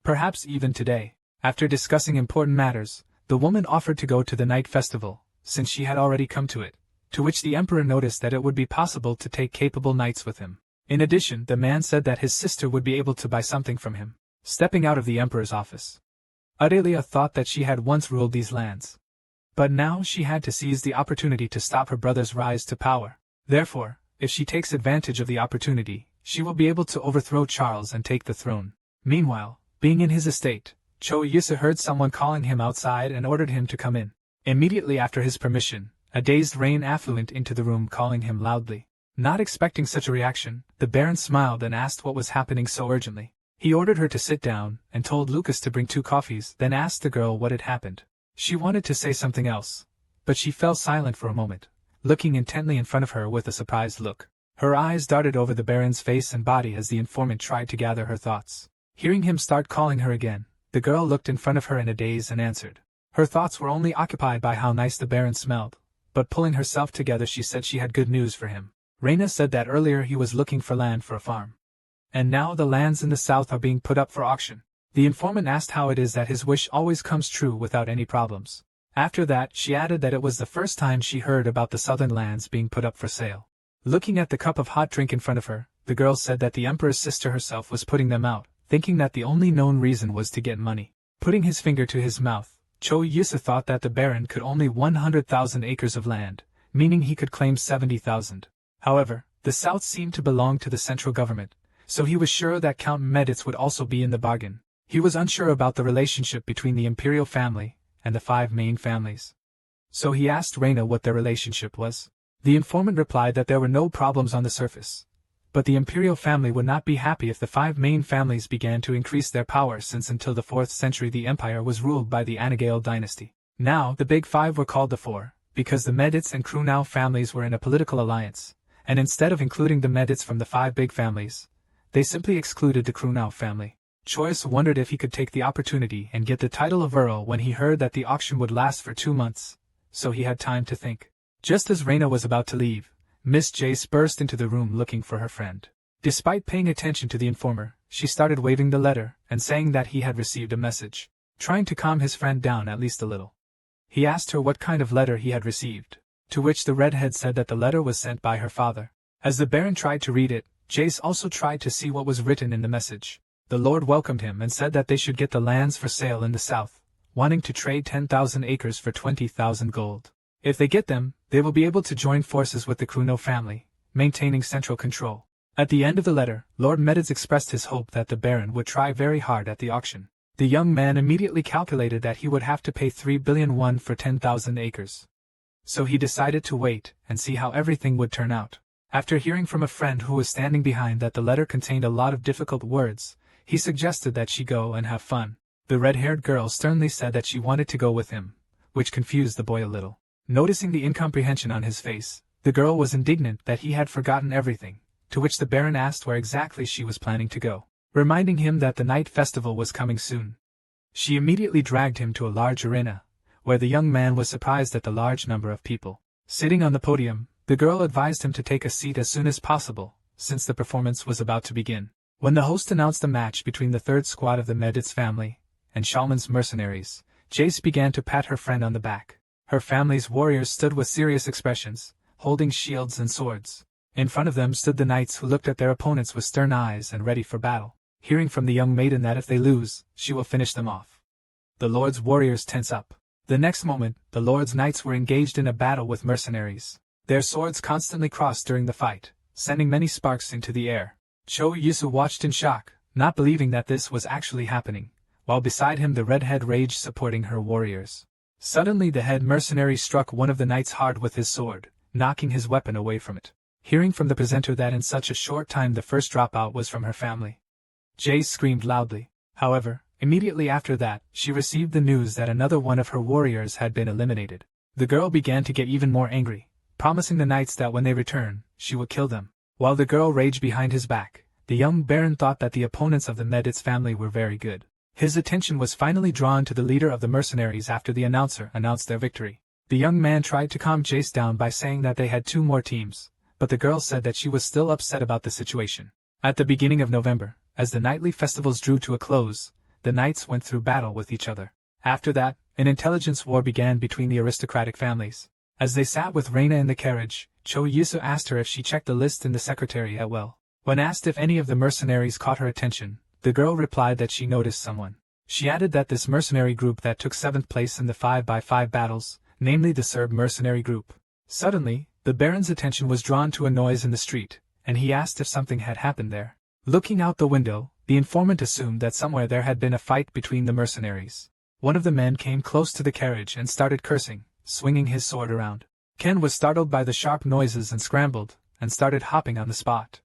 Perhaps even today. After discussing important matters, the woman offered to go to the night festival, since she had already come to it, to which the emperor noticed that it would be possible to take capable knights with him. In addition, the man said that his sister would be able to buy something from him. Stepping out of the emperor's office, Adelia thought that she had once ruled these lands. But now she had to seize the opportunity to stop her brother's rise to power. Therefore, if she takes advantage of the opportunity, she will be able to overthrow Charles and take the throne. Meanwhile, being in his estate, Cho Yusa heard someone calling him outside and ordered him to come in. Immediately after his permission, a dazed Rain affluent into the room calling him loudly. Not expecting such a reaction, the Baron smiled and asked what was happening so urgently. He ordered her to sit down and told Lucas to bring 2 coffees, then asked the girl what had happened. She wanted to say something else, but she fell silent for a moment, looking intently in front of her with a surprised look. Her eyes darted over the Baron's face and body as the informant tried to gather her thoughts. Hearing him start calling her again, the girl looked in front of her in a daze and answered. Her thoughts were only occupied by how nice the Baron smelled, but pulling herself together she said she had good news for him. Reina said that earlier he was looking for land for a farm, and now the lands in the south are being put up for auction. The informant asked how it is that his wish always comes true without any problems. After that, she added that it was the first time she heard about the southern lands being put up for sale. Looking at the cup of hot drink in front of her, the girl said that the emperor's sister herself was putting them out, thinking that the only known reason was to get money. Putting his finger to his mouth, Cho Yusa thought that the Baron could only 100,000 acres of land, meaning he could claim 70,000. However, the south seemed to belong to the central government, so he was sure that Count Meditz would also be in the bargain. He was unsure about the relationship between the imperial family and the 5 main families. So he asked Reina what their relationship was. The informant replied that there were no problems on the surface, but the imperial family would not be happy if the 5 main families began to increase their power, since until the 4th century the empire was ruled by the Anagail dynasty. Now, the Big 5 were called the 4, because the Meditz and Krunau families were in a political alliance, and instead of including the Meditz from the 5 big families, they simply excluded the Krunau family. Choice wondered if he could take the opportunity and get the title of Earl when he heard that the auction would last for 2 months, so he had time to think. Just as Reina was about to leave, Miss Jace burst into the room looking for her friend. Despite paying attention to the informer, she started waving the letter and saying that he had received a message, trying to calm his friend down at least a little. He asked her what kind of letter he had received, to which the redhead said that the letter was sent by her father. As the Baron tried to read it, Jace also tried to see what was written in the message. The Lord welcomed him and said that they should get the lands for sale in the south, wanting to trade 10,000 acres for 20,000 gold. If they get them, they will be able to join forces with the Krunau family, maintaining central control. At the end of the letter, Lord Meditz expressed his hope that the Baron would try very hard at the auction. The young man immediately calculated that he would have to pay 3 billion won for 10,000 acres. So he decided to wait and see how everything would turn out. After hearing from a friend who was standing behind that the letter contained a lot of difficult words, he suggested that she go and have fun. The red-haired girl sternly said that she wanted to go with him, which confused the boy a little. Noticing the incomprehension on his face, the girl was indignant that he had forgotten everything, to which the Baron asked where exactly she was planning to go, reminding him that the night festival was coming soon. She immediately dragged him to a large arena, where the young man was surprised at the large number of people. Sitting on the podium, the girl advised him to take a seat as soon as possible, since the performance was about to begin. When the host announced the match between the 3rd squad of the Meditz family and Shalman's mercenaries, Jace began to pat her friend on the back. Her family's warriors stood with serious expressions, holding shields and swords. In front of them stood the knights who looked at their opponents with stern eyes and ready for battle, hearing from the young maiden that if they lose, she will finish them off. The Lord's warriors tense up. The next moment, the Lord's knights were engaged in a battle with mercenaries. Their swords constantly crossed during the fight, sending many sparks into the air. Cho Yusu watched in shock, not believing that this was actually happening, while beside him the redhead raged supporting her warriors. Suddenly the head mercenary struck one of the knights hard with his sword, knocking his weapon away from it. Hearing from the presenter that in such a short time the first dropout was from her family, Jae screamed loudly. However, immediately after that, she received the news that another one of her warriors had been eliminated. The girl began to get even more angry, promising the knights that when they return, she would kill them. While the girl raged behind his back, the young baron thought that the opponents of the Medit's family were very good. His attention was finally drawn to the leader of the mercenaries after the announcer announced their victory. The young man tried to calm Jace down by saying that they had 2 more teams, but the girl said that she was still upset about the situation. At the beginning of November, as the nightly festivals drew to a close, the knights went through battle with each other. After that, an intelligence war began between the aristocratic families. As they sat with Reina in the carriage, Cho Yisu asked her if she checked the list in the secretariat well. When asked if any of the mercenaries caught her attention, the girl replied that she noticed someone. She added that this mercenary group that took 7th place in the 5x5 battles, namely the Serb mercenary group. Suddenly, the Baron's attention was drawn to a noise in the street, and he asked if something had happened there. Looking out the window, the informant assumed that somewhere there had been a fight between the mercenaries. One of the men came close to the carriage and started cursing, swinging his sword around. Ken was startled by the sharp noises and scrambled, and started hopping on the spot.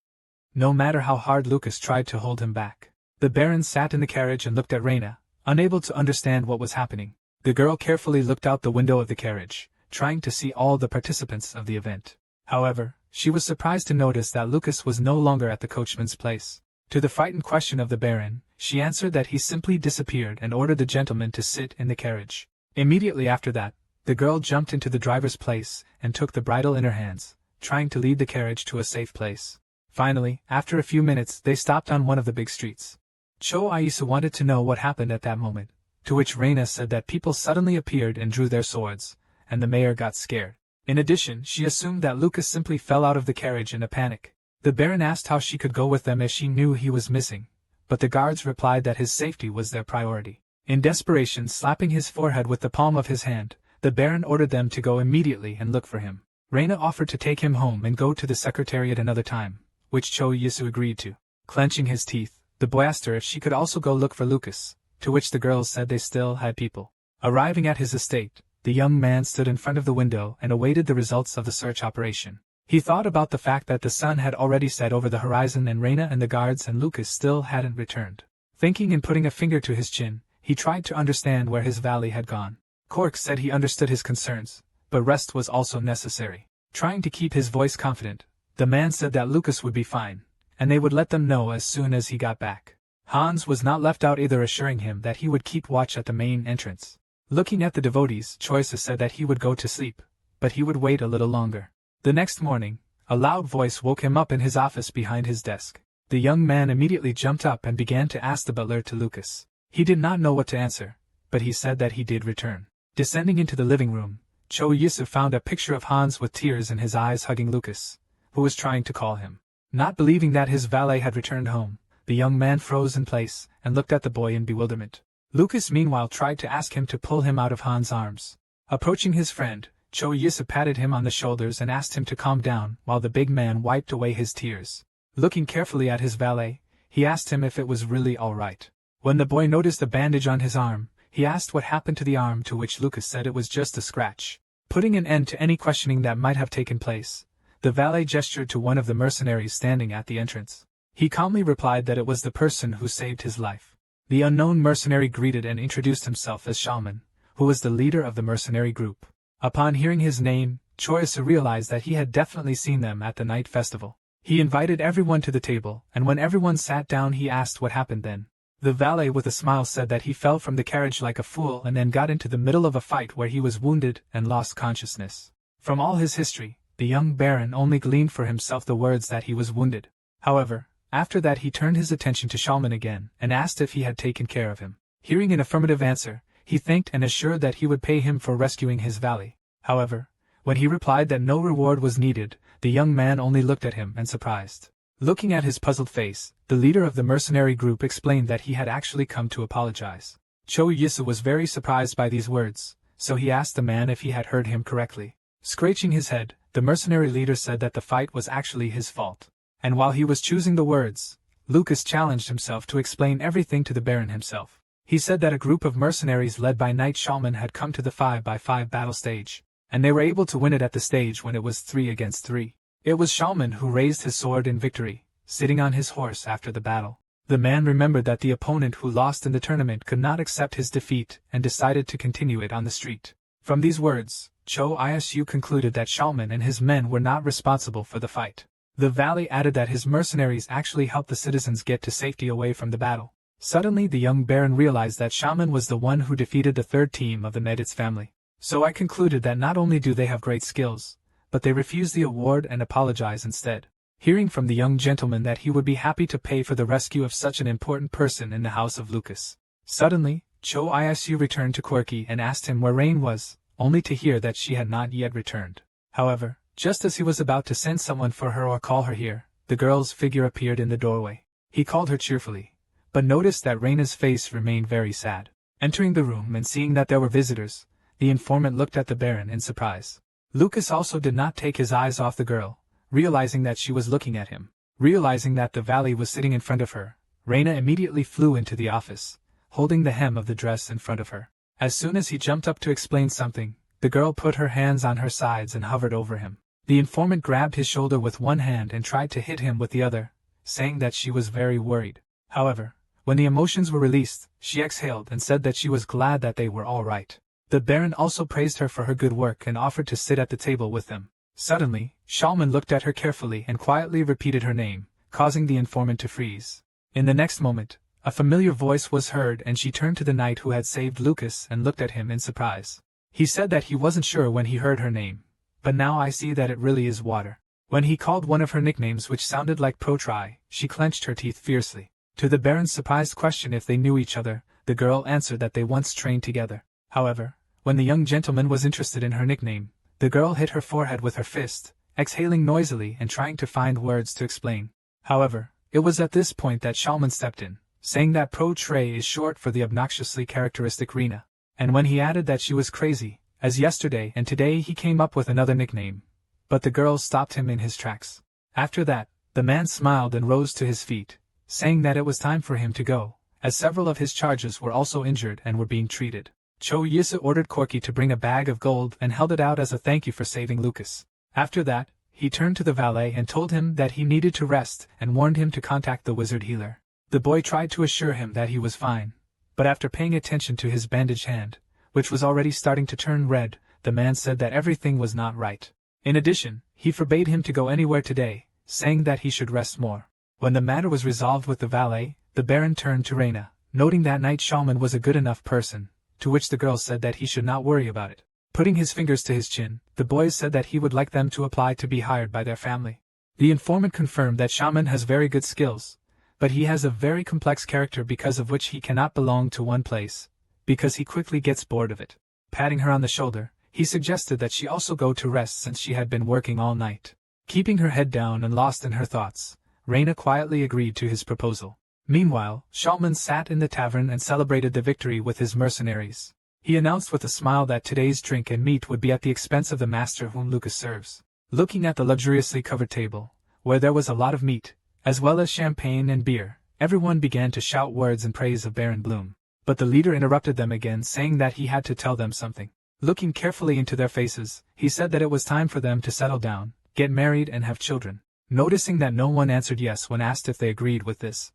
No matter how hard Lucas tried to hold him back. The Baron sat in the carriage and looked at Reina, unable to understand what was happening. The girl carefully looked out the window of the carriage, trying to see all the participants of the event. However, she was surprised to notice that Lucas was no longer at the coachman's place. To the frightened question of the Baron, she answered that he simply disappeared and ordered the gentleman to sit in the carriage. Immediately after that, the girl jumped into the driver's place and took the bridle in her hands, trying to lead the carriage to a safe place. Finally, after a few minutes, they stopped on one of the big streets. Cho Aisu wanted to know what happened at that moment, to which Reina said that people suddenly appeared and drew their swords, and the mayor got scared. In addition, she assumed that Lucas simply fell out of the carriage in a panic. The Baron asked how she could go with them as she knew he was missing, but the guards replied that his safety was their priority. In desperation, slapping his forehead with the palm of his hand, the Baron ordered them to go immediately and look for him. Reina offered to take him home and go to the secretariat another time, which Cho Yisu agreed to. Clenching his teeth, the boy asked her if she could also go look for Lucas, to which the girls said they still had people. Arriving at his estate, the young man stood in front of the window and awaited the results of the search operation. He thought about the fact that the sun had already set over the horizon and Reina and the guards and Lucas still hadn't returned. Thinking and putting a finger to his chin, he tried to understand where his valet had gone. Cork said he understood his concerns, but rest was also necessary. Trying to keep his voice confident, the man said that Lucas would be fine, and they would let them know as soon as he got back. Hans was not left out either, assuring him that he would keep watch at the main entrance. Looking at the devotees, Choice said that he would go to sleep, but he would wait a little longer. The next morning, a loud voice woke him up in his office behind his desk. The young man immediately jumped up and began to ask the butler to Lucas. He did not know what to answer, but he said that he did return. Descending into the living room, Cho Yisu found a picture of Hans with tears in his eyes hugging Lucas, who was trying to call him. Not believing that his valet had returned home, the young man froze in place and looked at the boy in bewilderment. Lucas meanwhile tried to ask him to pull him out of Hans' arms. Approaching his friend, Cho Yisu patted him on the shoulders and asked him to calm down while the big man wiped away his tears. Looking carefully at his valet, he asked him if it was really all right. When the boy noticed a bandage on his arm, he asked what happened to the arm, to which Lucas said it was just a scratch. Putting an end to any questioning that might have taken place, the valet gestured to one of the mercenaries standing at the entrance. He calmly replied that it was the person who saved his life. The unknown mercenary greeted and introduced himself as Shaman, who was the leader of the mercenary group. Upon hearing his name, Choice realized that he had definitely seen them at the night festival. He invited everyone to the table, and when everyone sat down he asked what happened then. The valet with a smile said that he fell from the carriage like a fool and then got into the middle of a fight where he was wounded and lost consciousness. From all his history, the young baron only gleaned for himself the words that he was wounded. However, after that he turned his attention to Shaman again and asked if he had taken care of him. Hearing an affirmative answer, he thanked and assured that he would pay him for rescuing his valet. However, when he replied that no reward was needed, the young man only looked at him and surprised. Looking at his puzzled face, the leader of the mercenary group explained that he had actually come to apologize. Cho Yisu was very surprised by these words, so he asked the man if he had heard him correctly. Scratching his head, the mercenary leader said that the fight was actually his fault. And while he was choosing the words, Lucas challenged himself to explain everything to the Baron himself. He said that a group of mercenaries led by Knight Shaman had come to the 5x5 battle stage, and they were able to win it at the stage when it was 3 against 3. It was Shaman who raised his sword in victory, sitting on his horse after the battle. The man remembered that the opponent who lost in the tournament could not accept his defeat and decided to continue it on the street. From these words, Cho Isu concluded that Shaman and his men were not responsible for the fight. The valet added that his mercenaries actually helped the citizens get to safety away from the battle. Suddenly the young baron realized that Shaman was the one who defeated the third team of the Meditz family. So I concluded that not only do they have great skills, but they refuse the award and apologize instead. Hearing from the young gentleman that he would be happy to pay for the rescue of such an important person in the house of Lucas. Suddenly, Cho Isu returned to Quirky and asked him where Rain was, only to hear that she had not yet returned. However, just as he was about to send someone for her or call her here, the girl's figure appeared in the doorway. He called her cheerfully, but noticed that Raina's face remained very sad. Entering the room and seeing that there were visitors, the informant looked at the Baron in surprise. Lucas also did not take his eyes off the girl, realizing that she was looking at him. Realizing that the valet was sitting in front of her, Raina immediately flew into the office, holding the hem of the dress in front of her. As soon as he jumped up to explain something, the girl put her hands on her sides and hovered over him. The informant grabbed his shoulder with one hand and tried to hit him with the other, saying that she was very worried. However, when the emotions were released, she exhaled and said that she was glad that they were all right. The Baron also praised her for her good work and offered to sit at the table with them. Suddenly, Shaman looked at her carefully and quietly repeated her name, causing the informant to freeze. In the next moment, a familiar voice was heard and she turned to the knight who had saved Lucas and looked at him in surprise. He said that he wasn't sure when he heard her name, but now I see that it really is Water. When he called one of her nicknames which sounded like Protri, she clenched her teeth fiercely. To the Baron's surprised question if they knew each other, the girl answered that they once trained together. However, when the young gentleman was interested in her nickname, the girl hit her forehead with her fist, exhaling noisily and trying to find words to explain. However, it was at this point that Shaman stepped in, saying that Pro-Tray is short for the obnoxiously characteristic Rena. And when he added that she was crazy, as yesterday and today he came up with another nickname. But the girl stopped him in his tracks. After that, the man smiled and rose to his feet, saying that it was time for him to go, as several of his charges were also injured and were being treated. Cho Yisa ordered Corky to bring a bag of gold and held it out as a thank you for saving Lucas. After that, he turned to the valet and told him that he needed to rest and warned him to contact the wizard healer. The boy tried to assure him that he was fine, but after paying attention to his bandaged hand, which was already starting to turn red, the man said that everything was not right. In addition, he forbade him to go anywhere today, saying that he should rest more. When the matter was resolved with the valet, the Baron turned to Reina, noting that Knight Shaman was a good enough person, to which the girl said that he should not worry about it. Putting his fingers to his chin, the boy said that he would like them to apply to be hired by their family. The informant confirmed that Shaman has very good skills, but he has a very complex character because of which he cannot belong to one place, because he quickly gets bored of it. Patting her on the shoulder, he suggested that she also go to rest since she had been working all night. Keeping her head down and lost in her thoughts, Reina quietly agreed to his proposal. Meanwhile, Shaman sat in the tavern and celebrated the victory with his mercenaries. He announced with a smile that today's drink and meat would be at the expense of the master whom Lucas serves. Looking at the luxuriously covered table, where there was a lot of meat, as well as champagne and beer, everyone began to shout words in praise of Baron Bloom. But the leader interrupted them again, saying that he had to tell them something. Looking carefully into their faces, he said that it was time for them to settle down, get married and have children. Noticing that no one answered yes when asked if they agreed with this,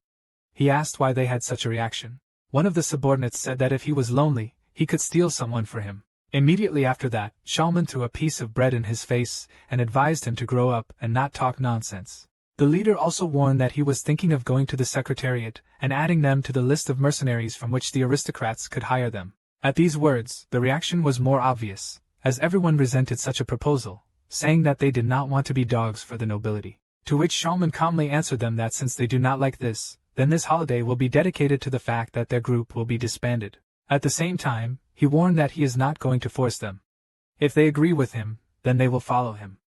he asked why they had such a reaction. One of the subordinates said that if he was lonely, he could steal someone for him. Immediately after that, Shaman threw a piece of bread in his face and advised him to grow up and not talk nonsense. The leader also warned that he was thinking of going to the secretariat and adding them to the list of mercenaries from which the aristocrats could hire them. At these words, the reaction was more obvious, as everyone resented such a proposal, saying that they did not want to be dogs for the nobility. To which Shaman calmly answered them that since they do not like this, then this holiday will be dedicated to the fact that their group will be disbanded. At the same time, he warned that he is not going to force them. If they agree with him, then they will follow him.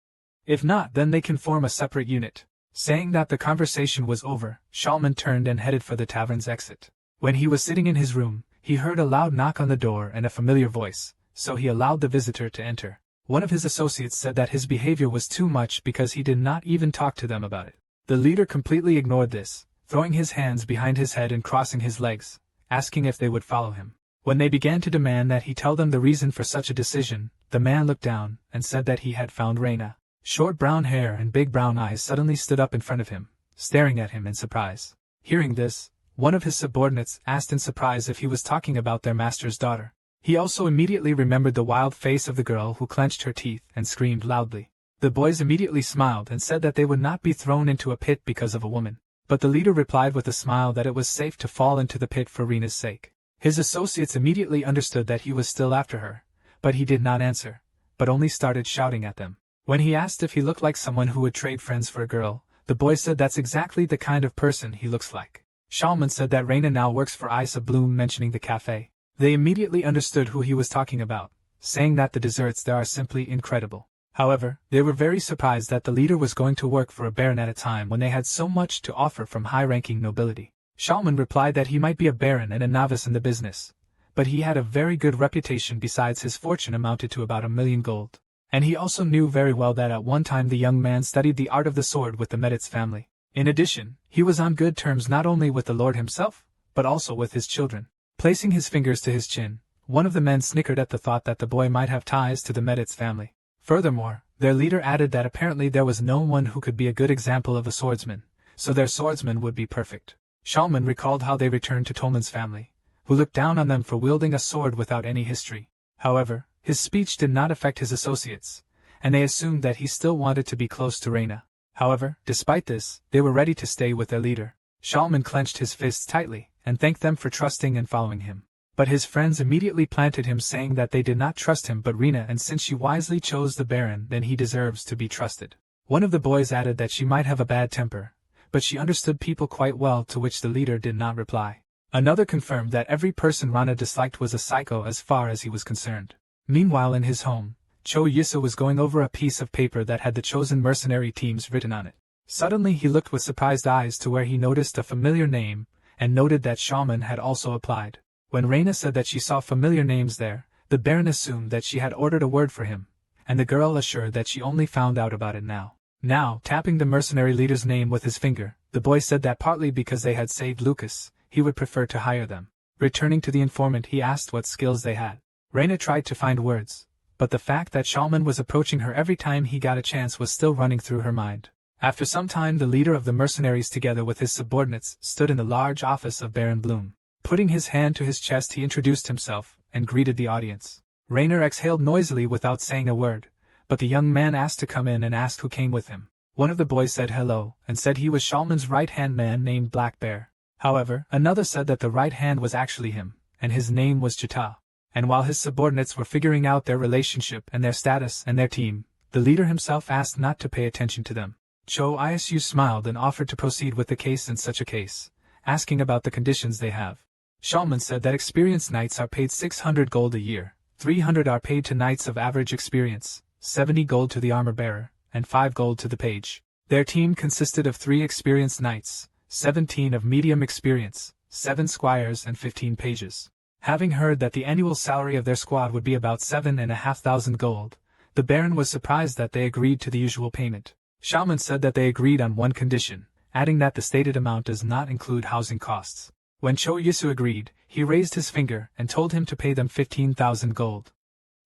If not, then they can form a separate unit. Saying that the conversation was over, Shaman turned and headed for the tavern's exit. When he was sitting in his room, he heard a loud knock on the door and a familiar voice, so he allowed the visitor to enter. One of his associates said that his behavior was too much because he did not even talk to them about it. The leader completely ignored this, throwing his hands behind his head and crossing his legs, asking if they would follow him. When they began to demand that he tell them the reason for such a decision, the man looked down and said that he had found Reina. Short brown hair and big brown eyes suddenly stood up in front of him, staring at him in surprise. Hearing this, one of his subordinates asked in surprise if he was talking about their master's daughter. He also immediately remembered the wild face of the girl who clenched her teeth and screamed loudly. The boys immediately smiled and said that they would not be thrown into a pit because of a woman. But the leader replied with a smile that it was safe to fall into the pit for Reina's sake. His associates immediately understood that he was still after her, but he did not answer, but only started shouting at them. When he asked if he looked like someone who would trade friends for a girl, the boy said that's exactly the kind of person he looks like. Shalman said that Reina now works for Isa Bloom, mentioning the cafe. They immediately understood who he was talking about, saying that the desserts there are simply incredible. However, they were very surprised that the leader was going to work for a baron at a time when they had so much to offer from high-ranking nobility. Shalman replied that he might be a baron and a novice in the business, but he had a very good reputation besides his fortune amounted to about 1,000,000 gold. And he also knew very well that at one time the young man studied the art of the sword with the Meditz family. In addition, he was on good terms not only with the lord himself, but also with his children. Placing his fingers to his chin, one of the men snickered at the thought that the boy might have ties to the Meditz family. Furthermore, their leader added that apparently there was no one who could be a good example of a swordsman, so their swordsman would be perfect. Shalman recalled how they returned to Tolman's family, who looked down on them for wielding a sword without any history. However, his speech did not affect his associates, and they assumed that he still wanted to be close to Reina. However, despite this, they were ready to stay with their leader. Shalman clenched his fists tightly, and thanked them for trusting and following him. But his friends immediately planted him, saying that they did not trust him but Reina, and since she wisely chose the Baron, then he deserves to be trusted. One of the boys added that she might have a bad temper, but she understood people quite well, to which the leader did not reply. Another confirmed that every person Rana disliked was a psycho as far as he was concerned. Meanwhile, in his home, Cho Yisu was going over a piece of paper that had the chosen mercenary teams written on it. Suddenly he looked with surprised eyes to where he noticed a familiar name, and noted that Shaman had also applied. When Reina said that she saw familiar names there, the Baron assumed that she had ordered a word for him, and the girl assured that she only found out about it now. Now, tapping the mercenary leader's name with his finger, the boy said that partly because they had saved Lucas, he would prefer to hire them. Returning to the informant, he asked what skills they had. Reina tried to find words, but the fact that Shalman was approaching her every time he got a chance was still running through her mind. After some time, the leader of the mercenaries together with his subordinates stood in the large office of Baron Bloom. Putting his hand to his chest, he introduced himself and greeted the audience. Rainer exhaled noisily without saying a word, but the young man asked to come in and asked who came with him. One of the boys said hello and said he was Shalman's right-hand man named Black Bear. However, another said that the right hand was actually him, and his name was Chita. And while his subordinates were figuring out their relationship and their status and their team, the leader himself asked not to pay attention to them. Cho Isu smiled and offered to proceed with the case in such a case, asking about the conditions they have. Shalman said that experienced knights are paid 600 gold a year, 300 are paid to knights of average experience, 70 gold to the armor bearer, and 5 gold to the page. Their team consisted of 3 experienced knights, 17 of medium experience, 7 squires and 15 pages. Having heard that the annual salary of their squad would be about 7,500 gold, the Baron was surprised that they agreed to the usual payment. Shalman said that they agreed on one condition, adding that the stated amount does not include housing costs. When Cho Yisu agreed, he raised his finger and told him to pay them 15,000 gold.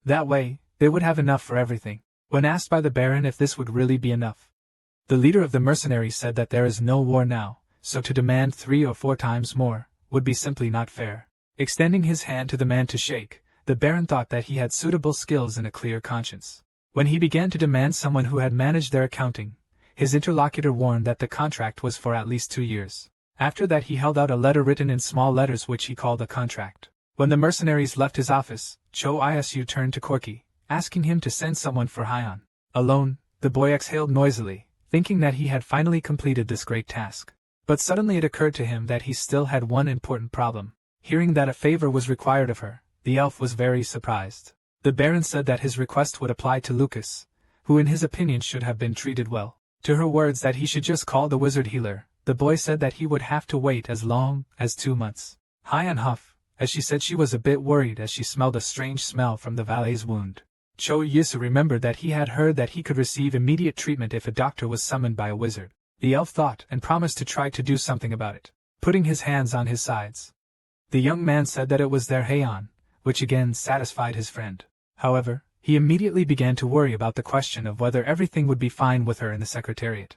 That way, they would have enough for everything. When asked by the Baron if this would really be enough, the leader of the mercenaries said that there is no war now, so to demand 3 or 4 times more would be simply not fair. Extending his hand to the man to shake, the Baron thought that he had suitable skills and a clear conscience. When he began to demand someone who had managed their accounting, his interlocutor warned that the contract was for at least 2 years. After that, he held out a letter written in small letters which he called a contract. When the mercenaries left his office, Cho Isu turned to Corky, asking him to send someone for Hyon. Alone, the boy exhaled noisily, thinking that he had finally completed this great task. But suddenly it occurred to him that he still had one important problem. Hearing that a favor was required of her, the elf was very surprised. The Baron said that his request would apply to Lucas, who in his opinion should have been treated well. To her words that he should just call the wizard healer, the boy said that he would have to wait as long as 2 months. Hyon huffed, as she said she was a bit worried as she smelled a strange smell from the valet's wound. Cho Yisu remembered that he had heard that he could receive immediate treatment if a doctor was summoned by a wizard. The elf thought and promised to try to do something about it, putting his hands on his sides. The young man said that it was their Heian, which again satisfied his friend. However, he immediately began to worry about the question of whether everything would be fine with her in the secretariat,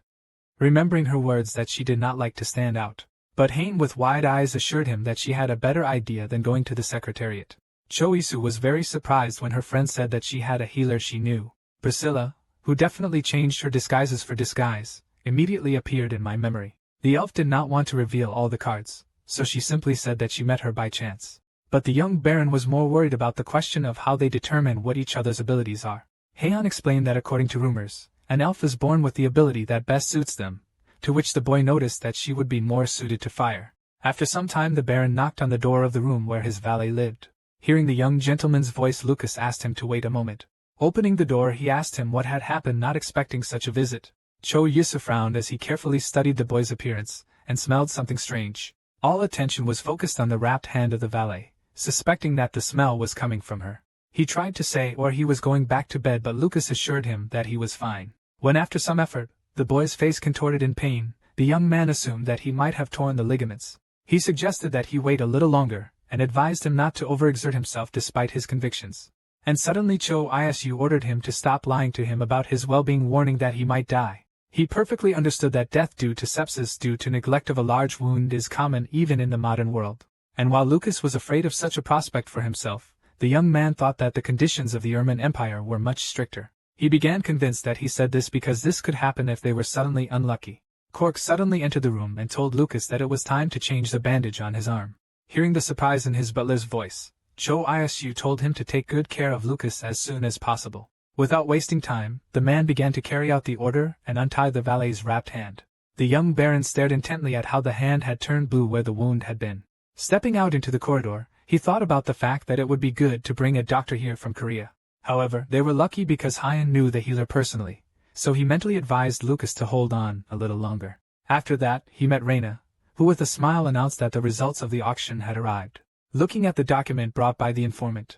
remembering her words that she did not like to stand out. But Hain with wide eyes assured him that she had a better idea than going to the secretariat. Choisu was very surprised when her friend said that she had a healer she knew. Priscilla, who definitely changed her disguises for disguise, immediately appeared in my memory. The elf did not want to reveal all the cards, so she simply said that she met her by chance. But the young baron was more worried about the question of how they determine what each other's abilities are. Heian explained that according to rumors, an elf is born with the ability that best suits them, to which the boy noticed that she would be more suited to fire. After some time the baron knocked on the door of the room where his valet lived. Hearing the young gentleman's voice, Lucas asked him to wait a moment. Opening the door, he asked him what had happened, not expecting such a visit. Cho Yusu frowned as he carefully studied the boy's appearance, and smelled something strange. All attention was focused on the wrapped hand of the valet, suspecting that the smell was coming from her. He tried to say or he was going back to bed, but Lucas assured him that he was fine. When after some effort, the boy's face contorted in pain, the young man assumed that he might have torn the ligaments. He suggested that he wait a little longer, and advised him not to overexert himself despite his convictions. And suddenly Cho Isu ordered him to stop lying to him about his well-being, warning that he might die. He perfectly understood that death due to sepsis due to neglect of a large wound is common even in the modern world. And while Lucas was afraid of such a prospect for himself, the young man thought that the conditions of the Erman Empire were much stricter. He began convinced that he said this because this could happen if they were suddenly unlucky. Cork suddenly entered the room and told Lucas that it was time to change the bandage on his arm. Hearing the surprise in his butler's voice, Cho Isu told him to take good care of Lucas as soon as possible. Without wasting time, the man began to carry out the order and untie the valet's wrapped hand. The young baron stared intently at how the hand had turned blue where the wound had been. Stepping out into the corridor, he thought about the fact that it would be good to bring a doctor here from Korea. However, they were lucky because Heian knew the healer personally, so he mentally advised Lucas to hold on a little longer. After that, he met Reina, who with a smile announced that the results of the auction had arrived. Looking at the document brought by the informant,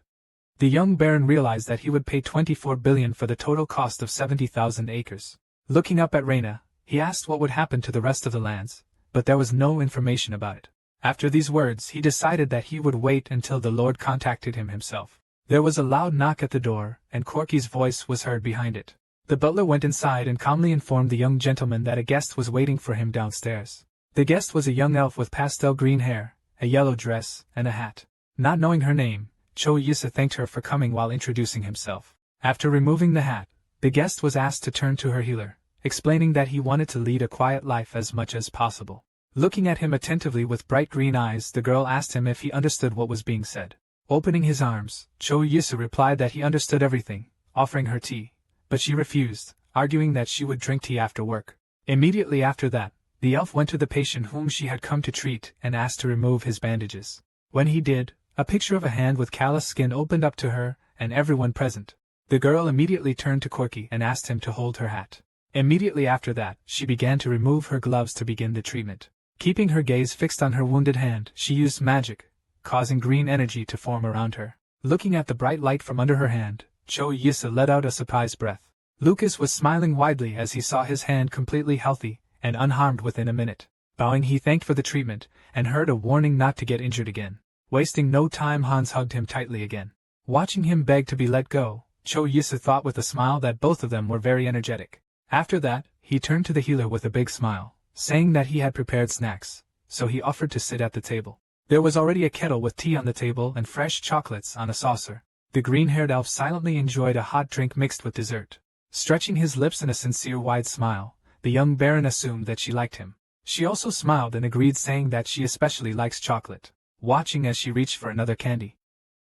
the young baron realized that he would pay 24 billion for the total cost of 70,000 acres. Looking up at Reina, he asked what would happen to the rest of the lands, but there was no information about it. After these words, he decided that he would wait until the Lord contacted him himself. There was a loud knock at the door, and Corky's voice was heard behind it. The butler went inside and calmly informed the young gentleman that a guest was waiting for him downstairs. The guest was a young elf with pastel green hair, a yellow dress, and a hat. Not knowing her name, Cho Yisa thanked her for coming while introducing himself. After removing the hat, the guest was asked to turn to her healer, explaining that he wanted to lead a quiet life as much as possible. Looking at him attentively with bright green eyes, the girl asked him if he understood what was being said. Opening his arms, Cho Yisa replied that he understood everything, offering her tea, but she refused, arguing that she would drink tea after work. Immediately after that, the elf went to the patient whom she had come to treat and asked to remove his bandages. When he did, a picture of a hand with callous skin opened up to her and everyone present. The girl immediately turned to Corky and asked him to hold her hat. Immediately after that, she began to remove her gloves to begin the treatment. Keeping her gaze fixed on her wounded hand, she used magic, causing green energy to form around her. Looking at the bright light from under her hand, Cho Yisa let out a surprised breath. Lucas was smiling widely as he saw his hand completely healthy and unharmed within a minute. Bowing, he thanked for the treatment and heard a warning not to get injured again. Wasting no time, Hans hugged him tightly again. Watching him beg to be let go, Cho Yisa thought with a smile that both of them were very energetic. After that, he turned to the healer with a big smile, saying that he had prepared snacks, so he offered to sit at the table. There was already a kettle with tea on the table and fresh chocolates on a saucer. The green-haired elf silently enjoyed a hot drink mixed with dessert. Stretching his lips in a sincere wide smile, the young baron assumed that she liked him. She also smiled and agreed, saying that she especially likes chocolate, watching as she reached for another candy.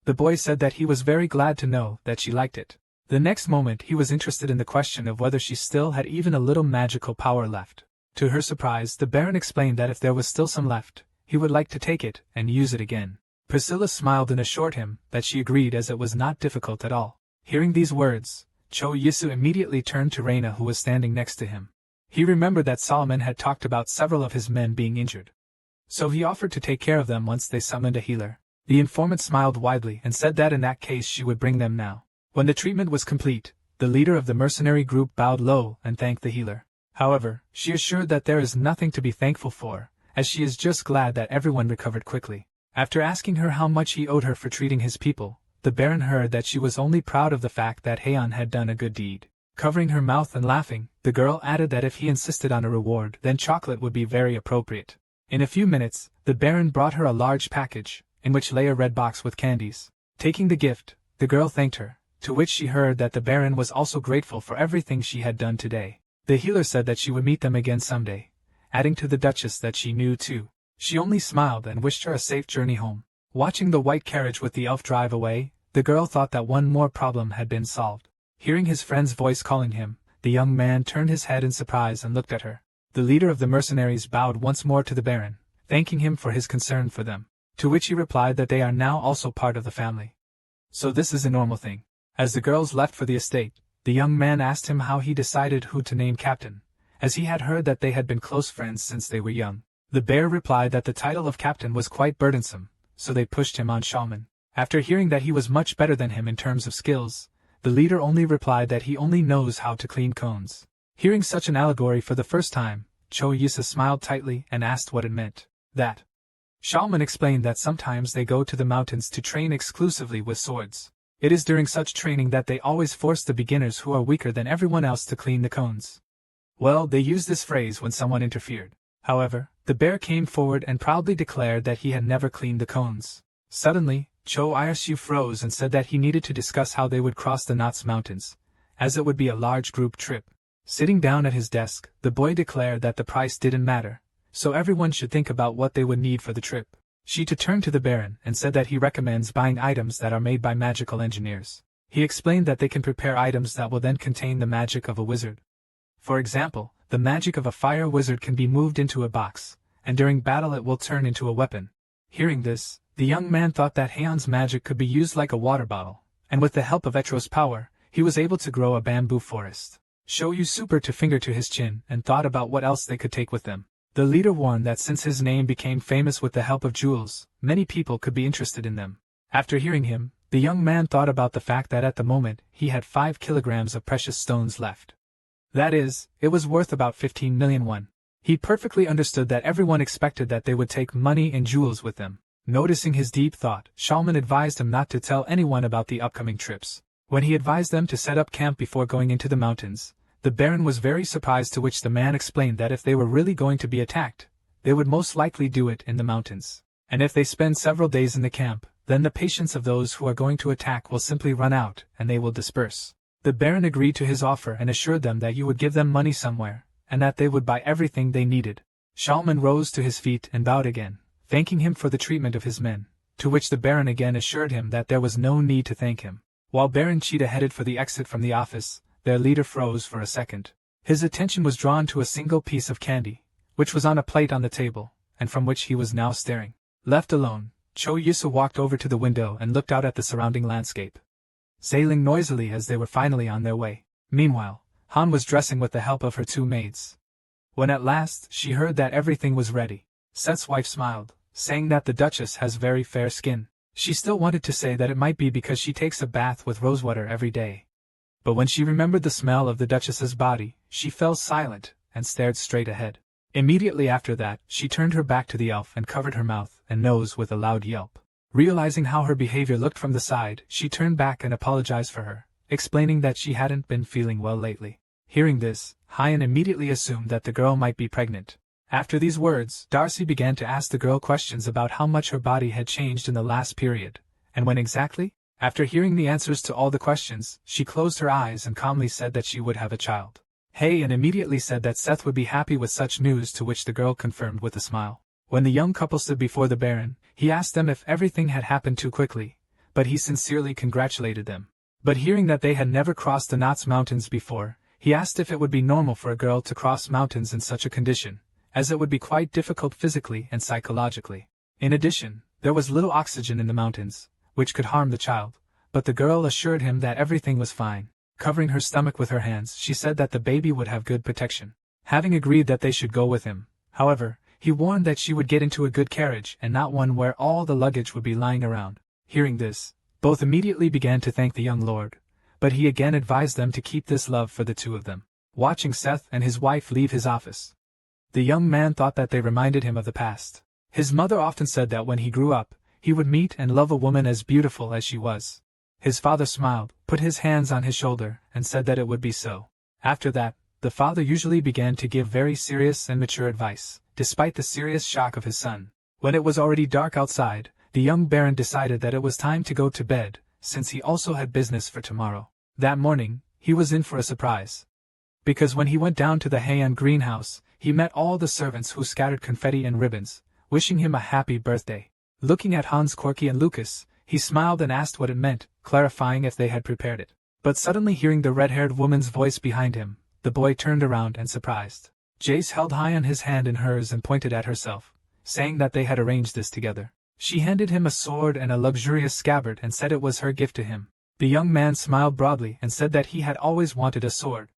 The boy said that he was very glad to know that she liked it. The next moment he was interested in the question of whether she still had even a little magical power left. To her surprise, the baron explained that if there was still some left, he would like to take it and use it again. Priscilla smiled and assured him that she agreed, as it was not difficult at all. Hearing these words, Cho Yisu immediately turned to Reina, who was standing next to him. He remembered that Solomon had talked about several of his men being injured, so he offered to take care of them once they summoned a healer. The informant smiled widely and said that in that case she would bring them now. When the treatment was complete, the leader of the mercenary group bowed low and thanked the healer. However, she assured that there is nothing to be thankful for, as she is just glad that everyone recovered quickly. After asking her how much he owed her for treating his people, the Baron heard that she was only proud of the fact that Heian had done a good deed. Covering her mouth and laughing, the girl added that if he insisted on a reward, then chocolate would be very appropriate. In a few minutes, the Baron brought her a large package, in which lay a red box with candies. Taking the gift, the girl thanked her, to which she heard that the Baron was also grateful for everything she had done today. The healer said that she would meet them again someday, adding to the Duchess that she knew too. She only smiled and wished her a safe journey home. Watching the white carriage with the elf drive away, the girl thought that one more problem had been solved. Hearing his friend's voice calling him, the young man turned his head in surprise and looked at her. The leader of the mercenaries bowed once more to the Baron, thanking him for his concern for them, to which he replied that they are now also part of the family. So this is a normal thing. As the girls left for the estate, the young man asked him how he decided who to name captain, as he had heard that they had been close friends since they were young. The bear replied that the title of captain was quite burdensome, so they pushed him on Shaman. After hearing that he was much better than him in terms of skills, the leader only replied that he only knows how to clean cones. Hearing such an allegory for the first time, Cho Yusa smiled tightly and asked what it meant. That Shaman explained that sometimes they go to the mountains to train exclusively with swords. It is during such training that they always force the beginners who are weaker than everyone else to clean the cones. Well, they used this phrase when someone interfered. However, the bear came forward and proudly declared that he had never cleaned the cones. Suddenly, Cho Isu froze and said that he needed to discuss how they would cross the Knots Mountains, as it would be a large group trip. Sitting down at his desk, the boy declared that the price didn't matter, so everyone should think about what they would need for the trip. She turned to the Baron and said that he recommends buying items that are made by magical engineers. He explained that they can prepare items that will then contain the magic of a wizard. For example, the magic of a fire wizard can be moved into a box, and during battle it will turn into a weapon. Hearing this, the young man thought that Heian's magic could be used like a water bottle, and with the help of Etro's power, he was able to grow a bamboo forest. Shoyu super to finger to his chin and thought about what else they could take with them. The leader warned that since his name became famous with the help of jewels, many people could be interested in them. After hearing him, the young man thought about the fact that at the moment he had 5 kilograms of precious stones left. That is, it was worth about 15 million won. He perfectly understood that everyone expected that they would take money and jewels with them. Noticing his deep thought, Shaman advised him not to tell anyone about the upcoming trips. When he advised them to set up camp before going into the mountains, the Baron was very surprised, to which the man explained that if they were really going to be attacked, they would most likely do it in the mountains. And if they spend several days in the camp, then the patience of those who are going to attack will simply run out, and they will disperse. The Baron agreed to his offer and assured them that you would give them money somewhere, and that they would buy everything they needed. Shaman rose to his feet and bowed again, thanking him for the treatment of his men, to which the Baron again assured him that there was no need to thank him. While Baron Cheetah headed for the exit from the office, their leader froze for a second. His attention was drawn to a single piece of candy, which was on a plate on the table, and from which he was now staring. Left alone, Cho Yusa walked over to the window and looked out at the surrounding landscape, sailing noisily as they were finally on their way. Meanwhile, Han was dressing with the help of her 2 maids. When at last she heard that everything was ready, Seth's wife smiled, saying that the Duchess has very fair skin. She still wanted to say that it might be because she takes a bath with rosewater every day. But when she remembered the smell of the Duchess's body, she fell silent and stared straight ahead. Immediately after that, she turned her back to the elf and covered her mouth and nose with a loud yelp. Realizing how her behavior looked from the side, she turned back and apologized for her, explaining that she hadn't been feeling well lately. Hearing this, Heian immediately assumed that the girl might be pregnant. After these words, Darcy began to ask the girl questions about how much her body had changed in the last period, and when exactly. After hearing the answers to all the questions, she closed her eyes and calmly said that she would have a child. Heian immediately said that Seth would be happy with such news, to which the girl confirmed with a smile. When the young couple stood before the Baron, he asked them if everything had happened too quickly, but he sincerely congratulated them. But hearing that they had never crossed the Knots Mountains before, he asked if it would be normal for a girl to cross mountains in such a condition, as it would be quite difficult physically and psychologically. In addition, there was little oxygen in the mountains, which could harm the child, but the girl assured him that everything was fine. Covering her stomach with her hands, she said that the baby would have good protection. Having agreed that they should go with him, however, he warned that she would get into a good carriage and not one where all the luggage would be lying around. Hearing this, both immediately began to thank the young lord, but he again advised them to keep this love for the 2 of them. Watching Seth and his wife leave his office, the young man thought that they reminded him of the past. His mother often said that when he grew up, he would meet and love a woman as beautiful as she was. His father smiled, put his hands on his shoulder, and said that it would be so. After that, the father usually began to give very serious and mature advice, despite the serious shock of his son. When it was already dark outside, the young baron decided that it was time to go to bed, since he also had business for tomorrow. That morning, he was in for a surprise. Because when he went down to the Heian greenhouse, he met all the servants who scattered confetti and ribbons, wishing him a happy birthday. Looking at Hans, Corky and Lucas, he smiled and asked what it meant, clarifying if they had prepared it. But suddenly hearing the red-haired woman's voice behind him, the boy turned around and surprised. Jace held Heian his hand in hers and pointed at herself, saying that they had arranged this together. She handed him a sword and a luxurious scabbard and said it was her gift to him. The young man smiled broadly and said that he had always wanted a sword.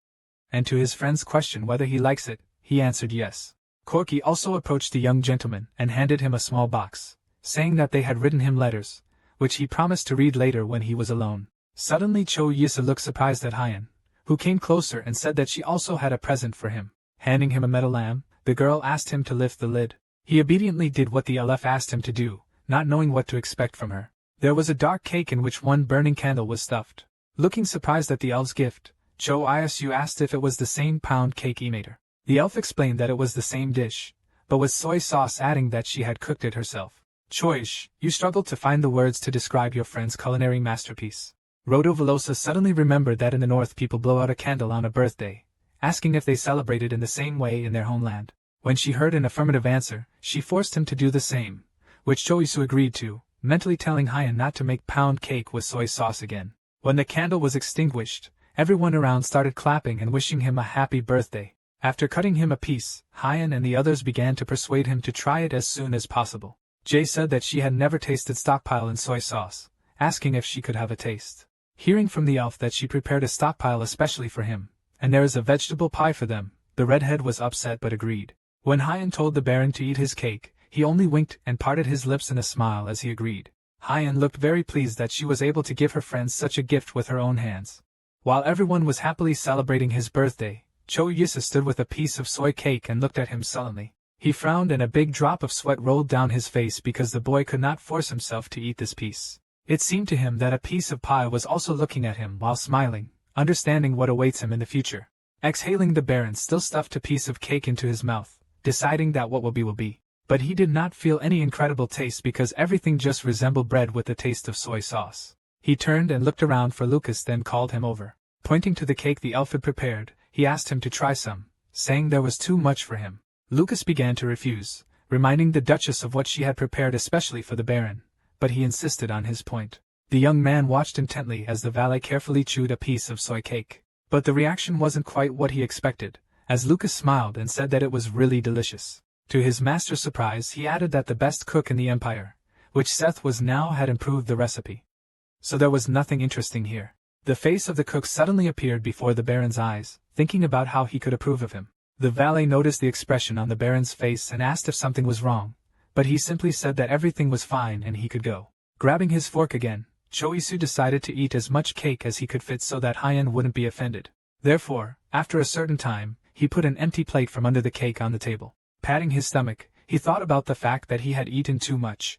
And to his friend's question whether he likes it, he answered yes. Corky also approached the young gentleman and handed him a small box, saying that they had written him letters, which he promised to read later when he was alone. Suddenly Cho Yisa looked surprised at Heian, who came closer and said that she also had a present for him. Handing him a metal lamp, the girl asked him to lift the lid. He obediently did what the elf asked him to do, not knowing what to expect from her. There was a dark cake in which one burning candle was stuffed. Looking surprised at the elf's gift, Cho Isu asked if it was the same pound cake he made her. The elf explained that it was the same dish, but with soy sauce, adding that she had cooked it herself. Choish, you struggled to find the words to describe your friend's culinary masterpiece. Rodovolosa suddenly remembered that in the north people blow out a candle on a birthday, asking if they celebrated in the same way in their homeland. When she heard an affirmative answer, she forced him to do the same, which Choisu agreed to, mentally telling Heian not to make pound cake with soy sauce again. When the candle was extinguished, everyone around started clapping and wishing him a happy birthday. After cutting him a piece, Heian and the others began to persuade him to try it as soon as possible. Jay said that she had never tasted stockpile in soy sauce, asking if she could have a taste. Hearing from the elf that she prepared a stockpile especially for him, and there is a vegetable pie for them, the redhead was upset but agreed. When Heian told the baron to eat his cake, he only winked and parted his lips in a smile as he agreed. Heian looked very pleased that she was able to give her friends such a gift with her own hands. While everyone was happily celebrating his birthday, Cho Yisa stood with a piece of soy cake and looked at him sullenly. He frowned and a big drop of sweat rolled down his face because the boy could not force himself to eat this piece. It seemed to him that a piece of pie was also looking at him while smiling, understanding what awaits him in the future. Exhaling, the baron still stuffed a piece of cake into his mouth, deciding that what will be will be. But he did not feel any incredible taste because everything just resembled bread with the taste of soy sauce. He turned and looked around for Lucas, then called him over. Pointing to the cake the elf had prepared, he asked him to try some, saying there was too much for him. Lucas began to refuse, reminding the Duchess of what she had prepared especially for the Baron, but he insisted on his point. The young man watched intently as the valet carefully chewed a piece of soy cake. But the reaction wasn't quite what he expected, as Lucas smiled and said that it was really delicious. To his master's surprise, he added that the best cook in the empire, which Seth was now, had improved the recipe. So there was nothing interesting here. The face of the cook suddenly appeared before the Baron's eyes, thinking about how he could approve of him. The valet noticed the expression on the Baron's face and asked if something was wrong, but he simply said that everything was fine and he could go. Grabbing his fork again, Choisu decided to eat as much cake as he could fit so that Heian wouldn't be offended. Therefore, after a certain time, he put an empty plate from under the cake on the table. Patting his stomach, he thought about the fact that he had eaten too much.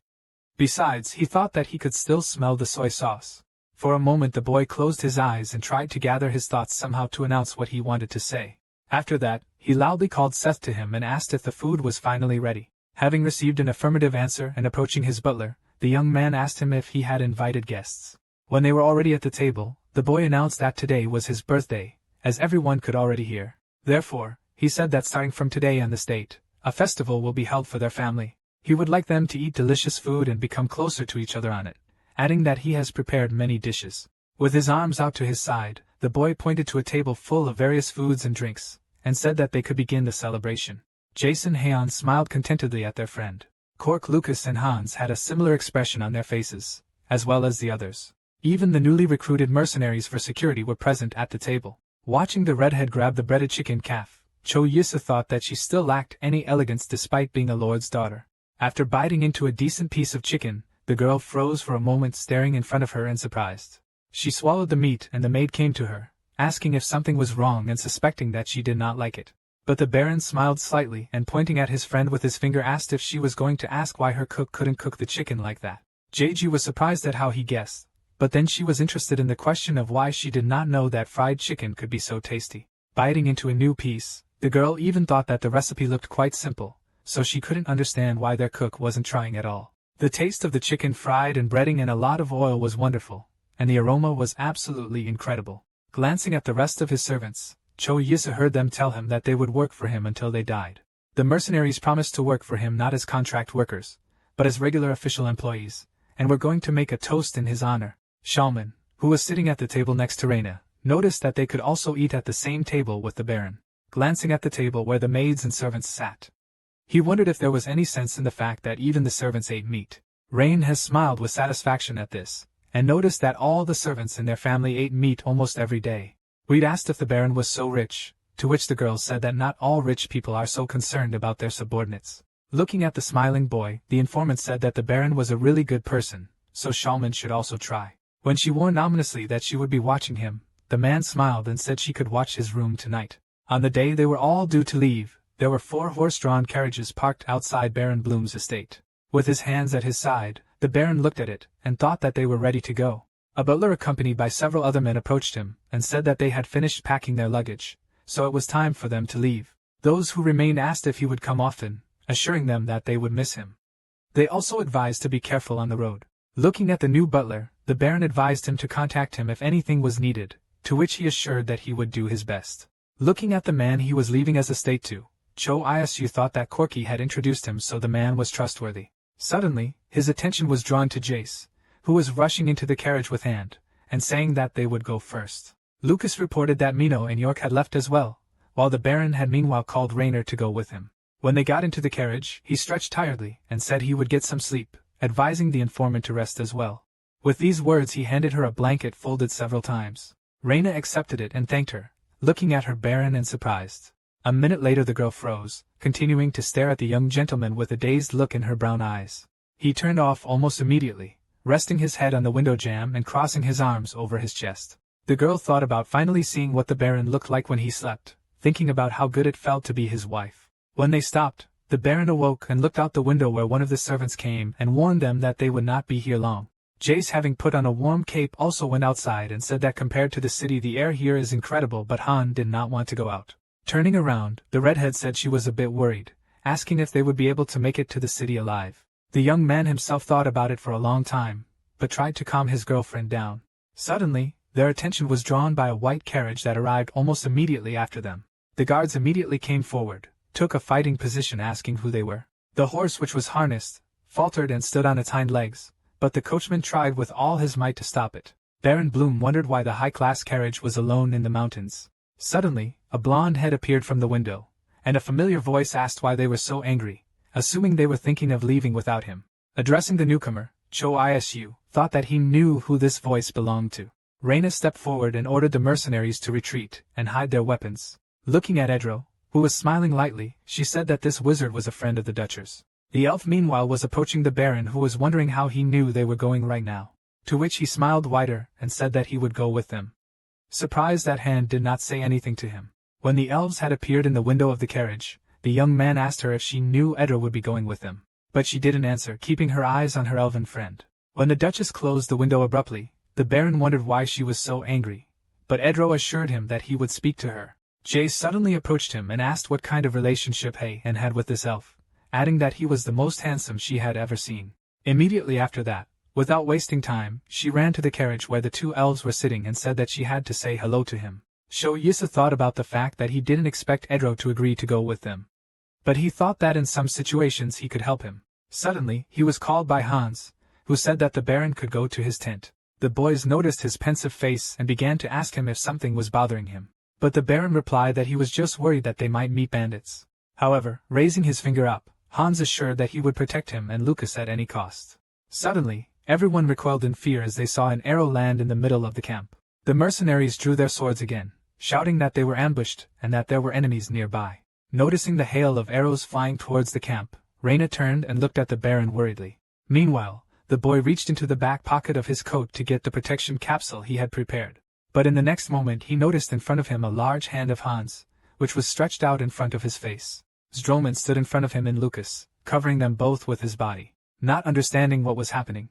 Besides, he thought that he could still smell the soy sauce. For a moment the boy closed his eyes and tried to gather his thoughts somehow to announce what he wanted to say. After that, he loudly called Seth to him and asked if the food was finally ready. Having received an affirmative answer and approaching his butler, the young man asked him if he had invited guests. When they were already at the table, the boy announced that today was his birthday, as everyone could already hear. Therefore, he said that starting from today on the state, a festival will be held for their family. He would like them to eat delicious food and become closer to each other on it, adding that he has prepared many dishes. With his arms out to his side, the boy pointed to a table full of various foods and drinks, and said that they could begin the celebration. Jason and Heian smiled contentedly at their friend. Cork, Lucas and Hans had a similar expression on their faces, as well as the others. Even the newly recruited mercenaries for security were present at the table. Watching the redhead grab the breaded chicken calf, Cho Yisa thought that she still lacked any elegance despite being a lord's daughter. After biting into a decent piece of chicken, the girl froze for a moment, staring in front of her and surprised. She swallowed the meat and the maid came to her, asking if something was wrong and suspecting that she did not like it. But the Baron smiled slightly and pointing at his friend with his finger asked if she was going to ask why her cook couldn't cook the chicken like that. Jeju was surprised at how he guessed, but then she was interested in the question of why she did not know that fried chicken could be so tasty. Biting into a new piece, the girl even thought that the recipe looked quite simple, so she couldn't understand why their cook wasn't trying at all. The taste of the chicken fried and breading in a lot of oil was wonderful, and the aroma was absolutely incredible. Glancing at the rest of his servants, Cho Yisa heard them tell him that they would work for him until they died. The mercenaries promised to work for him not as contract workers, but as regular official employees, and were going to make a toast in his honor. Shalman, who was sitting at the table next to Reina, noticed that they could also eat at the same table with the Baron. Glancing at the table where the maids and servants sat, he wondered if there was any sense in the fact that even the servants ate meat. Rain has smiled with satisfaction at this, and noticed that all the servants in their family ate meat almost every day. We'd asked if the Baron was so rich, to which the girl said that not all rich people are so concerned about their subordinates. Looking at the smiling boy, the informant said that the Baron was a really good person, so Shalman should also try. When she warned ominously that she would be watching him, the man smiled and said she could watch his room tonight. On the day they were all due to leave, there were 4 horse-drawn carriages parked outside Baron Bloom's estate. With his hands at his side, the Baron looked at it, and thought that they were ready to go. A butler accompanied by several other men approached him, and said that they had finished packing their luggage, so it was time for them to leave. Those who remained asked if he would come often, assuring them that they would miss him. They also advised to be careful on the road. Looking at the new butler, the Baron advised him to contact him if anything was needed, to which he assured that he would do his best. Looking at the man he was leaving his estate to, Cho Isu thought that Corky had introduced him, so the man was trustworthy. Suddenly, his attention was drawn to Jace, who was rushing into the carriage with Hand, and saying that they would go first. Lucas reported that Mino and York had left as well, while the Baron had meanwhile called Raynor to go with him. When they got into the carriage, he stretched tiredly and said he would get some sleep, advising the informant to rest as well. With these words he handed her a blanket folded several times. Reyna accepted it and thanked her, looking at her barren and surprised. A minute later the girl froze, continuing to stare at the young gentleman with a dazed look in her brown eyes. He turned off almost immediately, resting his head on the window jamb and crossing his arms over his chest. The girl thought about finally seeing what the Baron looked like when he slept, thinking about how good it felt to be his wife. When they stopped, the Baron awoke and looked out the window where one of the servants came and warned them that they would not be here long. Jace, having put on a warm cape, also went outside and said that compared to the city the air here is incredible, but Han did not want to go out. Turning around, the redhead said she was a bit worried, asking if they would be able to make it to the city alive. The young man himself thought about it for a long time, but tried to calm his girlfriend down. Suddenly, their attention was drawn by a white carriage that arrived almost immediately after them. The guards immediately came forward, took a fighting position asking who they were. The horse, which was harnessed, faltered and stood on its hind legs, but the coachman tried with all his might to stop it. Baron Bloom wondered why the high-class carriage was alone in the mountains. Suddenly, a blonde head appeared from the window, and a familiar voice asked why they were so angry, assuming they were thinking of leaving without him. Addressing the newcomer, Cho Isu thought that he knew who this voice belonged to. Reyna stepped forward and ordered the mercenaries to retreat and hide their weapons. Looking at Edro, who was smiling lightly, she said that this wizard was a friend of the Dutchers. The elf meanwhile was approaching the Baron, who was wondering how he knew they were going right now, to which he smiled wider and said that he would go with them. Surprised that Hand did not say anything to him. When the elves had appeared in the window of the carriage, the young man asked her if she knew Edro would be going with them, but she didn't answer, keeping her eyes on her elven friend. When the Duchess closed the window abruptly, the Baron wondered why she was so angry, but Edro assured him that he would speak to her. Jace suddenly approached him and asked what kind of relationship he had with this elf, adding that he was the most handsome she had ever seen. Immediately after that, without wasting time, she ran to the carriage where the 2 elves were sitting and said that she had to say hello to him. Sho Yisa thought about the fact that he didn't expect Edro to agree to go with them, but he thought that in some situations he could help him. Suddenly, he was called by Hans, who said that the Baron could go to his tent. The boys noticed his pensive face and began to ask him if something was bothering him, but the Baron replied that he was just worried that they might meet bandits. However, raising his finger up, Hans assured that he would protect him and Lucas at any cost. Suddenly, everyone recoiled in fear as they saw an arrow land in the middle of the camp. The mercenaries drew their swords again, shouting that they were ambushed and that there were enemies nearby. Noticing the hail of arrows flying towards the camp, Reyna turned and looked at the Baron worriedly. Meanwhile, the boy reached into the back pocket of his coat to get the protection capsule he had prepared. But in the next moment he noticed in front of him a large hand of Hans, which was stretched out in front of his face. Zdroman stood in front of him and Lucas, covering them both with his body. Not understanding what was happening,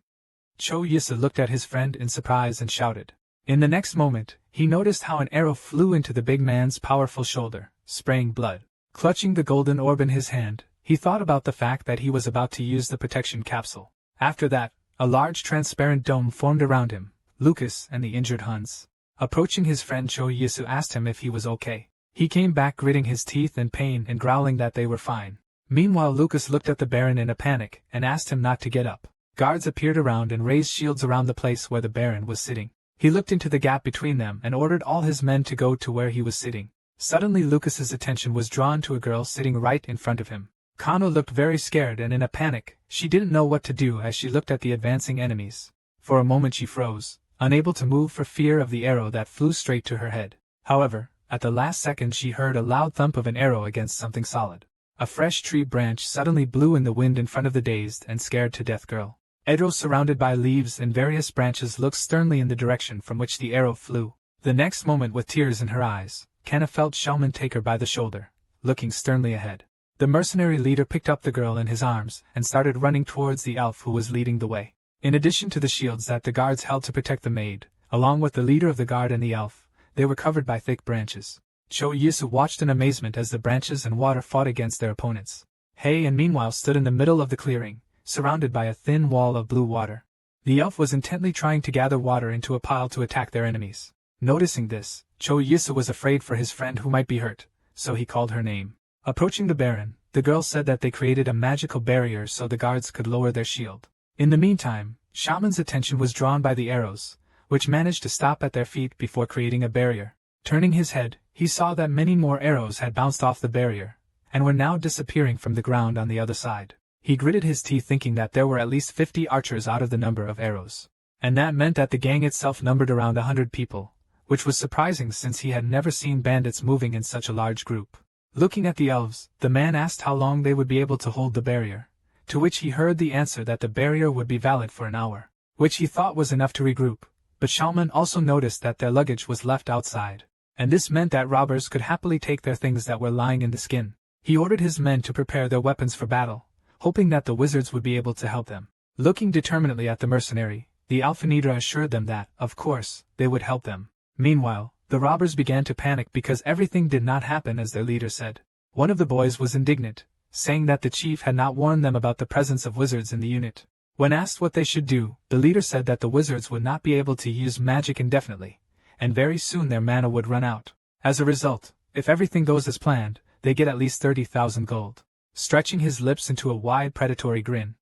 Cho Yisa looked at his friend in surprise and shouted. In the next moment, he noticed how an arrow flew into the big man's powerful shoulder, spraying blood. Clutching the golden orb in his hand, he thought about the fact that he was about to use the protection capsule. After that, a large transparent dome formed around him, Lucas and the injured Huns. Approaching his friend, Cho Yisu asked him if he was okay. He came back gritting his teeth in pain and growling that they were fine. Meanwhile, Lucas looked at the Baron in a panic and asked him not to get up. Guards appeared around and raised shields around the place where the Baron was sitting. He looked into the gap between them and ordered all his men to go to where he was sitting. Suddenly Lucas's attention was drawn to a girl sitting right in front of him. Kano looked very scared and in a panic. She didn't know what to do as she looked at the advancing enemies. For a moment she froze, unable to move for fear of the arrow that flew straight to her head. However, at the last second she heard a loud thump of an arrow against something solid. A fresh tree branch suddenly blew in the wind in front of the dazed and scared to death girl. Edro, surrounded by leaves and various branches, looked sternly in the direction from which the arrow flew. The next moment, with tears in her eyes, Kanna felt Xiaoman take her by the shoulder, looking sternly ahead. The mercenary leader picked up the girl in his arms and started running towards the elf who was leading the way. In addition to the shields that the guards held to protect the maid, along with the leader of the guard and the elf, they were covered by thick branches. Cho Yisu watched in amazement as the branches and water fought against their opponents. Hei and meanwhile stood in the middle of the clearing, surrounded by a thin wall of blue water. The elf was intently trying to gather water into a pile to attack their enemies. Noticing this, Cho Yisu was afraid for his friend who might be hurt, so he called her name. Approaching the Baron, the girl said that they created a magical barrier so the guards could lower their shield. In the meantime, Shaman's attention was drawn by the arrows, which managed to stop at their feet before creating a barrier. Turning his head, he saw that many more arrows had bounced off the barrier, and were now disappearing from the ground on the other side. He gritted his teeth thinking that there were at least 50 archers out of the number of arrows. And that meant that the gang itself numbered around 100 people, which was surprising since he had never seen bandits moving in such a large group. Looking at the elves, the man asked how long they would be able to hold the barrier, to which he heard the answer that the barrier would be valid for an hour, which he thought was enough to regroup. But Xiaoman also noticed that their luggage was left outside, and this meant that robbers could happily take their things that were lying in the skin. He ordered his men to prepare their weapons for battle, hoping that the wizards would be able to help them. Looking determinedly at the mercenary, the Alphanidra assured them that, of course, they would help them. Meanwhile, the robbers began to panic because everything did not happen as their leader said. One of the boys was indignant, saying that the chief had not warned them about the presence of wizards in the unit. When asked what they should do, the leader said that the wizards would not be able to use magic indefinitely, and very soon their mana would run out. As a result, if everything goes as planned, they get at least 30,000 gold. Stretching his lips into a wide predatory grin,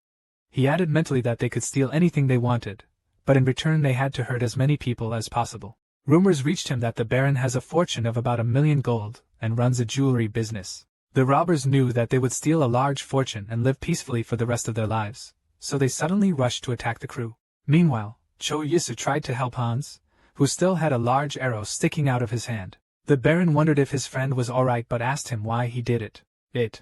he added mentally that they could steal anything they wanted, but in return they had to hurt as many people as possible. Rumors reached him that the Baron has a fortune of about 1,000,000 gold and runs a jewelry business. The robbers knew that they would steal a large fortune and live peacefully for the rest of their lives, so they suddenly rushed to attack the crew. Meanwhile, Cho Yisu tried to help Hans, who still had a large arrow sticking out of his hand. The Baron wondered if his friend was alright but asked him why he did it.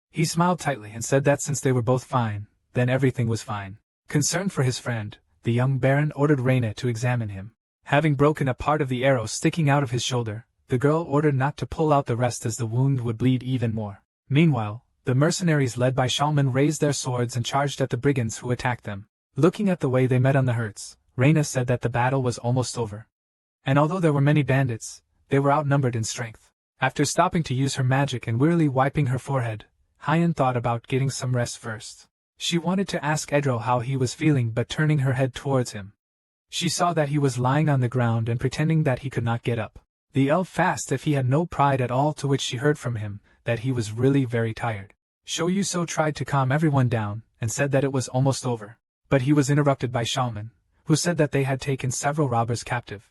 He smiled tightly and said that since they were both fine, then everything was fine. Concerned for his friend, the young Baron ordered Reina to examine him. Having broken a part of the arrow sticking out of his shoulder, the girl ordered not to pull out the rest as the wound would bleed even more. Meanwhile, the mercenaries led by Xiaoman raised their swords and charged at the brigands who attacked them. Looking at the way they met on the hurts, Reina said that the battle was almost over. And although there were many bandits, they were outnumbered in strength. After stopping to use her magic and wearily wiping her forehead, Hyan thought about getting some rest first. She wanted to ask Edro how he was feeling, but turning her head towards him, she saw that he was lying on the ground and pretending that he could not get up. The elf asked if he had no pride at all, to which she heard from him that he was really very tired. Shoyuso tried to calm everyone down and said that it was almost over, but he was interrupted by Xiaoman, who said that they had taken several robbers captive,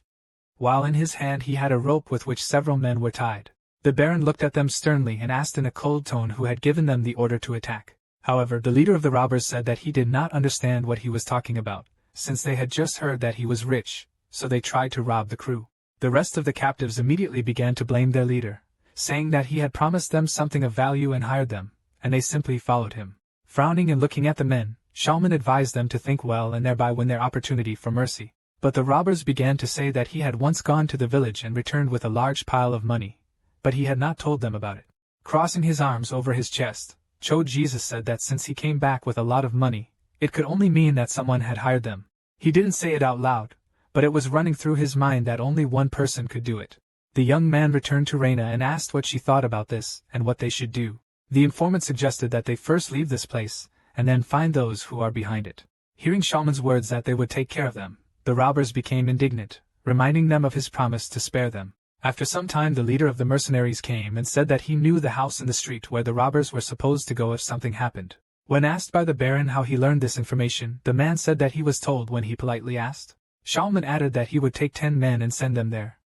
while in his hand he had a rope with which several men were tied. The Baron looked at them sternly and asked in a cold tone who had given them the order to attack. However, the leader of the robbers said that he did not understand what he was talking about, since they had just heard that he was rich, so they tried to rob the crew. The rest of the captives immediately began to blame their leader, saying that he had promised them something of value and hired them, and they simply followed him. Frowning and looking at the men, Xiaoman advised them to think well and thereby win their opportunity for mercy. But the robbers began to say that he had once gone to the village and returned with a large pile of money, but he had not told them about it. Crossing his arms over his chest, Cho Jesus said that since he came back with a lot of money, it could only mean that someone had hired them. He didn't say it out loud, but it was running through his mind that only one person could do it. The young man returned to Reina and asked what she thought about this and what they should do. The informant suggested that they first leave this place, and then find those who are behind it. Hearing Shaman's words that they would take care of them, the robbers became indignant, reminding them of his promise to spare them. After some time the leader of the mercenaries came and said that he knew the house in the street where the robbers were supposed to go if something happened. When asked by the Baron how he learned this information, the man said that he was told when he politely asked. Shaman added that he would take 10 men and send them there.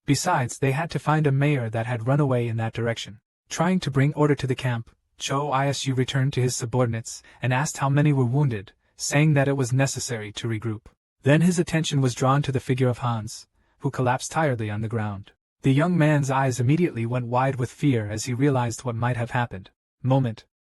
Besides, they had to find a mayor that had run away in that direction. Trying to bring order to the camp, Cho Isu returned to his subordinates and asked how many were wounded, saying that it was necessary to regroup. Then his attention was drawn to the figure of Hans, who collapsed tiredly on the ground. The young man's eyes immediately went wide with fear as he realized what might have happened. Moment.